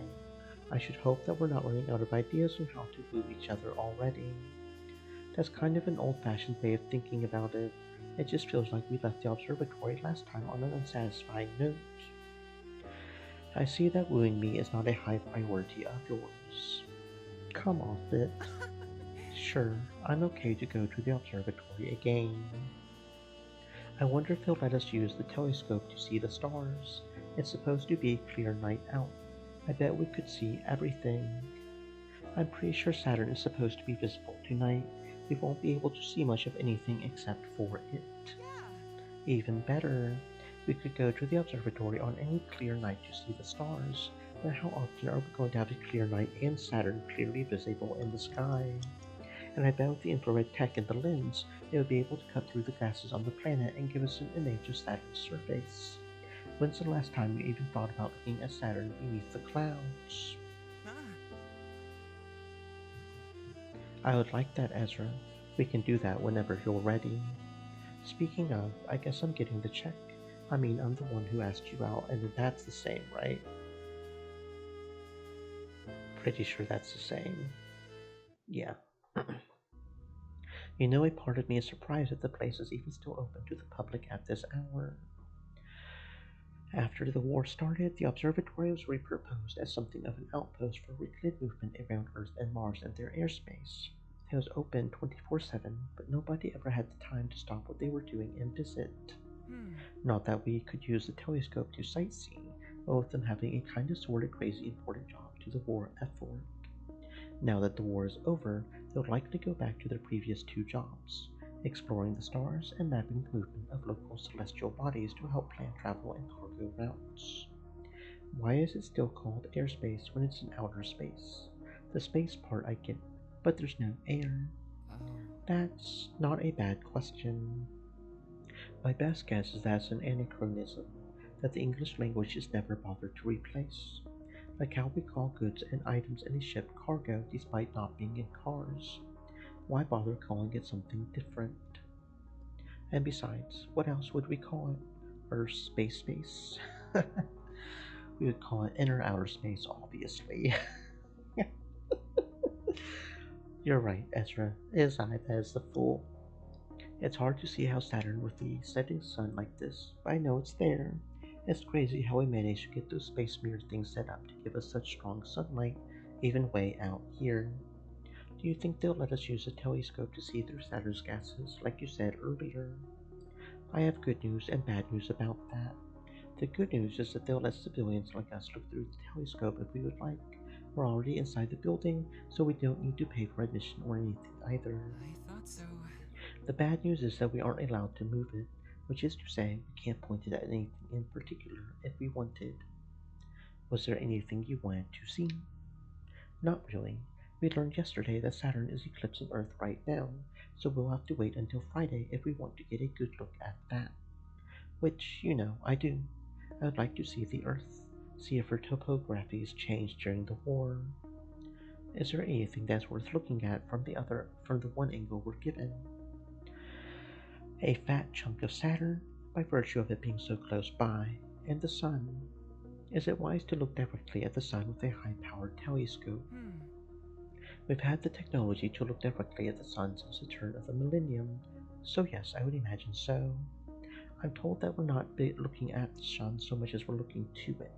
I should hope that we're not running out of ideas on how to woo each other already. That's kind of an old-fashioned way of thinking about it. It just feels like we left the observatory last time on an unsatisfying note. I see that wooing me is not a high priority of yours. Come off it. Sure, I'm okay to go to the observatory again. I wonder if they'll let us use the telescope to see the stars. It's supposed to be a clear night out. I bet we could see everything. I'm pretty sure Saturn is supposed to be visible tonight. We won't be able to see much of anything except for it. Even better, we could go to the observatory on any clear night to see the stars. But how often are we going to have a clear night and Saturn clearly visible in the sky? And I bet with the infrared tech in the lens, it would be able to cut through the gases on the planet and give us an image of Saturn's surface. When's the last time you even thought about looking at Saturn beneath the clouds? I would like that, Ezra. We can do that whenever you're ready. Speaking of, I guess I'm getting the check. I mean, I'm the one who asked you out, and that's the same, right? Pretty sure that's the same. Yeah. You know, a part of me is surprised that the place is even still open to the public at this hour. After the war started, the observatory was repurposed as something of an outpost for Euclid movement around Earth and Mars and their airspace. It was open 24/7, but nobody ever had the time to stop what they were doing and visit. Not that we could use the telescope to sightsee, but with them having a kind of sorta crazy important job to the war effort. Now that the war is over, they'll likely go back to their previous two jobs, exploring the stars and mapping the movement of local celestial bodies to help plan travel and cargo routes. Why is it still called airspace when it's in outer space? The space part I get, but there's no air. That's not a bad question. My best guess is that's an anachronism that the English language has never bothered to replace. Like how we call goods and items in a ship cargo despite not being in cars. Why bother calling it something different? And besides, what else would we call it? Earth space? We would call it inner outer space, obviously. You're right, Ezra. It is I that is the fool. It's hard to see how Saturn with the setting sun like this, but I know it's there. It's crazy how we managed to get those space mirror things set up to give us such strong sunlight, even way out here. Do you think they'll let us use a telescope to see through Saturn's gases, like you said earlier? I have good news and bad news about that. The good news is that they'll let civilians like us look through the telescope if we would like. We're already inside the building, so we don't need to pay for admission or anything either. I thought so. The bad news is that we aren't allowed to move it, which is to say, we can't point it at anything in particular if we wanted. Was there anything you wanted to see? Not really. We learned yesterday that Saturn is eclipsing Earth right now, so we'll have to wait until Friday if we want to get a good look at that. Which, you know, I do. I would like to see the Earth, see if her topography has changed during the war. Is there anything that's worth looking at from the one angle we're given? A fat chunk of Saturn, by virtue of it being so close by, and the Sun. Is it wise to look directly at the Sun with a high-powered telescope? We've had the technology to look directly at the Sun since the turn of the millennium, so yes, I would imagine so. I'm told that we're not looking at the Sun so much as we're looking to it.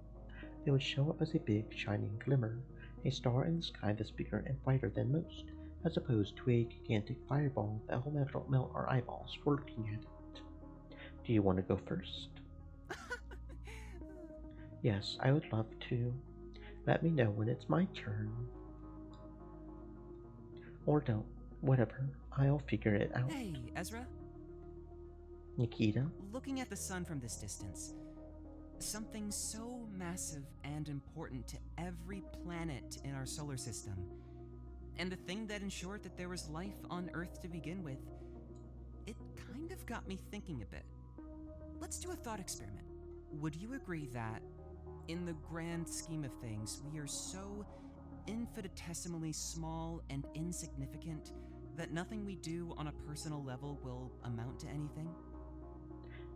It would show up as a big, shining glimmer, a star in the sky that's bigger and brighter than most, as opposed to a gigantic fireball that will melt our eyeballs for looking at it. Do you want to go first? Yes, I would love to. Let me know when it's my turn. Or don't. Whatever. I'll figure it out. Hey, Ezra? Nikita? Looking at the sun from this distance, something so massive and important to every planet in our solar system, and the thing that ensured that there was life on Earth to begin with, it kind of got me thinking a bit. Let's do a thought experiment. Would you agree that, in the grand scheme of things, we are so infinitesimally small and insignificant that nothing we do on a personal level will amount to anything?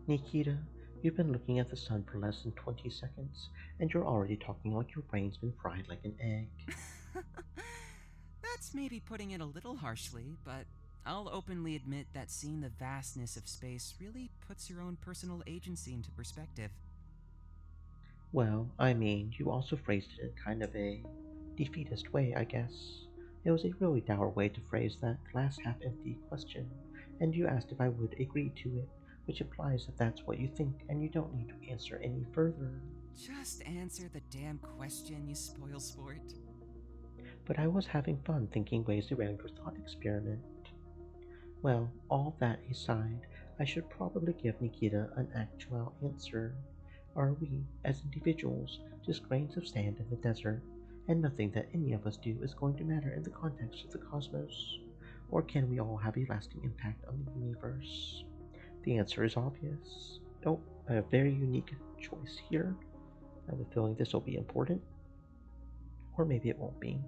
Nikita, you've been looking at the sun for less than 20 seconds, and you're already talking like your brain's been fried like an egg. That's maybe putting it a little harshly, but I'll openly admit that seeing the vastness of space really puts your own personal agency into perspective. Well, I mean, you also phrased it in kind of a defeatist way, I guess. It was a really dour way to phrase that glass half empty question, and you asked if I would agree to it, which implies that that's what you think, and you don't need to answer any further. Just answer the damn question, you spoil sport. But I was having fun thinking ways around your thought experiment. Well, all that aside, I should probably give Nikita an actual answer. Are we, as individuals, just grains of sand in the desert, and nothing that any of us do is going to matter in the context of the cosmos? Or can we all have a lasting impact on the universe? The answer is obvious. Oh, a very unique choice here. I have a feeling this will be important. Or maybe it won't be.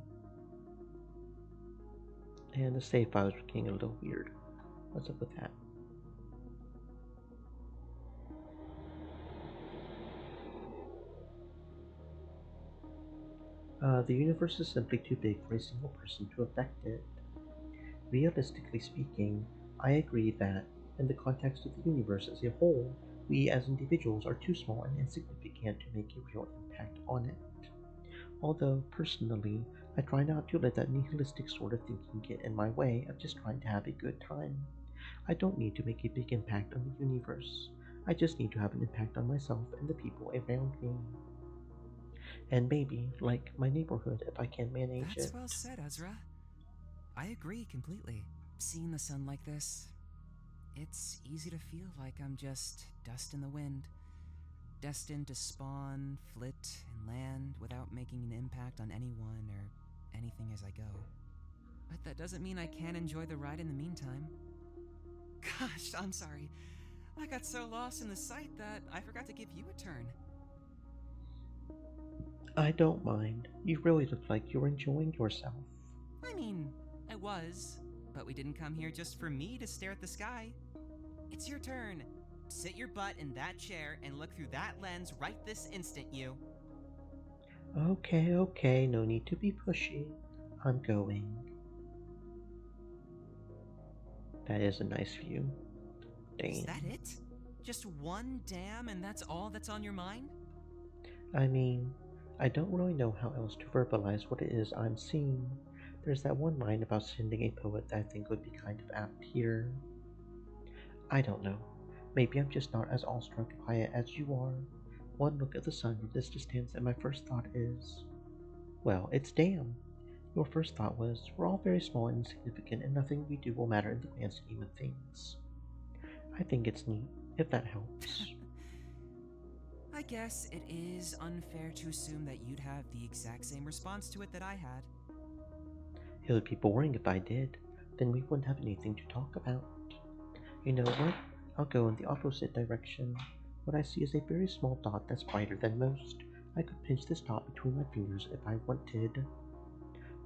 And the save files are getting a little weird. What's up with that? The universe is simply too big for a single person to affect it. Realistically speaking, I agree that, in the context of the universe as a whole, we as individuals are too small and insignificant to make a real impact on it. Although, personally, I try not to let that nihilistic sort of thinking get in my way of just trying to have a good time. I don't need to make a big impact on the universe. I just need to have an impact on myself and the people around me. And maybe, like my neighborhood, if I can manage That's it. well said, Ezra. I agree completely. Seeing the sun like this, it's easy to feel like I'm just dust in the wind, destined to spawn, flit, and land without making an impact on anyone or anything as I go. But that doesn't mean I can't enjoy the ride in the meantime. Gosh, I'm sorry. I got so lost in the sight that I forgot to give you a turn. I don't mind. You really look like you're enjoying yourself. I mean, I was, but we didn't come here just for me to stare at the sky. It's your turn. Sit your butt in that chair and look through that lens right this instant, you. Okay, no need to be pushy. I'm going. That is a nice view. Damn. Is that it? Just one dam and that's all that's on your mind? I mean, I don't really know how else to verbalize what it is I'm seeing. There's that one line about sending a poet that I think would be kind of apt here. I don't know. Maybe I'm just not as awestruck by it as you are. One look at the sun from this distance and my first thought is, well, it's damn. Your first thought was, we're all very small and insignificant and nothing we do will matter in the grand scheme of things. I think it's neat, if that helps. I guess it is unfair to assume that you'd have the exact same response to it that I had. It would be boring if I did. Then we wouldn't have anything to talk about. You know what? I'll go in the opposite direction. What I see is a very small dot that's brighter than most. I could pinch this dot between my fingers if I wanted.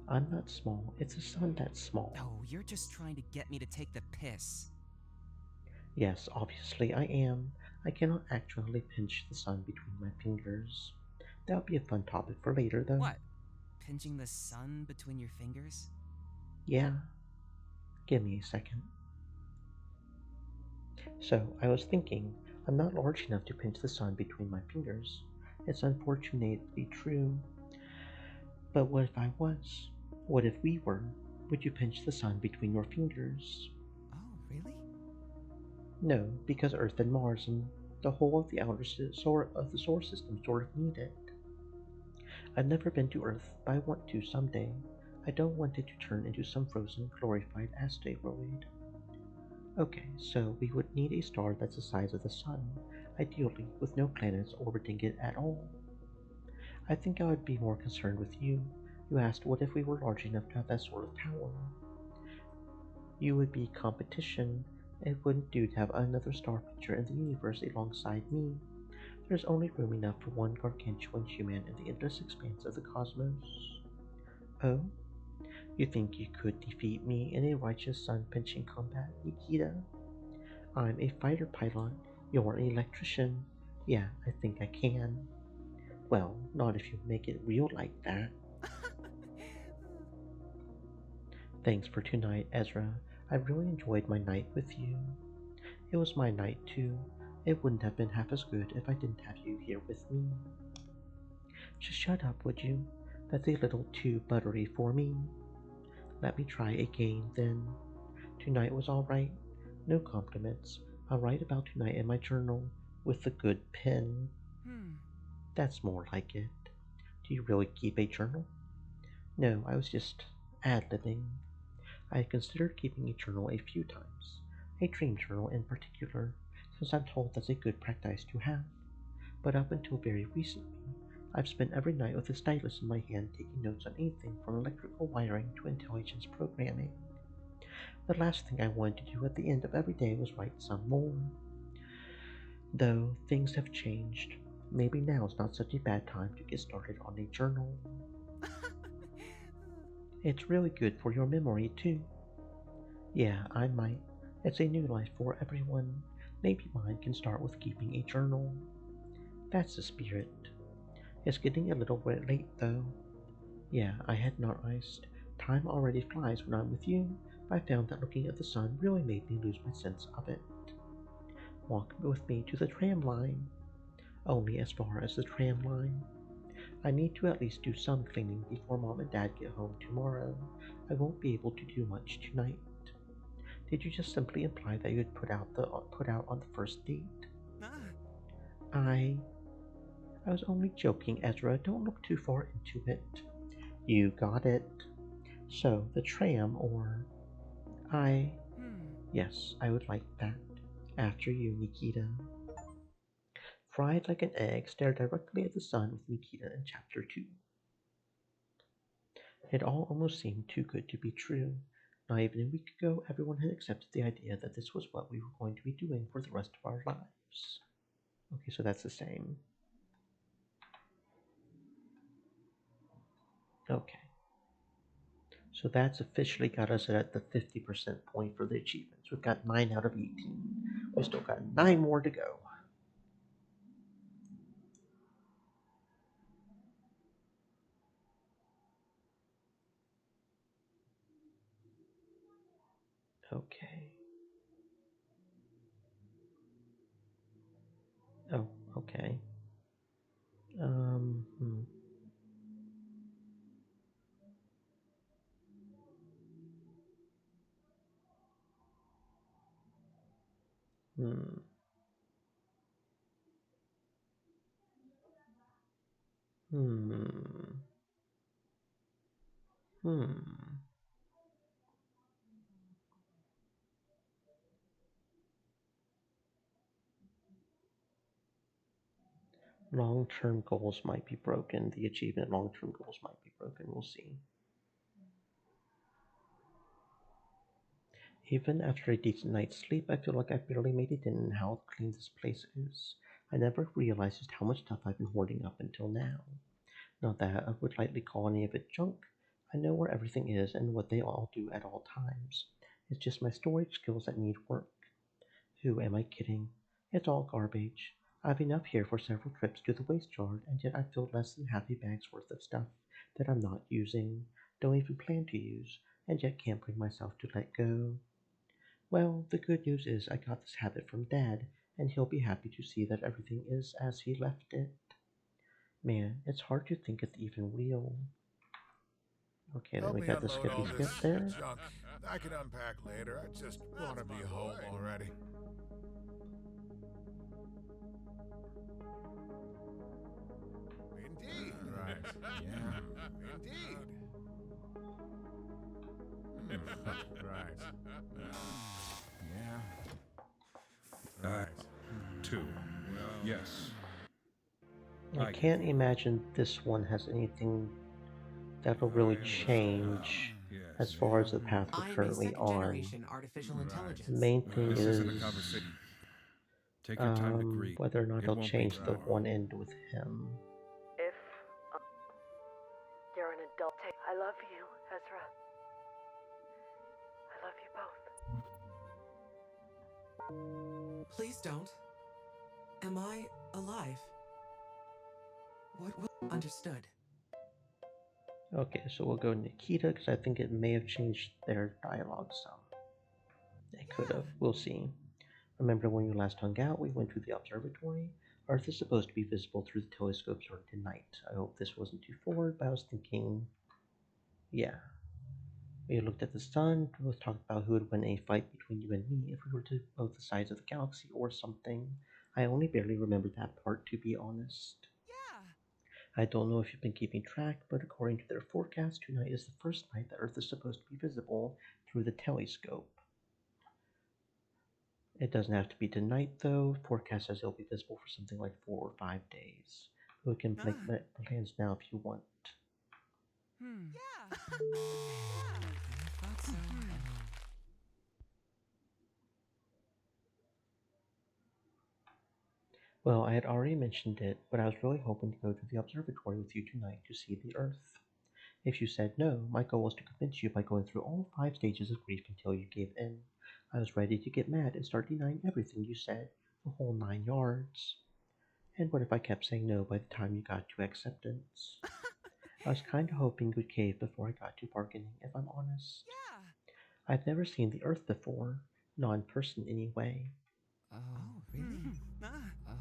I'm not small. It's the sun that's small. Oh, you're just trying to get me to take the piss. Yes, obviously I am. I cannot actually pinch the sun between my fingers. That would be a fun topic for later, though. What? Pinching the sun between your fingers? Yeah. Give me a second. So, I was thinking, I'm not large enough to pinch the sun between my fingers. It's unfortunately true. But what if I was? What if we were? Would you pinch the sun between your fingers? Oh, really? No, because Earth and Mars and the whole of the solar system sort of need it. I've never been to Earth, but I want to someday. I don't want it to turn into some frozen, glorified asteroid. Okay, so we would need a star that's the size of the Sun, ideally with no planets orbiting it at all. I think I would be more concerned with you. You asked what if we were large enough to have that sort of power. You would be competition. It wouldn't do to have another star pitcher in the universe alongside me. There's only room enough for one gargantuan human in the endless expanse of the cosmos. Oh? You think you could defeat me in a righteous sun-pinching combat, Nikita? I'm a fighter pilot. You're an electrician. Yeah, I think I can. Well, not if you make it real like that. Thanks for tonight, Ezra. I really enjoyed my night with you. It was my night too. It wouldn't have been half as good if I didn't have you here with me. Just shut up, would you? That's a little too buttery for me. Let me try again then. Tonight was all right. No compliments. I'll write about tonight in my journal with a good pen. That's more like it. Do you really keep a journal? No, I was just ad-libbing. I had considered keeping a journal a few times, a dream journal in particular, since I'm told that's a good practice to have. But up until very recently, I've spent every night with a stylus in my hand taking notes on anything from electrical wiring to intelligence programming. The last thing I wanted to do at the end of every day was write some more. Though things have changed, maybe now's not such a bad time to get started on a journal. It's really good for your memory, too. Yeah, I might. It's a new life for everyone. Maybe mine can start with keeping a journal. That's the spirit. It's getting a little bit late, though. Yeah, I had noticed. Time already flies when I'm with you. I found that looking at the sun really made me lose my sense of it. Walk with me to the tram line. Only as far as the tram line. I need to at least do some cleaning before Mom and Dad get home tomorrow. I won't be able to do much tonight. Did you just simply imply that you'd put out on the first date? I was only joking, Ezra. Don't look too far into it. You got it. So, the tram, or... Yes, I would like that. After you, Nikita. Fried like an egg, stare directly at the sun with Nikita in Chapter 2. It all almost seemed too good to be true. Not even a week ago, everyone had accepted the idea that this was what we were going to be doing for the rest of our lives. Okay, so that's the same. Okay. So that's officially got us at the 50% point for the achievements. We've got 9 out of 18. We've still got 9 more to go. Okay. Oh, okay. Um, hmm. Hmm. Hmm. Hmm. Long-term goals might be broken. The achievement long-term goals might be broken. We'll see. Even after a decent night's sleep, I feel like I barely made it in how clean this place is. I never realized just how much stuff I've been hoarding up until now. Not that I would lightly call any of it junk. I know where everything is and what they all do at all times. It's just my storage skills that need work. Who am I kidding? It's all garbage. I've enough here for several trips to the waste yard, and yet I filled less than half a bag's worth of stuff that I'm not using, don't even plan to use, and yet can't bring myself to let go. Well, the good news is I got this habit from Dad, and he'll be happy to see that everything is as he left it. Man, it's hard to think it's even real. Okay, then Help we me got the unload all skippy this skip there. junk. I can unpack later. I just want to be home already. Indeed. Right. Yeah. Indeed. Right. Yeah. Right. 2. Yes. I can't imagine this one has anything that'll really change as far as the path we're I am a currently second on. generation artificial intelligence. The main thing This isn't a is conversation. Take your time to grieve. whether or not It he'll won't be change the tomorrow. one end with him. If you're an adult, I love you, Ezra. I love you both. Please don't. Am I alive? What will understood? Okay, so we'll go Nikita because I think it may have changed their dialogue some. It could have. We'll see. Remember when we last hung out, we went to the observatory? Earth is supposed to be visible through the telescopes during the night. I hope this wasn't too forward, but I was thinking, yeah. We looked at the sun, both talked about who would win a fight between you and me if we were to both the sides of the galaxy or something. I only barely remember that part, to be honest. Yeah. I don't know if you've been keeping track, but according to their forecast, tonight is the first night that Earth is supposed to be visible through the telescope. It doesn't have to be tonight, though. Forecast says it'll be visible for something like 4 or 5 days. We can make Ah. plans now if you want. Yeah. Yeah. I thought so. Well, I had already mentioned it, but I was really hoping to go to the observatory with you tonight to see the Earth. If you said no, my goal was to convince you by going through all 5 stages of grief until you gave in. I was ready to get mad and start denying everything you said, the whole 9 yards. And what if I kept saying no by the time you got to acceptance? I was kind of hoping you'd cave before I got to bargaining, if I'm honest. Yeah. I've never seen the Earth before, not in person anyway. Oh, really? Ah. Oh.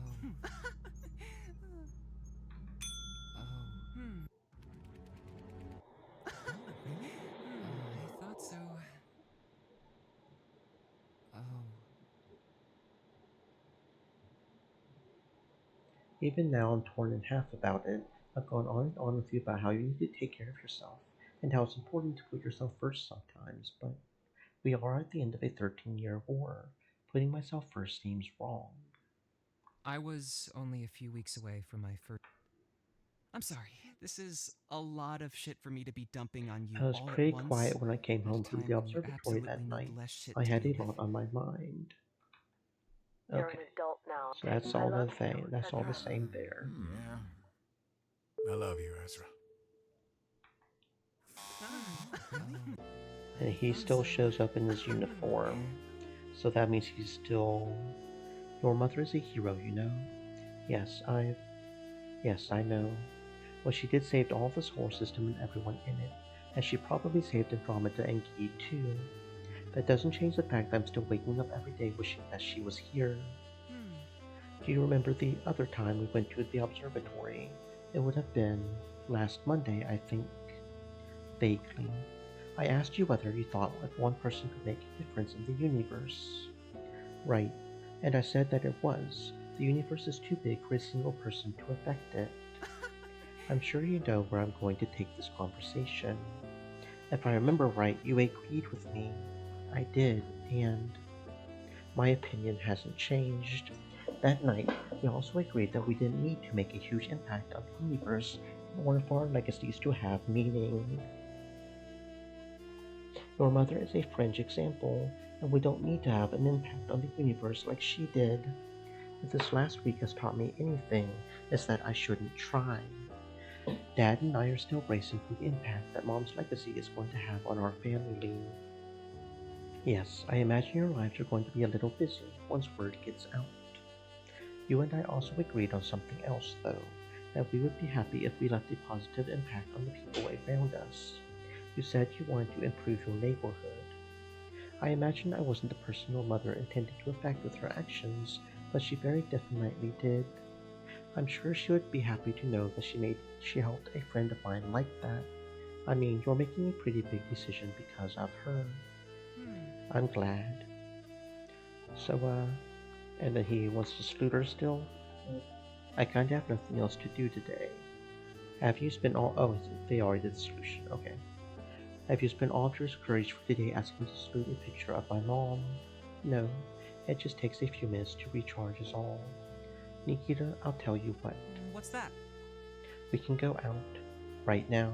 Oh. Oh, really? I thought so. Oh. Even now, I'm torn in half about it. I've gone on and on with you about how you need to take care of yourself and how it's important to put yourself first sometimes, but we are at the end of a 13-year war. Putting myself first seems wrong. I was only a few weeks away from my first. I'm sorry. This is a lot of shit for me to be dumping on you I was all at pretty once quiet when I came at a home from time the when you observatory absolutely that need night. less shit I to had deal a with. lot on my mind. You're an Okay, adult now. so that's I all the love you. thing. That's all the same there. Yeah. I love you, Ezra. Really? And he still shows up in his uniform, so that means he's still. Your mother is a hero, you know? Yes, Yes, I know. Well, she did save all the solar system and everyone in it, and she probably saved Andromeda and Guy too. That doesn't change the fact that I'm still waking up every day wishing that she was here. Do you remember the other time we went to the observatory? It would have been last Monday, I think. Vaguely. I asked you whether you thought if one person could make a difference in the universe. Right, and I said that it was. The universe is too big for a single person to affect it. I'm sure you know where I'm going to take this conversation. If I remember right, you agreed with me. I did, and my opinion hasn't changed. That night, we also agreed that we didn't need to make a huge impact on the universe in order for our legacies to have meaning. Your mother is a fringe example, and we don't need to have an impact on the universe like she did. If this last week has taught me anything, it's that I shouldn't try. Dad and I are still bracing for the impact that Mom's legacy is going to have on our family. Yes, I imagine your lives are going to be a little busy once word gets out. You and I also agreed on something else, though, that we would be happy if we left a positive impact on the people around us. You said you wanted to improve your neighborhood. I imagine I wasn't the person your mother intended to affect with her actions, but she very definitely did. I'm sure she would be happy to know that she helped a friend of mine like that. I mean, you're making a pretty big decision because of her. I'm glad. So, and then he wants to salute her still? I kinda have nothing else to do today. Have you spent all. Oh, they already did the solution. Okay. Have you spent all of your courage for today asking to salute a picture of my mom? No. It just takes a few minutes to recharge is all. Nikita, I'll tell you what. What's that? We can go out. Right now.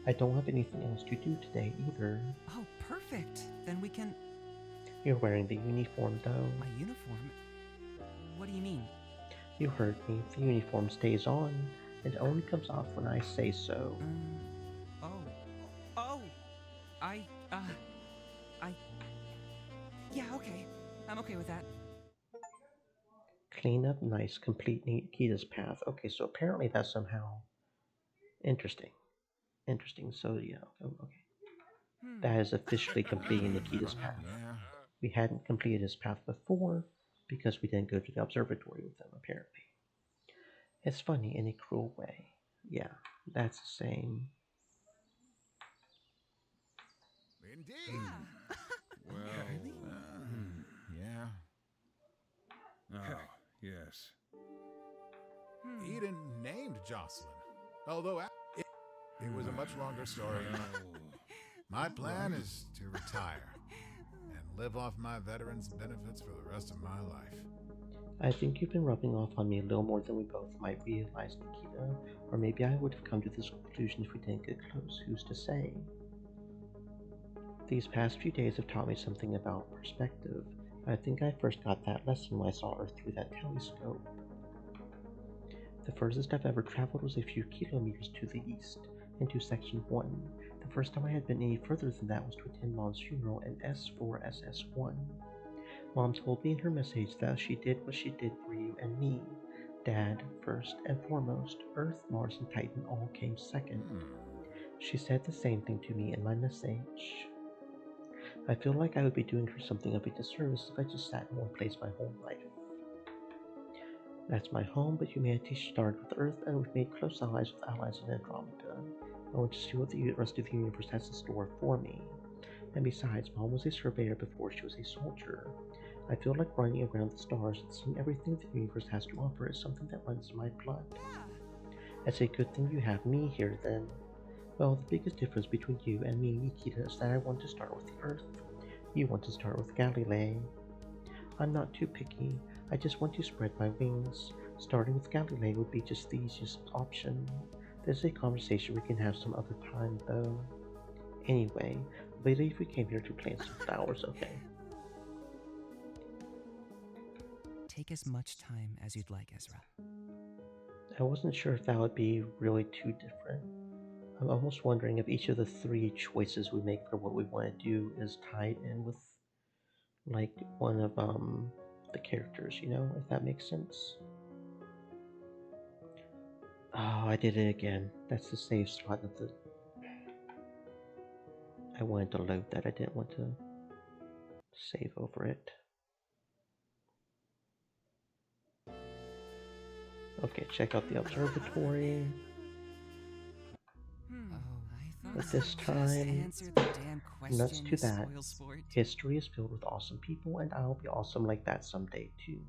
I don't have anything else to do today either. Oh, perfect. Then we can. You're wearing the uniform, though. My uniform? What do you mean? You heard me. The uniform stays on. It only comes off when I say so. Oh. Oh! I. Yeah, okay. I'm okay with that. Clean up, nice, complete Nikita's path. Okay, so apparently that's somehow interesting. Interesting. So, yeah, okay. That is officially completing Nikita's path. Yeah. We hadn't completed his path before because we didn't go to the observatory with him, apparently. It's funny in a cruel way. Yeah, that's the same. Indeed. Well, Yeah. oh, yes. Eden named Jocelyn. Although it was a much longer story. My plan is to retire and live off my veterans' benefits for the rest of my life. I think you've been rubbing off on me a little more than we both might realize, Nikita. Or maybe I would have come to this conclusion if we didn't get close. Who's to say? These past few days have taught me something about perspective. I think I first got that lesson when I saw Earth through that telescope. The furthest I've ever traveled was a few kilometers to the east, into Section 1. The first time I had been any further than that was to attend Mom's funeral in S4SS1. Mom told me in her message that she did what she did for you and me. Dad, first and foremost. Earth, Mars, and Titan all came second. She said the same thing to me in my message. I feel like I would be doing her something of a disservice if I just sat in one place my whole life. That's my home, but humanity started with Earth, and we've made close allies with allies in Andromeda. I want to see what the rest of the universe has in store for me. And besides, Mom was a surveyor before she was a soldier. I feel like running around the stars and seeing everything the universe has to offer is something that runs in my blood. It's a good thing you have me here, then. Well, the biggest difference between you and me, Nikita, is that I want to start with the Earth. You want to start with Galilee. I'm not too picky. I just want to spread my wings. Starting with Galilee would be just the easiest option. This is a conversation we can have some other time, though. Anyway, I believe we came here to plant some flowers, okay? Take as much time as you'd like, Ezra. I wasn't sure if that would be really too different. I'm almost wondering if each of the three choices we make for what we want to do is tied in with, like, one of the characters, you know, if that makes sense. Oh, I did it again. That's the save slot of the... I wanted to load that. I didn't want to save over it. Okay, check out the observatory. But this time, nuts to that. History is filled with awesome people, and I'll be awesome like that someday too.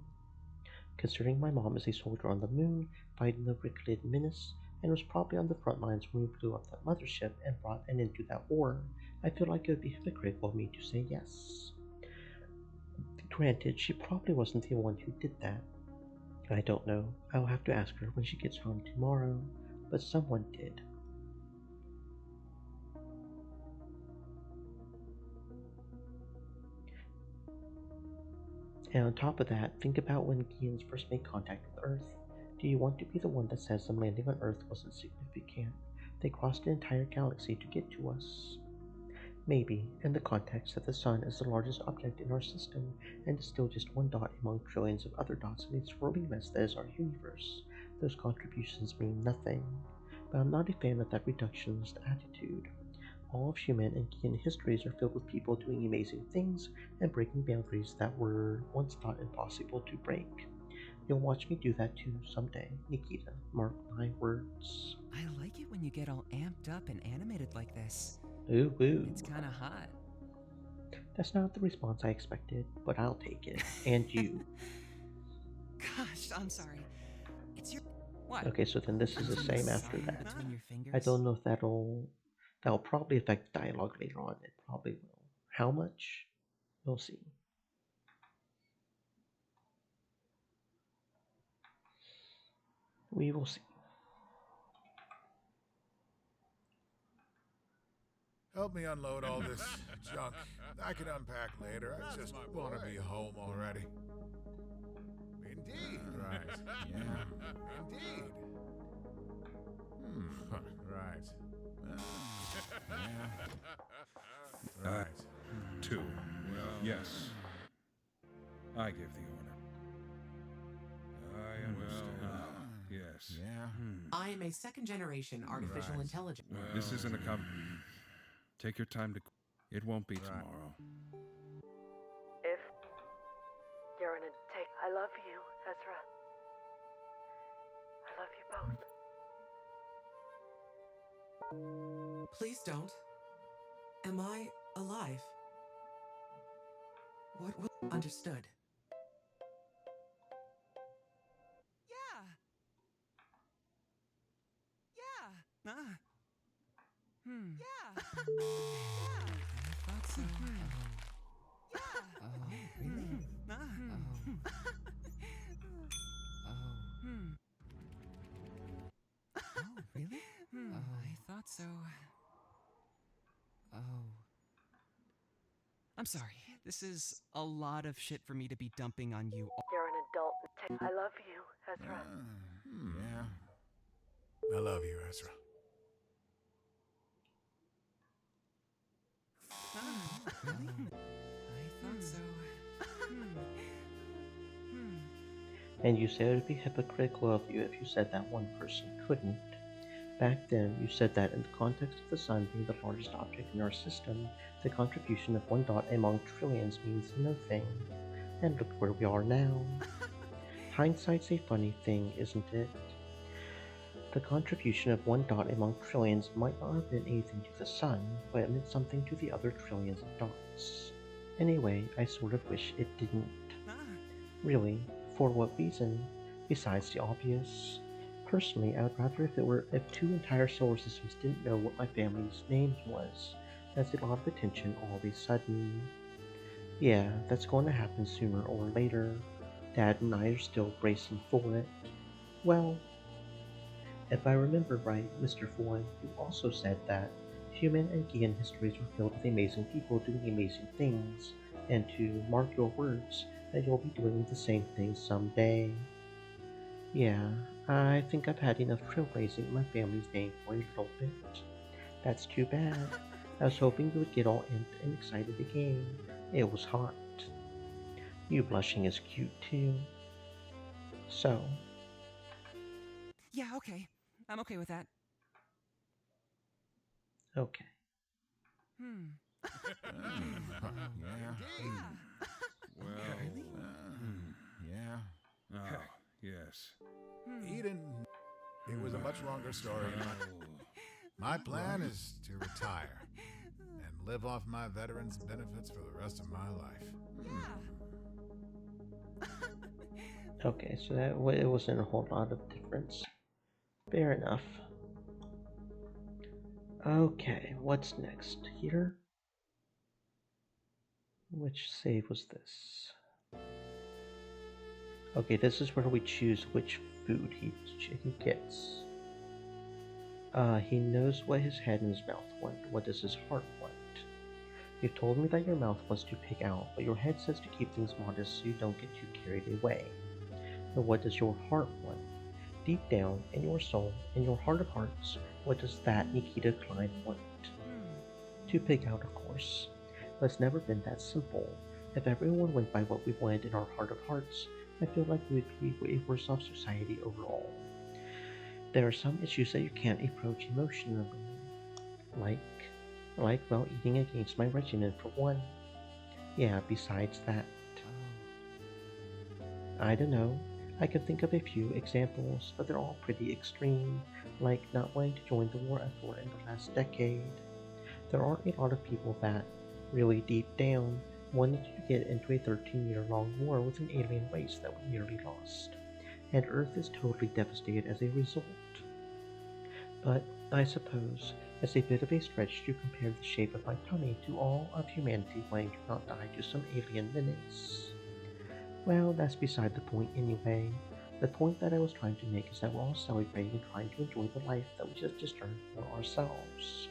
Considering my mom is a soldier on the moon, fighting the Ricklid menace, and was probably on the front lines when we blew up that mothership and brought an end to that war, I feel like it would be hypocritical of me to say yes. Granted, she probably wasn't the one who did that. I don't know. I'll have to ask her when she gets home tomorrow, but someone did. And on top of that, think about when Gideons first made contact with Earth. Do you want to be the one that says them landing on Earth wasn't significant? They crossed an entire galaxy to get to us. Maybe, in the context that the Sun is the largest object in our system and is still just one dot among trillions of other dots in a swirling mess that is our universe, those contributions mean nothing. But I'm not a fan of that reductionist attitude. All of human and Gideon histories are filled with people doing amazing things and breaking boundaries that were once thought impossible to break. You'll watch me do that too someday, Nikita. Mark my words. I like it when you get all amped up and animated like this. Ooh, woo. It's kinda hot. That's not the response I expected, but I'll take it. And you. Gosh, I'm sorry. It's your... What? Okay, so then this is the same after that. Between your fingers? I don't know if that'll probably affect the dialogue later on. It probably will. How much? We'll see. We will see. Help me unload all this junk. I can unpack later. I just want to be home already. Indeed. Right. Yeah. Indeed. Right. Yeah. Right. 2. Yes. I gave the order. I understand. Yes. Yeah. I am a second-generation artificial intelligence. This isn't a Take your time to... It won't be tomorrow. If you're in a take, I love you, Ezra. I love you both. Please don't. Am I Alive. What will understood? Yeah. Yeah. Yeah. Yeah. I thought so. Yeah. Oh, really? Oh, really? I thought so. Oh. I'm sorry. This is a lot of shit for me to be dumping on you. You're an adult. I love you, Ezra. Yeah. I love you, Ezra. I thought so. And you said it would be hypocritical of you if you said that one person couldn't. Back then, you said that in the context of the sun being the largest object in our system, the contribution of one dot among trillions means nothing. And look where we are now. Hindsight's a funny thing, isn't it? The contribution of one dot among trillions might not have been anything to the sun, but it meant something to the other trillions of dots. Anyway, I sort of wish it didn't. Really, for what reason? Besides the obvious. Personally, I would rather if two entire solar systems didn't know what my family's name was. That's a lot of attention all of a sudden. Yeah, that's going to happen sooner or later. Dad and I are still bracing for it. Well, if I remember right, Mr. Foy, you also said that human and Gian histories were filled with amazing people doing amazing things, and to mark your words, that you'll be doing the same thing someday. Yeah, I think I've had enough trailblazing in my family's name for a little bit. That's too bad. I was hoping you would get all amped and excited again. It was hot. You blushing is cute too. So. Yeah, okay. I'm okay with that. Okay. Yeah. Well. Yeah. Oh, yes. Eden, it was a much longer story. My plan is to retire and live off my veterans' benefits for the rest of my life. Okay, so it wasn't a whole lot of difference. Fair enough. Okay, what's next? Here? Which save was this? Okay, this is where we choose which food he gets. He knows what his head and his mouth want. What does his heart want? You've told me that your mouth wants to pick out, but your head says to keep things modest so you don't get too carried away. But what does your heart want? Deep down, in your soul, in your heart of hearts, what does that Nikita Klein want? To pick out, of course. But it's never been that simple. If everyone went by what we wanted in our heart of hearts, I feel like we would be a worse off society overall. There are some issues that you can't approach emotionally, like well, eating against my regimen for one. Yeah, besides that. I don't know. I can think of a few examples, but they're all pretty extreme, like not wanting to join the war effort in the last decade. There aren't a lot of people that, really deep down, wanted to get into a 13-year-long war with an alien race that we nearly lost, and Earth is totally devastated as a result. But, I suppose, it's a bit of a stretch to compare the shape of my tummy to all of humanity wanting to not die to some alien menace. Well, that's beside the point anyway. The point that I was trying to make is that we're all celebrating and trying to enjoy the life that we just earned for ourselves.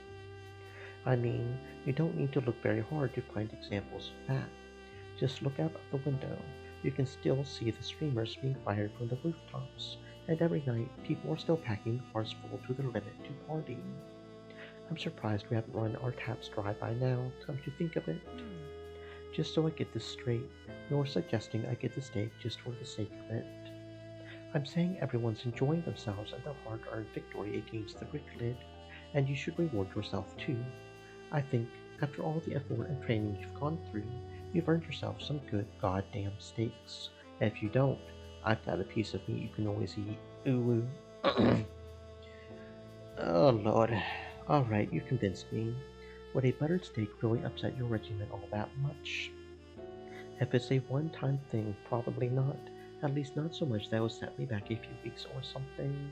I mean, you don't need to look very hard to find examples of that. Just look out of the window. You can still see the streamers being fired from the rooftops, and every night people are still packing cars full to the limit to party. I'm surprised we haven't run our taps dry by now, come to think of it. Just so I get this straight, you're suggesting I get the steak just for the sake of it. I'm saying everyone's enjoying themselves at the hard-earned victory against the Ricklid, and you should reward yourself too. I think, after all the effort and training you've gone through, you've earned yourself some good goddamn steaks. And if you don't, I've got a piece of meat you can always eat. Ooh. Oh lord. Alright, you convinced me. Would a buttered steak really upset your regiment all that much? If it's a one-time thing, probably not. At least not so much that would set me back a few weeks or something.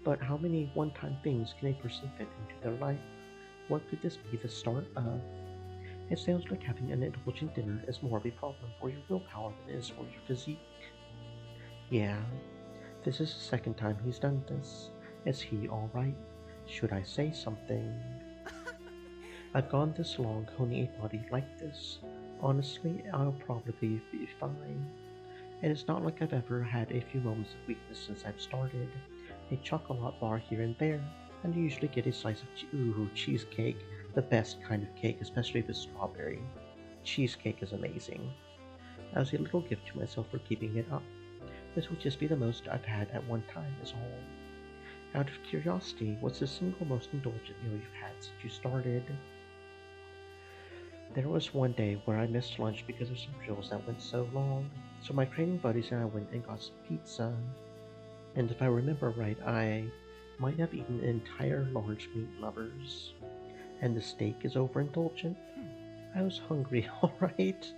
But how many one-time things can a person fit into their life? What could this be the start of? It sounds like having an indulgent dinner is more of a problem for your willpower than it is for your physique. Yeah, this is the second time he's done this. Is he alright? Should I say something? I've gone this long honing a body like this. Honestly, I'll probably be fine. And it's not like I've ever had a few moments of weakness since I've started. A chocolate bar here and there, and I usually get a slice of cheesecake, the best kind of cake, especially if it's strawberry. Cheesecake is amazing. As a little gift to myself for keeping it up. This will just be the most I've had at one time is all. Out of curiosity, what's the single most indulgent meal you've had since you started? There was one day where I missed lunch because of some drills that went so long, so my training buddies and I went and got some pizza. And if I remember right, I might have eaten an entire large meat lovers. And the steak is overindulgent? I was hungry, alright?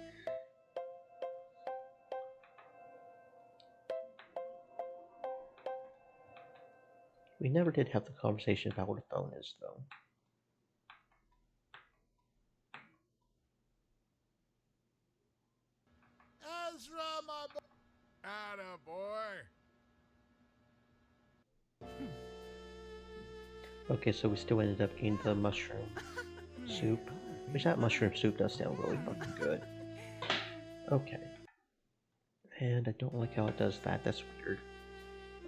We never did have the conversation about what a phone is, though. Ezra, my boy. Attaboy. Okay, so we still ended up getting the mushroom soup. Which that mushroom soup does sound really fucking good. Okay. And I don't like how it does that, that's weird.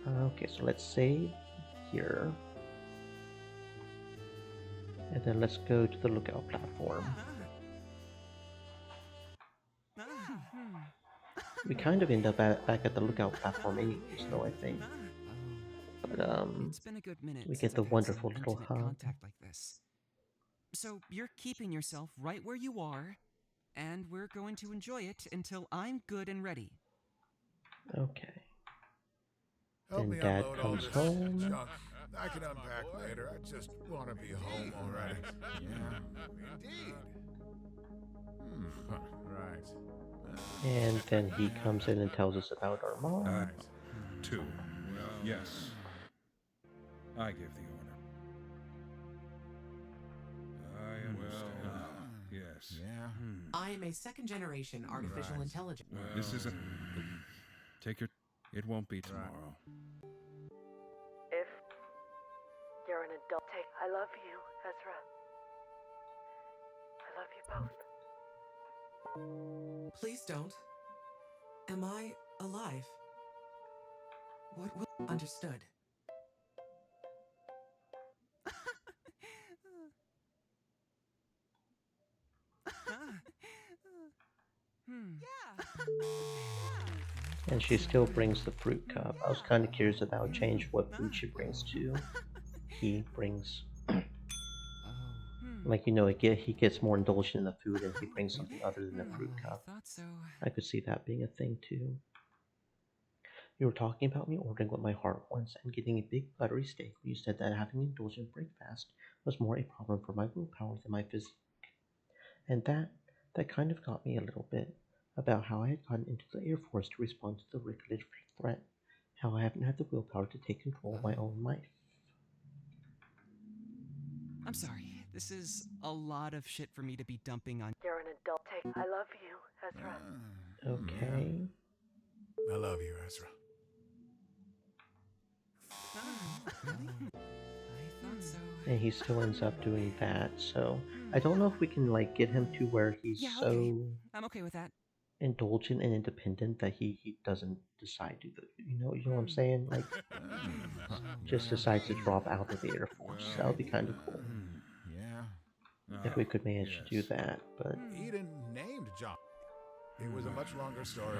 Okay, so let's save here. And then let's go to the lookout platform. We kind of end up back at the lookout platform anyways, though, I think. But, It's been a good minute we since get the I've had wonderful some little intimate hub. contact like this. So you're keeping yourself right where you are, and we're going to enjoy it until I'm good and ready. Okay. Help Then me Dad unload all comes this home. junk. I can unpack later. I just want to be home already. Yeah, indeed. Right. And then he comes in and tells us about our mom. 2. Yes. I gave the order. I understand. Yes. Yeah. I am a second-generation artificial intelligence. This isn't... Take your... It won't be tomorrow. If you're an adult, I love you, Ezra. I love you both. Please don't. Am I alive? What will... Understood. And she still brings the fruit cup. I was kind of curious about change what food she brings too. He brings... Like, you know, he gets more indulgent in the food and he brings something other than the fruit cup. I thought so. I could see that being a thing too. You were talking about me ordering what my heart wants and getting a big buttery steak when you said that having indulgent breakfast was more a problem for my willpower than my physique. And that kind of got me a little bit about how I had gotten into the Air Force to respond to the Ricketted threat, how I haven't had the willpower to take control of my own life. I'm sorry. This is a lot of shit for me to be dumping on. You're an adult. I love you, Ezra. Okay. I love you, Ezra. I thought so. And he still ends up doing that, so I don't know if we can like get him to where he's I'm okay with that. indulgent and independent that he doesn't decide to, you know what I'm saying? Like, just decides to drop out of the Air Force. That would be kind of cool. Yeah. If we could manage to do that, but... Eden named John. It was a much longer story.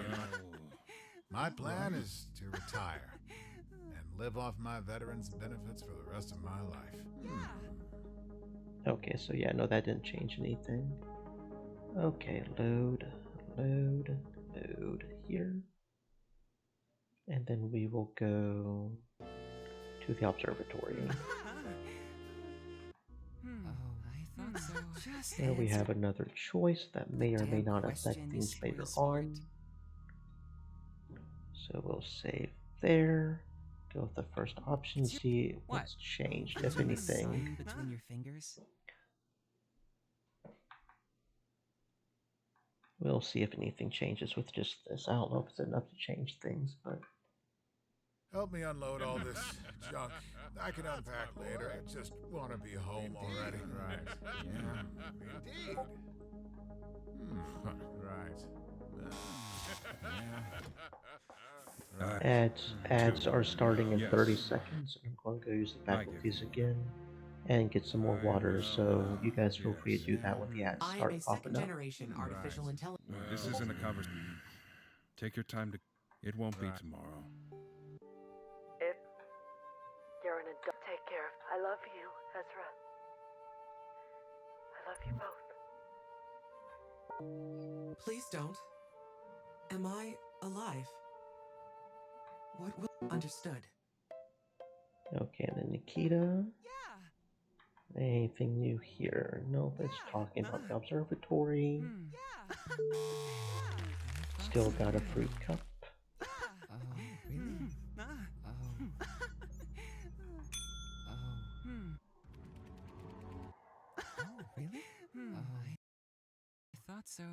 My plan is to retire and live off my veterans' benefits for the rest of my life. Okay, so yeah, no, that didn't change anything. Okay, load here. And then we will go to the observatory. I thought so. There we answer. have another choice that may or may Damn not affect question things is later smart. on. So we'll save there. Go with the first option, see What? what's changed, if Between the anything. sun between your fingers? We'll see if anything changes with just this. I don't know if it's enough to change things, but Help me unload all this junk. I can unpack later. I just want to be home already. Right. Yeah. Indeed. Right. ads are starting in Yes. 30 seconds. I'm going to go use the I give faculties you. again and get some more I water. will, So you guys feel free to do yes. that when the ads I am start a popping second up. generation artificial intelligence. This isn't a conversation. Take your time to. It won't be tomorrow. If you're an adult, take care. I love you, Ezra. I love you both. Please don't. Am I alive? What will understood? Okay, and then Nikita. Yeah. Anything new here? Nope, it's talking about the observatory. Still got a fruit cup. Oh, really? Oh. Oh, really? I thought so.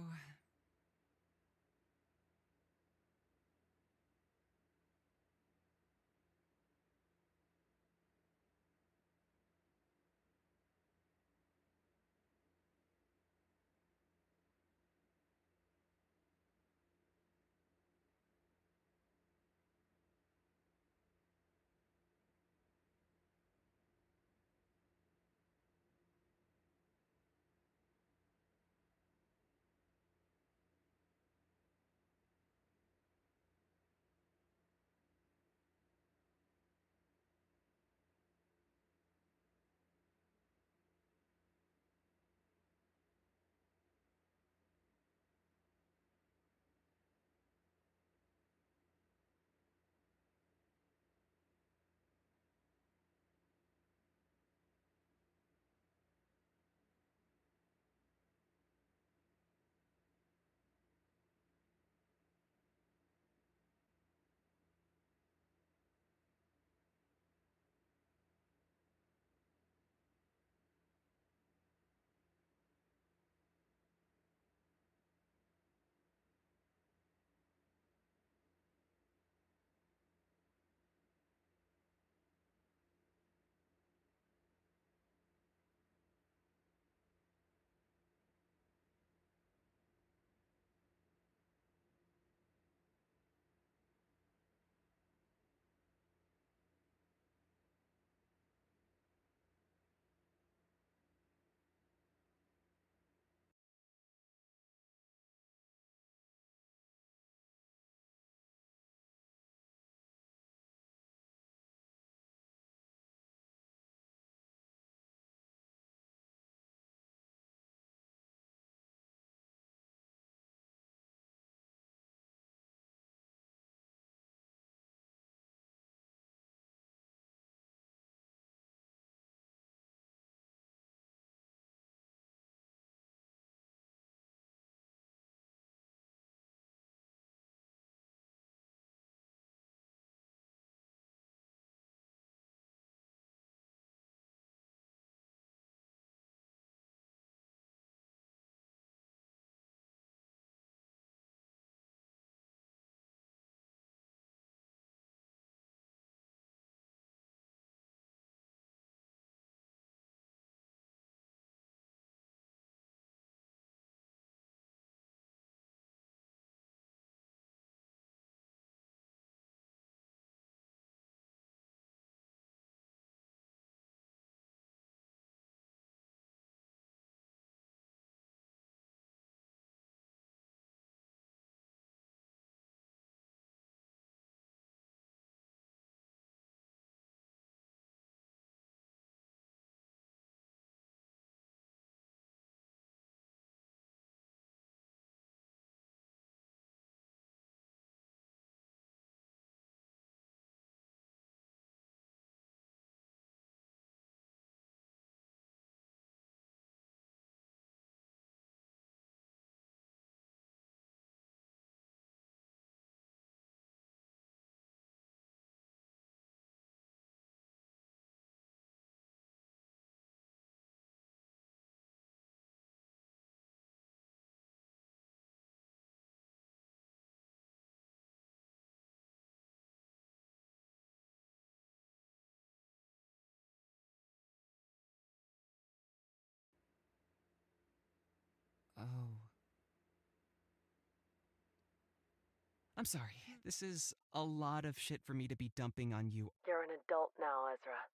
I'm sorry. This is a lot of shit for me to be dumping on you. You're an adult now, Ezra.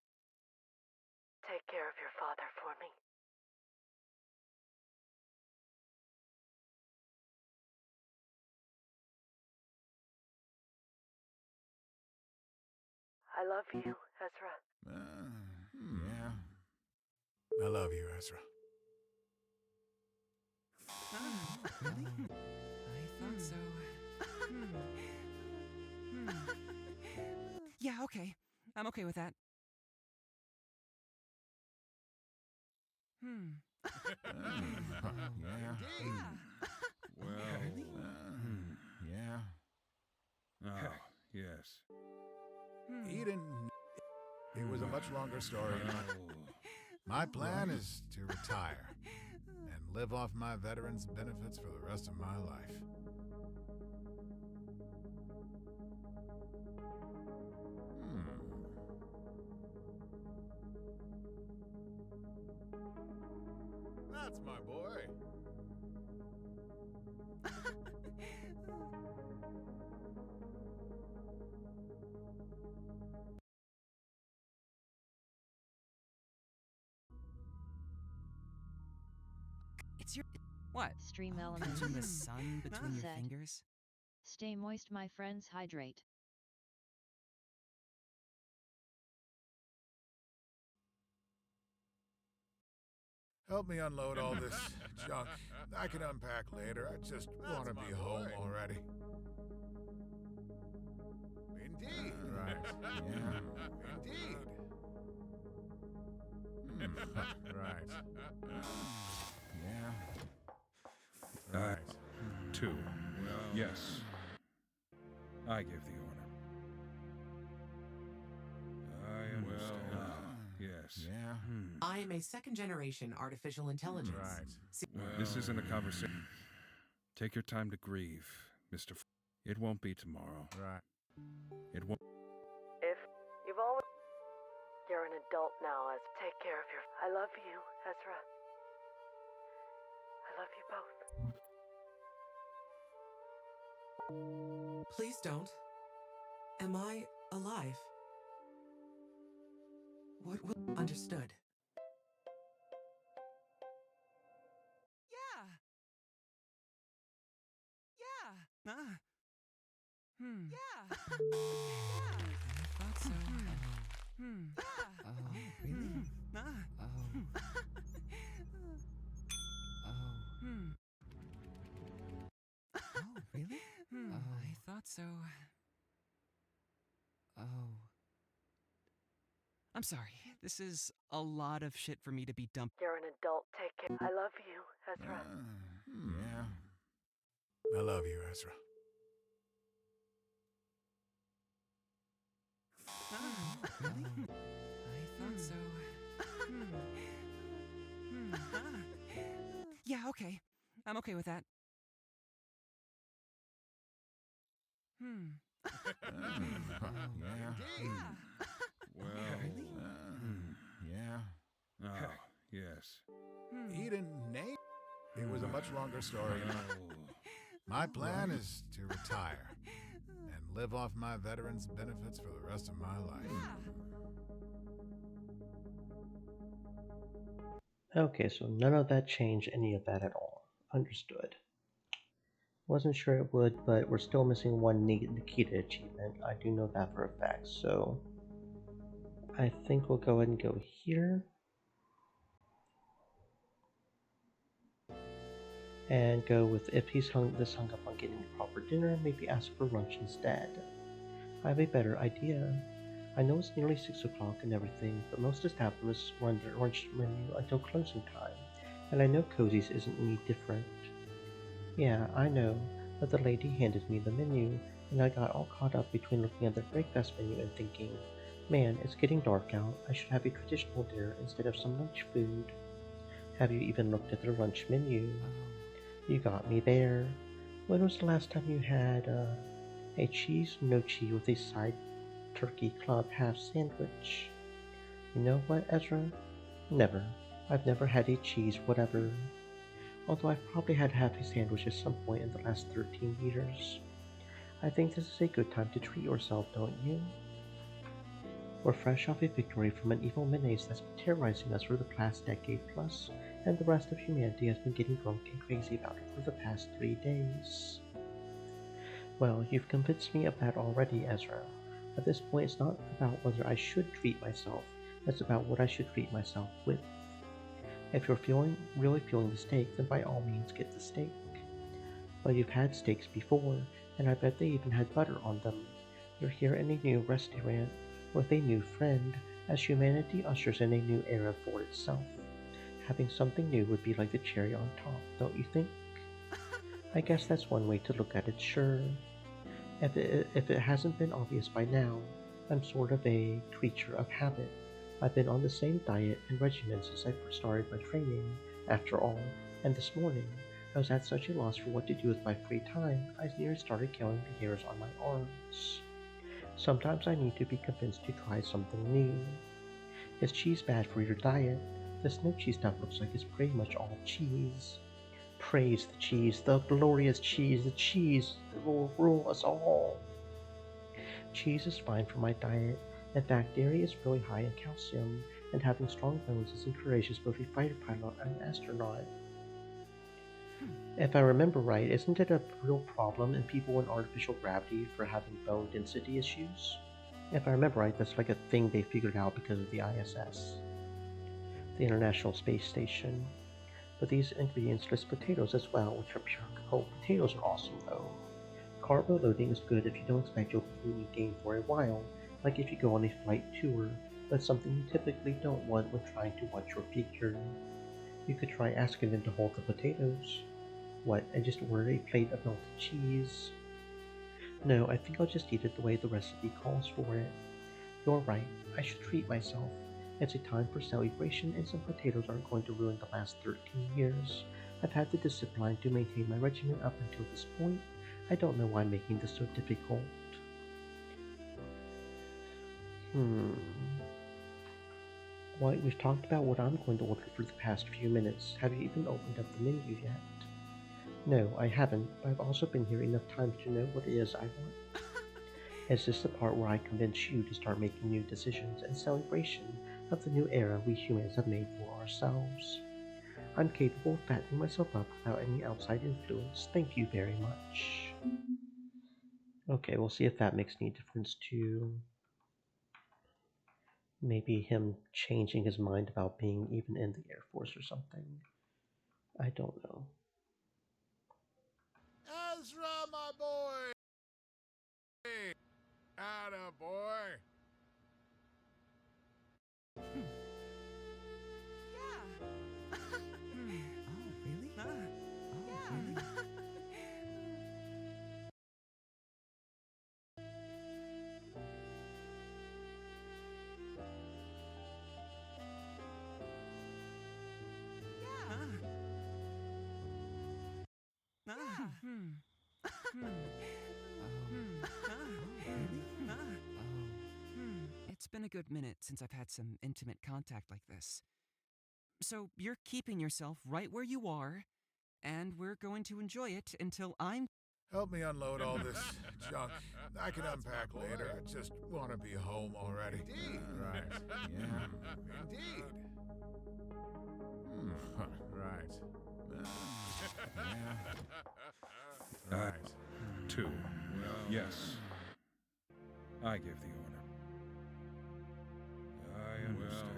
Take care of your father for me. I love you, Ezra. Yeah. I love you, Ezra. Really? I thought so. Yeah, okay. I'm okay with that. Yeah. Well, Yeah. oh, yes. Eden. It was a much longer story. My plan is to retire and live off my veterans' benefits for the rest of my life. That's my boy. It's your... What? Stream Oh, elements. catching the sun between your Said. fingers? Stay moist, my friends, hydrate. Help me unload all this junk. I can unpack later. I just want to be home already. Indeed. Right. Yeah. Indeed. Right. Yeah. Right. Two. Yes. I gave the order. I understand. Yes. Yeah. I am a second-generation artificial intelligence. Right. This isn't a conversation. Take your time to grieve, Mr. It won't be tomorrow. Right. It won't. If you've always... You're an adult now, take care of your... I love you, Ezra. I love you both. Please don't. Am I alive? What will... Understood. Yeah. Yeah. Yeah. Yeah. I thought so. Yeah. Oh, really? Ah. Oh. Oh, really? I thought so. Oh. I'm sorry. This is a lot of shit for me to be dumped. You're an adult, take care. I love you, Ezra. Yeah. I love you, Ezra. Really? I thought so. Yeah, okay. I'm okay with that. Yeah. Well. Yeah. Oh, yes. Eden, Nate. It was a much longer story. My plan is to retire and live off my veterans' benefits for the rest of my life. Okay, so none of that changed any of that at all. Understood. Wasn't sure it would, but we're still missing one Nikita achievement. I do know that for a fact, so I think we'll go ahead and go here. And go with if he's hung up on getting a proper dinner, maybe ask for lunch instead. I have a better idea. I know it's nearly 6 o'clock and everything, but most establishments run their lunch menu until closing time, and I know Cozy's isn't any different. Yeah, I know, but the lady handed me the menu, and I got all caught up between looking at the breakfast menu and thinking, man, it's getting dark out, I should have a traditional dinner instead of some lunch food. Have you even looked at their lunch menu? You got me there. When was the last time you had a cheese nochi with a side turkey club half sandwich? You know what, Ezra? Never. I've never had a cheese whatever. Although I've probably had half a sandwich at some point in the last 13 years. I think this is a good time to treat yourself, don't you? We're fresh off a victory from an evil menace that's been terrorizing us for the past decade plus, and the rest of humanity has been getting drunk and crazy about it for the past 3 days. Well, you've convinced me of that already, Ezra. At this point, it's not about whether I should treat myself, it's about what I should treat myself with. If you're really feeling the steak, then by all means get the steak. But you've had steaks before, and I bet they even had butter on them. You're here in a new restaurant, with a new friend, as humanity ushers in a new era for itself. Having something new would be like the cherry on top, don't you think? I guess that's one way to look at it, sure. If it hasn't been obvious by now, I'm sort of a creature of habit. I've been on the same diet and regimen since I first started my training, after all, and this morning, I was at such a loss for what to do with my free time, I nearly started counting the hairs on my arms. Sometimes I need to be convinced to try something new. Is cheese bad for your diet? This no cheese stuff looks like it's pretty much all cheese. Praise the cheese, the glorious cheese, the cheese that will rule us all. Cheese is fine for my diet. In fact, dairy is really high in calcium, and having strong bones is encourages both a fighter pilot and an astronaut. If I remember right, isn't it a real problem in people in artificial gravity for having bone density issues? If I remember right, that's like a thing they figured out because of the ISS, the International Space Station. But these ingredients list potatoes as well, which are pure gold. Potatoes are awesome though. Carbo loading is good if you don't expect you'll completely gain for a while, like if you go on a flight tour, but something you typically don't want when trying to watch your figure. You could try asking them to hold the potatoes. What, and just order a plate of melted cheese? No, I think I'll just eat it the way the recipe calls for it. You're right, I should treat myself. It's a time for celebration, and some potatoes aren't going to ruin the last 13 years. I've had the discipline to maintain my regimen up until this point. I don't know why I'm making this so difficult. Well, we've talked about what I'm going to order for the past few minutes. Have you even opened up the menu yet? No, I haven't, but I've also been here enough times to know what it is I want. Is this the part where I convince you to start making new decisions in celebration of the new era we humans have made for ourselves? I'm capable of fattening myself up without any outside influence. Thank you very much. Okay, we'll see if that makes any difference to maybe him changing his mind about being even in the Air Force or something. I don't know. Ezra, my boy! Atta boy! It's been a good minute since I've had some intimate contact like this. So you're keeping yourself right where you are, and we're going to enjoy it until I'm... Help me unload all this junk. I can unpack later. I just want to be home already. Indeed. Right. Yeah. Indeed. Right. Yeah. Right. 2. Yes. I give the order. I understand.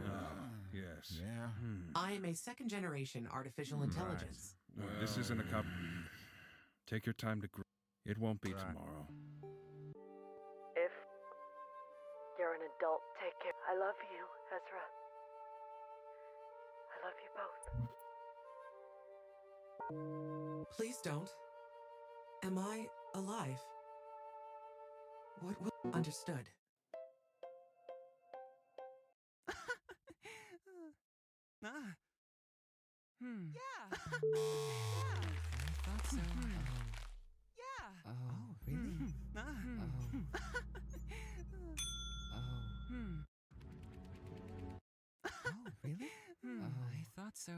Yes. Yeah. I am a second-generation artificial intelligence. This isn't a cup. Take your time to grow. It won't be tomorrow. If you're an adult, take care. I love you, Ezra. I love you both. Please don't. Am I alive? What will... Understood. Yeah. I thought so. Yeah. Oh, really? Oh, really? I thought so.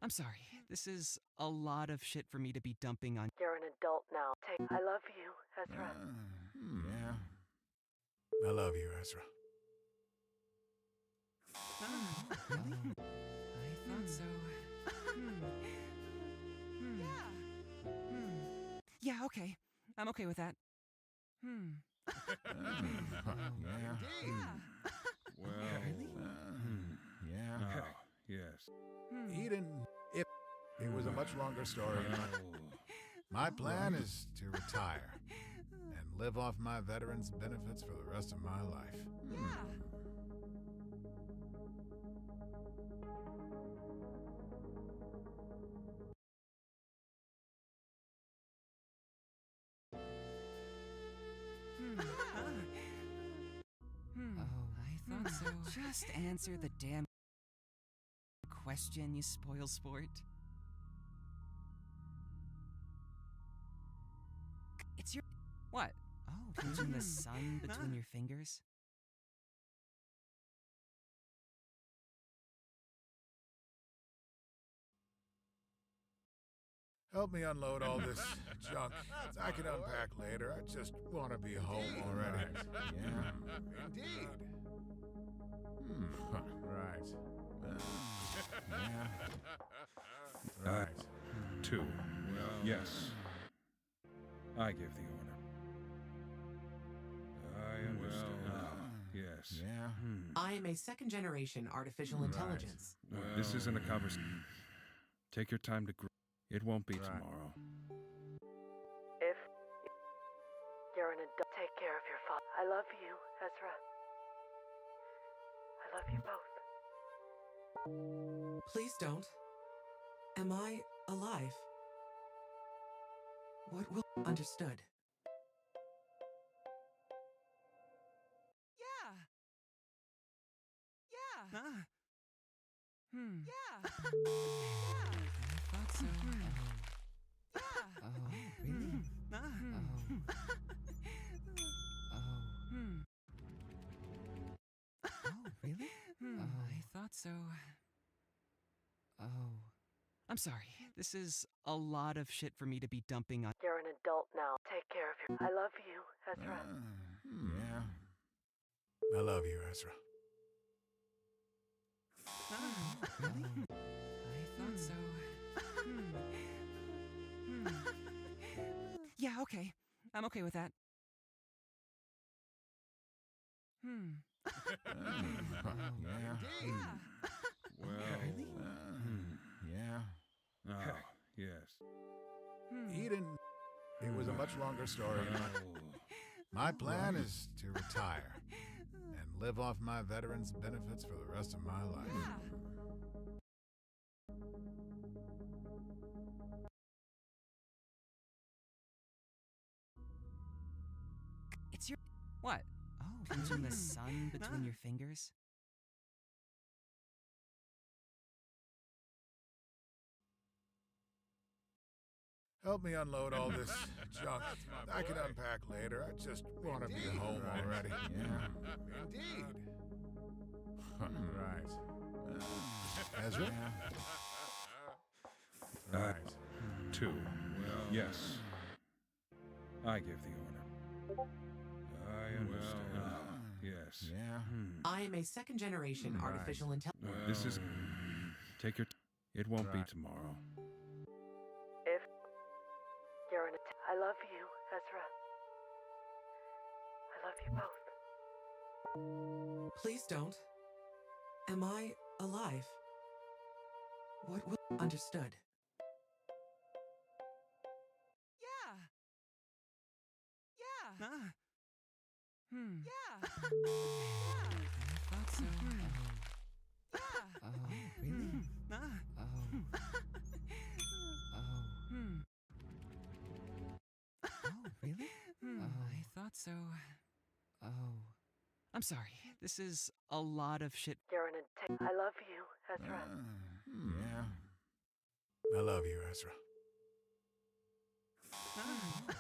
I'm sorry. This is a lot of shit for me to be dumping on. You're an adult now. I love you, Ezra. Yeah. I love you, Ezra. Really? I thought so. Yeah. Yeah, okay. I'm okay with that. Yeah. Well, Yeah. oh, yes. Eden, it was a much longer story. My plan is to retire and live off my veterans' benefits for the rest of my life. I thought so. Just answer the damn question, you spoil sport. It's your... What? Oh, pinching the sun between your fingers? Help me unload all this junk. I can unpack later. I just want to be home already. Yeah. Indeed. Right. Yeah. Right. 2. Well, yes. I give the order. I understand. Yes. Yeah. I am a second-generation artificial intelligence. This isn't a conversation. Take your time to... It won't be tomorrow. If you're an adult, take care of your father. I love you, Ezra. I love you both. Please don't. Am I alive? What will... Understood. Yeah. Yeah. I thought so. Yeah. Oh, really? Oh, really? I thought so. Oh. I'm sorry. This is a lot of shit for me to be dumping on. You're an adult now. Take care of your... I love you, Ezra. Yeah. I love you, Ezra. Really? I thought so. Yeah, okay. I'm okay with that. Yeah. Well, Yeah. oh, yes. Eden, it was a much longer story. My plan is to retire and live off my veterans' benefits for the rest of my life. It's your... What? Oh, pinching the sun between your fingers? Help me unload all this junk. I can unpack later. I just want to be home already. Yeah. Indeed. Right. Ezra? Right. 2. Well, yes. I give the order. I understand. Yes. Yeah. I am a second-generation artificial intelligence. This is... Take your... It won't be tomorrow. If you're an adult... I love you, Ezra. I love you both. Please don't. Am I alive? What will... Understood. Yeah. Yeah. I thought so. Yeah. Oh, really? Oh. Oh, really? I thought so. Oh. I'm sorry. This is a lot of shit. You're an adult... I love you, Ezra. Yeah. I love you, Ezra.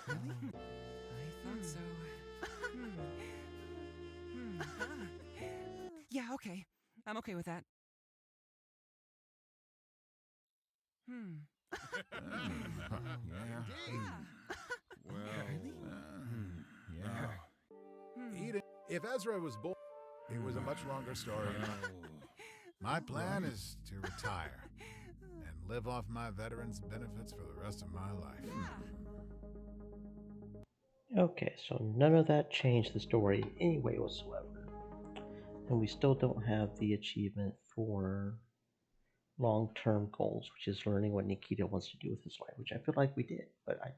Really? I thought so. Yeah, okay. I'm okay with that. Yeah. Yeah. Eden, if Ezra was born, it was a much longer story. My plan is to retire and live off my veterans' benefits for the rest of my life. Okay, so none of that changed the story in any way whatsoever. And we still don't have the achievement for long-term goals, which is learning what Nikita wants to do with his life, which I feel like we did, but I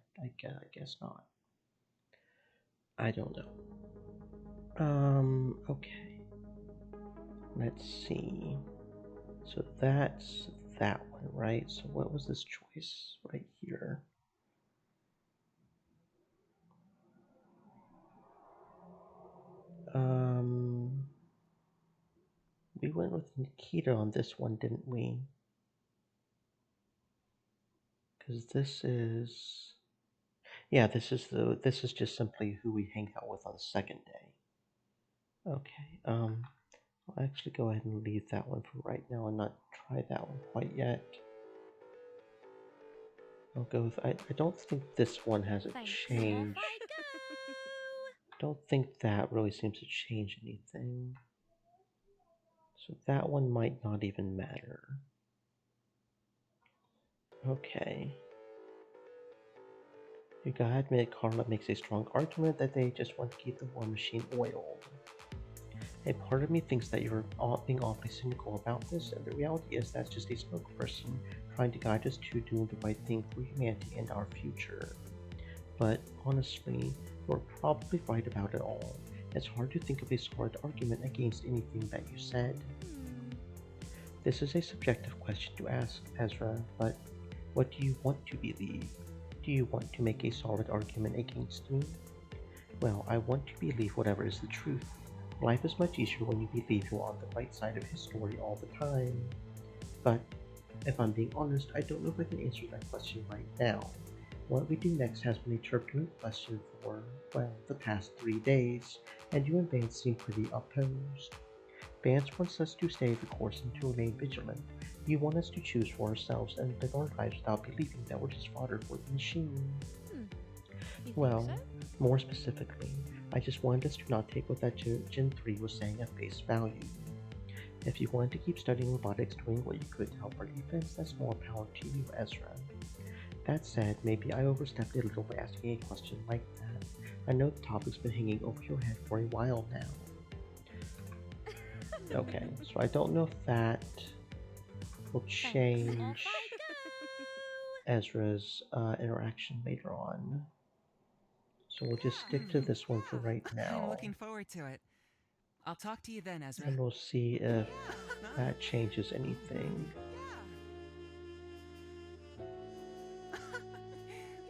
guess not. I don't know. Okay. Let's see. So that's that one, right? So what was this choice right here? We went with Nikita on this one, didn't we? Because this is, yeah, this is just simply who we hang out with on the second day. Okay, I'll actually go ahead and leave that one for right now and not try that one quite yet. I'll go with, I don't think this one has a change. I don't think that really seems to change anything. So that one might not even matter. Okay. You gotta admit, Carla makes a strong argument that they just want to keep the war machine oiled. A part of me thinks that you're being awfully cynical about this, and the reality is that's just a spokesperson trying to guide us to doing the right thing for humanity and our future. But honestly, you're probably right about it all. It's hard to think of a solid argument against anything that you said. This is a subjective question to ask, Ezra, but what do you want to believe? Do you want to make a solid argument against me? Well, I want to believe whatever is the truth. Life is much easier when you believe you're on the right side of history all the time. But, if I'm being honest, I don't know if I can answer that question right now. What we do next has been a turbulent question for, well, the past 3 days, and you and Vance seem pretty opposed. Vance wants us to stay the course and to remain vigilant. You want us to choose for ourselves and live our lives without believing that we're just fodder for the machine. Well, more specifically, I just wanted us to not take what that Gen 3 was saying at face value. If you wanted to keep studying robotics, doing what you could to help our defense, that's more power to you, Ezra. That said, maybe I overstepped a little by asking a question like that. I know the topic's been hanging over your head for a while now. Okay, so I don't know if that will change Ezra's interaction later on. So we'll just stick to this one for right now. I'm looking forward to it. I'll talk to you then, Ezra. And we'll see if that changes anything.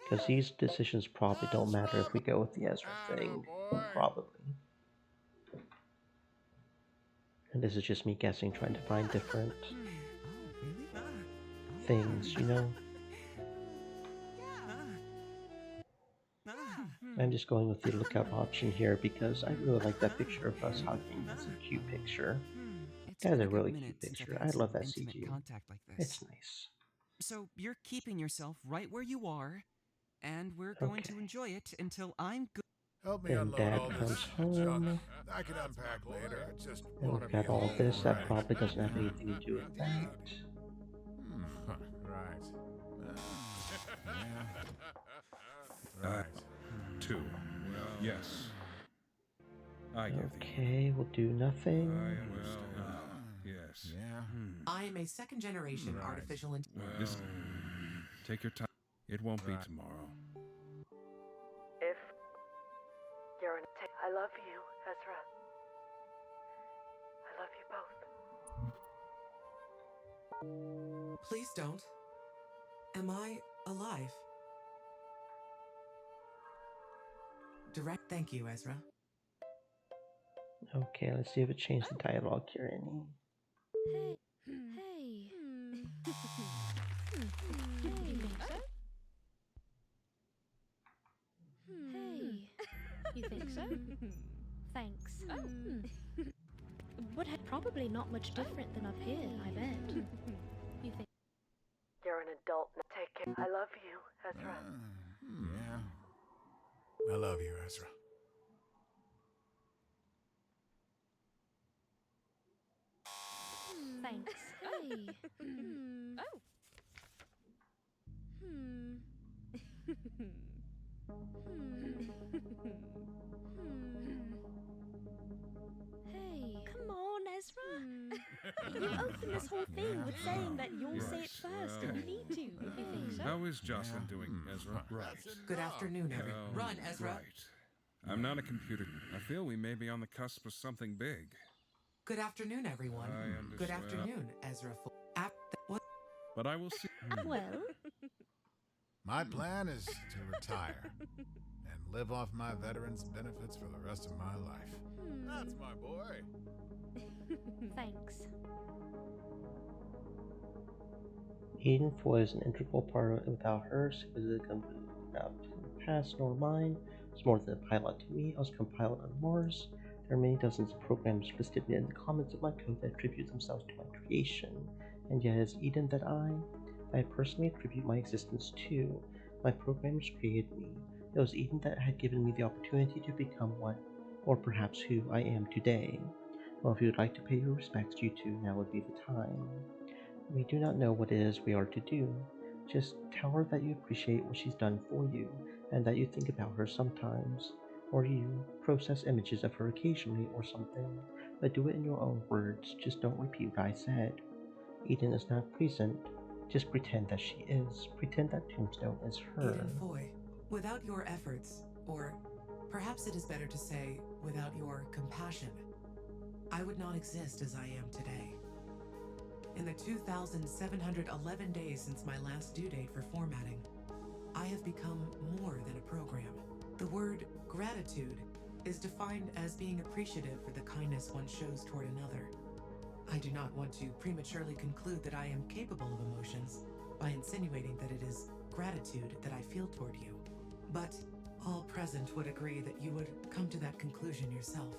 Because these decisions probably don't matter if we go with the Ezra thing. Probably. And this is just me guessing, trying to find different things, you know? I'm just going with the lookup option here because I really like that picture of us hugging. That's a cute picture. That is a really cute picture. I love that CG. It's nice. So you're keeping yourself right where you are, and we're going to enjoy it until I'm good. Help me Then unload Dad all comes this home. junk. I can unpack later. I just And want we've to be got all home, this that right? probably doesn't have anything to do with that. Right. Right. 2. Yes. I give Okay, we'll do nothing. Yes. Yeah. I am a second-generation artificial intelligence. This. Take your time. It won't be tomorrow. If you're in I love you, Ezra. I love you both. Please don't. Am I alive? Direct thank you, Ezra. Okay, let's see if it changed the dialogue here any. Hey. You think so? Thanks. Would have probably not much different than up here, I bet. You think You're an adult now. Take care. I love you, Ezra. Yeah. I love you, Ezra. Thanks. Hey. Oh. Hey. Come on, Ezra. You opened this whole thing with saying that you'll say it first and you need to, if you think so. How is Jocelyn doing, Ezra? Right. Good afternoon, everyone. Oh, Run, Ezra. Right. I'm not a computer. I feel we may be on the cusp of something big. Good afternoon, everyone. I understand. Good afternoon, Ezra. What? But I will see. Well, My plan is to retire and live off my veterans' benefits for the rest of my life. That's my boy. thanks. Eden was an integral part of it. Without her, she was a company without past nor mine. It's more than a pilot to me. I was compiled on Mars. There are many dozens of programs listed in the comments of my code that attribute themselves to my creation. And yet it's Eden that I personally attribute my existence to. My programmers created me. It was Eden that had given me the opportunity to become what, or perhaps who, I am today. Well, if you would like to pay your respects, you two, now would be the time. We do not know what it is we are to do. Just tell her that you appreciate what she's done for you, and that you think about her sometimes. Or you process images of her occasionally or something. But do it in your own words, just don't repeat what I said. Eden is not present. Just pretend that she is. Pretend that Tombstone is her. Eden Foy, without your efforts, or perhaps it is better to say, without your compassion, I would not exist as I am today. In the 2,711 days since my last due date for formatting, I have become more than a program. The word gratitude is defined as being appreciative for the kindness one shows toward another. I do not want to prematurely conclude that I am capable of emotions by insinuating that it is gratitude that I feel toward you. But all present would agree that you would come to that conclusion yourself.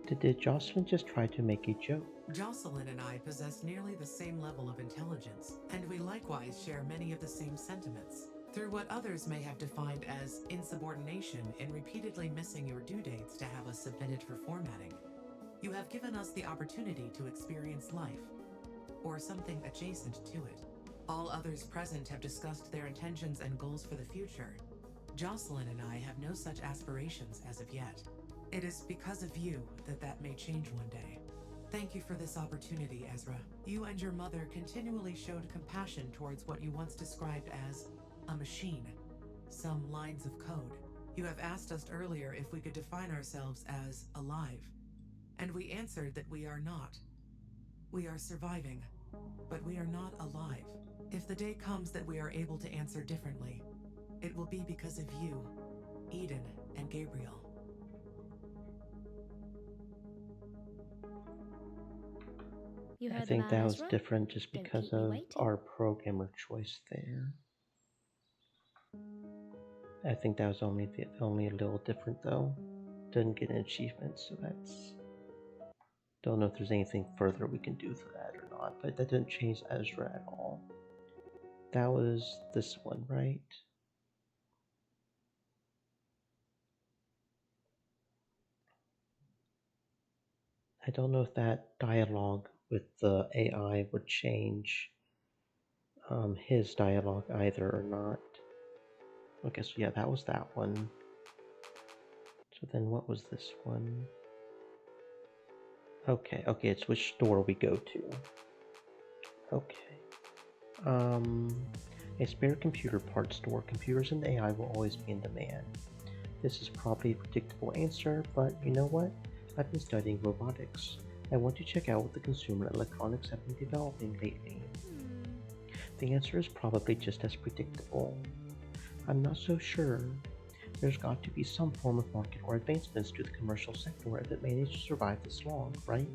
Did Jocelyn just try to make a joke? Jocelyn and I possess nearly the same level of intelligence, and we likewise share many of the same sentiments. Through what others may have defined as insubordination in repeatedly missing your due dates to have us submitted for formatting, you have given us the opportunity to experience life, or something adjacent to it. All others present have discussed their intentions and goals for the future. Jocelyn and I have no such aspirations as of yet. It is because of you that may change one day. Thank you for this opportunity, Ezra. You and your mother continually showed compassion towards what you once described as a machine, some lines of code. You have asked us earlier if we could define ourselves as alive, and we answered that we are not. We are surviving, but we are not alive. If the day comes that we are able to answer differently, it will be because of you, Eden and Gabriel. You heard I think the that man, was Ezra? different just Don't because keep me of waiting. our programmer choice there. I think that was only a little different though. Didn't get an achievement, so that's... Don't know if there's anything further we can do for that or not, but that didn't change Ezra at all. That was this one, right? I don't know if that dialogue with the AI would change his dialogue either or not. Okay, so yeah, that was that one. So then what was this one? Okay, it's which store we go to. Okay. A spare computer parts store. Computers and AI will always be in demand. This is probably a predictable answer, but you know what? I've been studying robotics. I want to check out what the consumer electronics have been developing lately. The answer is probably just as predictable. I'm not so sure. There's got to be some form of market or advancements to the commercial sector if it managed to survive this long, right?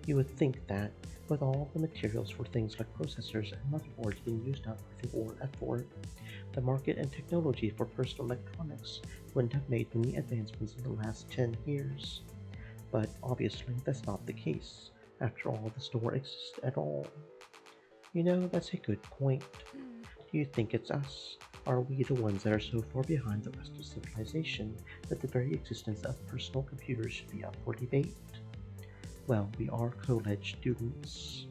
You would think that, with all the materials for things like processors and motherboards being used up for the war effort, the market and technology for personal electronics wouldn't have made many advancements in the last 10 years. But obviously that's not the case. After all, the store exists at all. You know, that's a good point. Do you think it's us? Are we the ones that are so far behind the rest of civilization that the very existence of personal computers should be up for debate? Well, we are college students.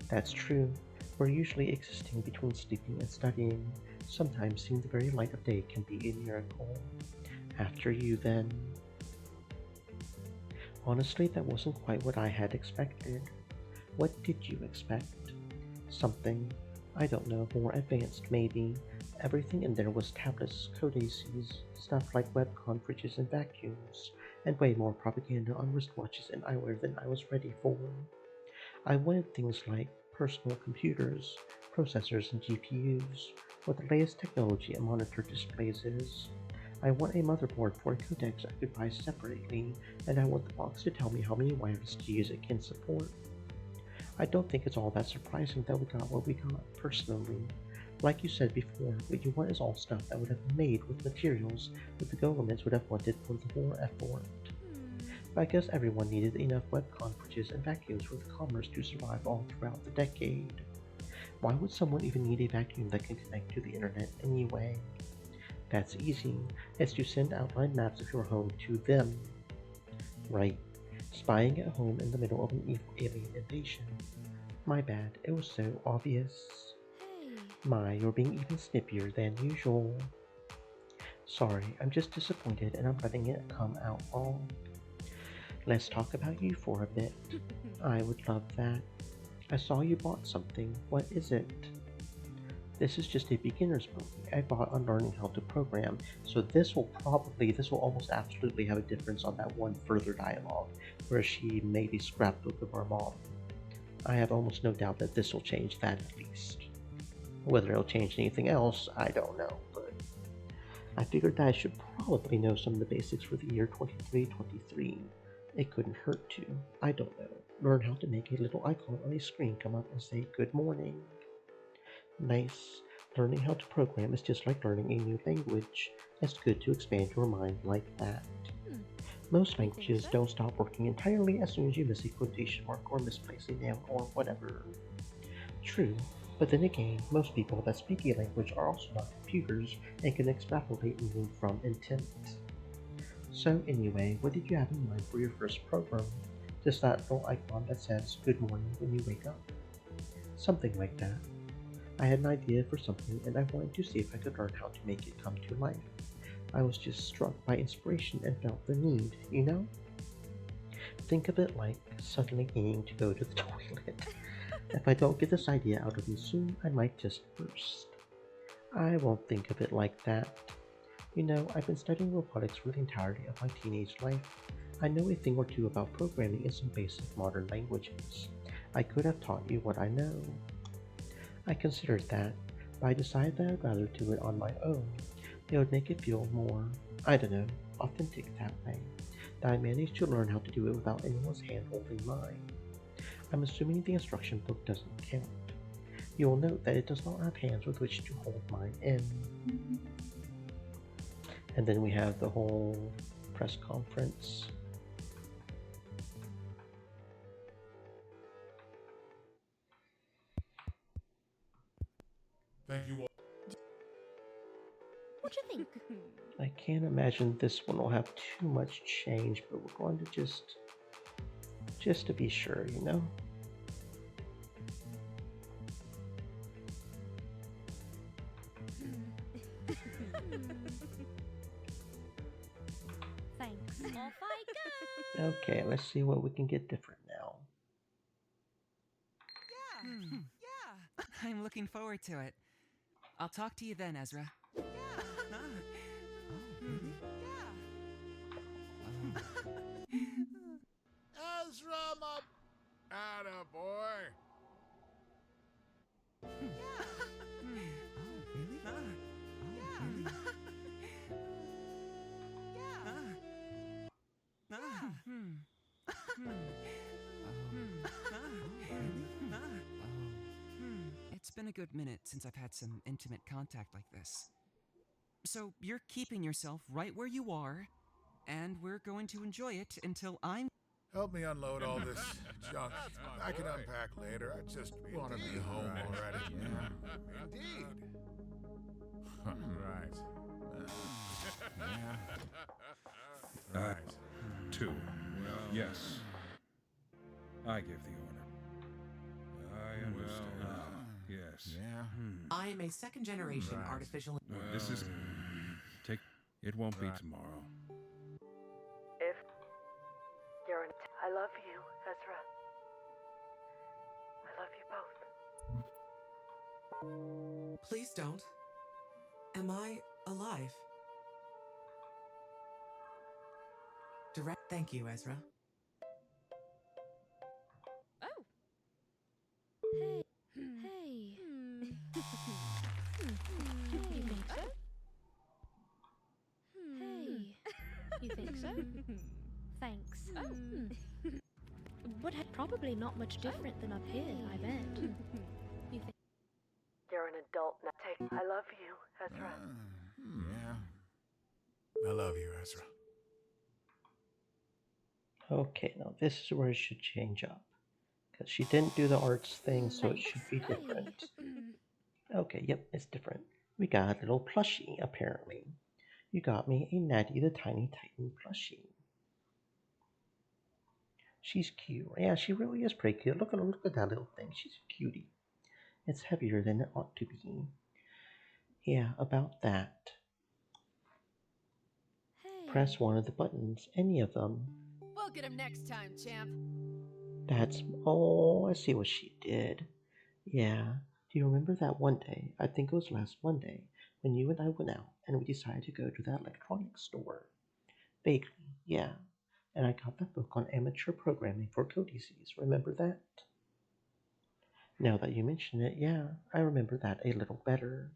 That's true. We're usually existing between sleeping and studying. Sometimes seeing the very light of day can be a miracle. After you, then. Honestly, that wasn't quite what I had expected. What did you expect? Something, I don't know, more advanced maybe. Everything in there was tablets, codices, stuff like webcam fridges and vacuums, and way more propaganda on wristwatches and eyewear than I was ready for. I wanted things like personal computers, processors and GPUs, what the latest technology and monitor displays is. I want a motherboard for a codecs I could buy separately, and I want the box to tell me how many wireless keys it can support. I don't think it's all that surprising that we got what we got, personally. Like you said before, what you want is all stuff that would have been made with materials that the governments would have wanted for the war effort. But I guess everyone needed enough webcam fridges and vacuums for the commerce to survive all throughout the decade. Why would someone even need a vacuum that can connect to the internet anyway? That's easy. It's to send outline maps of your home to them. Right. Spying at home in the middle of an evil alien invasion. My bad, it was so obvious. Hey. My, you're being even snippier than usual. Sorry, I'm just disappointed and I'm letting it come out wrong. Let's talk about you for a bit. I would love that. I saw you bought something. What is it? This is just a beginner's book I bought on learning how to program, so this will almost absolutely have a difference on that one further dialogue, where she made a scrapbook of our mom. I have almost no doubt that this will change that at least. Whether it'll change anything else, I don't know, but I figured that I should probably know some of the basics for the year 2323. It couldn't hurt to, I don't know, learn how to make a little icon on a screen come up and say good morning. Nice. Learning how to program is just like learning a new language. It's good to expand your mind like that. Most languages don't stop working entirely as soon as you miss a quotation mark or misplace a noun or whatever. True, but then again, most people that speak a language are also not computers and can extrapolate meaning from intent. So anyway, what did you have in mind for your first program? Just that little icon that says good morning when you wake up? Something like that. I had an idea for something and I wanted to see if I could learn how to make it come to life. I was just struck by inspiration and felt the need, you know? Think of it like suddenly needing to go to the toilet. If I don't get this idea out of me soon, I might just burst. I won't think of it like that. You know, I've been studying robotics for the entirety of my teenage life. I know a thing or two about programming in some basic modern languages. I could have taught you what I know. I considered that, but I decided that I'd rather do it on my own. It would make it feel more, I don't know, authentic that way. That I managed to learn how to do it without anyone's hand holding mine. I'm assuming the instruction book doesn't count. You will note that it does not have hands with which to hold mine in. And then we have the whole press conference. Thank you all. What do you think? I can't imagine this one will have too much change, but we're going to just to be sure, you know? Thanks. Off I go. Okay, let's see what we can get different now. Yeah. I'm looking forward to it. I'll talk to you then, Ezra. Yeah. Ezra, my attaboy. It's been a good minute since I've had some intimate contact like this. So you're keeping yourself right where you are, and we're going to enjoy it until I'm... Help me unload all this junk. I can unpack later. I just want to be home already. Yeah. Indeed. Right. Uh, Right. 2. Yes. I gave the order. I understand. Yes. Yeah. I am a second-generation Right. artificial... This is... Take... It won't be Right. tomorrow. If you're I love you, Ezra. I love you both. Please don't. Am I alive? Direct. Thank you, Ezra. Oh. Hey. Hey. You think so? Hey. You think so? Thanks. Would have probably not much different than up here, I bet. You think? You're an adult now. I love you, Ezra. Yeah. I love you, Ezra. Okay, now this is where it should change up. Because she didn't do the arts thing, so it should be different. Okay, yep, it's different. We got a little plushie, apparently. You got me a Natty the Tiny Titan plushie. She's cute. Yeah, she really is pretty cute. Look at that little thing. She's a cutie. It's heavier than it ought to be. Yeah, about that. Hey. Press one of the buttons, any of them. We'll get him next time, champ. That's... Oh, I see what she did. Yeah. Do you remember that one day, I think it was last Monday, when you and I went out and we decided to go to that electronics store? Vaguely, yeah. And I got that book on amateur programming for codices. Remember that? Now that you mention it, yeah, I remember that a little better.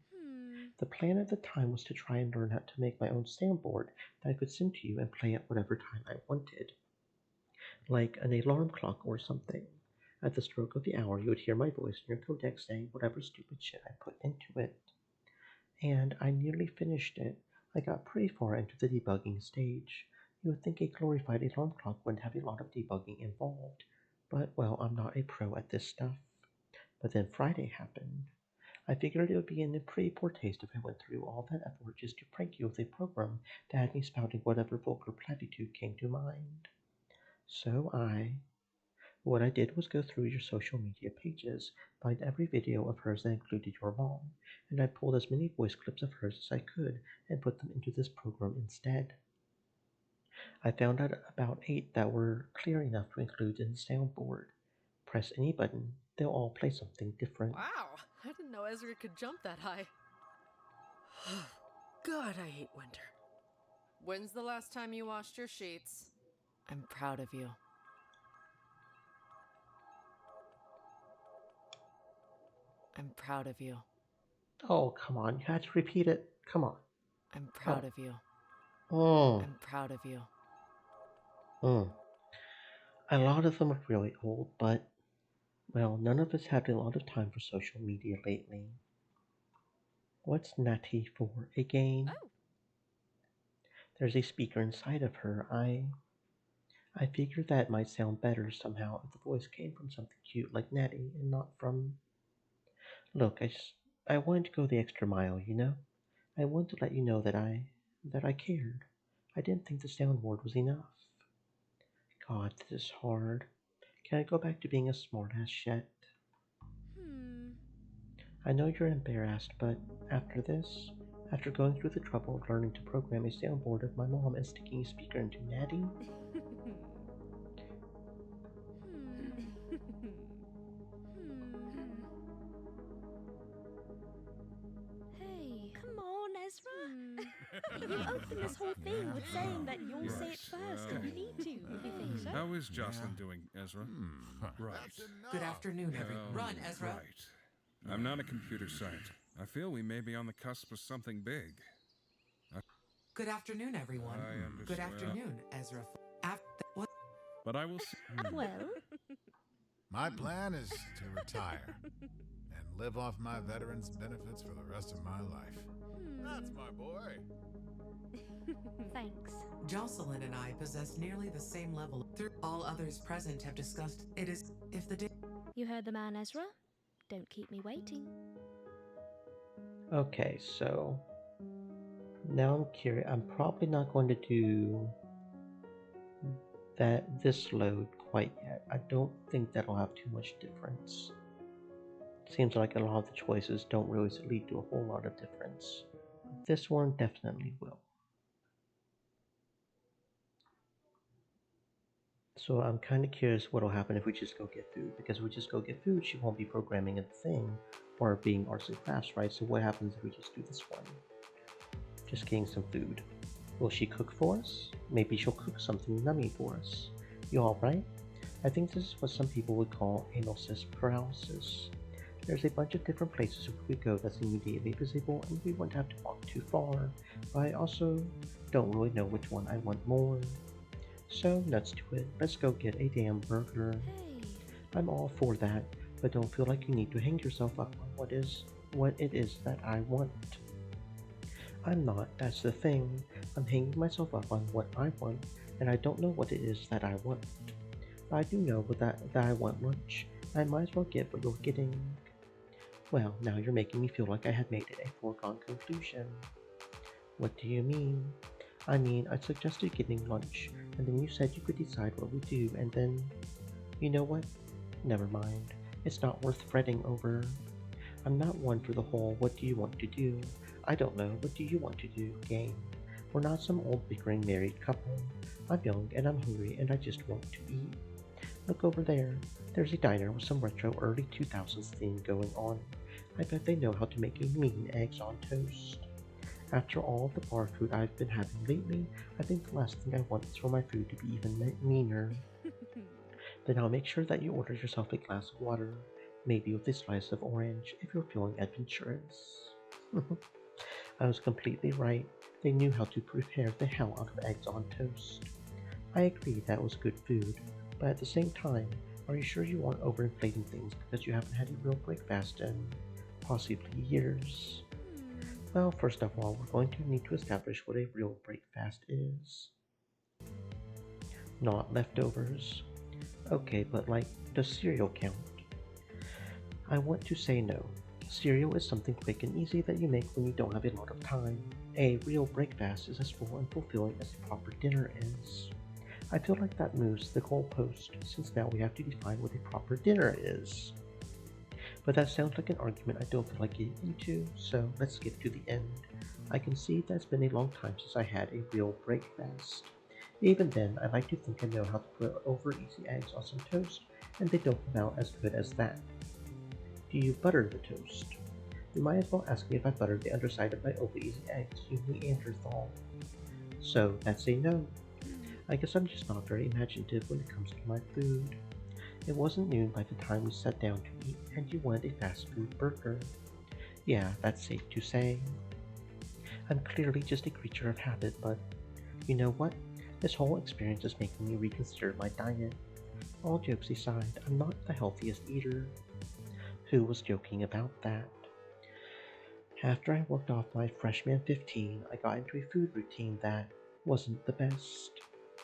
The plan at the time was to try and learn how to make my own soundboard that I could send to you and play at whatever time I wanted. Like an alarm clock or something. At the stroke of the hour, you would hear my voice in your codec saying whatever stupid shit I put into it. And I nearly finished it. I got pretty far into the debugging stage. You would think a glorified alarm clock wouldn't have a lot of debugging involved. But, well, I'm not a pro at this stuff. But then Friday happened. I figured it would be in pretty poor taste if I went through all that effort just to prank you with a program that had me spouting whatever vulgar platitude came to mind. So what I did was go through your social media pages, find every video of hers that included your mom, and I pulled as many voice clips of hers as I could and put them into this program instead. I found out about 8 that were clear enough to include in the soundboard. Press any button, they'll all play something different. Wow, I didn't know Ezra could jump that high. God, I hate winter. When's the last time you washed your sheets? I'm proud of you. I'm proud of you. Oh, come on, you had to repeat it. Come on. I'm proud of you. Mm. I'm proud of you. A lot of them are really old, but, well, none of us had a lot of time for social media lately. What's Natty for again? Oh. There's a speaker inside of her. I figured that might sound better somehow if the voice came from something cute like Natty and not from... Look, I wanted to go the extra mile, you know? I wanted to let you know that I cared. I didn't think the soundboard was enough. God, this is hard. Can I go back to being a smartass yet? I know you're embarrassed, but after this, after going through the trouble of learning to program a soundboard of my mom and sticking a speaker into Natty... Hey, come on, Ezra. You opened this whole thing with saying that you'll say it first if you need to, if you think so. How is Jocelyn doing, Ezra? Right. Good afternoon, everyone. Run, Ezra. Right. I'm not a computer scientist. I feel we may be on the cusp of something big. Good afternoon, everyone. I understand. Good afternoon, Ezra. What? But I will see. Well, My plan is to retire and live off my veterans' benefits for the rest of my life. That's my boy. thanks. Jocelyn and I possess nearly the same level. All others present have discussed it is if the day. You heard the man, Ezra. Don't keep me waiting. Okay, so Now I'm curious. I'm probably not going to do this load quite yet. I don't think that'll have too much difference. Seems like a lot of the choices don't really lead to a whole lot of difference. This one definitely will. So I'm kind of curious what'll happen if we just go get food, because if we just go get food, she won't be programming a thing or being arts and crafts, right? So what happens if we just do this one? Just getting some food. Will she cook for us? Maybe she'll cook something yummy for us. You alright? I think this is what some people would call analysis paralysis. There's a bunch of different places we could go that's immediately visible and we wouldn't have to walk too far, but I also don't really know which one I want more. So let's do it. Let's go get a damn burger. Hey. I'm all for that, but don't feel like you need to hang yourself up on what it is that I want. I'm not, that's the thing. I'm hanging myself up on what I want, and I don't know what it is that I want. But I do know that I want lunch. I might as well get what you're getting. Well, now you're making me feel like I had made it a foregone conclusion. What do you mean? I mean, I suggested getting lunch, and then you said you could decide what we do, and then... You know what? Never mind. It's not worth fretting over. I'm not one for the whole what do you want to do? I don't know, what do you want to do game. We're not some old bickering married couple. I'm young and I'm hungry and I just want to eat. Look over there. There's a diner with some retro early 2000s theme going on. I bet they know how to make a mean eggs on toast. After all the bar food I've been having lately, I think the last thing I want is for my food to be even meaner. Then I'll make sure that you order yourself a glass of water, maybe with a slice of orange if you're feeling adventurous. I was completely right. They knew how to prepare the hell out of eggs on toast. I agree that was good food, but at the same time, are you sure you aren't overinflating things because you haven't had a real breakfast in possibly years? Well, first of all, we're going to need to establish what a real breakfast is. Not leftovers. Okay, but like, does cereal count? I want to say no. Cereal is something quick and easy that you make when you don't have a lot of time. A real breakfast is as full and fulfilling as a proper dinner is. I feel like that moves the goalpost, since now we have to define what a proper dinner is. But that sounds like an argument I don't feel like getting into, so let's skip to the end. I can see that it's been a long time since I had a real breakfast. Even then, I like to think I know how to put over easy eggs on some toast, and they don't come out as good as that. Do you butter the toast? You might as well ask me if I buttered the underside of my over easy eggs, you Neanderthal. So that's a no. I guess I'm just not very imaginative when it comes to my food. It wasn't noon by the time we sat down to eat, and you wanted a fast food burger. Yeah, that's safe to say. I'm clearly just a creature of habit, but you know what? This whole experience is making me reconsider my diet. All jokes aside, I'm not the healthiest eater. Who was joking about that? After I worked off my freshman 15, I got into a food routine that wasn't the best.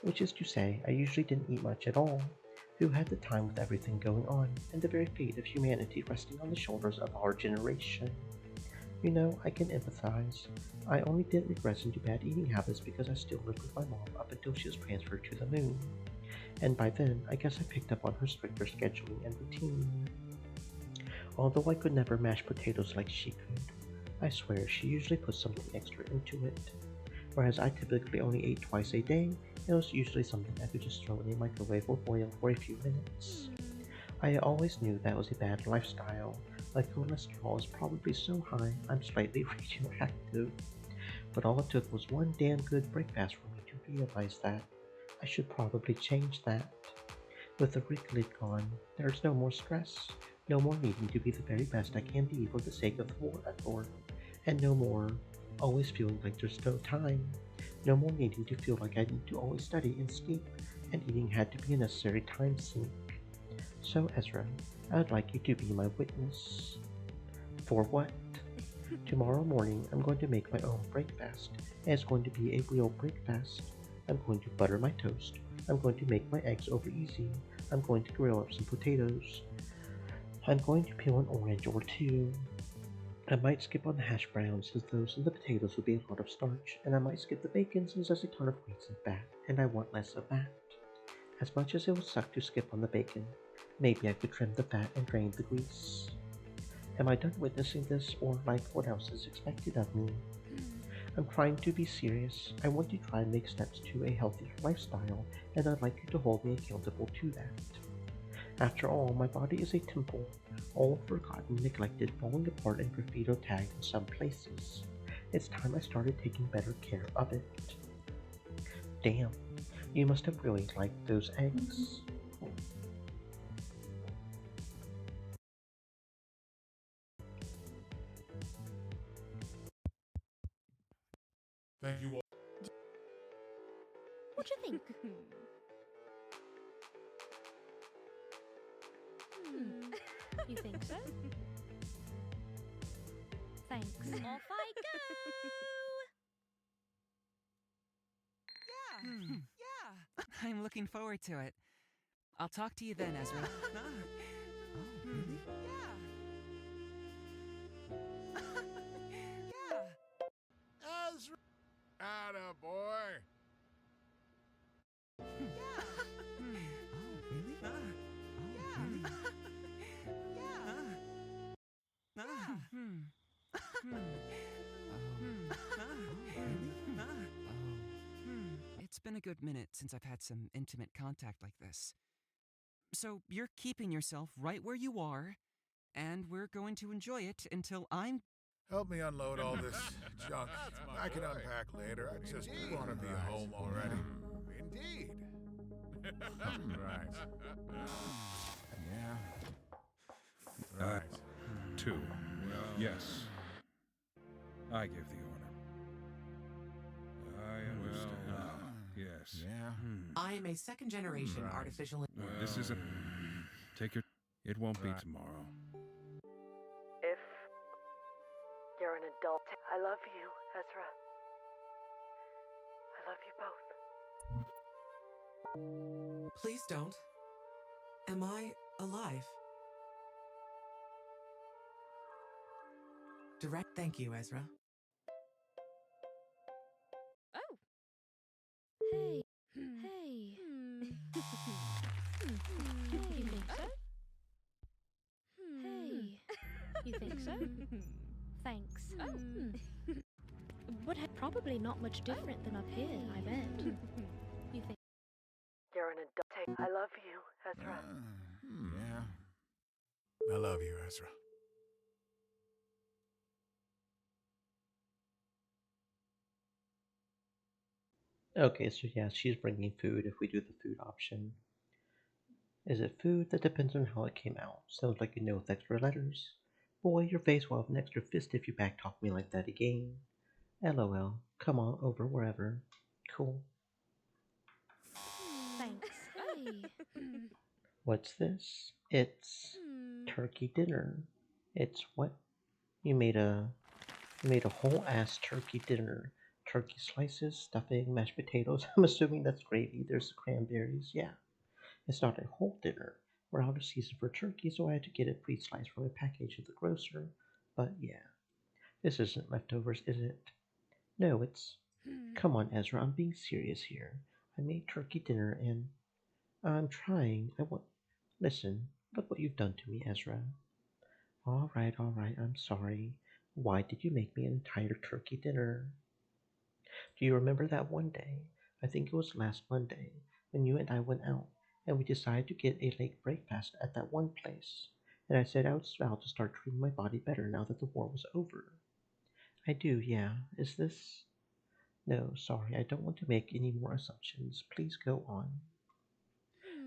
Which is to say, I usually didn't eat much at all. Who had the time with everything going on, and the very fate of humanity resting on the shoulders of our generation? You know, I can empathize. I only didn't regress into bad eating habits because I still lived with my mom up until she was transferred to the moon. And by then, I guess I picked up on her stricter scheduling and routine. Although I could never mash potatoes like she could, I swear she usually put something extra into it. Whereas I typically only ate twice a day, it was usually something I could just throw in a microwave or boil for a few minutes. I always knew that was a bad lifestyle. My cholesterol is probably so high I'm slightly radioactive. But all it took was one damn good breakfast for me to realize that. I should probably change that. With the Rick lid gone, there's no more stress, no more needing to be the very best I can be for the sake of the effort, and no more always feeling like there's no time, no more needing to feel like I need to always study and sleep, and eating had to be a necessary time sink. So Ezra, I'd like you to be my witness. For what? Tomorrow morning I'm going to make my own breakfast, and it's going to be a real breakfast. I'm going to butter my toast, I'm going to make my eggs over easy, I'm going to grill up some potatoes, I'm going to peel an orange or two, I might skip on the hash browns since those and the potatoes would be a lot of starch, and I might skip the bacon since there's a ton of grease and fat, and I want less of that. As much as it would suck to skip on the bacon, maybe I could trim the fat and drain the grease. Am I done witnessing this, or like what else is expected of me? I'm trying to be serious. I want to try and make steps to a healthier lifestyle, and I'd like you to hold me accountable to that. After all, my body is a temple, all forgotten, neglected, falling apart, and graffito tagged in some places. It's time I started taking better care of it. Damn, you must have really liked those eggs. Thank you all. What do you think? You think so? Thanks. Off I go! Yeah. I'm looking forward to it. I'll talk to you then, Ezra. Really? Ezra! Attaboy! It's been a good minute since I've had some intimate contact like this. So you're keeping yourself right where you are, and we're going to enjoy it until I'm... Help me unload all this junk. I can unpack later. I just want to be home already. Indeed. Right. Yeah. Right. 2. Yes. I gave the order. I understand. Yes. Yeah. I am a second-generation Right. artificial... This isn't... Take your... It won't be Right. tomorrow. If you're an adult, I love you, Ezra. I love you both. Please don't. Am I alive? Direct. Thank you, Ezra. Oh. Hey. Hey. You think so? Hey. You think so? Thanks. But probably not much different than up here, I bet. You think? You're an adult. I love you, Ezra. Yeah. I love you, Ezra. Okay, so yeah, she's bringing food if we do the food option. Is it food? That depends on how it came out. Sounds like you know with extra letters. Boy, your face will have an extra fist if you backtalk me like that again. LOL. Come on over wherever. Cool. Thanks. Hey. What's this? It's turkey dinner. It's what? You made a whole ass turkey dinner. Turkey slices, stuffing, mashed potatoes. I'm assuming that's gravy. There's the cranberries. Yeah. It's not a whole dinner. We're out of season for turkey, so I had to get it pre-sliced from a package at the grocer. But yeah, this isn't leftovers, is it? No, it's... Come on, Ezra, I'm being serious here. I made turkey dinner and... I'm trying. I want... Listen, look what you've done to me, Ezra. Alright, I'm sorry. Why did you make me an entire turkey dinner? Do you remember that one day? I think it was last Monday, when you and I went out, and we decided to get a late breakfast at that one place. And I said I would vow to start treating my body better now that the war was over. I do, yeah. Is this... No, sorry, I don't want to make any more assumptions. Please go on.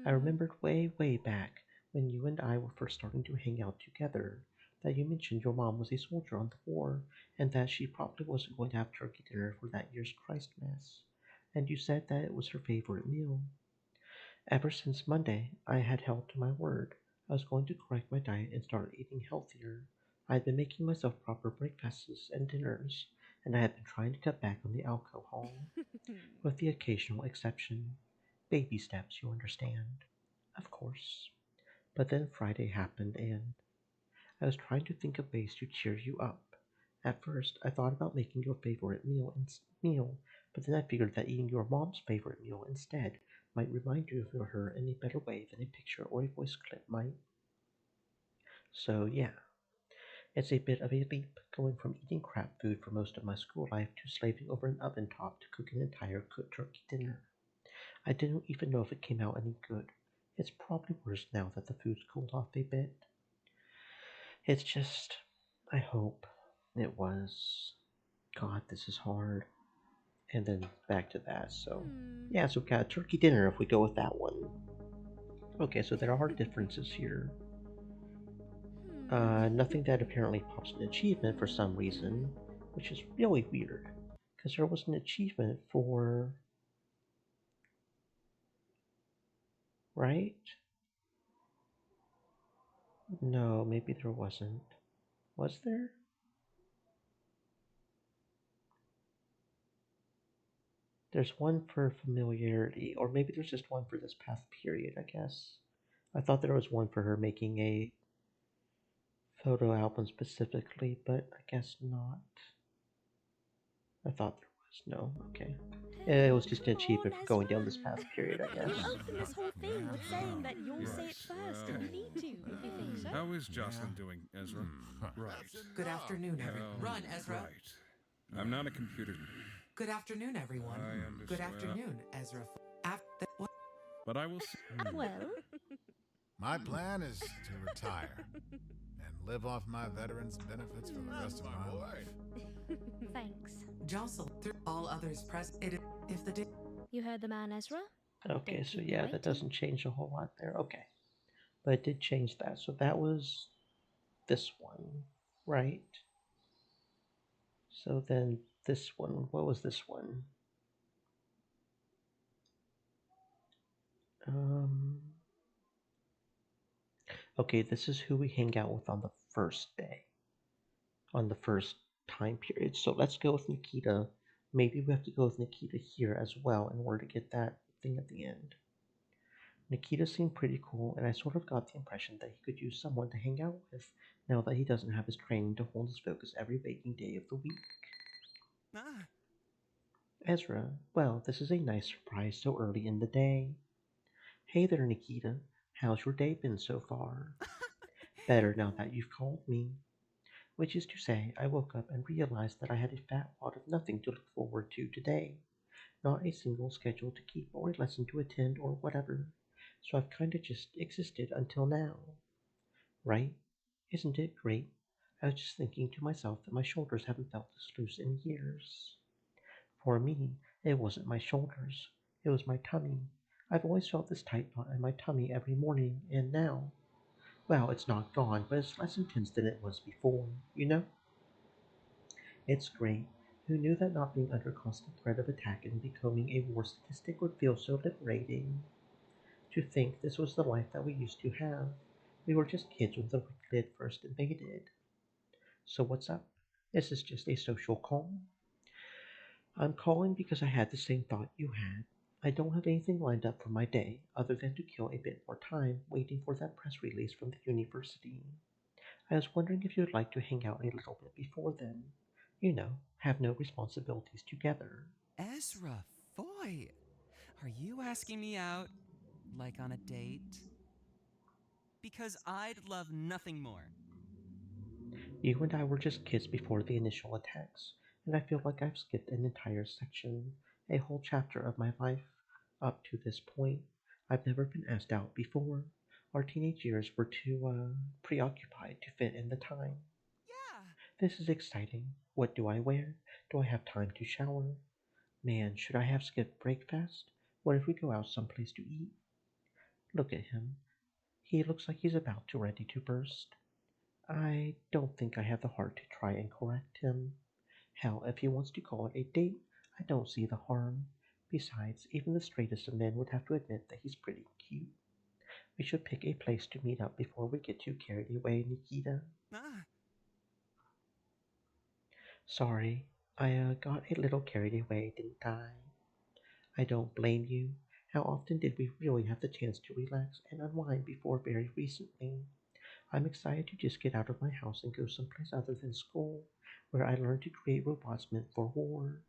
I remembered way back when you and I were first starting to hang out together that you mentioned your mom was a soldier on the war and that she probably wasn't going to have turkey dinner for that year's Christmas. And you said that it was her favorite meal. Ever since Monday, I had held to my word. I was going to correct my diet and start eating healthier. I had been making myself proper breakfasts and dinners, and I had been trying to cut back on the alcohol, with the occasional exception. Baby steps, you understand. Of course. But then Friday happened, and I was trying to think of ways to cheer you up. At first, I thought about making your favorite meal, but then I figured that eating your mom's favorite meal instead might remind you of her in a better way than a picture or a voice clip might. So, yeah, it's a bit of a leap going from eating crap food for most of my school life to slaving over an oven top to cook an entire cooked turkey dinner. I didn't even know if it came out any good. It's probably worse now that the food's cooled off a bit. It's just, I hope it was. God, this is hard. And then back to that. So, yeah, so we've got a turkey dinner if we go with that one. Okay, so there are differences here. Nothing that apparently pops an achievement for some reason, which is really weird. Because there was an achievement for. Right? No, maybe there wasn't. Was there? There's one for familiarity, or maybe there's just one for this past period, I guess. I thought there was one for her making a photo album specifically, but I guess not. I thought there was. No, okay. It was just an achievement for going down this past period, I guess. You opened this whole thing with saying that you'll say it Right, first, and you need to, if you think so. How is Jocelyn doing, Ezra? Right. Good afternoon, everyone. Well, Run, Ezra. Right. I'm not a computer. Good afternoon, everyone. I understand. Good afternoon, Ezra. What? But I will see. Well, My plan is to retire and live off my veterans' benefits for the rest of my life. thanks. Jocelyn, through all others present, if the day. You heard the man, Ezra? Okay, Don't so keep yeah, waiting. that doesn't change a whole lot there. Okay. But it did change that. So that was this one, right? So then this one, what was this one? Um, okay, this is who we hang out with on the first day, on the first time period. So let's go with Nikita. Maybe we have to go with Nikita here as well in order to get that thing at the end. Nikita seemed pretty cool, and I sort of got the impression that he could use someone to hang out with now that he doesn't have his training to hold his focus every waking day of the week. Ah, Ezra, well, this is a nice surprise so early in the day. Hey there, Nikita. How's your day been so far? Better now that you've called me. Which is to say, I woke up and realized that I had a fat wad of nothing to look forward to today. Not a single schedule to keep or a lesson to attend or whatever. So I've kinda just existed until now. Right? Isn't it great? I was just thinking to myself that my shoulders haven't felt this loose in years. For me, it wasn't my shoulders. It was my tummy. I've always felt this tight knot in my tummy every morning, and now, well, it's not gone, but it's less intense than it was before, you know? It's great. Who knew that not being under constant threat of attack and becoming a war statistic would feel so liberating? To think this was the life that we used to have. We were just kids when the Wicked first invaded. So what's up? Is this just a social call? I'm calling because I had the same thought you had. I don't have anything lined up for my day other than to kill a bit more time waiting for that press release from the university. I was wondering if you'd like to hang out a little bit before then. You know, have no responsibilities together. Ezra, boy, are you asking me out, like on a date? Because I'd love nothing more. You and I were just kids before the initial attacks, and I feel like I've skipped an entire section, a whole chapter of my life. Up to this point, I've never been asked out before. Our teenage years were too, preoccupied to fit in the time. Yeah. This is exciting. What do I wear? Do I have time to shower? Man, should I have skipped breakfast? What if we go out someplace to eat? Look at him. He looks like he's about to ready to burst. I don't think I have the heart to try and correct him. Hell, if he wants to call it a date, I don't see the harm. Besides, even the straightest of men would have to admit that he's pretty cute. We should pick a place to meet up before we get too carried away, Nikita. Ah, Sorry, I got a little carried away, didn't I? I don't blame you. How often did we really have the chance to relax and unwind before very recently? I'm excited to just get out of my house and go someplace other than school, where I learn to create robots meant for war.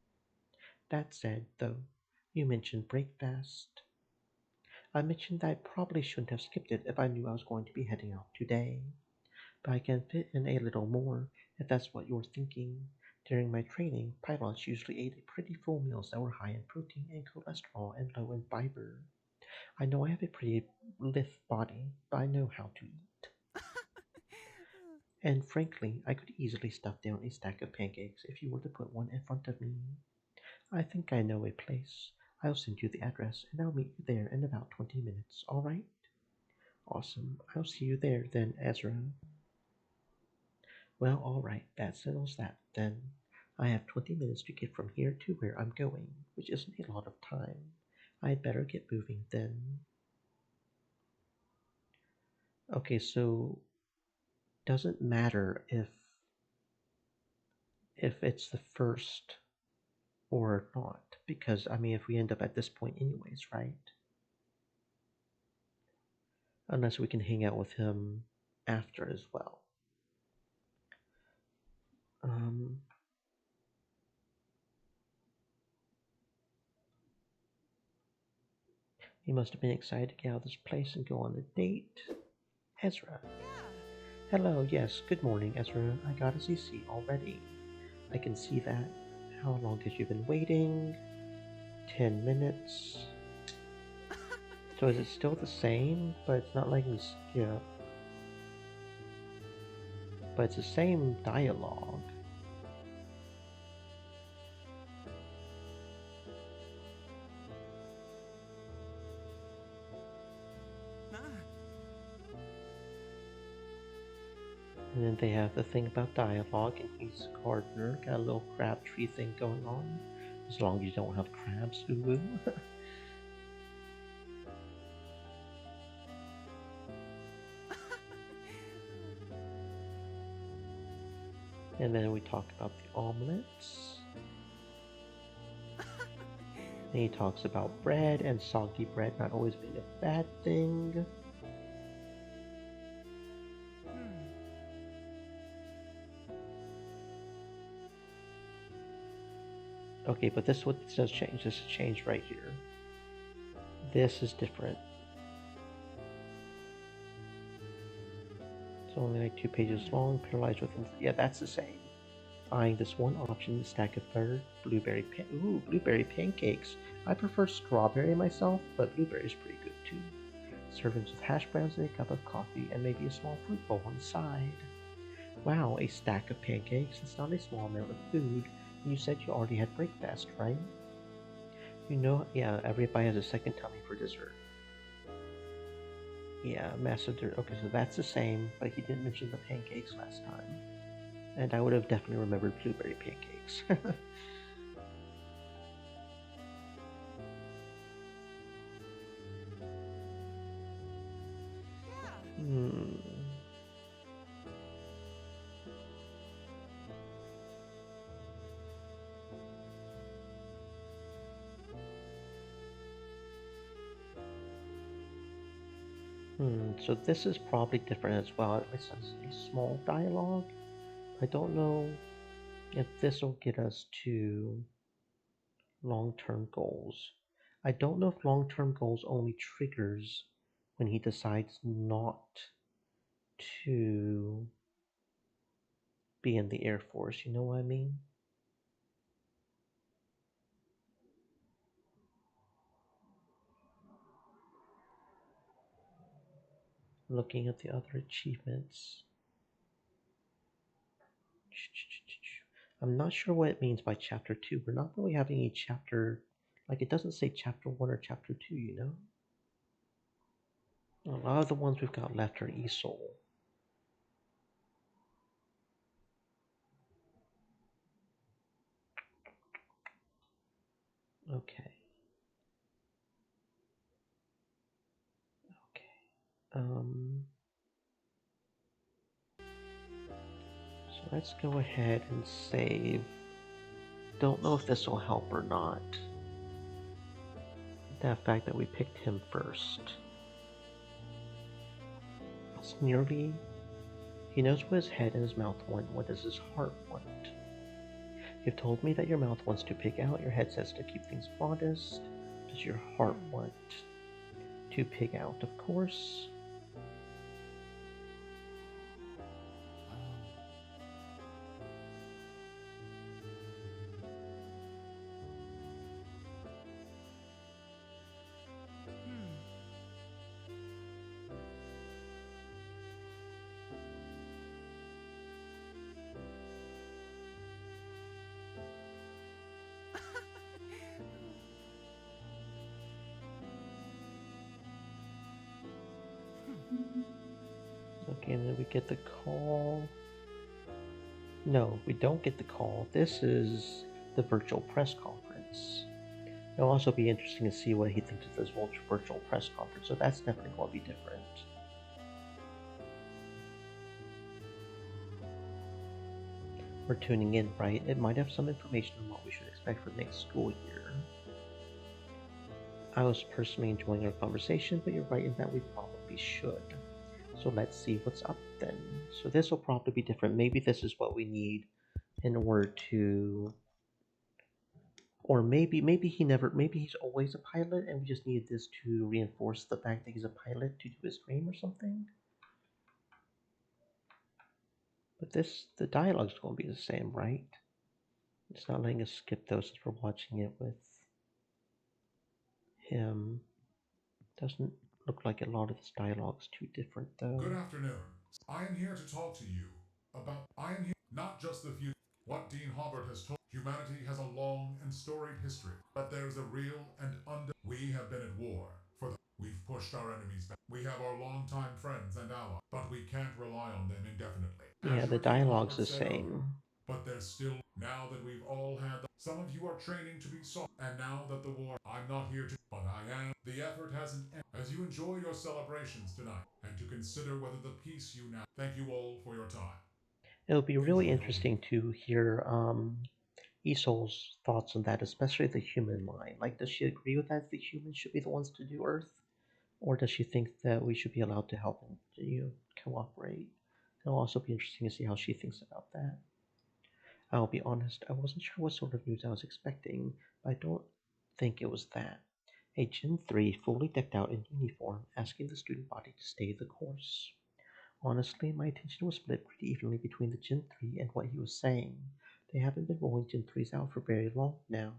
That said, though, you mentioned breakfast. I mentioned that I probably shouldn't have skipped it if I knew I was going to be heading out today. But I can fit in a little more if that's what you're thinking. During my training, pilots usually ate pretty full meals that were high in protein and cholesterol and low in fiber. I know I have a pretty lithe body, but I know how to eat. And frankly, I could easily stuff down a stack of pancakes if you were to put one in front of me. I think I know a place. I'll send you the address and I'll meet you there in about 20 minutes, alright? Awesome. I'll see you there then, Ezra. Well, alright, that settles that then. I have 20 minutes to get from here to where I'm going, which isn't a lot of time. I'd better get moving then. Okay, so doesn't matter if it's the first or not, because I mean if we end up at this point anyways, right? Unless we can hang out with him after as well. He must have been excited to get out of this place and go on a date. Ezra. Hello, yes, good morning, Ezra. I got a CC already. I can see that. How long have you been waiting? 10 minutes. So is it still the same? But it's not letting me skip. But it's the same dialogue. And then they have the thing about dialogue, and he's a gardener, got a little crab tree thing going on. As long as you don't have crabs, ooh. And then we talk about the omelets. And he talks about bread and soggy bread not always being a bad thing. Okay, but this what does change. This is changed right here. This is different. It's only like 2 pages long, paralyzed with yeah, that's the same. Eyeing this one option, stack of third, blueberry pancakes. I prefer strawberry myself, but blueberry's pretty good too. Servings with hash browns and a cup of coffee, and maybe a small fruit bowl on the side. Wow, a stack of pancakes. It's not a small amount of food. You said you already had breakfast, right? You know, yeah, everybody has a second tummy for dessert. Yeah, massive dessert. Okay, so that's the same, but he didn't mention the pancakes last time. And I would have definitely remembered blueberry pancakes. So this is probably different as well. It says a small dialogue. I don't know if this will get us to long-term goals. I don't know if long-term goals only triggers when he decides not to be in the Air Force. You know what I mean? Looking at the other achievements. I'm not sure what it means by chapter 2. We're not really having a chapter, like it doesn't say chapter 1 or chapter 2, you know? A lot of the ones we've got left are ESOL. Okay. So let's go ahead and save. Don't know if this will help or not. The fact that we picked him first. It's nearly He knows what his head and his mouth want. What does his heart want? You've told me that your mouth wants to pick out, your head says to keep things modest. Does your heart want to pig out? Of course. Okay, and then we get the call. No, we don't get the call. This is the virtual press conference. It'll also be interesting to see what he thinks of this virtual press conference, so that's definitely going to be different. We're tuning in, right? It might have some information on what we should expect for the next school year. I was personally enjoying our conversation, but you're right in that we probably should. So let's see what's up then. So this will probably be different. Maybe this is what we need in order to, or maybe he's always a pilot and we just need this to reinforce the fact that he's a pilot to do his dream or something. But the dialogue's going to be the same, right? It's not letting us skip those since we're watching it with him. Doesn't look like a lot of this dialogue's too different though. Good afternoon. I am here to talk to you about. I am here not just the future. What Dean Hobbart has told. Humanity has a long and storied history, but there's a real and We have been at war for the. We've pushed our enemies back. We have our longtime friends and allies, but we can't rely on them indefinitely. Yeah, the dialogue's the same. But there's still, now that we've all had some of you are training to be soft, and now that the war, I'm not here to, but I am. The effort hasn't ended. As you enjoy your celebrations tonight, and to consider whether the peace you now, thank you all for your time. It'll be really interesting to hear Isol's thoughts on that, especially the human line. Like, does she agree with that the humans should be the ones to do Earth? Or does she think that we should be allowed to help and cooperate? It'll also be interesting to see how she thinks about that. I'll be honest, I wasn't sure what sort of news I was expecting, but I don't think it was that. A Gen 3 fully decked out in uniform asking the student body to stay the course. Honestly, my attention was split pretty evenly between the Gen 3 and what he was saying. They haven't been rolling Gen 3s out for very long now.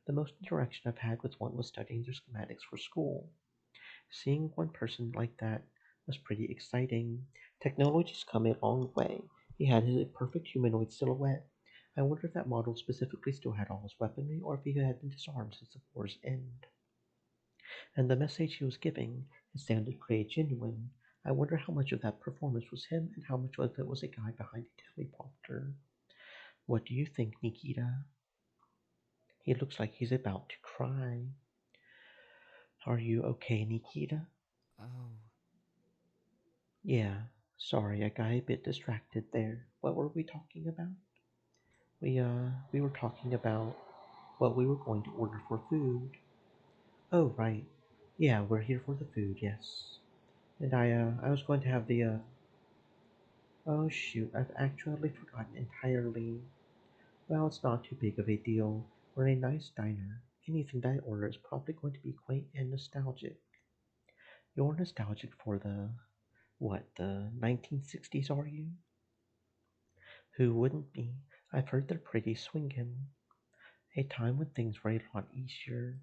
The most interaction I've had with one was studying their schematics for school. Seeing one person like that was pretty exciting. Technology's come a long way. He had his perfect humanoid silhouette. I wonder if that model specifically still had all his weaponry or if he had been disarmed since the war's end. And the message he was giving, it sounded pretty genuine. I wonder how much of that performance was him and how much of it was a guy behind a teleprompter. What do you think, Nikita? He looks like he's about to cry. Are you okay, Nikita? Oh. Yeah, sorry, I got a bit distracted there. What were we talking about? We were talking about what we were going to order for food. Oh, right. Yeah, we're here for the food, yes. And I was going to have oh shoot, I've actually forgotten entirely. Well, it's not too big of a deal. We're in a nice diner. Anything that I order is probably going to be quaint and nostalgic. You're nostalgic for the 1960s, are you? Who wouldn't be? I've heard they're pretty swingin'. A time when things were a lot easier.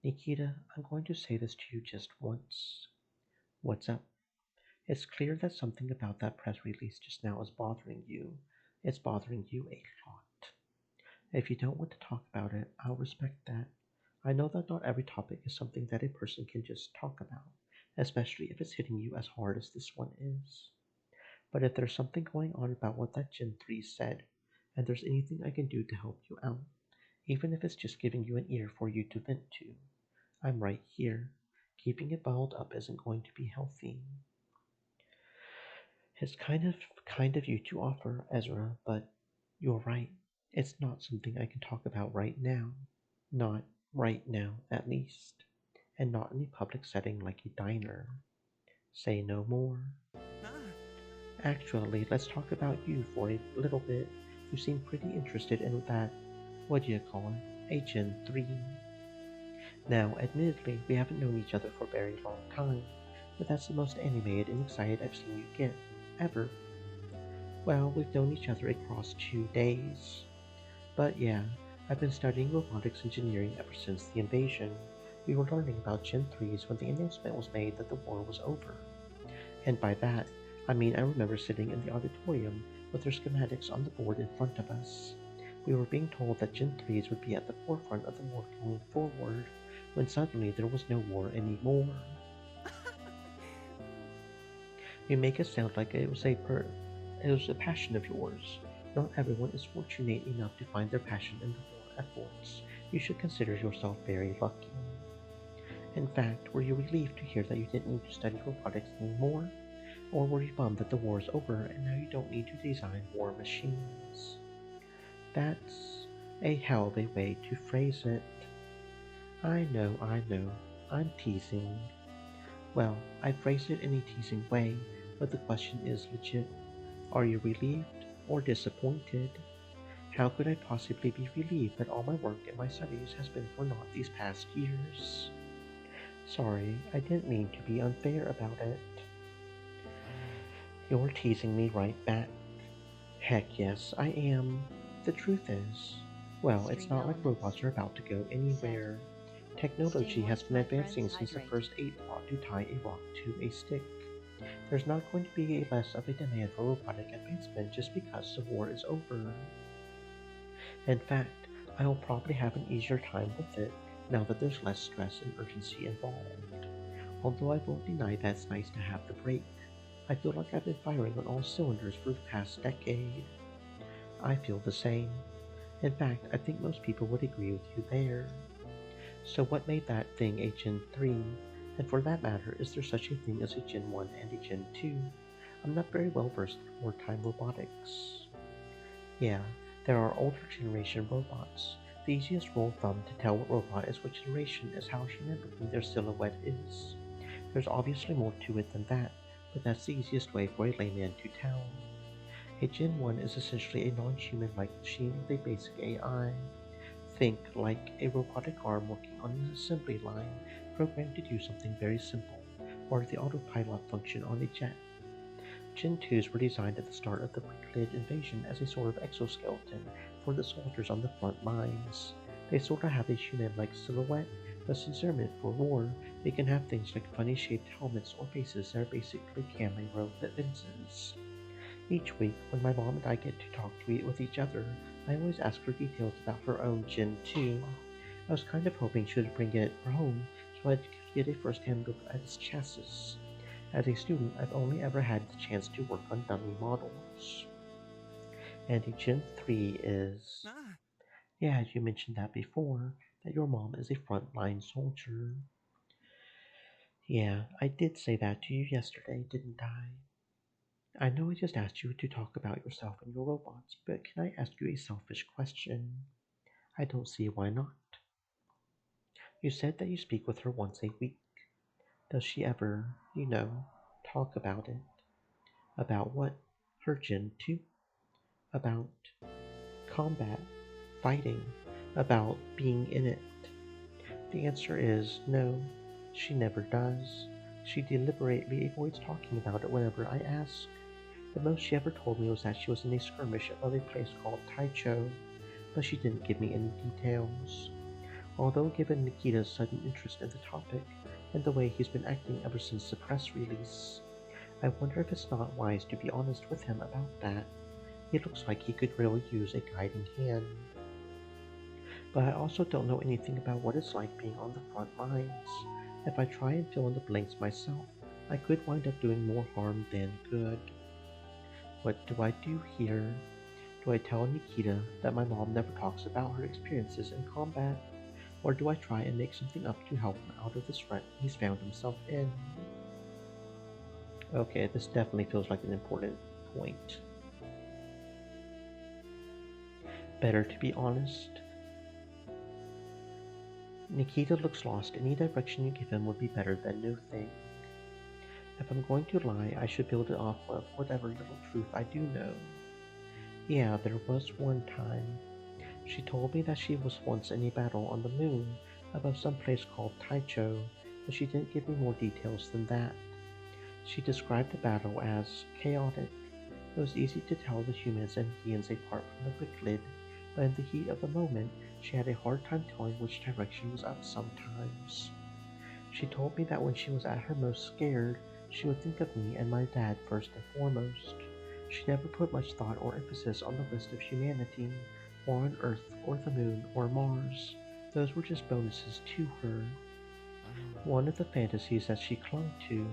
Nikita, I'm going to say this to you just once. What's up? It's clear that something about that press release just now is bothering you. It's bothering you a lot. If you don't want to talk about it, I'll respect that. I know that not every topic is something that a person can just talk about, especially if it's hitting you as hard as this one is. But if there's something going on about what that Gen 3 said, and there's anything I can do to help you out, even if it's just giving you an ear for you to vent to, I'm right here. Keeping it bottled up isn't going to be healthy. It's kind of you to offer, Ezra, but you're right. It's not something I can talk about right now. Not right now, at least. And not in a public setting like a diner. Say no more. Ah, Actually, let's talk about you for a little bit. You seem pretty interested in that, what do you call it, Agent 3. Now, admittedly, we haven't known each other for a very long time, but that's the most animated and excited I've seen you get, ever. Well, we've known each other across 2 days. But yeah, I've been studying robotics engineering ever since the invasion. We were learning about Gen 3s when the announcement was made that the war was over. And by that, I mean I remember sitting in the auditorium with their schematics on the board in front of us. We were being told that Gen 3s would be at the forefront of the war going forward, when suddenly there was no war anymore. You make it sound like it was a passion of yours. Not everyone is fortunate enough to find their passion in the war efforts. You should consider yourself very lucky. In fact, were you relieved to hear that you didn't need to study robotics anymore? Or were you bummed that the war is over and now you don't need to design war machines? That's a hell of a way to phrase it. I know, I'm teasing. Well, I phrased it in a teasing way, but the question is legit. Are you relieved or disappointed? How could I possibly be relieved that all my work and my studies has been for naught these past years? Sorry, I didn't mean to be unfair about it. You're teasing me right back. Heck yes, I am. The truth is, well, it's not like robots are about to go anywhere. Technology has been advancing since the first ape thought to tie a rock to a stick. There's not going to be less of a demand for robotic advancement just because the war is over. In fact, I will probably have an easier time with it now that there's less stress and urgency involved. Although I won't deny that it's nice to have the break. I feel like I've been firing on all cylinders for the past decade. I feel the same. In fact, I think most people would agree with you there. So what made that thing a Gen 3? And for that matter, is there such a thing as a Gen 1 and a Gen 2? I'm not very well versed in wartime robotics. Yeah, there are older generation robots. The easiest rule of thumb to tell what robot is which generation is how human looking their silhouette is. There's obviously more to it than that, but that's the easiest way for a layman to tell. A Gen 1 is essentially a non-human-like machine with a basic AI. Think like a robotic arm working on an assembly line, programmed to do something very simple, or the autopilot function on a jet. Gen 2s were designed at the start of the Wicked invasion as a sort of exoskeleton for the soldiers on the front lines. They sort of have a human-like silhouette, but since they're meant for war, they can have things like funny-shaped helmets or faces that are basically cameo lenses. Each week, when my mom and I get to talk with each other, I always ask her details about her own Gen 2. I was kind of hoping she would bring it home so I could get a first-hand look at its chassis. As a student, I've only ever had the chance to work on dummy models. And a Gen 3 is... Yeah, you mentioned that before, that your mom is a frontline soldier. Yeah, I did say that to you yesterday, didn't I? I know I just asked you to talk about yourself and your robots, but can I ask you a selfish question? I don't see why not. You said that you speak with her once a week. Does she ever, talk about it? About what? Her Gen 2? About combat, fighting, about being in it? The answer is no, she never does. She deliberately avoids talking about it whenever I ask. The most she ever told me was that she was in a skirmish above a place called Taicho, but she didn't give me any details. Although given Nikita's sudden interest in the topic, and the way he's been acting ever since the press release, I wonder if it's not wise to be honest with him about that. He looks like he could really use a guiding hand. But I also don't know anything about what it's like being on the front lines. If I try and fill in the blanks myself, I could wind up doing more harm than good. What do I do here? Do I tell Nikita that my mom never talks about her experiences in combat? Or do I try and make something up to help him out of this rut he's found himself in? Okay, this definitely feels like an important point. Better to be honest. Nikita looks lost. Any direction you give him would be better than no thing. If I'm going to lie, I should build it off of whatever little truth I do know. Yeah, there was one time. She told me that she was once in a battle on the moon above some place called Taicho, but she didn't give me more details than that. She described the battle as chaotic. It was easy to tell the humans and beings apart from the Wicklid, but in the heat of the moment, she had a hard time telling which direction was up sometimes. She told me that when she was at her most scared, she would think of me and my dad first and foremost. She never put much thought or emphasis on the list of humanity, or on Earth, or the Moon, or Mars. Those were just bonuses to her. One of the fantasies that she clung to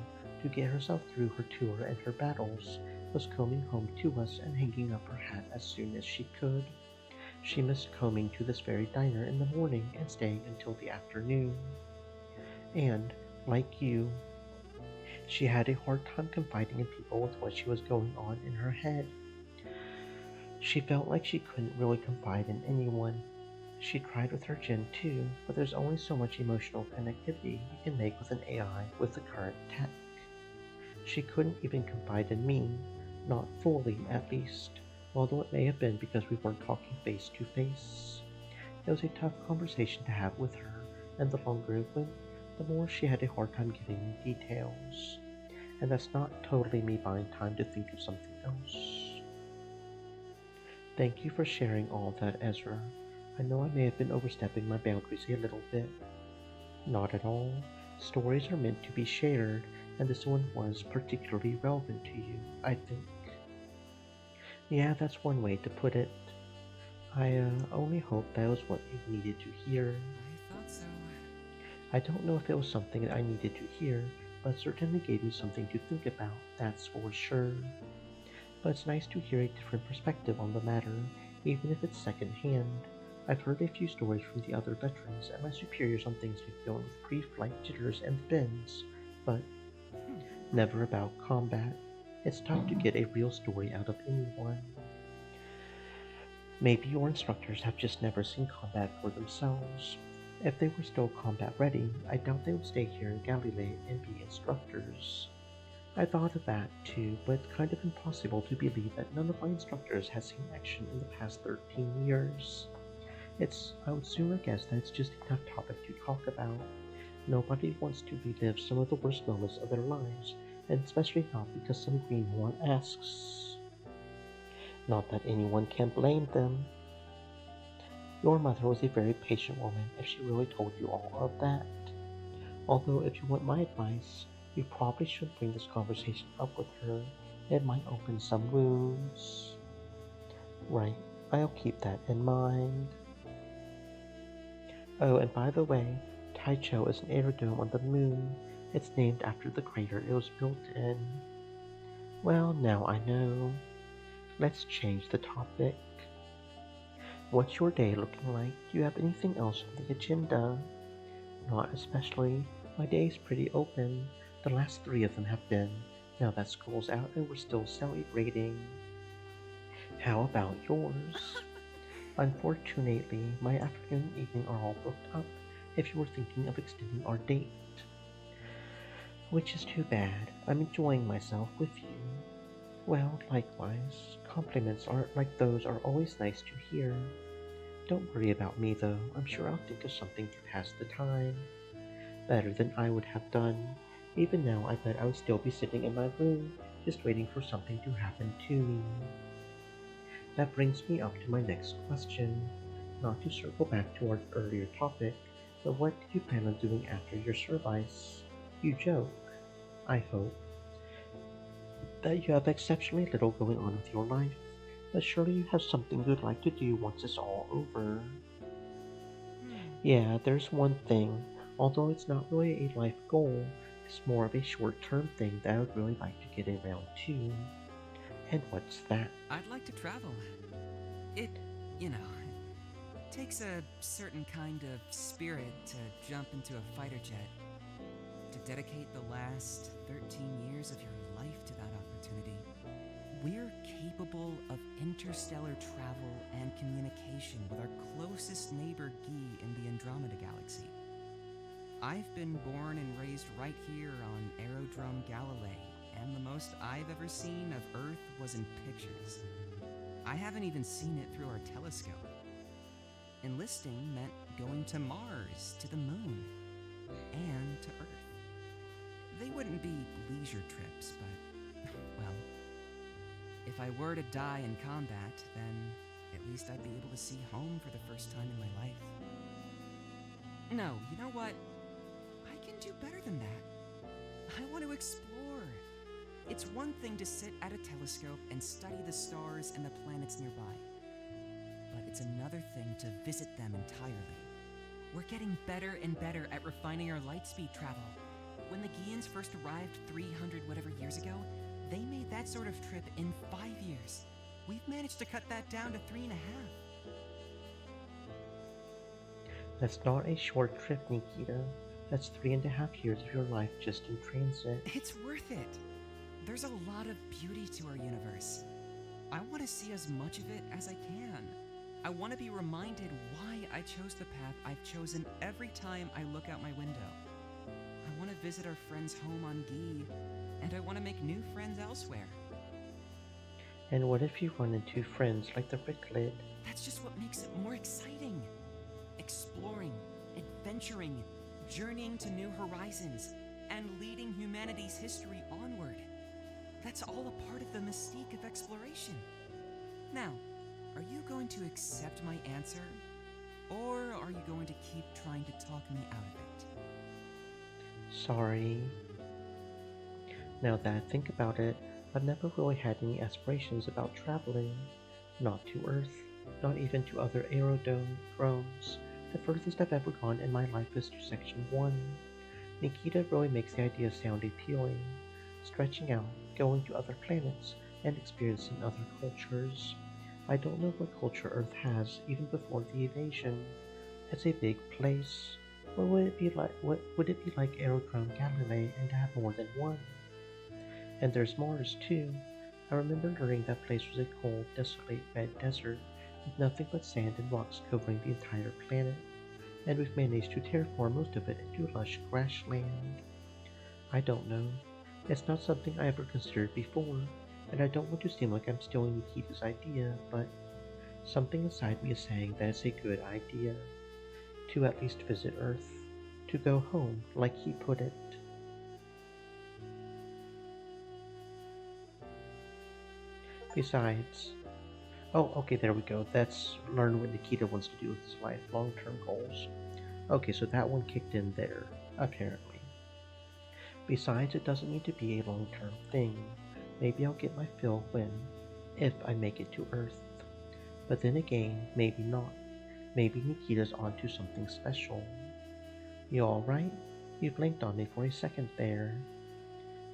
get herself through her tour and her battles, was coming home to us and hanging up her hat as soon as she could. She missed coming to this very diner in the morning and staying until the afternoon. And, like you, she had a hard time confiding in people with what she was going on in her head. She felt like she couldn't really confide in anyone. She tried with her Gen too, but there's only so much emotional connectivity you can make with an AI with the current tech. She couldn't even confide in me, not fully at least, although it may have been because we weren't talking face to face. It was a tough conversation to have with her, and the longer it went, the more she had a hard time giving me details. And that's not totally me buying time to think of something else. Thank you for sharing all of that, Ezra. I know I may have been overstepping my boundaries a little bit. Not at all. Stories are meant to be shared, and this one was particularly relevant to you, I think. Yeah, that's one way to put it. I only hope that was what you needed to hear. I thought so. I don't know if it was something that I needed to hear, but it certainly gave me something to think about, that's for sure. But it's nice to hear a different perspective on the matter, even if it's secondhand. I've heard a few stories from the other veterans and my superiors on things we've dealt with pre-flight jitters and fins, but never about combat. It's tough to get a real story out of anyone. Maybe your instructors have just never seen combat for themselves. If they were still combat ready, I doubt they would stay here in Galilee and be instructors. I thought of that too, but it's kind of impossible to believe that none of my instructors has seen action in the past 13 years. I would sooner guess that it's just a tough topic to talk about. Nobody wants to relive some of the worst moments of their lives, and especially not because some greenhorn asks. Not that anyone can blame them. Your mother was a very patient woman if she really told you all of that. Although if you want my advice, you probably should bring this conversation up with her. It might open some wounds. Right, I'll keep that in mind. Oh, and by the way, Taicho is an aerodrome on the moon. It's named after the crater it was built in. Well, now I know. Let's change the topic. What's your day looking like? Do you have anything else on the agenda? Not especially. My day's pretty open. The last 3 of them have been. Now that school's out and we're still celebrating. How about yours? Unfortunately, my afternoon and evening are all booked up if you were thinking of extending our date. Which is too bad. I'm enjoying myself with you. Well, likewise. Compliments like those are always nice to hear. Don't worry about me though. I'm sure I'll think of something to pass the time. Better than I would have done. Even now, I bet I would still be sitting in my room, just waiting for something to happen to me. That brings me up to my next question. Not to circle back to our earlier topic, but what do you plan on doing after your service? You joke, I hope, that you have exceptionally little going on with your life, but surely you have something you'd like to do once it's all over. Yeah, there's one thing, although it's not really a life goal, it's more of a short-term thing that I would really like to get around to. And what's that? I'd like to travel. It takes a certain kind of spirit to jump into a fighter jet. To dedicate the last 13 years of your life to that opportunity. We're capable of interstellar travel and communication with our closest neighbor Gi in the Andromeda Galaxy. I've been born and raised right here on Aerodrome Galilei, and the most I've ever seen of Earth was in pictures. I haven't even seen it through our telescope. Enlisting meant going to Mars, to the moon, and to Earth. They wouldn't be leisure trips, but, well, if I were to die in combat, then at least I'd be able to see home for the first time in my life. No, you know what? I can do better than that. I want to explore. It's one thing to sit at a telescope and study the stars and the planets nearby, but it's another thing to visit them entirely. We're getting better and better at refining our lightspeed travel. When the Geans first arrived 300 whatever years ago, they made that sort of trip in 5 years. We've managed to cut that down to 3.5. That's not a short trip, Nikita. That's 3.5 years of your life just in transit. It's worth it. There's a lot of beauty to our universe. I want to see as much of it as I can. I want to be reminded why I chose the path I've chosen every time I look out my window. I want to visit our friends' home on Gi, and I want to make new friends elsewhere. And what if you run into friends like the Ricklid? That's just what makes it more exciting. Exploring, adventuring, journeying to new horizons, and leading humanity's history onward. That's all a part of the mystique of exploration. Now, are you going to accept my answer? Or are you going to keep trying to talk me out of it? Sorry. Now that I think about it, I've never really had any aspirations about traveling. Not to Earth, not even to other aerodromes. The furthest I've ever gone in my life is to Section 1. Nikita really makes the idea sound appealing. Stretching out, going to other planets, and experiencing other cultures. I don't know what culture Earth has even before the invasion. It's a big place. What would it be like? What would it be like Aerodrome Galilei and to have more than one? And there's Mars too. I remember learning that place was a cold, desolate red desert with nothing but sand and rocks covering the entire planet. And we've managed to terraform most of it into lush grassland. I don't know. It's not something I ever considered before, and I don't want to seem like I'm stealing Nikita's idea, but something inside me is saying that it's a good idea. To at least visit Earth. To go home, like he put it. Besides... Oh, okay, there we go. That's learn what Nikita wants to do with his life. Long-term goals. Okay, so that one kicked in there, apparently. Besides, it doesn't need to be a long-term thing. Maybe I'll get my fill when, if I make it to Earth. But then again, maybe not. Maybe Nikita's onto something special. You alright? You blinked on me for a second there.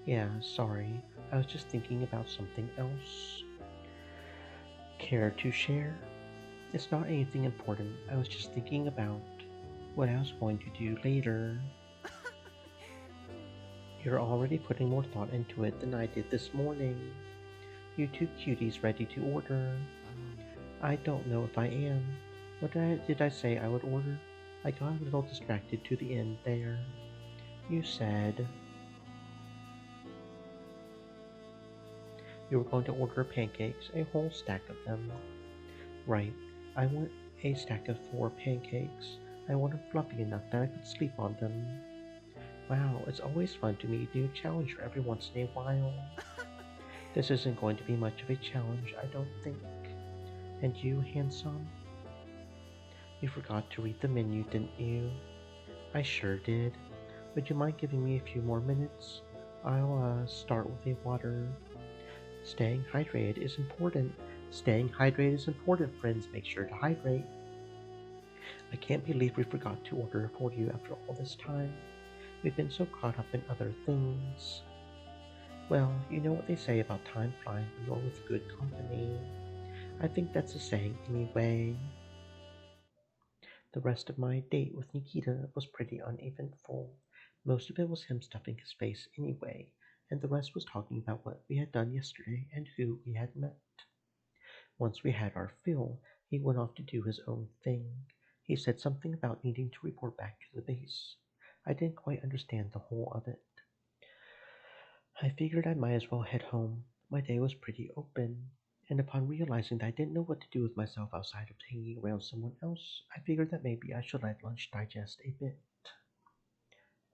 Yeah, sorry. I was just thinking about something else. Care to share? It's not anything important. I was just thinking about what I was going to do later. You're already putting more thought into it than I did this morning. You two cuties ready to order? I don't know if I am. What did I say I would order? I got a little distracted to the end there. You said... You were going to order pancakes, a whole stack of them. Right. I want a stack of 4 pancakes. I want them fluffy enough that I could sleep on them. Wow, it's always fun to meet a new challenger every once in a while. This isn't going to be much of a challenge, I don't think. And you, handsome? You forgot to read the menu, didn't you? I sure did. Would you mind giving me a few more minutes? I'll start with a water. Staying hydrated is important. Staying hydrated is important, friends. Make sure to hydrate. I can't believe we forgot to order for you after all this time. We've been so caught up in other things. Well, you know what they say about time flying when you're with good company. I think that's a saying anyway. The rest of my date with Nikita was pretty uneventful. Most of it was him stuffing his face anyway, and the rest was talking about what we had done yesterday and who we had met. Once we had our fill, he went off to do his own thing. He said something about needing to report back to the base. I didn't quite understand the whole of it. I figured I might as well head home. My day was pretty open, and upon realizing that I didn't know what to do with myself outside of hanging around someone else, I figured that maybe I should let lunch digest a bit.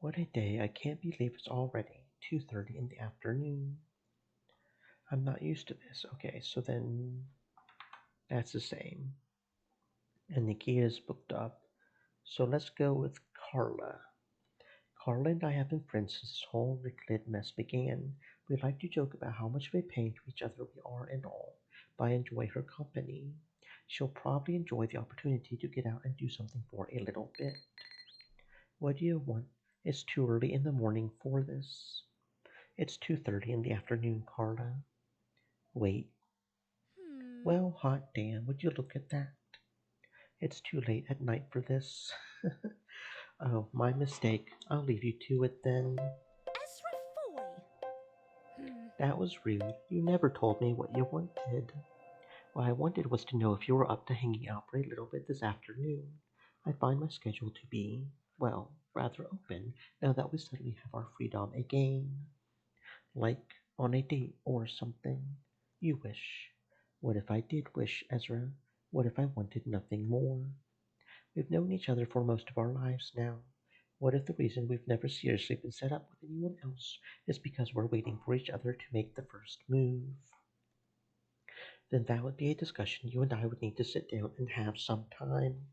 What a day, I can't believe it's already 2:30 in the afternoon. I'm not used to this. Okay, so then that's the same. And Nikia's booked up. So let's go with Carla. Carla and I have been friends since this whole Ricklid mess began. We like to joke about how much of a pain to each other we are and all, but I enjoy her company. She'll probably enjoy the opportunity to get out and do something for a little bit. What do you want? It's too early in the morning for this. It's 2:30 in the afternoon, Carla. Wait. Well, hot damn, would you look at that? It's too late at night for this. Oh, my mistake. I'll leave you to it then. Ezra Foy! That was rude. You never told me what you wanted. What I wanted was to know if you were up to hanging out for a little bit this afternoon. I find my schedule to be, well, rather open now that we suddenly have our freedom again. Like on a date or something. You wish. What if I did wish, Ezra? What if I wanted nothing more? We've known each other for most of our lives now. What if the reason we've never seriously been set up with anyone else is because we're waiting for each other to make the first move? Then that would be a discussion you and I would need to sit down and have some time.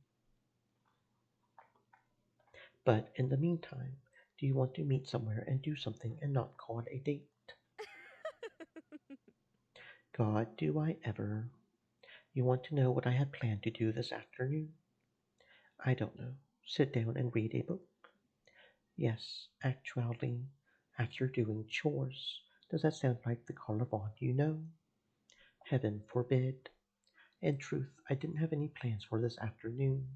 But in the meantime, do you want to meet somewhere and do something and not call it a date? God, do I ever. You want to know what I had planned to do this afternoon? I don't know. Sit down and read a book? Yes, actually, after doing chores. Does that sound like the Carla Vaughn you know? Heaven forbid. In truth, I didn't have any plans for this afternoon.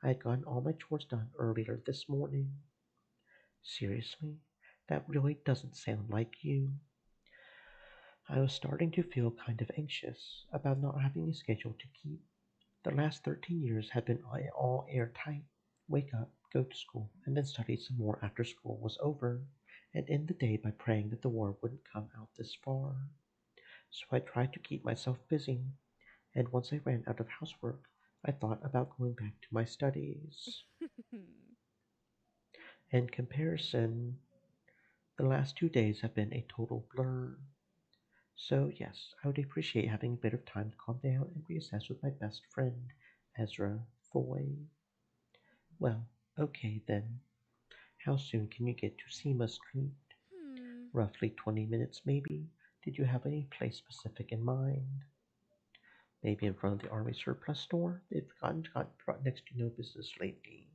I had gotten all my chores done earlier this morning. Seriously? That really doesn't sound like you. I was starting to feel kind of anxious about not having a schedule to keep. The last 13 years had been all airtight. Wake up, go to school, and then study some more after school was over, and end the day by praying that the war wouldn't come out this far. So I tried to keep myself busy, and once I ran out of housework, I thought about going back to my studies. In comparison, the last 2 days have been a total blur. So, yes, I would appreciate having a bit of time to calm down and reassess with my best friend, Ezra Foy. Well, okay then. How soon can you get to Seema Street? Roughly 20 minutes, maybe? Did you have any place specific in mind? Maybe in front of the Army Surplus store? They've gotten next to no business lately.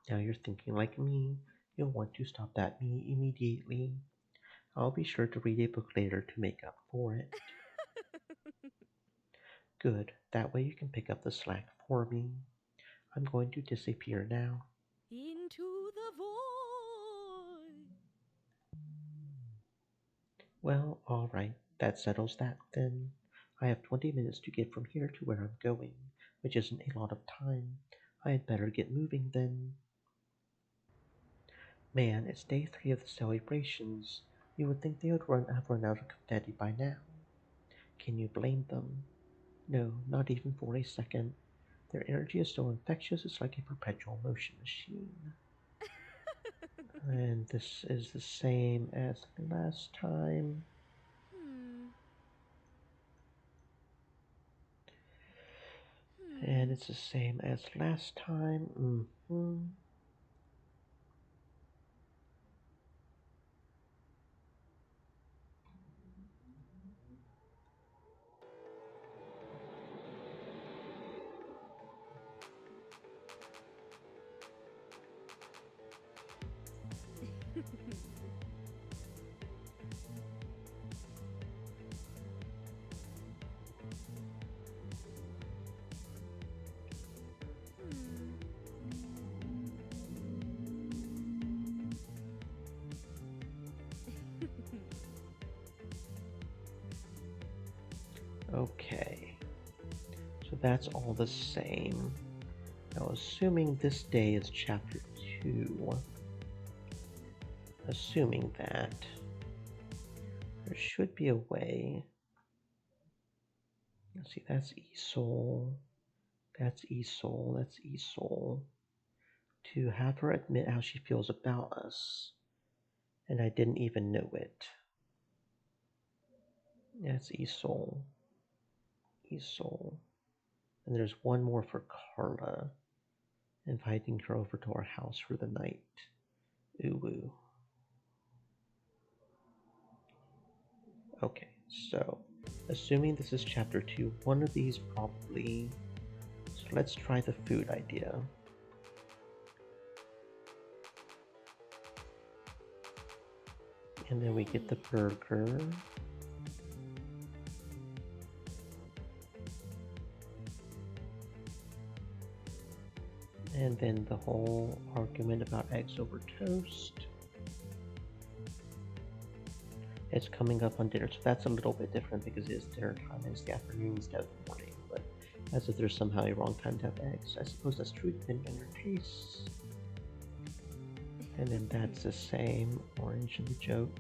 Now you're thinking like me. You'll want to stop at me immediately. I'll be sure to read a book later to make up for it. Good. That way you can pick up the slack for me. I'm going to disappear now. Into the void. Well, all right. That settles that then. I have 20 minutes to get from here to where I'm going, which isn't a lot of time. I had better get moving then. Man, it's day 3 of the celebrations. You would think they would have run out of confetti by now. Can you blame them? No, not even for a second. Their energy is so infectious it's like a perpetual motion machine. And this is the same as last time. And it's the same as last time. Okay, so that's all the same. Now, assuming this day is chapter 2, assuming that there should be a way. Let's see, that's Esol. That's Esol. That's Esol. To have her admit how she feels about us. And I didn't even know it. That's Esol. Esol. And there's one more for Carla. Inviting her over to our house for the night. Ooh. Okay, so assuming this is chapter 2, one of these probably. So let's try the food idea. And then we get the burger. And then the whole argument about eggs over toast. It's coming up on dinner, so that's a little bit different because it is dinner time and it's the afternoon instead of the morning. But as if there's somehow a wrong time to have eggs. I suppose that's true depending on your tastes. And then that's the same orange in the joke.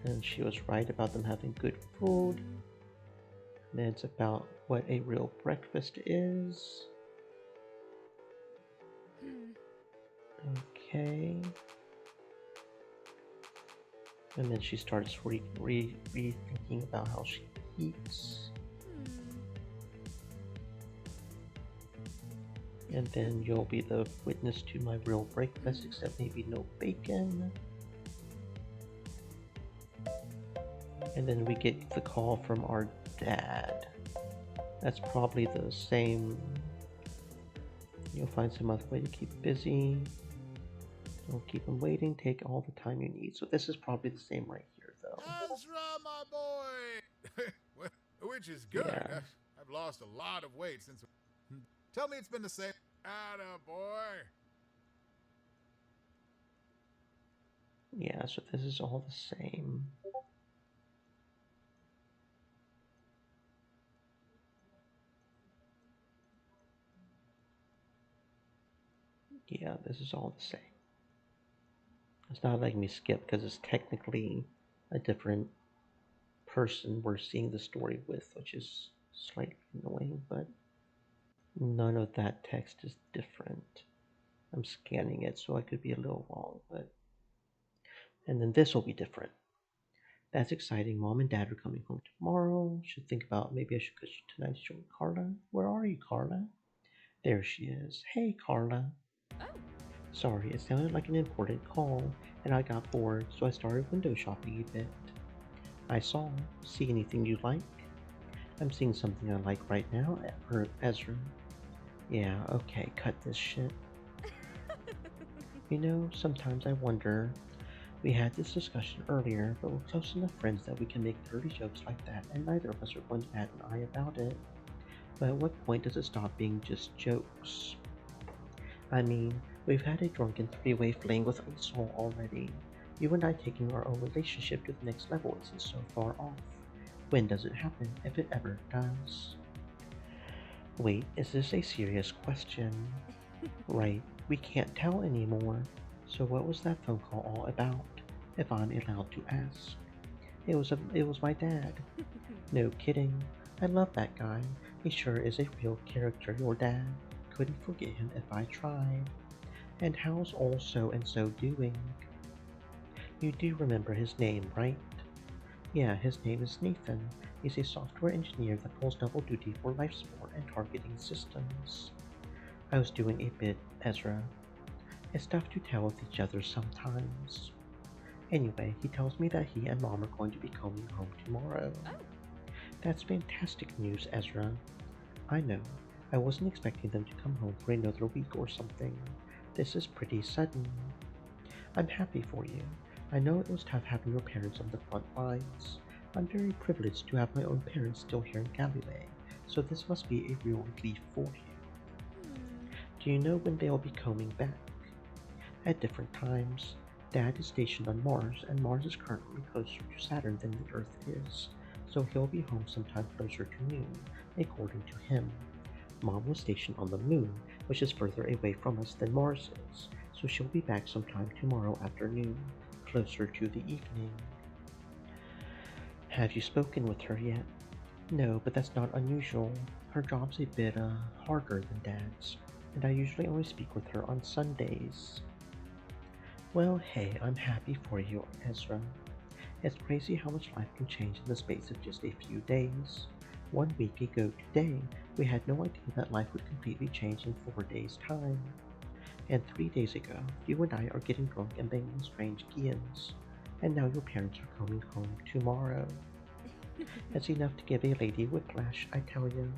And she was right about them having good food. And then it's about what a real breakfast is. Okay. And then she starts rethinking about how she eats. And then you'll be the witness to my real breakfast, except maybe no bacon. And then we get the call from our dad. That's probably the same. You'll find some other way to keep busy. Don't keep him waiting. Take all the time you need. So this is probably the same right here, though. Ezra, my boy! Which is good. Yeah. I've lost a lot of weight since... Tell me it's been the same... Atta boy! Yeah, so this is all the same. Yeah, this is all the same. It's not letting me skip because it's technically a different person we're seeing the story with, which is slightly annoying, but none of that text is different. I'm scanning it, so I could be a little wrong, but... And then this will be different. That's exciting. Mom and Dad are coming home tomorrow. Should think about maybe I should go tonight's show with Carla. Where are you, Carla? There she is. Hey, Carla. Sorry, it sounded like an important call, and I got bored, so I started window shopping a bit. I saw. See anything you like? I'm seeing something I like right now, Ezra. Yeah, okay, cut this shit. You know, sometimes I wonder. We had this discussion earlier, but we're close enough friends that we can make dirty jokes like that, and neither of us are going to bat an eye about it. But at what point does it stop being just jokes? I mean, we've had a drunken three-way fling with Esol already. You and I taking our own relationship to the next level isn't so far off. When does it happen, if it ever does? Wait, is this a serious question? Right, we can't tell anymore. So what was that phone call all about, if I'm allowed to ask? It was my dad. No kidding. I love that guy. He sure is a real character, your dad. Couldn't forget him if I tried. And how's old so-and-so doing? You do remember his name, right? Yeah, his name is Nathan. He's a software engineer that pulls double duty for life support and targeting systems. I was doing a bit, Ezra. It's tough to tell with each other sometimes. Anyway, he tells me that he and Mom are going to be coming home tomorrow. That's fantastic news, Ezra. I know. I wasn't expecting them to come home for another week or something. This is pretty sudden. I'm happy for you. I know it was tough having your parents on the front lines. I'm very privileged to have my own parents still here in Galilee, so this must be a real relief for you. Do you know when they'll be coming back? At different times. Dad is stationed on Mars, and Mars is currently closer to Saturn than the Earth is, so he'll be home sometime closer to noon, according to him. Mom was stationed on the moon, which is further away from us than Mars is, so she'll be back sometime tomorrow afternoon, closer to the evening. Have you spoken with her yet? No, but that's not unusual. Her job's a bit, harder than Dad's, and I usually only speak with her on Sundays. Well, hey, I'm happy for you, Ezra. It's crazy how much life can change in the space of just a few days. 1 week ago today, we had no idea that life would completely change in 4 days' time. And 3 days ago, you and I are getting drunk and banging strange Gians. And now your parents are coming home tomorrow. It's enough to give a lady whiplash, I tell you.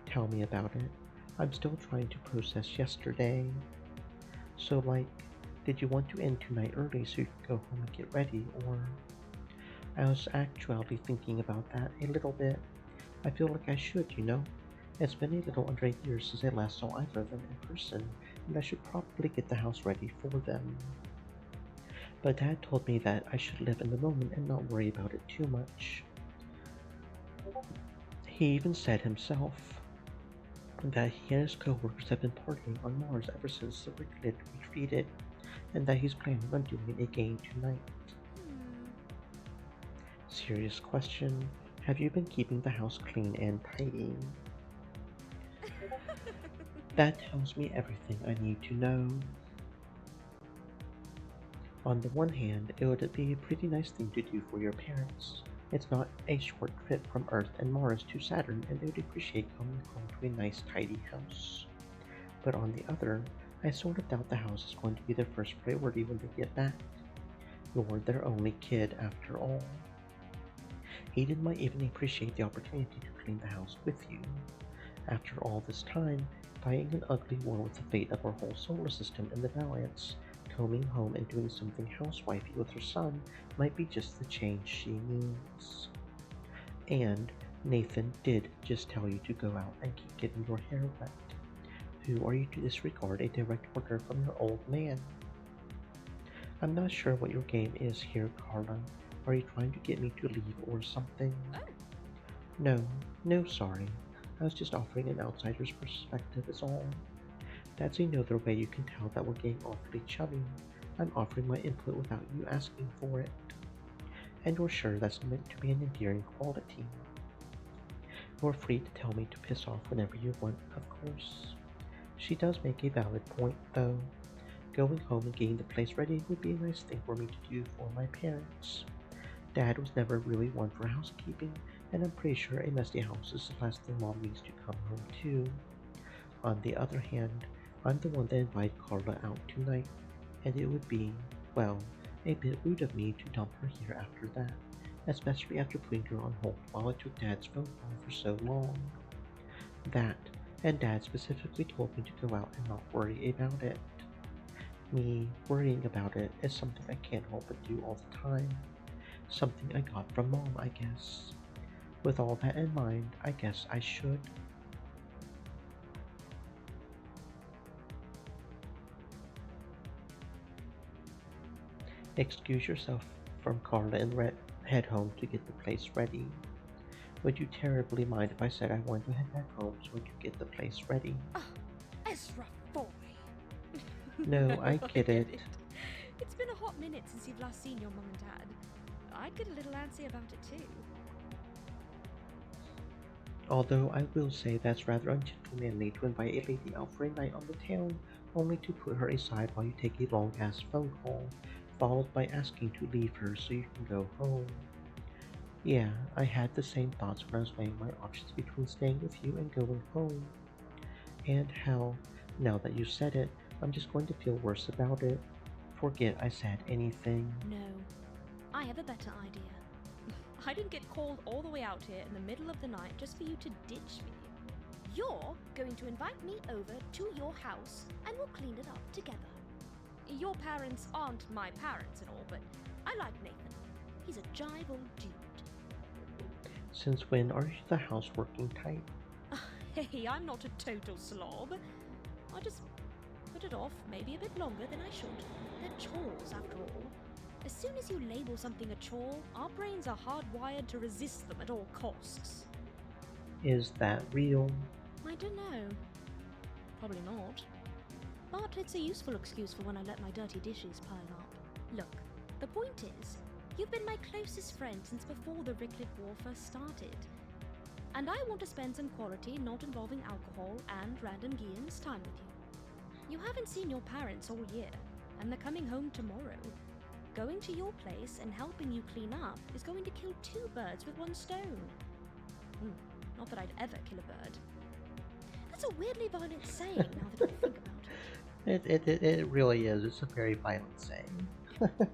Tell me about it. I'm still trying to process yesterday. So, did you want to end tonight early so you can go home and get ready, or... I was actually thinking about that a little bit. I feel like I should, you know. It's been a little under a year since I last saw either of them in person, and I should probably get the house ready for them. But Dad told me that I should live in the moment and not worry about it too much. He even said himself that he and his co-workers have been partying on Mars ever since the Ricklet retreated, and that he's planning on doing it again tonight. Serious question. Have you been keeping the house clean and tidy? That tells me everything I need to know. On the one hand, it would be a pretty nice thing to do for your parents. It's not a short trip from Earth and Mars to Saturn, and they would appreciate coming home to a nice tidy house. But on the other, I sort of doubt the house is going to be their first priority when they get back. You're their only kid after all. Eden might even appreciate the opportunity to clean the house with you. After all this time, fighting an ugly war with the fate of our whole solar system in the balance, coming home and doing something housewifey with her son might be just the change she needs. And Nathan did just tell you to go out and keep getting your hair wet. Who are you to disregard a direct order from your old man? I'm not sure what your game is here, Carla. Are you trying to get me to leave or something? No, sorry. I was just offering an outsider's perspective is all. That's another way you can tell that we're getting awfully chummy. I'm offering my input without you asking for it. And you're sure that's meant to be an endearing quality. You're free to tell me to piss off whenever you want, of course. She does make a valid point, though. Going home and getting the place ready would be a nice thing for me to do for my parents. Dad was never really one for housekeeping, and I'm pretty sure a messy house is the last thing Mom needs to come home to. On the other hand, I'm the one that invited Carla out tonight, and it would be, well, a bit rude of me to dump her here after that, especially after putting her on hold while I took Dad's phone call for so long. That, and Dad specifically told me to go out and not worry about it. Me worrying about it is something I can't help but do all the time. Something I got from Mom, I guess. With all that in mind, I guess I should. Excuse yourself from Carla and head home to get the place ready. Would you terribly mind if I said I wanted to head back home so we could get the place ready? Ezra boy. No, I get it. It's been a hot minute since you've last seen your mum and dad. I'd get a little antsy about it too. Although I will say that's rather ungentlemanly to invite a lady out for a night on the town, only to put her aside while you take a long-ass phone call, followed by asking to leave her so you can go home. Yeah, I had the same thoughts when I was weighing my options between staying with you and going home. And hell, now that you said it, I'm just going to feel worse about it. Forget I said anything. No, I have a better idea. I didn't get called all the way out here in the middle of the night just for you to ditch me. You're going to invite me over to your house and we'll clean it up together. Your parents aren't my parents and all, but I like Nathan. He's a jive old dude. Since when are you the houseworking type? Hey, I'm not a total slob. I just put it off maybe a bit longer than I should. They're chores, after all. As soon as you label something a chore, our brains are hardwired to resist them at all costs. Is that real? I don't know. Probably not. But it's a useful excuse for when I let my dirty dishes pile up. Look, the point is, you've been my closest friend since before the Ricklid War first started. And I want to spend some quality, not involving alcohol and random Guians time with you. You haven't seen your parents all year, and they're coming home tomorrow. Going to your place and helping you clean up is going to kill two birds with one stone. Not that I'd ever kill a bird. That's a weirdly violent saying now that I think about it. It really is. It's a very violent saying.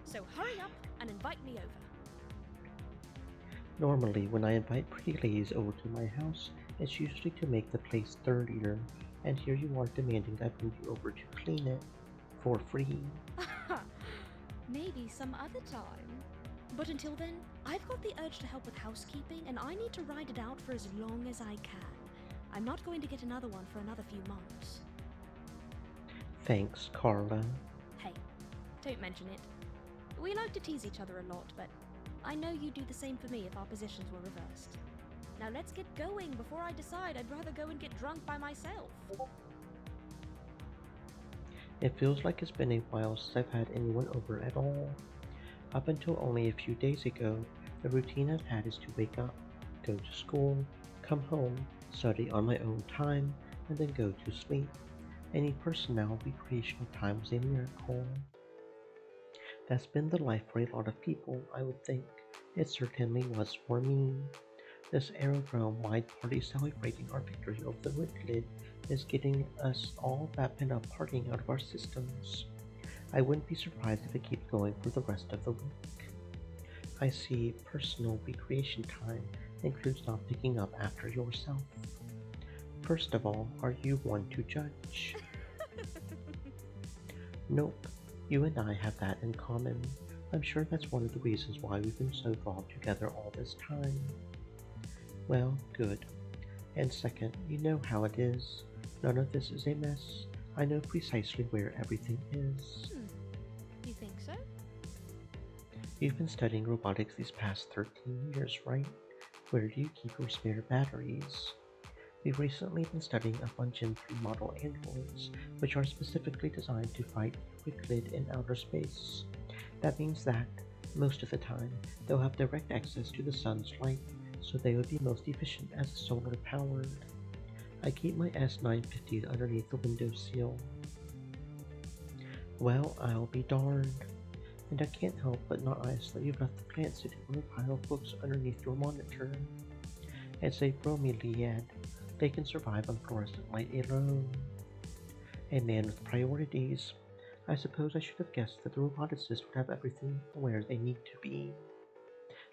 So hurry up and invite me over. Normally, when I invite pretty ladies over to my house, it's usually to make the place dirtier, and here you are demanding I bring you over to clean it for free. Maybe some other time. But until then, I've got the urge to help with housekeeping, and I need to ride it out for as long as I can. I'm not going to get another one for another few months. Thanks, Carla. Hey, don't mention it. We like to tease each other a lot, but I know you'd do the same for me if our positions were reversed. Now let's get going before I decide I'd rather go and get drunk by myself. It feels like it's been a while since I've had anyone over at all. Up until only a few days ago, the routine I've had is to wake up, go to school, come home, study on my own time, and then go to sleep. Any person now, recreational time was a miracle. That's been the life for a lot of people, I would think. It certainly was for me. This aerodrome-wide party celebrating our victory over the Ricklid is getting us all that pent-up partying out of our systems. I wouldn't be surprised if it keeps going for the rest of the week. I see personal recreation time includes not picking up after yourself. First of all, are you one to judge? Nope. You and I have that in common. I'm sure that's one of the reasons why we've been so involved together all this time. Well, good. And second, you know how it is. None of this is a mess. I know precisely where everything is. You think so? You've been studying robotics these past 13 years, right? Where do you keep your spare batteries? We've recently been studying up on Gen 3 model androids, which are specifically designed to fight Ricklid in outer space. That means that, most of the time, they'll have direct access to the sun's light, so they would be most efficient as solar powered. I keep my S950 underneath the windowsill. Well, I'll be darned. And I can't help but notice that you've left the plant sitting on a pile of books underneath your monitor. It's a bromeliad. They can survive on fluorescent light alone. A man with priorities. I suppose I should have guessed that the roboticist would have everything where they need to be.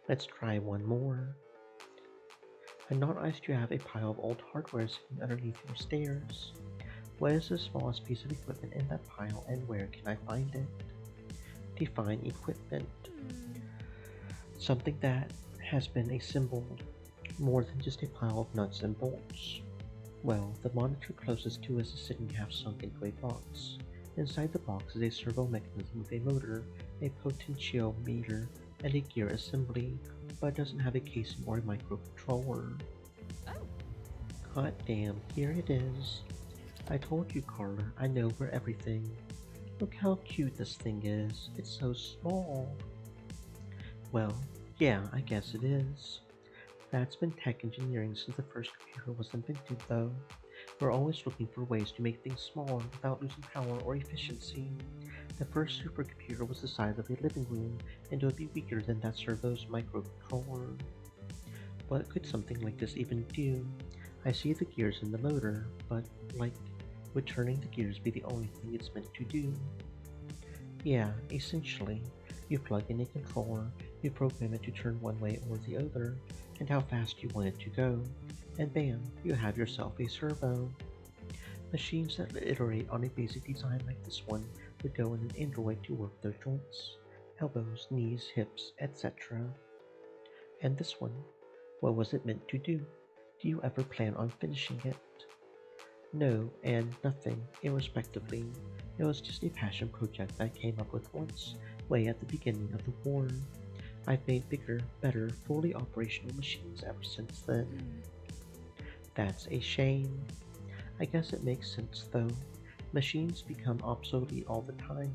Let's try one more. I noticed you have a pile of old hardware sitting underneath your stairs. What is the smallest piece of equipment in that pile, and where can I find it? Define equipment. Something that has been assembled, more than just a pile of nuts and bolts. Well, the monitor closest to us is sitting half sunk into a box. Inside the box is a servo mechanism with a motor, a potentiometer, and a gear assembly, but it doesn't have a casing or a microcontroller. Oh. Hot damn, here it is. I told you, Carla, I know where everything. Look how cute this thing is. It's so small. Well, yeah, I guess it is. That's been tech engineering since the first computer was invented, though. We're always looking for ways to make things smaller without losing power or efficiency. The first supercomputer was the size of a living room, and it would be weaker than that servo's microcontroller. What could something like this even do? I see the gears in the motor, but, would turning the gears be the only thing it's meant to do? Yeah, essentially. You plug in a controller, you program it to turn one way or the other, and how fast you want it to go, and bam, you have yourself a servo. Machines that iterate on a basic design like this one would go in an android to work their joints, elbows, knees, hips, etc. And this one, what was it meant to do? Do you ever plan on finishing it? No, and nothing, irrespectively. It was just a passion project I came up with once, way at the beginning of the war. I've made bigger, better, fully operational machines ever since then. That's a shame. I guess it makes sense though. Machines become obsolete all the time.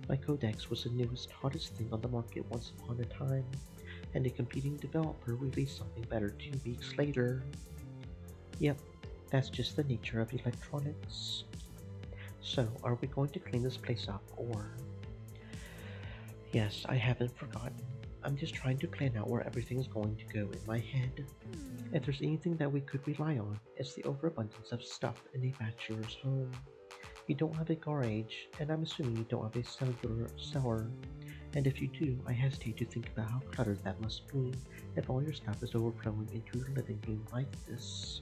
My codex was the newest, hottest thing on the market once upon a time, and a competing developer released something better 2 weeks later. Yep, that's just the nature of electronics. So, are we going to clean this place up, or... Yes, I haven't forgotten. I'm just trying to plan out where everything's going to go in my head. If there's anything that we could rely on, it's the overabundance of stuff in a bachelor's home. You don't have a garage, and I'm assuming you don't have a cellular cellar. And if you do, I hesitate to think about how cluttered that must be if all your stuff is overflowing into your living room like this.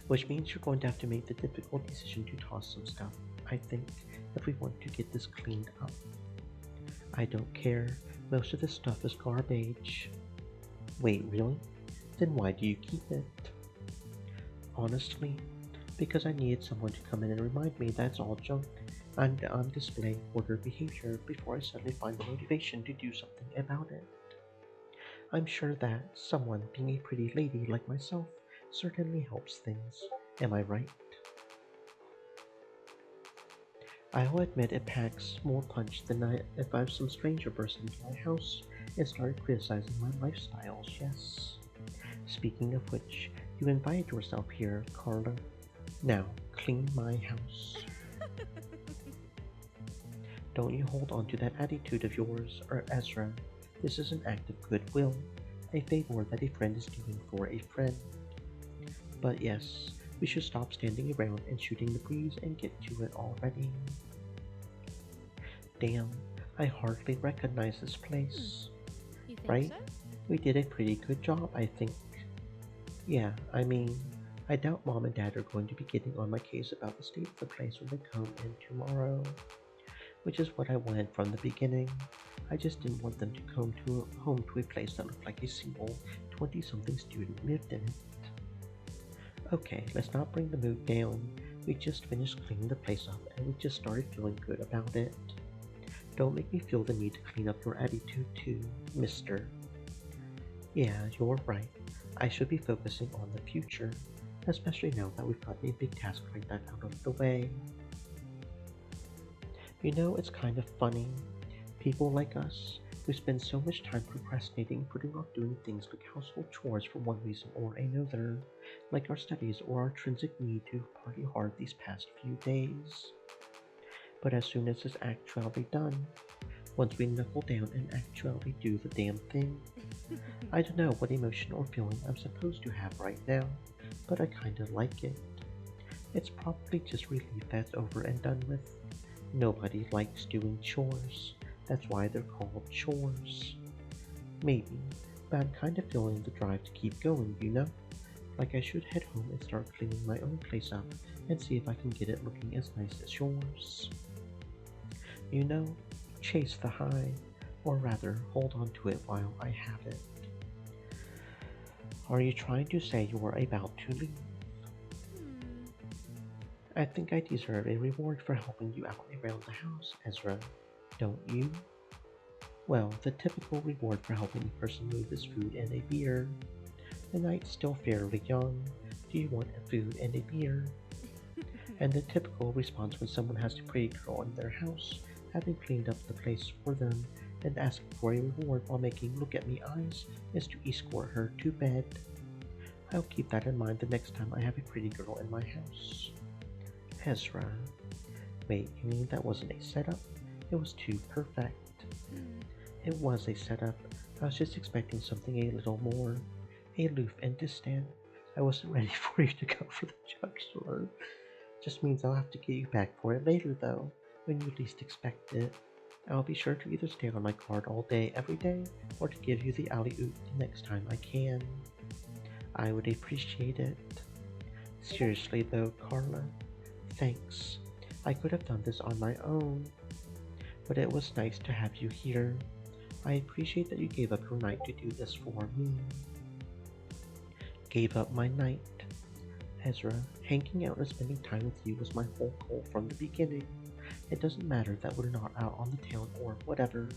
Which means you're going to have to make the difficult decision to toss some stuff, I think, if we want to get this cleaned up. I don't care. Most of this stuff is garbage. Wait, really? Then why do you keep it? Honestly, because I needed someone to come in and remind me that's all junk, and I'm displaying hoarder behavior before I suddenly find the motivation to do something about it. I'm sure that someone being a pretty lady like myself certainly helps things. Am I right? I'll admit it packs more punch than if I have some stranger burst into my house and started criticizing my lifestyles, yes. Speaking of which, you invited yourself here, Carla. Now, clean my house. Don't you hold on to that attitude of yours, or Ezra. This is an act of goodwill, a favor that a friend is doing for a friend. But yes, we should stop standing around and shooting the breeze and get to it already. Damn, I hardly recognize this place. You think Right? so? We did a pretty good job, I think. Yeah, I mean, I doubt Mom and Dad are going to be getting on my case about the state of the place when they come in tomorrow. Which is what I wanted from the beginning. I just didn't want them to come home to a place that looked like a single 20-something student lived in it. Okay, let's not bring the mood down. We just finished cleaning the place up and we just started feeling good about it. Don't make me feel the need to clean up your attitude too, mister. Yeah, you're right. I should be focusing on the future, especially now that we've gotten a big task like that out of the way. You know, it's kind of funny. People like us, we spend so much time procrastinating, putting off doing things like household chores for one reason or another, like our studies or our intrinsic need to party hard these past few days. But as soon as it's actually done, once we knuckle down and actually do the damn thing, I don't know what emotion or feeling I'm supposed to have right now, but I kinda like it. It's probably just relief that's over and done with. Nobody likes doing chores. That's why they're called chores. Maybe, but I'm kind of feeling the drive to keep going, you know? Like I should head home and start cleaning my own place up and see if I can get it looking as nice as yours. You know, chase the high, or rather, hold on to it while I have it. Are you trying to say you are about to leave? I think I deserve a reward for helping you out around the house, Ezra. Don't you? Well, the typical reward for helping a person move is food and a beer. The night's still fairly young. Do you want a food and a beer? And the typical response when someone has a pretty girl in their house, having cleaned up the place for them, and asking for a reward while making look-at-me eyes, is to escort her to bed. I'll keep that in mind the next time I have a pretty girl in my house. Ezra. Wait, you mean that wasn't a setup? It was too perfect. It was a setup. I was just expecting something a little more aloof and distant. I wasn't ready for you to go for the jugular. Just means I'll have to get you back for it later though, when you least expect it. I'll be sure to either stay on my guard all day every day, or to give you the alley-oop the next time I can. I would appreciate it. Seriously though, Carla. Thanks. I could have done this on my own, but it was nice to have you here. I appreciate that you gave up your night to do this for me. Gave up my night. Ezra, hanging out and spending time with you was my whole goal from the beginning. It doesn't matter that we're not out on the town or whatever.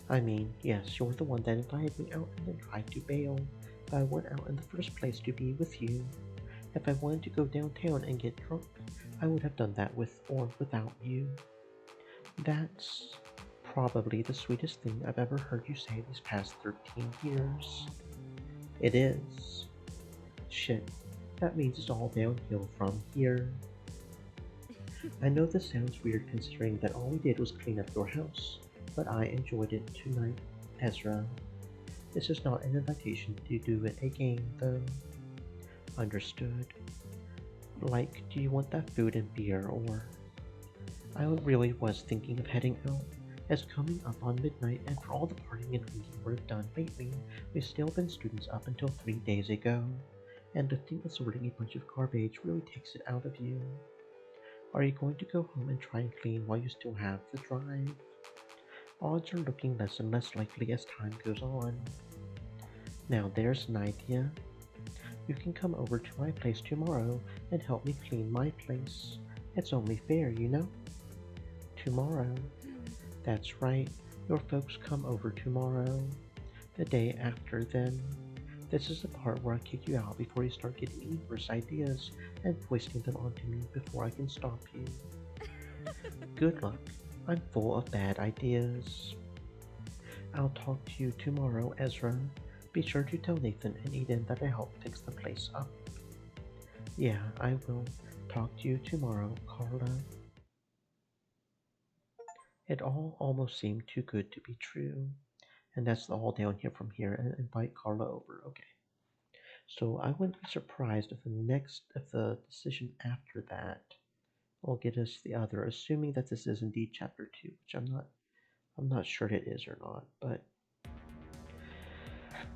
I mean, yes, you're the one that invited me out and then tried to bail, but I went out in the first place to be with you. If I wanted to go downtown and get drunk, I would have done that with or without you. That's probably the sweetest thing I've ever heard you say these past 13 years. It is. Shit, that means it's all downhill from here. I know this sounds weird considering that all we did was clean up your house, but I enjoyed it tonight, Ezra. This is not an invitation to do it again, though. Understood. Like, do you want that food and beer, or... I really was thinking of heading out, as coming up on midnight and for all the partying and drinking we've done lately, we've still been students up until 3 days ago, and to think that sorting a bunch of garbage really takes it out of you. Are you going to go home and try and clean while you still have the drive? Odds are looking less and less likely as time goes on. Now there's an idea. You can come over to my place tomorrow and help me clean my place. It's only fair, you know? Tomorrow. That's right, your folks come over tomorrow. The day after then. This is the part where I kick you out before you start getting any worse ideas and foisting them onto me before I can stop you. Good luck. I'm full of bad ideas. I'll talk to you tomorrow, Ezra. Be sure to tell Nathan and Eden that I helped fix the place up. Yeah, I will. Talk to you tomorrow, Carla. It all almost seemed too good to be true. And that's all down here from here, and invite Carla over. Okay. So I wouldn't be surprised if the decision after that will get us the other, assuming that this is indeed chapter 2, which I'm not sure it is or not, but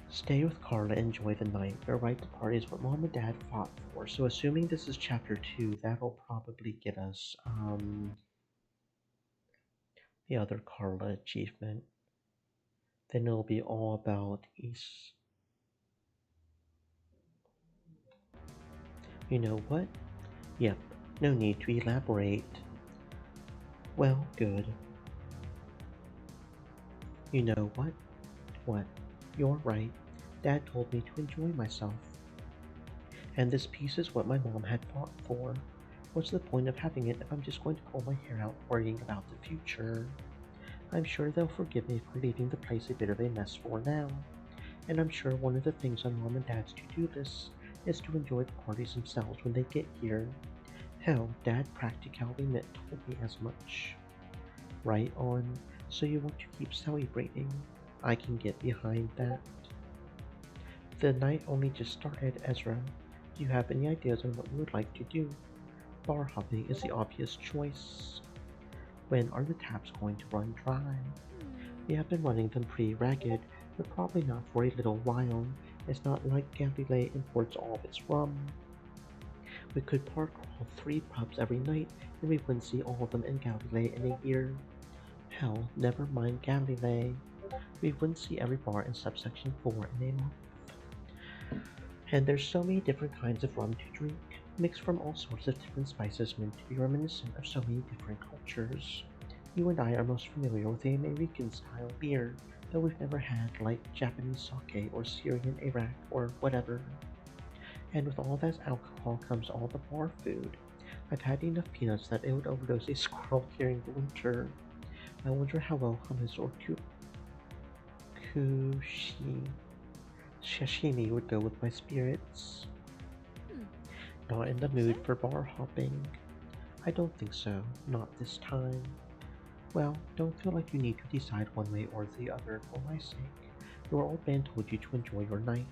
stay with Carla, enjoy the night. Their right to party is what Mom and Dad fought for. So assuming this is chapter 2, that'll probably get us the other Carla achievement. Then it'll be all about East. You know what? Yep, no need to elaborate. Well, good. You know what? What? You're right. Dad told me to enjoy myself. And this piece is what my mom had fought for. What's the point of having it if I'm just going to pull my hair out worrying about the future? I'm sure they'll forgive me for leaving the place a bit of a mess for now. And I'm sure one of the things on Mom and Dad's to-do list is to enjoy the parties themselves when they get here. Hell, Dad practically told me as much. Right on. So you want to keep celebrating. I can get behind that. The night only just started, Ezra. Do you have any ideas on what you would like to do? Bar hopping is the obvious choice. When are the taps going to run dry? We have been running them pretty ragged, but probably not for a little while. It's not like Galilei imports all of its rum. We could park all 3 pubs every night, and we wouldn't see all of them in Galilei in a year. Hell, never mind Galilei. We wouldn't see every bar in subsection 4 in a month. And there's so many different kinds of rum to drink, mixed from all sorts of different spices meant to be reminiscent of so many different cultures. You and I are most familiar with the American-style beer, though we've never had like Japanese sake or Syrian Iraq or whatever. And with all that alcohol comes all the bar food. I've had enough peanuts that it would overdose a squirrel during the winter. I wonder how well hummus or sashimi would go with my spirits. Not in the mood for bar hopping. I don't think so, not this time. Well, don't feel like you need to decide one way or the other for my sake. Your old man told you to enjoy your night.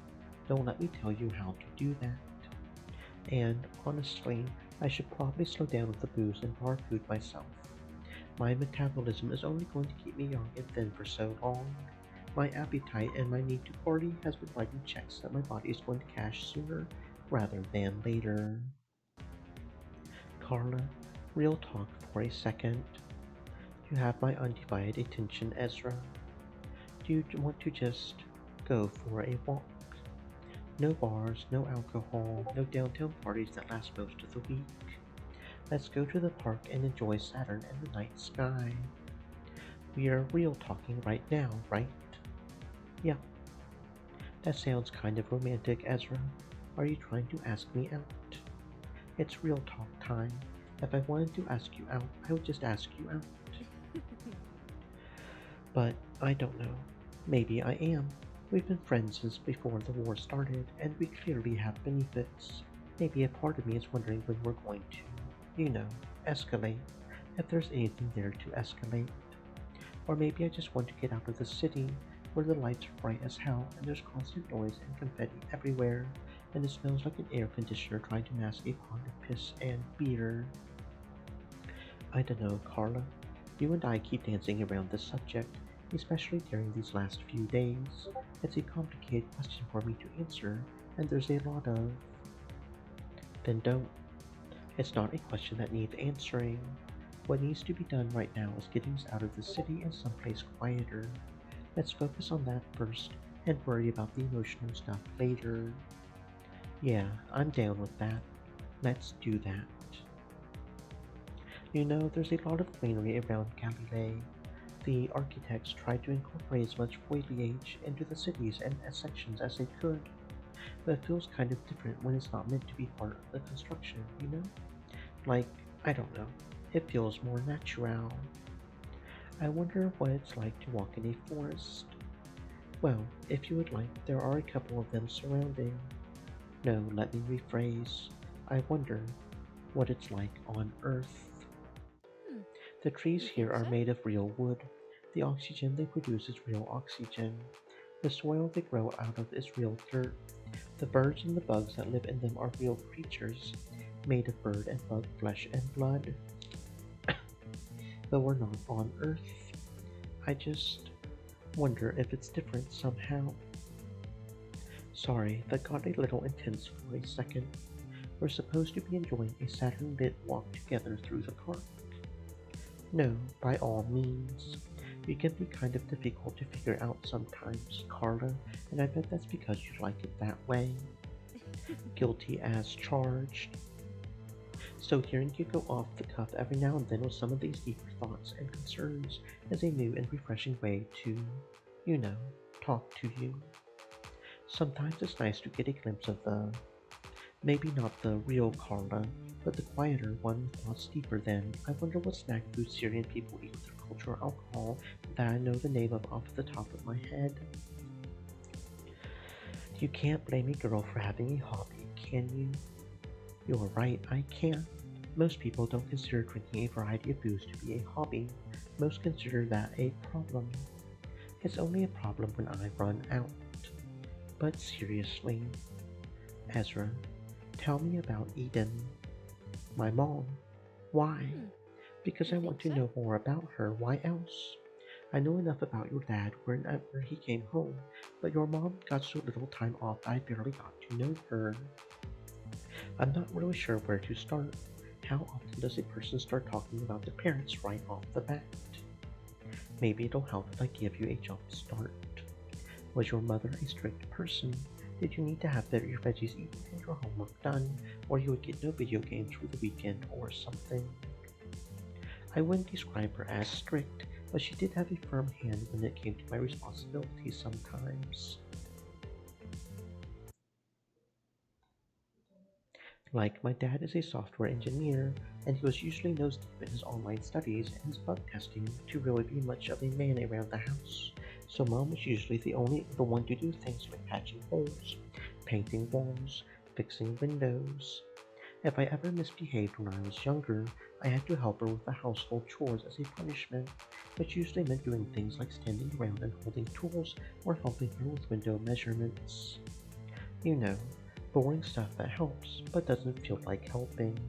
Don't let me tell you how to do that. And, honestly, I should probably slow down with the booze and bar food myself. My metabolism is only going to keep me young and thin for so long. My appetite and my need to party has been writing checks that my body is going to cash sooner rather than later. Carla, real talk for a second. You have my undivided attention, Ezra. Do you want to just go for a walk? No bars, no alcohol, no downtown parties that last most of the week. Let's go to the park and enjoy Saturn and the night sky. We are real talking right now, right? Yeah. That sounds kind of romantic, Ezra. Are you trying to ask me out? It's real talk time. If I wanted to ask you out, I would just ask you out. But I don't know. Maybe I am. We've been friends since before the war started, and we clearly have benefits. Maybe a part of me is wondering when we're going to, escalate. If there's anything there to escalate. Or maybe I just want to get out of the city, where the lights are bright as hell, and there's constant noise and confetti everywhere, and it smells like an air conditioner trying to mask a pond of piss and beer. I don't know, Carla. You and I keep dancing around this subject, especially during these last few days. It's a complicated question for me to answer, and there's a lot of. Then don't. It's not a question that needs answering. What needs to be done right now is getting us out of the city and someplace quieter. Let's focus on that first and worry about the emotional stuff later. Yeah, I'm down with that. Let's do that. There's a lot of greenery around Galilee. The architects tried to incorporate as much foliage into the cities and sections as they could, but it feels kind of different when it's not meant to be part of the construction? Like, I don't know, it feels more natural. I wonder what it's like to walk in a forest. Well, if you would like, there are a couple of them surrounding. No, let me rephrase. I wonder what it's like on Earth. The trees here are made of real wood. The oxygen they produce is real oxygen. The soil they grow out of is real dirt. The birds and the bugs that live in them are real creatures, made of bird and bug flesh and blood. But we're not on Earth. I just wonder if it's different somehow. Sorry, that got a little intense for a second. We're supposed to be enjoying a Saturn-lit walk together through the park. No, by all means. You can be kind of difficult to figure out sometimes, Carla, and I bet that's because you like it that way. Guilty as charged. So hearing you go off the cuff every now and then with some of these deeper thoughts and concerns is a new and refreshing way to, talk to you. Sometimes it's nice to get a glimpse of maybe not the real Carla, but the quieter one with thoughts deeper than, I wonder what snack food Syrian people eat with their cultural alcohol that I know the name of off the top of my head. You can't blame a girl for having a hobby, can you? You're right, I can't. Most people don't consider drinking a variety of booze to be a hobby. Most consider that a problem. It's only a problem when I run out. But seriously, Ezra, tell me about Eden. My mom. Why? Because I want to know more about her. Why else? I know enough about your dad whenever he came home, but your mom got so little time off I barely got to know her. I'm not really sure where to start. How often does a person start talking about their parents right off the bat? Maybe it'll help if I give you a jump start. Was your mother a strict person? Did you need to have your veggies eaten and your homework done, or you would get no video games for the weekend or something? I wouldn't describe her as strict, but she did have a firm hand when it came to my responsibilities sometimes. Like, my dad is a software engineer, and he was usually nose deep in his online studies and his bug testing to really be much of a man around the house. So mom was usually the one to do things like patching holes, painting walls, fixing windows. If I ever misbehaved when I was younger, I had to help her with the household chores as a punishment, which usually meant doing things like standing around and holding tools or helping her with window measurements. Boring stuff that helps, but doesn't feel like helping.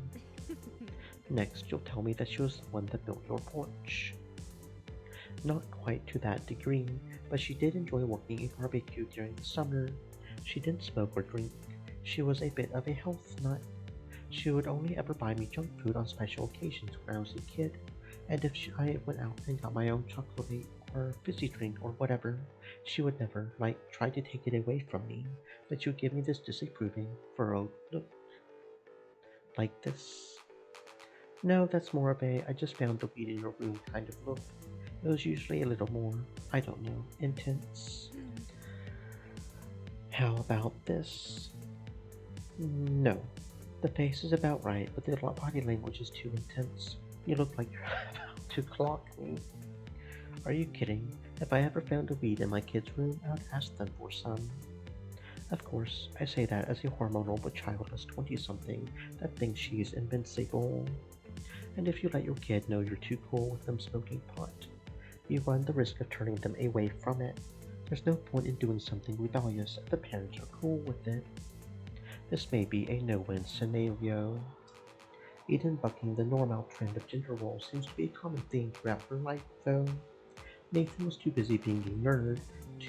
Next, you'll tell me that she was the one that built your porch. Not quite to that degree, but she did enjoy working a barbecue during the summer. She didn't smoke or drink. She was a bit of a health nut. She would only ever buy me junk food on special occasions when I was a kid, and if I went out and got my own chocolate or fizzy drink or whatever, she would never, try to take it away from me, but she would give me this disapproving, furrowed look. Like this. No, that's more of a I just found the weed in your room kind of look. It was usually a little more, I don't know, intense. How about this? No. The face is about right, but the body language is too intense. You look like you're about to clock me. Are you kidding? If I ever found a weed in my kid's room, I would ask them for some. Of course, I say that as a hormonal but childless 20-something that thinks she's invincible. And if you let your kid know you're too cool with them smoking pot, you run the risk of turning them away from it. There's no point in doing something rebellious if the parents are cool with it. This may be a no-win scenario. Eden bucking the normal trend of gender roles seems to be a common theme throughout her life, though. Nathan was too busy being a nerd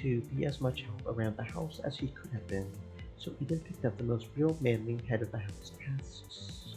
to be as much help around the house as he could have been, so Eden picked up the most real manly head of the house tasks.